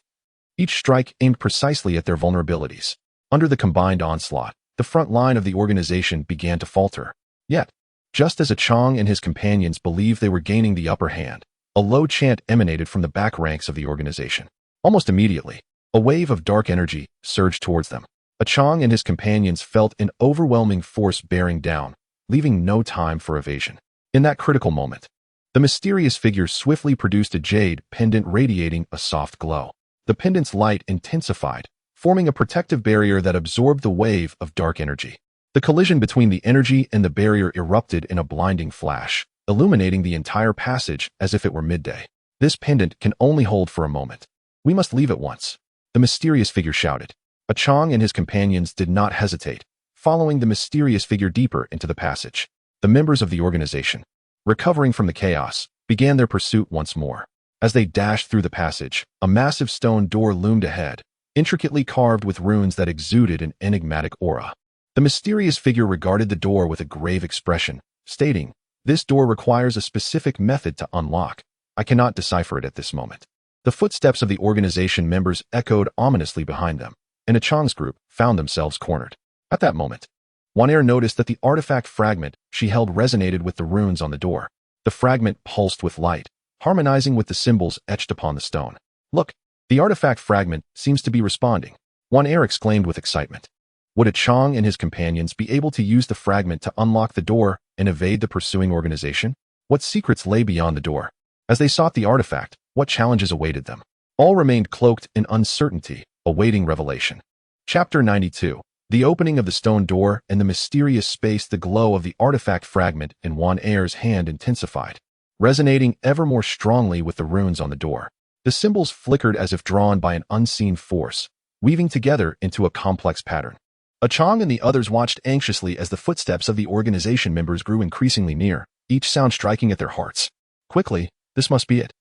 Each strike aimed precisely at their vulnerabilities. Under the combined onslaught, the front line of the organization began to falter. Yet, just as Qiang and his companions believed they were gaining the upper hand, a low chant emanated from the back ranks of the organization. Almost immediately, a wave of dark energy surged towards them. Qiang and his companions felt an overwhelming force bearing down, leaving no time for evasion. In that critical moment, the mysterious figure swiftly produced a jade pendant radiating a soft glow. The pendant's light intensified, forming a protective barrier that absorbed the wave of dark energy. The collision between the energy and the barrier erupted in a blinding flash, illuminating the entire passage as if it were midday. "This pendant can only hold for a moment. We must leave at once," the mysterious figure shouted. Qiang and his companions did not hesitate, following the mysterious figure deeper into the passage. The members of the organization, recovering from the chaos, began their pursuit once more. As they dashed through the passage, a massive stone door loomed ahead, intricately carved with runes that exuded an enigmatic aura. The mysterious figure regarded the door with a grave expression, stating, "This door requires a specific method to unlock. I cannot decipher it at this moment." The footsteps of the organization members echoed ominously behind them, and Qiang's group found themselves cornered. At that moment, Wan Er noticed that the artifact fragment she held resonated with the runes on the door. The fragment pulsed with light, harmonizing with the symbols etched upon the stone. "Look, the artifact fragment seems to be responding," Wan Er exclaimed with excitement. Would Qiang and his companions be able to use the fragment to unlock the door and evade the pursuing organization? What secrets lay beyond the door? As they sought the artifact, what challenges awaited them? All remained cloaked in uncertainty, awaiting revelation. Chapter 92. The opening of the stone door and the mysterious space. The glow of the artifact fragment in Wan Er's hand intensified, resonating ever more strongly with the runes on the door. The symbols flickered as if drawn by an unseen force, weaving together into a complex pattern. Qiang and the others watched anxiously as the footsteps of the organization members grew increasingly near, each sound striking at their hearts. Quickly, this must be it.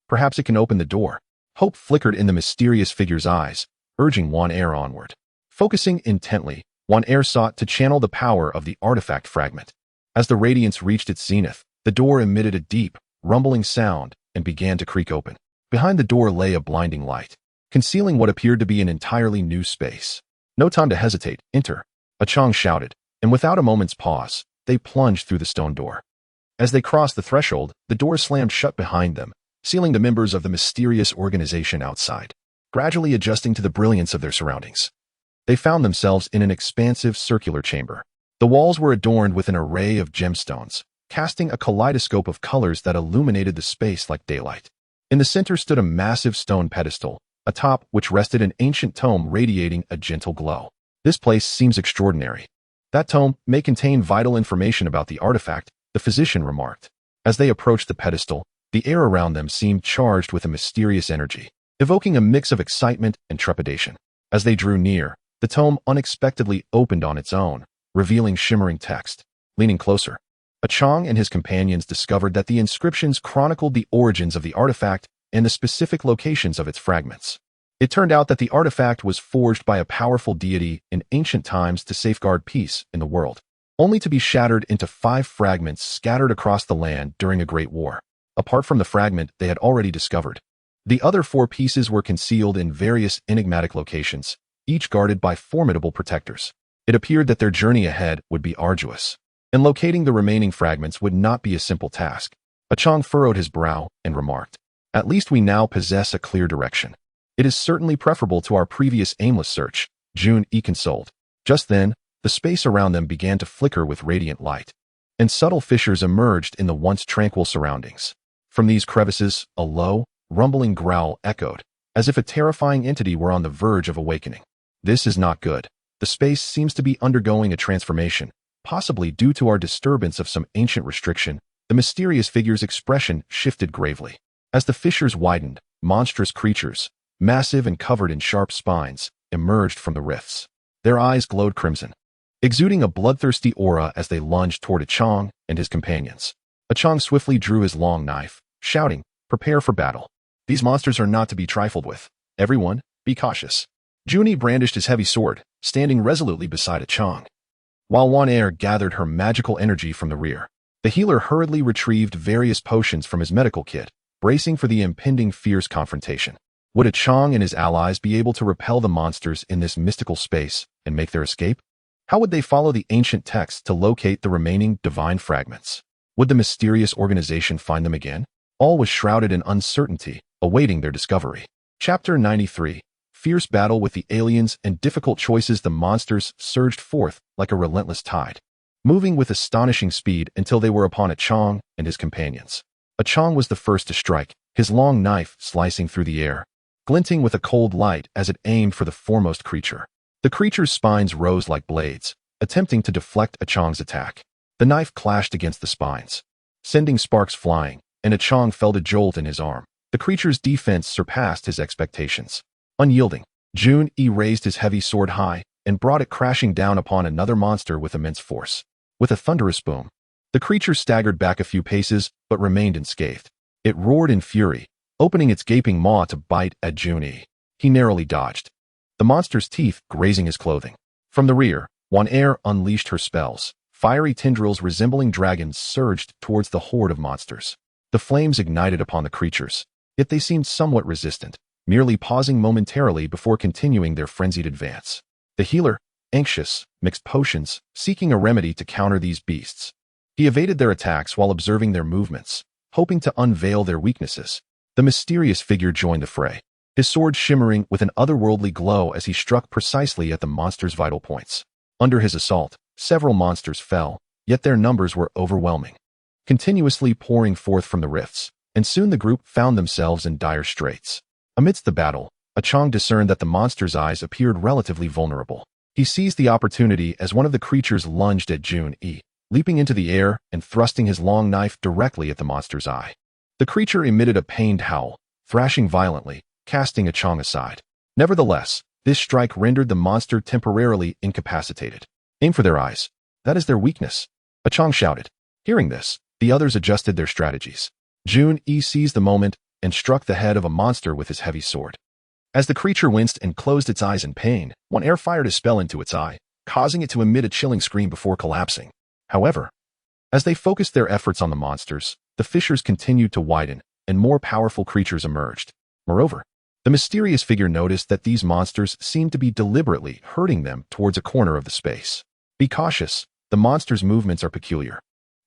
Perhaps it can open the door. Hope flickered in the mysterious figure's eyes, urging Wan Er onward. Focusing intently, Wan Er sought to channel the power of the artifact fragment. As the radiance reached its zenith, The door emitted a deep, rumbling sound and began to creak open. Behind the door lay a blinding light, concealing what appeared to be an entirely new space. "No time to hesitate, enter," a Qiang shouted, and without a moment's pause, they plunged through the stone door. As they crossed the threshold, the door slammed shut behind them, sealing the members of the mysterious organization outside. Gradually adjusting to the brilliance of their surroundings, they found themselves in an expansive circular chamber. The walls were adorned with an array of gemstones, casting a kaleidoscope of colors that illuminated the space like daylight. In the center stood a massive stone pedestal, atop which rested an ancient tome radiating a gentle glow. "This place seems extraordinary. That tome may contain vital information about the artifact," the physician remarked. As they approached the pedestal, the air around them seemed charged with a mysterious energy, evoking a mix of excitement and trepidation. As they drew near, the tome unexpectedly opened on its own, revealing shimmering text. Leaning closer, a Qiang and his companions discovered that the inscriptions chronicled the origins of the artifact and the specific locations of its fragments. It turned out that the artifact was forged by a powerful deity in ancient times to safeguard peace in the world, only to be shattered into 5 fragments scattered across the land during a great war. Apart from the fragment they had already discovered, the other 4 pieces were concealed in various enigmatic locations, each guarded by formidable protectors. It appeared that their journey ahead would be arduous, and locating the remaining fragments would not be a simple task. A Qiang furrowed his brow and remarked, "At least we now possess a clear direction. It is certainly preferable to our previous aimless search," Jun consoled. Just then, the space around them began to flicker with radiant light, and subtle fissures emerged in the once tranquil surroundings. From these crevices, a low, rumbling growl echoed, as if a terrifying entity were on the verge of awakening. "This is not good. The space seems to be undergoing a transformation, possibly due to our disturbance of some ancient restriction." The mysterious figure's expression shifted gravely. As the fissures widened, monstrous creatures, massive and covered in sharp spines, emerged from the rifts. Their eyes glowed crimson, exuding a bloodthirsty aura as they lunged toward a Qiang and his companions. A Qiang swiftly drew his long knife, shouting, "Prepare for battle. These monsters are not to be trifled with. Everyone, be cautious." Juni brandished his heavy sword, standing resolutely beside a Qiang, while Wan gathered her magical energy from the rear. The healer hurriedly retrieved various potions from his medical kit, bracing for the impending fierce confrontation. Would a Qiang and his allies be able to repel the monsters in this mystical space and make their escape? How would they follow the ancient texts to locate the remaining divine fragments? Would the mysterious organization find them again? All was shrouded in uncertainty, awaiting their discovery. Chapter 93. Fierce battle with the aliens and difficult choices. The monsters surged forth like a relentless tide, moving with astonishing speed until they were upon a Qiang and his companions. A Qiang was the first to strike, his long knife slicing through the air, glinting with a cold light as it aimed for the foremost creature. The creature's spines rose like blades, attempting to deflect a Qiang's attack. The knife clashed against the spines, sending sparks flying, and a Qiang felt a jolt in his arm. The creature's defense surpassed his expectations. Unyielding, Jun raised his heavy sword high and brought it crashing down upon another monster with immense force. With a thunderous boom, the creature staggered back a few paces but remained unscathed. It roared in fury, opening its gaping maw to bite at Jun. He narrowly dodged, the monster's teeth grazing his clothing. From the rear, Wan unleashed her spells. Fiery tendrils resembling dragons surged towards the horde of monsters. The flames ignited upon the creatures, yet they seemed somewhat resistant, merely pausing momentarily before continuing their frenzied advance. The healer, anxious, mixed potions, seeking a remedy to counter these beasts. He evaded their attacks while observing their movements, hoping to unveil their weaknesses. The mysterious figure joined the fray, his sword shimmering with an otherworldly glow as he struck precisely at the monster's vital points. Under his assault, several monsters fell, yet their numbers were overwhelming, continuously pouring forth from the rifts, and soon the group found themselves in dire straits. Amidst the battle, a Qiang discerned that the monster's eyes appeared relatively vulnerable. He seized the opportunity as one of the creatures lunged at Jun, leaping into the air and thrusting his long knife directly at the monster's eye. The creature emitted a pained howl, thrashing violently, casting a Qiang aside. Nevertheless, this strike rendered the monster temporarily incapacitated. "Aim for their eyes. That is their weakness," a Qiang shouted. Hearing this, the others adjusted their strategies. Jun seized the moment and struck the head of a monster with his heavy sword. As the creature winced and closed its eyes in pain, Wan fired a spell into its eye, causing it to emit a chilling scream before collapsing. However, As they focused their efforts on the monsters, the fissures continued to widen, and more powerful creatures emerged. Moreover, the mysterious figure noticed that these monsters seemed to be deliberately herding them towards a corner of the space. Be cautious, the monsters' movements are peculiar.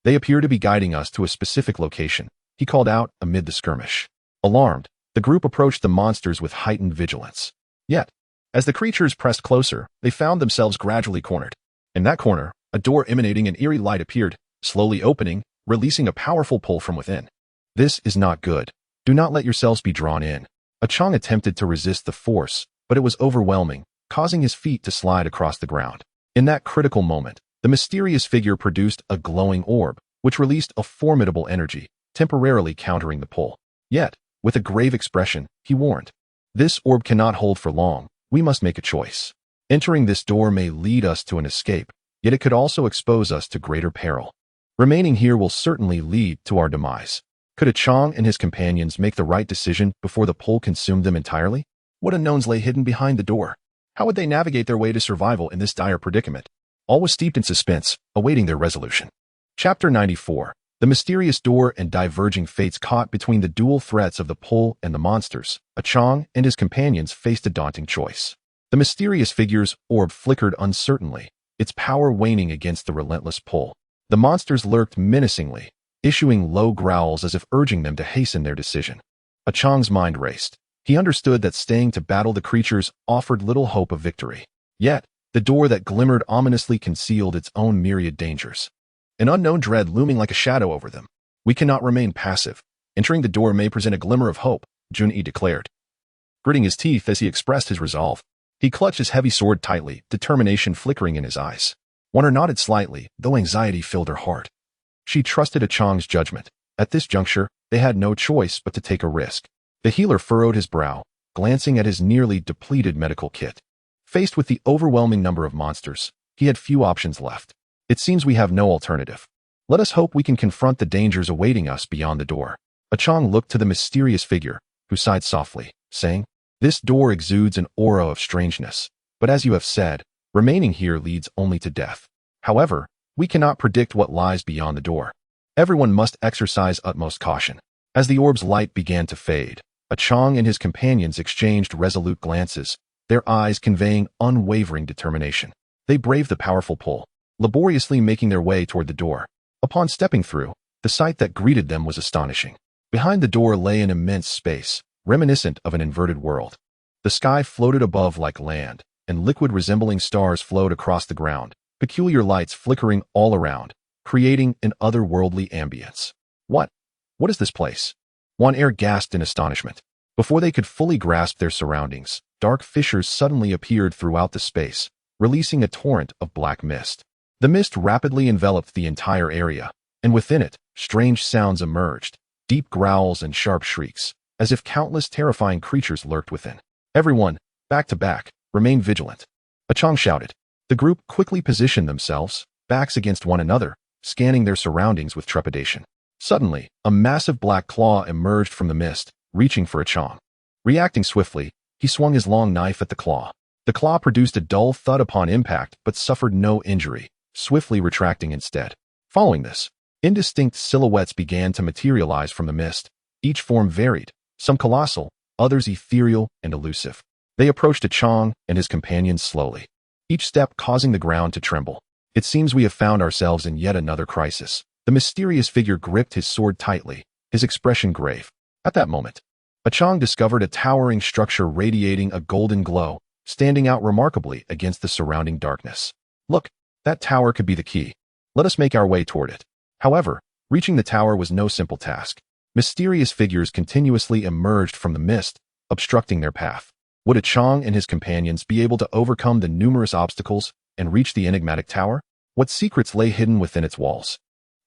They appear to be guiding us to a specific location, he called out amid the skirmish. Alarmed, the group approached the monsters with heightened vigilance. Yet, as the creatures pressed closer, they found themselves gradually cornered. In that corner, a door emanating an eerie light appeared, slowly opening, releasing a powerful pull from within. This is not good. Do not let yourselves be drawn in. Qiang attempted to resist the force, but it was overwhelming, causing his feet to slide across the ground. In that critical moment, the mysterious figure produced a glowing orb, which released a formidable energy, temporarily countering the pull. Yet, with a grave expression, he warned, "This orb cannot hold for long. We must make a choice. Entering this door may lead us to an escape, yet it could also expose us to greater peril. Remaining here will certainly lead to our demise." Could Qiang and his companions make the right decision before the pull consumed them entirely? What unknowns lay hidden behind the door? How would they navigate their way to survival in this dire predicament? All was steeped in suspense, awaiting their resolution. Chapter 94. The mysterious door and diverging fates caught between the dual threats of the pull and the monsters. Qiang and his companions faced a daunting choice. The mysterious figure's orb flickered uncertainly, its power waning against the relentless pull. The monsters lurked menacingly, issuing low growls as if urging them to hasten their decision. Qiang's mind raced. He understood that staying to battle the creatures offered little hope of victory. Yet, the door that glimmered ominously concealed its own myriad dangers. An unknown dread looming like a shadow over them. We cannot remain passive. Entering the door may present a glimmer of hope, Junyi declared. Gritting his teeth as he expressed his resolve, he clutched his heavy sword tightly, determination flickering in his eyes. Wonder nodded slightly, though anxiety filled her heart. She trusted Qiang's judgment. At this juncture, they had no choice but to take a risk. The healer furrowed his brow, glancing at his nearly depleted medical kit. Faced with the overwhelming number of monsters, he had few options left. It seems we have no alternative. Let us hope we can confront the dangers awaiting us beyond the door. Qiang looked to the mysterious figure, who sighed softly, saying, "This door exudes an aura of strangeness, but as you have said, remaining here leads only to death. However, we cannot predict what lies beyond the door. Everyone must exercise utmost caution." As the orb's light began to fade, Qiang and his companions exchanged resolute glances, their eyes conveying unwavering determination. They braved the powerful pull, laboriously making their way toward the door. Upon stepping through, the sight that greeted them was astonishing. Behind the door lay an immense space, reminiscent of an inverted world. The sky floated above like land, and liquid resembling stars flowed across the ground, peculiar lights flickering all around, creating an otherworldly ambience. What is this place? One Air gasped in astonishment. Before they could fully grasp their surroundings, dark fissures suddenly appeared throughout the space, releasing a torrent of black mist. The mist rapidly enveloped the entire area, and within it, strange sounds emerged, deep growls and sharp shrieks, as if countless terrifying creatures lurked within. Everyone, back to back, remain vigilant. Qiang shouted. The group quickly positioned themselves, backs against one another, scanning their surroundings with trepidation. Suddenly, a massive black claw emerged from the mist, reaching for Qiang. Reacting swiftly, he swung his long knife at the claw. The claw produced a dull thud upon impact but suffered no injury, swiftly retracting instead. Following this, indistinct silhouettes began to materialize from the mist. Each form varied, some colossal, others ethereal and elusive. They approached Qiang and his companions slowly, each step causing the ground to tremble. It seems we have found ourselves in yet another crisis. The mysterious figure gripped his sword tightly, his expression grave. At that moment, Qiang discovered a towering structure radiating a golden glow, standing out remarkably against the surrounding darkness. Look, that tower could be the key. Let us make our way toward it. However, reaching the tower was no simple task. Mysterious figures continuously emerged from the mist, obstructing their path. Would Qiang and his companions be able to overcome the numerous obstacles and reach the enigmatic tower? What secrets lay hidden within its walls?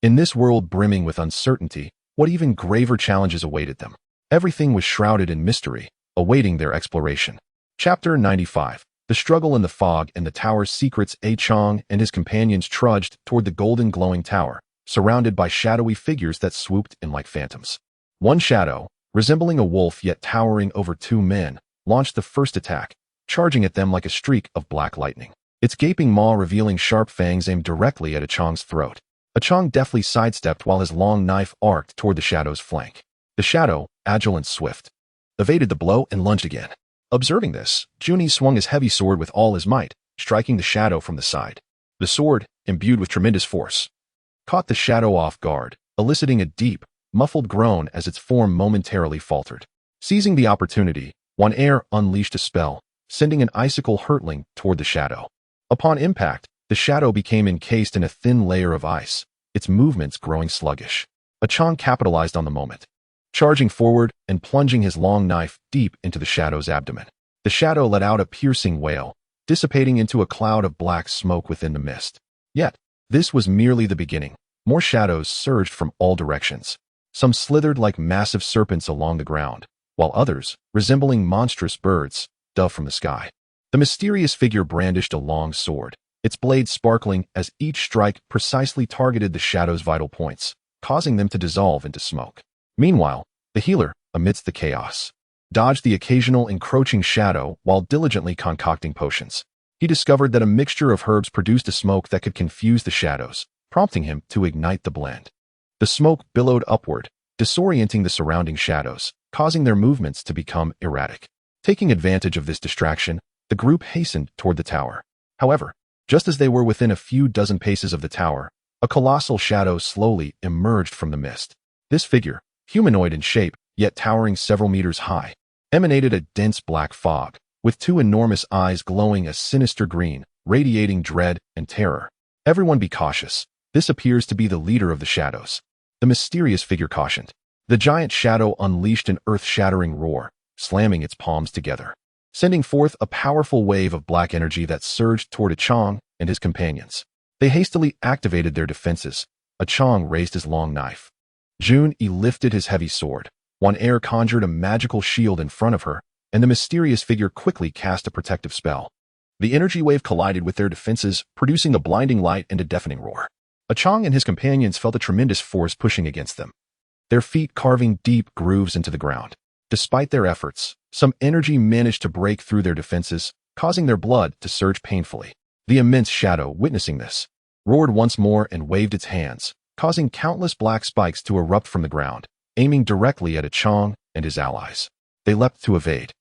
In this world brimming with uncertainty, what even graver challenges awaited them? Everything was shrouded in mystery, awaiting their exploration. Chapter 95. The struggle in the fog and the tower's secrets. Qiang and his companions trudged toward the golden glowing tower, surrounded by shadowy figures that swooped in like phantoms. One shadow, resembling a wolf yet towering over two men, launched the first attack, charging at them like a streak of black lightning. Its gaping maw revealing sharp fangs aimed directly at Qiang's throat. Qiang deftly sidestepped while his long knife arced toward the shadow's flank. The shadow, agile and swift, evaded the blow and lunged again. Observing this, Juni swung his heavy sword with all his might, striking the shadow from the side. The sword, imbued with tremendous force, caught the shadow off guard, eliciting a deep, muffled groan as its form momentarily faltered. Seizing the opportunity, Wan Er unleashed a spell, sending an icicle hurtling toward the shadow. Upon impact, the shadow became encased in a thin layer of ice, its movements growing sluggish. Qiang capitalized on the moment, charging forward and plunging his long knife deep into the shadow's abdomen. The shadow let out a piercing wail, dissipating into a cloud of black smoke within the mist. Yet, this was merely the beginning. More shadows surged from all directions. Some slithered like massive serpents along the ground, while others, resembling monstrous birds, dove from the sky. The mysterious figure brandished a long sword, its blade sparkling as each strike precisely targeted the shadow's vital points, causing them to dissolve into smoke. Meanwhile, the healer, amidst the chaos, dodged the occasional encroaching shadow while diligently concocting potions. He discovered that a mixture of herbs produced a smoke that could confuse the shadows, prompting him to ignite the blend. The smoke billowed upward, disorienting the surrounding shadows, causing their movements to become erratic. Taking advantage of this distraction, the group hastened toward the tower. However, just as they were within a few dozen paces of the tower, a colossal shadow slowly emerged from the mist. This figure, humanoid in shape, yet towering several meters high, emanated a dense black fog, with two enormous eyes glowing a sinister green, radiating dread and terror. Everyone be cautious. This appears to be the leader of the shadows. The mysterious figure cautioned. The giant shadow unleashed an earth-shattering roar, slamming its palms together, sending forth a powerful wave of black energy that surged toward Qiang and his companions. They hastily activated their defenses. Qiang raised his long knife. Jun-yi lifted his heavy sword. Wan Er conjured a magical shield in front of her, and the mysterious figure quickly cast a protective spell. The energy wave collided with their defenses, producing a blinding light and a deafening roar. Qiang and his companions felt a tremendous force pushing against them, their feet carving deep grooves into the ground. Despite their efforts, some energy managed to break through their defenses, causing their blood to surge painfully. The immense shadow, witnessing this, roared once more and waved its hands, causing countless black spikes to erupt from the ground, aiming directly at Qiang and his allies. They leapt to evade,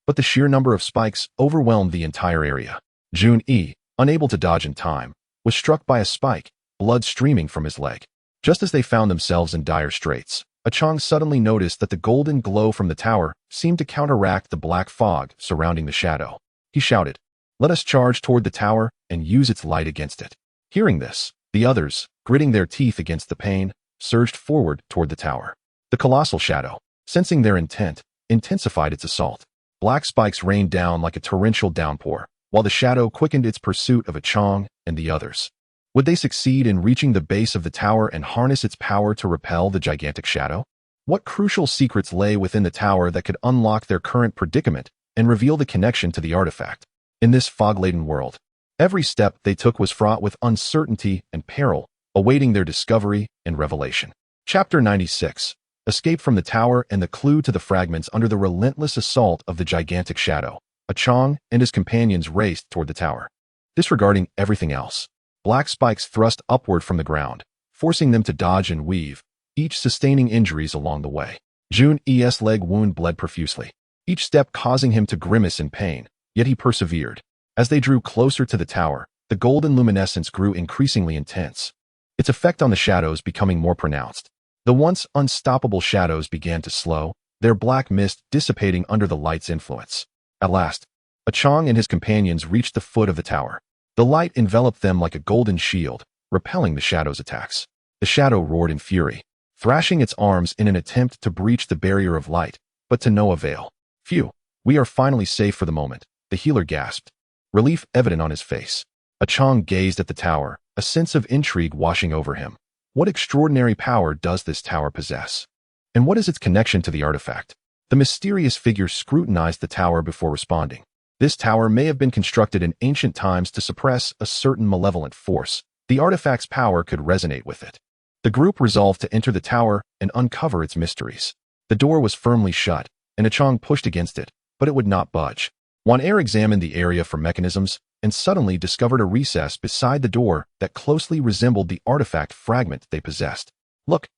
but the sheer number of spikes overwhelmed the entire area. Jun-yi, unable to dodge in time, was struck by a spike, blood streaming from his leg. Just as they found themselves in dire straits, Qiang suddenly noticed that the golden glow from the tower seemed to counteract the black fog surrounding the shadow. He shouted, "Let us charge toward the tower and use its light against it." Hearing this, the others, gritting their teeth against the pain, surged forward toward the tower. The colossal shadow, sensing their intent, intensified its assault. Black spikes rained down like a torrential downpour, while the shadow quickened its pursuit of Qiang and the others. Would they succeed in reaching the base of the tower and harness its power to repel the gigantic shadow? What crucial secrets lay within the tower that could unlock their current predicament and reveal the connection to the artifact? In this fog-laden world, every step they took was fraught with uncertainty and peril, awaiting their discovery and revelation. Chapter 96. Escape from the tower and the clue to the fragments under the relentless assault of the gigantic shadow. Qiang and his companions raced toward the tower, disregarding everything else. Black spikes thrust upward from the ground, forcing them to dodge and weave, each sustaining injuries along the way. Jun-yi's leg wound bled profusely, each step causing him to grimace in pain, yet he persevered. As they drew closer to the tower, the golden luminescence grew increasingly intense, its effect on the shadows becoming more pronounced. The once unstoppable shadows began to slow, their black mist dissipating under the light's influence. At last, Qiang and his companions reached the foot of the tower. The light enveloped them like a golden shield, repelling the shadow's attacks. The shadow roared in fury, thrashing its arms in an attempt to breach the barrier of light, but to no avail. "Phew, we are finally safe for the moment," the healer gasped, relief evident on his face. Qiang gazed at the tower, a sense of intrigue washing over him. What extraordinary power does this tower possess? And what is its connection to the artifact? The mysterious figure scrutinized the tower before responding. This tower may have been constructed in ancient times to suppress a certain malevolent force. The artifact's power could resonate with it. The group resolved to enter the tower and uncover its mysteries. The door was firmly shut, and Qiang pushed against it, but it would not budge. Wan Er examined the area for mechanisms, and suddenly discovered a recess beside the door that closely resembled the artifact fragment they possessed. "Look,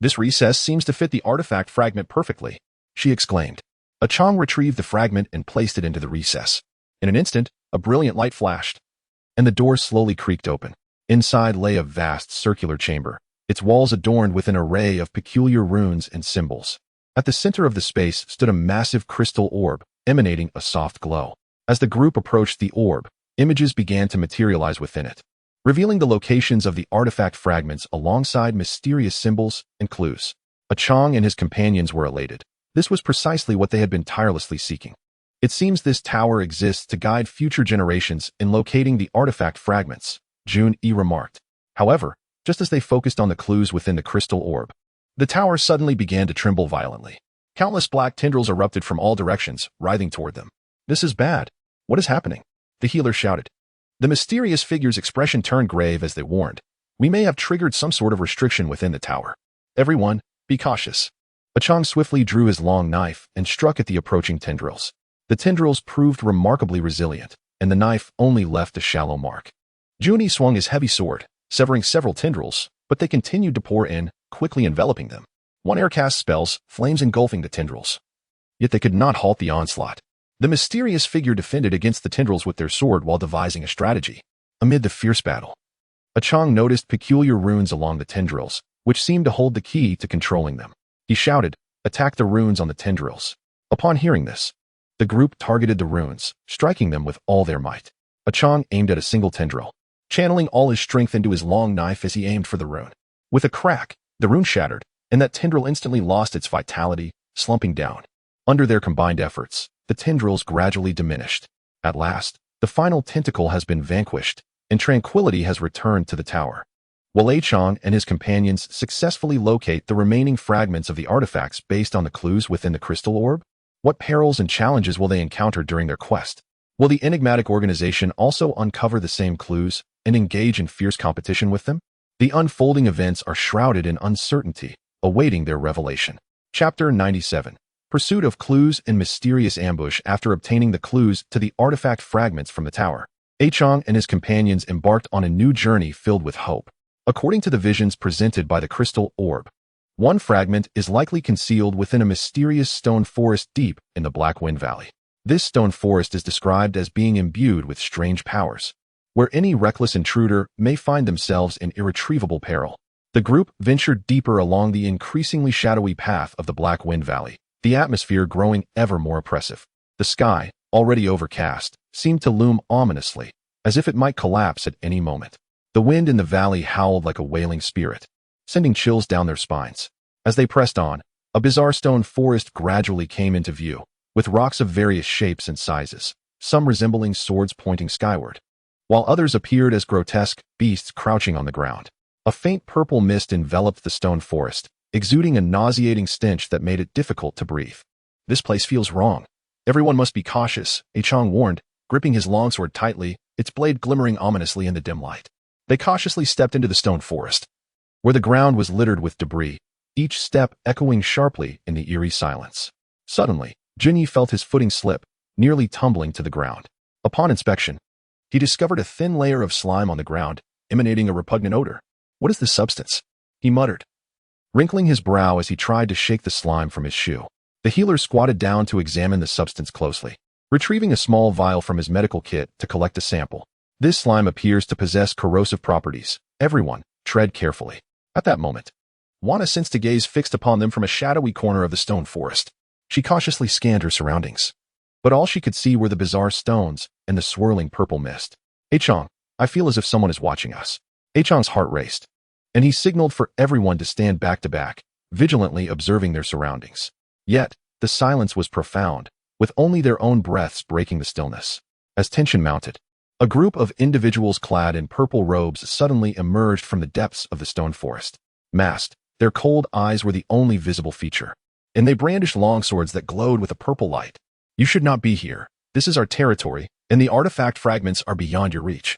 this recess seems to fit the artifact fragment perfectly," she exclaimed. Qiang retrieved the fragment and placed it into the recess. In an instant, a brilliant light flashed, and the door slowly creaked open. Inside lay a vast circular chamber, its walls adorned with an array of peculiar runes and symbols. At the center of the space stood a massive crystal orb, emanating a soft glow. As the group approached the orb, images began to materialize within it, revealing the locations of the artifact fragments alongside mysterious symbols and clues. Qiang and his companions were elated. This was precisely what they had been tirelessly seeking. "It seems this tower exists to guide future generations in locating the artifact fragments," Jun-E remarked. However, just as they focused on the clues within the crystal orb, the tower suddenly began to tremble violently. Countless black tendrils erupted from all directions, writhing toward them. "This is bad. What is happening?" the healer shouted. The mysterious figure's expression turned grave as they warned. "We may have triggered some sort of restriction within the tower. Everyone, be cautious." Qiang swiftly drew his long knife and struck at the approaching tendrils. The tendrils proved remarkably resilient, and the knife only left a shallow mark. Jun-E swung his heavy sword, severing several tendrils, but they continued to pour in, quickly enveloping them. One air cast spells, flames engulfing the tendrils. Yet they could not halt the onslaught. The mysterious figure defended against the tendrils with their sword while devising a strategy. Amid the fierce battle, Qiang noticed peculiar runes along the tendrils, which seemed to hold the key to controlling them. He shouted, "Attack the runes on the tendrils." Upon hearing this, the group targeted the runes, striking them with all their might. Qiang aimed at a single tendril, channeling all his strength into his long knife as he aimed for the rune. With a crack, the rune shattered, and that tendril instantly lost its vitality, slumping down. Under their combined efforts, the tendrils gradually diminished. At last, the final tentacle has been vanquished, and tranquility has returned to the tower. Will Qiang and his companions successfully locate the remaining fragments of the artifacts based on the clues within the crystal orb? What perils and challenges will they encounter during their quest? Will the enigmatic organization also uncover the same clues and engage in fierce competition with them? The unfolding events are shrouded in uncertainty, awaiting their revelation. Chapter 97. Pursuit of clues and mysterious ambush. After obtaining the clues to the artifact fragments from the tower, Qiang and his companions embarked on a new journey filled with hope. According to the visions presented by the crystal orb, one fragment is likely concealed within a mysterious stone forest deep in the Black Wind Valley. This stone forest is described as being imbued with strange powers, where any reckless intruder may find themselves in irretrievable peril. The group ventured deeper along the increasingly shadowy path of the Black Wind Valley, the atmosphere growing ever more oppressive. The sky, already overcast, seemed to loom ominously, as if it might collapse at any moment. The wind in the valley howled like a wailing spirit, sending chills down their spines. As they pressed on, a bizarre stone forest gradually came into view, with rocks of various shapes and sizes, some resembling swords pointing skyward, while others appeared as grotesque beasts crouching on the ground. A faint purple mist enveloped the stone forest, exuding a nauseating stench that made it difficult to breathe. "This place feels wrong. Everyone must be cautious," Qiang warned, gripping his longsword tightly, its blade glimmering ominously in the dim light. They cautiously stepped into the stone forest, where the ground was littered with debris, each step echoing sharply in the eerie silence. Suddenly, Jun-E felt his footing slip, nearly tumbling to the ground. Upon inspection, he discovered a thin layer of slime on the ground, emanating a repugnant odor. "What is this substance?" he muttered, wrinkling his brow as he tried to shake the slime from his shoe. The healer squatted down to examine the substance closely, retrieving a small vial from his medical kit to collect a sample. "This slime appears to possess corrosive properties. Everyone, tread carefully." At that moment, Juana sensed a gaze fixed upon them from a shadowy corner of the stone forest. She cautiously scanned her surroundings, but all she could see were the bizarre stones and the swirling purple mist. "Qiang, I feel as if someone is watching us." Qiang's heart raced, and he signaled for everyone to stand back to back, vigilantly observing their surroundings. Yet, the silence was profound, with only their own breaths breaking the stillness. As tension mounted, a group of individuals clad in purple robes suddenly emerged from the depths of the stone forest. Masked, their cold eyes were the only visible feature, and they brandished longswords that glowed with a purple light. "You should not be here. This is our territory, and the artifact fragments are beyond your reach,"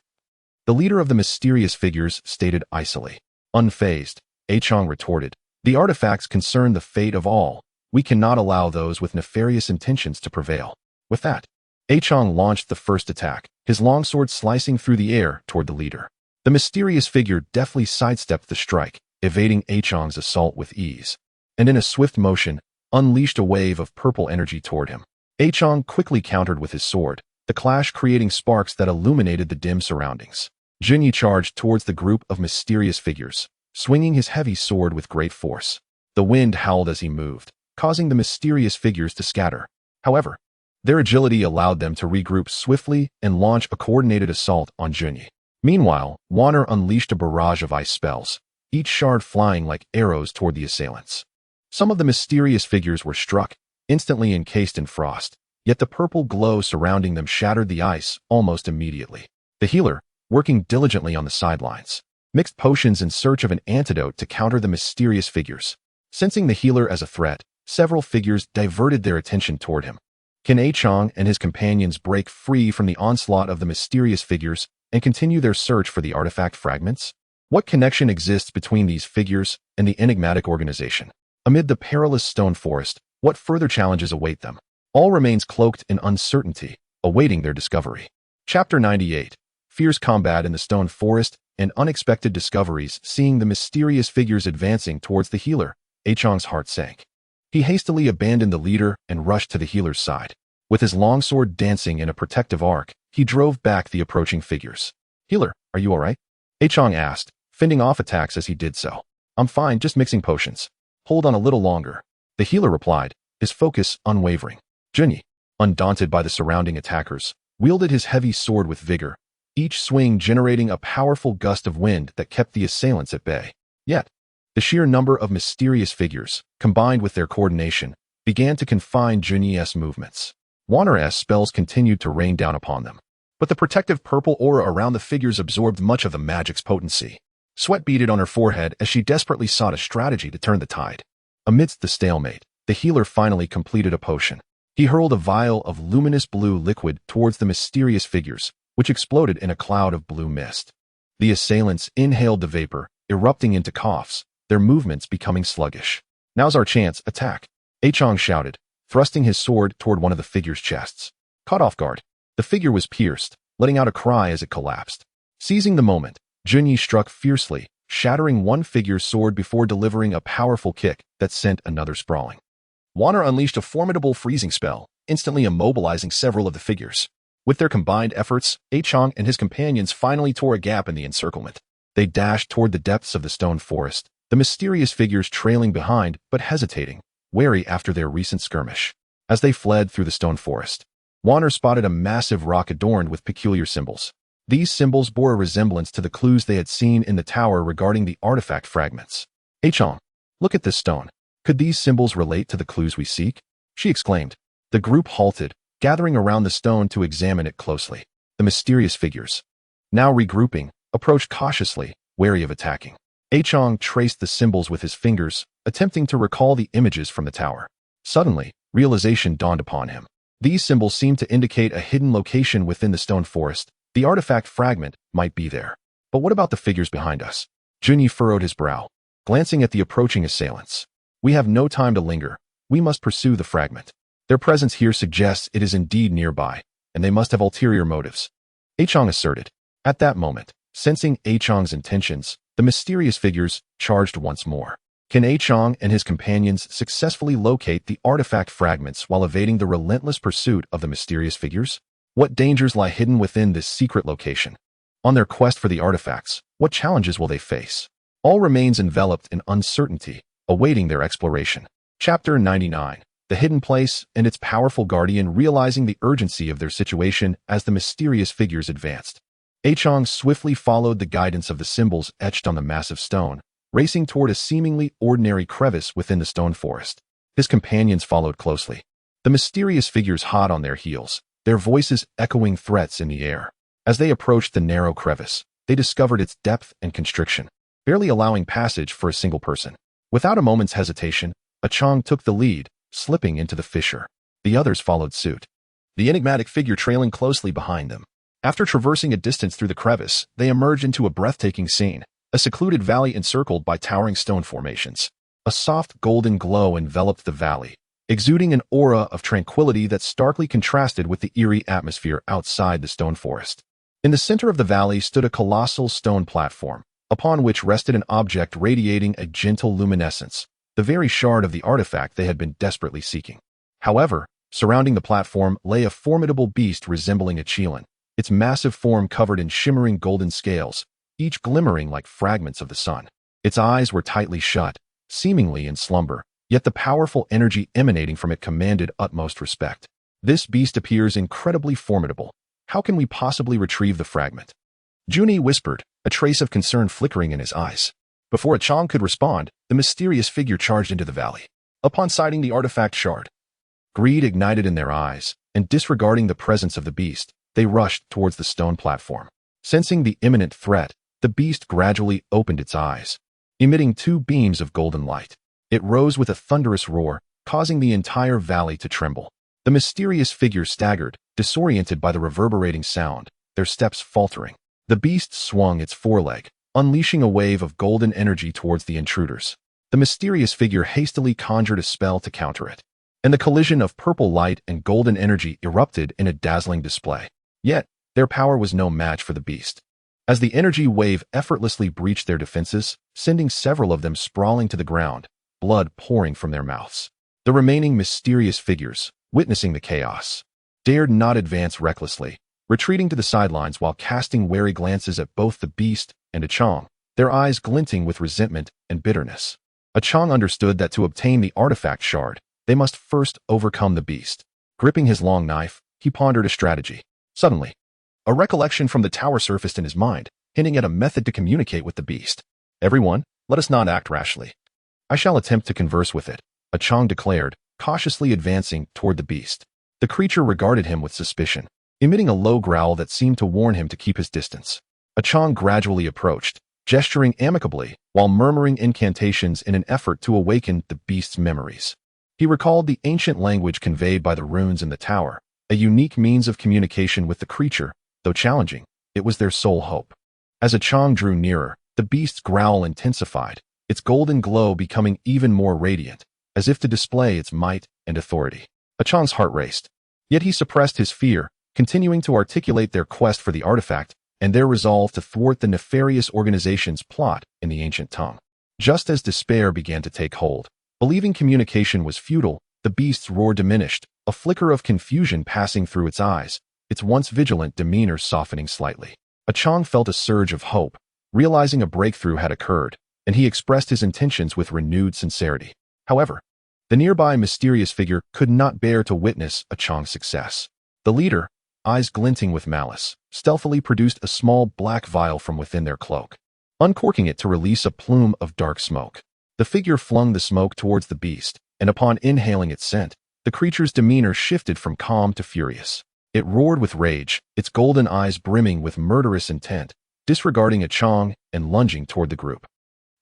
the leader of the mysterious figures stated icily. Unfazed, Qiang retorted, "The artifacts concern the fate of all. We cannot allow those with nefarious intentions to prevail." With that, Qiang launched the first attack, his longsword slicing through the air toward the leader. The mysterious figure deftly sidestepped the strike, evading Qiang's assault with ease, and in a swift motion, unleashed a wave of purple energy toward him. Qiang quickly countered with his sword, the clash creating sparks that illuminated the dim surroundings. Junyi charged towards the group of mysterious figures, swinging his heavy sword with great force. The wind howled as he moved, causing the mysterious figures to scatter. However, their agility allowed them to regroup swiftly and launch a coordinated assault on Junyi. Meanwhile, Wanner unleashed a barrage of ice spells, each shard flying like arrows toward the assailants. Some of the mysterious figures were struck, instantly encased in frost, yet the purple glow surrounding them shattered the ice almost immediately. The healer, working diligently on the sidelines, mixed potions in search of an antidote to counter the mysterious figures. Sensing the healer as a threat, several figures diverted their attention toward him. Can Qiang and his companions break free from the onslaught of the mysterious figures and continue their search for the artifact fragments? What connection exists between these figures and the enigmatic organization? Amid the perilous stone forest, what further challenges await them? All remains cloaked in uncertainty, awaiting their discovery. Chapter 98. Fierce combat in the stone forest and unexpected discoveries. Seeing the mysterious figures advancing towards the healer, Qiang's heart sank. He hastily abandoned the leader and rushed to the healer's side. With his longsword dancing in a protective arc, he drove back the approaching figures. "Healer, are you all right?" Qiang asked, fending off attacks as he did so. "I'm fine, just mixing potions. Hold on a little longer," the healer replied, his focus unwavering. Junyi, undaunted by the surrounding attackers, wielded his heavy sword with vigor, each swing generating a powerful gust of wind that kept the assailants at bay. Yet, the sheer number of mysterious figures, combined with their coordination, began to confine Junyi's movements. Wanner's spells continued to rain down upon them, but the protective purple aura around the figures absorbed much of the magic's potency. Sweat beaded on her forehead as she desperately sought a strategy to turn the tide. Amidst the stalemate, the healer finally completed a potion. He hurled a vial of luminous blue liquid towards the mysterious figures, which exploded in a cloud of blue mist. The assailants inhaled the vapor, erupting into coughs, their movements becoming sluggish. "Now's our chance, attack," Qiang shouted, thrusting his sword toward one of the figure's chests. Caught off guard, the figure was pierced, letting out a cry as it collapsed. Seizing the moment, Junyi struck fiercely, shattering one figure's sword before delivering a powerful kick that sent another sprawling. Wanner unleashed a formidable freezing spell, instantly immobilizing several of the figures. With their combined efforts, Qiang and his companions finally tore a gap in the encirclement. They dashed toward the depths of the stone forest, the mysterious figures trailing behind but hesitating, wary after their recent skirmish. As they fled through the stone forest, Wanner spotted a massive rock adorned with peculiar symbols. These symbols bore a resemblance to the clues they had seen in the tower regarding the artifact fragments. "Qiang, look at this stone. Could these symbols relate to the clues we seek?" she exclaimed. The group halted, gathering around the stone to examine it closely. The mysterious figures, now regrouping, approached cautiously, wary of attacking. Qiang traced the symbols with his fingers, attempting to recall the images from the tower. Suddenly, realization dawned upon him. These symbols seemed to indicate a hidden location within the stone forest. The artifact fragment might be there. But what about the figures behind us? Junyi furrowed his brow, glancing at the approaching assailants. "We have no time to linger. We must pursue the fragment. Their presence here suggests it is indeed nearby, and they must have ulterior motives," Qiang asserted. At that moment, sensing Qiang's intentions, the mysterious figures charged once more. Can Qiang and his companions successfully locate the artifact fragments while evading the relentless pursuit of the mysterious figures? What dangers lie hidden within this secret location? On their quest for the artifacts, what challenges will they face? All remains enveloped in uncertainty, awaiting their exploration. Chapter 99. The hidden place and its powerful guardian realizing the urgency of their situation as the mysterious figures advanced. Qiang swiftly followed the guidance of the symbols etched on the massive stone, racing toward a seemingly ordinary crevice within the stone forest. His companions followed closely, the mysterious figures hot on their heels, their voices echoing threats in the air. As they approached the narrow crevice, they discovered its depth and constriction, barely allowing passage for a single person. Without a moment's hesitation, Qiang took the lead, slipping into the fissure. The others followed suit, the enigmatic figure trailing closely behind them. After traversing a distance through the crevice, they emerged into a breathtaking scene, a secluded valley encircled by towering stone formations. A soft golden glow enveloped the valley, exuding an aura of tranquility that starkly contrasted with the eerie atmosphere outside the stone forest. In the center of the valley stood a colossal stone platform, upon which rested an object radiating a gentle luminescence, the very shard of the artifact they had been desperately seeking. However, surrounding the platform lay a formidable beast resembling a Qiang, its massive form covered in shimmering golden scales, each glimmering like fragments of the sun. Its eyes were tightly shut, seemingly in slumber, yet the powerful energy emanating from it commanded utmost respect. This beast appears incredibly formidable. How can we possibly retrieve the fragment? Junyi whispered, a trace of concern flickering in his eyes. Before Qiang could respond, the mysterious figure charged into the valley. Upon sighting the artifact shard, greed ignited in their eyes, and disregarding the presence of the beast, they rushed towards the stone platform. Sensing the imminent threat, the beast gradually opened its eyes, emitting two beams of golden light. It rose with a thunderous roar, causing the entire valley to tremble. The mysterious figure staggered, disoriented by the reverberating sound, their steps faltering. The beast swung its foreleg, unleashing a wave of golden energy towards the intruders. The mysterious figure hastily conjured a spell to counter it, and the collision of purple light and golden energy erupted in a dazzling display. Yet, their power was no match for the beast. As the energy wave effortlessly breached their defenses, sending several of them sprawling to the ground, blood pouring from their mouths. The remaining mysterious figures, witnessing the chaos, dared not advance recklessly, retreating to the sidelines while casting wary glances at both the beast and Qiang, their eyes glinting with resentment and bitterness. Qiang understood that to obtain the artifact shard, they must first overcome the beast. Gripping his long knife, he pondered a strategy. Suddenly, a recollection from the tower surfaced in his mind, hinting at a method to communicate with the beast. "Everyone, let us not act rashly. I shall attempt to converse with it," Qiang declared, cautiously advancing toward the beast. The creature regarded him with suspicion, emitting a low growl that seemed to warn him to keep his distance. Qiang gradually approached, gesturing amicably while murmuring incantations in an effort to awaken the beast's memories. He recalled the ancient language conveyed by the runes in the tower, a unique means of communication with the creature. Though challenging, it was their sole hope. As Qiang drew nearer, the beast's growl intensified, its golden glow becoming even more radiant, as if to display its might and authority. Qiang's heart raced, yet he suppressed his fear, continuing to articulate their quest for the artifact and their resolve to thwart the nefarious organization's plot in the ancient tongue. Just as despair began to take hold, believing communication was futile, the beast's roar diminished, a flicker of confusion passing through its eyes, its once vigilant demeanor softening slightly. Qiang felt a surge of hope, realizing a breakthrough had occurred, and he expressed his intentions with renewed sincerity. However, the nearby mysterious figure could not bear to witness Qiang's success. The leader, eyes glinting with malice, stealthily produced a small black vial from within their cloak, uncorking it to release a plume of dark smoke. The figure flung the smoke towards the beast, and upon inhaling its scent, the creature's demeanor shifted from calm to furious. It roared with rage, its golden eyes brimming with murderous intent, disregarding Qiang and lunging toward the group.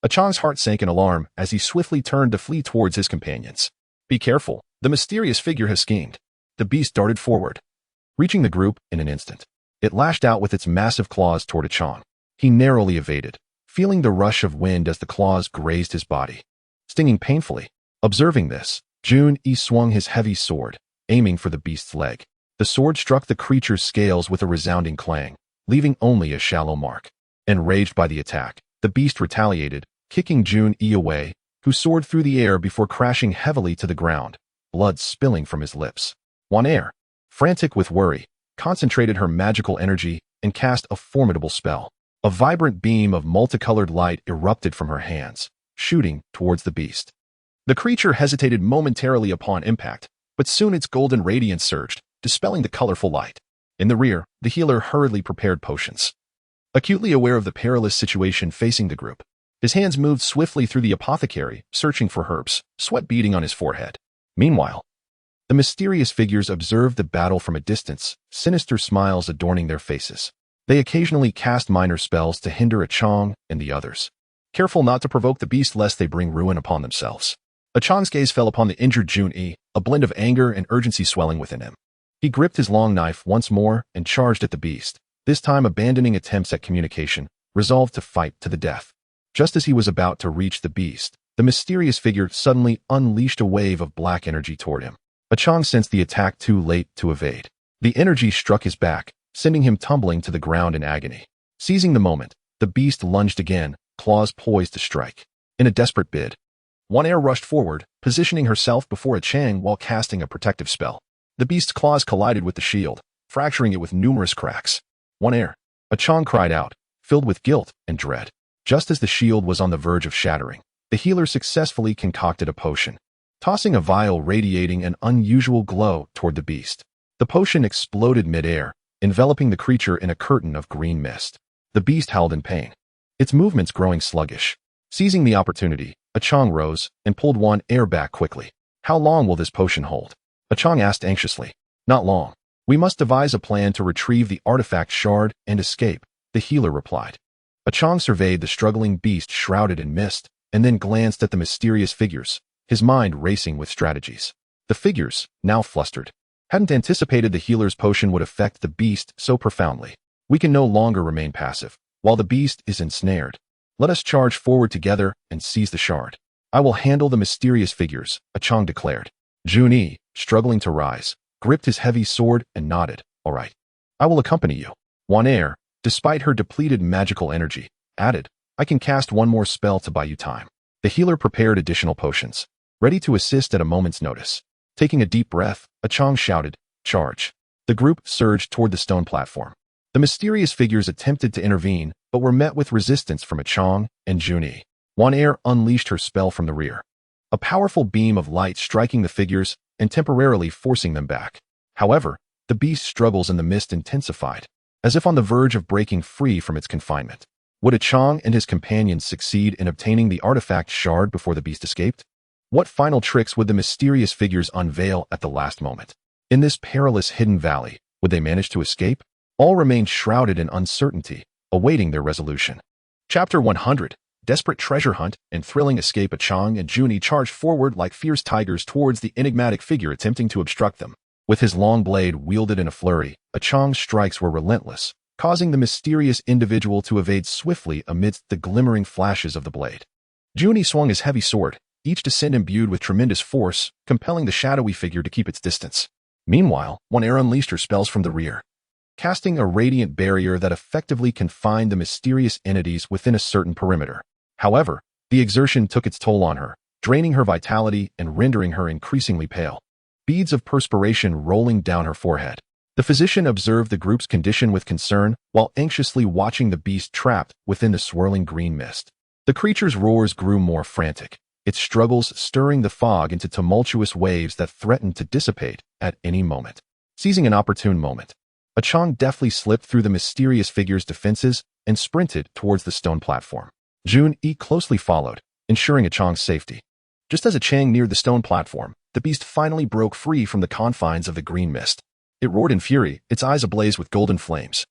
Qiang's heart sank in alarm as he swiftly turned to flee towards his companions. "Be careful, the mysterious figure has schemed." The beast darted forward, reaching the group in an instant. It lashed out with its massive claws toward Qiang. He narrowly evaded, feeling the rush of wind as the claws grazed his body, stinging painfully. Observing this, Junyi swung his heavy sword, aiming for the beast's leg. The sword struck the creature's scales with a resounding clang, leaving only a shallow mark. Enraged by the attack, the beast retaliated, kicking Junyi away, who soared through the air before crashing heavily to the ground, blood spilling from his lips. Wan, frantic with worry, concentrated her magical energy and cast a formidable spell. A vibrant beam of multicolored light erupted from her hands, shooting towards the beast. The creature hesitated momentarily upon impact, but soon its golden radiance surged, dispelling the colorful light. In the rear, the healer hurriedly prepared potions. Acutely aware of the perilous situation facing the group, his hands moved swiftly through the apothecary, searching for herbs, sweat beading on his forehead. Meanwhile, the mysterious figures observed the battle from a distance, sinister smiles adorning their faces. They occasionally cast minor spells to hinder Qiang and the others, careful not to provoke the beast lest they bring ruin upon themselves. Qiang's gaze fell upon the injured Junyi, a blend of anger and urgency swelling within him. He gripped his long knife once more and charged at the beast, this time abandoning attempts at communication, resolved to fight to the death. Just as he was about to reach the beast, The mysterious figure suddenly unleashed a wave of black energy toward him. Qiang sensed the attack too late to evade. The energy struck his back, sending him tumbling to the ground in agony. Seizing the moment, the beast lunged again, claws poised to strike. In a desperate bid, One Air rushed forward, positioning herself before Qiang while casting a protective spell. The beast's claws collided with the shield, fracturing it with numerous cracks. One Air! Qiang cried out, filled with guilt and dread. Just as the shield was on the verge of shattering, the healer successfully concocted a potion, tossing a vial radiating an unusual glow toward the beast. The potion exploded mid-air, enveloping the creature in a curtain of green mist. The beast howled in pain, its movements growing sluggish. Seizing the opportunity, Qiang rose and pulled One Air back quickly. How long will this potion hold? Qiang asked anxiously. Not long. We must devise a plan to retrieve the artifact shard and escape, the healer replied. Qiang surveyed the struggling beast shrouded in mist, and then glanced at the mysterious figures, his mind racing with strategies. The figures, now flustered, hadn't anticipated the healer's potion would affect the beast so profoundly. We can no longer remain passive. While the beast is ensnared, let us charge forward together and seize the shard. I will handle the mysterious figures, Qiang declared. Junyi, struggling to rise, gripped his heavy sword and nodded. All right. I will accompany you. One Air, despite her depleted magical energy, added, I can cast one more spell to buy you time. The healer prepared additional potions, ready to assist at a moment's notice. Taking a deep breath, Qiang shouted, Charge. The group surged toward the stone platform. The mysterious figures attempted to intervene, but were met with resistance from Qiang and Junyi. One Air unleashed her spell from the rear, a powerful beam of light striking the figures and temporarily forcing them back. However, the beast's struggles in the mist intensified, as if on the verge of breaking free from its confinement. Would Qiang and his companions succeed in obtaining the artifact shard before the beast escaped? What final tricks would the mysterious figures unveil at the last moment? In this perilous hidden valley, would they manage to escape? All remained shrouded in uncertainty, awaiting their resolution. Chapter 100. Desperate treasure hunt and thrilling escape. Qiang and Junyi charged forward like fierce tigers towards the enigmatic figure attempting to obstruct them. With his long blade wielded in a flurry, Qiang's strikes were relentless, causing the mysterious individual to evade swiftly amidst the glimmering flashes of the blade. Junyi swung his heavy sword, each descent imbued with tremendous force, compelling the shadowy figure to keep its distance. Meanwhile, One Air unleashed her spells from the rear, casting a radiant barrier that effectively confined the mysterious entities within a certain perimeter. However, the exertion took its toll on her, draining her vitality and rendering her increasingly pale, beads of perspiration rolling down her forehead. The physician observed the group's condition with concern while anxiously watching the beast trapped within the swirling green mist. The creature's roars grew more frantic, its struggles stirring the fog into tumultuous waves that threatened to dissipate at any moment. Seizing an opportune moment, Qiang deftly slipped through the mysterious figure's defenses and sprinted towards the stone platform. Junyi closely followed, ensuring Qiang's safety. Just as Qiang neared the stone platform, the beast finally broke free from the confines of the green mist. It roared in fury, its eyes ablaze with golden flames.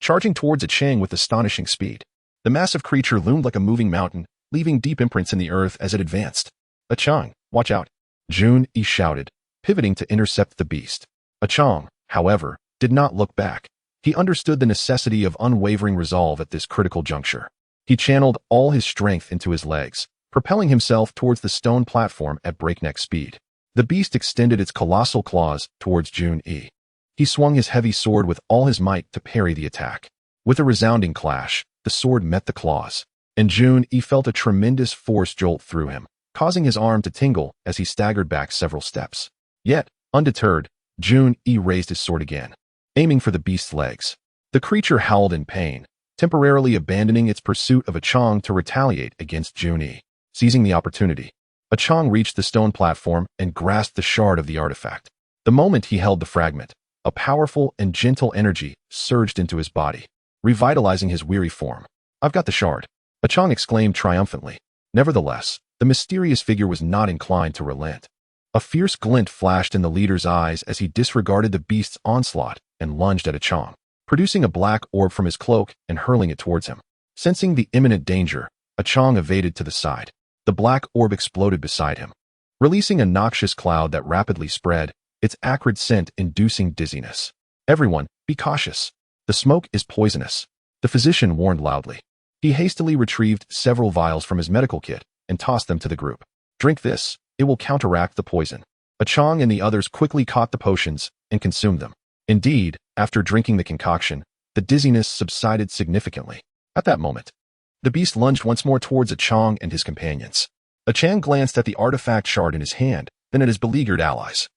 Charging towards Qiang with astonishing speed, the massive creature loomed like a moving mountain, leaving deep imprints in the earth as it advanced. Qiang, watch out! Junyi shouted, pivoting to intercept the beast. Qiang, however, did not look back. He understood the necessity of unwavering resolve at this critical juncture. He channeled all his strength into his legs, propelling himself towards the stone platform at breakneck speed. The beast extended its colossal claws towards Junyi. He swung his heavy sword with all his might to parry the attack. With a resounding clash, the sword met the claws, and Junyi felt a tremendous force jolt through him, causing his arm to tingle as he staggered back several steps. Yet, undeterred, Junyi raised his sword again, aiming for the beast's legs. The creature howled in pain, temporarily abandoning its pursuit of Qiang to retaliate against Junyi. Seizing the opportunity, Qiang reached the stone platform and grasped the shard of the artifact. The moment he held the fragment, a powerful and gentle energy surged into his body, revitalizing his weary form. I've got the shard, Qiang exclaimed triumphantly. Nevertheless, the mysterious figure was not inclined to relent. A fierce glint flashed in the leader's eyes as he disregarded the beast's onslaught and lunged at Qiang, producing a black orb from his cloak and hurling it towards him. Sensing the imminent danger, Qiang evaded to the side. The black orb exploded beside him, releasing a noxious cloud that rapidly spread, its acrid scent inducing dizziness. Everyone, be cautious. The smoke is poisonous, the physician warned loudly. He hastily retrieved several vials from his medical kit, and tossed them to the group. "Drink this. It will counteract the poison." Qiang and the others quickly caught the potions and consumed them. Indeed, after drinking the concoction, the dizziness subsided significantly. At that moment, the beast lunged once more towards Qiang and his companions. Qiang glanced at the artifact shard in his hand, then at his beleaguered allies,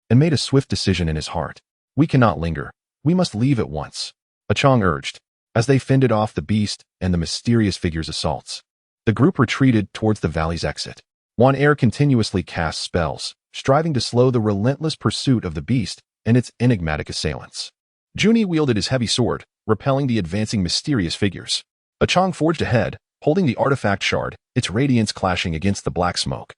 and made a swift decision in his heart. "We cannot linger. We must leave at once," Qiang urged, as they fended off the beast and the mysterious figure's assaults. The group retreated towards the valley's exit. Wan Er continuously cast spells, striving to slow the relentless pursuit of the beast and its enigmatic assailants. Junie wielded his heavy sword, repelling the advancing mysterious figures. Qiang forged ahead, holding the artifact shard, its radiance clashing against the black smoke,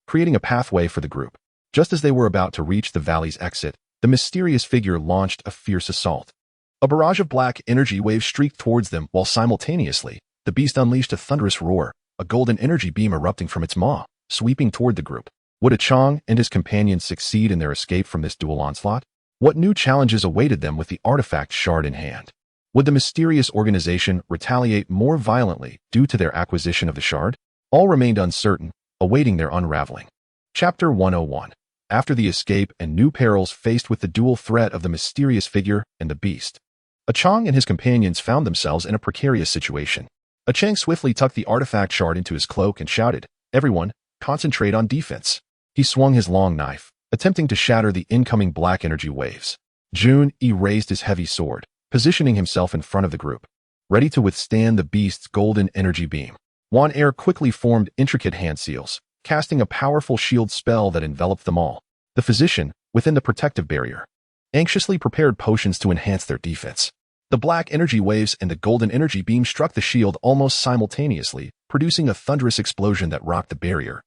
creating a pathway for the group. Just as they were about to reach the valley's exit, the mysterious figure launched a fierce assault. A barrage of black energy waves streaked towards them, while simultaneously, the beast unleashed a thunderous roar, a golden energy beam erupting from its maw, sweeping toward the group. Would Qiang and his companions succeed in their escape from this dual onslaught? What new challenges awaited them with the artifact shard in hand? Would the mysterious organization retaliate more violently due to their acquisition of the shard? All remained uncertain, awaiting their unraveling. Chapter 101. After the escape and new perils faced with the dual threat of the mysterious figure and the beast, Qiang and his companions found themselves in a precarious situation. Qiang swiftly tucked the artifact shard into his cloak and shouted, "Everyone, concentrate on defense." He swung his long knife, attempting to shatter the incoming black energy waves. Jun raised his heavy sword, positioning himself in front of the group, ready to withstand the beast's golden energy beam. Wan Er quickly formed intricate hand seals, casting a powerful shield spell that enveloped them all. The physician, within the protective barrier, anxiously prepared potions to enhance their defense. The black energy waves and the golden energy beam struck the shield almost simultaneously, producing a thunderous explosion that rocked the barrier,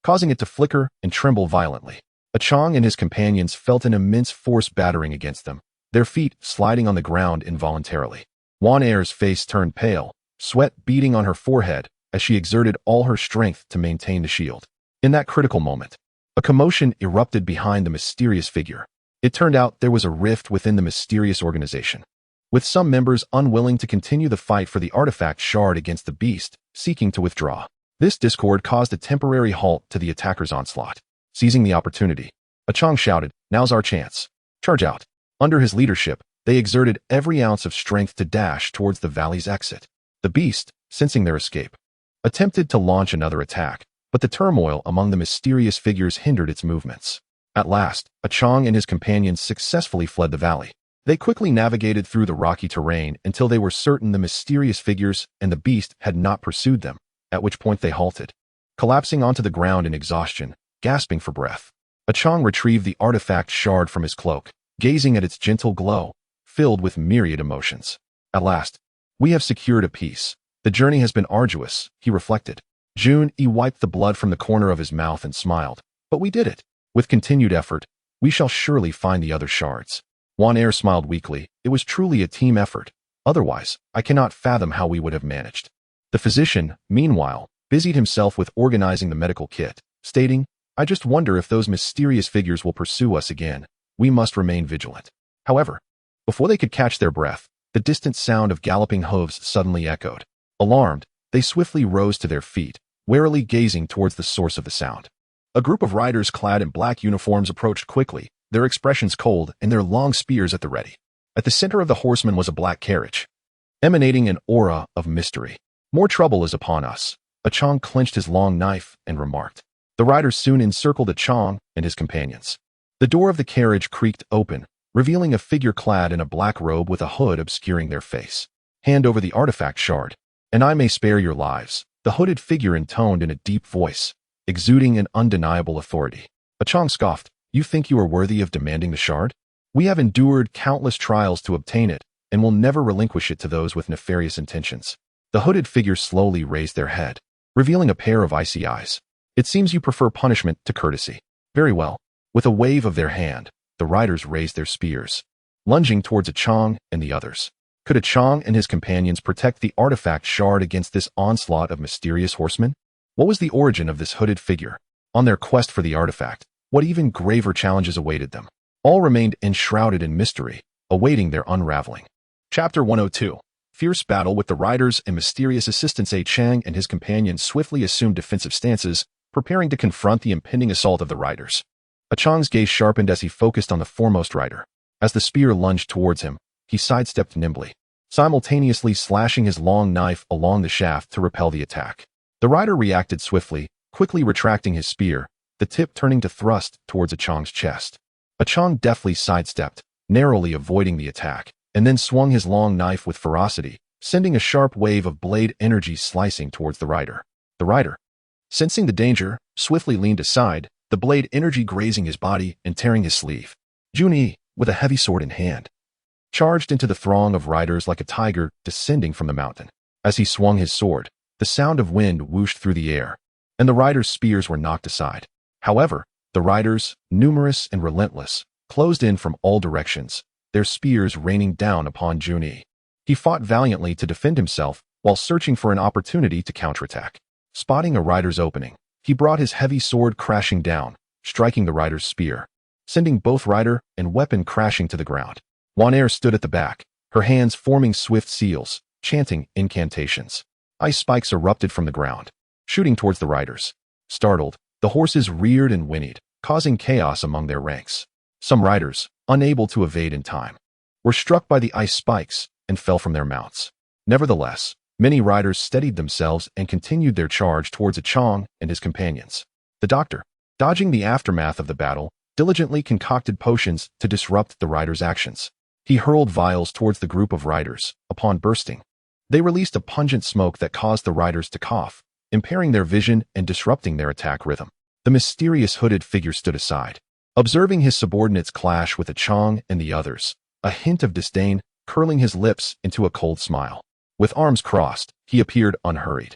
causing it to flicker and tremble violently. Qiang and his companions felt an immense force battering against them, their feet sliding on the ground involuntarily. Wan Er's face turned pale, sweat beading on her forehead as she exerted all her strength to maintain the shield. In that critical moment, a commotion erupted behind the mysterious figure. It turned out there was a rift within the mysterious organization, with some members unwilling to continue the fight for the artifact shard against the beast, seeking to withdraw. This discord caused a temporary halt to the attacker's onslaught. Seizing the opportunity, Qiang shouted, "Now's our chance. Charge out." Under his leadership, they exerted every ounce of strength to dash towards the valley's exit. The beast, sensing their escape, attempted to launch another attack, but the turmoil among the mysterious figures hindered its movements. At last, Qiang and his companions successfully fled the valley. They quickly navigated through the rocky terrain until they were certain the mysterious figures and the beast had not pursued them, at which point they halted, collapsing onto the ground in exhaustion, gasping for breath. Qiang retrieved the artifact shard from his cloak, gazing at its gentle glow, filled with myriad emotions. At last, we have secured a peace. The journey has been arduous, he reflected. Jun wiped the blood from the corner of his mouth and smiled. But we did it. With continued effort, we shall surely find the other shards. Wan Er smiled weakly. It was truly a team effort. Otherwise, I cannot fathom how we would have managed. The physician, meanwhile, busied himself with organizing the medical kit, stating, "I just wonder if those mysterious figures will pursue us again. We must remain vigilant." However, before they could catch their breath, the distant sound of galloping hooves suddenly echoed. Alarmed, they swiftly rose to their feet, warily gazing towards the source of the sound. A group of riders clad in black uniforms approached quickly, their expressions cold and their long spears at the ready. At the center of the horsemen was a black carriage, emanating an aura of mystery. "More trouble is upon us." Qiang clenched his long knife and remarked. The riders soon encircled Qiang and his companions. The door of the carriage creaked open, revealing a figure clad in a black robe with a hood obscuring their face. "Hand over the artifact shard, and I may spare your lives," the hooded figure intoned in a deep voice, exuding an undeniable authority. Qiang scoffed, "You think you are worthy of demanding the shard? We have endured countless trials to obtain it, and will never relinquish it to those with nefarious intentions." The hooded figure slowly raised their head, revealing a pair of icy eyes. "It seems you prefer punishment to courtesy. Very well." With a wave of their hand, the riders raised their spears, lunging towards Qiang and the others. Could Qiang and his companions protect the artifact shard against this onslaught of mysterious horsemen? What was the origin of this hooded figure? On their quest for the artifact, what even graver challenges awaited them? All remained enshrouded in mystery, awaiting their unraveling. Chapter 102. Fierce battle with the riders and mysterious assistants. Qiang and his companions swiftly assumed defensive stances, preparing to confront the impending assault of the riders. Qiang's gaze sharpened as he focused on the foremost rider. As the spear lunged towards him, he sidestepped nimbly, simultaneously slashing his long knife along the shaft to repel the attack. The rider reacted swiftly, quickly retracting his spear, the tip turning to thrust towards Qiang's chest. Qiang deftly sidestepped, narrowly avoiding the attack, and then swung his long knife with ferocity, sending a sharp wave of blade energy slicing towards the rider. The rider, sensing the danger, swiftly leaned aside, the blade energy grazing his body and tearing his sleeve. Junyi, with a heavy sword in hand, charged into the throng of riders like a tiger descending from the mountain. As he swung his sword, the sound of wind whooshed through the air, and the riders' spears were knocked aside. However, the riders, numerous and relentless, closed in from all directions, their spears raining down upon Junyi. He fought valiantly to defend himself while searching for an opportunity to counterattack. Spotting a rider's opening, he brought his heavy sword crashing down, striking the rider's spear, sending both rider and weapon crashing to the ground. Wan stood at the back, her hands forming swift seals, chanting incantations. Ice spikes erupted from the ground, shooting towards the riders. Startled, the horses reared and whinnied, causing chaos among their ranks. Some riders, unable to evade in time, were struck by the ice spikes and fell from their mounts. Nevertheless, many riders steadied themselves and continued their charge towards Qiang and his companions. The doctor, dodging the aftermath of the battle, diligently concocted potions to disrupt the riders' actions. He hurled vials towards the group of riders. Upon bursting, they released a pungent smoke that caused the riders to cough, impairing their vision and disrupting their attack rhythm. The mysterious hooded figure stood aside, observing his subordinates clash with Qiang and the others, a hint of disdain curling his lips into a cold smile. With arms crossed, he appeared unhurried,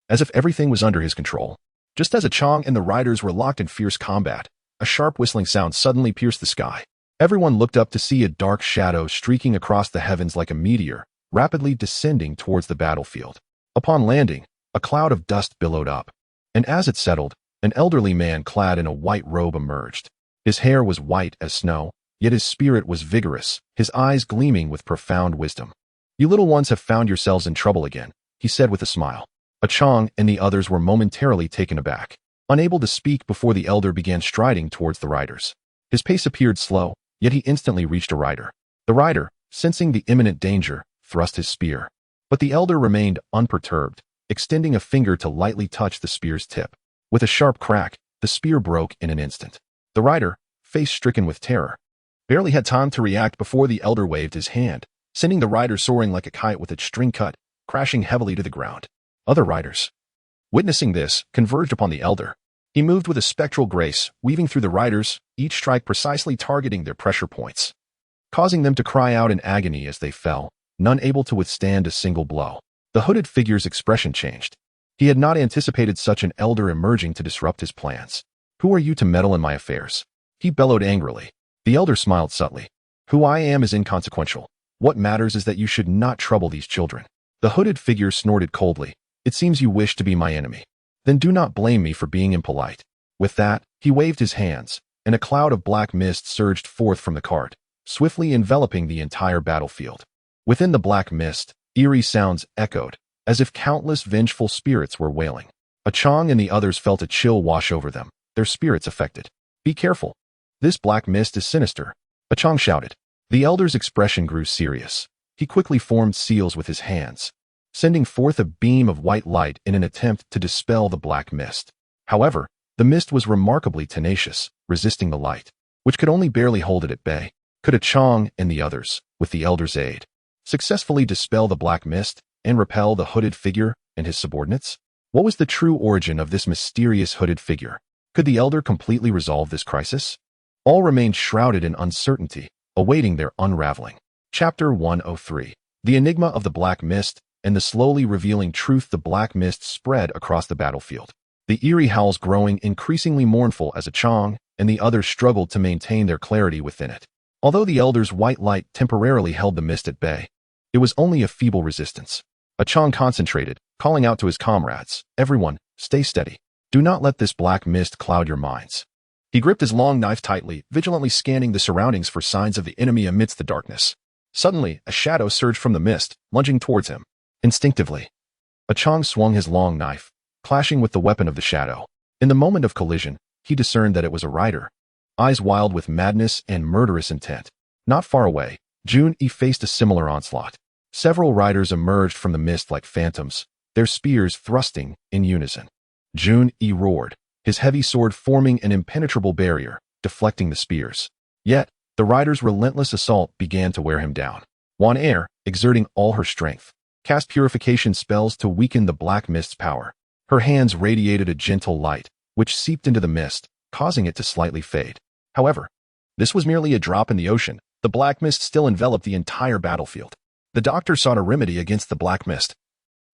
as if everything was under his control. Just as Qiang and the riders were locked in fierce combat, a sharp whistling sound suddenly pierced the sky. Everyone looked up to see a dark shadow streaking across the heavens like a meteor, rapidly descending towards the battlefield. Upon landing, a cloud of dust billowed up, and as it settled, an elderly man clad in a white robe emerged. His hair was white as snow, yet his spirit was vigorous, his eyes gleaming with profound wisdom. "You little ones have found yourselves in trouble again," he said with a smile. Qiang and the others were momentarily taken aback, unable to speak before the elder began striding towards the riders. His pace appeared slow, yet he instantly reached a rider. The rider, sensing the imminent danger, thrust his spear. But the elder remained unperturbed, extending a finger to lightly touch the spear's tip. With a sharp crack, the spear broke in an instant. The rider, face stricken with terror, barely had time to react before the elder waved his hand, sending the rider soaring like a kite with its string cut, crashing heavily to the ground. Other riders, witnessing this, converged upon the elder. He moved with a spectral grace, weaving through the riders, each strike precisely targeting their pressure points, causing them to cry out in agony as they fell, none able to withstand a single blow. The hooded figure's expression changed. He had not anticipated such an elder emerging to disrupt his plans. "Who are you to meddle in my affairs?" he bellowed angrily. The elder smiled subtly. "Who I am is inconsequential. What matters is that you should not trouble these children." The hooded figure snorted coldly. "It seems you wish to be my enemy. Then do not blame me for being impolite." With that, he waved his hands, and a cloud of black mist surged forth from the cart, swiftly enveloping the entire battlefield. Within the black mist, eerie sounds echoed, as if countless vengeful spirits were wailing. Qiang and the others felt a chill wash over them, their spirits affected. "Be careful. This black mist is sinister," Qiang shouted. The elder's expression grew serious. He quickly formed seals with his hands, sending forth a beam of white light in an attempt to dispel the black mist. However, the mist was remarkably tenacious, resisting the light, which could only barely hold it at bay. Could Qiang and the others, with the elder's aid, successfully dispel the black mist and repel the hooded figure and his subordinates? What was the true origin of this mysterious hooded figure? Could the elder completely resolve this crisis? All remained shrouded in uncertainty, awaiting their unraveling. Chapter 103. The Enigma of the Black Mist and the slowly revealing truth. The black mist spread across the battlefield, the eerie howls growing increasingly mournful as Qiang and the others struggled to maintain their clarity within it. Although the elder's white light temporarily held the mist at bay, it was only a feeble resistance. Qiang concentrated, calling out to his comrades, "Everyone, stay steady. Do not let this black mist cloud your minds." He gripped his long knife tightly, vigilantly scanning the surroundings for signs of the enemy amidst the darkness. Suddenly, a shadow surged from the mist, lunging towards him. Instinctively, Qiang swung his long knife, clashing with the weapon of the shadow. In the moment of collision, he discerned that it was a rider, eyes wild with madness and murderous intent. Not far away, Jun-E faced a similar onslaught. Several riders emerged from the mist like phantoms, their spears thrusting in unison. Jun-E roared, his heavy sword forming an impenetrable barrier, deflecting the spears. Yet, the rider's relentless assault began to wear him down. Wan Er, exerting all her strength, cast purification spells to weaken the black mist's power. Her hands radiated a gentle light, which seeped into the mist, causing it to slightly fade. However, this was merely a drop in the ocean. The black mist still enveloped the entire battlefield. The doctor sought a remedy against the black mist,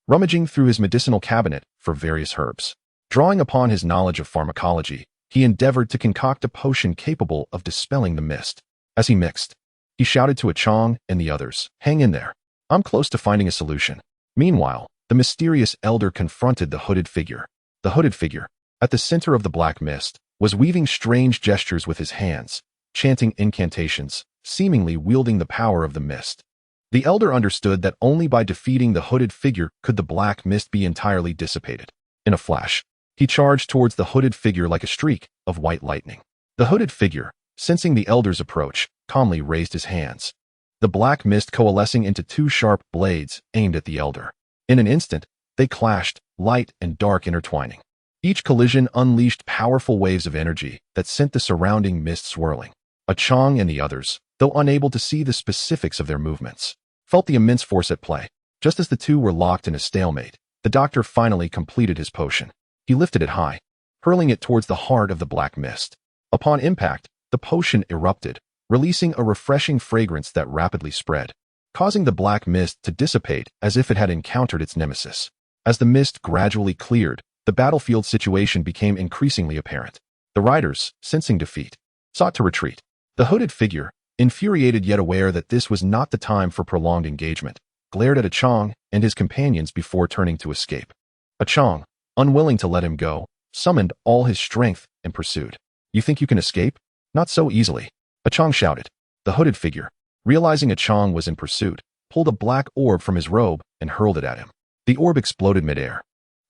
rummaging through his medicinal cabinet for various herbs. Drawing upon his knowledge of pharmacology, he endeavored to concoct a potion capable of dispelling the mist. As he mixed, he shouted to Qiang and the others, "Hang in there. I'm close to finding a solution." Meanwhile, the mysterious elder confronted the hooded figure. The hooded figure, at the center of the black mist, was weaving strange gestures with his hands, chanting incantations, seemingly wielding the power of the mist. The elder understood that only by defeating the hooded figure could the black mist be entirely dissipated. In a flash, he charged towards the hooded figure like a streak of white lightning. The hooded figure, sensing the elder's approach, calmly raised his hands, the black mist coalescing into two sharp blades aimed at the elder. In an instant, they clashed, light and dark intertwining. Each collision unleashed powerful waves of energy that sent the surrounding mist swirling. Qiang and the others, though unable to see the specifics of their movements, felt the immense force at play. Just as the two were locked in a stalemate, the doctor finally completed his potion. He lifted it high, hurling it towards the heart of the black mist. Upon impact, the potion erupted, releasing a refreshing fragrance that rapidly spread, causing the black mist to dissipate as if it had encountered its nemesis. As the mist gradually cleared, the battlefield situation became increasingly apparent. The riders, sensing defeat, sought to retreat. The hooded figure, infuriated yet aware that this was not the time for prolonged engagement, glared at Qiang and his companions before turning to escape. Qiang, unwilling to let him go, summoned all his strength and pursued. "You think you can escape? Not so easily," Qiang shouted. The hooded figure, realizing Qiang was in pursuit, pulled a black orb from his robe and hurled it at him. The orb exploded midair,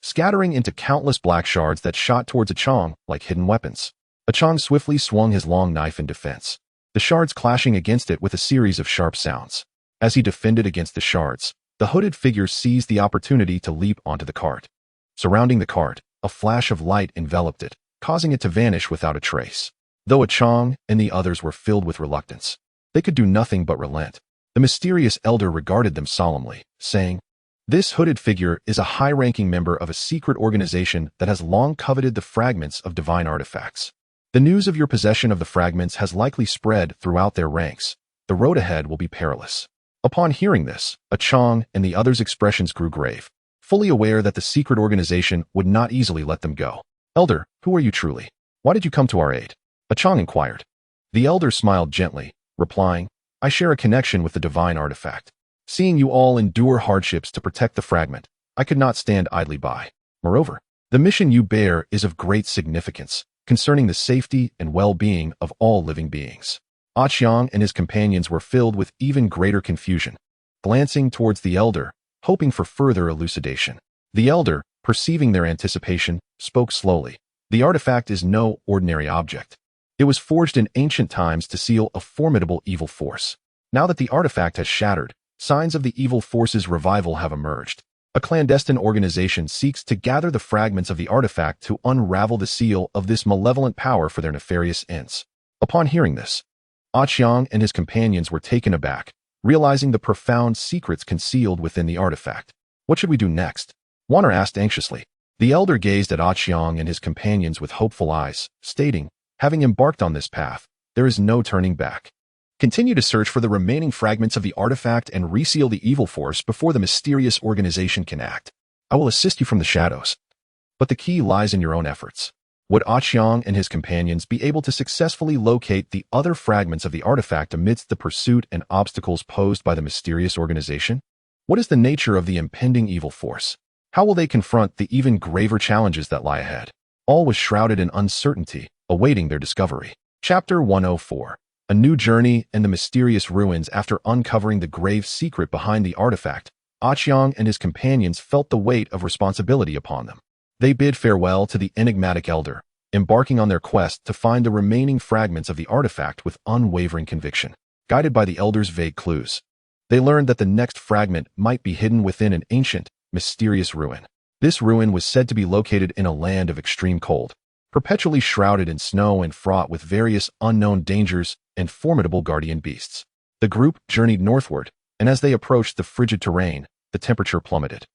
scattering into countless black shards that shot towards Qiang like hidden weapons. Qiang swiftly swung his long knife in defense, the shards clashing against it with a series of sharp sounds. As he defended against the shards, the hooded figure seized the opportunity to leap onto the cart. Surrounding the cart, a flash of light enveloped it, causing it to vanish without a trace. Though Qiang and the others were filled with reluctance, they could do nothing but relent. The mysterious elder regarded them solemnly, saying, "This hooded figure is a high-ranking member of a secret organization that has long coveted the fragments of divine artifacts. The news of your possession of the fragments has likely spread throughout their ranks. The road ahead will be perilous." Upon hearing this, Qiang and the others' expressions grew grave, fully aware that the secret organization would not easily let them go. "Elder, who are you truly? Why did you come to our aid?" Qiang inquired. The elder smiled gently, replying, "I share a connection with the divine artifact. Seeing you all endure hardships to protect the fragment, I could not stand idly by. Moreover, the mission you bear is of great significance, concerning the safety and well-being of all living beings." Qiang and his companions were filled with even greater confusion, glancing towards the elder, hoping for further elucidation. The elder, perceiving their anticipation, spoke slowly. "The artifact is no ordinary object. It was forged in ancient times to seal a formidable evil force. Now that the artifact has shattered, signs of the evil force's revival have emerged. A clandestine organization seeks to gather the fragments of the artifact to unravel the seal of this malevolent power for their nefarious ends." Upon hearing this, Qiang and his companions were taken aback, realizing the profound secrets concealed within the artifact. "What should we do next?" Wanner asked anxiously. The elder gazed at Qiang and his companions with hopeful eyes, stating, "Having embarked on this path, there is no turning back. Continue to search for the remaining fragments of the artifact and reseal the evil force before the mysterious organization can act. I will assist you from the shadows. But the key lies in your own efforts." Would Qiang and his companions be able to successfully locate the other fragments of the artifact amidst the pursuit and obstacles posed by the mysterious organization? What is the nature of the impending evil force? How will they confront the even graver challenges that lie ahead? All was shrouded in uncertainty, awaiting their discovery. Chapter 104. A new journey and the mysterious ruins. After uncovering the grave secret behind the artifact, Qiang and his companions felt the weight of responsibility upon them. They bid farewell to the enigmatic elder, embarking on their quest to find the remaining fragments of the artifact with unwavering conviction. Guided by the elder's vague clues, they learned that the next fragment might be hidden within an ancient, mysterious ruin. This ruin was said to be located in a land of extreme cold, perpetually shrouded in snow and fraught with various unknown dangers and formidable guardian beasts. The group journeyed northward, and as they approached the frigid terrain, the temperature plummeted.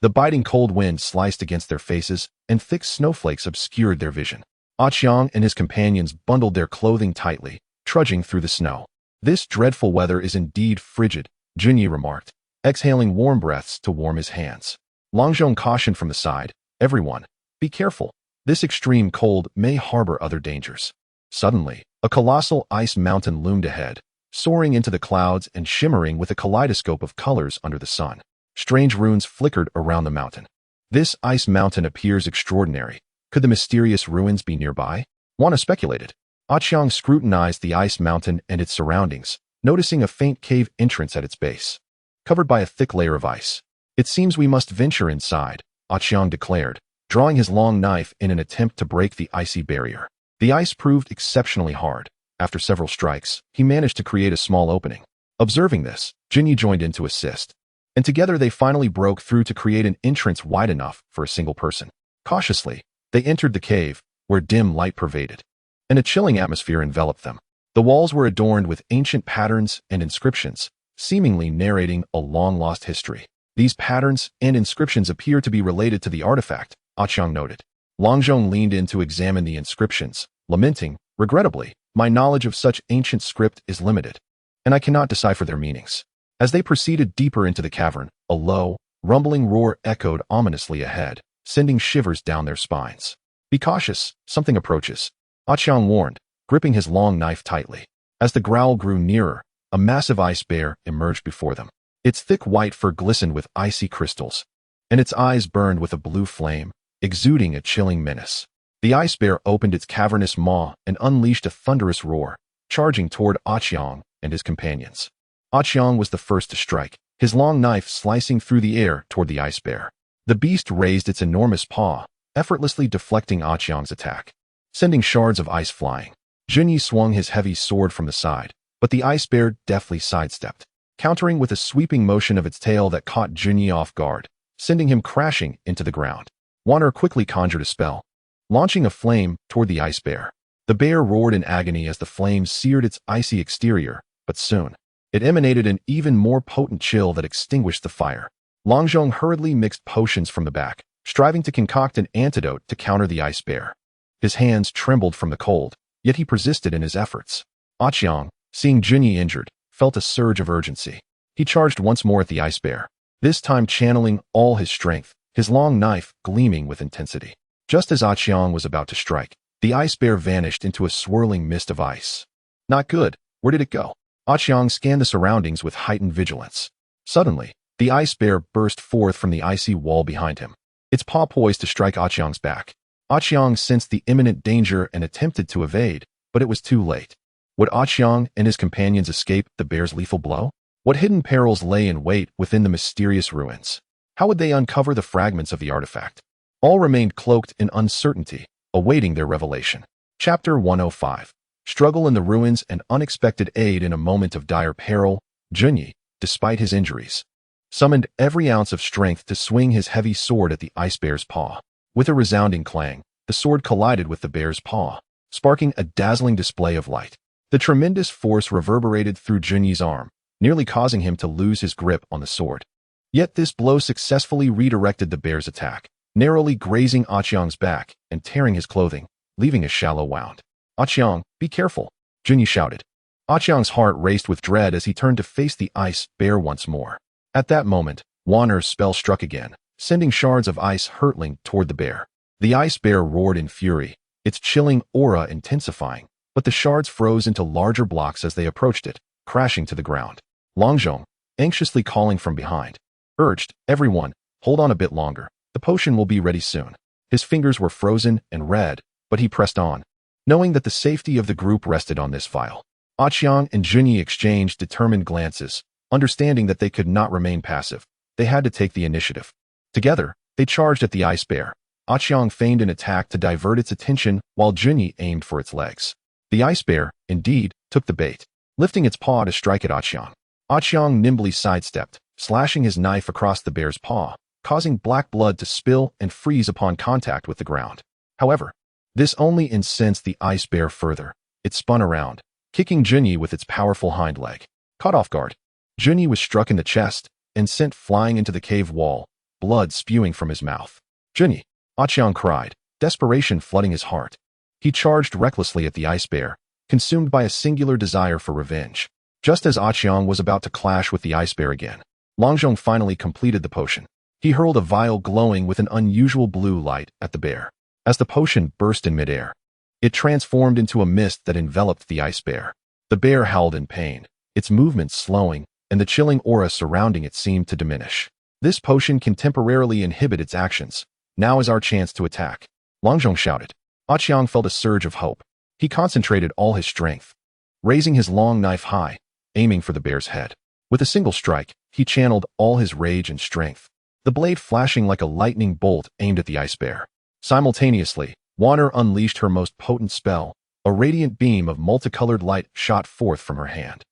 The biting cold wind sliced against their faces, and thick snowflakes obscured their vision. Qiang and his companions bundled their clothing tightly, trudging through the snow. "This dreadful weather is indeed frigid," Junyi remarked, exhaling warm breaths to warm his hands. Langzhong cautioned from the side, "Everyone, be careful. This extreme cold may harbor other dangers." Suddenly, a colossal ice mountain loomed ahead, soaring into the clouds and shimmering with a kaleidoscope of colors under the sun. Strange runes flickered around the mountain. "This ice mountain appears extraordinary. Could the mysterious ruins be nearby?" Wana speculated. Qiang scrutinized the ice mountain and its surroundings, noticing a faint cave entrance at its base, covered by a thick layer of ice. "It seems we must venture inside," Qiang declared, drawing his long knife in an attempt to break the icy barrier. The ice proved exceptionally hard. After several strikes, he managed to create a small opening. Observing this, Junyi joined in to assist, and together they finally broke through to create an entrance wide enough for a single person. Cautiously, they entered the cave, where dim light pervaded, and a chilling atmosphere enveloped them. The walls were adorned with ancient patterns and inscriptions, seemingly narrating a long-lost history. "These patterns and inscriptions appear to be related to the artifact," Qiang noted. Langzhong leaned in to examine the inscriptions, lamenting, "Regrettably, my knowledge of such ancient script is limited, and I cannot decipher their meanings." As they proceeded deeper into the cavern, a low, rumbling roar echoed ominously ahead, sending shivers down their spines. "Be cautious, something approaches," Qiang warned, gripping his long knife tightly. As the growl grew nearer, a massive ice bear emerged before them. Its thick white fur glistened with icy crystals, and its eyes burned with a blue flame, exuding a chilling menace. The ice bear opened its cavernous maw and unleashed a thunderous roar, charging toward Qiang and his companions. Qiang was the first to strike, his long knife slicing through the air toward the ice bear. The beast raised its enormous paw, effortlessly deflecting Qiang's attack, sending shards of ice flying. Junyi swung his heavy sword from the side, but the ice bear deftly sidestepped, countering with a sweeping motion of its tail that caught Junyi off guard, sending him crashing into the ground. Waner quickly conjured a spell, launching a flame toward the ice bear. The bear roared in agony as the flames seared its icy exterior, but soon, it emanated an even more potent chill that extinguished the fire. Langzhong hurriedly mixed potions from the back, striving to concoct an antidote to counter the ice bear. His hands trembled from the cold, yet he persisted in his efforts. Qiang, seeing Junyi injured, felt a surge of urgency. He charged once more at the ice bear, this time channeling all his strength, his long knife gleaming with intensity. Just as Qiang was about to strike, the ice bear vanished into a swirling mist of ice. "Not good. Where did it go?" Qiang scanned the surroundings with heightened vigilance. Suddenly, the ice bear burst forth from the icy wall behind him, its paw poised to strike Qiang's back. Qiang sensed the imminent danger and attempted to evade, but it was too late. Would Qiang and his companions escape the bear's lethal blow? What hidden perils lay in wait within the mysterious ruins? How would they uncover the fragments of the artifact? All remained cloaked in uncertainty, awaiting their revelation. Chapter 105. Struggle in the ruins and unexpected aid. In a moment of dire peril, Junyi, despite his injuries, summoned every ounce of strength to swing his heavy sword at the ice bear's paw. With a resounding clang, the sword collided with the bear's paw, sparking a dazzling display of light. The tremendous force reverberated through Junyi's arm, nearly causing him to lose his grip on the sword. Yet this blow successfully redirected the bear's attack, narrowly grazing Qiang's back and tearing his clothing, leaving a shallow wound. "Qiang, be careful," Junyi shouted. Qiang's heart raced with dread as he turned to face the ice bear once more. At that moment, Waner's spell struck again, sending shards of ice hurtling toward the bear. The ice bear roared in fury, its chilling aura intensifying, but the shards froze into larger blocks as they approached it, crashing to the ground. Langzhong, anxiously calling from behind, urged, "Everyone, hold on a bit longer. The potion will be ready soon." His fingers were frozen and red, but he pressed on, knowing that the safety of the group rested on this vial. Qiang and Junyi exchanged determined glances, understanding that they could not remain passive. They had to take the initiative. Together, they charged at the ice bear. Qiang feigned an attack to divert its attention while Junyi aimed for its legs. The ice bear, indeed, took the bait, lifting its paw to strike at Qiang. Qiang nimbly sidestepped, slashing his knife across the bear's paw, causing black blood to spill and freeze upon contact with the ground. However, this only incensed the ice bear further. It spun around, kicking Junyi with its powerful hind leg. Caught off guard, Junyi was struck in the chest and sent flying into the cave wall, blood spewing from his mouth. Junyi! Qiang cried, desperation flooding his heart. He charged recklessly at the ice bear, consumed by a singular desire for revenge. Just as Qiang was about to clash with the ice bear again, Longzhong finally completed the potion. He hurled a vial glowing with an unusual blue light at the bear. As the potion burst in midair, it transformed into a mist that enveloped the ice bear. The bear howled in pain, its movements slowing, and the chilling aura surrounding it seemed to diminish. This potion can temporarily inhibit its actions. Now is our chance to attack, Longzhong shouted. Qiang felt a surge of hope. He concentrated all his strength, raising his long knife high, aiming for the bear's head. With a single strike, he channeled all his rage and strength, the blade flashing like a lightning bolt aimed at the ice bear. Simultaneously, Wanner unleashed her most potent spell. A radiant beam of multicolored light shot forth from her hand,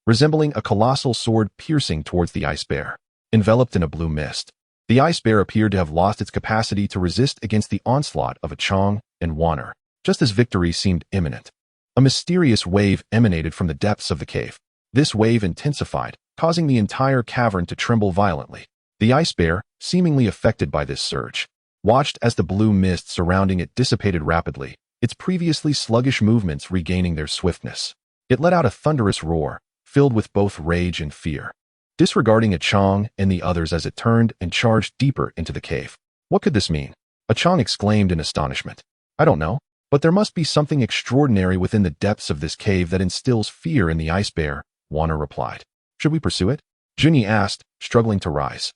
resembling a colossal sword piercing towards the ice bear. Enveloped in a blue mist, the ice bear appeared to have lost its capacity to resist against the onslaught of Qiang and Wanner. Just as victory seemed imminent, a mysterious wave emanated from the depths of the cave. This wave intensified, causing the entire cavern to tremble violently. The ice bear, seemingly affected by this surge, watched as the blue mist surrounding it dissipated rapidly, its previously sluggish movements regaining their swiftness. It let out a thunderous roar, filled with both rage and fear, disregarding Qiang and the others as it turned and charged deeper into the cave. What could this mean? Qiang exclaimed in astonishment. I don't know, but there must be something extraordinary within the depths of this cave that instills fear in the ice bear, Wanner replied. Should we pursue it? Junyi asked, struggling to rise.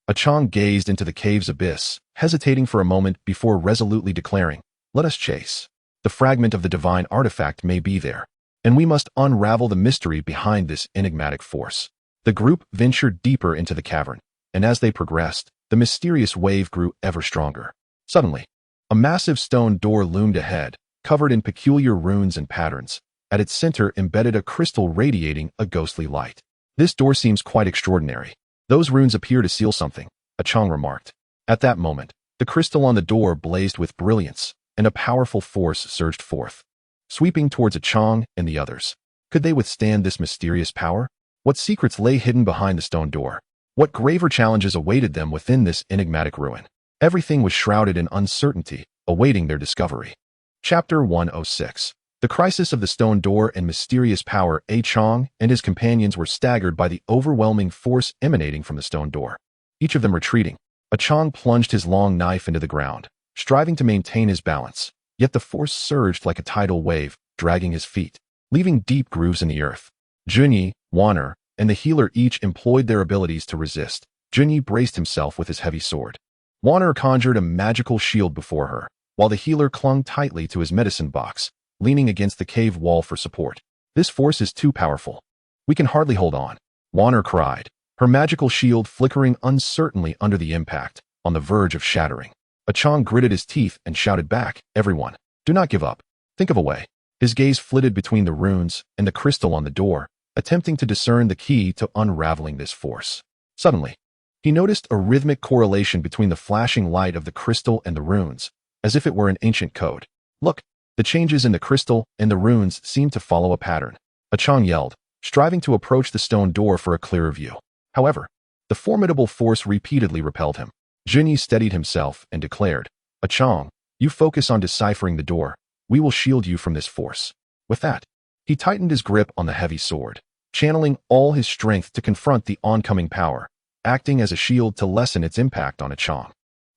Qiang gazed into the cave's abyss, hesitating for a moment before resolutely declaring, let us chase. The fragment of the divine artifact may be there, and we must unravel the mystery behind this enigmatic force. The group ventured deeper into the cavern, and as they progressed, the mysterious wave grew ever stronger. Suddenly, a massive stone door loomed ahead, covered in peculiar runes and patterns. At its center embedded a crystal radiating a ghostly light. This door seems quite extraordinary. Those runes appear to seal something, Qiang remarked. At that moment, the crystal on the door blazed with brilliance, and a powerful force surged forth, sweeping towards Qiang and the others. Could they withstand this mysterious power? What secrets lay hidden behind the stone door? What graver challenges awaited them within this enigmatic ruin? Everything was shrouded in uncertainty, awaiting their discovery. Chapter 106. The crisis of the stone door and mysterious power. Qiang and his companions were staggered by the overwhelming force emanating from the stone door. Each of them retreating, Qiang plunged his long knife into the ground, striving to maintain his balance. Yet the force surged like a tidal wave, dragging his feet, leaving deep grooves in the earth. Junyi, Wanner, and the healer each employed their abilities to resist. Junyi braced himself with his heavy sword. Wanner conjured a magical shield before her, while the healer clung tightly to his medicine box, leaning against the cave wall for support. This force is too powerful. We can hardly hold on, Wanner cried, her magical shield flickering uncertainly under the impact, on the verge of shattering. Qiang gritted his teeth and shouted back, everyone, do not give up. Think of a way. His gaze flitted between the runes and the crystal on the door, attempting to discern the key to unraveling this force. Suddenly, he noticed a rhythmic correlation between the flashing light of the crystal and the runes, as if it were an ancient code. Look, the changes in the crystal and the runes seemed to follow a pattern. Qiang yelled, striving to approach the stone door for a clearer view. However, the formidable force repeatedly repelled him. Junyi steadied himself and declared, Qiang, you focus on deciphering the door. We will shield you from this force. With that, he tightened his grip on the heavy sword, channeling all his strength to confront the oncoming power, acting as a shield to lessen its impact on Qiang.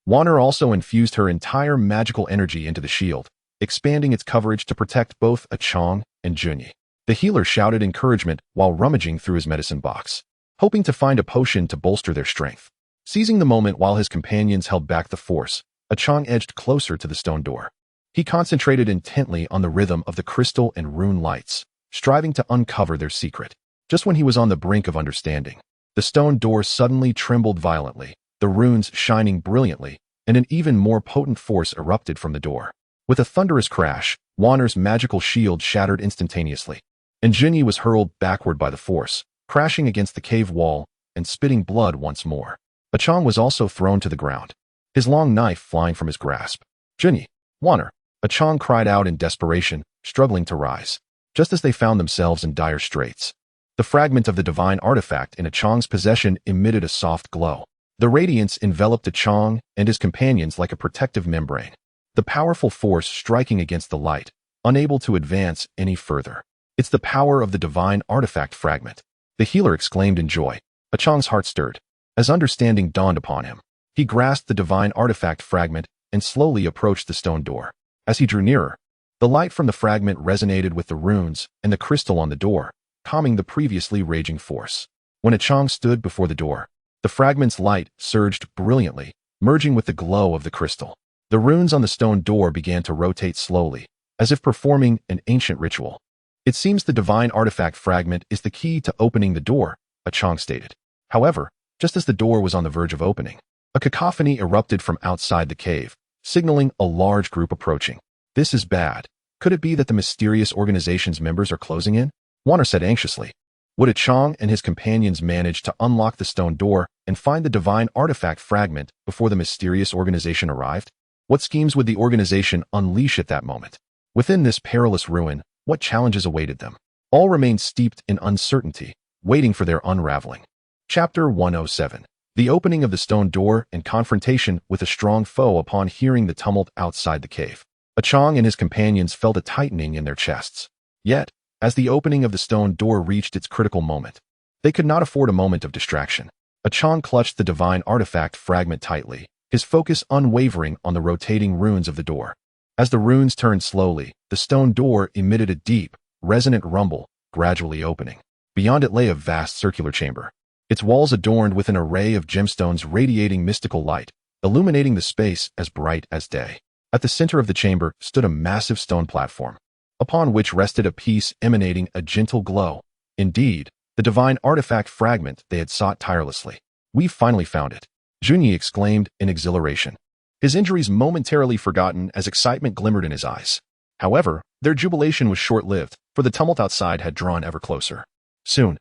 Wanner also infused her entire magical energy into the shield, expanding its coverage to protect both Qiang and Junyi. The healer shouted encouragement while rummaging through his medicine box, hoping to find a potion to bolster their strength. Seizing the moment while his companions held back the force, Qiang edged closer to the stone door. He concentrated intently on the rhythm of the crystal and rune lights, striving to uncover their secret. Just when he was on the brink of understanding, the stone door suddenly trembled violently, the runes shining brilliantly, and an even more potent force erupted from the door. With a thunderous crash, Wanner's magical shield shattered instantaneously, and Jinyi was hurled backward by the force, crashing against the cave wall and spitting blood once more. Qiang was also thrown to the ground, his long knife flying from his grasp. "Jinyi, Wanner!" Qiang cried out in desperation, struggling to rise. Just as they found themselves in dire straits, the fragment of the divine artifact in Qiang's possession emitted a soft glow. The radiance enveloped Qiang and his companions like a protective membrane, the powerful force striking against the light, unable to advance any further. "It's the power of the divine artifact fragment," the healer exclaimed in joy. Qiang's heart stirred, as understanding dawned upon him. He grasped the divine artifact fragment and slowly approached the stone door. As he drew nearer, the light from the fragment resonated with the runes and the crystal on the door, calming the previously raging force. When Qiang stood before the door, the fragment's light surged brilliantly, merging with the glow of the crystal. The runes on the stone door began to rotate slowly, as if performing an ancient ritual. "It seems the divine artifact fragment is the key to opening the door," Qiang stated. However, just as the door was on the verge of opening, a cacophony erupted from outside the cave, signaling a large group approaching. "This is bad. Could it be that the mysterious organization's members are closing in?" Wanner said anxiously. Would Qiang and his companions manage to unlock the stone door and find the divine artifact fragment before the mysterious organization arrived? What schemes would the organization unleash at that moment? Within this perilous ruin, what challenges awaited them? All remained steeped in uncertainty, waiting for their unraveling. Chapter 107. The opening of the stone door and confrontation with a strong foe upon hearing the tumult outside the cave. Qiang and his companions felt a tightening in their chests. Yet, as the opening of the stone door reached its critical moment, they could not afford a moment of distraction. Qiang clutched the divine artifact fragment tightly, his focus unwavering on the rotating runes of the door. As the runes turned slowly, the stone door emitted a deep, resonant rumble, gradually opening. Beyond it lay a vast circular chamber, its walls adorned with an array of gemstones radiating mystical light, illuminating the space as bright as day. At the center of the chamber stood a massive stone platform, upon which rested a piece emanating a gentle glow. Indeed, the divine artifact fragment they had sought tirelessly. "We've finally found it," Jinyi exclaimed in exhilaration, his injuries momentarily forgotten as excitement glimmered in his eyes. However, their jubilation was short-lived, for the tumult outside had drawn ever closer. Soon,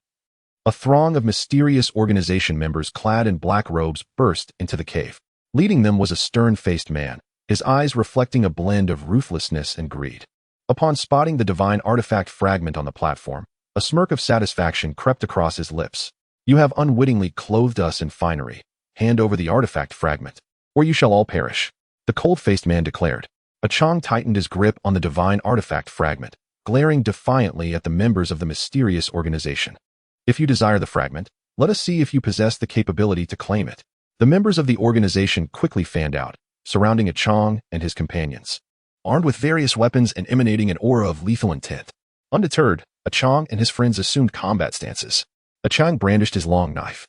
a throng of mysterious organization members clad in black robes burst into the cave. Leading them was a stern-faced man, his eyes reflecting a blend of ruthlessness and greed. Upon spotting the divine artifact fragment on the platform, a smirk of satisfaction crept across his lips. "You have unwittingly clothed us in finery. Hand over the artifact fragment, or you shall all perish," the cold-faced man declared. Qiang tightened his grip on the divine artifact fragment, glaring defiantly at the members of the mysterious organization. "If you desire the fragment, let us see if you possess the capability to claim it." The members of the organization quickly fanned out, surrounding Qiang and his companions, armed with various weapons and emanating an aura of lethal intent. Undeterred, Qiang and his friends assumed combat stances. Qiang brandished his long knife.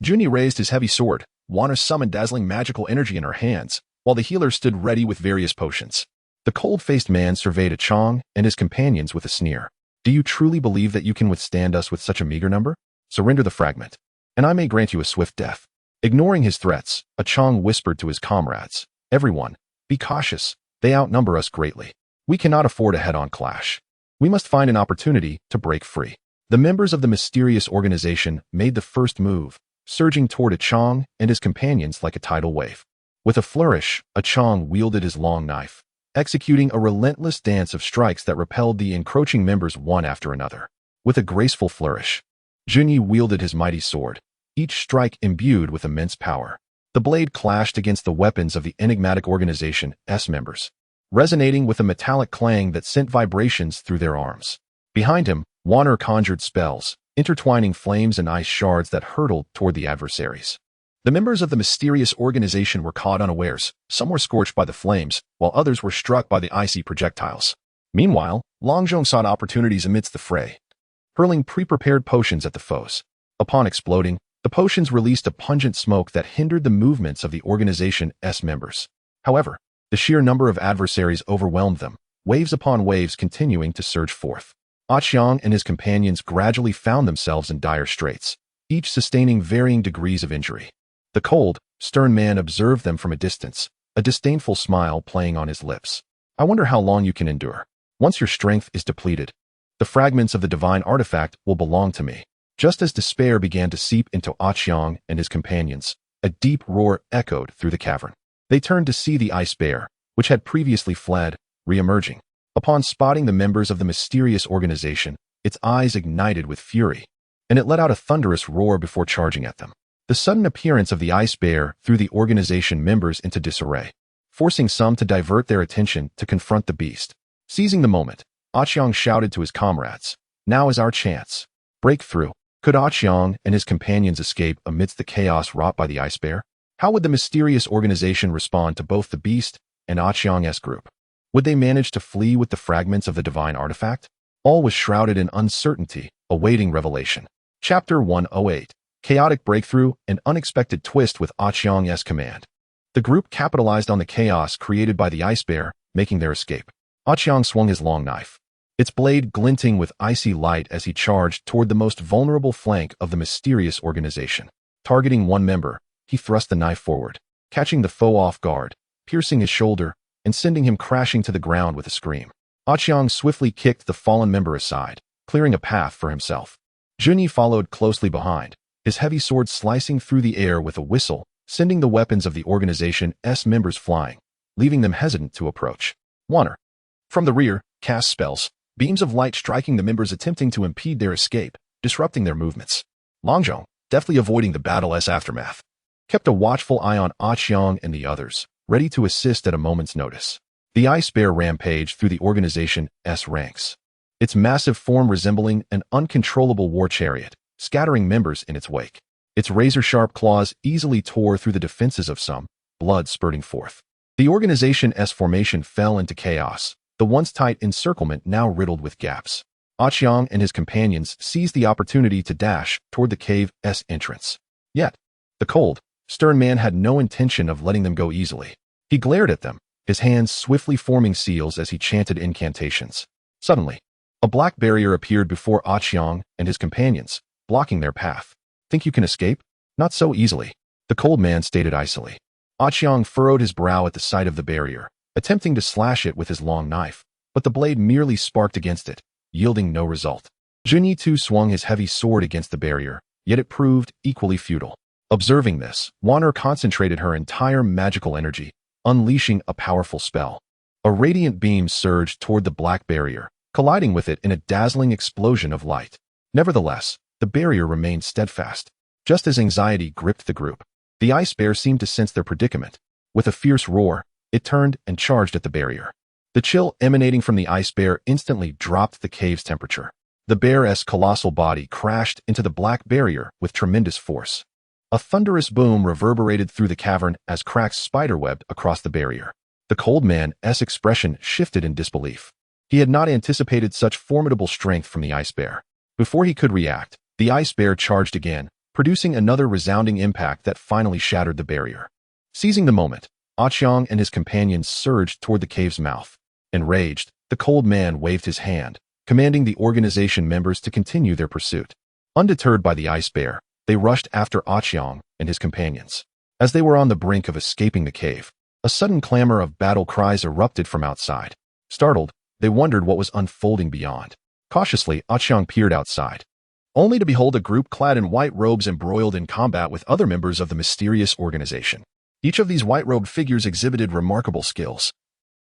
Jinyi raised his heavy sword. Wanner summoned dazzling magical energy in her hands, while the healer stood ready with various potions. The cold-faced man surveyed Qiang and his companions with a sneer. "Do you truly believe that you can withstand us with such a meager number? Surrender the fragment, and I may grant you a swift death." Ignoring his threats, Qiang whispered to his comrades, "Everyone, be cautious. They outnumber us greatly. We cannot afford a head-on clash. We must find an opportunity to break free." The members of the mysterious organization made the first move, surging toward Qiang and his companions like a tidal wave. With a flourish, Qiang wielded his long knife, executing a relentless dance of strikes that repelled the encroaching members one after another. With a graceful flourish, Jinyi wielded his mighty sword, each strike imbued with immense power. The blade clashed against the weapons of the Enigmatic organization's members, resonating with a metallic clang that sent vibrations through their arms. Behind him, Wanner conjured spells, intertwining flames and ice shards that hurtled toward the adversaries. The members of the mysterious organization were caught unawares. Some were scorched by the flames, while others were struck by the icy projectiles. Meanwhile, Longzhong sought opportunities amidst the fray, hurling pre-prepared potions at the foes. Upon exploding, the potions released a pungent smoke that hindered the movements of the organization's members. However, the sheer number of adversaries overwhelmed them, waves upon waves continuing to surge forth. Qiang and his companions gradually found themselves in dire straits, each sustaining varying degrees of injury. The cold, stern man observed them from a distance, a disdainful smile playing on his lips. I wonder how long you can endure. Once your strength is depleted, the fragments of the divine artifact will belong to me. Just as despair began to seep into Qiang and his companions, a deep roar echoed through the cavern. They turned to see the ice bear, which had previously fled, re-emerging. Upon spotting the members of the mysterious organization, its eyes ignited with fury, and it let out a thunderous roar before charging at them. The sudden appearance of the ice bear threw the organization members into disarray, forcing some to divert their attention to confront the beast. Seizing the moment, Qiang shouted to his comrades, "Now is our chance. Break through." Could Qiang and his companions escape amidst the chaos wrought by the ice bear? How would the mysterious organization respond to both the beast and Qiang's group? Would they manage to flee with the fragments of the divine artifact? All was shrouded in uncertainty, awaiting revelation. Chapter 108. Chaotic Breakthrough, an unexpected twist with Qiang's command. The group capitalized on the chaos created by the ice bear, making their escape. Qiang swung his long knife, its blade glinting with icy light as he charged toward the most vulnerable flank of the mysterious organization. Targeting one member, he thrust the knife forward, catching the foe off guard, piercing his shoulder, and sending him crashing to the ground with a scream. Qiang swiftly kicked the fallen member aside, clearing a path for himself. Junyi followed closely behind, his heavy sword slicing through the air with a whistle, sending the weapons of the organization's members flying, leaving them hesitant to approach. Wanner, from the rear, cast spells, beams of light striking the members attempting to impede their escape, disrupting their movements. Longzhong, deftly avoiding the battle's aftermath, kept a watchful eye on Qiang and the others, ready to assist at a moment's notice. The ice bear rampaged through the organization's ranks, its massive form resembling an uncontrollable war chariot, scattering members in its wake. Its razor-sharp claws easily tore through the defenses of some, blood spurting forth. The organization's formation fell into chaos, the once tight encirclement now riddled with gaps. Qiang and his companions seized the opportunity to dash toward the cave's entrance. Yet, the cold, stern man had no intention of letting them go easily. He glared at them, his hands swiftly forming seals as he chanted incantations. Suddenly, a black barrier appeared before Qiang and his companions, blocking their path. "Think you can escape? Not so easily," the cold man stated icily. Qiang furrowed his brow at the sight of the barrier, attempting to slash it with his long knife, but the blade merely sparked against it, yielding no result. Junyi too swung his heavy sword against the barrier, yet it proved equally futile. Observing this, Wanner concentrated her entire magical energy, unleashing a powerful spell. A radiant beam surged toward the black barrier, colliding with it in a dazzling explosion of light. Nevertheless, the barrier remained steadfast. Just as anxiety gripped the group, the ice bear seemed to sense their predicament. With a fierce roar, it turned and charged at the barrier. The chill emanating from the ice bear instantly dropped the cave's temperature. The bear's colossal body crashed into the black barrier with tremendous force. A thunderous boom reverberated through the cavern as cracks spiderwebbed across the barrier. The cold man's expression shifted in disbelief. He had not anticipated such formidable strength from the ice bear. Before he could react, the ice bear charged again, producing another resounding impact that finally shattered the barrier. Seizing the moment, Qiang and his companions surged toward the cave's mouth. Enraged, the cold man waved his hand, commanding the organization members to continue their pursuit. Undeterred by the ice bear, they rushed after Qiang and his companions. As they were on the brink of escaping the cave, a sudden clamor of battle cries erupted from outside. Startled, they wondered what was unfolding beyond. Cautiously, Qiang peered outside, only to behold a group clad in white robes embroiled in combat with other members of the mysterious organization. Each of these white-robed figures exhibited remarkable skills,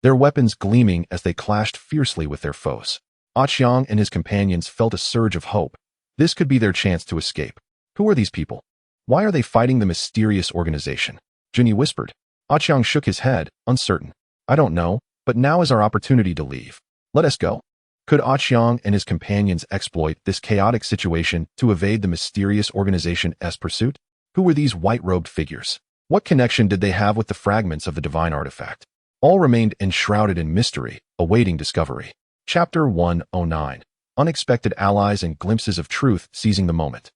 their weapons gleaming as they clashed fiercely with their foes. Qiang and his companions felt a surge of hope. This could be their chance to escape. Who are these people? Why are they fighting the mysterious organization? Junyi whispered. Qiang shook his head, uncertain. I don't know, but now is our opportunity to leave. Let us go. Could Qiang and his companions exploit this chaotic situation to evade the mysterious organization's pursuit? Who were these white-robed figures? What connection did they have with the fragments of the divine artifact? All remained enshrouded in mystery, awaiting discovery. Chapter 109. Unexpected allies and glimpses of truth seizing the moment.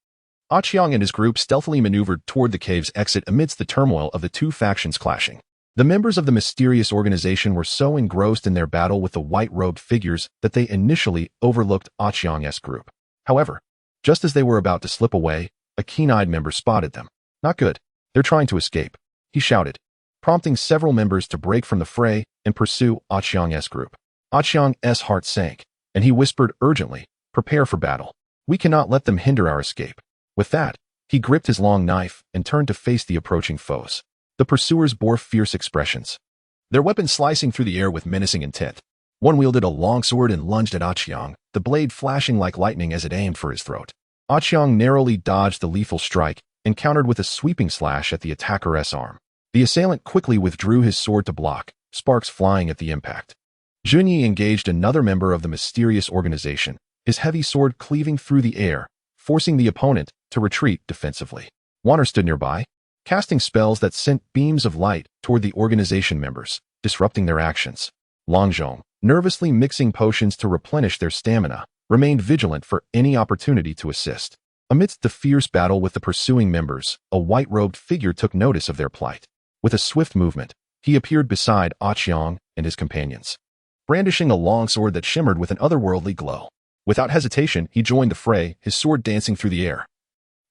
Qiang and his group stealthily maneuvered toward the cave's exit amidst the turmoil of the two factions clashing. The members of the mysterious organization were so engrossed in their battle with the white-robed figures that they initially overlooked Qiang's group. However, just as they were about to slip away, a keen-eyed member spotted them. "Not good. They're trying to escape," he shouted, prompting several members to break from the fray and pursue Qiang's group. Qiang's heart sank, and he whispered urgently, "Prepare for battle. We cannot let them hinder our escape." With that, he gripped his long knife and turned to face the approaching foes. The pursuers bore fierce expressions, their weapons slicing through the air with menacing intent. One wielded a long sword and lunged at Qiang, the blade flashing like lightning as it aimed for his throat. Qiang narrowly dodged the lethal strike and countered with a sweeping slash at the attacker's arm. The assailant quickly withdrew his sword to block, sparks flying at the impact. Junyi engaged another member of the mysterious organization, his heavy sword cleaving through the air, forcing the opponent to retreat defensively. Wanner stood nearby, casting spells that sent beams of light toward the organization members, disrupting their actions. Longzhong, nervously mixing potions to replenish their stamina, remained vigilant for any opportunity to assist. Amidst the fierce battle with the pursuing members, a white-robed figure took notice of their plight. With a swift movement, he appeared beside Qiang and his companions, brandishing a long sword that shimmered with an otherworldly glow. Without hesitation, he joined the fray, his sword dancing through the air,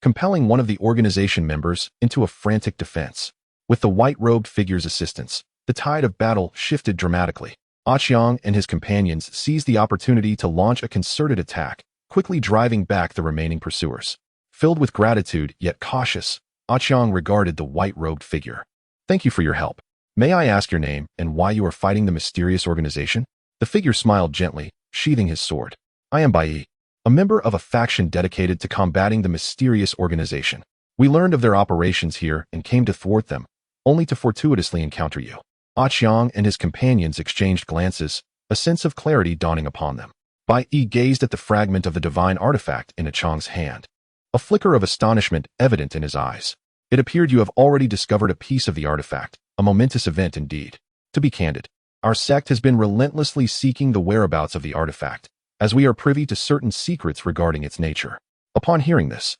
compelling one of the organization members into a frantic defense. With the white-robed figure's assistance, the tide of battle shifted dramatically. Qiang and his companions seized the opportunity to launch a concerted attack, quickly driving back the remaining pursuers. Filled with gratitude yet cautious, Qiang regarded the white-robed figure. "Thank you for your help. May I ask your name and why you are fighting the mysterious organization?" The figure smiled gently, sheathing his sword. "I am Bai, a member of a faction dedicated to combating the mysterious organization. We learned of their operations here and came to thwart them, only to fortuitously encounter you." Qiang and his companions exchanged glances, a sense of clarity dawning upon them. Bai gazed at the fragment of the divine artifact in Qiang's hand, a flicker of astonishment evident in his eyes. "It appeared you have already discovered a piece of the artifact, a momentous event indeed. To be candid, our sect has been relentlessly seeking the whereabouts of the artifact, as we are privy to certain secrets regarding its nature." Upon hearing this,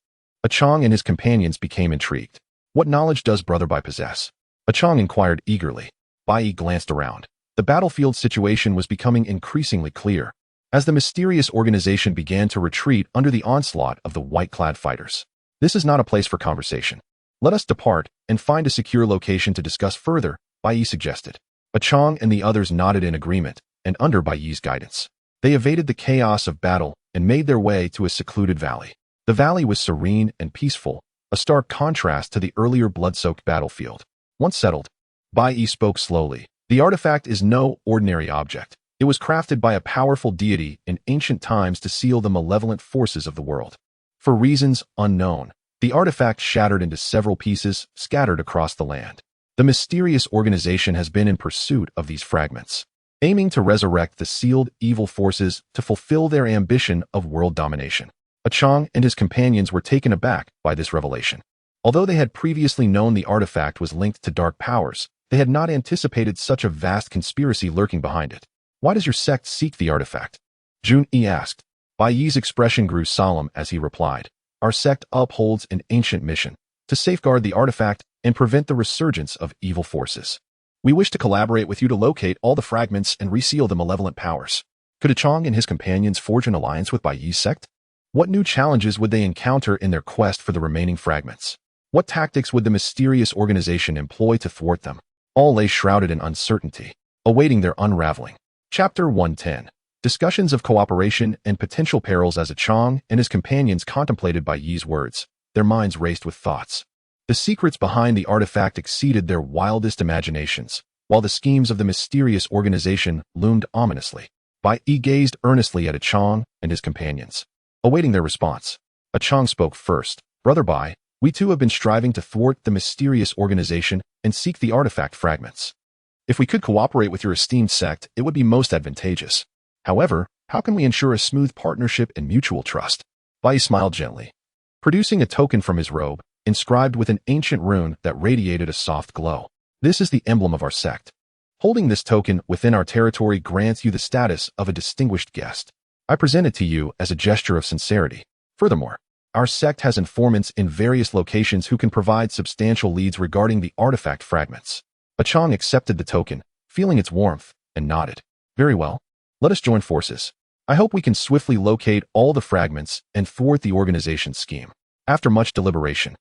Qiang and his companions became intrigued. "What knowledge does Brother Bai possess?" Qiang inquired eagerly. Bai glanced around. The battlefield situation was becoming increasingly clear, as the mysterious organization began to retreat under the onslaught of the white-clad fighters. "This is not a place for conversation. Let us depart and find a secure location to discuss further," Bai suggested. Qiang and the others nodded in agreement, and under Bai's guidance, they evaded the chaos of battle and made their way to a secluded valley. The valley was serene and peaceful, a stark contrast to the earlier blood-soaked battlefield. Once settled, Bai spoke slowly. "The artifact is no ordinary object. It was crafted by a powerful deity in ancient times to seal the malevolent forces of the world. For reasons unknown, the artifact shattered into several pieces scattered across the land. The mysterious organization has been in pursuit of these fragments, aiming to resurrect the sealed evil forces to fulfill their ambition of world domination." Qiang and his companions were taken aback by this revelation. Although they had previously known the artifact was linked to dark powers, they had not anticipated such a vast conspiracy lurking behind it. "Why does your sect seek the artifact?" Junyi asked. Bai's expression grew solemn as he replied, "Our sect upholds an ancient mission, to safeguard the artifact and prevent the resurgence of evil forces. We wish to collaborate with you to locate all the fragments and reseal the malevolent powers." Could Qiang and his companions forge an alliance with Bai's sect? What new challenges would they encounter in their quest for the remaining fragments? What tactics would the mysterious organization employ to thwart them? All lay shrouded in uncertainty, awaiting their unraveling. Chapter 110. Discussions of cooperation and potential perils. As Qiang and his companions contemplated Bai's words, their minds raced with thoughts. The secrets behind the artifact exceeded their wildest imaginations, while the schemes of the mysterious organization loomed ominously. Bai gazed earnestly at Qiang and his companions, awaiting their response. Qiang spoke first. "Brother Bai, we too have been striving to thwart the mysterious organization and seek the artifact fragments. If we could cooperate with your esteemed sect, it would be most advantageous. However, how can we ensure a smooth partnership and mutual trust?" Bai smiled gently, producing a token from his robe, inscribed with an ancient rune that radiated a soft glow. "This is the emblem of our sect. Holding this token within our territory grants you the status of a distinguished guest. I present it to you as a gesture of sincerity. Furthermore, our sect has informants in various locations who can provide substantial leads regarding the artifact fragments." Qiang accepted the token, feeling its warmth, and nodded. Very well. Let us join forces. I hope we can swiftly locate all the fragments and thwart the organization's scheme. After much deliberation,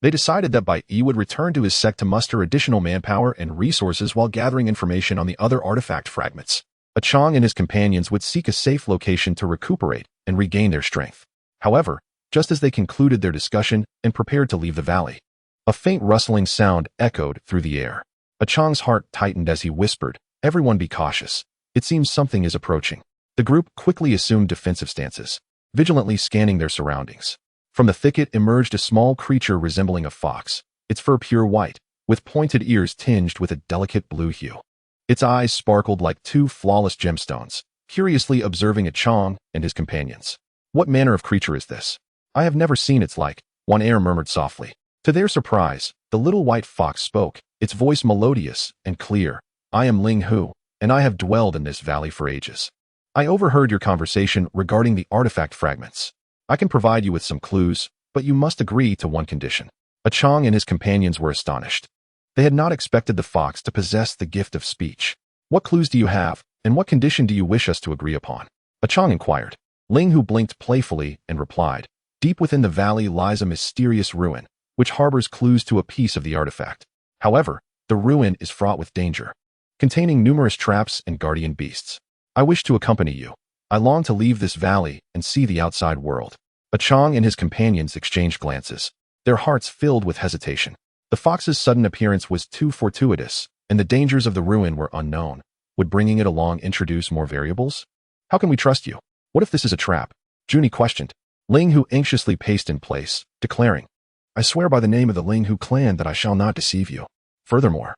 they decided that Bai Yi would return to his sect to muster additional manpower and resources while gathering information on the other artifact fragments. Qiang and his companions would seek a safe location to recuperate and regain their strength. However, just as they concluded their discussion and prepared to leave the valley, a faint rustling sound echoed through the air. Qiang's heart tightened as he whispered, "Everyone be cautious. It seems something is approaching." The group quickly assumed defensive stances, vigilantly scanning their surroundings. From the thicket emerged a small creature resembling a fox, its fur pure white, with pointed ears tinged with a delicate blue hue. Its eyes sparkled like two flawless gemstones, curiously observing Qiang and his companions. "What manner of creature is this? I have never seen its like," one heir murmured softly. To their surprise, the little white fox spoke, its voice melodious and clear. "I am Ling Hu, and I have dwelled in this valley for ages. I overheard your conversation regarding the artifact fragments. I can provide you with some clues, but you must agree to one condition." Qiang and his companions were astonished. They had not expected the fox to possess the gift of speech. "What clues do you have, and what condition do you wish us to agree upon?" Qiang inquired. Ling Hu blinked playfully and replied, "Deep within the valley lies a mysterious ruin, which harbors clues to a piece of the artifact. However, the ruin is fraught with danger, containing numerous traps and guardian beasts. I wish to accompany you. I long to leave this valley and see the outside world." Qiang and his companions exchanged glances, their hearts filled with hesitation. The fox's sudden appearance was too fortuitous, and the dangers of the ruin were unknown. Would bringing it along introduce more variables? "How can we trust you? What if this is a trap?" Junie questioned. Ling Hu anxiously paced in place, declaring, "I swear by the name of the Ling Hu clan that I shall not deceive you. Furthermore,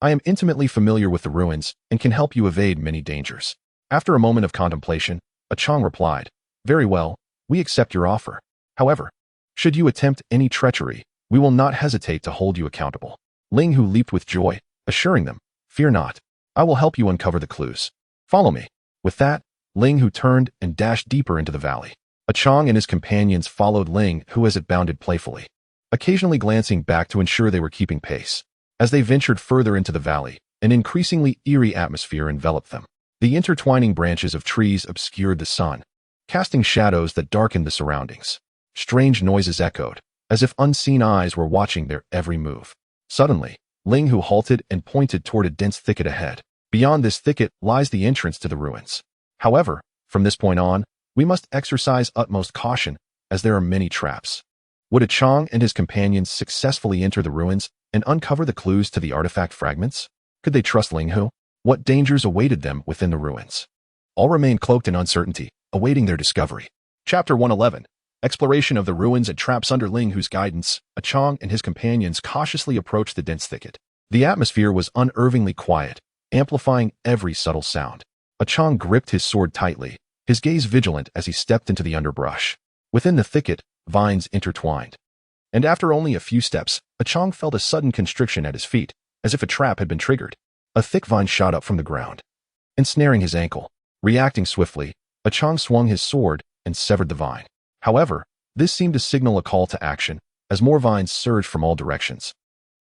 I am intimately familiar with the ruins and can help you evade many dangers." After a moment of contemplation, Qiang replied, "Very well, we accept your offer. However, should you attempt any treachery, we will not hesitate to hold you accountable." Ling Hu leaped with joy, assuring them, "Fear not. I will help you uncover the clues. Follow me." With that, Ling Hu turned and dashed deeper into the valley. Qiang and his companions followed Ling Hu as it bounded playfully, occasionally glancing back to ensure they were keeping pace. As they ventured further into the valley, an increasingly eerie atmosphere enveloped them. The intertwining branches of trees obscured the sun, casting shadows that darkened the surroundings. Strange noises echoed, as if unseen eyes were watching their every move. Suddenly, Ling Hu halted and pointed toward a dense thicket ahead. "Beyond this thicket lies the entrance to the ruins. However, from this point on, we must exercise utmost caution, as there are many traps." Would Qiang and his companions successfully enter the ruins and uncover the clues to the artifact fragments? Could they trust Ling Hu? What dangers awaited them within the ruins? All remained cloaked in uncertainty, awaiting their discovery. Chapter 111. Exploration of the ruins and traps. Under Ling Hu's guidance, Qiang and his companions cautiously approached the dense thicket. The atmosphere was unearthingly quiet, amplifying every subtle sound. Qiang gripped his sword tightly, his gaze vigilant as he stepped into the underbrush. Within the thicket, vines intertwined. And after only a few steps, Qiang felt a sudden constriction at his feet, as if a trap had been triggered. A thick vine shot up from the ground, ensnaring his ankle. Reacting swiftly, Qiang swung his sword and severed the vine. However, this seemed to signal a call to action, as more vines surged from all directions,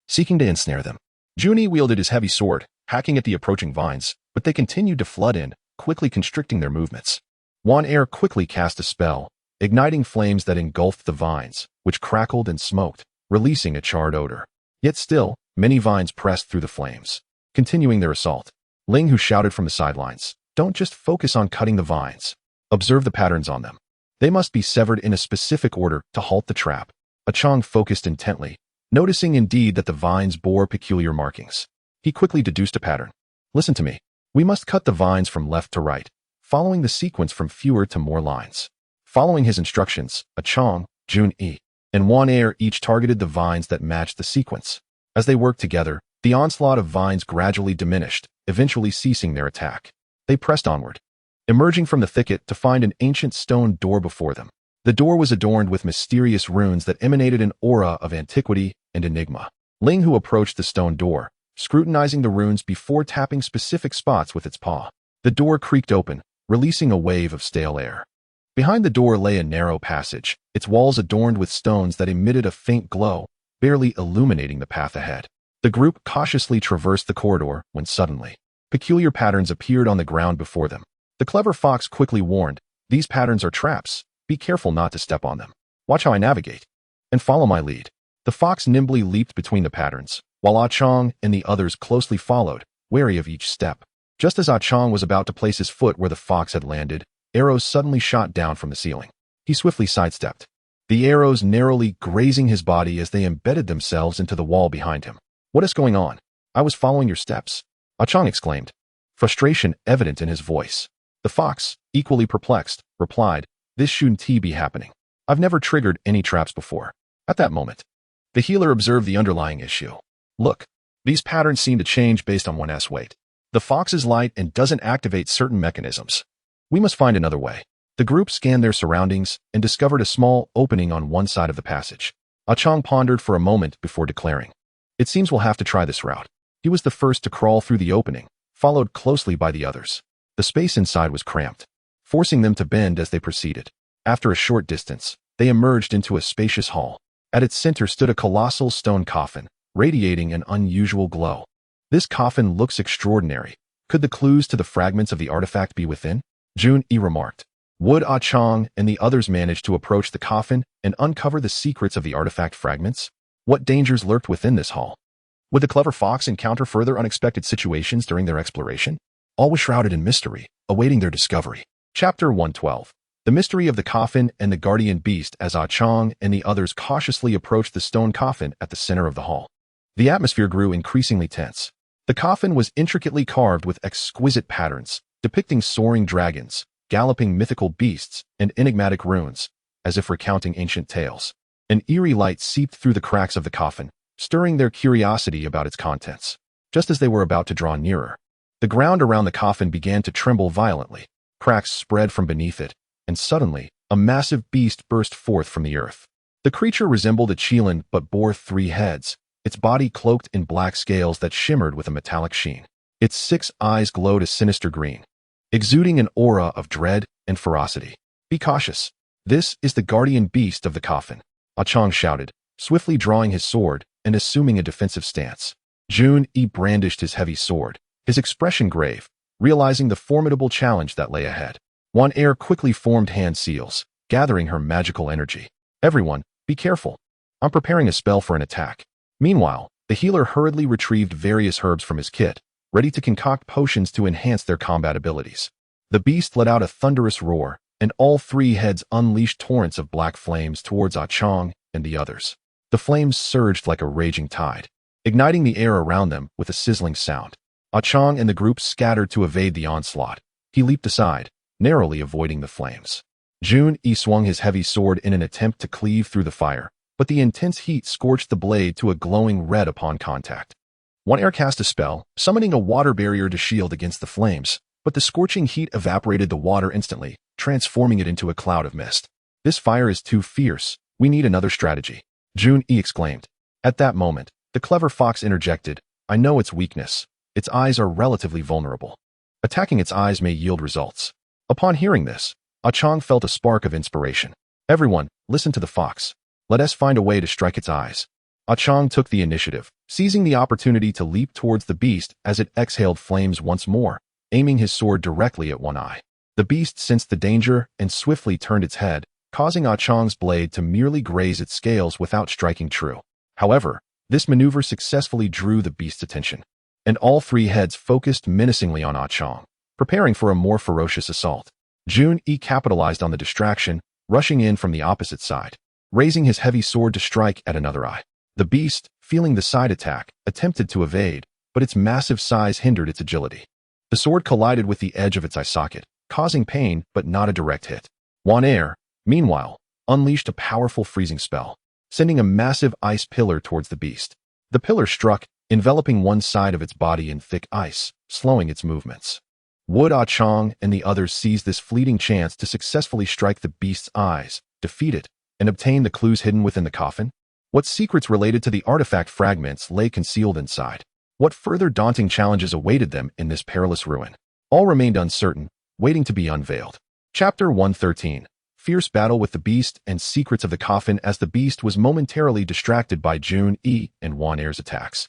seeking to ensnare them. Junie wielded his heavy sword, hacking at the approaching vines, but they continued to flood in, quickly constricting their movements. Wan Er quickly cast a spell, igniting flames that engulfed the vines, which crackled and smoked, releasing a charred odor. Yet still, many vines pressed through the flames, continuing their assault. Ling Hu shouted from the sidelines, "Don't just focus on cutting the vines. Observe the patterns on them. They must be severed in a specific order to halt the trap." Qiang focused intently, noticing indeed that the vines bore peculiar markings. He quickly deduced a pattern. "Listen to me. We must cut the vines from left to right, following the sequence from fewer to more lines." Following his instructions, Qiang, Junie, and Wan Er each targeted the vines that matched the sequence. As they worked together, the onslaught of vines gradually diminished, eventually ceasing their attack. They pressed onward, emerging from the thicket to find an ancient stone door before them. The door was adorned with mysterious runes that emanated an aura of antiquity and enigma. Ling Hu approached the stone door, scrutinizing the runes before tapping specific spots with its paw. The door creaked open, releasing a wave of stale air. Behind the door lay a narrow passage, its walls adorned with stones that emitted a faint glow, barely illuminating the path ahead. The group cautiously traversed the corridor when suddenly, peculiar patterns appeared on the ground before them. The clever fox quickly warned, "These patterns are traps. Be careful not to step on them. Watch how I navigate. And follow my lead." The fox nimbly leaped between the patterns, while Qiang and the others closely followed, wary of each step. Just as Qiang was about to place his foot where the fox had landed, arrows suddenly shot down from the ceiling. He swiftly sidestepped, the arrows narrowly grazing his body as they embedded themselves into the wall behind him. "What is going on? I was following your steps," Qiang exclaimed, frustration evident in his voice. The fox, equally perplexed, replied, "This shouldn't be happening. I've never triggered any traps before." At that moment, the healer observed the underlying issue. "Look, these patterns seem to change based on one's weight. The fox is light and doesn't activate certain mechanisms. We must find another way." The group scanned their surroundings and discovered a small opening on one side of the passage. Qiang pondered for a moment before declaring, "It seems we'll have to try this route." He was the first to crawl through the opening, followed closely by the others. The space inside was cramped, forcing them to bend as they proceeded. After a short distance, they emerged into a spacious hall. At its center stood a colossal stone coffin, radiating an unusual glow. "This coffin looks extraordinary. Could the clues to the fragments of the artifact be within?" Jun Yi remarked. Would Qiang and the others manage to approach the coffin and uncover the secrets of the artifact fragments? What dangers lurked within this hall? Would the clever fox encounter further unexpected situations during their exploration? All was shrouded in mystery, awaiting their discovery. Chapter 112. The mystery of the coffin and the guardian beast as Qiang and the others cautiously approached the stone coffin at the center of the hall. The atmosphere grew increasingly tense. The coffin was intricately carved with exquisite patterns, depicting soaring dragons, galloping mythical beasts, and enigmatic runes, as if recounting ancient tales. An eerie light seeped through the cracks of the coffin, stirring their curiosity about its contents. Just as they were about to draw nearer, the ground around the coffin began to tremble violently. Cracks spread from beneath it, and suddenly, a massive beast burst forth from the earth. The creature resembled a Qiang but bore 3 heads, its body cloaked in black scales that shimmered with a metallic sheen. Its 6 eyes glowed a sinister green, exuding an aura of dread and ferocity. "Be cautious. This is the guardian beast of the coffin," Qiang shouted, swiftly drawing his sword and assuming a defensive stance. Jun Yi brandished his heavy sword, his expression grave, realizing the formidable challenge that lay ahead. Wan Er quickly formed hand seals, gathering her magical energy. "Everyone, be careful. I'm preparing a spell for an attack." Meanwhile, the healer hurriedly retrieved various herbs from his kit, ready to concoct potions to enhance their combat abilities. The beast let out a thunderous roar, and all 3 heads unleashed torrents of black flames towards Qiang and the others. The flames surged like a raging tide, igniting the air around them with a sizzling sound. Qiang and the group scattered to evade the onslaught. He leaped aside, narrowly avoiding the flames. Jun Yi swung his heavy sword in an attempt to cleave through the fire, but the intense heat scorched the blade to a glowing red upon contact. Wan Er cast a spell, summoning a water barrier to shield against the flames, but the scorching heat evaporated the water instantly, transforming it into a cloud of mist. "This fire is too fierce. We need another strategy," Jun Yi exclaimed. At that moment, the clever fox interjected, "I know its weakness. Its eyes are relatively vulnerable. Attacking its eyes may yield results." Upon hearing this, Qiang felt a spark of inspiration. "Everyone, listen to the fox. Let us find a way to strike its eyes." Qiang took the initiative, seizing the opportunity to leap towards the beast as it exhaled flames once more, aiming his sword directly at one eye. The beast sensed the danger and swiftly turned its head, causing Qiang's blade to merely graze its scales without striking true. However, this maneuver successfully drew the beast's attention, and all 3 heads focused menacingly on Qiang, preparing for a more ferocious assault. Jun Yi capitalized on the distraction, rushing in from the opposite side, raising his heavy sword to strike at another eye. The beast, feeling the side attack, attempted to evade, but its massive size hindered its agility. The sword collided with the edge of its eye socket, causing pain but not a direct hit. Wan Er, meanwhile, unleashed a powerful freezing spell, sending a massive ice pillar towards the beast. The pillar struck, enveloping one side of its body in thick ice, slowing its movements. Would Qiang and the others seize this fleeting chance to successfully strike the beast's eyes, defeat it, and obtain the clues hidden within the coffin? What secrets related to the artifact fragments lay concealed inside? What further daunting challenges awaited them in this perilous ruin? All remained uncertain, waiting to be unveiled. Chapter 113. Fierce battle with the beast and secrets of the coffin as the beast was momentarily distracted by Jun Yi and Wan Er's attacks.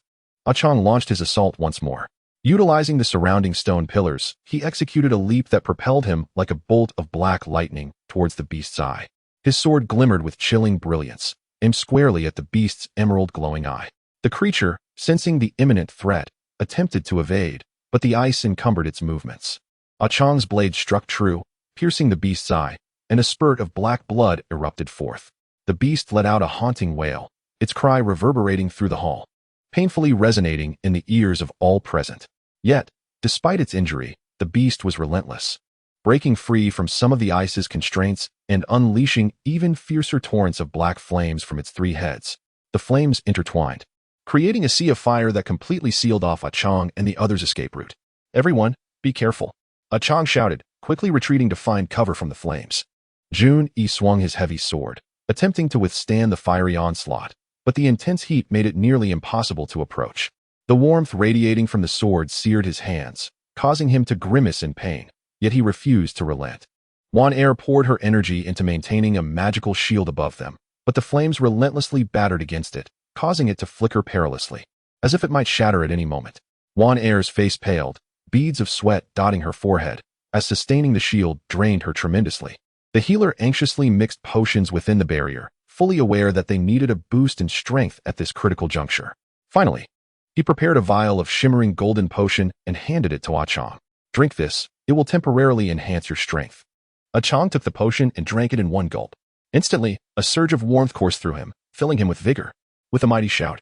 Qiang launched his assault once more. Utilizing the surrounding stone pillars, he executed a leap that propelled him like a bolt of black lightning towards the beast's eye. His sword glimmered with chilling brilliance, aimed squarely at the beast's emerald glowing eye. The creature, sensing the imminent threat, attempted to evade, but the ice encumbered its movements. Qiang's blade struck true, piercing the beast's eye, and a spurt of black blood erupted forth. The beast let out a haunting wail, its cry reverberating through the hall, painfully resonating in the ears of all present. Yet, despite its injury, the beast was relentless, breaking free from some of the ice's constraints and unleashing even fiercer torrents of black flames from its three heads. The flames intertwined, creating a sea of fire that completely sealed off Qiang and the others' escape route. "Everyone, be careful," Qiang shouted, quickly retreating to find cover from the flames. Jun Yi swung his heavy sword, attempting to withstand the fiery onslaught, but the intense heat made it nearly impossible to approach. The warmth radiating from the sword seared his hands, causing him to grimace in pain, yet he refused to relent. Wan Er poured her energy into maintaining a magical shield above them, but the flames relentlessly battered against it, causing it to flicker perilously, as if it might shatter at any moment. Wan Er's face paled, beads of sweat dotting her forehead, as sustaining the shield drained her tremendously. The healer anxiously mixed potions within the barrier, fully aware that they needed a boost in strength at this critical juncture. Finally, he prepared a vial of shimmering golden potion and handed it to Qiang. "Drink this, it will temporarily enhance your strength." Qiang took the potion and drank it in one gulp. Instantly, a surge of warmth coursed through him, filling him with vigor. With a mighty shout,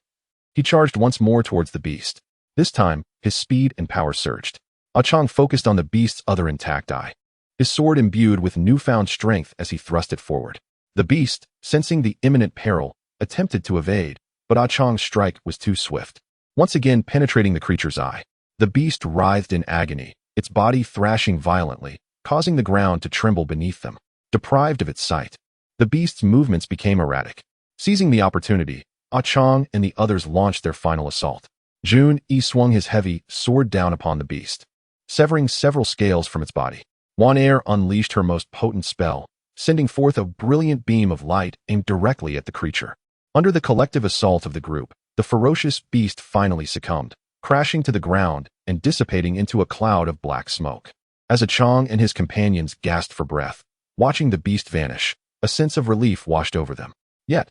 he charged once more towards the beast. This time, his speed and power surged. Qiang focused on the beast's other intact eye, his sword imbued with newfound strength as he thrust it forward. The beast, sensing the imminent peril, attempted to evade, but Qiang's strike was too swift, once again penetrating the creature's eye. The beast writhed in agony, its body thrashing violently, causing the ground to tremble beneath them. Deprived of its sight, the beast's movements became erratic. Seizing the opportunity, Qiang and the others launched their final assault. Jun Yi swung his heavy sword down upon the beast, severing several scales from its body. Wan Er unleashed her most potent spell, sending forth a brilliant beam of light aimed directly at the creature. Under the collective assault of the group, the ferocious beast finally succumbed, crashing to the ground and dissipating into a cloud of black smoke. As Qiang and his companions gasped for breath, watching the beast vanish, a sense of relief washed over them. Yet,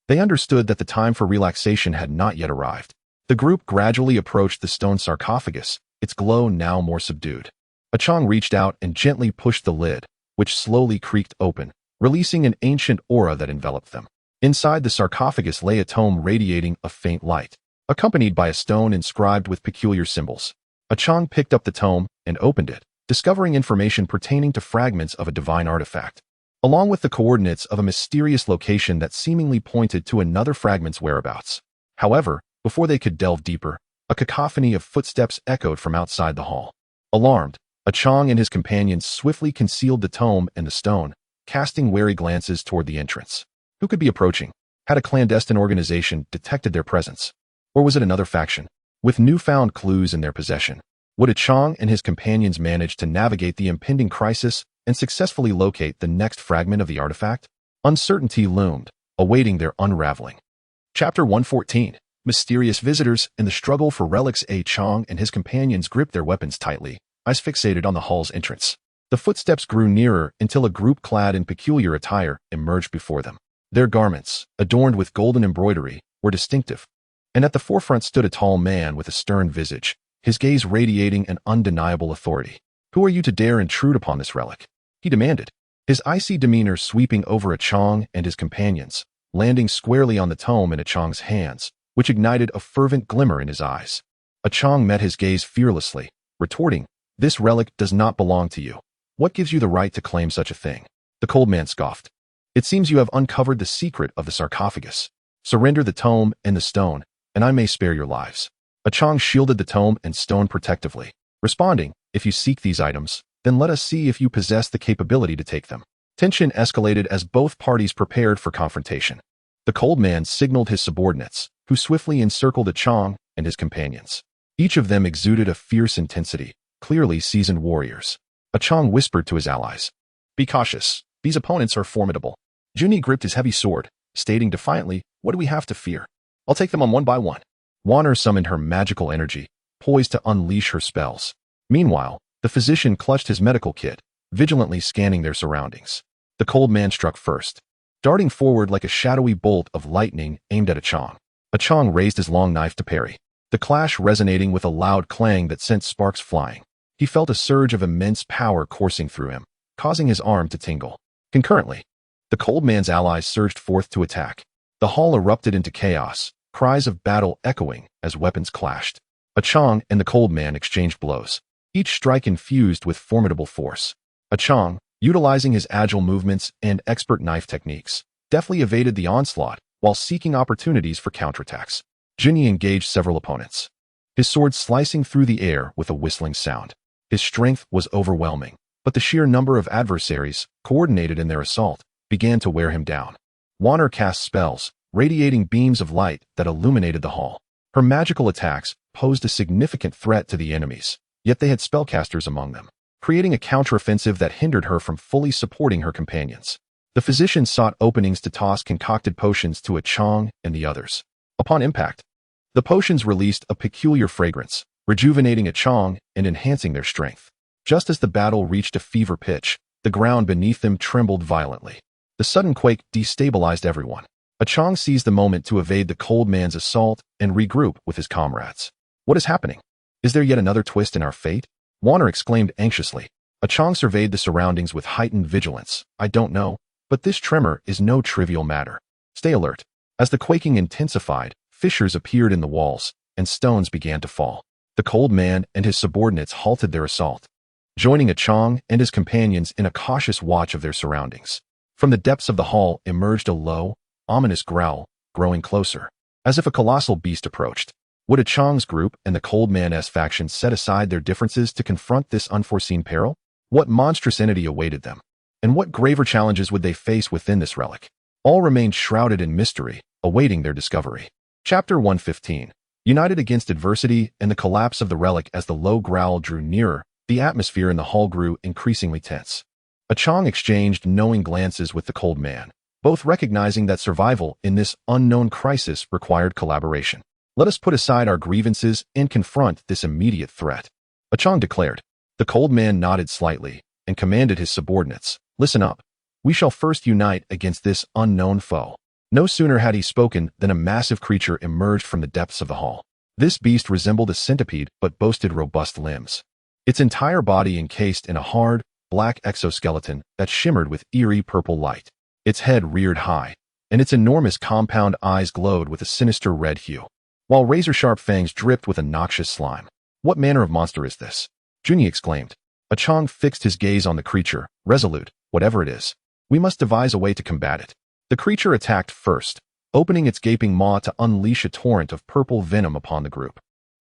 they understood that the time for relaxation had not yet arrived. The group gradually approached the stone sarcophagus, its glow now more subdued. Qiang reached out and gently pushed the lid, which slowly creaked open, releasing an ancient aura that enveloped them. Inside the sarcophagus lay a tome radiating a faint light, accompanied by a stone inscribed with peculiar symbols. Qiang picked up the tome and opened it, discovering information pertaining to fragments of a divine artifact, along with the coordinates of a mysterious location that seemingly pointed to another fragment's whereabouts. However, before they could delve deeper, a cacophony of footsteps echoed from outside the hall. Alarmed, Qiang and his companions swiftly concealed the tome and the stone, casting wary glances toward the entrance. Who could be approaching? Had a clandestine organization detected their presence? Or was it another faction? With newfound clues in their possession, would Qiang and his companions manage to navigate the impending crisis and successfully locate the next fragment of the artifact? Uncertainty loomed, awaiting their unraveling. Chapter 114. Mysterious visitors and the struggle for relics. Qiang and his companions gripped their weapons tightly, eyes fixated on the hall's entrance. The footsteps grew nearer until a group clad in peculiar attire emerged before them. Their garments, adorned with golden embroidery, were distinctive, and at the forefront stood a tall man with a stern visage, his gaze radiating an undeniable authority. "Who are you to dare intrude upon this relic?" he demanded, his icy demeanor sweeping over Qiang and his companions, landing squarely on the tome in Qiang's hands, which ignited a fervent glimmer in his eyes. Qiang met his gaze fearlessly, retorting, "This relic does not belong to you. What gives you the right to claim such a thing?" The cold man scoffed. "It seems you have uncovered the secret of the sarcophagus. Surrender the tome and the stone, and I may spare your lives." Qiang shielded the tome and stone protectively, responding, "If you seek these items, then let us see if you possess the capability to take them." Tension escalated as both parties prepared for confrontation. The cold man signaled his subordinates, who swiftly encircled Qiang and his companions. Each of them exuded a fierce intensity, clearly seasoned warriors. Qiang whispered to his allies, "Be cautious, these opponents are formidable." Jun Yi gripped his heavy sword, stating defiantly, "What do we have to fear? I'll take them on one by one." Wanner summoned her magical energy, poised to unleash her spells. Meanwhile, the physician clutched his medical kit, vigilantly scanning their surroundings. The cold man struck first, darting forward like a shadowy bolt of lightning aimed at Qiang. Qiang raised his long knife to parry, the clash resonating with a loud clang that sent sparks flying. He felt a surge of immense power coursing through him, causing his arm to tingle. Concurrently, the cold man's allies surged forth to attack. The hall erupted into chaos, cries of battle echoing as weapons clashed. Qiang and the cold man exchanged blows, each strike infused with formidable force. Qiang, utilizing his agile movements and expert knife techniques, deftly evaded the onslaught while seeking opportunities for counterattacks. Junyi engaged several opponents, his sword slicing through the air with a whistling sound. His strength was overwhelming, but the sheer number of adversaries, coordinated in their assault, began to wear him down. Wanner cast spells, radiating beams of light that illuminated the hall. Her magical attacks posed a significant threat to the enemies, yet they had spellcasters among them, creating a counteroffensive that hindered her from fully supporting her companions. The physician sought openings to toss concocted potions to Qiang and the others. Upon impact, the potions released a peculiar fragrance, rejuvenating Qiang and enhancing their strength. Just as the battle reached a fever pitch, the ground beneath them trembled violently. The sudden quake destabilized everyone. Qiang seized the moment to evade the cold man's assault and regroup with his comrades. What is happening? Is there yet another twist in our fate? Wanner exclaimed anxiously. Qiang surveyed the surroundings with heightened vigilance. I don't know, but this tremor is no trivial matter. Stay alert. As the quaking intensified, fissures appeared in the walls, and stones began to fall. The cold man and his subordinates halted their assault, joining Qiang and his companions in a cautious watch of their surroundings. From the depths of the hall emerged a low, ominous growl, growing closer, as if a colossal beast approached. Would Qiang's group and the cold man's faction set aside their differences to confront this unforeseen peril? What monstrous entity awaited them? And what graver challenges would they face within this relic? All remained shrouded in mystery, awaiting their discovery. Chapter 115. United against adversity and the collapse of the relic. As the low growl drew nearer, the atmosphere in the hall grew increasingly tense. Qiang exchanged knowing glances with the cold man, both recognizing that survival in this unknown crisis required collaboration. Let us put aside our grievances and confront this immediate threat, Qiang declared. The cold man nodded slightly and commanded his subordinates, listen up. We shall first unite against this unknown foe. No sooner had he spoken than a massive creature emerged from the depths of the hall. This beast resembled a centipede but boasted robust limbs, its entire body encased in a hard, black exoskeleton that shimmered with eerie purple light. Its head reared high, and its enormous compound eyes glowed with a sinister red hue, while razor-sharp fangs dripped with a noxious slime. What manner of monster is this? Junyi exclaimed. Qiang fixed his gaze on the creature, resolute. Whatever it is, we must devise a way to combat it. The creature attacked first, opening its gaping maw to unleash a torrent of purple venom upon the group.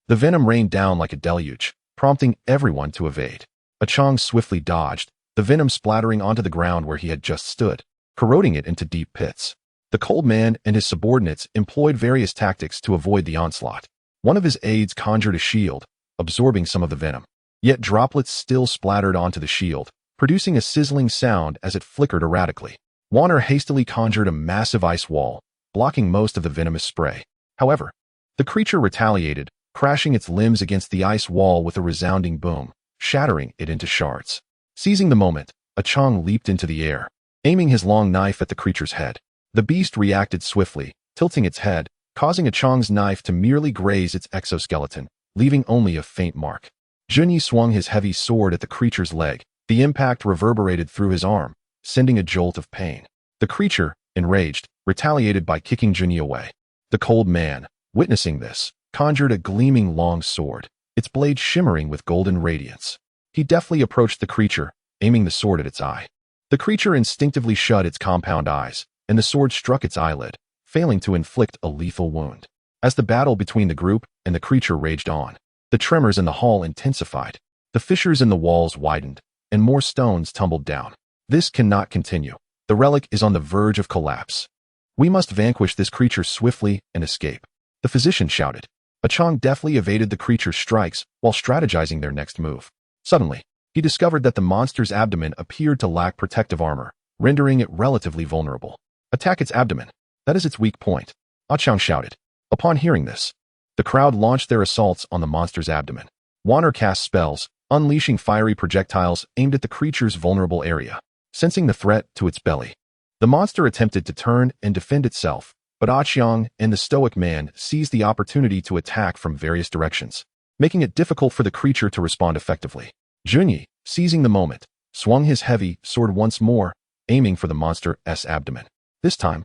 The venom rained down like a deluge, prompting everyone to evade. Qiang swiftly dodged, the venom splattering onto the ground where he had just stood, corroding it into deep pits. The cold man and his subordinates employed various tactics to avoid the onslaught. One of his aides conjured a shield, absorbing some of the venom. Yet droplets still splattered onto the shield, producing a sizzling sound as it flickered erratically. Wanner hastily conjured a massive ice wall, blocking most of the venomous spray. However, the creature retaliated, crashing its limbs against the ice wall with a resounding boom, shattering it into shards. Seizing the moment, Qiang leaped into the air, aiming his long knife at the creature's head. The beast reacted swiftly, tilting its head, causing Qiang's knife to merely graze its exoskeleton, leaving only a faint mark. Junyi swung his heavy sword at the creature's leg. The impact reverberated through his arm, sending a jolt of pain. The creature, enraged, retaliated by kicking Junyi away. The cold man, witnessing this, conjured a gleaming long sword, its blade shimmering with golden radiance. He deftly approached the creature, aiming the sword at its eye. The creature instinctively shut its compound eyes, and the sword struck its eyelid, failing to inflict a lethal wound. As the battle between the group and the creature raged on, the tremors in the hall intensified. The fissures in the walls widened, and more stones tumbled down. This cannot continue. The relic is on the verge of collapse. We must vanquish this creature swiftly and escape, the physician shouted. Qiang deftly evaded the creature's strikes while strategizing their next move. Suddenly, he discovered that the monster's abdomen appeared to lack protective armor, rendering it relatively vulnerable. Attack its abdomen. That is its weak point, Qiang shouted. Upon hearing this, The crowd launched their assaults on the monster's abdomen. Wanner cast spells, unleashing fiery projectiles aimed at the creature's vulnerable area. Sensing the threat to its belly, the monster attempted to turn and defend itself, but Qiang and the stoic man seized the opportunity to attack from various directions, making it difficult for the creature to respond effectively. Junyi, seizing the moment, swung his heavy sword once more, aiming for the monster's abdomen. This time,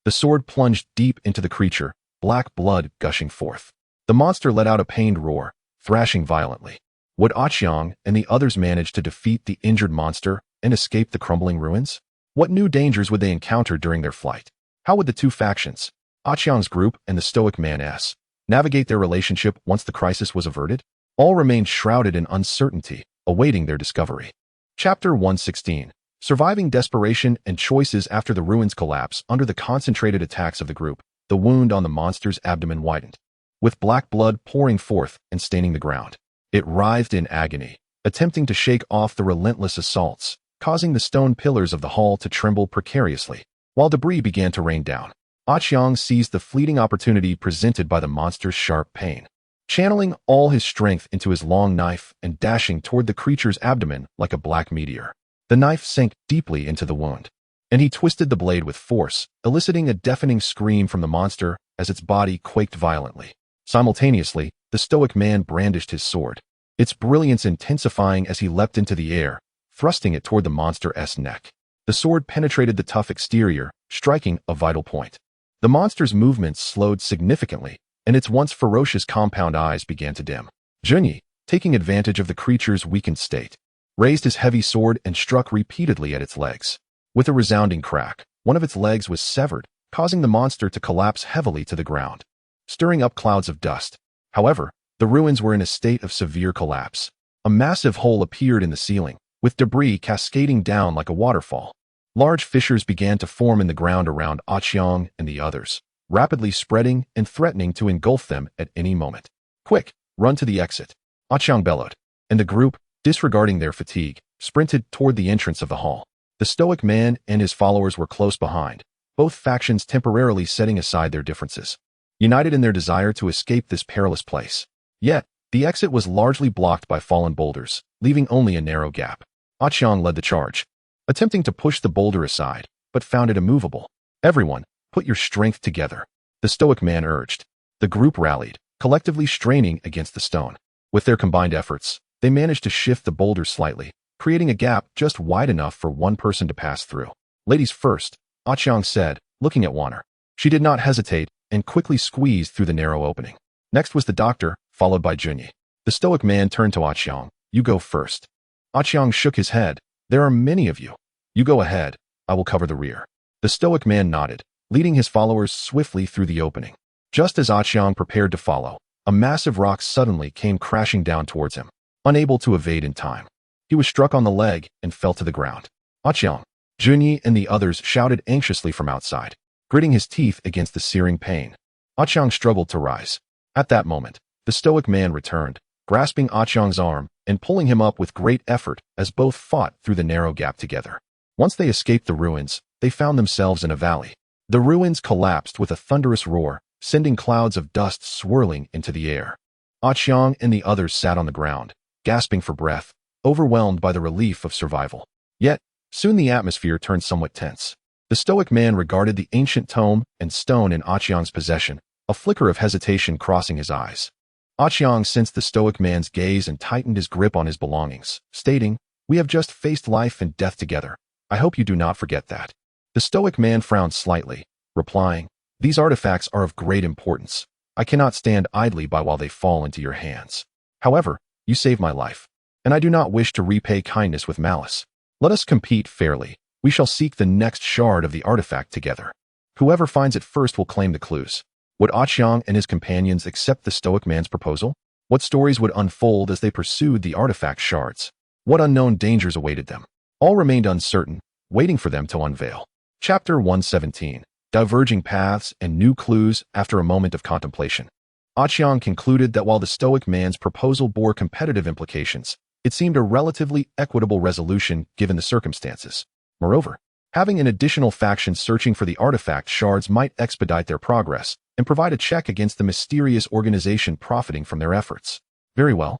the sword plunged deep into the creature, black blood gushing forth. The monster let out a pained roar, thrashing violently. Would Qiang and the others manage to defeat the injured monster and escape the crumbling ruins? What new dangers would they encounter during their flight? How would the two factions, Qiang's group and the stoic man's, navigate their relationship once the crisis was averted? All remained shrouded in uncertainty, awaiting their discovery. Chapter 116. Surviving desperation and choices after the ruins collapse. Under the concentrated attacks of the group, the wound on the monster's abdomen widened, with black blood pouring forth and staining the ground. It writhed in agony, attempting to shake off the relentless assaults, causing the stone pillars of the hall to tremble precariously. While debris began to rain down, Qiang seized the fleeting opportunity presented by the monster's sharp pain, channeling all his strength into his long knife and dashing toward the creature's abdomen like a black meteor. The knife sank deeply into the wound, and he twisted the blade with force, eliciting a deafening scream from the monster as its body quaked violently. Simultaneously, the stoic man brandished his sword, its brilliance intensifying as he leapt into the air, thrusting it toward the monster's neck. The sword penetrated the tough exterior, striking a vital point. The monster's movements slowed significantly, and its once ferocious compound eyes began to dim. Junyi, taking advantage of the creature's weakened state, raised his heavy sword and struck repeatedly at its legs. With a resounding crack, one of its legs was severed, causing the monster to collapse heavily to the ground, stirring up clouds of dust. However, the ruins were in a state of severe collapse. A massive hole appeared in the ceiling, with debris cascading down like a waterfall. Large fissures began to form in the ground around Qiang and the others, rapidly spreading and threatening to engulf them at any moment. "Quick, run to the exit," Qiang bellowed, and the group, disregarding their fatigue, sprinted toward the entrance of the hall. The stoic man and his followers were close behind, both factions temporarily setting aside their differences, united in their desire to escape this perilous place. Yet, the exit was largely blocked by fallen boulders, leaving only a narrow gap. Qiang led the charge, attempting to push the boulder aside, but found it immovable. "Everyone, put your strength together," the stoic man urged. The group rallied, collectively straining against the stone. With their combined efforts, they managed to shift the boulder slightly, creating a gap just wide enough for one person to pass through. "Ladies first," Qiang said, looking at Wanner. She did not hesitate and quickly squeezed through the narrow opening. Next was the doctor, followed by Junyi. The stoic man turned to Qiang. "You go first." Qiang shook his head. "There are many of you. You go ahead. I will cover the rear." The stoic man nodded, leading his followers swiftly through the opening. Just as Qiang prepared to follow, a massive rock suddenly came crashing down towards him, unable to evade in time. He was struck on the leg and fell to the ground. "Qiang!" Junyi and the others shouted anxiously from outside, gritting his teeth against the searing pain. Qiang struggled to rise. At that moment, the stoic man returned, grasping Qiang's arm and pulling him up with great effort as both fought through the narrow gap together. Once they escaped the ruins, they found themselves in a valley. The ruins collapsed with a thunderous roar, sending clouds of dust swirling into the air. Qiang and the others sat on the ground, gasping for breath, overwhelmed by the relief of survival. Yet, soon the atmosphere turned somewhat tense. The stoic man regarded the ancient tome and stone in Qiang's possession, a flicker of hesitation crossing his eyes. Qiang sensed the stoic man's gaze and tightened his grip on his belongings, stating, "We have just faced life and death together. I hope you do not forget that." The stoic man frowned slightly, replying, "These artifacts are of great importance. I cannot stand idly by while they fall into your hands. However, you saved my life, and I do not wish to repay kindness with malice. Let us compete fairly. We shall seek the next shard of the artifact together. Whoever finds it first will claim the clues." Would Qiang and his companions accept the stoic man's proposal? What stories would unfold as they pursued the artifact shards? What unknown dangers awaited them? All remained uncertain, waiting for them to unveil. Chapter 117. Diverging Paths and New Clues. After a moment of contemplation, Qiang concluded that while the stoic man's proposal bore competitive implications, it seemed a relatively equitable resolution given the circumstances. Moreover, having an additional faction searching for the artifact shards might expedite their progress, and provide a check against the mysterious organization profiting from their efforts. Very well.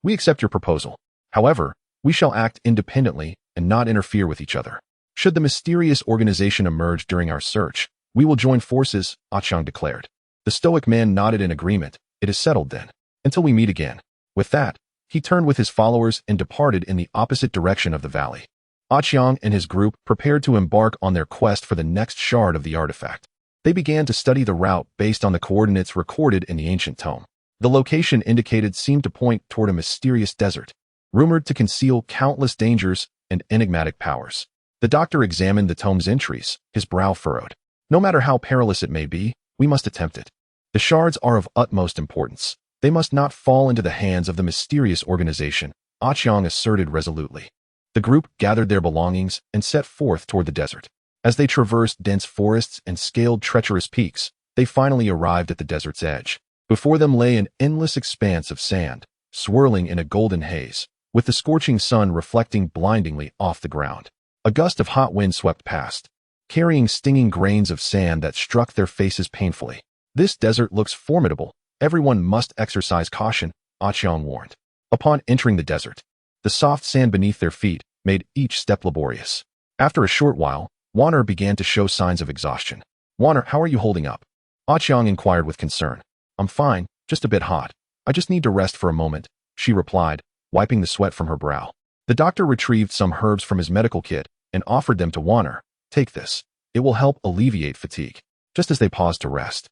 We accept your proposal. However, we shall act independently and not interfere with each other. Should the mysterious organization emerge during our search, we will join forces, Qiang declared. The stoic man nodded in agreement. It is settled then. Until we meet again. With that, he turned with his followers and departed in the opposite direction of the valley. Qiang and his group prepared to embark on their quest for the next shard of the artifact. They began to study the route based on the coordinates recorded in the ancient tome. The location indicated seemed to point toward a mysterious desert, rumored to conceal countless dangers and enigmatic powers. The doctor examined the tome's entries, his brow furrowed. No matter how perilous it may be, we must attempt it. The shards are of utmost importance. They must not fall into the hands of the mysterious organization, Qiang asserted resolutely. The group gathered their belongings and set forth toward the desert. As they traversed dense forests and scaled treacherous peaks, they finally arrived at the desert's edge. Before them lay an endless expanse of sand, swirling in a golden haze, with the scorching sun reflecting blindingly off the ground. A gust of hot wind swept past, carrying stinging grains of sand that struck their faces painfully. This desert looks formidable. Everyone must exercise caution, Qiang warned. Upon entering the desert, the soft sand beneath their feet made each step laborious. After a short while, Wanner began to show signs of exhaustion. Wanner, how are you holding up? Qiang inquired with concern. I'm fine, just a bit hot. I just need to rest for a moment, she replied, wiping the sweat from her brow. The doctor retrieved some herbs from his medical kit and offered them to Wanner. Take this. It will help alleviate fatigue. Just as they paused to rest,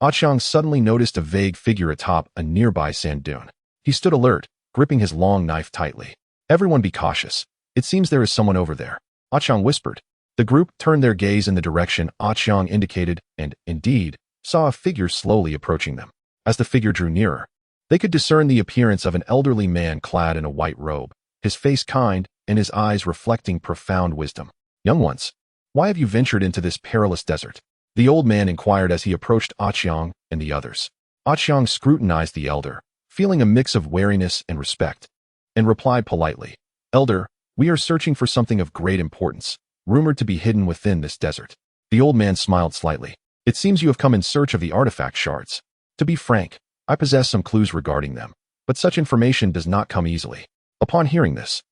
Qiang suddenly noticed a vague figure atop a nearby sand dune. He stood alert, gripping his long knife tightly. Everyone be cautious. It seems there is someone over there, Qiang whispered. The group turned their gaze in the direction Qiang indicated and, indeed, saw a figure slowly approaching them. As the figure drew nearer, they could discern the appearance of an elderly man clad in a white robe, his face kind and his eyes reflecting profound wisdom. Young ones, why have you ventured into this perilous desert? The old man inquired as he approached Qiang and the others. Qiang scrutinized the elder, feeling a mix of wariness and respect, and replied politely, Elder, we are searching for something of great importance, rumored to be hidden within this desert. The old man smiled slightly. It seems you have come in search of the artifact shards. To be frank, I possess some clues regarding them, but such information does not come easily. Upon hearing this,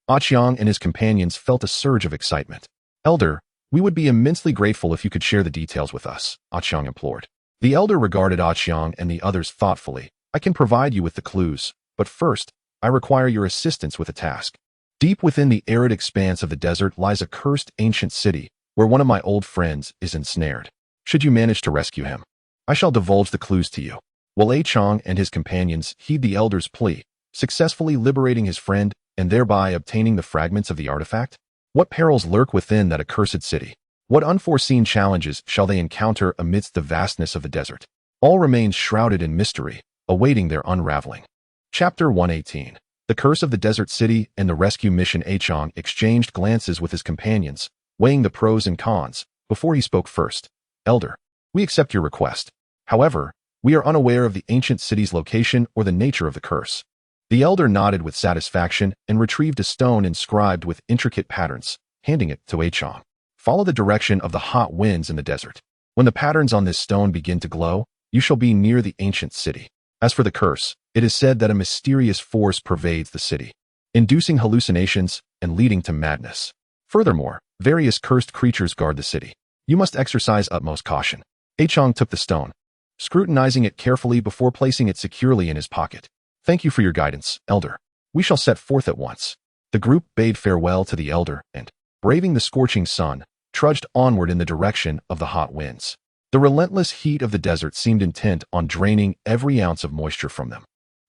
Qiang and his companions felt a surge of excitement. Elder, we would be immensely grateful if you could share the details with us, Qiang implored. The elder regarded Qiang and the others thoughtfully. I can provide you with the clues, but first, I require your assistance with a task. Deep within the arid expanse of the desert lies a cursed ancient city, where one of my old friends is ensnared. Should you manage to rescue him, I shall divulge the clues to you. Will Qiang and his companions heed the elder's plea, successfully liberating his friend and thereby obtaining the fragments of the artifact? What perils lurk within that accursed city? What unforeseen challenges shall they encounter amidst the vastness of the desert? All remains shrouded in mystery, awaiting their unraveling. Chapter 118. The Curse of the Desert City and the Rescue Mission. Qiang exchanged glances with his companions, weighing the pros and cons, before he spoke first. Elder, we accept your request. However, we are unaware of the ancient city's location or the nature of the curse. The elder nodded with satisfaction and retrieved a stone inscribed with intricate patterns, handing it to Qiang. Follow the direction of the hot winds in the desert. When the patterns on this stone begin to glow, you shall be near the ancient city. As for the curse, it is said that a mysterious force pervades the city, inducing hallucinations and leading to madness. Furthermore, various cursed creatures guard the city. You must exercise utmost caution. Qiang took the stone, scrutinizing it carefully before placing it securely in his pocket. Thank you for your guidance, Elder. We shall set forth at once. The group bade farewell to the elder and, braving the scorching sun, trudged onward in the direction of the hot winds. The relentless heat of the desert seemed intent on draining every ounce of moisture from them,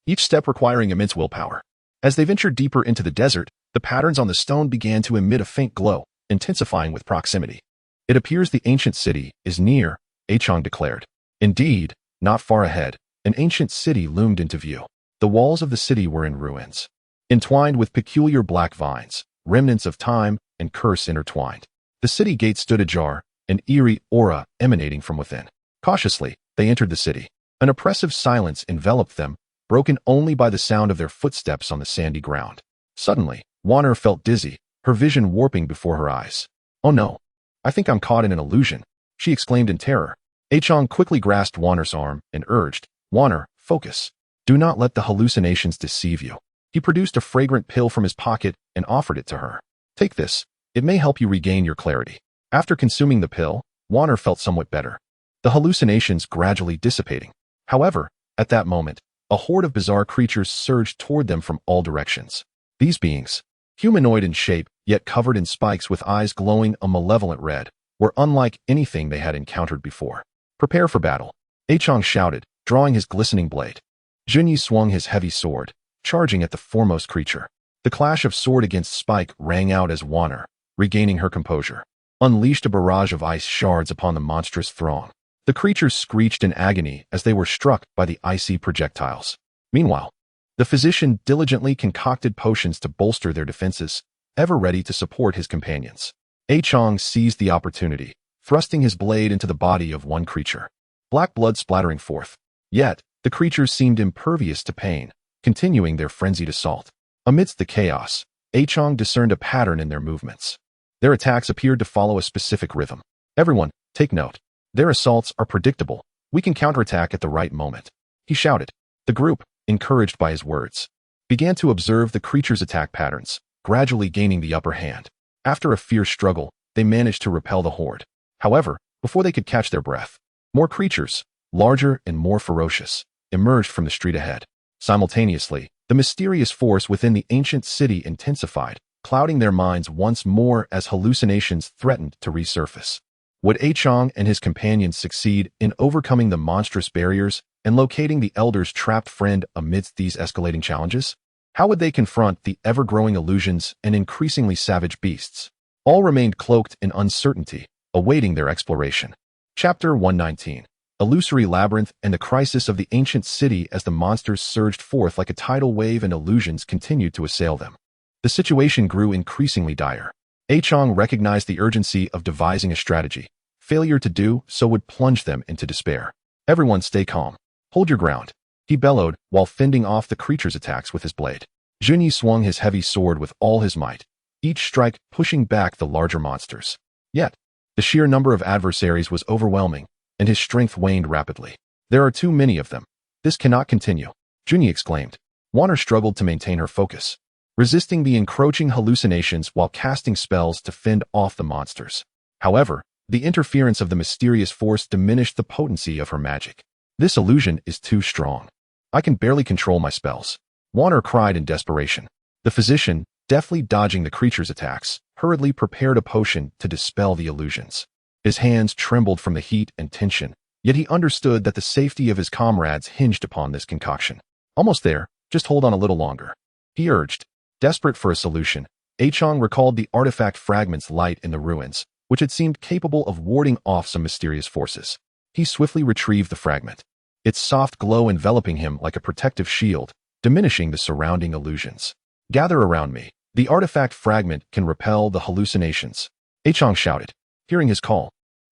each step requiring immense willpower. As they ventured deeper into the desert, the patterns on the stone began to emit a faint glow, intensifying with proximity. It appears the ancient city is near, Qiang declared. Indeed, not far ahead, an ancient city loomed into view. The walls of the city were in ruins, entwined with peculiar black vines, remnants of time and curse intertwined. The city gate stood ajar, an eerie aura emanating from within. Cautiously, they entered the city. An oppressive silence enveloped them, broken only by the sound of their footsteps on the sandy ground. Suddenly, Wanner felt dizzy, her vision warping before her eyes. Oh no! I think I'm caught in an illusion, she exclaimed in terror. Qiang quickly grasped Wanner's arm and urged, "Wanner, focus. Do not let the hallucinations deceive you." He produced a fragrant pill from his pocket and offered it to her. "Take this. It may help you regain your clarity." After consuming the pill, Wanner felt somewhat better, the hallucinations gradually dissipating. However, at that moment, a horde of bizarre creatures surged toward them from all directions. These beings, humanoid in shape, yet covered in spikes with eyes glowing a malevolent red, were unlike anything they had encountered before. "Prepare for battle," Qiang shouted, drawing his glistening blade. Junyi swung his heavy sword, charging at the foremost creature. The clash of sword against spike rang out as Wanner, regaining her composure, unleashed a barrage of ice shards upon the monstrous throng. The creatures screeched in agony as they were struck by the icy projectiles. Meanwhile, the physician diligently concocted potions to bolster their defenses, ever ready to support his companions. Qiang seized the opportunity, thrusting his blade into the body of one creature. Black blood splattering forth. Yet, the creatures seemed impervious to pain, continuing their frenzied assault. Amidst the chaos, Qiang discerned a pattern in their movements. Their attacks appeared to follow a specific rhythm. "Everyone, take note. Their assaults are predictable. We can counterattack at the right moment," he shouted. The group, encouraged by his words, began to observe the creatures' attack patterns, gradually gaining the upper hand. After a fierce struggle, they managed to repel the horde. However, before they could catch their breath, more creatures, larger and more ferocious, emerged from the street ahead. Simultaneously, the mysterious force within the ancient city intensified, clouding their minds once more as hallucinations threatened to resurface. Would Qiang and his companions succeed in overcoming the monstrous barriers and locating the Elder's trapped friend amidst these escalating challenges? How would they confront the ever-growing illusions and increasingly savage beasts? All remained cloaked in uncertainty, awaiting their exploration. Chapter 119. Illusory Labyrinth and the Crisis of the Ancient City. As the monsters surged forth like a tidal wave and illusions continued to assail them, the situation grew increasingly dire. Qiang recognized the urgency of devising a strategy. Failure to do so would plunge them into despair. "Everyone stay calm. Hold your ground," he bellowed while fending off the creature's attacks with his blade. Junyi swung his heavy sword with all his might, each strike pushing back the larger monsters. Yet, the sheer number of adversaries was overwhelming, and his strength waned rapidly. "There are too many of them. This cannot continue," Junyi exclaimed. Wanner struggled to maintain her focus, resisting the encroaching hallucinations while casting spells to fend off the monsters. However, the interference of the mysterious force diminished the potency of her magic. "This illusion is too strong. I can barely control my spells," Wanner cried in desperation. The physician, deftly dodging the creature's attacks, hurriedly prepared a potion to dispel the illusions. His hands trembled from the heat and tension, yet he understood that the safety of his comrades hinged upon this concoction. "Almost there, just hold on a little longer," he urged. Desperate for a solution, Qiang recalled the artifact fragment's light in the ruins, which had seemed capable of warding off some mysterious forces. He swiftly retrieved the fragment, its soft glow enveloping him like a protective shield, diminishing the surrounding illusions. "Gather around me. The artifact fragment can repel the hallucinations," Qiang shouted. Hearing his call,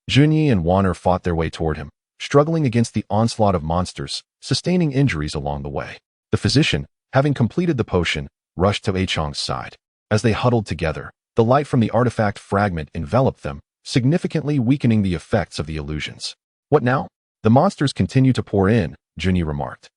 Junyi and Wanner fought their way toward him, struggling against the onslaught of monsters, sustaining injuries along the way. The physician, having completed the potion, rushed to Qiang's side. As they huddled together, the light from the artifact fragment enveloped them, significantly weakening the effects of the illusions. "What now?" "The monsters continue to pour in," Junyi remarked.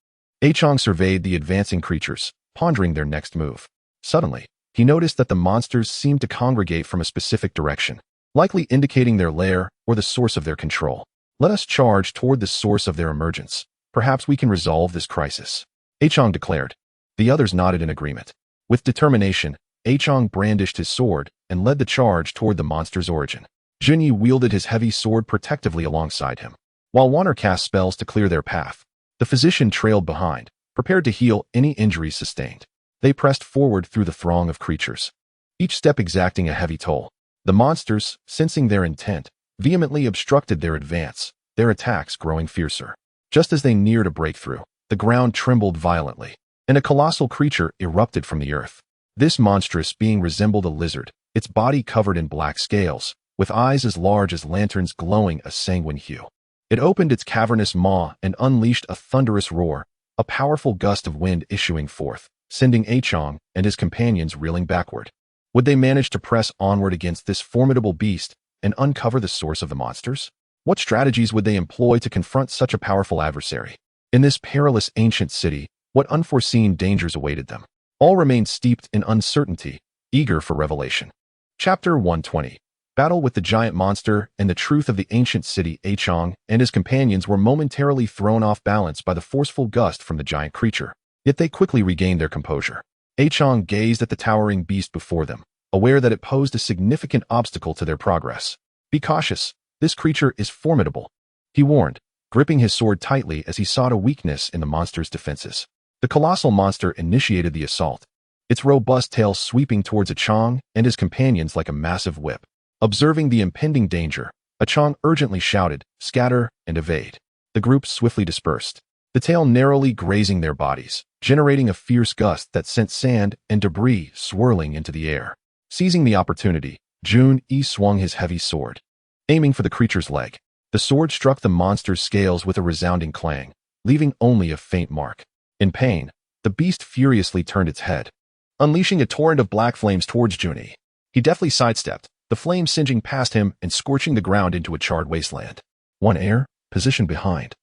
Qiang surveyed the advancing creatures, pondering their next move. Suddenly, he noticed that the monsters seemed to congregate from a specific direction, likely indicating their lair or the source of their control. "Let us charge toward the source of their emergence. Perhaps we can resolve this crisis," Qiang declared. The others nodded in agreement. With determination, Qiang brandished his sword and led the charge toward the monster's origin. Junyi wielded his heavy sword protectively alongside him, while Wanner cast spells to clear their path. The physician trailed behind, prepared to heal any injuries sustained. They pressed forward through the throng of creatures, each step exacting a heavy toll. The monsters, sensing their intent, vehemently obstructed their advance, their attacks growing fiercer. Just as they neared a breakthrough, the ground trembled violently, and a colossal creature erupted from the earth. This monstrous being resembled a lizard, its body covered in black scales, with eyes as large as lanterns glowing a sanguine hue. It opened its cavernous maw and unleashed a thunderous roar, a powerful gust of wind issuing forth, sending Qiang and his companions reeling backward. Would they manage to press onward against this formidable beast and uncover the source of the monsters? What strategies would they employ to confront such a powerful adversary? In this perilous ancient city, what unforeseen dangers awaited them? All remained steeped in uncertainty, eager for revelation. Chapter 120. Battle with the giant monster and the truth of the ancient city. Qiang and his companions were momentarily thrown off balance by the forceful gust from the giant creature. Yet they quickly regained their composure. Qiang gazed at the towering beast before them, aware that it posed a significant obstacle to their progress. Be cautious. This creature is formidable, he warned, gripping his sword tightly as he sought a weakness in the monster's defenses. The colossal monster initiated the assault, its robust tail sweeping towards Qiang and his companions like a massive whip. Observing the impending danger, Qiang urgently shouted, "Scatter and evade." The group swiftly dispersed, the tail narrowly grazing their bodies, generating a fierce gust that sent sand and debris swirling into the air. Seizing the opportunity, Jun Yi swung his heavy sword, aiming for the creature's leg. The sword struck the monster's scales with a resounding clang, leaving only a faint mark. In pain, the beast furiously turned its head, unleashing a torrent of black flames towards Jun. He deftly sidestepped, the flames singeing past him and scorching the ground into a charred wasteland. One air, positioned behind,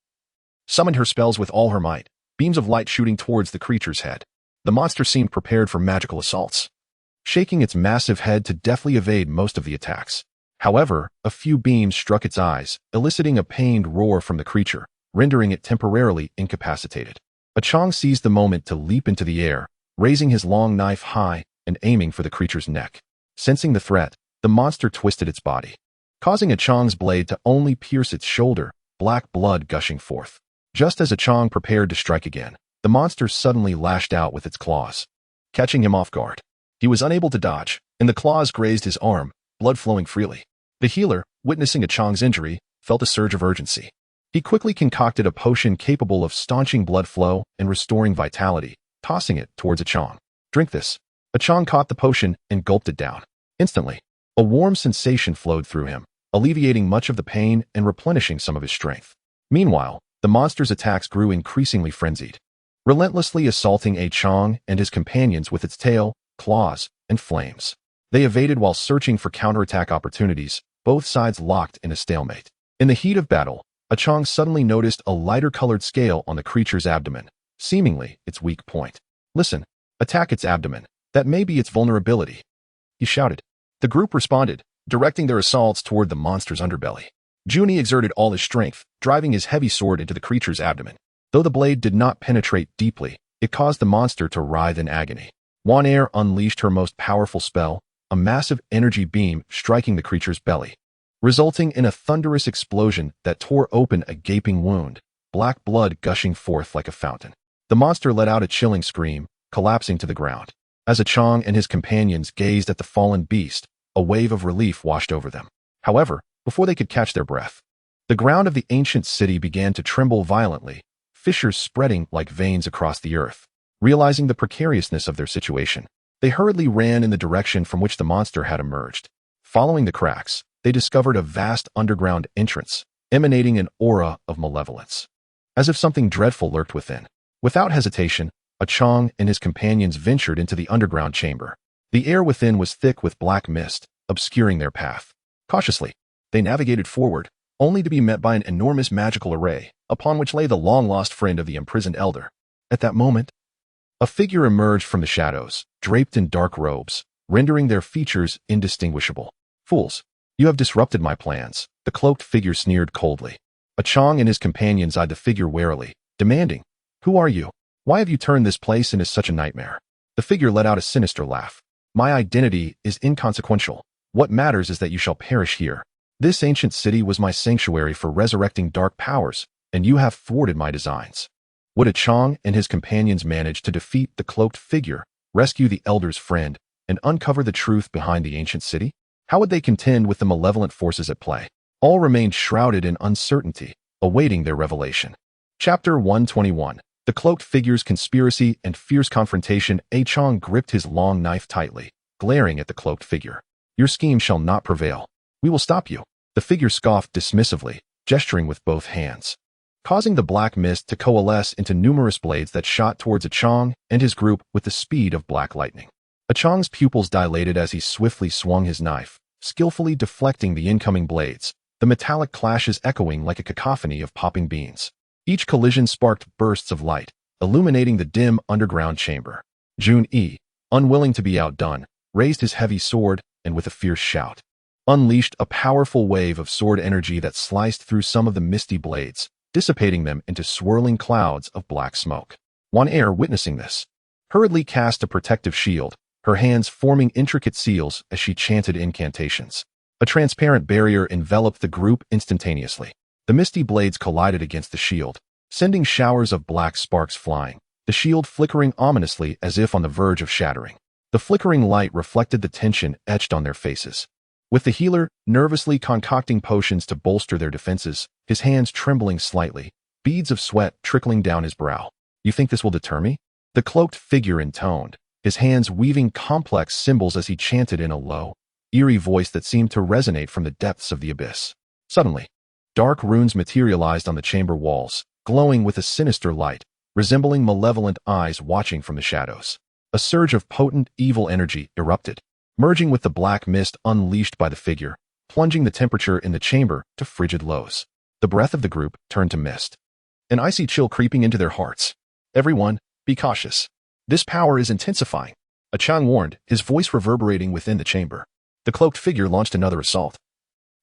summoned her spells with all her might, beams of light shooting towards the creature's head. The monster seemed prepared for magical assaults, shaking its massive head to deftly evade most of the attacks. However, a few beams struck its eyes, eliciting a pained roar from the creature, rendering it temporarily incapacitated. Qiang seized the moment to leap into the air, raising his long knife high and aiming for the creature's neck. Sensing the threat, the monster twisted its body, causing Qiang's blade to only pierce its shoulder, black blood gushing forth. Just as Qiang prepared to strike again, the monster suddenly lashed out with its claws, catching him off guard. He was unable to dodge, and the claws grazed his arm, blood flowing freely. The healer, witnessing Qiang's injury, felt a surge of urgency. He quickly concocted a potion capable of staunching blood flow and restoring vitality, tossing it towards Qiang. "Drink this." Qiang caught the potion and gulped it down. Instantly, a warm sensation flowed through him, alleviating much of the pain and replenishing some of his strength. Meanwhile, the monster's attacks grew increasingly frenzied, relentlessly assaulting Qiang and his companions with its tail, claws, and flames. They evaded while searching for counterattack opportunities, both sides locked in a stalemate. In the heat of battle, Qiang suddenly noticed a lighter-colored scale on the creature's abdomen, seemingly its weak point. "Listen, attack its abdomen. That may be its vulnerability," he shouted. The group responded, directing their assaults toward the monster's underbelly. Jun exerted all his strength, driving his heavy sword into the creature's abdomen. Though the blade did not penetrate deeply, it caused the monster to writhe in agony. One Air unleashed her most powerful spell, a massive energy beam striking the creature's belly, resulting in a thunderous explosion that tore open a gaping wound, black blood gushing forth like a fountain. The monster let out a chilling scream, collapsing to the ground. As Qiang and his companions gazed at the fallen beast, a wave of relief washed over them. However, before they could catch their breath, the ground of the ancient city began to tremble violently, fissures spreading like veins across the earth. Realizing the precariousness of their situation, they hurriedly ran in the direction from which the monster had emerged. Following the cracks, they discovered a vast underground entrance, emanating an aura of malevolence, as if something dreadful lurked within. Without hesitation, Qiang and his companions ventured into the underground chamber. The air within was thick with black mist, obscuring their path. Cautiously, they navigated forward, only to be met by an enormous magical array, upon which lay the long-lost friend of the imprisoned elder. At that moment, a figure emerged from the shadows, draped in dark robes, rendering their features indistinguishable. "Fools, you have disrupted my plans," the cloaked figure sneered coldly. Qiang and his companions eyed the figure warily, demanding, "Who are you? Why have you turned this place into such a nightmare?" The figure let out a sinister laugh. "My identity is inconsequential. What matters is that you shall perish here. This ancient city was my sanctuary for resurrecting dark powers, and you have thwarted my designs." Would Qiang and his companions manage to defeat the cloaked figure, rescue the elder's friend, and uncover the truth behind the ancient city? How would they contend with the malevolent forces at play? All remained shrouded in uncertainty, awaiting their revelation. Chapter 121. The cloaked figure's conspiracy and fierce confrontation. Qiang gripped his long knife tightly, glaring at the cloaked figure. "Your scheme shall not prevail. We will stop you." The figure scoffed dismissively, gesturing with both hands, causing the black mist to coalesce into numerous blades that shot towards Qiang and his group with the speed of black lightning. Qiang's pupils dilated as he swiftly swung his knife, skillfully deflecting the incoming blades, the metallic clashes echoing like a cacophony of popping beans. Each collision sparked bursts of light, illuminating the dim underground chamber. Jun-E, unwilling to be outdone, raised his heavy sword and with a fierce shout, unleashed a powerful wave of sword energy that sliced through some of the misty blades, dissipating them into swirling clouds of black smoke. Wan Er, witnessing this, hurriedly cast a protective shield, her hands forming intricate seals as she chanted incantations. A transparent barrier enveloped the group instantaneously. The misty blades collided against the shield, sending showers of black sparks flying, the shield flickering ominously as if on the verge of shattering. The flickering light reflected the tension etched on their faces. With the healer nervously concocting potions to bolster their defenses, his hands trembling slightly, beads of sweat trickling down his brow. "You think this will deter me?" The cloaked figure intoned, his hands weaving complex symbols as he chanted in a low, eerie voice that seemed to resonate from the depths of the abyss. Suddenly, dark runes materialized on the chamber walls, glowing with a sinister light, resembling malevolent eyes watching from the shadows. A surge of potent, evil energy erupted, merging with the black mist unleashed by the figure, plunging the temperature in the chamber to frigid lows. The breath of the group turned to mist, an icy chill creeping into their hearts. "Everyone, be cautious. This power is intensifying," a Qiang warned, his voice reverberating within the chamber. The cloaked figure launched another assault,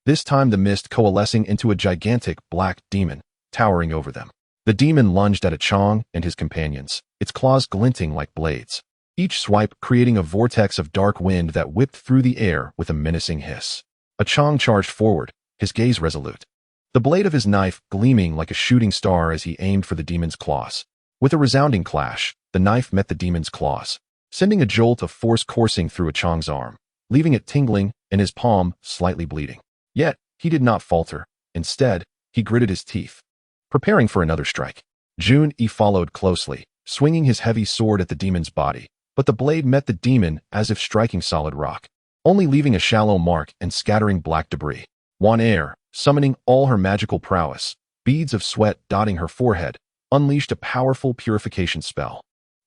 this time the mist coalescing into a gigantic black demon, towering over them. The demon lunged at a Qiang and his companions, its claws glinting like blades, each swipe creating a vortex of dark wind that whipped through the air with a menacing hiss. A Qiang charged forward, his gaze resolute, the blade of his knife gleaming like a shooting star as he aimed for the demon's claws. With a resounding clash, the knife met the demon's claws, sending a jolt of force coursing through a Qiang's arm, leaving it tingling and his palm slightly bleeding. Yet, he did not falter. Instead, he gritted his teeth, preparing for another strike. Jun-E followed closely, swinging his heavy sword at the demon's body, but the blade met the demon as if striking solid rock, only leaving a shallow mark and scattering black debris. Wan Er, summoning all her magical prowess, beads of sweat dotting her forehead, unleashed a powerful purification spell.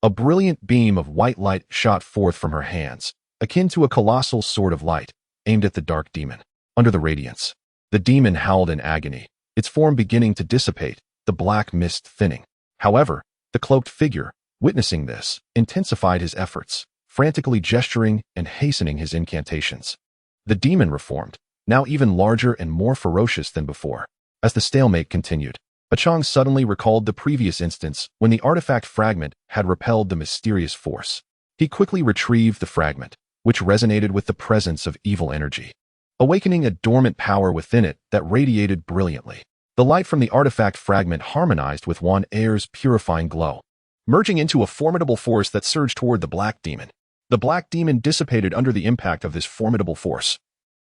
A brilliant beam of white light shot forth from her hands, akin to a colossal sword of light, aimed at the dark demon. Under the radiance, the demon howled in agony, its form beginning to dissipate, the black mist thinning. However, the cloaked figure, witnessing this, intensified his efforts, frantically gesturing and hastening his incantations. The demon reformed, now even larger and more ferocious than before. As the stalemate continued, Qiang suddenly recalled the previous instance when the artifact fragment had repelled the mysterious force. He quickly retrieved the fragment, which resonated with the presence of evil energy, awakening a dormant power within it that radiated brilliantly. The light from the artifact fragment harmonized with Wan Er's purifying glow, merging into a formidable force that surged toward the black demon. The black demon dissipated under the impact of this formidable force,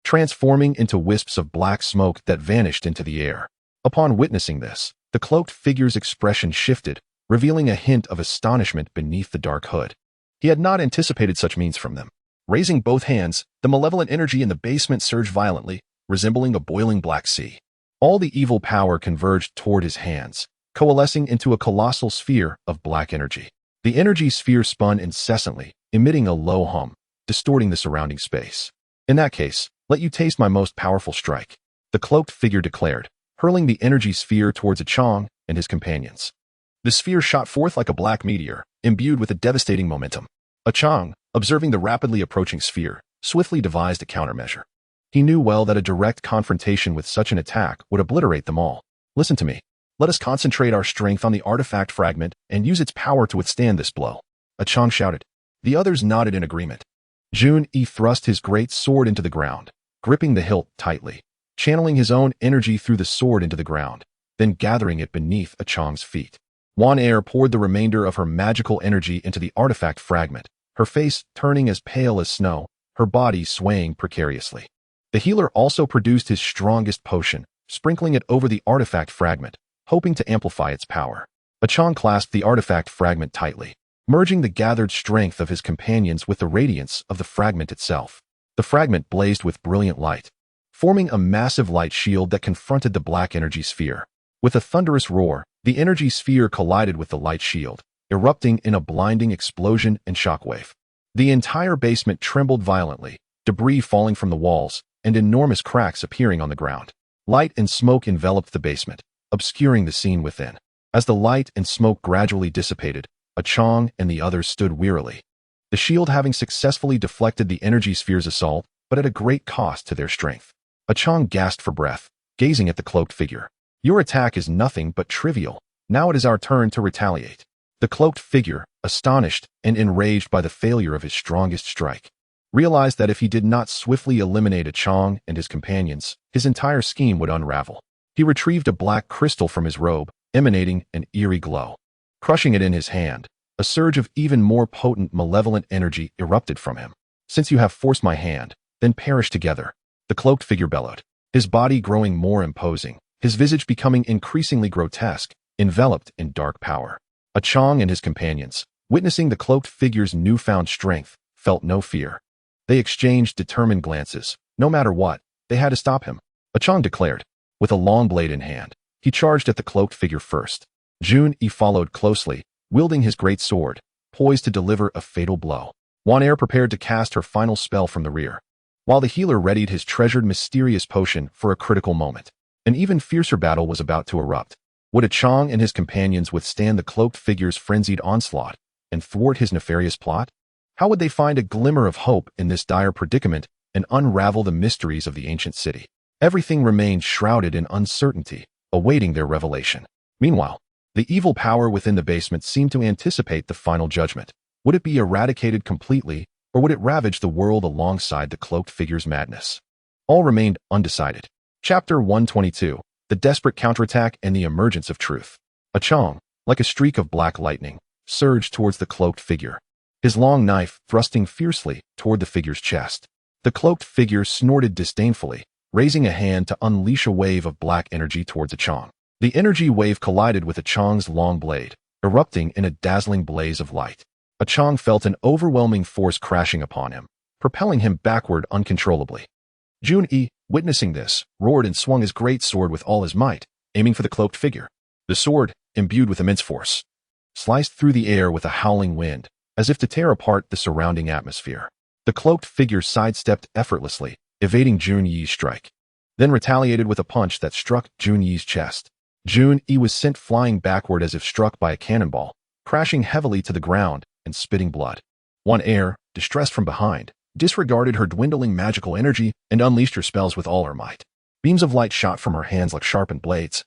transforming into wisps of black smoke that vanished into the air. Upon witnessing this, the cloaked figure's expression shifted, revealing a hint of astonishment beneath the dark hood. He had not anticipated such means from them. Raising both hands, the malevolent energy in the basement surged violently, resembling a boiling black sea. All the evil power converged toward his hands, coalescing into a colossal sphere of black energy. The energy sphere spun incessantly, emitting a low hum, distorting the surrounding space. "In that case, let you taste my most powerful strike," the cloaked figure declared, hurling the energy sphere towards a Qiang and his companions. The sphere shot forth like a black meteor, imbued with a devastating momentum. A Qiang, observing the rapidly approaching sphere, swiftly devised a countermeasure. He knew well that a direct confrontation with such an attack would obliterate them all. "Listen to me. Let us concentrate our strength on the artifact fragment and use its power to withstand this blow," a Qiang shouted. The others nodded in agreement. Jun-E thrust his great sword into the ground, gripping the hilt tightly, channeling his own energy through the sword into the ground, then gathering it beneath a Qiang's feet. Wan Er poured the remainder of her magical energy into the artifact fragment, her face turning as pale as snow, her body swaying precariously. The healer also produced his strongest potion, sprinkling it over the artifact fragment, hoping to amplify its power. A Qiang clasped the artifact fragment tightly, merging the gathered strength of his companions with the radiance of the fragment itself. The fragment blazed with brilliant light, forming a massive light shield that confronted the black energy sphere. With a thunderous roar, the energy sphere collided with the light shield, erupting in a blinding explosion and shockwave. The entire basement trembled violently, debris falling from the walls, and enormous cracks appearing on the ground. Light and smoke enveloped the basement, obscuring the scene within. As the light and smoke gradually dissipated, Qiang and the others stood wearily, the shield having successfully deflected the energy sphere's assault, but at a great cost to their strength. Qiang gasped for breath, gazing at the cloaked figure. "Your attack is nothing but trivial. Now it is our turn to retaliate." The cloaked figure, astonished and enraged by the failure of his strongest strike, realized that if he did not swiftly eliminate Qiang and his companions, his entire scheme would unravel. He retrieved a black crystal from his robe, emanating an eerie glow. Crushing it in his hand, a surge of even more potent malevolent energy erupted from him. "Since you have forced my hand, then perish together," the cloaked figure bellowed, his body growing more imposing, his visage becoming increasingly grotesque, enveloped in dark power. Qiang and his companions, witnessing the cloaked figure's newfound strength, felt no fear. They exchanged determined glances. No matter what, they had to stop him. Qiang declared. With a long blade in hand, he charged at the cloaked figure first. Jun-yi followed closely, wielding his great sword, poised to deliver a fatal blow. Wan-er prepared to cast her final spell from the rear, while the healer readied his treasured mysterious potion for a critical moment. An even fiercer battle was about to erupt. Would Qiang and his companions withstand the cloaked figure's frenzied onslaught and thwart his nefarious plot? How would they find a glimmer of hope in this dire predicament and unravel the mysteries of the ancient city? Everything remained shrouded in uncertainty, awaiting their revelation. Meanwhile, the evil power within the basement seemed to anticipate the final judgment. Would it be eradicated completely, or would it ravage the world alongside the cloaked figure's madness? All remained undecided. Chapter 122, The Desperate Counterattack and the Emergence of Truth. Qiang, like a streak of black lightning, surged towards the cloaked figure, his long knife thrusting fiercely toward the figure's chest. The cloaked figure snorted disdainfully, raising a hand to unleash a wave of black energy towards Qiang. The energy wave collided with Qiang's long blade, erupting in a dazzling blaze of light. Qiang felt an overwhelming force crashing upon him, propelling him backward uncontrollably. Jun-yi, witnessing this, roared and swung his great sword with all his might, aiming for the cloaked figure. The sword, imbued with immense force, sliced through the air with a howling wind, as if to tear apart the surrounding atmosphere. The cloaked figure sidestepped effortlessly, evading Jun-yi's strike, then retaliated with a punch that struck Jun-yi's chest. Jun-yi was sent flying backward as if struck by a cannonball, crashing heavily to the ground and spitting blood. Wan-er, distressed from behind, disregarded her dwindling magical energy and unleashed her spells with all her might. Beams of light shot from her hands like sharpened blades,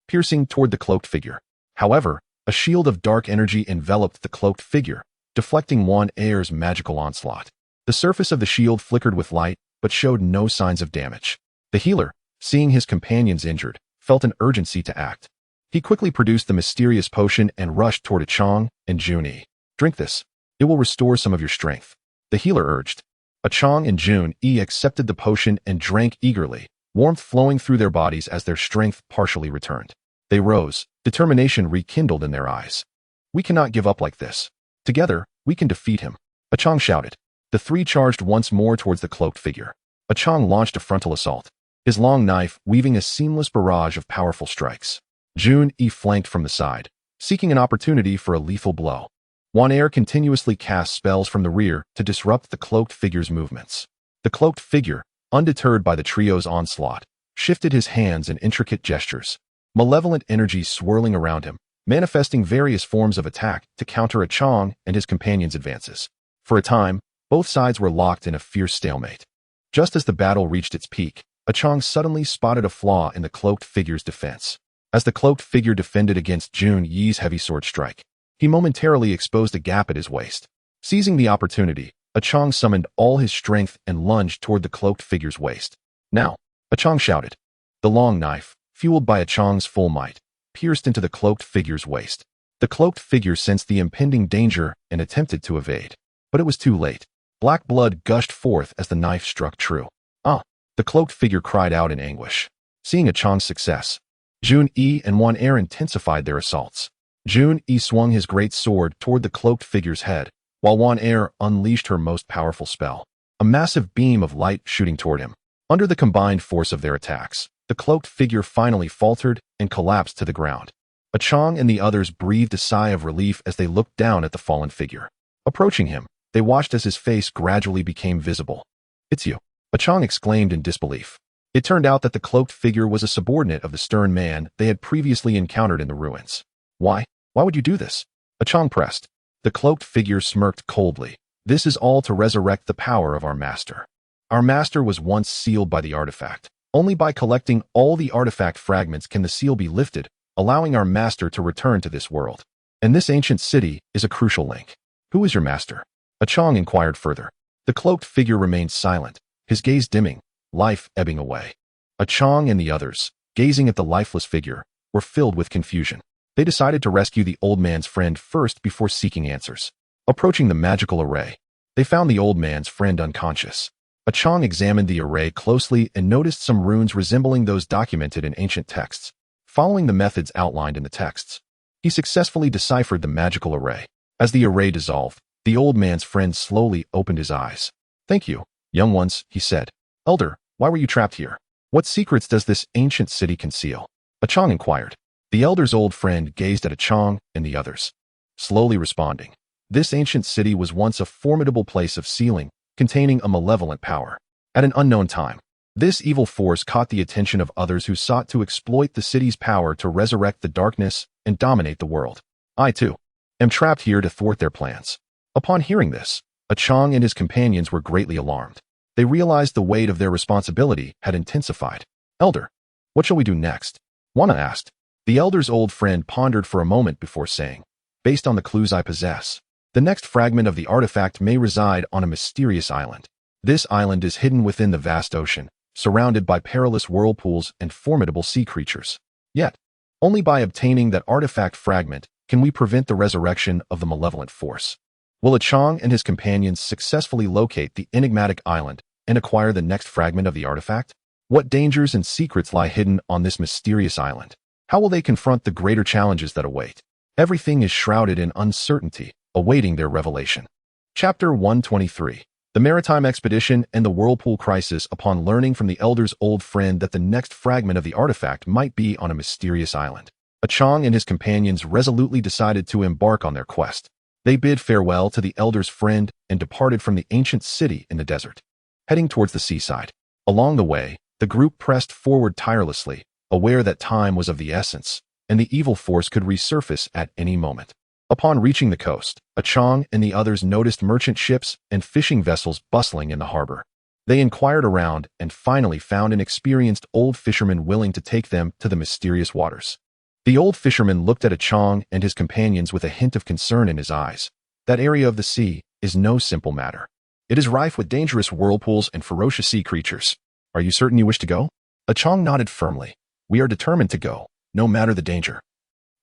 piercing toward the cloaked figure. However, a shield of dark energy enveloped the cloaked figure, deflecting Wan-er's magical onslaught. The surface of the shield flickered with light, but showed no signs of damage. The healer, seeing his companions injured, felt an urgency to act. He quickly produced the mysterious potion and rushed toward Qiang and Jun-yi. "Drink this. It will restore some of your strength," the healer urged. Qiang and Jun-yi accepted the potion and drank eagerly, warmth flowing through their bodies as their strength partially returned. They rose, determination rekindled in their eyes. "We cannot give up like this. Together, we can defeat him," Qiang shouted. The three charged once more towards the cloaked figure. Qiang launched a frontal assault, his long knife weaving a seamless barrage of powerful strikes. Jun-yi flanked from the side, seeking an opportunity for a lethal blow. Wan-er continuously cast spells from the rear to disrupt the cloaked figure's movements. The cloaked figure, undeterred by the trio's onslaught, shifted his hands in intricate gestures, malevolent energy swirling around him, manifesting various forms of attack to counter Qiang and his companions' advances. For a time, both sides were locked in a fierce stalemate. Just as the battle reached its peak, Qiang suddenly spotted a flaw in the cloaked figure's defense. As the cloaked figure defended against Jun-yi's heavy sword strike, he momentarily exposed a gap at his waist. Seizing the opportunity, Qiang summoned all his strength and lunged toward the cloaked figure's waist. "Now!" Qiang shouted. The long knife, fueled by Qiang's full might, pierced into the cloaked figure's waist. The cloaked figure sensed the impending danger and attempted to evade. But it was too late. Black blood gushed forth as the knife struck true. "Ah!" the cloaked figure cried out in anguish. Seeing Qiang's success, Jun-yi and Wan-er intensified their assaults. Jun-yi swung his great sword toward the cloaked figure's head, while Wan-er unleashed her most powerful spell, a massive beam of light shooting toward him. Under the combined force of their attacks, the cloaked figure finally faltered and collapsed to the ground. Qiang and the others breathed a sigh of relief as they looked down at the fallen figure. Approaching him, they watched as his face gradually became visible. "It's you," Qiang exclaimed in disbelief. It turned out that the cloaked figure was a subordinate of the stern man they had previously encountered in the ruins. Why? Why would you do this? Qiang pressed. The cloaked figure smirked coldly. This is all to resurrect the power of our master. Our master was once sealed by the artifact. Only by collecting all the artifact fragments can the seal be lifted, allowing our master to return to this world. And this ancient city is a crucial link. Who is your master? Qiang inquired further. The cloaked figure remained silent, his gaze dimming, life ebbing away. Qiang and the others, gazing at the lifeless figure, were filled with confusion. They decided to rescue the old man's friend first before seeking answers. Approaching the magical array, they found the old man's friend unconscious. Qiang examined the array closely and noticed some runes resembling those documented in ancient texts. Following the methods outlined in the texts, he successfully deciphered the magical array. As the array dissolved, the old man's friend slowly opened his eyes. "Thank you, young ones," he said. "Elder, why were you trapped here? What secrets does this ancient city conceal?" Qiang inquired. The elder's old friend gazed at Qiang and the others, slowly responding. This ancient city was once a formidable place of sealing, containing a malevolent power. At an unknown time, this evil force caught the attention of others who sought to exploit the city's power to resurrect the darkness and dominate the world. I, too, am trapped here to thwart their plans. Upon hearing this, Qiang and his companions were greatly alarmed. They realized the weight of their responsibility had intensified. "Elder, what shall we do next?" Wana asked. The elder's old friend pondered for a moment before saying, "Based on the clues I possess, the next fragment of the artifact may reside on a mysterious island. This island is hidden within the vast ocean, surrounded by perilous whirlpools and formidable sea creatures. Yet, only by obtaining that artifact fragment can we prevent the resurrection of the malevolent force." Will Qiang and his companions successfully locate the enigmatic island and acquire the next fragment of the artifact? What dangers and secrets lie hidden on this mysterious island? How will they confront the greater challenges that await? Everything is shrouded in uncertainty, awaiting their revelation. Chapter 123. The Maritime Expedition and the Whirlpool Crisis. Upon learning from the elder's old friend that the next fragment of the artifact might be on a mysterious island, Qiang and his companions resolutely decided to embark on their quest. They bid farewell to the elder's friend and departed from the ancient city in the desert, heading towards the seaside. Along the way, the group pressed forward tirelessly, aware that time was of the essence, and the evil force could resurface at any moment. Upon reaching the coast, Qiang and the others noticed merchant ships and fishing vessels bustling in the harbor. They inquired around and finally found an experienced old fisherman willing to take them to the mysterious waters. The old fisherman looked at Qiang and his companions with a hint of concern in his eyes. That area of the sea is no simple matter. It is rife with dangerous whirlpools and ferocious sea creatures. Are you certain you wish to go? Qiang nodded firmly. We are determined to go, no matter the danger.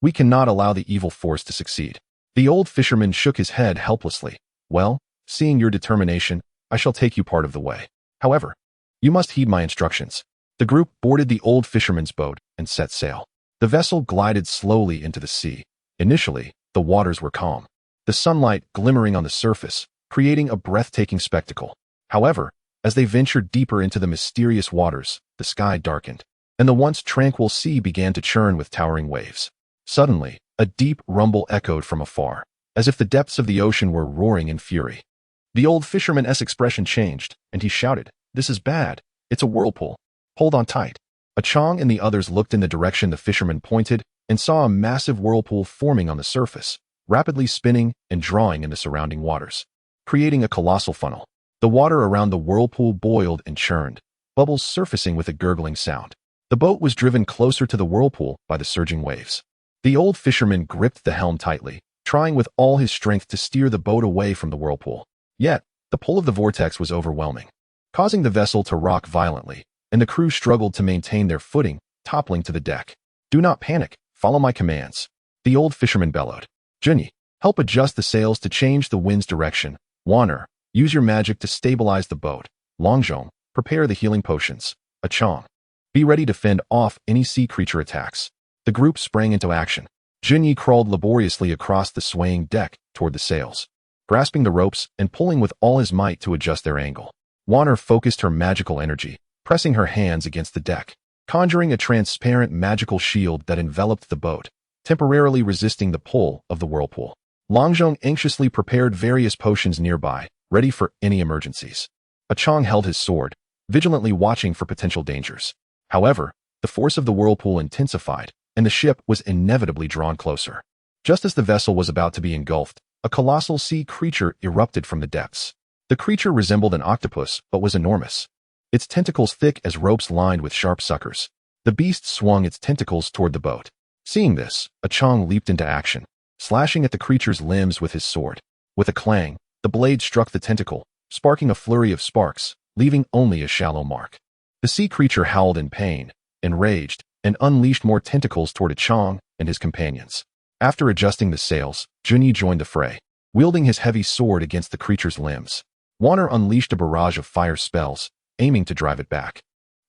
We cannot allow the evil force to succeed. The old fisherman shook his head helplessly. Well, seeing your determination, I shall take you part of the way. However, you must heed my instructions. The group boarded the old fisherman's boat and set sail. The vessel glided slowly into the sea. Initially, the waters were calm, the sunlight glimmering on the surface, creating a breathtaking spectacle. However, as they ventured deeper into the mysterious waters, the sky darkened, and the once tranquil sea began to churn with towering waves. Suddenly, a deep rumble echoed from afar, as if the depths of the ocean were roaring in fury. The old fisherman's expression changed, and he shouted, "This is bad. It's a whirlpool. Hold on tight." Qiang and the others looked in the direction the fisherman pointed and saw a massive whirlpool forming on the surface, rapidly spinning and drawing in the surrounding waters, creating a colossal funnel. The water around the whirlpool boiled and churned, bubbles surfacing with a gurgling sound. The boat was driven closer to the whirlpool by the surging waves. The old fisherman gripped the helm tightly, trying with all his strength to steer the boat away from the whirlpool. Yet, the pull of the vortex was overwhelming, causing the vessel to rock violently, and the crew struggled to maintain their footing, toppling to the deck. "Do not panic, follow my commands," the old fisherman bellowed. "Junyi, help adjust the sails to change the wind's direction. Waner, use your magic to stabilize the boat. Longzhong, prepare the healing potions. Qiang, be ready to fend off any sea creature attacks." The group sprang into action. Junyi crawled laboriously across the swaying deck toward the sails, grasping the ropes and pulling with all his might to adjust their angle. Waner focused her magical energy, pressing her hands against the deck, conjuring a transparent magical shield that enveloped the boat, temporarily resisting the pull of the whirlpool. Longzhong anxiously prepared various potions nearby, ready for any emergencies. Qiang held his sword, vigilantly watching for potential dangers. However, the force of the whirlpool intensified, and the ship was inevitably drawn closer. Just as the vessel was about to be engulfed, a colossal sea creature erupted from the depths. The creature resembled an octopus, but was enormous. Its tentacles thick as ropes lined with sharp suckers. The beast swung its tentacles toward the boat. Seeing this, Qiang leaped into action, slashing at the creature's limbs with his sword. With a clang, the blade struck the tentacle, sparking a flurry of sparks, leaving only a shallow mark. The sea creature howled in pain, enraged, and unleashed more tentacles toward Qiang and his companions. After adjusting the sails, Junyi joined the fray, wielding his heavy sword against the creature's limbs. Warner unleashed a barrage of fire spells, aiming to drive it back.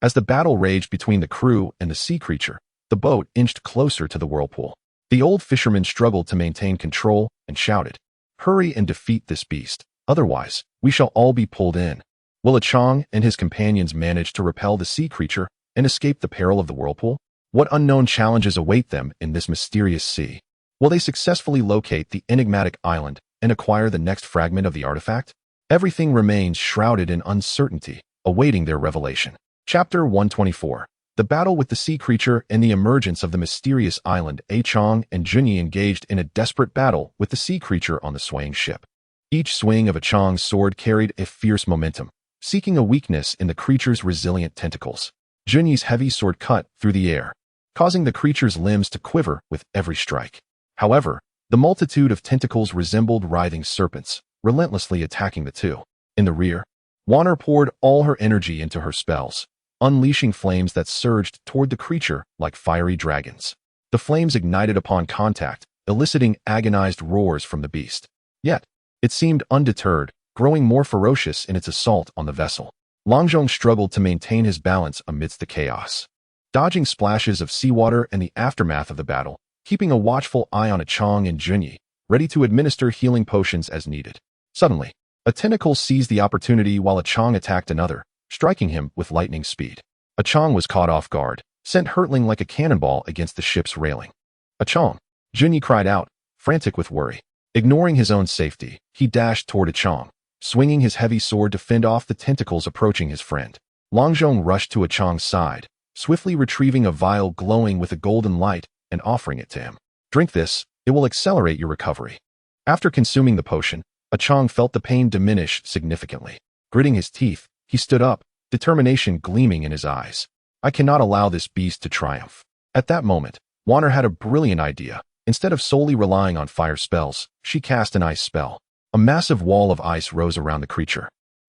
As the battle raged between the crew and the sea creature, the boat inched closer to the whirlpool. The old fisherman struggled to maintain control and shouted, "Hurry and defeat this beast, otherwise, we shall all be pulled in." Will Qiang and his companions manage to repel the sea creature and escape the peril of the whirlpool? What unknown challenges await them in this mysterious sea? Will they successfully locate the enigmatic island and acquire the next fragment of the artifact? Everything remains shrouded in uncertainty, awaiting their revelation. Chapter 124. The battle with the sea creature and the emergence of the mysterious island. Qiang and Junyi engaged in a desperate battle with the sea creature on the swaying ship. Each swing of Qiang's sword carried a fierce momentum, seeking a weakness in the creature's resilient tentacles. Junyi's heavy sword cut through the air, causing the creature's limbs to quiver with every strike. However, the multitude of tentacles resembled writhing serpents, relentlessly attacking the two. In the rear, Warner poured all her energy into her spells, unleashing flames that surged toward the creature like fiery dragons. The flames ignited upon contact, eliciting agonized roars from the beast. Yet, it seemed undeterred, growing more ferocious in its assault on the vessel. Langzhong struggled to maintain his balance amidst the chaos, dodging splashes of seawater and the aftermath of the battle, keeping a watchful eye on Qiang and Junyi, ready to administer healing potions as needed. Suddenly, a tentacle seized the opportunity while Qiang attacked another, striking him with lightning speed. Qiang was caught off guard, sent hurtling like a cannonball against the ship's railing. "Qiang!" Junyi cried out, frantic with worry. Ignoring his own safety, he dashed toward Qiang, swinging his heavy sword to fend off the tentacles approaching his friend. Langzhong rushed to Qiang's side, swiftly retrieving a vial glowing with a golden light and offering it to him. "Drink this, it will accelerate your recovery." After consuming the potion, Qiang felt the pain diminish significantly. Gritting his teeth, he stood up, determination gleaming in his eyes. "I cannot allow this beast to triumph." At that moment, Warner had a brilliant idea. Instead of solely relying on fire spells, she cast an ice spell. A massive wall of ice rose around the creature,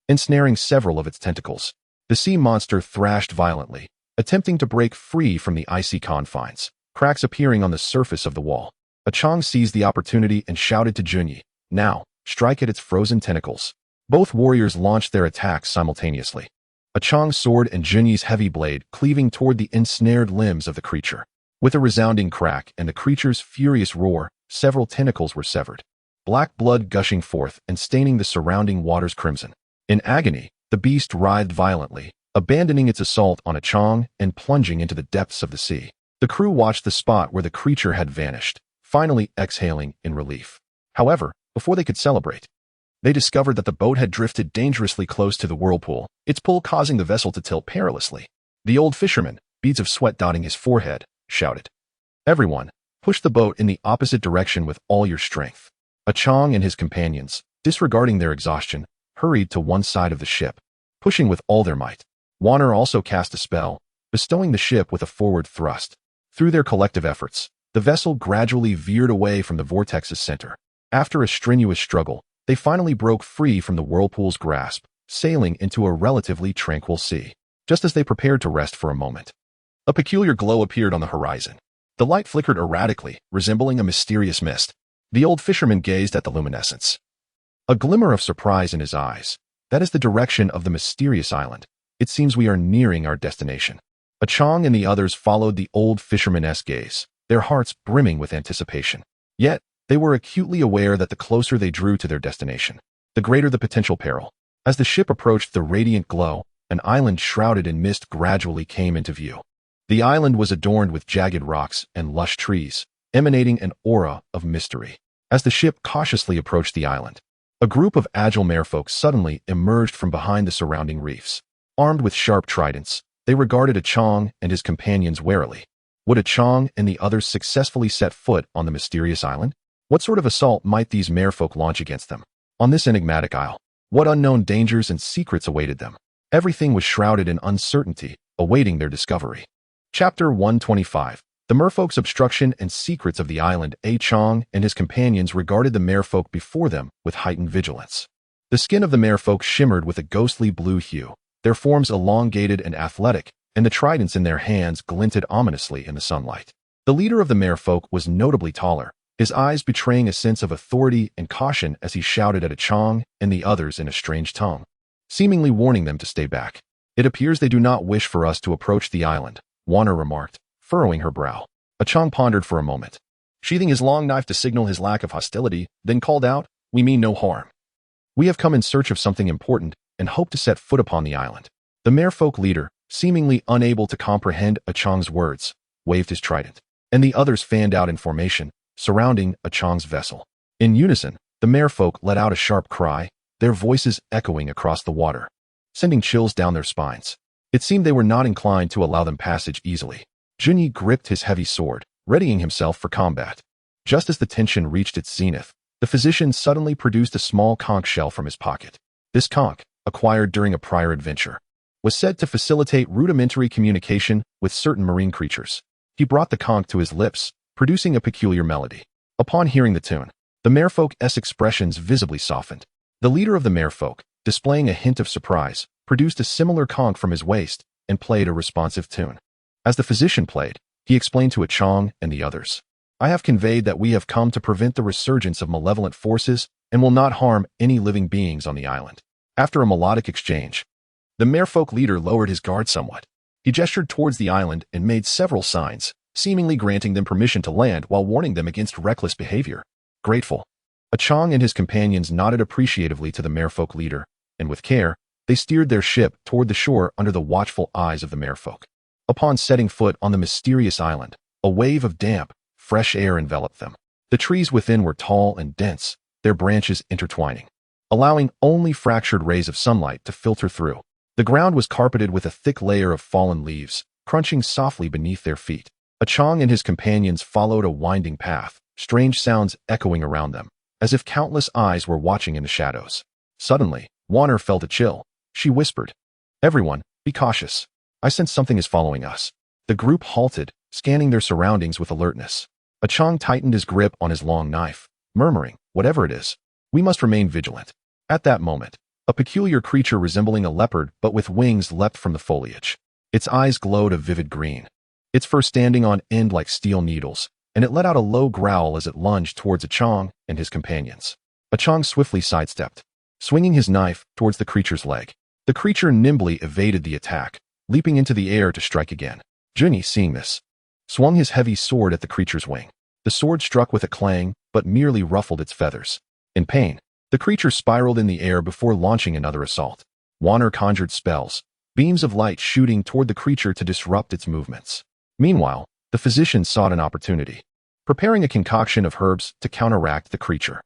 ensnaring several of its tentacles. The sea monster thrashed violently, attempting to break free from the icy confines, cracks appearing on the surface of the wall. Qiang seized the opportunity and shouted to Junyi, "Now, strike at its frozen tentacles." Both warriors launched their attacks simultaneously. Qiang's sword and Junyi's heavy blade cleaving toward the ensnared limbs of the creature. With a resounding crack and the creature's furious roar, several tentacles were severed, black blood gushing forth and staining the surrounding waters crimson. In agony, the beast writhed violently, abandoning its assault on Qiang and plunging into the depths of the sea. The crew watched the spot where the creature had vanished, finally exhaling in relief. However, before they could celebrate, they discovered that the boat had drifted dangerously close to the whirlpool, its pull causing the vessel to tilt perilously. The old fisherman, beads of sweat dotting his forehead, shouted, "Everyone, push the boat in the opposite direction with all your strength." Qiang and his companions, disregarding their exhaustion, hurried to one side of the ship, pushing with all their might. Warner also cast a spell, bestowing the ship with a forward thrust. Through their collective efforts, the vessel gradually veered away from the vortex's center. After a strenuous struggle, they finally broke free from the whirlpool's grasp, sailing into a relatively tranquil sea. Just as they prepared to rest for a moment, a peculiar glow appeared on the horizon. The light flickered erratically, resembling a mysterious mist. The old fisherman gazed at the luminescence, a glimmer of surprise in his eyes. "That is the direction of the mysterious island. It seems we are nearing our destination." Qiang and the others followed the old fisherman's gaze, their hearts brimming with anticipation. Yet, they were acutely aware that the closer they drew to their destination, the greater the potential peril. As the ship approached the radiant glow, an island shrouded in mist gradually came into view. The island was adorned with jagged rocks and lush trees, emanating an aura of mystery. As the ship cautiously approached the island, a group of agile merfolk suddenly emerged from behind the surrounding reefs. Armed with sharp tridents, they regarded Qiang and his companions warily. Would Qiang and the others successfully set foot on the mysterious island? What sort of assault might these merfolk launch against them? On this enigmatic isle, what unknown dangers and secrets awaited them? Everything was shrouded in uncertainty, awaiting their discovery. Chapter 125. The merfolk's obstruction and secrets of the island. Qiang and his companions regarded the merfolk before them with heightened vigilance. The skin of the merfolk shimmered with a ghostly blue hue, their forms elongated and athletic, and the tridents in their hands glinted ominously in the sunlight. The leader of the merfolk was notably taller, his eyes betraying a sense of authority and caution as he shouted at Qiang and the others in a strange tongue, seemingly warning them to stay back. "It appears they do not wish for us to approach the island," Warner remarked, furrowing her brow. Qiang pondered for a moment, sheathing his long knife to signal his lack of hostility, then called out, "We mean no harm. We have come in search of something important and hope to set foot upon the island." The merfolk leader, seemingly unable to comprehend Qiang's words, waved his trident, and the others fanned out in formation, surrounding Qiang's vessel. In unison, the merfolk let out a sharp cry, their voices echoing across the water, sending chills down their spines. It seemed they were not inclined to allow them passage easily. Junyi gripped his heavy sword, readying himself for combat. Just as the tension reached its zenith, the physician suddenly produced a small conch shell from his pocket. This conch, acquired during a prior adventure, was said to facilitate rudimentary communication with certain marine creatures. He brought the conch to his lips, producing a peculiar melody. Upon hearing the tune, the merfolk's expressions visibly softened. The leader of the merfolk, displaying a hint of surprise, produced a similar conch from his waist and played a responsive tune. As the physician played, he explained to Qiang and the others, "I have conveyed that we have come to prevent the resurgence of malevolent forces and will not harm any living beings on the island." After a melodic exchange, the merfolk leader lowered his guard somewhat. He gestured towards the island and made several signs, seemingly granting them permission to land while warning them against reckless behavior. Grateful, Qiang and his companions nodded appreciatively to the merfolk leader, and with care, they steered their ship toward the shore under the watchful eyes of the merfolk. Upon setting foot on the mysterious island, a wave of damp, fresh air enveloped them. The trees within were tall and dense, their branches intertwining, allowing only fractured rays of sunlight to filter through. The ground was carpeted with a thick layer of fallen leaves, crunching softly beneath their feet. Qiang and his companions followed a winding path, strange sounds echoing around them, as if countless eyes were watching in the shadows. Suddenly, Warner felt a chill. She whispered, "Everyone, be cautious. I sense something is following us." The group halted, scanning their surroundings with alertness. Qiang tightened his grip on his long knife, murmuring, "Whatever it is, we must remain vigilant." At that moment, a peculiar creature resembling a leopard but with wings leapt from the foliage. Its eyes glowed a vivid green, its fur standing on end like steel needles, and it let out a low growl as it lunged towards Qiang and his companions. Qiang swiftly sidestepped, swinging his knife towards the creature's leg. The creature nimbly evaded the attack, leaping into the air to strike again. Junyi, seeing this, swung his heavy sword at the creature's wing. The sword struck with a clang, but merely ruffled its feathers. In pain, the creature spiraled in the air before launching another assault. Warner conjured spells, beams of light shooting toward the creature to disrupt its movements. Meanwhile, the physician sought an opportunity, preparing a concoction of herbs to counteract the creature.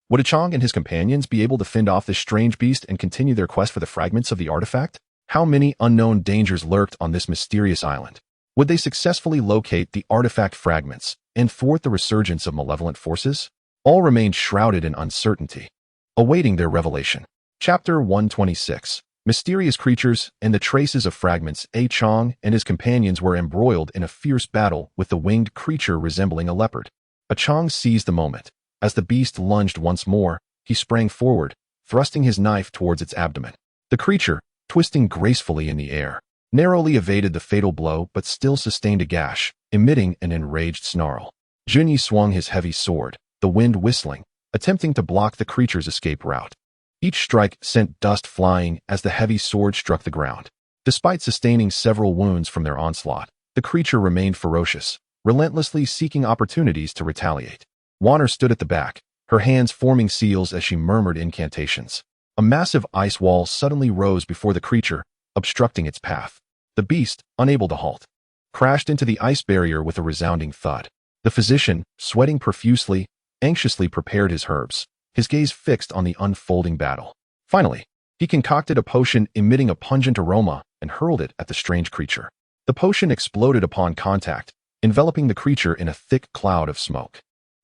Would Qiang and his companions be able to fend off this strange beast and continue their quest for the fragments of the artifact? How many unknown dangers lurked on this mysterious island? Would they successfully locate the artifact fragments and thwart the resurgence of malevolent forces? All remained shrouded in uncertainty, awaiting their revelation. Chapter 126. Mysterious creatures and the traces of fragments. Qiang and his companions were embroiled in a fierce battle with the winged creature resembling a leopard. Qiang seized the moment. As the beast lunged once more, he sprang forward, thrusting his knife towards its abdomen. The creature, twisting gracefully in the air, narrowly evaded the fatal blow but still sustained a gash, emitting an enraged snarl. Junyi swung his heavy sword, the wind whistling, attempting to block the creature's escape route. Each strike sent dust flying as the heavy sword struck the ground. Despite sustaining several wounds from their onslaught, the creature remained ferocious, relentlessly seeking opportunities to retaliate. Warner stood at the back, her hands forming seals as she murmured incantations. A massive ice wall suddenly rose before the creature, obstructing its path. The beast, unable to halt, crashed into the ice barrier with a resounding thud. The physician, sweating profusely, anxiously prepared his herbs, his gaze fixed on the unfolding battle. Finally, He concocted a potion emitting a pungent aroma and hurled it at the strange creature. The potion exploded upon contact, enveloping the creature in a thick cloud of smoke.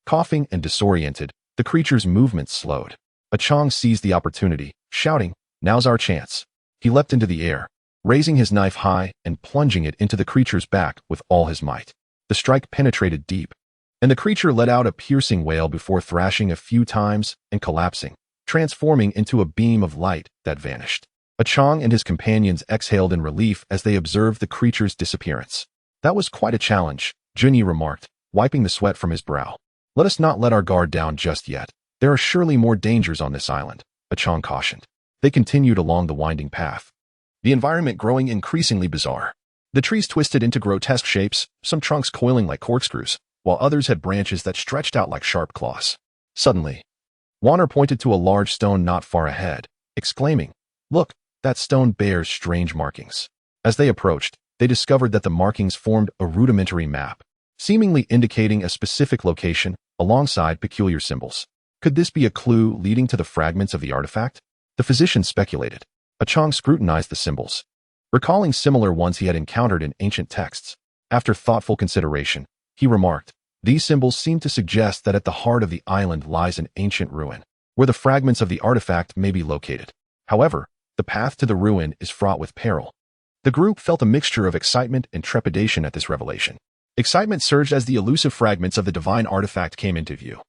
Coughing and disoriented, the creature's movements slowed. Qiang seized the opportunity, shouting, "Now's our chance." He leapt into the air, raising his knife high and plunging it into the creature's back with all his might. The strike penetrated deep, and the creature let out a piercing wail before thrashing a few times and collapsing, transforming into a beam of light that vanished. Qiang and his companions exhaled in relief as they observed the creature's disappearance. "That was quite a challenge," Junyi remarked, wiping the sweat from his brow. "Let us not let our guard down just yet. There are surely more dangers on this island," Qiang cautioned. They continued along the winding path, the environment growing increasingly bizarre. The trees twisted into grotesque shapes, some trunks coiling like corkscrews, while others had branches that stretched out like sharp claws. Suddenly, Warner pointed to a large stone not far ahead, exclaiming, "Look, that stone bears strange markings." As they approached, they discovered that the markings formed a rudimentary map, seemingly indicating a specific location alongside peculiar symbols. Could this be a clue leading to the fragments of the artifact? The physician speculated. Qiang scrutinized the symbols, recalling similar ones he had encountered in ancient texts. After thoughtful consideration, he remarked, "These symbols seem to suggest that at the heart of the island lies an ancient ruin, where the fragments of the artifact may be located. However, the path to the ruin is fraught with peril." The group felt a mixture of excitement and trepidation at this revelation. Excitement surged as the elusive fragments of the divine artifact came into view.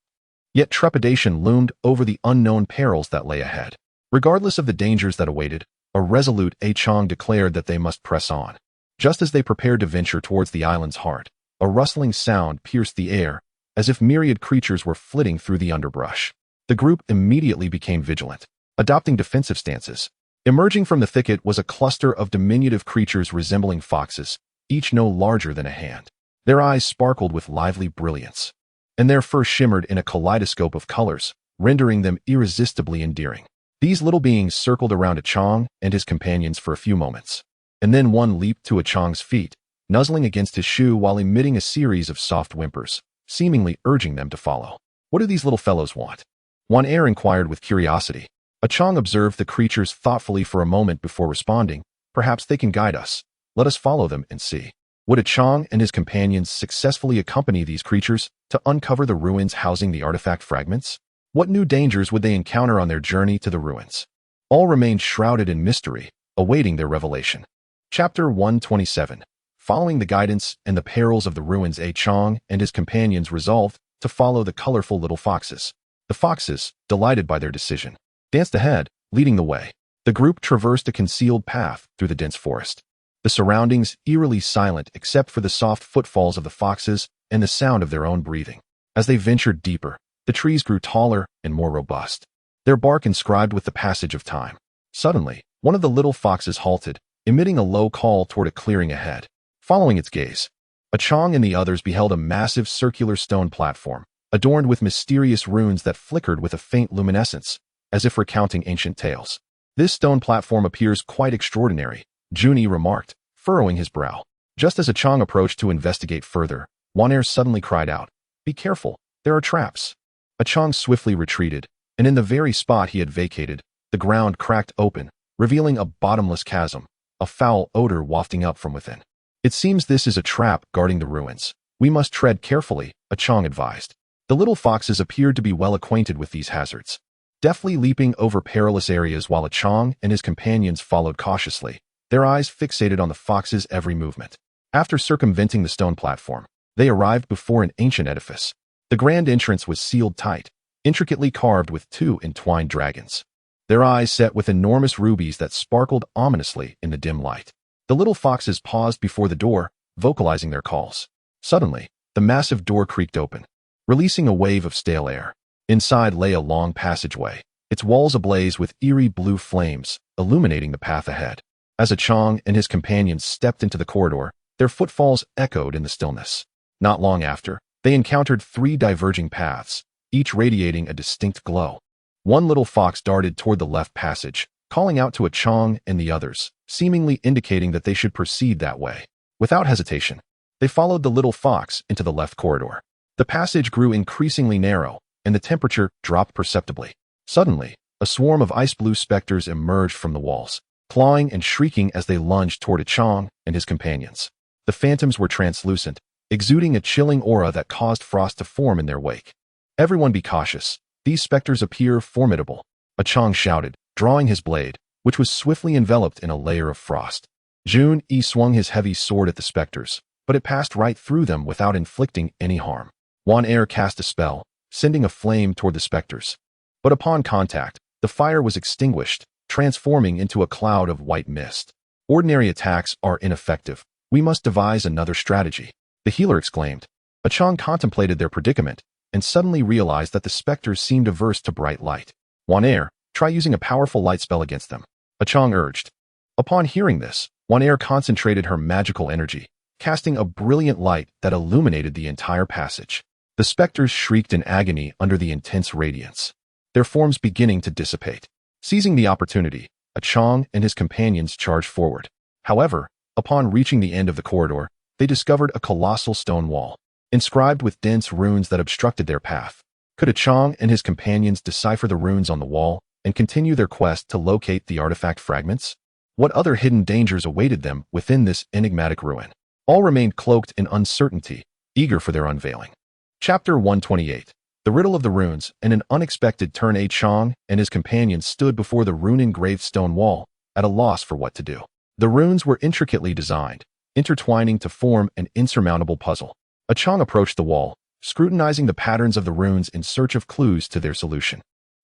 Yet trepidation loomed over the unknown perils that lay ahead. Regardless of the dangers that awaited, a resolute Qiang declared that they must press on. Just as they prepared to venture towards the island's heart, a rustling sound pierced the air, as if myriad creatures were flitting through the underbrush. The group immediately became vigilant, adopting defensive stances. Emerging from the thicket was a cluster of diminutive creatures resembling foxes, each no larger than a hand. Their eyes sparkled with lively brilliance, and their fur shimmered in a kaleidoscope of colors, rendering them irresistibly endearing. These little beings circled around Qiang and his companions for a few moments, and then one leaped to Qiang's feet, nuzzling against his shoe while emitting a series of soft whimpers, seemingly urging them to follow. "What do these little fellows want?" One heir inquired with curiosity. Qiang observed the creatures thoughtfully for a moment before responding, "Perhaps they can guide us. Let us follow them and see." Would Qiang and his companions successfully accompany these creatures to uncover the ruins housing the artifact fragments? What new dangers would they encounter on their journey to the ruins? All remained shrouded in mystery, awaiting their revelation. Chapter 127. Following the guidance and the perils of the ruins, Qiang and his companions resolved to follow the colorful little foxes. The foxes, delighted by their decision, danced ahead, leading the way. The group traversed a concealed path through the dense forest, the surroundings eerily silent except for the soft footfalls of the foxes and the sound of their own breathing. As they ventured deeper, the trees grew taller and more robust, their bark inscribed with the passage of time. Suddenly, one of the little foxes halted, emitting a low call toward a clearing ahead. Following its gaze, Qiang and the others beheld a massive circular stone platform, adorned with mysterious runes that flickered with a faint luminescence, as if recounting ancient tales. "This stone platform appears quite extraordinary," Junyi remarked, furrowing his brow. Just as Qiang approached to investigate further, Wan'er suddenly cried out, "Be careful, there are traps." Qiang swiftly retreated, and in the very spot he had vacated, the ground cracked open, revealing a bottomless chasm, a foul odor wafting up from within. "It seems this is a trap guarding the ruins. We must tread carefully," Qiang advised. The little foxes appeared to be well acquainted with these hazards, deftly leaping over perilous areas while Qiang and his companions followed cautiously, their eyes fixated on the fox's every movement. After circumventing the stone platform, they arrived before an ancient edifice. The grand entrance was sealed tight, intricately carved with two entwined dragons, their eyes set with enormous rubies that sparkled ominously in the dim light. The little foxes paused before the door, vocalizing their calls. Suddenly, the massive door creaked open, releasing a wave of stale air. Inside lay a long passageway, its walls ablaze with eerie blue flames, illuminating the path ahead. As Qiang and his companions stepped into the corridor, their footfalls echoed in the stillness. Not long after, they encountered three diverging paths, each radiating a distinct glow. One little fox darted toward the left passage, calling out to Qiang and the others, seemingly indicating that they should proceed that way. Without hesitation, they followed the little fox into the left corridor. The passage grew increasingly narrow, and the temperature dropped perceptibly. Suddenly, A swarm of ice-blue specters emerged from the walls, clawing and shrieking as they lunged toward Qiang and his companions. The phantoms were translucent, exuding a chilling aura that caused frost to form in their wake. "Everyone be cautious. These specters appear formidable," Qiang shouted, drawing his blade, which was swiftly enveloped in a layer of frost. Jun Yi swung his heavy sword at the specters, but it passed right through them without inflicting any harm. Wan Er cast a spell, sending a flame toward the specters. But upon contact, the fire was extinguished, transforming into a cloud of white mist. "Ordinary attacks are ineffective. We must devise another strategy," the healer exclaimed. Qiang contemplated their predicament and suddenly realized that the specters seemed averse to bright light. "Wan Er, try using a powerful light spell against them," Qiang urged. Upon hearing this, Wan Er concentrated her magical energy, casting a brilliant light that illuminated the entire passage. The specters shrieked in agony under the intense radiance, their forms beginning to dissipate. Seizing the opportunity, Qiang and his companions charged forward. However, upon reaching the end of the corridor, they discovered a colossal stone wall, inscribed with dense runes that obstructed their path. Could Qiang and his companions decipher the runes on the wall and continue their quest to locate the artifact fragments? What other hidden dangers awaited them within this enigmatic ruin? All remained cloaked in uncertainty, eager for their unveiling. Chapter 128. The Riddle of the Runes. In an unexpected turn, Qiang and his companions stood before the rune-engraved stone wall, at a loss for what to do. The runes were intricately designed, intertwining to form an insurmountable puzzle. Qiang approached the wall, scrutinizing the patterns of the runes in search of clues to their solution.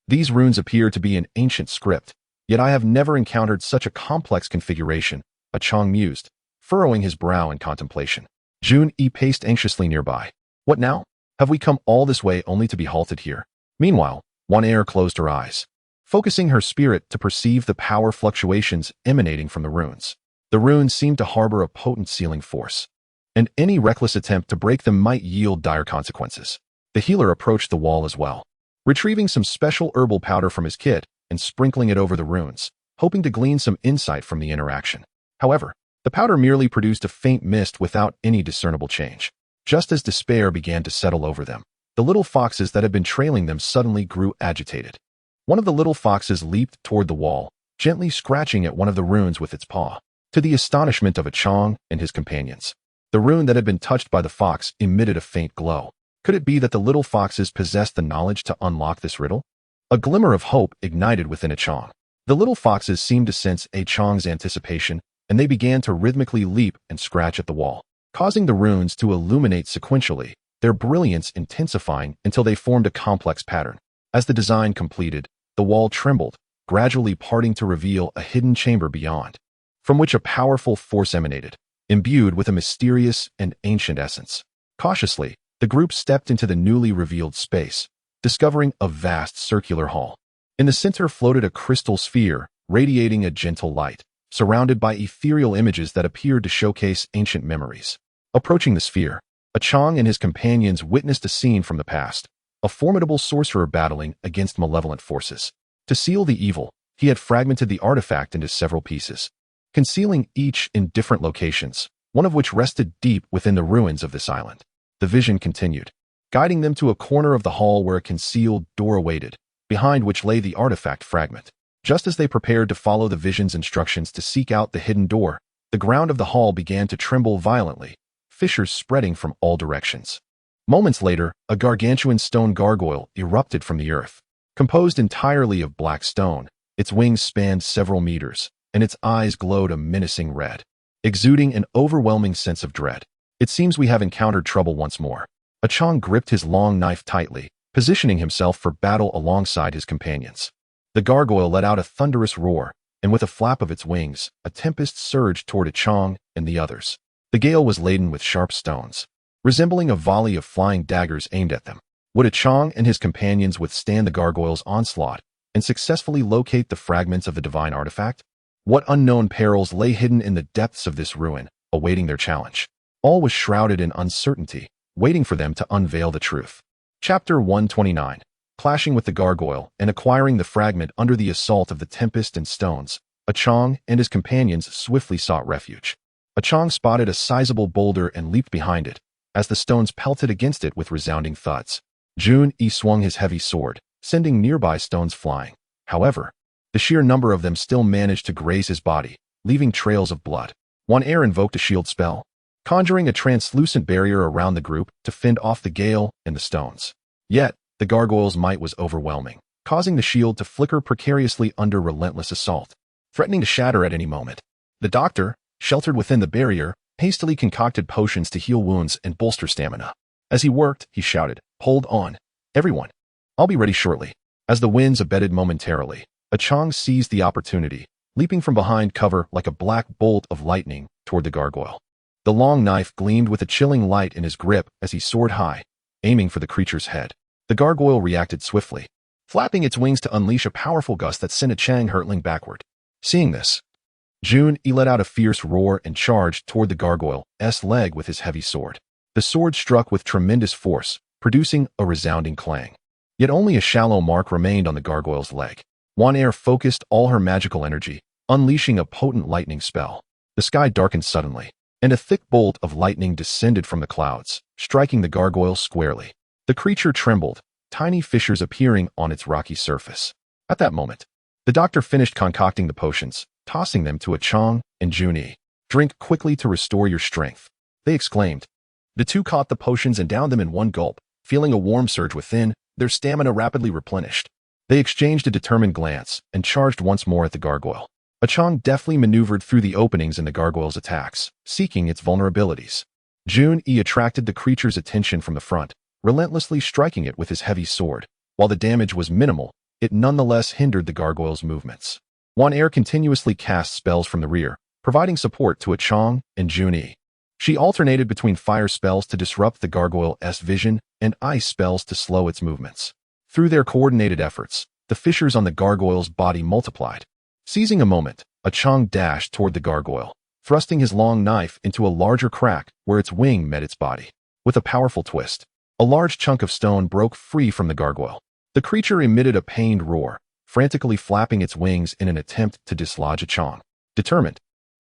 "These runes appear to be an ancient script, yet I have never encountered such a complex configuration," Qiang mused, furrowing his brow in contemplation. Jun Yi paced anxiously nearby. "What now? Have we come all this way only to be halted here?" Meanwhile, Wan Er closed her eyes, focusing her spirit to perceive the power fluctuations emanating from the runes. The runes seemed to harbor a potent sealing force, and any reckless attempt to break them might yield dire consequences. The healer approached the wall as well, retrieving some special herbal powder from his kit and sprinkling it over the runes, hoping to glean some insight from the interaction. However, the powder merely produced a faint mist without any discernible change. Just as despair began to settle over them, the little foxes that had been trailing them suddenly grew agitated. One of the little foxes leaped toward the wall, gently scratching at one of the runes with its paw. To the astonishment of Qiang and his companions, the rune that had been touched by the fox emitted a faint glow. Could it be that the little foxes possessed the knowledge to unlock this riddle? A glimmer of hope ignited within Qiang. The little foxes seemed to sense Qiang's anticipation, and they began to rhythmically leap and scratch at the wall, causing the runes to illuminate sequentially, their brilliance intensifying until they formed a complex pattern. As the design completed, the wall trembled, gradually parting to reveal a hidden chamber beyond, from which a powerful force emanated, imbued with a mysterious and ancient essence. Cautiously, the group stepped into the newly revealed space, discovering a vast circular hall. In the center floated a crystal sphere, radiating a gentle light, surrounded by ethereal images that appeared to showcase ancient memories. Approaching the sphere, Qiang and his companions witnessed a scene from the past, a formidable sorcerer battling against malevolent forces. To seal the evil, he had fragmented the artifact into several pieces, concealing each in different locations, one of which rested deep within the ruins of this island. The vision continued, guiding them to a corner of the hall where a concealed door awaited, behind which lay the artifact fragment. Just as they prepared to follow the vision's instructions to seek out the hidden door, the ground of the hall began to tremble violently, fissures spreading from all directions. Moments later, a gargantuan stone gargoyle erupted from the earth. Composed entirely of black stone, its wings spanned several meters, and its eyes glowed a menacing red, exuding an overwhelming sense of dread. "It seems we have encountered trouble once more." Qiang gripped his long knife tightly, positioning himself for battle alongside his companions. The gargoyle let out a thunderous roar, and with a flap of its wings, a tempest surged toward Qiang and the others. The gale was laden with sharp stones, resembling a volley of flying daggers aimed at them. Would Qiang and his companions withstand the gargoyle's onslaught and successfully locate the fragments of the divine artifact? What unknown perils lay hidden in the depths of this ruin, awaiting their challenge? All was shrouded in uncertainty, waiting for them to unveil the truth. Chapter 129. Clashing with the gargoyle and acquiring the fragment under the assault of the tempest and stones, Qiang and his companions swiftly sought refuge. Qiang spotted a sizable boulder and leaped behind it, as the stones pelted against it with resounding thuds. Jun Yi swung his heavy sword, sending nearby stones flying. However, the sheer number of them still managed to graze his body, leaving trails of blood. One heir invoked a shield spell, conjuring a translucent barrier around the group to fend off the gale and the stones. Yet, the gargoyle's might was overwhelming, causing the shield to flicker precariously under relentless assault, threatening to shatter at any moment. The doctor, sheltered within the barrier, hastily concocted potions to heal wounds and bolster stamina. As he worked, he shouted, "Hold on, everyone. I'll be ready shortly." As the winds abated momentarily, Qiang seized the opportunity, leaping from behind cover like a black bolt of lightning toward the gargoyle. The long knife gleamed with a chilling light in his grip as he soared high, aiming for the creature's head. The gargoyle reacted swiftly, flapping its wings to unleash a powerful gust that sent Qiang hurtling backward. Seeing this, Jun let out a fierce roar and charged toward the gargoyle's leg with his heavy sword. The sword struck with tremendous force, producing a resounding clang. Yet only a shallow mark remained on the gargoyle's leg. One heir focused all her magical energy, unleashing a potent lightning spell. The sky darkened suddenly, and a thick bolt of lightning descended from the clouds, striking the gargoyle squarely. The creature trembled, tiny fissures appearing on its rocky surface. At that moment, the doctor finished concocting the potions, tossing them to Qiang and Jun. "Drink quickly to restore your strength," they exclaimed. The two caught the potions and downed them in one gulp, feeling a warm surge within, their stamina rapidly replenished. They exchanged a determined glance and charged once more at the gargoyle. Qiang deftly maneuvered through the openings in the gargoyle's attacks, seeking its vulnerabilities. Jun attracted the creature's attention from the front, relentlessly striking it with his heavy sword. While the damage was minimal, it nonetheless hindered the gargoyle's movements. One heir continuously cast spells from the rear, providing support to Qiang and Jun. She alternated between fire spells to disrupt the gargoyle's vision and ice spells to slow its movements. Through their coordinated efforts, the fissures on the gargoyle's body multiplied. Seizing a moment, Qiang dashed toward the gargoyle, thrusting his long knife into a larger crack where its wing met its body. With a powerful twist, a large chunk of stone broke free from the gargoyle. The creature emitted a pained roar, frantically flapping its wings in an attempt to dislodge Qiang. Determined,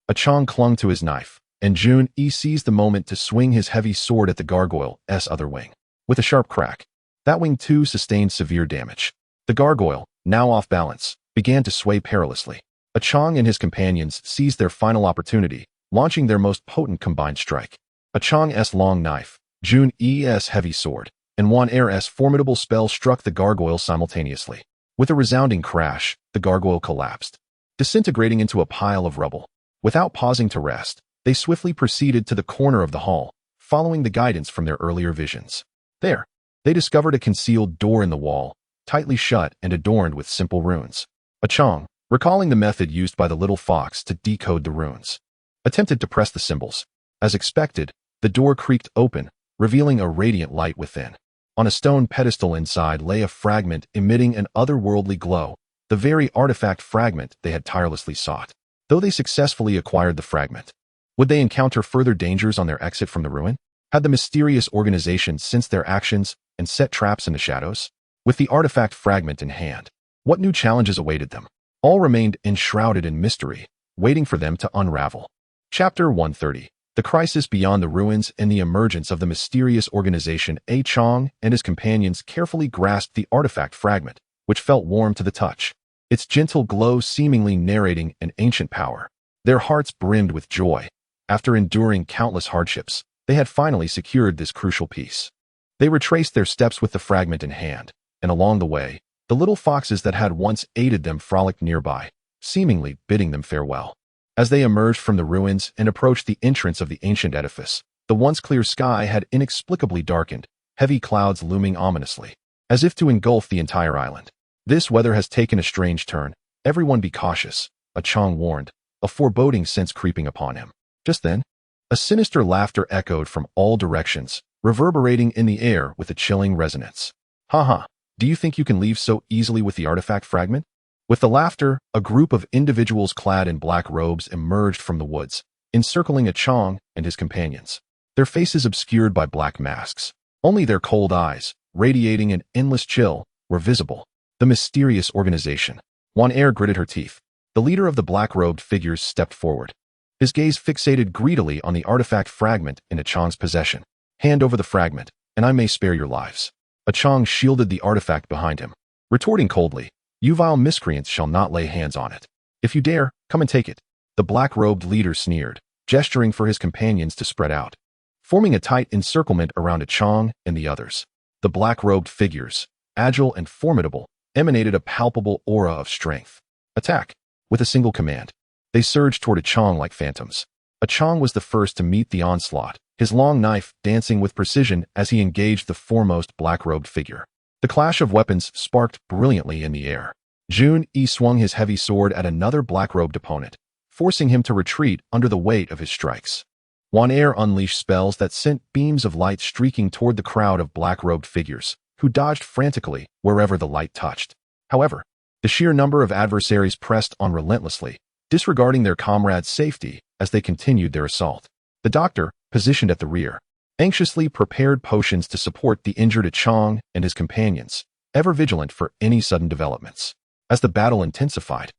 Qiang clung to his knife, and Jun seized the moment to swing his heavy sword at the gargoyle's other wing. With a sharp crack, that wing too sustained severe damage. The gargoyle, now off balance, began to sway perilously. Qiang and his companions seized their final opportunity, launching their most potent combined strike. Qiang's long knife, Jun's heavy sword, and one heir's formidable spell struck the gargoyle simultaneously. With a resounding crash, the gargoyle collapsed, disintegrating into a pile of rubble. Without pausing to rest, they swiftly proceeded to the corner of the hall, following the guidance from their earlier visions. There, they discovered a concealed door in the wall, tightly shut and adorned with simple runes. Qiang, recalling the method used by the little fox to decode the runes, attempted to press the symbols. As expected, the door creaked open, revealing a radiant light within. On a stone pedestal inside lay a fragment emitting an otherworldly glow, the very artifact fragment they had tirelessly sought. Though they successfully acquired the fragment, would they encounter further dangers on their exit from the ruin? Had the mysterious organization sensed their actions and set traps in the shadows? With the artifact fragment in hand, what new challenges awaited them? All remained enshrouded in mystery, waiting for them to unravel. Chapter 130. The Crisis Beyond the Ruins and the Emergence of the Mysterious Organization. Qiang and his companions carefully grasped the artifact fragment, which felt warm to the touch, its gentle glow seemingly narrating an ancient power. Their hearts brimmed with joy. After enduring countless hardships, they had finally secured this crucial piece. They retraced their steps with the fragment in hand, and along the way, the little foxes that had once aided them frolicked nearby, seemingly bidding them farewell. As they emerged from the ruins and approached the entrance of the ancient edifice, the once clear sky had inexplicably darkened, heavy clouds looming ominously, as if to engulf the entire island. "This weather has taken a strange turn. Everyone be cautious," Qiang warned, a foreboding sense creeping upon him. Just then, a sinister laughter echoed from all directions, reverberating in the air with a chilling resonance. "Ha! Do you think you can leave so easily with the artifact fragment?" With the laughter, a group of individuals clad in black robes emerged from the woods, encircling Qiang and his companions. Their faces obscured by black masks. Only their cold eyes, radiating an endless chill, were visible. The mysterious organization. One heir gritted her teeth. The leader of the black-robed figures stepped forward, his gaze fixated greedily on the artifact fragment in Qiang's possession. "Hand over the fragment, and I may spare your lives." Qiang shielded the artifact behind him. Retorting coldly, You vile miscreants shall not lay hands on it. If you dare, come and take it. The black-robed leader sneered, gesturing for his companions to spread out, forming a tight encirclement around Qiang and the others. The black-robed figures, agile and formidable, emanated a palpable aura of strength. Attack! With a single command, they surged toward Qiang like phantoms. Qiang was the first to meet the onslaught, his long knife dancing with precision as he engaged the foremost black-robed figure. The clash of weapons sparked brilliantly in the air. Jun Yi swung his heavy sword at another black-robed opponent, forcing him to retreat under the weight of his strikes. Wan Er unleashed spells that sent beams of light streaking toward the crowd of black-robed figures, who dodged frantically wherever the light touched. However, the sheer number of adversaries pressed on relentlessly, disregarding their comrades' safety as they continued their assault. The doctor, positioned at the rear, anxiously prepared potions to support the injured Qiang and his companions, ever vigilant for any sudden developments. As the battle intensified,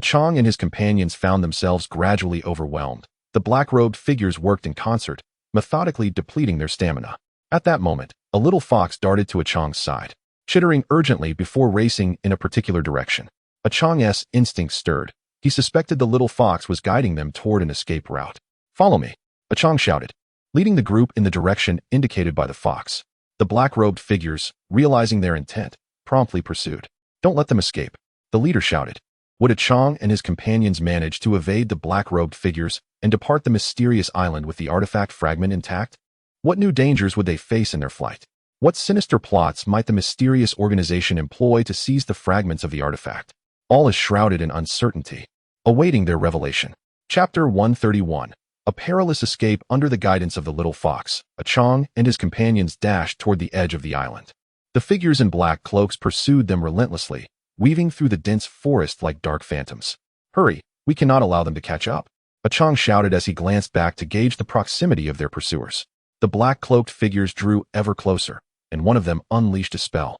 Qiang and his companions found themselves gradually overwhelmed. The black-robed figures worked in concert, methodically depleting their stamina. At that moment, a little fox darted to Qiang's side, chittering urgently before racing in a particular direction. Qiang's instincts stirred. He suspected the little fox was guiding them toward an escape route. "Follow me," Qiang shouted, leading the group in the direction indicated by the fox. The black-robed figures, realizing their intent, promptly pursued. "Don't let them escape," the leader shouted. Would Qiang and his companions manage to evade the black-robed figures and depart the mysterious island with the artifact fragment intact? What new dangers would they face in their flight? What sinister plots might the mysterious organization employ to seize the fragments of the artifact? All is shrouded in uncertainty, awaiting their revelation. Chapter 131. A perilous escape under the guidance of the little fox. Qiang and his companions dashed toward the edge of the island. The figures in black cloaks pursued them relentlessly, weaving through the dense forest like dark phantoms. "Hurry, we cannot allow them to catch up," Qiang shouted as he glanced back to gauge the proximity of their pursuers. The black-cloaked figures drew ever closer, and one of them unleashed a spell,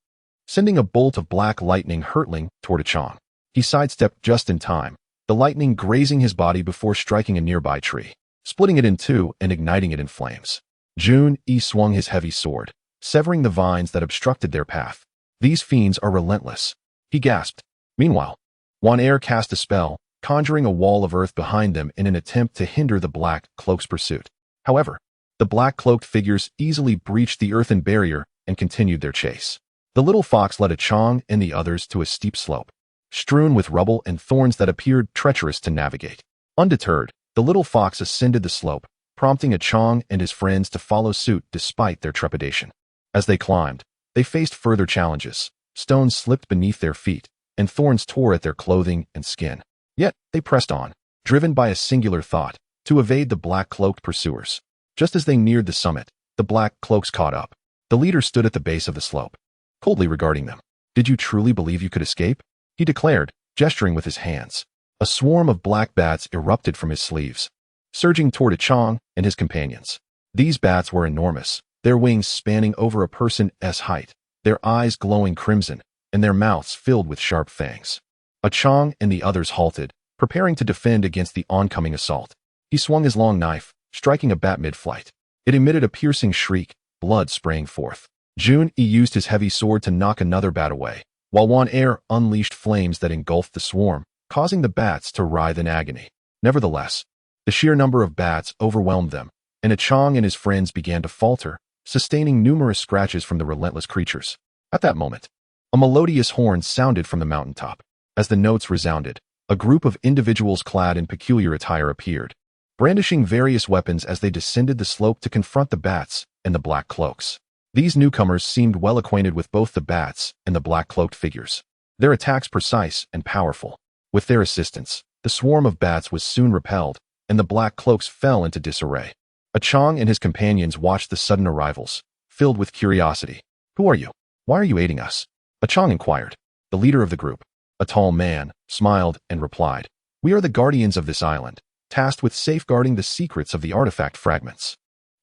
sending a bolt of black lightning hurtling toward Qiang. He sidestepped just in time, the lightning grazing his body before striking a nearby tree, splitting it in two and igniting it in flames. Jun Yi swung his heavy sword, severing the vines that obstructed their path. "These fiends are relentless," he gasped. Meanwhile, Wan Er cast a spell, conjuring a wall of earth behind them in an attempt to hinder the black cloak's pursuit. However, the black-cloaked figures easily breached the earthen barrier and continued their chase. The little fox led Qiang and the others to a steep slope, strewn with rubble and thorns that appeared treacherous to navigate. Undeterred, the little fox ascended the slope, prompting Qiang and his friends to follow suit despite their trepidation. As they climbed, they faced further challenges. Stones slipped beneath their feet, and thorns tore at their clothing and skin. Yet, they pressed on, driven by a singular thought, to evade the black-cloaked pursuers. Just as they neared the summit, the black cloaks caught up. The leader stood at the base of the slope, coldly regarding them. "Did you truly believe you could escape?" he declared, gesturing with his hands. A swarm of black bats erupted from his sleeves, surging toward Qiang and his companions. These bats were enormous, their wings spanning over a person's height, their eyes glowing crimson, and their mouths filled with sharp fangs. Qiang and the others halted, preparing to defend against the oncoming assault. He swung his long knife, striking a bat mid-flight. It emitted a piercing shriek, blood spraying forth. Jun Yi used his heavy sword to knock another bat away, while Wan Er unleashed flames that engulfed the swarm, causing the bats to writhe in agony. Nevertheless, the sheer number of bats overwhelmed them, and Qiang and his friends began to falter, sustaining numerous scratches from the relentless creatures. At that moment, a melodious horn sounded from the mountaintop. As the notes resounded, a group of individuals clad in peculiar attire appeared, brandishing various weapons as they descended the slope to confront the bats and the black cloaks. These newcomers seemed well acquainted with both the bats and the black-cloaked figures, their attacks precise and powerful. With their assistance, the swarm of bats was soon repelled, and the black cloaks fell into disarray. Qiang and his companions watched the sudden arrivals, filled with curiosity. "Who are you? Why are you aiding us?" Qiang inquired. The leader of the group, a tall man, smiled and replied, "We are the guardians of this island, tasked with safeguarding the secrets of the artifact fragments.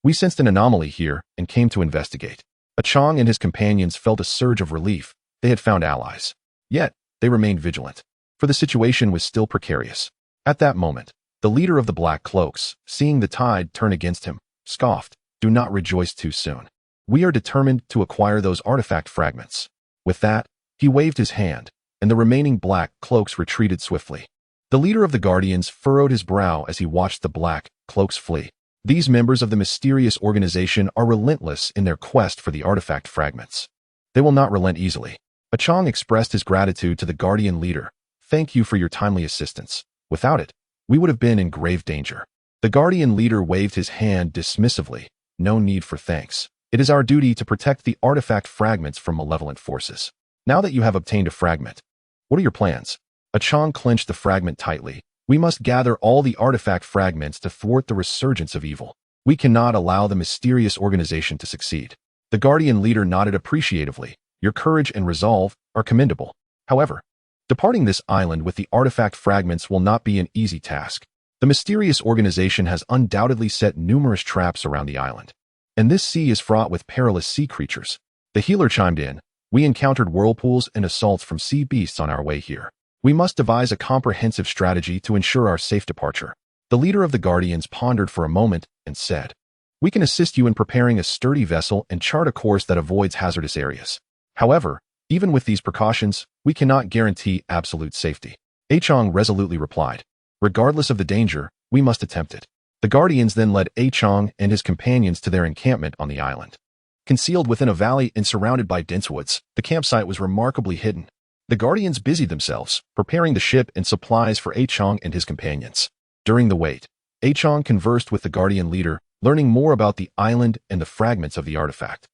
We sensed an anomaly here and came to investigate." Qiang and his companions felt a surge of relief. They had found allies. Yet, they remained vigilant, for the situation was still precarious. At that moment, the leader of the black cloaks, seeing the tide turn against him, scoffed, "Do not rejoice too soon. We are determined to acquire those artifact fragments." With that, he waved his hand, and the remaining black cloaks retreated swiftly. The leader of the Guardians furrowed his brow as he watched the black cloaks flee. These members of the mysterious organization are relentless in their quest for the artifact fragments. They will not relent easily. Qiang expressed his gratitude to the Guardian leader. Thank you for your timely assistance. Without it, we would have been in grave danger. The Guardian leader waved his hand dismissively. No need for thanks. It is our duty to protect the artifact fragments from malevolent forces. Now that you have obtained a fragment, what are your plans? Qiang clenched the fragment tightly. We must gather all the artifact fragments to thwart the resurgence of evil. We cannot allow the mysterious organization to succeed. The Guardian leader nodded appreciatively. Your courage and resolve are commendable. However, departing this island with the artifact fragments will not be an easy task. The mysterious organization has undoubtedly set numerous traps around the island. And this sea is fraught with perilous sea creatures. The healer chimed in. We encountered whirlpools and assaults from sea beasts on our way here. We must devise a comprehensive strategy to ensure our safe departure. The leader of the Guardians pondered for a moment and said, We can assist you in preparing a sturdy vessel and chart a course that avoids hazardous areas. However, even with these precautions, we cannot guarantee absolute safety. Qiang resolutely replied. Regardless of the danger, we must attempt it. The Guardians then led Qiang and his companions to their encampment on the island. Concealed within a valley and surrounded by dense woods, the campsite was remarkably hidden. The Guardians busied themselves, preparing the ship and supplies for Qiang and his companions. During the wait, Qiang conversed with the Guardian leader, learning more about the island and the fragments of the artifact.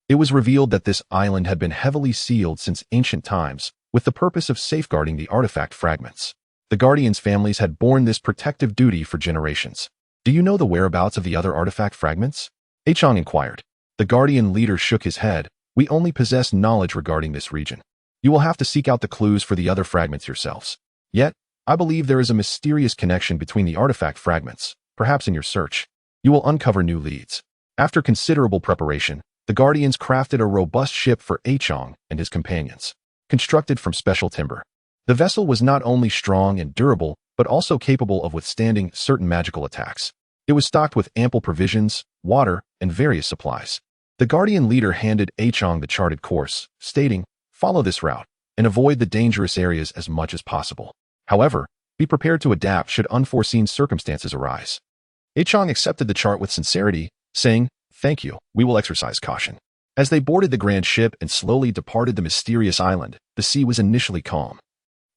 It was revealed that this island had been heavily sealed since ancient times, with the purpose of safeguarding the artifact fragments. The Guardians' families had borne this protective duty for generations. Do you know the whereabouts of the other artifact fragments? Qiang inquired. The Guardian leader shook his head. We only possess knowledge regarding this region. You will have to seek out the clues for the other fragments yourselves. Yet, I believe there is a mysterious connection between the artifact fragments. Perhaps in your search, you will uncover new leads. After considerable preparation, the Guardians crafted a robust ship for Qiang and his companions, constructed from special timber. The vessel was not only strong and durable, but also capable of withstanding certain magical attacks. It was stocked with ample provisions, water, and various supplies. The Guardian leader handed Qiang the charted course, stating, Follow this route, and avoid the dangerous areas as much as possible. However, be prepared to adapt should unforeseen circumstances arise. Qiang accepted the chart with sincerity, saying, Thank you, we will exercise caution. As they boarded the grand ship and slowly departed the mysterious island, the sea was initially calm,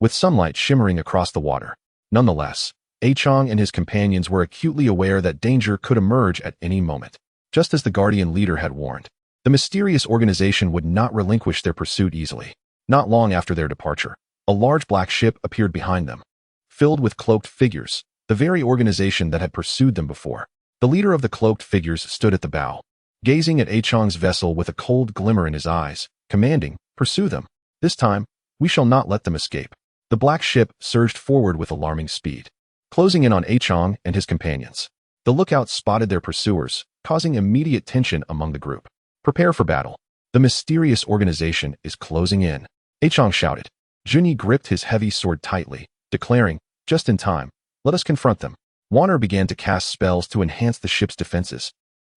with sunlight shimmering across the water. Nonetheless, Qiang and his companions were acutely aware that danger could emerge at any moment. Just as the Guardian leader had warned, the mysterious organization would not relinquish their pursuit easily. Not long after their departure, a large black ship appeared behind them, filled with cloaked figures, the very organization that had pursued them before. The leader of the cloaked figures stood at the bow, gazing at Qiang's vessel with a cold glimmer in his eyes, commanding, Pursue them. This time, we shall not let them escape. The black ship surged forward with alarming speed, closing in on Qiang and his companions. The lookouts spotted their pursuers, causing immediate tension among the group. Prepare for battle. The mysterious organization is closing in. Qiang shouted. Junyi gripped his heavy sword tightly, declaring, Just in time, let us confront them. Wanner began to cast spells to enhance the ship's defenses,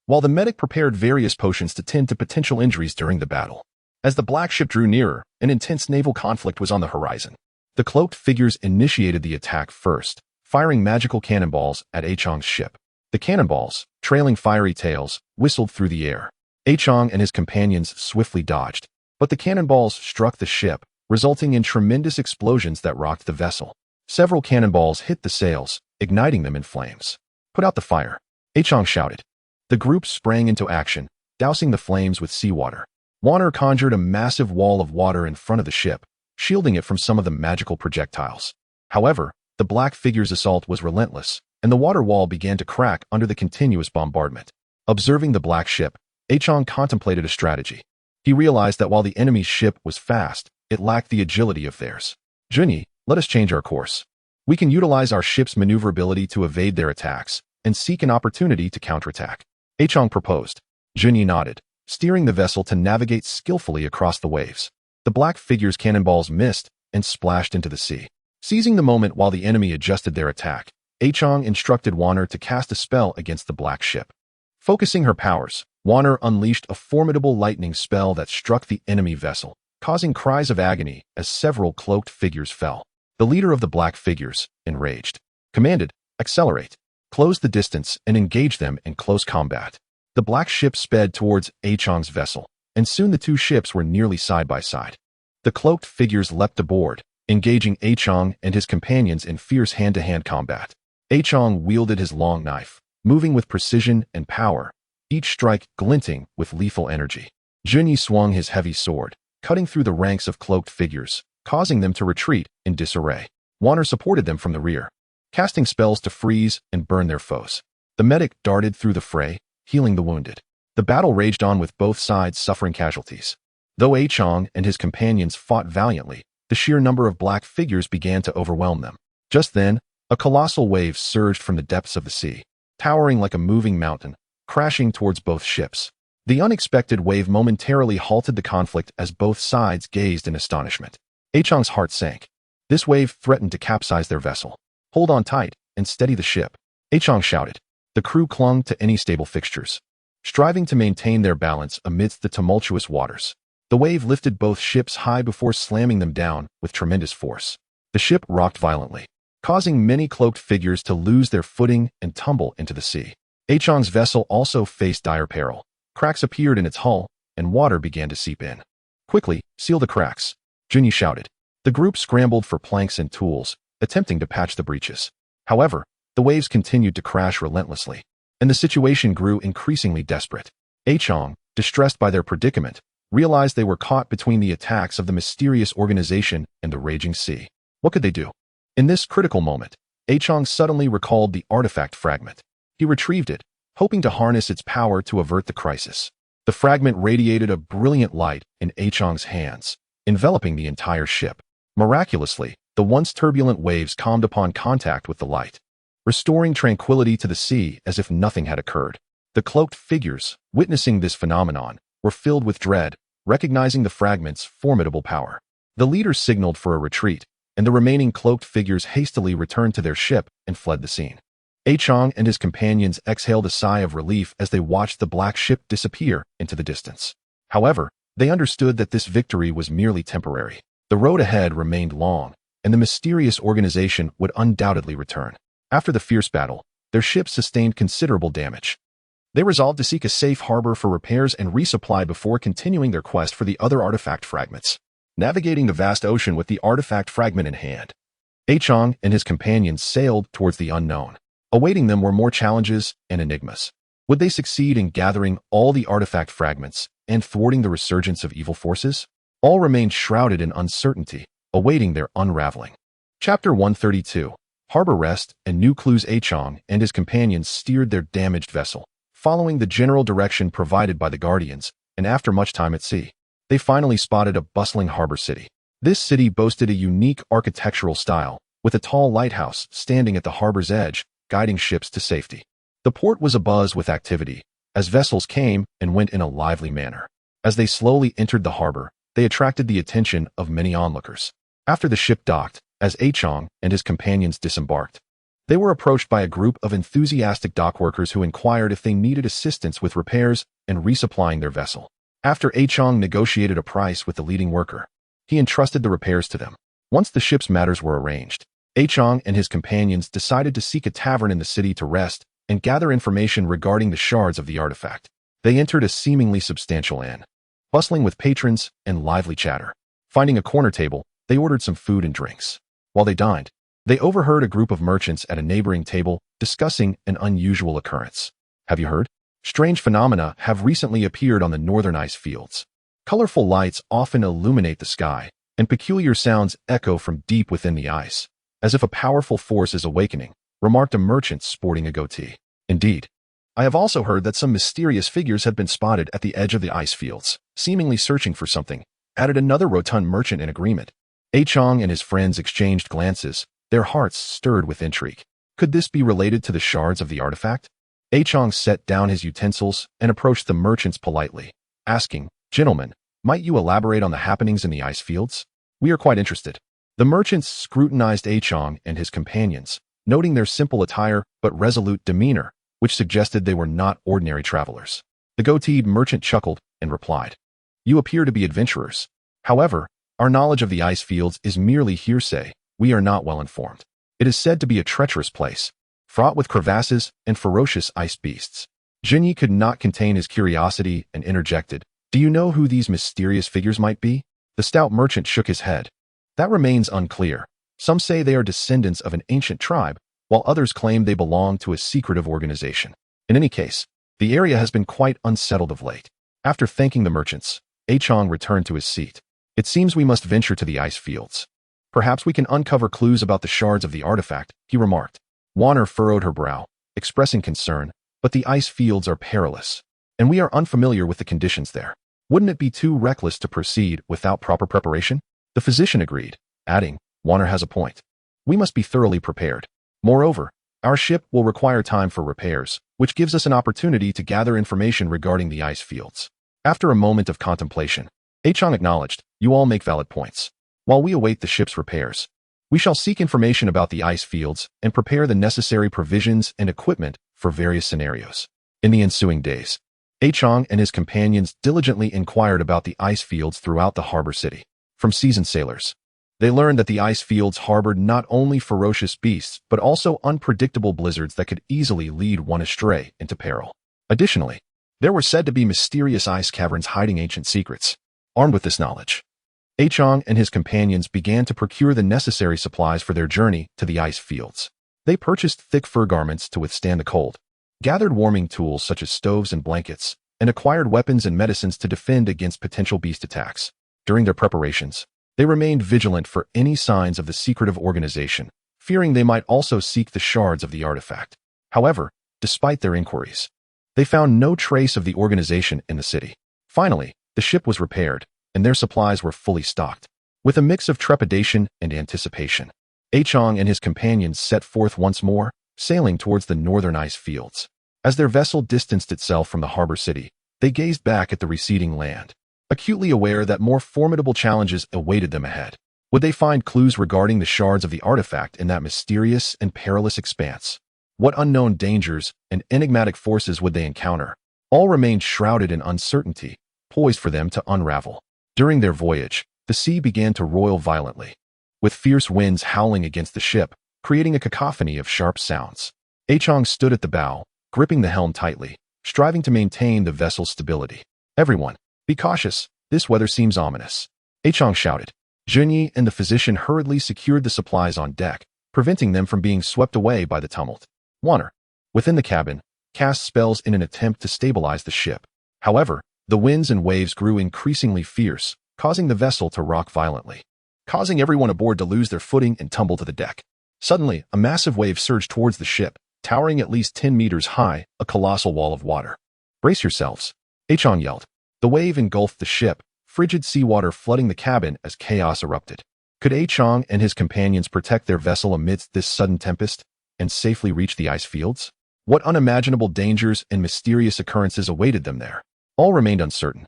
while the medic prepared various potions to tend to potential injuries during the battle. As the black ship drew nearer, an intense naval conflict was on the horizon. The cloaked figures initiated the attack first, firing magical cannonballs at Qiang's ship. The cannonballs, trailing fiery tails, whistled through the air. Qiang and his companions swiftly dodged, but the cannonballs struck the ship, resulting in tremendous explosions that rocked the vessel. Several cannonballs hit the sails, igniting them in flames. Put out the fire, Qiang shouted. The group sprang into action, dousing the flames with seawater. Wanner conjured a massive wall of water in front of the ship, shielding it from some of the magical projectiles. However, the black figure's assault was relentless, and the water wall began to crack under the continuous bombardment. Observing the black ship, Qiang contemplated a strategy. He realized that while the enemy's ship was fast, it lacked the agility of theirs. Junyi, let us change our course. We can utilize our ship's maneuverability to evade their attacks and seek an opportunity to counterattack. Qiang proposed. Junyi nodded, steering the vessel to navigate skillfully across the waves. The black figure's cannonballs missed and splashed into the sea. Seizing the moment while the enemy adjusted their attack, Qiang instructed Wanner to cast a spell against the black ship. Focusing her powers, Wanner unleashed a formidable lightning spell that struck the enemy vessel, causing cries of agony as several cloaked figures fell. The leader of the black figures, enraged, commanded, "Accelerate, close the distance and engage them in close combat." The black ship sped towards Qiang's vessel, and soon the two ships were nearly side by side. The cloaked figures leapt aboard, engaging Qiang and his companions in fierce hand-to-hand combat. Qiang wielded his long knife, moving with precision and power, each strike glinting with lethal energy. Junyi swung his heavy sword, cutting through the ranks of cloaked figures, causing them to retreat in disarray. Wanner supported them from the rear, casting spells to freeze and burn their foes. The medic darted through the fray, healing the wounded. The battle raged on with both sides suffering casualties. Though Qiang and his companions fought valiantly, the sheer number of black figures began to overwhelm them. Just then, a colossal wave surged from the depths of the sea, towering like a moving mountain, crashing towards both ships. The unexpected wave momentarily halted the conflict as both sides gazed in astonishment. Qiang's heart sank. This wave threatened to capsize their vessel. "Hold on tight and steady the ship," Qiang shouted. The crew clung to any stable fixtures, striving to maintain their balance amidst the tumultuous waters. The wave lifted both ships high before slamming them down with tremendous force. The ship rocked violently, causing many cloaked figures to lose their footing and tumble into the sea. Qiang's vessel also faced dire peril. Cracks appeared in its hull, and water began to seep in. "Quickly, seal the cracks," Junyi shouted. The group scrambled for planks and tools, attempting to patch the breaches. However, the waves continued to crash relentlessly, and the situation grew increasingly desperate. Qiang, distressed by their predicament, realized they were caught between the attacks of the mysterious organization and the raging sea. What could they do? In this critical moment, Qiang suddenly recalled the artifact fragment. He retrieved it, hoping to harness its power to avert the crisis. The fragment radiated a brilliant light in Qiang's hands, enveloping the entire ship. Miraculously, the once turbulent waves calmed upon contact with the light, restoring tranquility to the sea as if nothing had occurred. The cloaked figures, witnessing this phenomenon, were filled with dread, recognizing the fragment's formidable power. The leader signaled for a retreat, and the remaining cloaked figures hastily returned to their ship and fled the scene. Qiang and his companions exhaled a sigh of relief as they watched the black ship disappear into the distance. However, they understood that this victory was merely temporary. The road ahead remained long, and the mysterious organization would undoubtedly return. After the fierce battle, their ship sustained considerable damage. They resolved to seek a safe harbor for repairs and resupply before continuing their quest for the other artifact fragments. Navigating the vast ocean with the artifact fragment in hand, Qiang and his companions sailed towards the unknown. Awaiting them were more challenges and enigmas. Would they succeed in gathering all the artifact fragments and thwarting the resurgence of evil forces? All remained shrouded in uncertainty, awaiting their unraveling. Chapter 132. Harbor Rest and New Clues. Qiang and his companions steered their damaged vessel, following the general direction provided by the Guardians, and after much time at sea, they finally spotted a bustling harbor city. This city boasted a unique architectural style, with a tall lighthouse standing at the harbor's edge, guiding ships to safety. The port was abuzz with activity, as vessels came and went in a lively manner. As they slowly entered the harbor, they attracted the attention of many onlookers. After the ship docked, as Qiang and his companions disembarked, they were approached by a group of enthusiastic dockworkers who inquired if they needed assistance with repairs and resupplying their vessel. After Qiang negotiated a price with the leading worker, he entrusted the repairs to them. Once the ship's matters were arranged, Qiang and his companions decided to seek a tavern in the city to rest and gather information regarding the shards of the artifact. They entered a seemingly substantial inn, bustling with patrons and lively chatter. Finding a corner table, they ordered some food and drinks. While they dined, they overheard a group of merchants at a neighboring table discussing an unusual occurrence. "Have you heard? Strange phenomena have recently appeared on the northern ice fields. Colorful lights often illuminate the sky, and peculiar sounds echo from deep within the ice, as if a powerful force is awakening," remarked a merchant sporting a goatee. "Indeed. I have also heard that some mysterious figures have been spotted at the edge of the ice fields, seemingly searching for something," added another rotund merchant in agreement. Qiang and his friends exchanged glances, their hearts stirred with intrigue. Could this be related to the shards of the artifact? Qiang set down his utensils and approached the merchants politely, asking, "Gentlemen, might you elaborate on the happenings in the ice fields? We are quite interested." The merchants scrutinized Qiang and his companions, noting their simple attire but resolute demeanor, which suggested they were not ordinary travelers. The goateed merchant chuckled and replied, "You appear to be adventurers. However, our knowledge of the ice fields is merely hearsay. We are not well informed. It is said to be a treacherous place, fraught with crevasses and ferocious ice beasts. Jinyi could not contain his curiosity and interjected, "Do you know who these mysterious figures might be?" The stout merchant shook his head. "That remains unclear. Some say they are descendants of an ancient tribe, while others claim they belong to a secretive organization. In any case, the area has been quite unsettled of late." After thanking the merchants, Qiang returned to his seat. "It seems we must venture to the ice fields. Perhaps we can uncover clues about the shards of the artifact," he remarked. Warner furrowed her brow, expressing concern, "But the ice fields are perilous, and we are unfamiliar with the conditions there. Wouldn't it be too reckless to proceed without proper preparation?" The physician agreed, adding, "Warner has a point. We must be thoroughly prepared. Moreover, our ship will require time for repairs, which gives us an opportunity to gather information regarding the ice fields." After a moment of contemplation, Qiang acknowledged, "You all make valid points. While we await the ship's repairs, we shall seek information about the ice fields and prepare the necessary provisions and equipment for various scenarios." In the ensuing days, Qiang and his companions diligently inquired about the ice fields throughout the harbor city. From seasoned sailors, they learned that the ice fields harbored not only ferocious beasts but also unpredictable blizzards that could easily lead one astray into peril. Additionally, there were said to be mysterious ice caverns hiding ancient secrets. Armed with this knowledge, Qiang and his companions began to procure the necessary supplies for their journey to the ice fields. They purchased thick fur garments to withstand the cold, gathered warming tools such as stoves and blankets, and acquired weapons and medicines to defend against potential beast attacks. During their preparations, they remained vigilant for any signs of the secretive organization, fearing they might also seek the shards of the artifact. However, despite their inquiries, they found no trace of the organization in the city. Finally, the ship was repaired, and their supplies were fully stocked. With a mix of trepidation and anticipation, Qiang and his companions set forth once more, sailing towards the northern ice fields. As their vessel distanced itself from the harbor city, they gazed back at the receding land, acutely aware that more formidable challenges awaited them ahead. Would they find clues regarding the shards of the artifact in that mysterious and perilous expanse? What unknown dangers and enigmatic forces would they encounter? All remained shrouded in uncertainty, poised for them to unravel. During their voyage, the sea began to roil violently, with fierce winds howling against the ship, creating a cacophony of sharp sounds. Qiang stood at the bow, gripping the helm tightly, striving to maintain the vessel's stability. "Everyone, be cautious. This weather seems ominous," Qiang shouted. Jinyi and the physician hurriedly secured the supplies on deck, preventing them from being swept away by the tumult. Warner, within the cabin, cast spells in an attempt to stabilize the ship. However, the winds and waves grew increasingly fierce, causing the vessel to rock violently, causing everyone aboard to lose their footing and tumble to the deck. Suddenly, a massive wave surged towards the ship, towering at least 10 meters high, a colossal wall of water. "Brace yourselves," Qiang yelled. The wave engulfed the ship, frigid seawater flooding the cabin as chaos erupted. Could Qiang and his companions protect their vessel amidst this sudden tempest and safely reach the ice fields? What unimaginable dangers and mysterious occurrences awaited them there? All remained uncertain,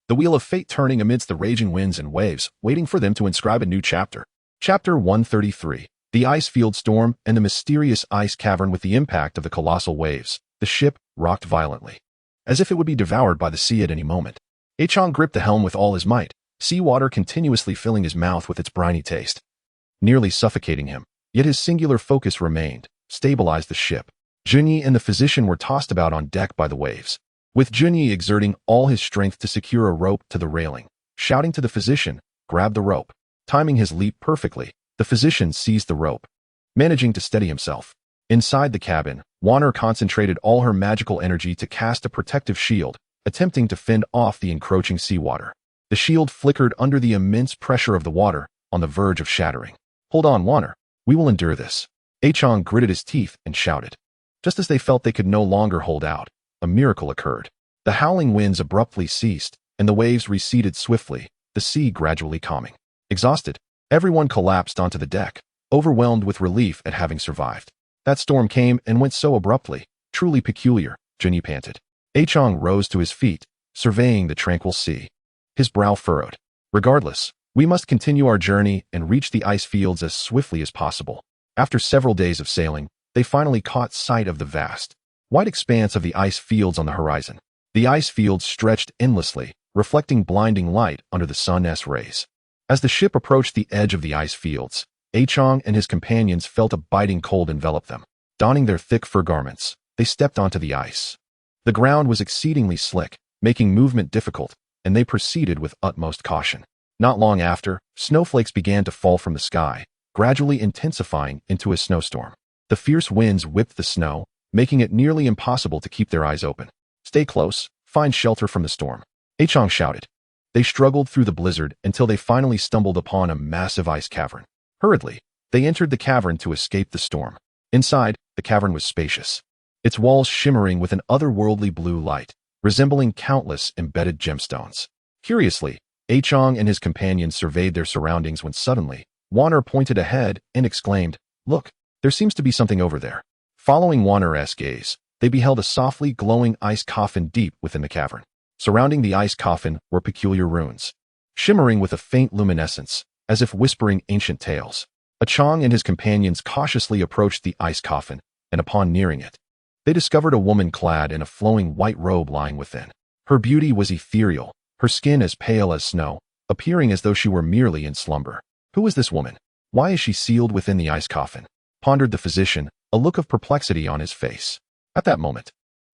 the wheel of fate turning amidst the raging winds and waves, waiting for them to inscribe a new chapter. Chapter 133. The Ice Field Storm and the Mysterious Ice Cavern. With the impact of the colossal waves, the ship rocked violently, as if it would be devoured by the sea at any moment. Qiang gripped the helm with all his might, seawater continuously filling his mouth with its briny taste, nearly suffocating him. Yet his singular focus remained, stabilize the ship. Jinyi and the physician were tossed about on deck by the waves, with Jinyi exerting all his strength to secure a rope to the railing, shouting to the physician, "Grab the rope." Timing his leap perfectly, the physician seized the rope, managing to steady himself. Inside the cabin, Warner concentrated all her magical energy to cast a protective shield, attempting to fend off the encroaching seawater. The shield flickered under the immense pressure of the water, on the verge of shattering. "Hold on, Warner. We will endure this." Qiang gritted his teeth and shouted. Just as they felt they could no longer hold out, a miracle occurred. The howling winds abruptly ceased, and the waves receded swiftly, the sea gradually calming. Exhausted, everyone collapsed onto the deck, overwhelmed with relief at having survived. That storm came and went so abruptly, truly peculiar, Jinyi panted. Qiang rose to his feet, surveying the tranquil sea. His brow furrowed. "Regardless, we must continue our journey and reach the ice fields as swiftly as possible." After several days of sailing, they finally caught sight of the vast, white expanse of the ice fields on the horizon. The ice fields stretched endlessly, reflecting blinding light under the sun's rays. As the ship approached the edge of the ice fields, Qiang and his companions felt a biting cold envelop them. Donning their thick fur garments, they stepped onto the ice. The ground was exceedingly slick, making movement difficult, and they proceeded with utmost caution. Not long after, snowflakes began to fall from the sky, gradually intensifying into a snowstorm. The fierce winds whipped the snow, making it nearly impossible to keep their eyes open. "Stay close, find shelter from the storm," Qiang shouted. They struggled through the blizzard until they finally stumbled upon a massive ice cavern. Hurriedly, they entered the cavern to escape the storm. Inside, the cavern was spacious, its walls shimmering with an otherworldly blue light, resembling countless embedded gemstones. Curiously, Qiang and his companions surveyed their surroundings when suddenly, Wanner pointed ahead and exclaimed, "Look, there seems to be something over there." Following Wanner's gaze, they beheld a softly glowing ice coffin deep within the cavern. Surrounding the ice coffin were peculiar runes, shimmering with a faint luminescence, as if whispering ancient tales. Qiang and his companions cautiously approached the ice coffin, and upon nearing it, they discovered a woman clad in a flowing white robe lying within. Her beauty was ethereal, her skin as pale as snow, appearing as though she were merely in slumber. "Who is this woman? Why is she sealed within the ice coffin?" pondered the physician, a look of perplexity on his face. At that moment,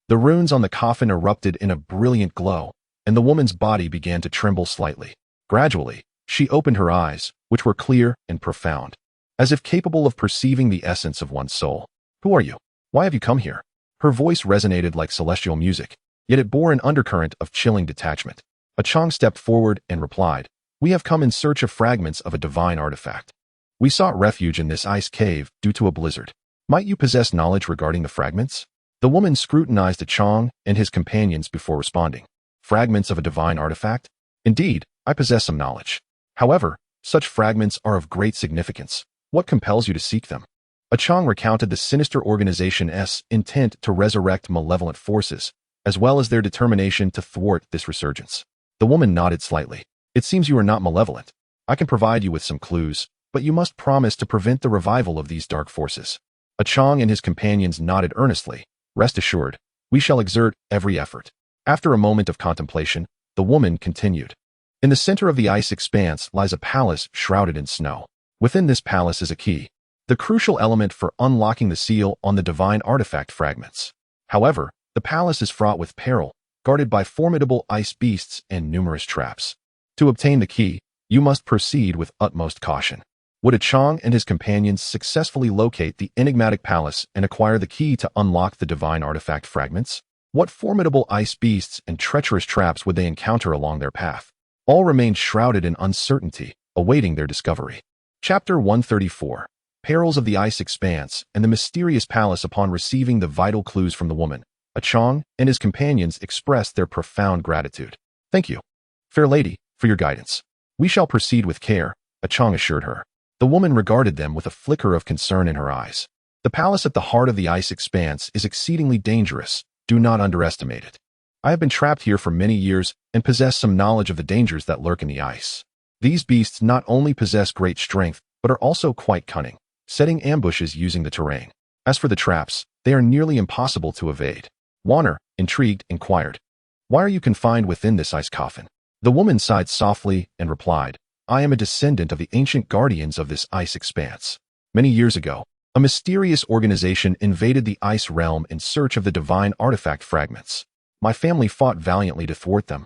the runes on the coffin erupted in a brilliant glow, and the woman's body began to tremble slightly. Gradually, she opened her eyes, which were clear and profound, as if capable of perceiving the essence of one's soul. "Who are you? Why have you come here?" Her voice resonated like celestial music, yet it bore an undercurrent of chilling detachment. Qiang stepped forward and replied, "We have come in search of fragments of a divine artifact. We sought refuge in this ice cave due to a blizzard. Might you possess knowledge regarding the fragments?" The woman scrutinized Qiang and his companions before responding. "Fragments of a divine artifact? Indeed, I possess some knowledge. However, such fragments are of great significance. What compels you to seek them?" Qiang recounted the sinister organization's intent to resurrect malevolent forces, as well as their determination to thwart this resurgence. The woman nodded slightly. "It seems you are not malevolent. I can provide you with some clues, but you must promise to prevent the revival of these dark forces." Qiang and his companions nodded earnestly. "Rest assured, we shall exert every effort." After a moment of contemplation, the woman continued. "In the center of the ice expanse lies a palace shrouded in snow. Within this palace is a key, the crucial element for unlocking the seal on the divine artifact fragments. However, the palace is fraught with peril, guarded by formidable ice beasts and numerous traps. To obtain the key, you must proceed with utmost caution." Would Qiang and his companions successfully locate the enigmatic palace and acquire the key to unlock the divine artifact fragments? What formidable ice beasts and treacherous traps would they encounter along their path? All remained shrouded in uncertainty, awaiting their discovery. Chapter 134. Perils of the Ice Expanse and the Mysterious Palace. Upon receiving the vital clues from the woman, Qiang and his companions expressed their profound gratitude. "Thank you, fair lady, for your guidance. We shall proceed with care," Qiang assured her. The woman regarded them with a flicker of concern in her eyes. "The palace at the heart of the ice expanse is exceedingly dangerous. Do not underestimate it. I have been trapped here for many years and possess some knowledge of the dangers that lurk in the ice. These beasts not only possess great strength, but are also quite cunning, setting ambushes using the terrain. As for the traps, they are nearly impossible to evade." Wanner, intrigued, inquired, "Why are you confined within this ice coffin?" The woman sighed softly and replied, "I am a descendant of the ancient guardians of this ice expanse. Many years ago, a mysterious organization invaded the ice realm in search of the divine artifact fragments. My family fought valiantly to thwart them,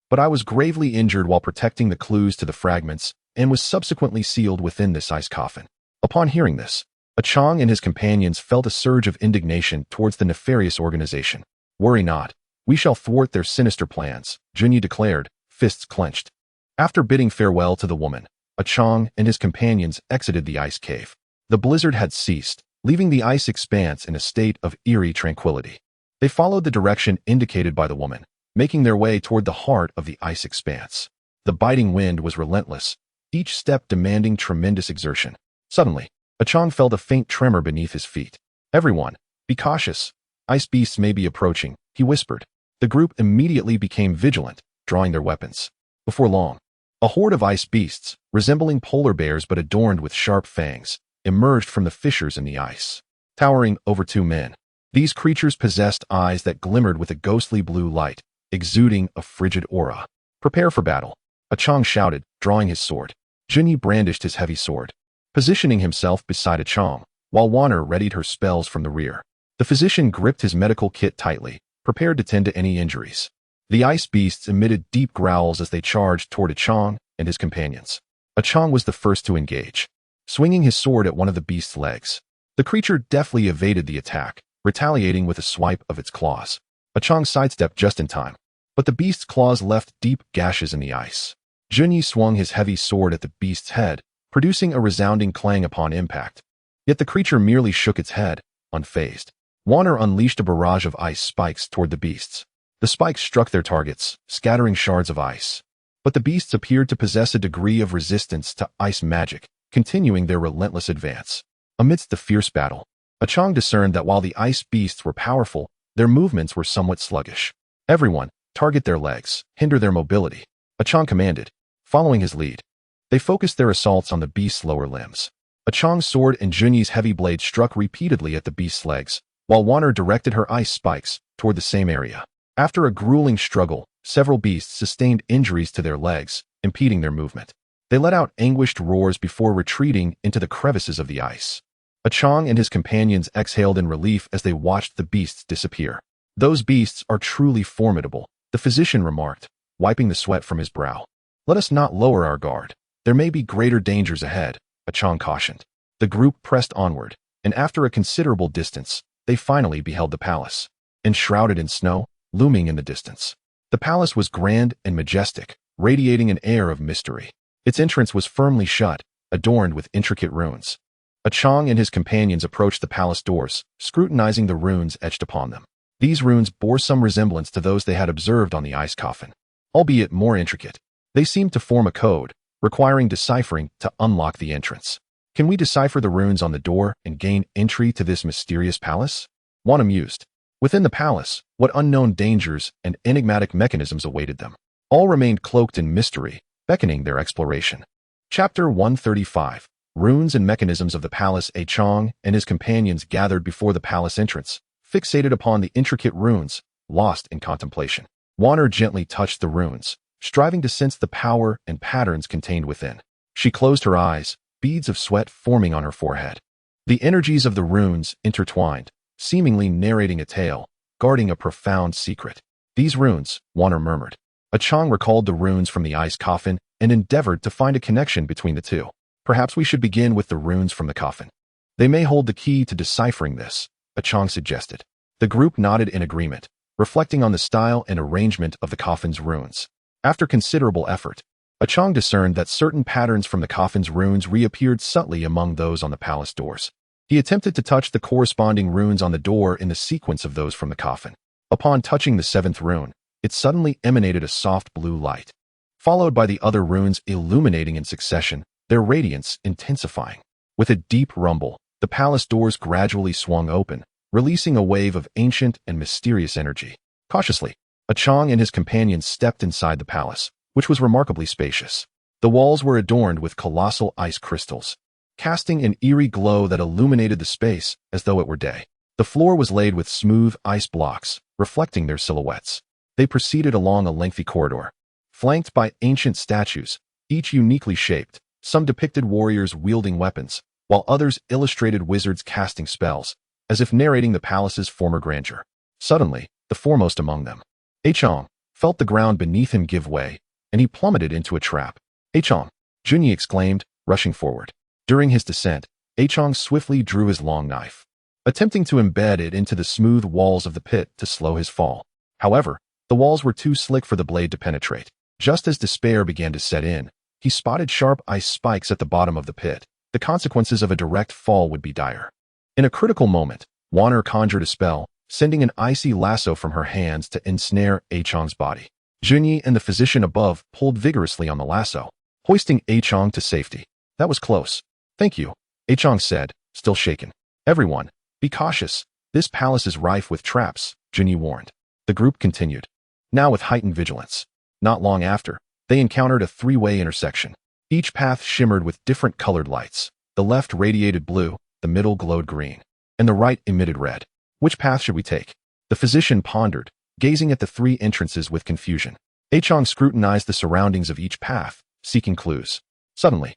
but I was gravely injured while protecting the clues to the fragments and was subsequently sealed within this ice coffin." Upon hearing this, Qiang and his companions felt a surge of indignation towards the nefarious organization. "Worry not, we shall thwart their sinister plans," Junyi declared, fists clenched. After bidding farewell to the woman, Qiang and his companions exited the ice cave. The blizzard had ceased, leaving the ice expanse in a state of eerie tranquility. They followed the direction indicated by the woman, making their way toward the heart of the ice expanse. The biting wind was relentless, each step demanding tremendous exertion. Suddenly, Qiang felt a faint tremor beneath his feet. "Everyone, be cautious. Ice beasts may be approaching," he whispered. The group immediately became vigilant, drawing their weapons. Before long, a horde of ice beasts, resembling polar bears but adorned with sharp fangs, emerged from the fissures in the ice. Towering over 2 men, these creatures possessed eyes that glimmered with a ghostly blue light, exuding a frigid aura. Prepare for battle, Qiang shouted, drawing his sword. Junyi brandished his heavy sword, positioning himself beside Qiang, while Wanner readied her spells from the rear. The physician gripped his medical kit tightly, prepared to tend to any injuries. The ice beasts emitted deep growls as they charged toward Qiang and his companions. Qiang was the first to engage, swinging his sword at one of the beast's legs. The creature deftly evaded the attack, retaliating with a swipe of its claws. Qiang sidestepped just in time, but the beast's claws left deep gashes in the ice. Junyi swung his heavy sword at the beast's head, producing a resounding clang upon impact. Yet the creature merely shook its head, unfazed. Wanner unleashed a barrage of ice spikes toward the beasts. The spikes struck their targets, scattering shards of ice. But the beasts appeared to possess a degree of resistance to ice magic, continuing their relentless advance. Amidst the fierce battle, Qiang discerned that while the ice beasts were powerful, their movements were somewhat sluggish. Everyone, target their legs, hinder their mobility, Qiang commanded. Following his lead, they focused their assaults on the beast's lower limbs. Qiang's sword and Junyi's heavy blade struck repeatedly at the beast's legs, while Wanner directed her ice spikes toward the same area. After a grueling struggle, several beasts sustained injuries to their legs, impeding their movement. They let out anguished roars before retreating into the crevices of the ice. Qiang and his companions exhaled in relief as they watched the beasts disappear. "Those beasts are truly formidable," the physician remarked, wiping the sweat from his brow. "Let us not lower our guard. There may be greater dangers ahead," Qiang cautioned. The group pressed onward, and after a considerable distance, they finally beheld the palace. Enshrouded in snow, looming in the distance. The palace was grand and majestic, radiating an air of mystery. Its entrance was firmly shut, adorned with intricate runes. Qiang and his companions approached the palace doors, scrutinizing the runes etched upon them. These runes bore some resemblance to those they had observed on the ice coffin, albeit more intricate. They seemed to form a code, requiring deciphering to unlock the entrance. "Can we decipher the runes on the door and gain entry to this mysterious palace?" Wanner mused. Within the palace, what unknown dangers and enigmatic mechanisms awaited them? All remained cloaked in mystery, beckoning their exploration. Chapter 135. Runes and Mechanisms of the Palace. Qiang and his companions gathered before the palace entrance, fixated upon the intricate runes, lost in contemplation. Wanner gently touched the runes, striving to sense the power and patterns contained within. She closed her eyes, beads of sweat forming on her forehead. The energies of the runes intertwined, seemingly narrating a tale, guarding a profound secret. "These runes," Wanner murmured. Qiang recalled the runes from the ice coffin and endeavored to find a connection between the two. "Perhaps we should begin with the runes from the coffin. They may hold the key to deciphering this," Qiang suggested. The group nodded in agreement, reflecting on the style and arrangement of the coffin's runes. After considerable effort, Qiang discerned that certain patterns from the coffin's runes reappeared subtly among those on the palace doors. He attempted to touch the corresponding runes on the door in the sequence of those from the coffin. Upon touching the seventh rune, it suddenly emanated a soft blue light, followed by the other runes illuminating in succession, their radiance intensifying. With a deep rumble, the palace doors gradually swung open, releasing a wave of ancient and mysterious energy. Cautiously, Qiang and his companions stepped inside the palace, which was remarkably spacious. The walls were adorned with colossal ice crystals, casting an eerie glow that illuminated the space as though it were day. The floor was laid with smooth ice blocks, reflecting their silhouettes. They proceeded along a lengthy corridor, flanked by ancient statues, each uniquely shaped. Some depicted warriors wielding weapons, while others illustrated wizards casting spells, as if narrating the palace's former grandeur. Suddenly, the foremost among them, Qiang, felt the ground beneath him give way, and he plummeted into a trap. "Qiang!" Junyi exclaimed, rushing forward. During his descent, Qiang swiftly drew his long knife, attempting to embed it into the smooth walls of the pit to slow his fall. However, the walls were too slick for the blade to penetrate. Just as despair began to set in, he spotted sharp ice spikes at the bottom of the pit. The consequences of a direct fall would be dire. In a critical moment, Wanner conjured a spell, sending an icy lasso from her hands to ensnare Qiang's body. Junyi and the physician above pulled vigorously on the lasso, hoisting Qiang to safety. "That was close." "Thank you," Qiang said, still shaken. "Everyone, be cautious. This palace is rife with traps," Junyi warned. The group continued, now with heightened vigilance. Not long after, they encountered a three-way intersection. Each path shimmered with different colored lights. The left radiated blue, the middle glowed green, and the right emitted red. "Which path should we take?" The physician pondered, gazing at the three entrances with confusion. Qiang scrutinized the surroundings of each path, seeking clues. Suddenly,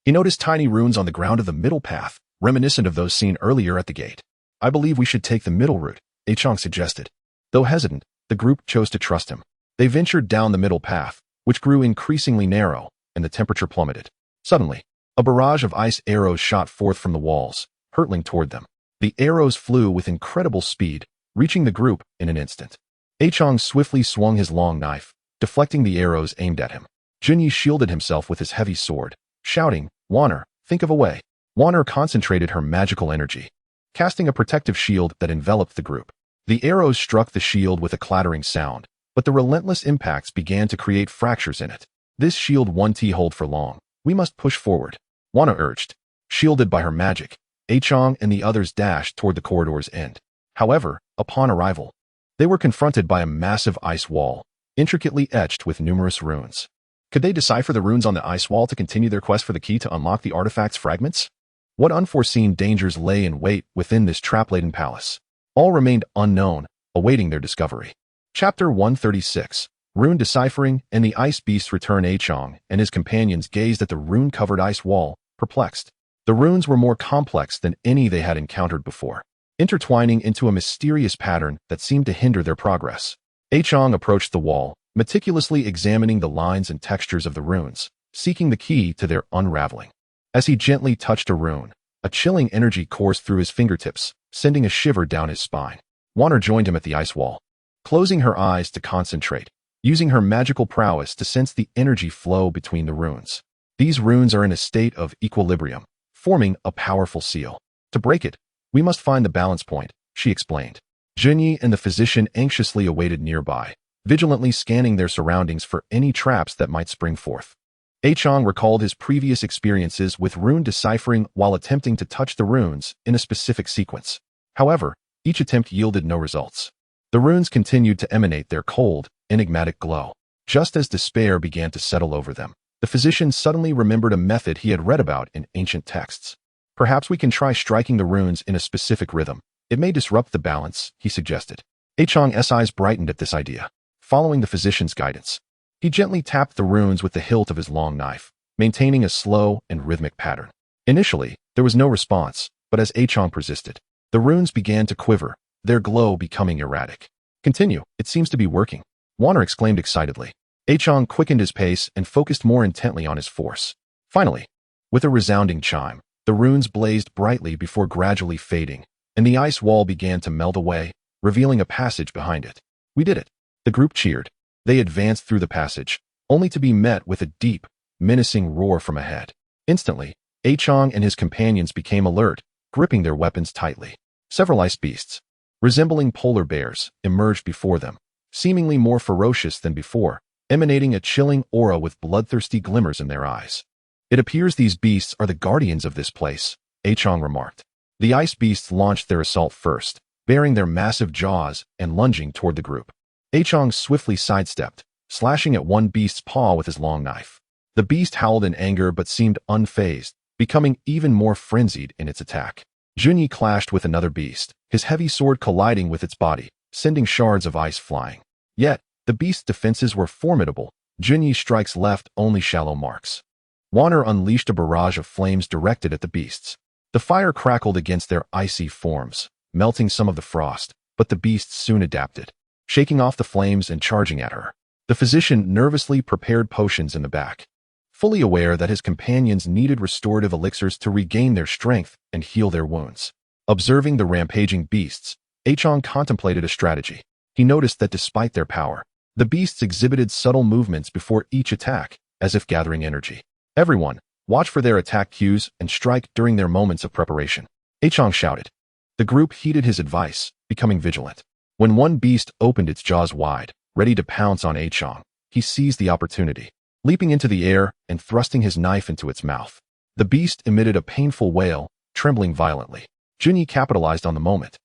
he noticed tiny runes on the ground of the middle path, reminiscent of those seen earlier at the gate. I believe we should take the middle route, Qiang suggested. Though hesitant, the group chose to trust him. They ventured down the middle path, which grew increasingly narrow, and the temperature plummeted. Suddenly, a barrage of ice arrows shot forth from the walls, hurtling toward them. The arrows flew with incredible speed, reaching the group in an instant. Qiang swiftly swung his long knife, deflecting the arrows aimed at him. Junyi shielded himself with his heavy sword, shouting, "Wanner, think of a way." Wanner concentrated her magical energy, casting a protective shield that enveloped the group. The arrows struck the shield with a clattering sound, but the relentless impacts began to create fractures in it. "This shield won't hold for long. We must push forward," Wanner urged. Shielded by her magic, Qiang and the others dashed toward the corridor's end. However, upon arrival, they were confronted by a massive ice wall, intricately etched with numerous runes. Could they decipher the runes on the ice wall to continue their quest for the key to unlock the artifact's fragments? What unforeseen dangers lay in wait within this trap-laden palace? All remained unknown, awaiting their discovery. Chapter 136. Rune Deciphering and the Ice Beasts Return. Qiang and his companions gazed at the rune-covered ice wall, perplexed. The runes were more complex than any they had encountered before, intertwining into a mysterious pattern that seemed to hinder their progress. Qiang approached the wall, meticulously examining the lines and textures of the runes, seeking the key to their unraveling. As he gently touched a rune, a chilling energy coursed through his fingertips, sending a shiver down his spine. Wanner joined him at the ice wall, closing her eyes to concentrate, using her magical prowess to sense the energy flow between the runes. These runes are in a state of equilibrium, forming a powerful seal. To break it, we must find the balance point, she explained. Junyi and the physician anxiously awaited nearby, vigilantly scanning their surroundings for any traps that might spring forth. Qiang recalled his previous experiences with rune deciphering while attempting to touch the runes in a specific sequence. However, each attempt yielded no results. The runes continued to emanate their cold, enigmatic glow. Just as despair began to settle over them, the physician suddenly remembered a method he had read about in ancient texts. "Perhaps we can try striking the runes in a specific rhythm. It may disrupt the balance," he suggested. Qiang's eyes brightened at this idea. Following the physician's guidance, he gently tapped the runes with the hilt of his long knife, maintaining a slow and rhythmic pattern. Initially, there was no response, but as Qiang persisted, the runes began to quiver, their glow becoming erratic. "Continue, it seems to be working," Wanner exclaimed excitedly. Qiang quickened his pace and focused more intently on his force. Finally, with a resounding chime, the runes blazed brightly before gradually fading, and the ice wall began to melt away, revealing a passage behind it. "We did it!" The group cheered. They advanced through the passage, only to be met with a deep, menacing roar from ahead. Instantly, Qiang and his companions became alert, gripping their weapons tightly. Several ice beasts, resembling polar bears, emerged before them, seemingly more ferocious than before, emanating a chilling aura with bloodthirsty glimmers in their eyes. "It appears these beasts are the guardians of this place," Qiang remarked. The ice beasts launched their assault first, baring their massive jaws and lunging toward the group. Qiang swiftly sidestepped, slashing at one beast's paw with his long knife. The beast howled in anger but seemed unfazed, becoming even more frenzied in its attack. Junyi clashed with another beast, his heavy sword colliding with its body, sending shards of ice flying. Yet, the beast's defenses were formidable. Junyi's strikes left only shallow marks. Wanner unleashed a barrage of flames directed at the beasts. The fire crackled against their icy forms, melting some of the frost, but the beasts soon adapted, shaking off the flames and charging at her. The physician nervously prepared potions in the back, fully aware that his companions needed restorative elixirs to regain their strength and heal their wounds. Observing the rampaging beasts, Qiang contemplated a strategy. He noticed that despite their power, the beasts exhibited subtle movements before each attack, as if gathering energy. "Everyone, watch for their attack cues and strike during their moments of preparation," Qiang shouted. The group heeded his advice, becoming vigilant. When one beast opened its jaws wide, ready to pounce on Qiang, he seized the opportunity, leaping into the air and thrusting his knife into its mouth. The beast emitted a painful wail, trembling violently. Junyi capitalized on the moment,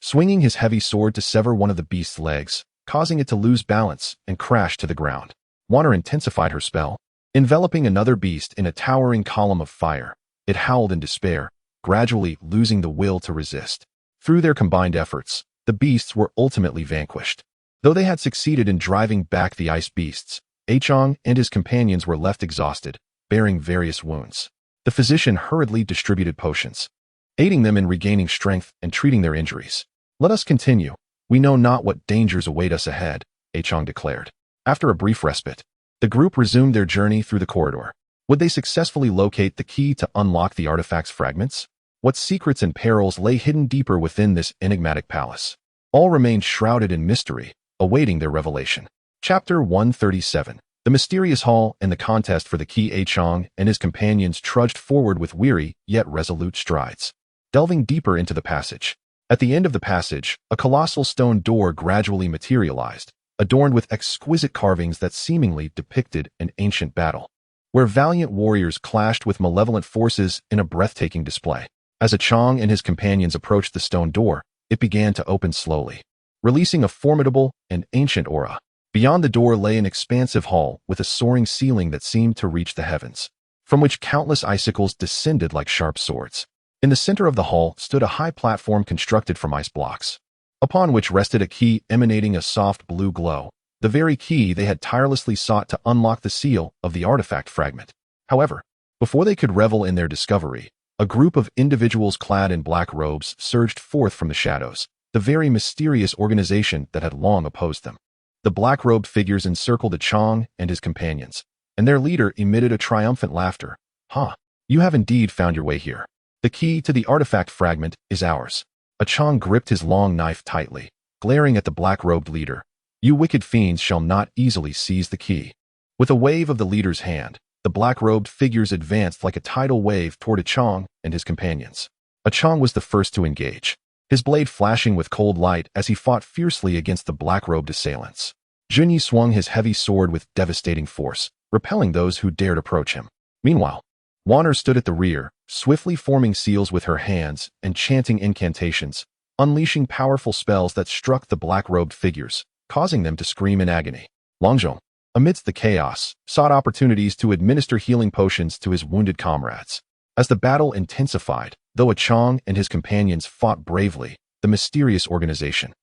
swinging his heavy sword to sever one of the beast's legs, causing it to lose balance and crash to the ground. Wanner intensified her spell, enveloping another beast in a towering column of fire. It howled in despair, gradually losing the will to resist. Through their combined efforts, the beasts were ultimately vanquished. Though they had succeeded in driving back the ice beasts, Qiang and his companions were left exhausted, bearing various wounds. The physician hurriedly distributed potions, aiding them in regaining strength and treating their injuries. "Let us continue. We know not what dangers await us ahead," Qiang declared. After a brief respite, the group resumed their journey through the corridor. Would they successfully locate the key to unlock the artifact's fragments? What secrets and perils lay hidden deeper within this enigmatic palace? All remained shrouded in mystery, awaiting their revelation. Chapter 137. The mysterious hall and the contest for the key. Qiang and his companions trudged forward with weary yet resolute strides, delving deeper into the passage. At the end of the passage, a colossal stone door gradually materialized, adorned with exquisite carvings that seemingly depicted an ancient battle, where valiant warriors clashed with malevolent forces in a breathtaking display. As Qiang and his companions approached the stone door, it began to open slowly, releasing a formidable and ancient aura. Beyond the door lay an expansive hall with a soaring ceiling that seemed to reach the heavens, from which countless icicles descended like sharp swords. In the center of the hall stood a high platform constructed from ice blocks, upon which rested a key emanating a soft blue glow, the very key they had tirelessly sought to unlock the seal of the artifact fragment. However, before they could revel in their discovery, a group of individuals clad in black robes surged forth from the shadows, the very mysterious organization that had long opposed them. The black-robed figures encircled Qiang and his companions, and their leader emitted a triumphant laughter. "Ha! You have indeed found your way here. The key to the artifact fragment is ours." Qiang gripped his long knife tightly, glaring at the black-robed leader. "You wicked fiends shall not easily seize the key." With a wave of the leader's hand, the black-robed figures advanced like a tidal wave toward Qiang and his companions. Qiang was the first to engage, his blade flashing with cold light as he fought fiercely against the black-robed assailants. Junyi swung his heavy sword with devastating force, repelling those who dared approach him. Meanwhile, Wanner stood at the rear, swiftly forming seals with her hands and chanting incantations, unleashing powerful spells that struck the black-robed figures, causing them to scream in agony. Longzhong, amidst the chaos, sought opportunities to administer healing potions to his wounded comrades. As the battle intensified, though Qiang and his companions fought bravely, the mysterious organization,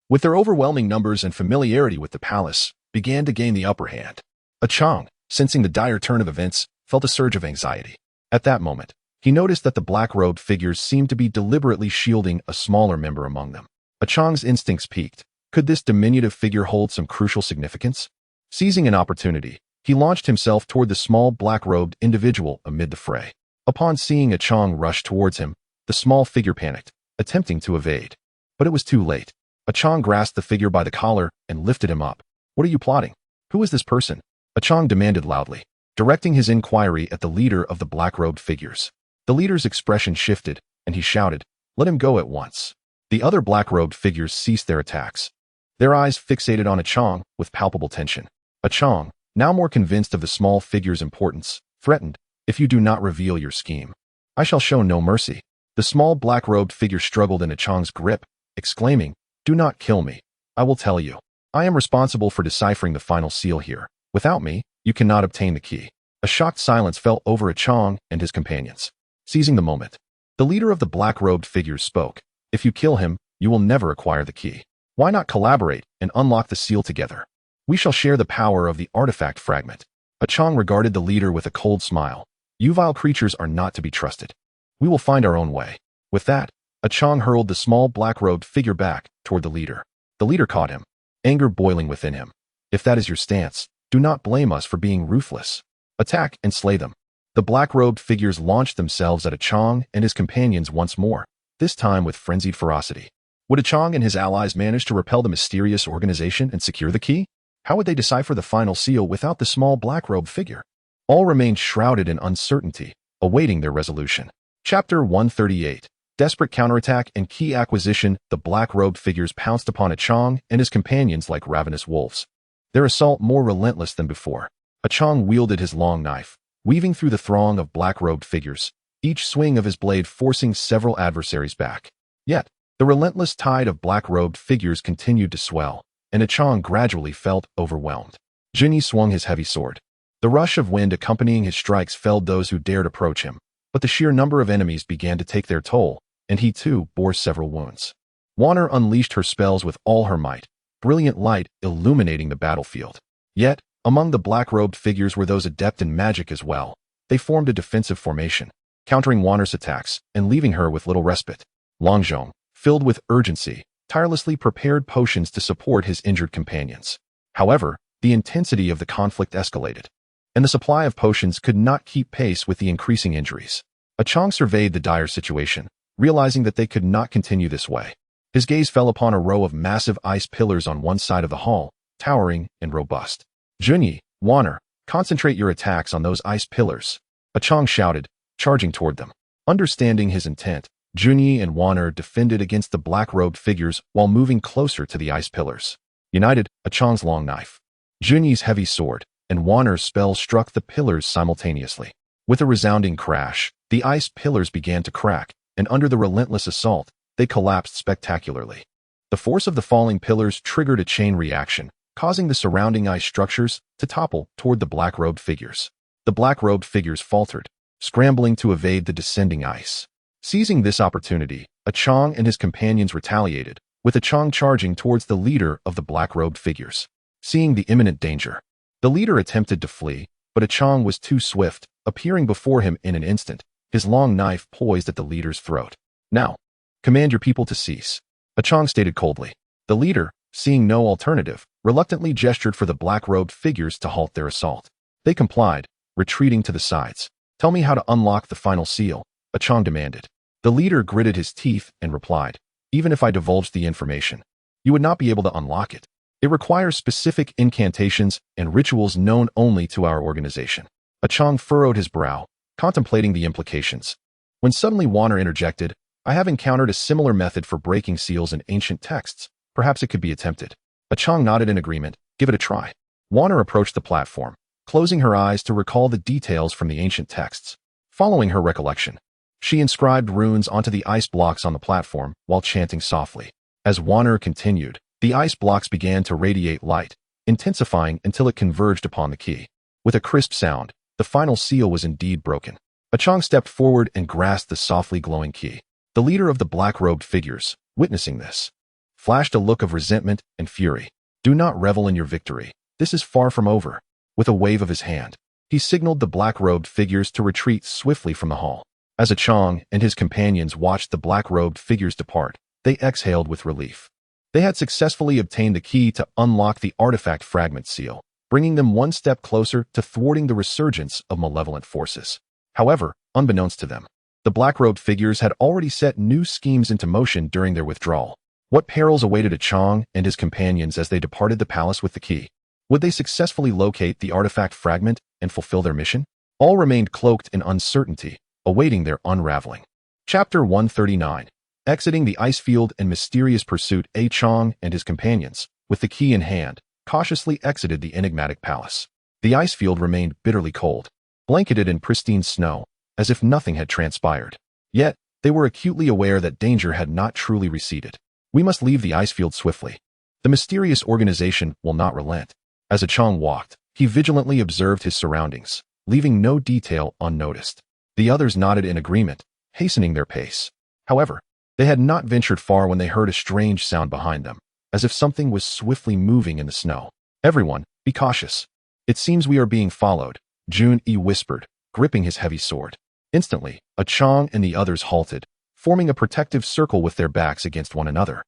with their overwhelming numbers and familiarity with the palace, began to gain the upper hand. Qiang, sensing the dire turn of events, felt a surge of anxiety. At that moment, he noticed that the black-robed figures seemed to be deliberately shielding a smaller member among them. Qiang's instincts peaked. Could this diminutive figure hold some crucial significance? Seizing an opportunity, he launched himself toward the small black-robed individual amid the fray. Upon seeing Qiang rush towards him, the small figure panicked, attempting to evade. But it was too late. Qiang grasped the figure by the collar and lifted him up. "What are you plotting? Who is this person?" Qiang demanded loudly, directing his inquiry at the leader of the black-robed figures. The leader's expression shifted, and he shouted, "Let him go at once." The other black-robed figures ceased their attacks, their eyes fixated on Qiang with palpable tension. Qiang, now more convinced of the small figure's importance, threatened, "If you do not reveal your scheme, I shall show no mercy." The small black-robed figure struggled in Qiang's grip, exclaiming, "Do not kill me. I will tell you. I am responsible for deciphering the final seal here. Without me, you cannot obtain the key." A shocked silence fell over Qiang and his companions. Seizing the moment, the leader of the black-robed figures spoke. "If you kill him, you will never acquire the key. Why not collaborate and unlock the seal together? We shall share the power of the artifact fragment." Qiang regarded the leader with a cold smile. "You vile creatures are not to be trusted. We will find our own way." With that, Qiang hurled the small black-robed figure back toward the leader. The leader caught him, anger boiling within him. "If that is your stance, do not blame us for being ruthless. Attack and slay them." The black-robed figures launched themselves at Qiang and his companions once more, this time with frenzied ferocity. Would Qiang and his allies manage to repel the mysterious organization and secure the key? How would they decipher the final seal without the small black-robed figure? All remained shrouded in uncertainty, awaiting their resolution. Chapter 138. Desperate counterattack and key acquisition. The black-robed figures pounced upon Qiang and his companions like ravenous wolves, their assault more relentless than before. Qiang wielded his long knife, weaving through the throng of black-robed figures, each swing of his blade forcing several adversaries back. Yet, the relentless tide of black-robed figures continued to swell, and Qiang gradually felt overwhelmed. Junyi swung his heavy sword. The rush of wind accompanying his strikes felled those who dared approach him, but the sheer number of enemies began to take their toll, and he too bore several wounds. Wanner unleashed her spells with all her might, brilliant light illuminating the battlefield. Yet, among the black-robed figures were those adept in magic as well. They formed a defensive formation, countering Wanner's attacks and leaving her with little respite. Longzhong, filled with urgency, tirelessly prepared potions to support his injured companions. However, the intensity of the conflict escalated, and the supply of potions could not keep pace with the increasing injuries. Qiang surveyed the dire situation, realizing that they could not continue this way. His gaze fell upon a row of massive ice pillars on one side of the hall, towering and robust. Junyi, Wanner, concentrate your attacks on those ice pillars, Qiang shouted, charging toward them. Understanding his intent, Junyi and Wanner defended against the black-robed figures while moving closer to the ice pillars. United, Qiang's long knife, Junyi's heavy sword, and Wanner's spell struck the pillars simultaneously. With a resounding crash, the ice pillars began to crack, and under the relentless assault, they collapsed spectacularly. The force of the falling pillars triggered a chain reaction, causing the surrounding ice structures to topple toward the black-robed figures. The black-robed figures faltered, scrambling to evade the descending ice. Seizing this opportunity, Qiang and his companions retaliated, with Qiang charging towards the leader of the black-robed figures. Seeing the imminent danger, the leader attempted to flee, but Qiang was too swift, appearing before him in an instant, his long knife poised at the leader's throat. Now, command your people to cease, Qiang stated coldly. The leader, seeing no alternative, reluctantly gestured for the black-robed figures to halt their assault. They complied, retreating to the sides. Tell me how to unlock the final seal, Qiang demanded. The leader gritted his teeth and replied, even if I divulged the information, you would not be able to unlock it. It requires specific incantations and rituals known only to our organization. Qiang furrowed his brow, contemplating the implications. When suddenly Wanner interjected, I have encountered a similar method for breaking seals in ancient texts. Perhaps it could be attempted. Qiang nodded in agreement. Give it a try. Wanner approached the platform, closing her eyes to recall the details from the ancient texts. Following her recollection, she inscribed runes onto the ice blocks on the platform while chanting softly. As Wanner continued, the ice blocks began to radiate light, intensifying until it converged upon the key. With a crisp sound, the final seal was indeed broken. Qiang stepped forward and grasped the softly glowing key. The leader of the black-robed figures, witnessing this, flashed a look of resentment and fury. Do not revel in your victory. This is far from over. With a wave of his hand, he signaled the black-robed figures to retreat swiftly from the hall. As Qiang and his companions watched the black-robed figures depart, they exhaled with relief. They had successfully obtained the key to unlock the artifact fragment seal, bringing them one step closer to thwarting the resurgence of malevolent forces. However, unbeknownst to them, the black-robed figures had already set new schemes into motion during their withdrawal. What perils awaited Qiang and his companions as they departed the palace with the key? Would they successfully locate the artifact fragment and fulfill their mission? All remained cloaked in uncertainty, awaiting their unraveling. Chapter 139. Exiting the ice field in mysterious pursuit, Qiang and his companions, with the key in hand, cautiously exited the enigmatic palace. The ice field remained bitterly cold, blanketed in pristine snow, as if nothing had transpired. Yet, they were acutely aware that danger had not truly receded. We must leave the ice field swiftly. The mysterious organization will not relent. As Qiang walked, he vigilantly observed his surroundings, leaving no detail unnoticed. The others nodded in agreement, hastening their pace. However, they had not ventured far when they heard a strange sound behind them, as if something was swiftly moving in the snow. Everyone, be cautious. It seems we are being followed, Junyi whispered, gripping his heavy sword. Instantly, Qiang and the others halted, forming a protective circle with their backs against one another,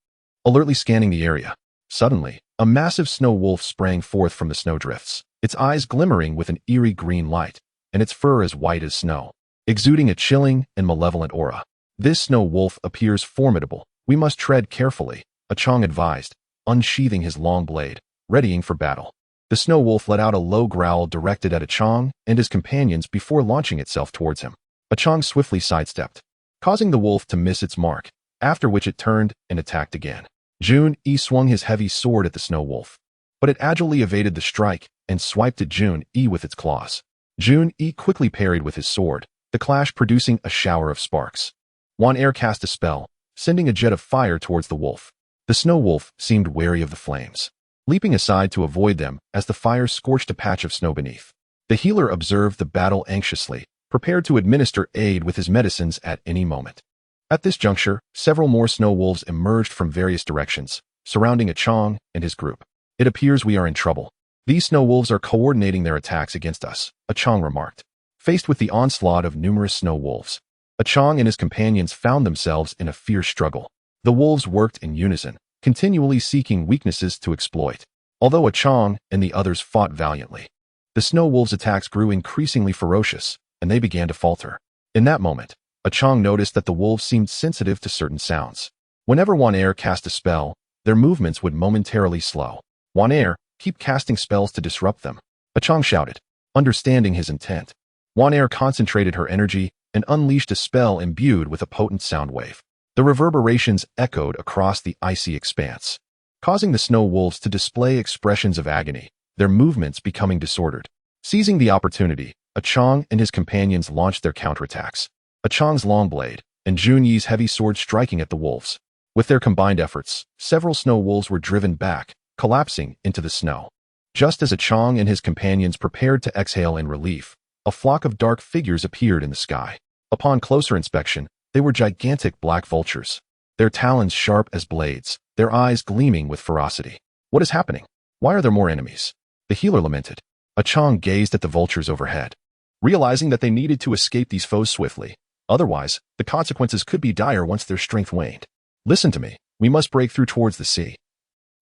alertly scanning the area. Suddenly, a massive snow wolf sprang forth from the snowdrifts, its eyes glimmering with an eerie green light, and its fur as white as snow, exuding a chilling and malevolent aura. This snow wolf appears formidable. We must tread carefully, Qiang advised, unsheathing his long blade, readying for battle. The snow wolf let out a low growl directed at Qiang and his companions before launching itself towards him. Qiang swiftly sidestepped, causing the wolf to miss its mark, after which it turned and attacked again. Junyi swung his heavy sword at the snow wolf, but it agilely evaded the strike and swiped at Junyi with its claws. Junyi quickly parried with his sword, the clash producing a shower of sparks. Wanner cast a spell, sending a jet of fire towards the wolf. The snow wolf seemed wary of the flames, leaping aside to avoid them as the fire scorched a patch of snow beneath. The healer observed the battle anxiously, prepared to administer aid with his medicines at any moment. At this juncture, several more snow wolves emerged from various directions, surrounding Qiang and his group. It appears we are in trouble. These snow wolves are coordinating their attacks against us, Qiang remarked. Faced with the onslaught of numerous snow wolves, Qiang and his companions found themselves in a fierce struggle. The wolves worked in unison, continually seeking weaknesses to exploit. Although Qiang and the others fought valiantly, the snow wolves' attacks grew increasingly ferocious, and they began to falter. In that moment, Qiang noticed that the wolves seemed sensitive to certain sounds. Whenever Wan cast a spell, their movements would momentarily slow. Wan, keep casting spells to disrupt them, Qiang shouted, understanding his intent. Wan concentrated her energy and unleashed a spell imbued with a potent sound wave. The reverberations echoed across the icy expanse, causing the snow wolves to display expressions of agony, their movements becoming disordered. Seizing the opportunity, Qiang and his companions launched their counterattacks. Qiang's long blade and Junyi's heavy sword striking at the wolves. With their combined efforts, several snow wolves were driven back, collapsing into the snow. Just as Qiang and his companions prepared to exhale in relief, a flock of dark figures appeared in the sky. Upon closer inspection, they were gigantic black vultures, their talons sharp as blades, their eyes gleaming with ferocity. What is happening? Why are there more enemies? The healer lamented. Qiang gazed at the vultures overhead, realizing that they needed to escape these foes swiftly. Otherwise, the consequences could be dire once their strength waned. Listen to me. We must break through towards the sea.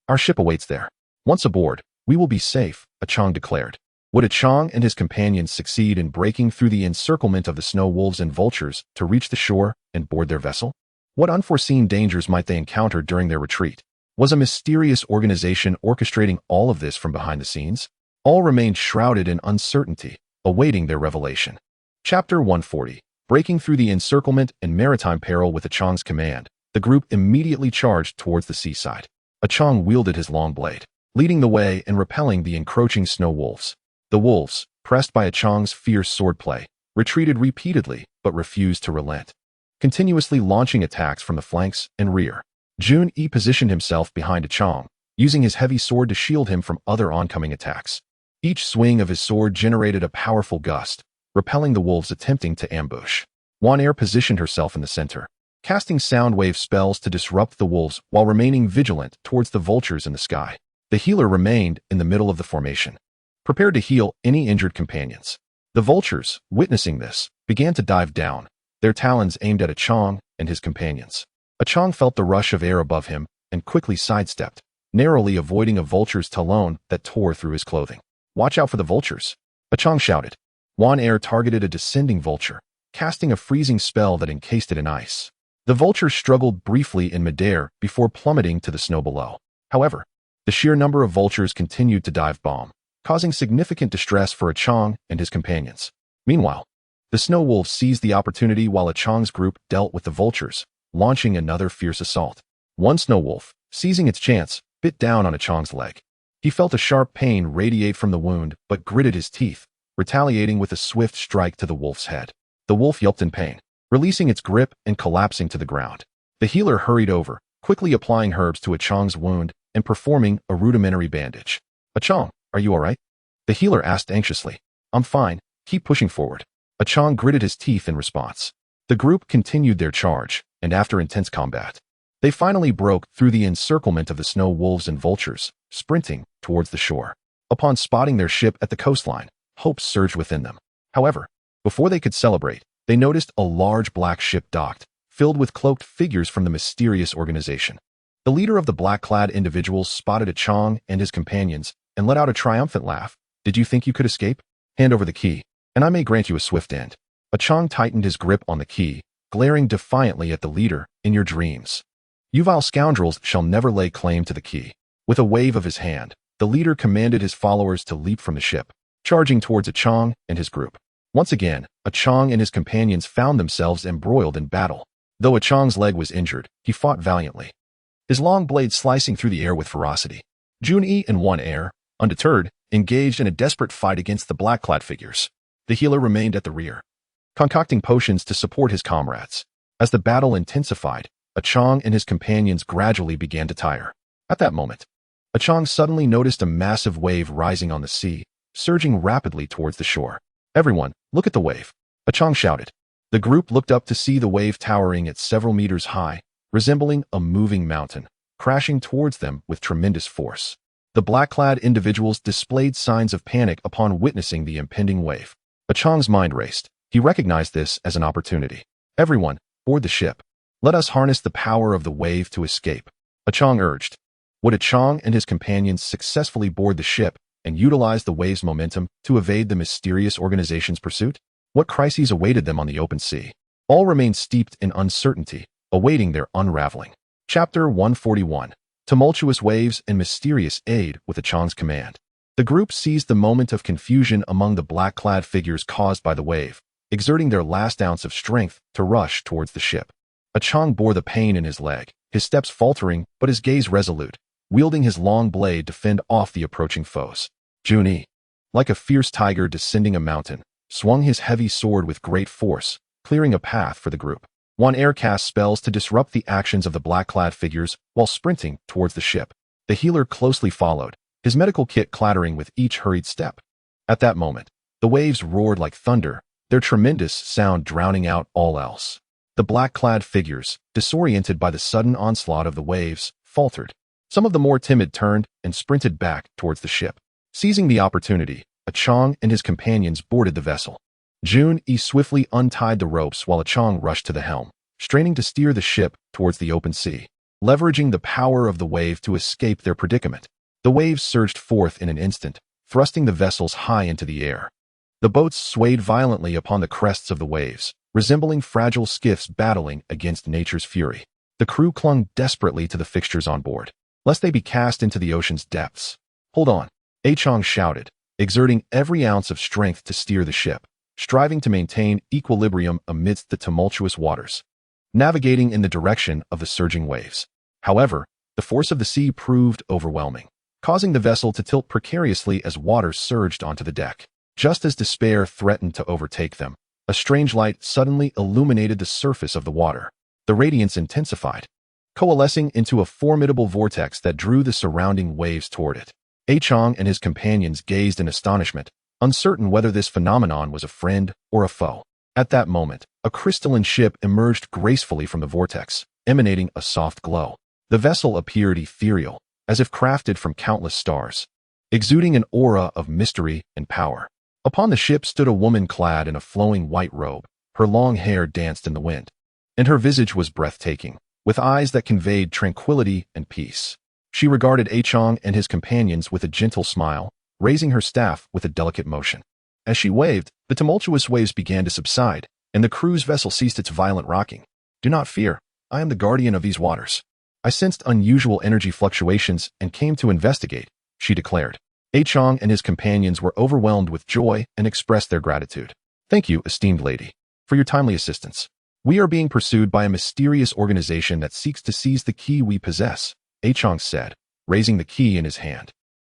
Our ship awaits there. Once aboard, we will be safe, Qiang declared. Would Qiang and his companions succeed in breaking through the encirclement of the snow wolves and vultures to reach the shore and board their vessel? What unforeseen dangers might they encounter during their retreat? Was a mysterious organization orchestrating all of this from behind the scenes? All remained shrouded in uncertainty, awaiting their revelation. Chapter 140. Breaking through the encirclement and maritime peril with Qiang's command, the group immediately charged towards the seaside. Qiang wielded his long blade, leading the way and repelling the encroaching snow wolves. The wolves, pressed by Qiang's fierce swordplay, retreated repeatedly but refused to relent, continuously launching attacks from the flanks and rear. Junyi positioned himself behind Qiang, using his heavy sword to shield him from other oncoming attacks. Each swing of his sword generated a powerful gust, repelling the wolves attempting to ambush. Wan positioned herself in the center, casting sound wave spells to disrupt the wolves while remaining vigilant towards the vultures in the sky. The healer remained in the middle of the formation, prepared to heal any injured companions. The vultures, witnessing this, began to dive down, their talons aimed at Qiang and his companions. Qiang felt the rush of air above him and quickly sidestepped, narrowly avoiding a vulture's talon that tore through his clothing. Watch out for the vultures, Qiang shouted. Wan targeted a descending vulture, casting a freezing spell that encased it in ice. The vulture struggled briefly in midair before plummeting to the snow below. However, the sheer number of vultures continued to dive bomb, causing significant distress for Qiang and his companions. Meanwhile, the snow wolves seized the opportunity while Qiang's group dealt with the vultures, launching another fierce assault. One snow wolf, seizing its chance, bit down on Qiang's leg. He felt a sharp pain radiate from the wound but gritted his teeth, retaliating with a swift strike to the wolf's head. The wolf yelped in pain, releasing its grip and collapsing to the ground. The healer hurried over, quickly applying herbs to Qiang's wound and performing a rudimentary bandage. Qiang, are you all right? The healer asked anxiously. I'm fine, keep pushing forward. Qiang gritted his teeth in response. The group continued their charge, and after intense combat, they finally broke through the encirclement of the snow wolves and vultures, sprinting towards the shore. Upon spotting their ship at the coastline, hope surged within them. However, before they could celebrate, they noticed a large black ship docked, filled with cloaked figures from the mysterious organization. The leader of the black-clad individuals spotted Qiang and his companions and let out a triumphant laugh. Did you think you could escape? Hand over the key, and I may grant you a swift end. Qiang tightened his grip on the key, glaring defiantly at the leader. In your dreams, you vile scoundrels shall never lay claim to the key. With a wave of his hand, the leader commanded his followers to leap from the ship, charging towards Qiang and his group. Once again, Qiang and his companions found themselves embroiled in battle. Though Qiang's leg was injured, he fought valiantly, his long blade slicing through the air with ferocity. Junyi and Wan, undeterred, engaged in a desperate fight against the black-clad figures. The healer remained at the rear, concocting potions to support his comrades. As the battle intensified, Qiang and his companions gradually began to tire. At that moment, Qiang suddenly noticed a massive wave rising on the sea, surging rapidly towards the shore. Everyone, look at the wave, Qiang shouted. The group looked up to see the wave towering at several meters high, resembling a moving mountain. crashing towards them with tremendous force. The black-clad individuals displayed signs of panic upon witnessing the impending wave. Qiang's mind raced. He recognized this as an opportunity. Everyone, board the ship. Let us harness the power of the wave to escape, Qiang urged. Would Qiang and his companions successfully board the ship and utilize the wave's momentum to evade the mysterious organization's pursuit? What crises awaited them on the open sea? All remained steeped in uncertainty, awaiting their unraveling. Chapter 141. Tumultuous Waves and Mysterious Aid with Qiang's command. The group seized the moment of confusion among the black-clad figures caused by the wave, exerting their last ounce of strength to rush towards the ship. Qiang bore the pain in his leg, his steps faltering but his gaze resolute, wielding his long blade to fend off the approaching foes. Junyi, like a fierce tiger descending a mountain, swung his heavy sword with great force, clearing a path for the group. One air cast spells to disrupt the actions of the black-clad figures while sprinting towards the ship. The healer closely followed, his medical kit clattering with each hurried step. At that moment, the waves roared like thunder, their tremendous sound drowning out all else. The black-clad figures, disoriented by the sudden onslaught of the waves, faltered. Some of the more timid turned and sprinted back towards the ship. Seizing the opportunity, Qiang and his companions boarded the vessel. Junyi swiftly untied the ropes while Qiang rushed to the helm, straining to steer the ship towards the open sea, leveraging the power of the wave to escape their predicament. The waves surged forth in an instant, thrusting the vessels high into the air. The boats swayed violently upon the crests of the waves, resembling fragile skiffs battling against nature's fury. The crew clung desperately to the fixtures on board, lest they be cast into the ocean's depths. Hold on, Qiang shouted, exerting every ounce of strength to steer the ship, striving to maintain equilibrium amidst the tumultuous waters, navigating in the direction of the surging waves. However, the force of the sea proved overwhelming, causing the vessel to tilt precariously as water surged onto the deck. Just as despair threatened to overtake them, a strange light suddenly illuminated the surface of the water. The radiance intensified, coalescing into a formidable vortex that drew the surrounding waves toward it. Qiang and his companions gazed in astonishment, uncertain whether this phenomenon was a friend or a foe. At that moment, a crystalline ship emerged gracefully from the vortex, emanating a soft glow. The vessel appeared ethereal, as if crafted from countless stars, exuding an aura of mystery and power. Upon the ship stood a woman clad in a flowing white robe. Her long hair danced in the wind, and her visage was breathtaking, with eyes that conveyed tranquility and peace. She regarded Qiang and his companions with a gentle smile, raising her staff with a delicate motion. As she waved, the tumultuous waves began to subside, and the crew's vessel ceased its violent rocking. Do not fear, I am the guardian of these waters. I sensed unusual energy fluctuations and came to investigate, she declared. Qiang and his companions were overwhelmed with joy and expressed their gratitude. Thank you, esteemed lady, for your timely assistance. We are being pursued by a mysterious organization that seeks to seize the key we possess, Qiang said, raising the key in his hand.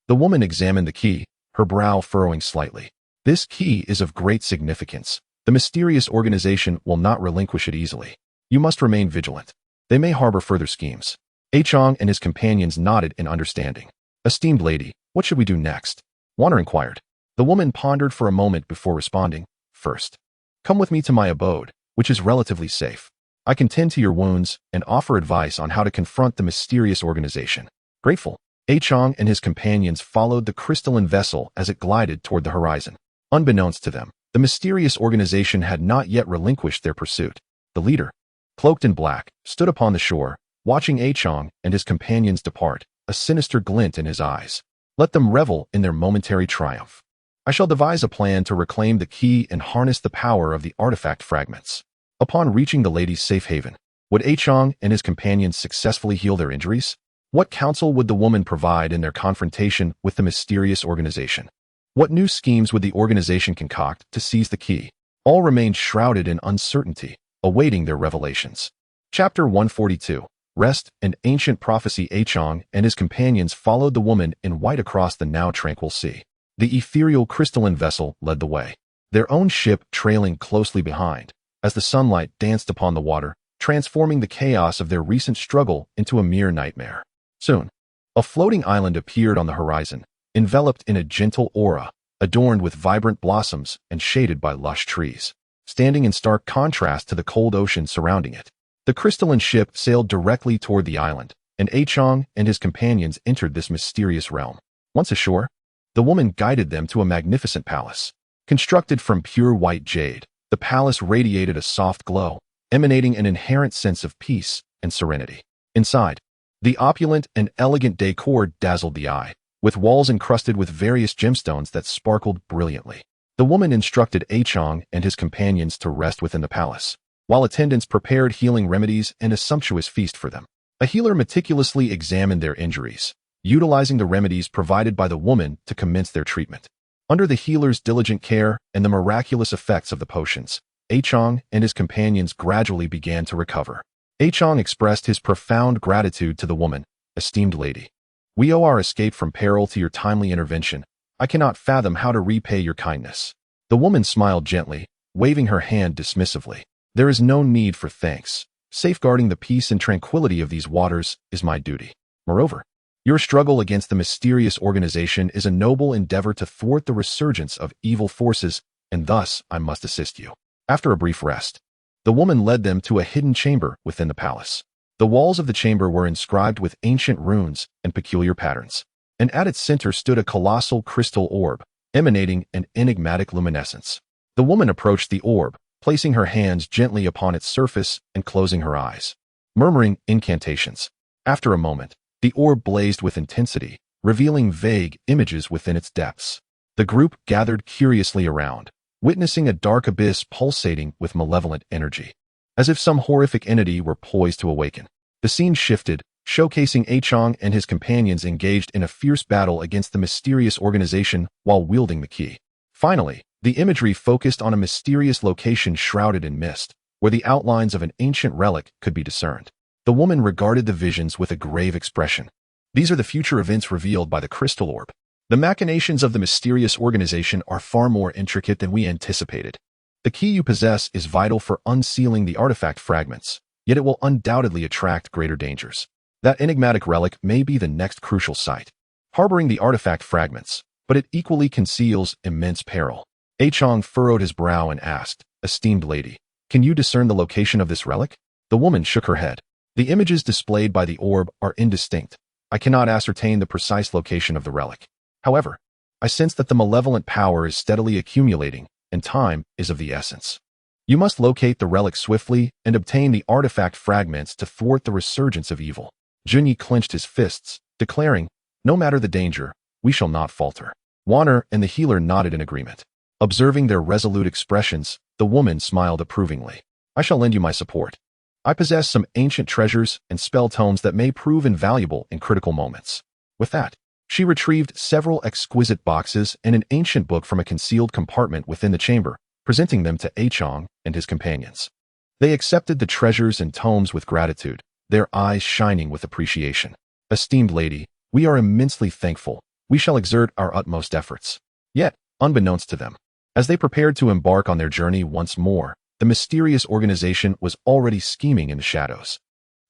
The woman examined the key, her brow furrowing slightly. This key is of great significance. The mysterious organization will not relinquish it easily. You must remain vigilant. They may harbor further schemes. Qiang and his companions nodded in understanding. Esteemed lady, what should we do next? Wanner inquired. The woman pondered for a moment before responding. First, come with me to my abode, which is relatively safe. I can tend to your wounds and offer advice on how to confront the mysterious organization. Grateful. Qiang and his companions followed the crystalline vessel as it glided toward the horizon. Unbeknownst to them, the mysterious organization had not yet relinquished their pursuit. The leader, cloaked in black, stood upon the shore, watching Qiang and his companions depart, a sinister glint in his eyes. Let them revel in their momentary triumph. I shall devise a plan to reclaim the key and harness the power of the artifact fragments. Upon reaching the lady's safe haven, would Qiang and his companions successfully heal their injuries? What counsel would the woman provide in their confrontation with the mysterious organization? What new schemes would the organization concoct to seize the key? All remained shrouded in uncertainty, awaiting their revelations. Chapter 142. Rest and Ancient Prophecy. Qiang and his companions followed the woman in white across the now tranquil sea. The ethereal crystalline vessel led the way, their own ship trailing closely behind, as the sunlight danced upon the water, transforming the chaos of their recent struggle into a mere nightmare. Soon, a floating island appeared on the horizon, enveloped in a gentle aura, adorned with vibrant blossoms and shaded by lush trees, standing in stark contrast to the cold ocean surrounding it. The crystalline ship sailed directly toward the island, and Qiang and his companions entered this mysterious realm. Once ashore, the woman guided them to a magnificent palace. Constructed from pure white jade, the palace radiated a soft glow, emanating an inherent sense of peace and serenity. Inside, the opulent and elegant decor dazzled the eye, with walls encrusted with various gemstones that sparkled brilliantly. The woman instructed Qiang and his companions to rest within the palace, while attendants prepared healing remedies and a sumptuous feast for them. A healer meticulously examined their injuries, utilizing the remedies provided by the woman to commence their treatment. Under the healer's diligent care and the miraculous effects of the potions, Qiang and his companions gradually began to recover. Qiang expressed his profound gratitude to the woman. "Esteemed lady, we owe our escape from peril to your timely intervention. I cannot fathom how to repay your kindness." The woman smiled gently, waving her hand dismissively. "There is no need for thanks. Safeguarding the peace and tranquility of these waters is my duty. Moreover, your struggle against the mysterious organization is a noble endeavor to thwart the resurgence of evil forces, and thus I must assist you." After a brief rest, the woman led them to a hidden chamber within the palace. The walls of the chamber were inscribed with ancient runes and peculiar patterns, and at its center stood a colossal crystal orb, emanating an enigmatic luminescence. The woman approached the orb, placing her hands gently upon its surface and closing her eyes, murmuring incantations. After a moment, the orb blazed with intensity, revealing vague images within its depths. The group gathered curiously around, witnessing a dark abyss pulsating with malevolent energy. As if some horrific entity were poised to awaken, the scene shifted, showcasing Qiang and his companions engaged in a fierce battle against the mysterious organization while wielding the key. Finally, the imagery focused on a mysterious location shrouded in mist, where the outlines of an ancient relic could be discerned. The woman regarded the visions with a grave expression. "These are the future events revealed by the crystal orb. The machinations of the mysterious organization are far more intricate than we anticipated. The key you possess is vital for unsealing the artifact fragments, yet it will undoubtedly attract greater dangers. That enigmatic relic may be the next crucial site, harboring the artifact fragments, but it equally conceals immense peril." Qiang furrowed his brow and asked, "Esteemed lady, can you discern the location of this relic?" The woman shook her head. "The images displayed by the orb are indistinct. I cannot ascertain the precise location of the relic. However, I sense that the malevolent power is steadily accumulating, and time is of the essence. You must locate the relic swiftly and obtain the artifact fragments to thwart the resurgence of evil." Junyi clenched his fists, declaring, "No matter the danger, we shall not falter." Wanner and the healer nodded in agreement. Observing their resolute expressions, the woman smiled approvingly. "I shall lend you my support. I possess some ancient treasures and spell tomes that may prove invaluable in critical moments." With that, she retrieved several exquisite boxes and an ancient book from a concealed compartment within the chamber, presenting them to Qiang and his companions. They accepted the treasures and tomes with gratitude, their eyes shining with appreciation. "Esteemed lady, we are immensely thankful. We shall exert our utmost efforts." Yet, unbeknownst to them, as they prepared to embark on their journey once more, the mysterious organization was already scheming in the shadows,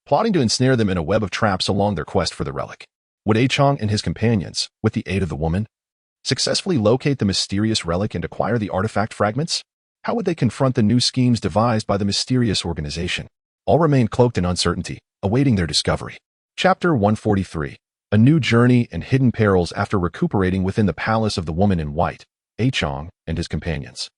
plotting to ensnare them in a web of traps along their quest for the relic. Would Qiang and his companions, with the aid of the woman, successfully locate the mysterious relic and acquire the artifact fragments? How would they confront the new schemes devised by the mysterious organization? All remained cloaked in uncertainty, awaiting their discovery. Chapter 143. A new journey and hidden perils. After recuperating within the palace of the woman in white, Qiang and his companions,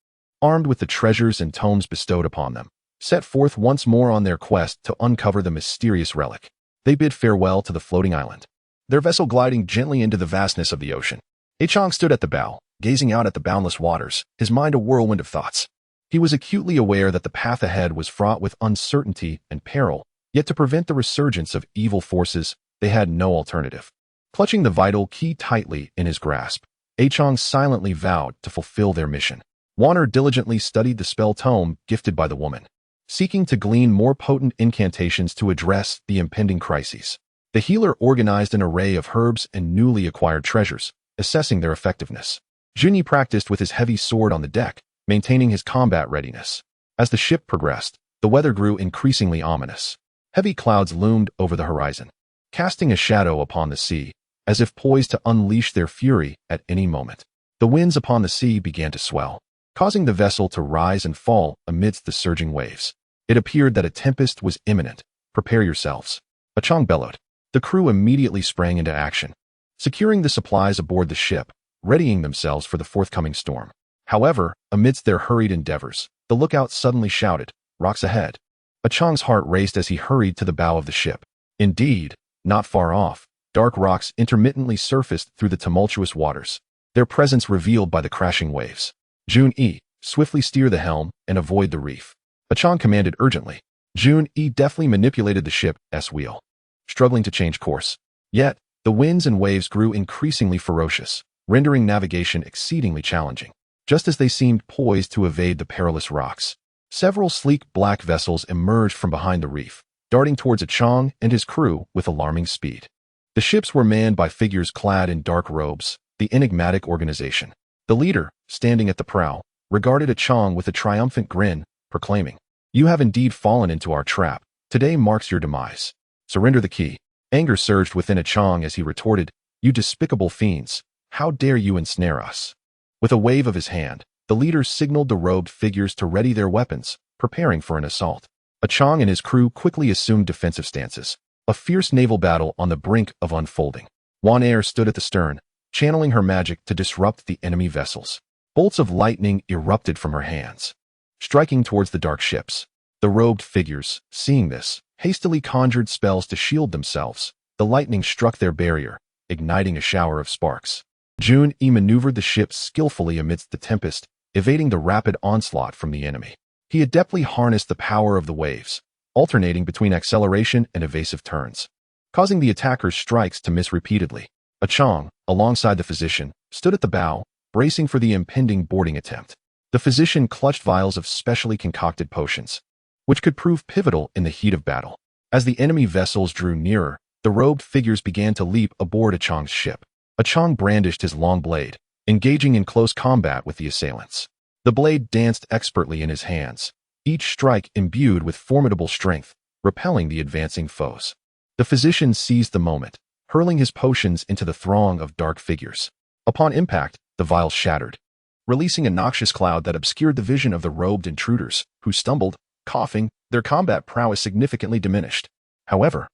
armed with the treasures and tomes bestowed upon them, set forth once more on their quest to uncover the mysterious relic. They bid farewell to the floating island, their vessel gliding gently into the vastness of the ocean. Qiang stood at the bow, gazing out at the boundless waters, his mind a whirlwind of thoughts. He was acutely aware that the path ahead was fraught with uncertainty and peril, yet to prevent the resurgence of evil forces, they had no alternative. Clutching the vital key tightly in his grasp, Qiang silently vowed to fulfill their mission. Wanner diligently studied the spell tome gifted by the woman, seeking to glean more potent incantations to address the impending crises. The healer organized an array of herbs and newly acquired treasures, assessing their effectiveness. Junyi practiced with his heavy sword on the deck, maintaining his combat readiness. As the ship progressed, the weather grew increasingly ominous. Heavy clouds loomed over the horizon, casting a shadow upon the sea, as if poised to unleash their fury at any moment. The winds upon the sea began to swell, causing the vessel to rise and fall amidst the surging waves. It appeared that a tempest was imminent. "Prepare yourselves," Qiang bellowed. The crew immediately sprang into action, securing the supplies aboard the ship, readying themselves for the forthcoming storm. However, amidst their hurried endeavors, the lookout suddenly shouted, "Rocks ahead!" Qiang's heart raced as he hurried to the bow of the ship. Indeed, not far off, dark rocks intermittently surfaced through the tumultuous waters, their presence revealed by the crashing waves. Jun-E, swiftly steer the helm and avoid the reef, Qiang commanded urgently. Jun-E deftly manipulated the ship's wheel, struggling to change course. Yet, the winds and waves grew increasingly ferocious, rendering navigation exceedingly challenging. Just as they seemed poised to evade the perilous rocks, several sleek black vessels emerged from behind the reef, darting towards Qiang and his crew with alarming speed. The ships were manned by figures clad in dark robes, the Enigmatic organization. The leader, standing at the prow, regarded Qiang with a triumphant grin, proclaiming, "You have indeed fallen into our trap. Today marks your demise. Surrender the key." Anger surged within Qiang as he retorted, "You despicable fiends, how dare you ensnare us?" With a wave of his hand, the leader signaled the robed figures to ready their weapons, preparing for an assault. Qiang and his crew quickly assumed defensive stances, a fierce naval battle on the brink of unfolding. Wan stood at the stern, channeling her magic to disrupt the enemy vessels. Bolts of lightning erupted from her hands, striking towards the dark ships. The robed figures, seeing this, hastily conjured spells to shield themselves. The lightning struck their barrier, igniting a shower of sparks. Jun-E maneuvered the ship skillfully amidst the tempest, evading the rapid onslaught from the enemy. He adeptly harnessed the power of the waves, alternating between acceleration and evasive turns, causing the attackers' strikes to miss repeatedly. Qiang, alongside the physician, stood at the bow, bracing for the impending boarding attempt. The physician clutched vials of specially concocted potions, which could prove pivotal in the heat of battle. As the enemy vessels drew nearer, the robed figures began to leap aboard Qiang's ship. Qiang brandished his long blade, engaging in close combat with the assailants. The blade danced expertly in his hands, each strike imbued with formidable strength, repelling the advancing foes. The physician seized the moment, hurling his potions into the throng of dark figures. Upon impact, the vials shattered, releasing a noxious cloud that obscured the vision of the robed intruders, who stumbled, coughing, their combat prowess significantly diminished. However,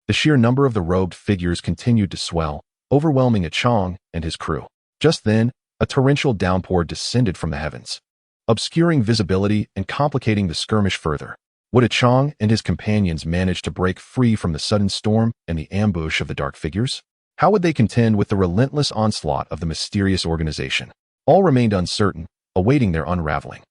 the sheer number of the robed figures continued to swell, overwhelming Qiang and his crew. Just then, a torrential downpour descended from the heavens, obscuring visibility and complicating the skirmish further. Would Qiang and his companions manage to break free from the sudden storm and the ambush of the dark figures? How would they contend with the relentless onslaught of the mysterious organization? All remained uncertain, awaiting their unraveling.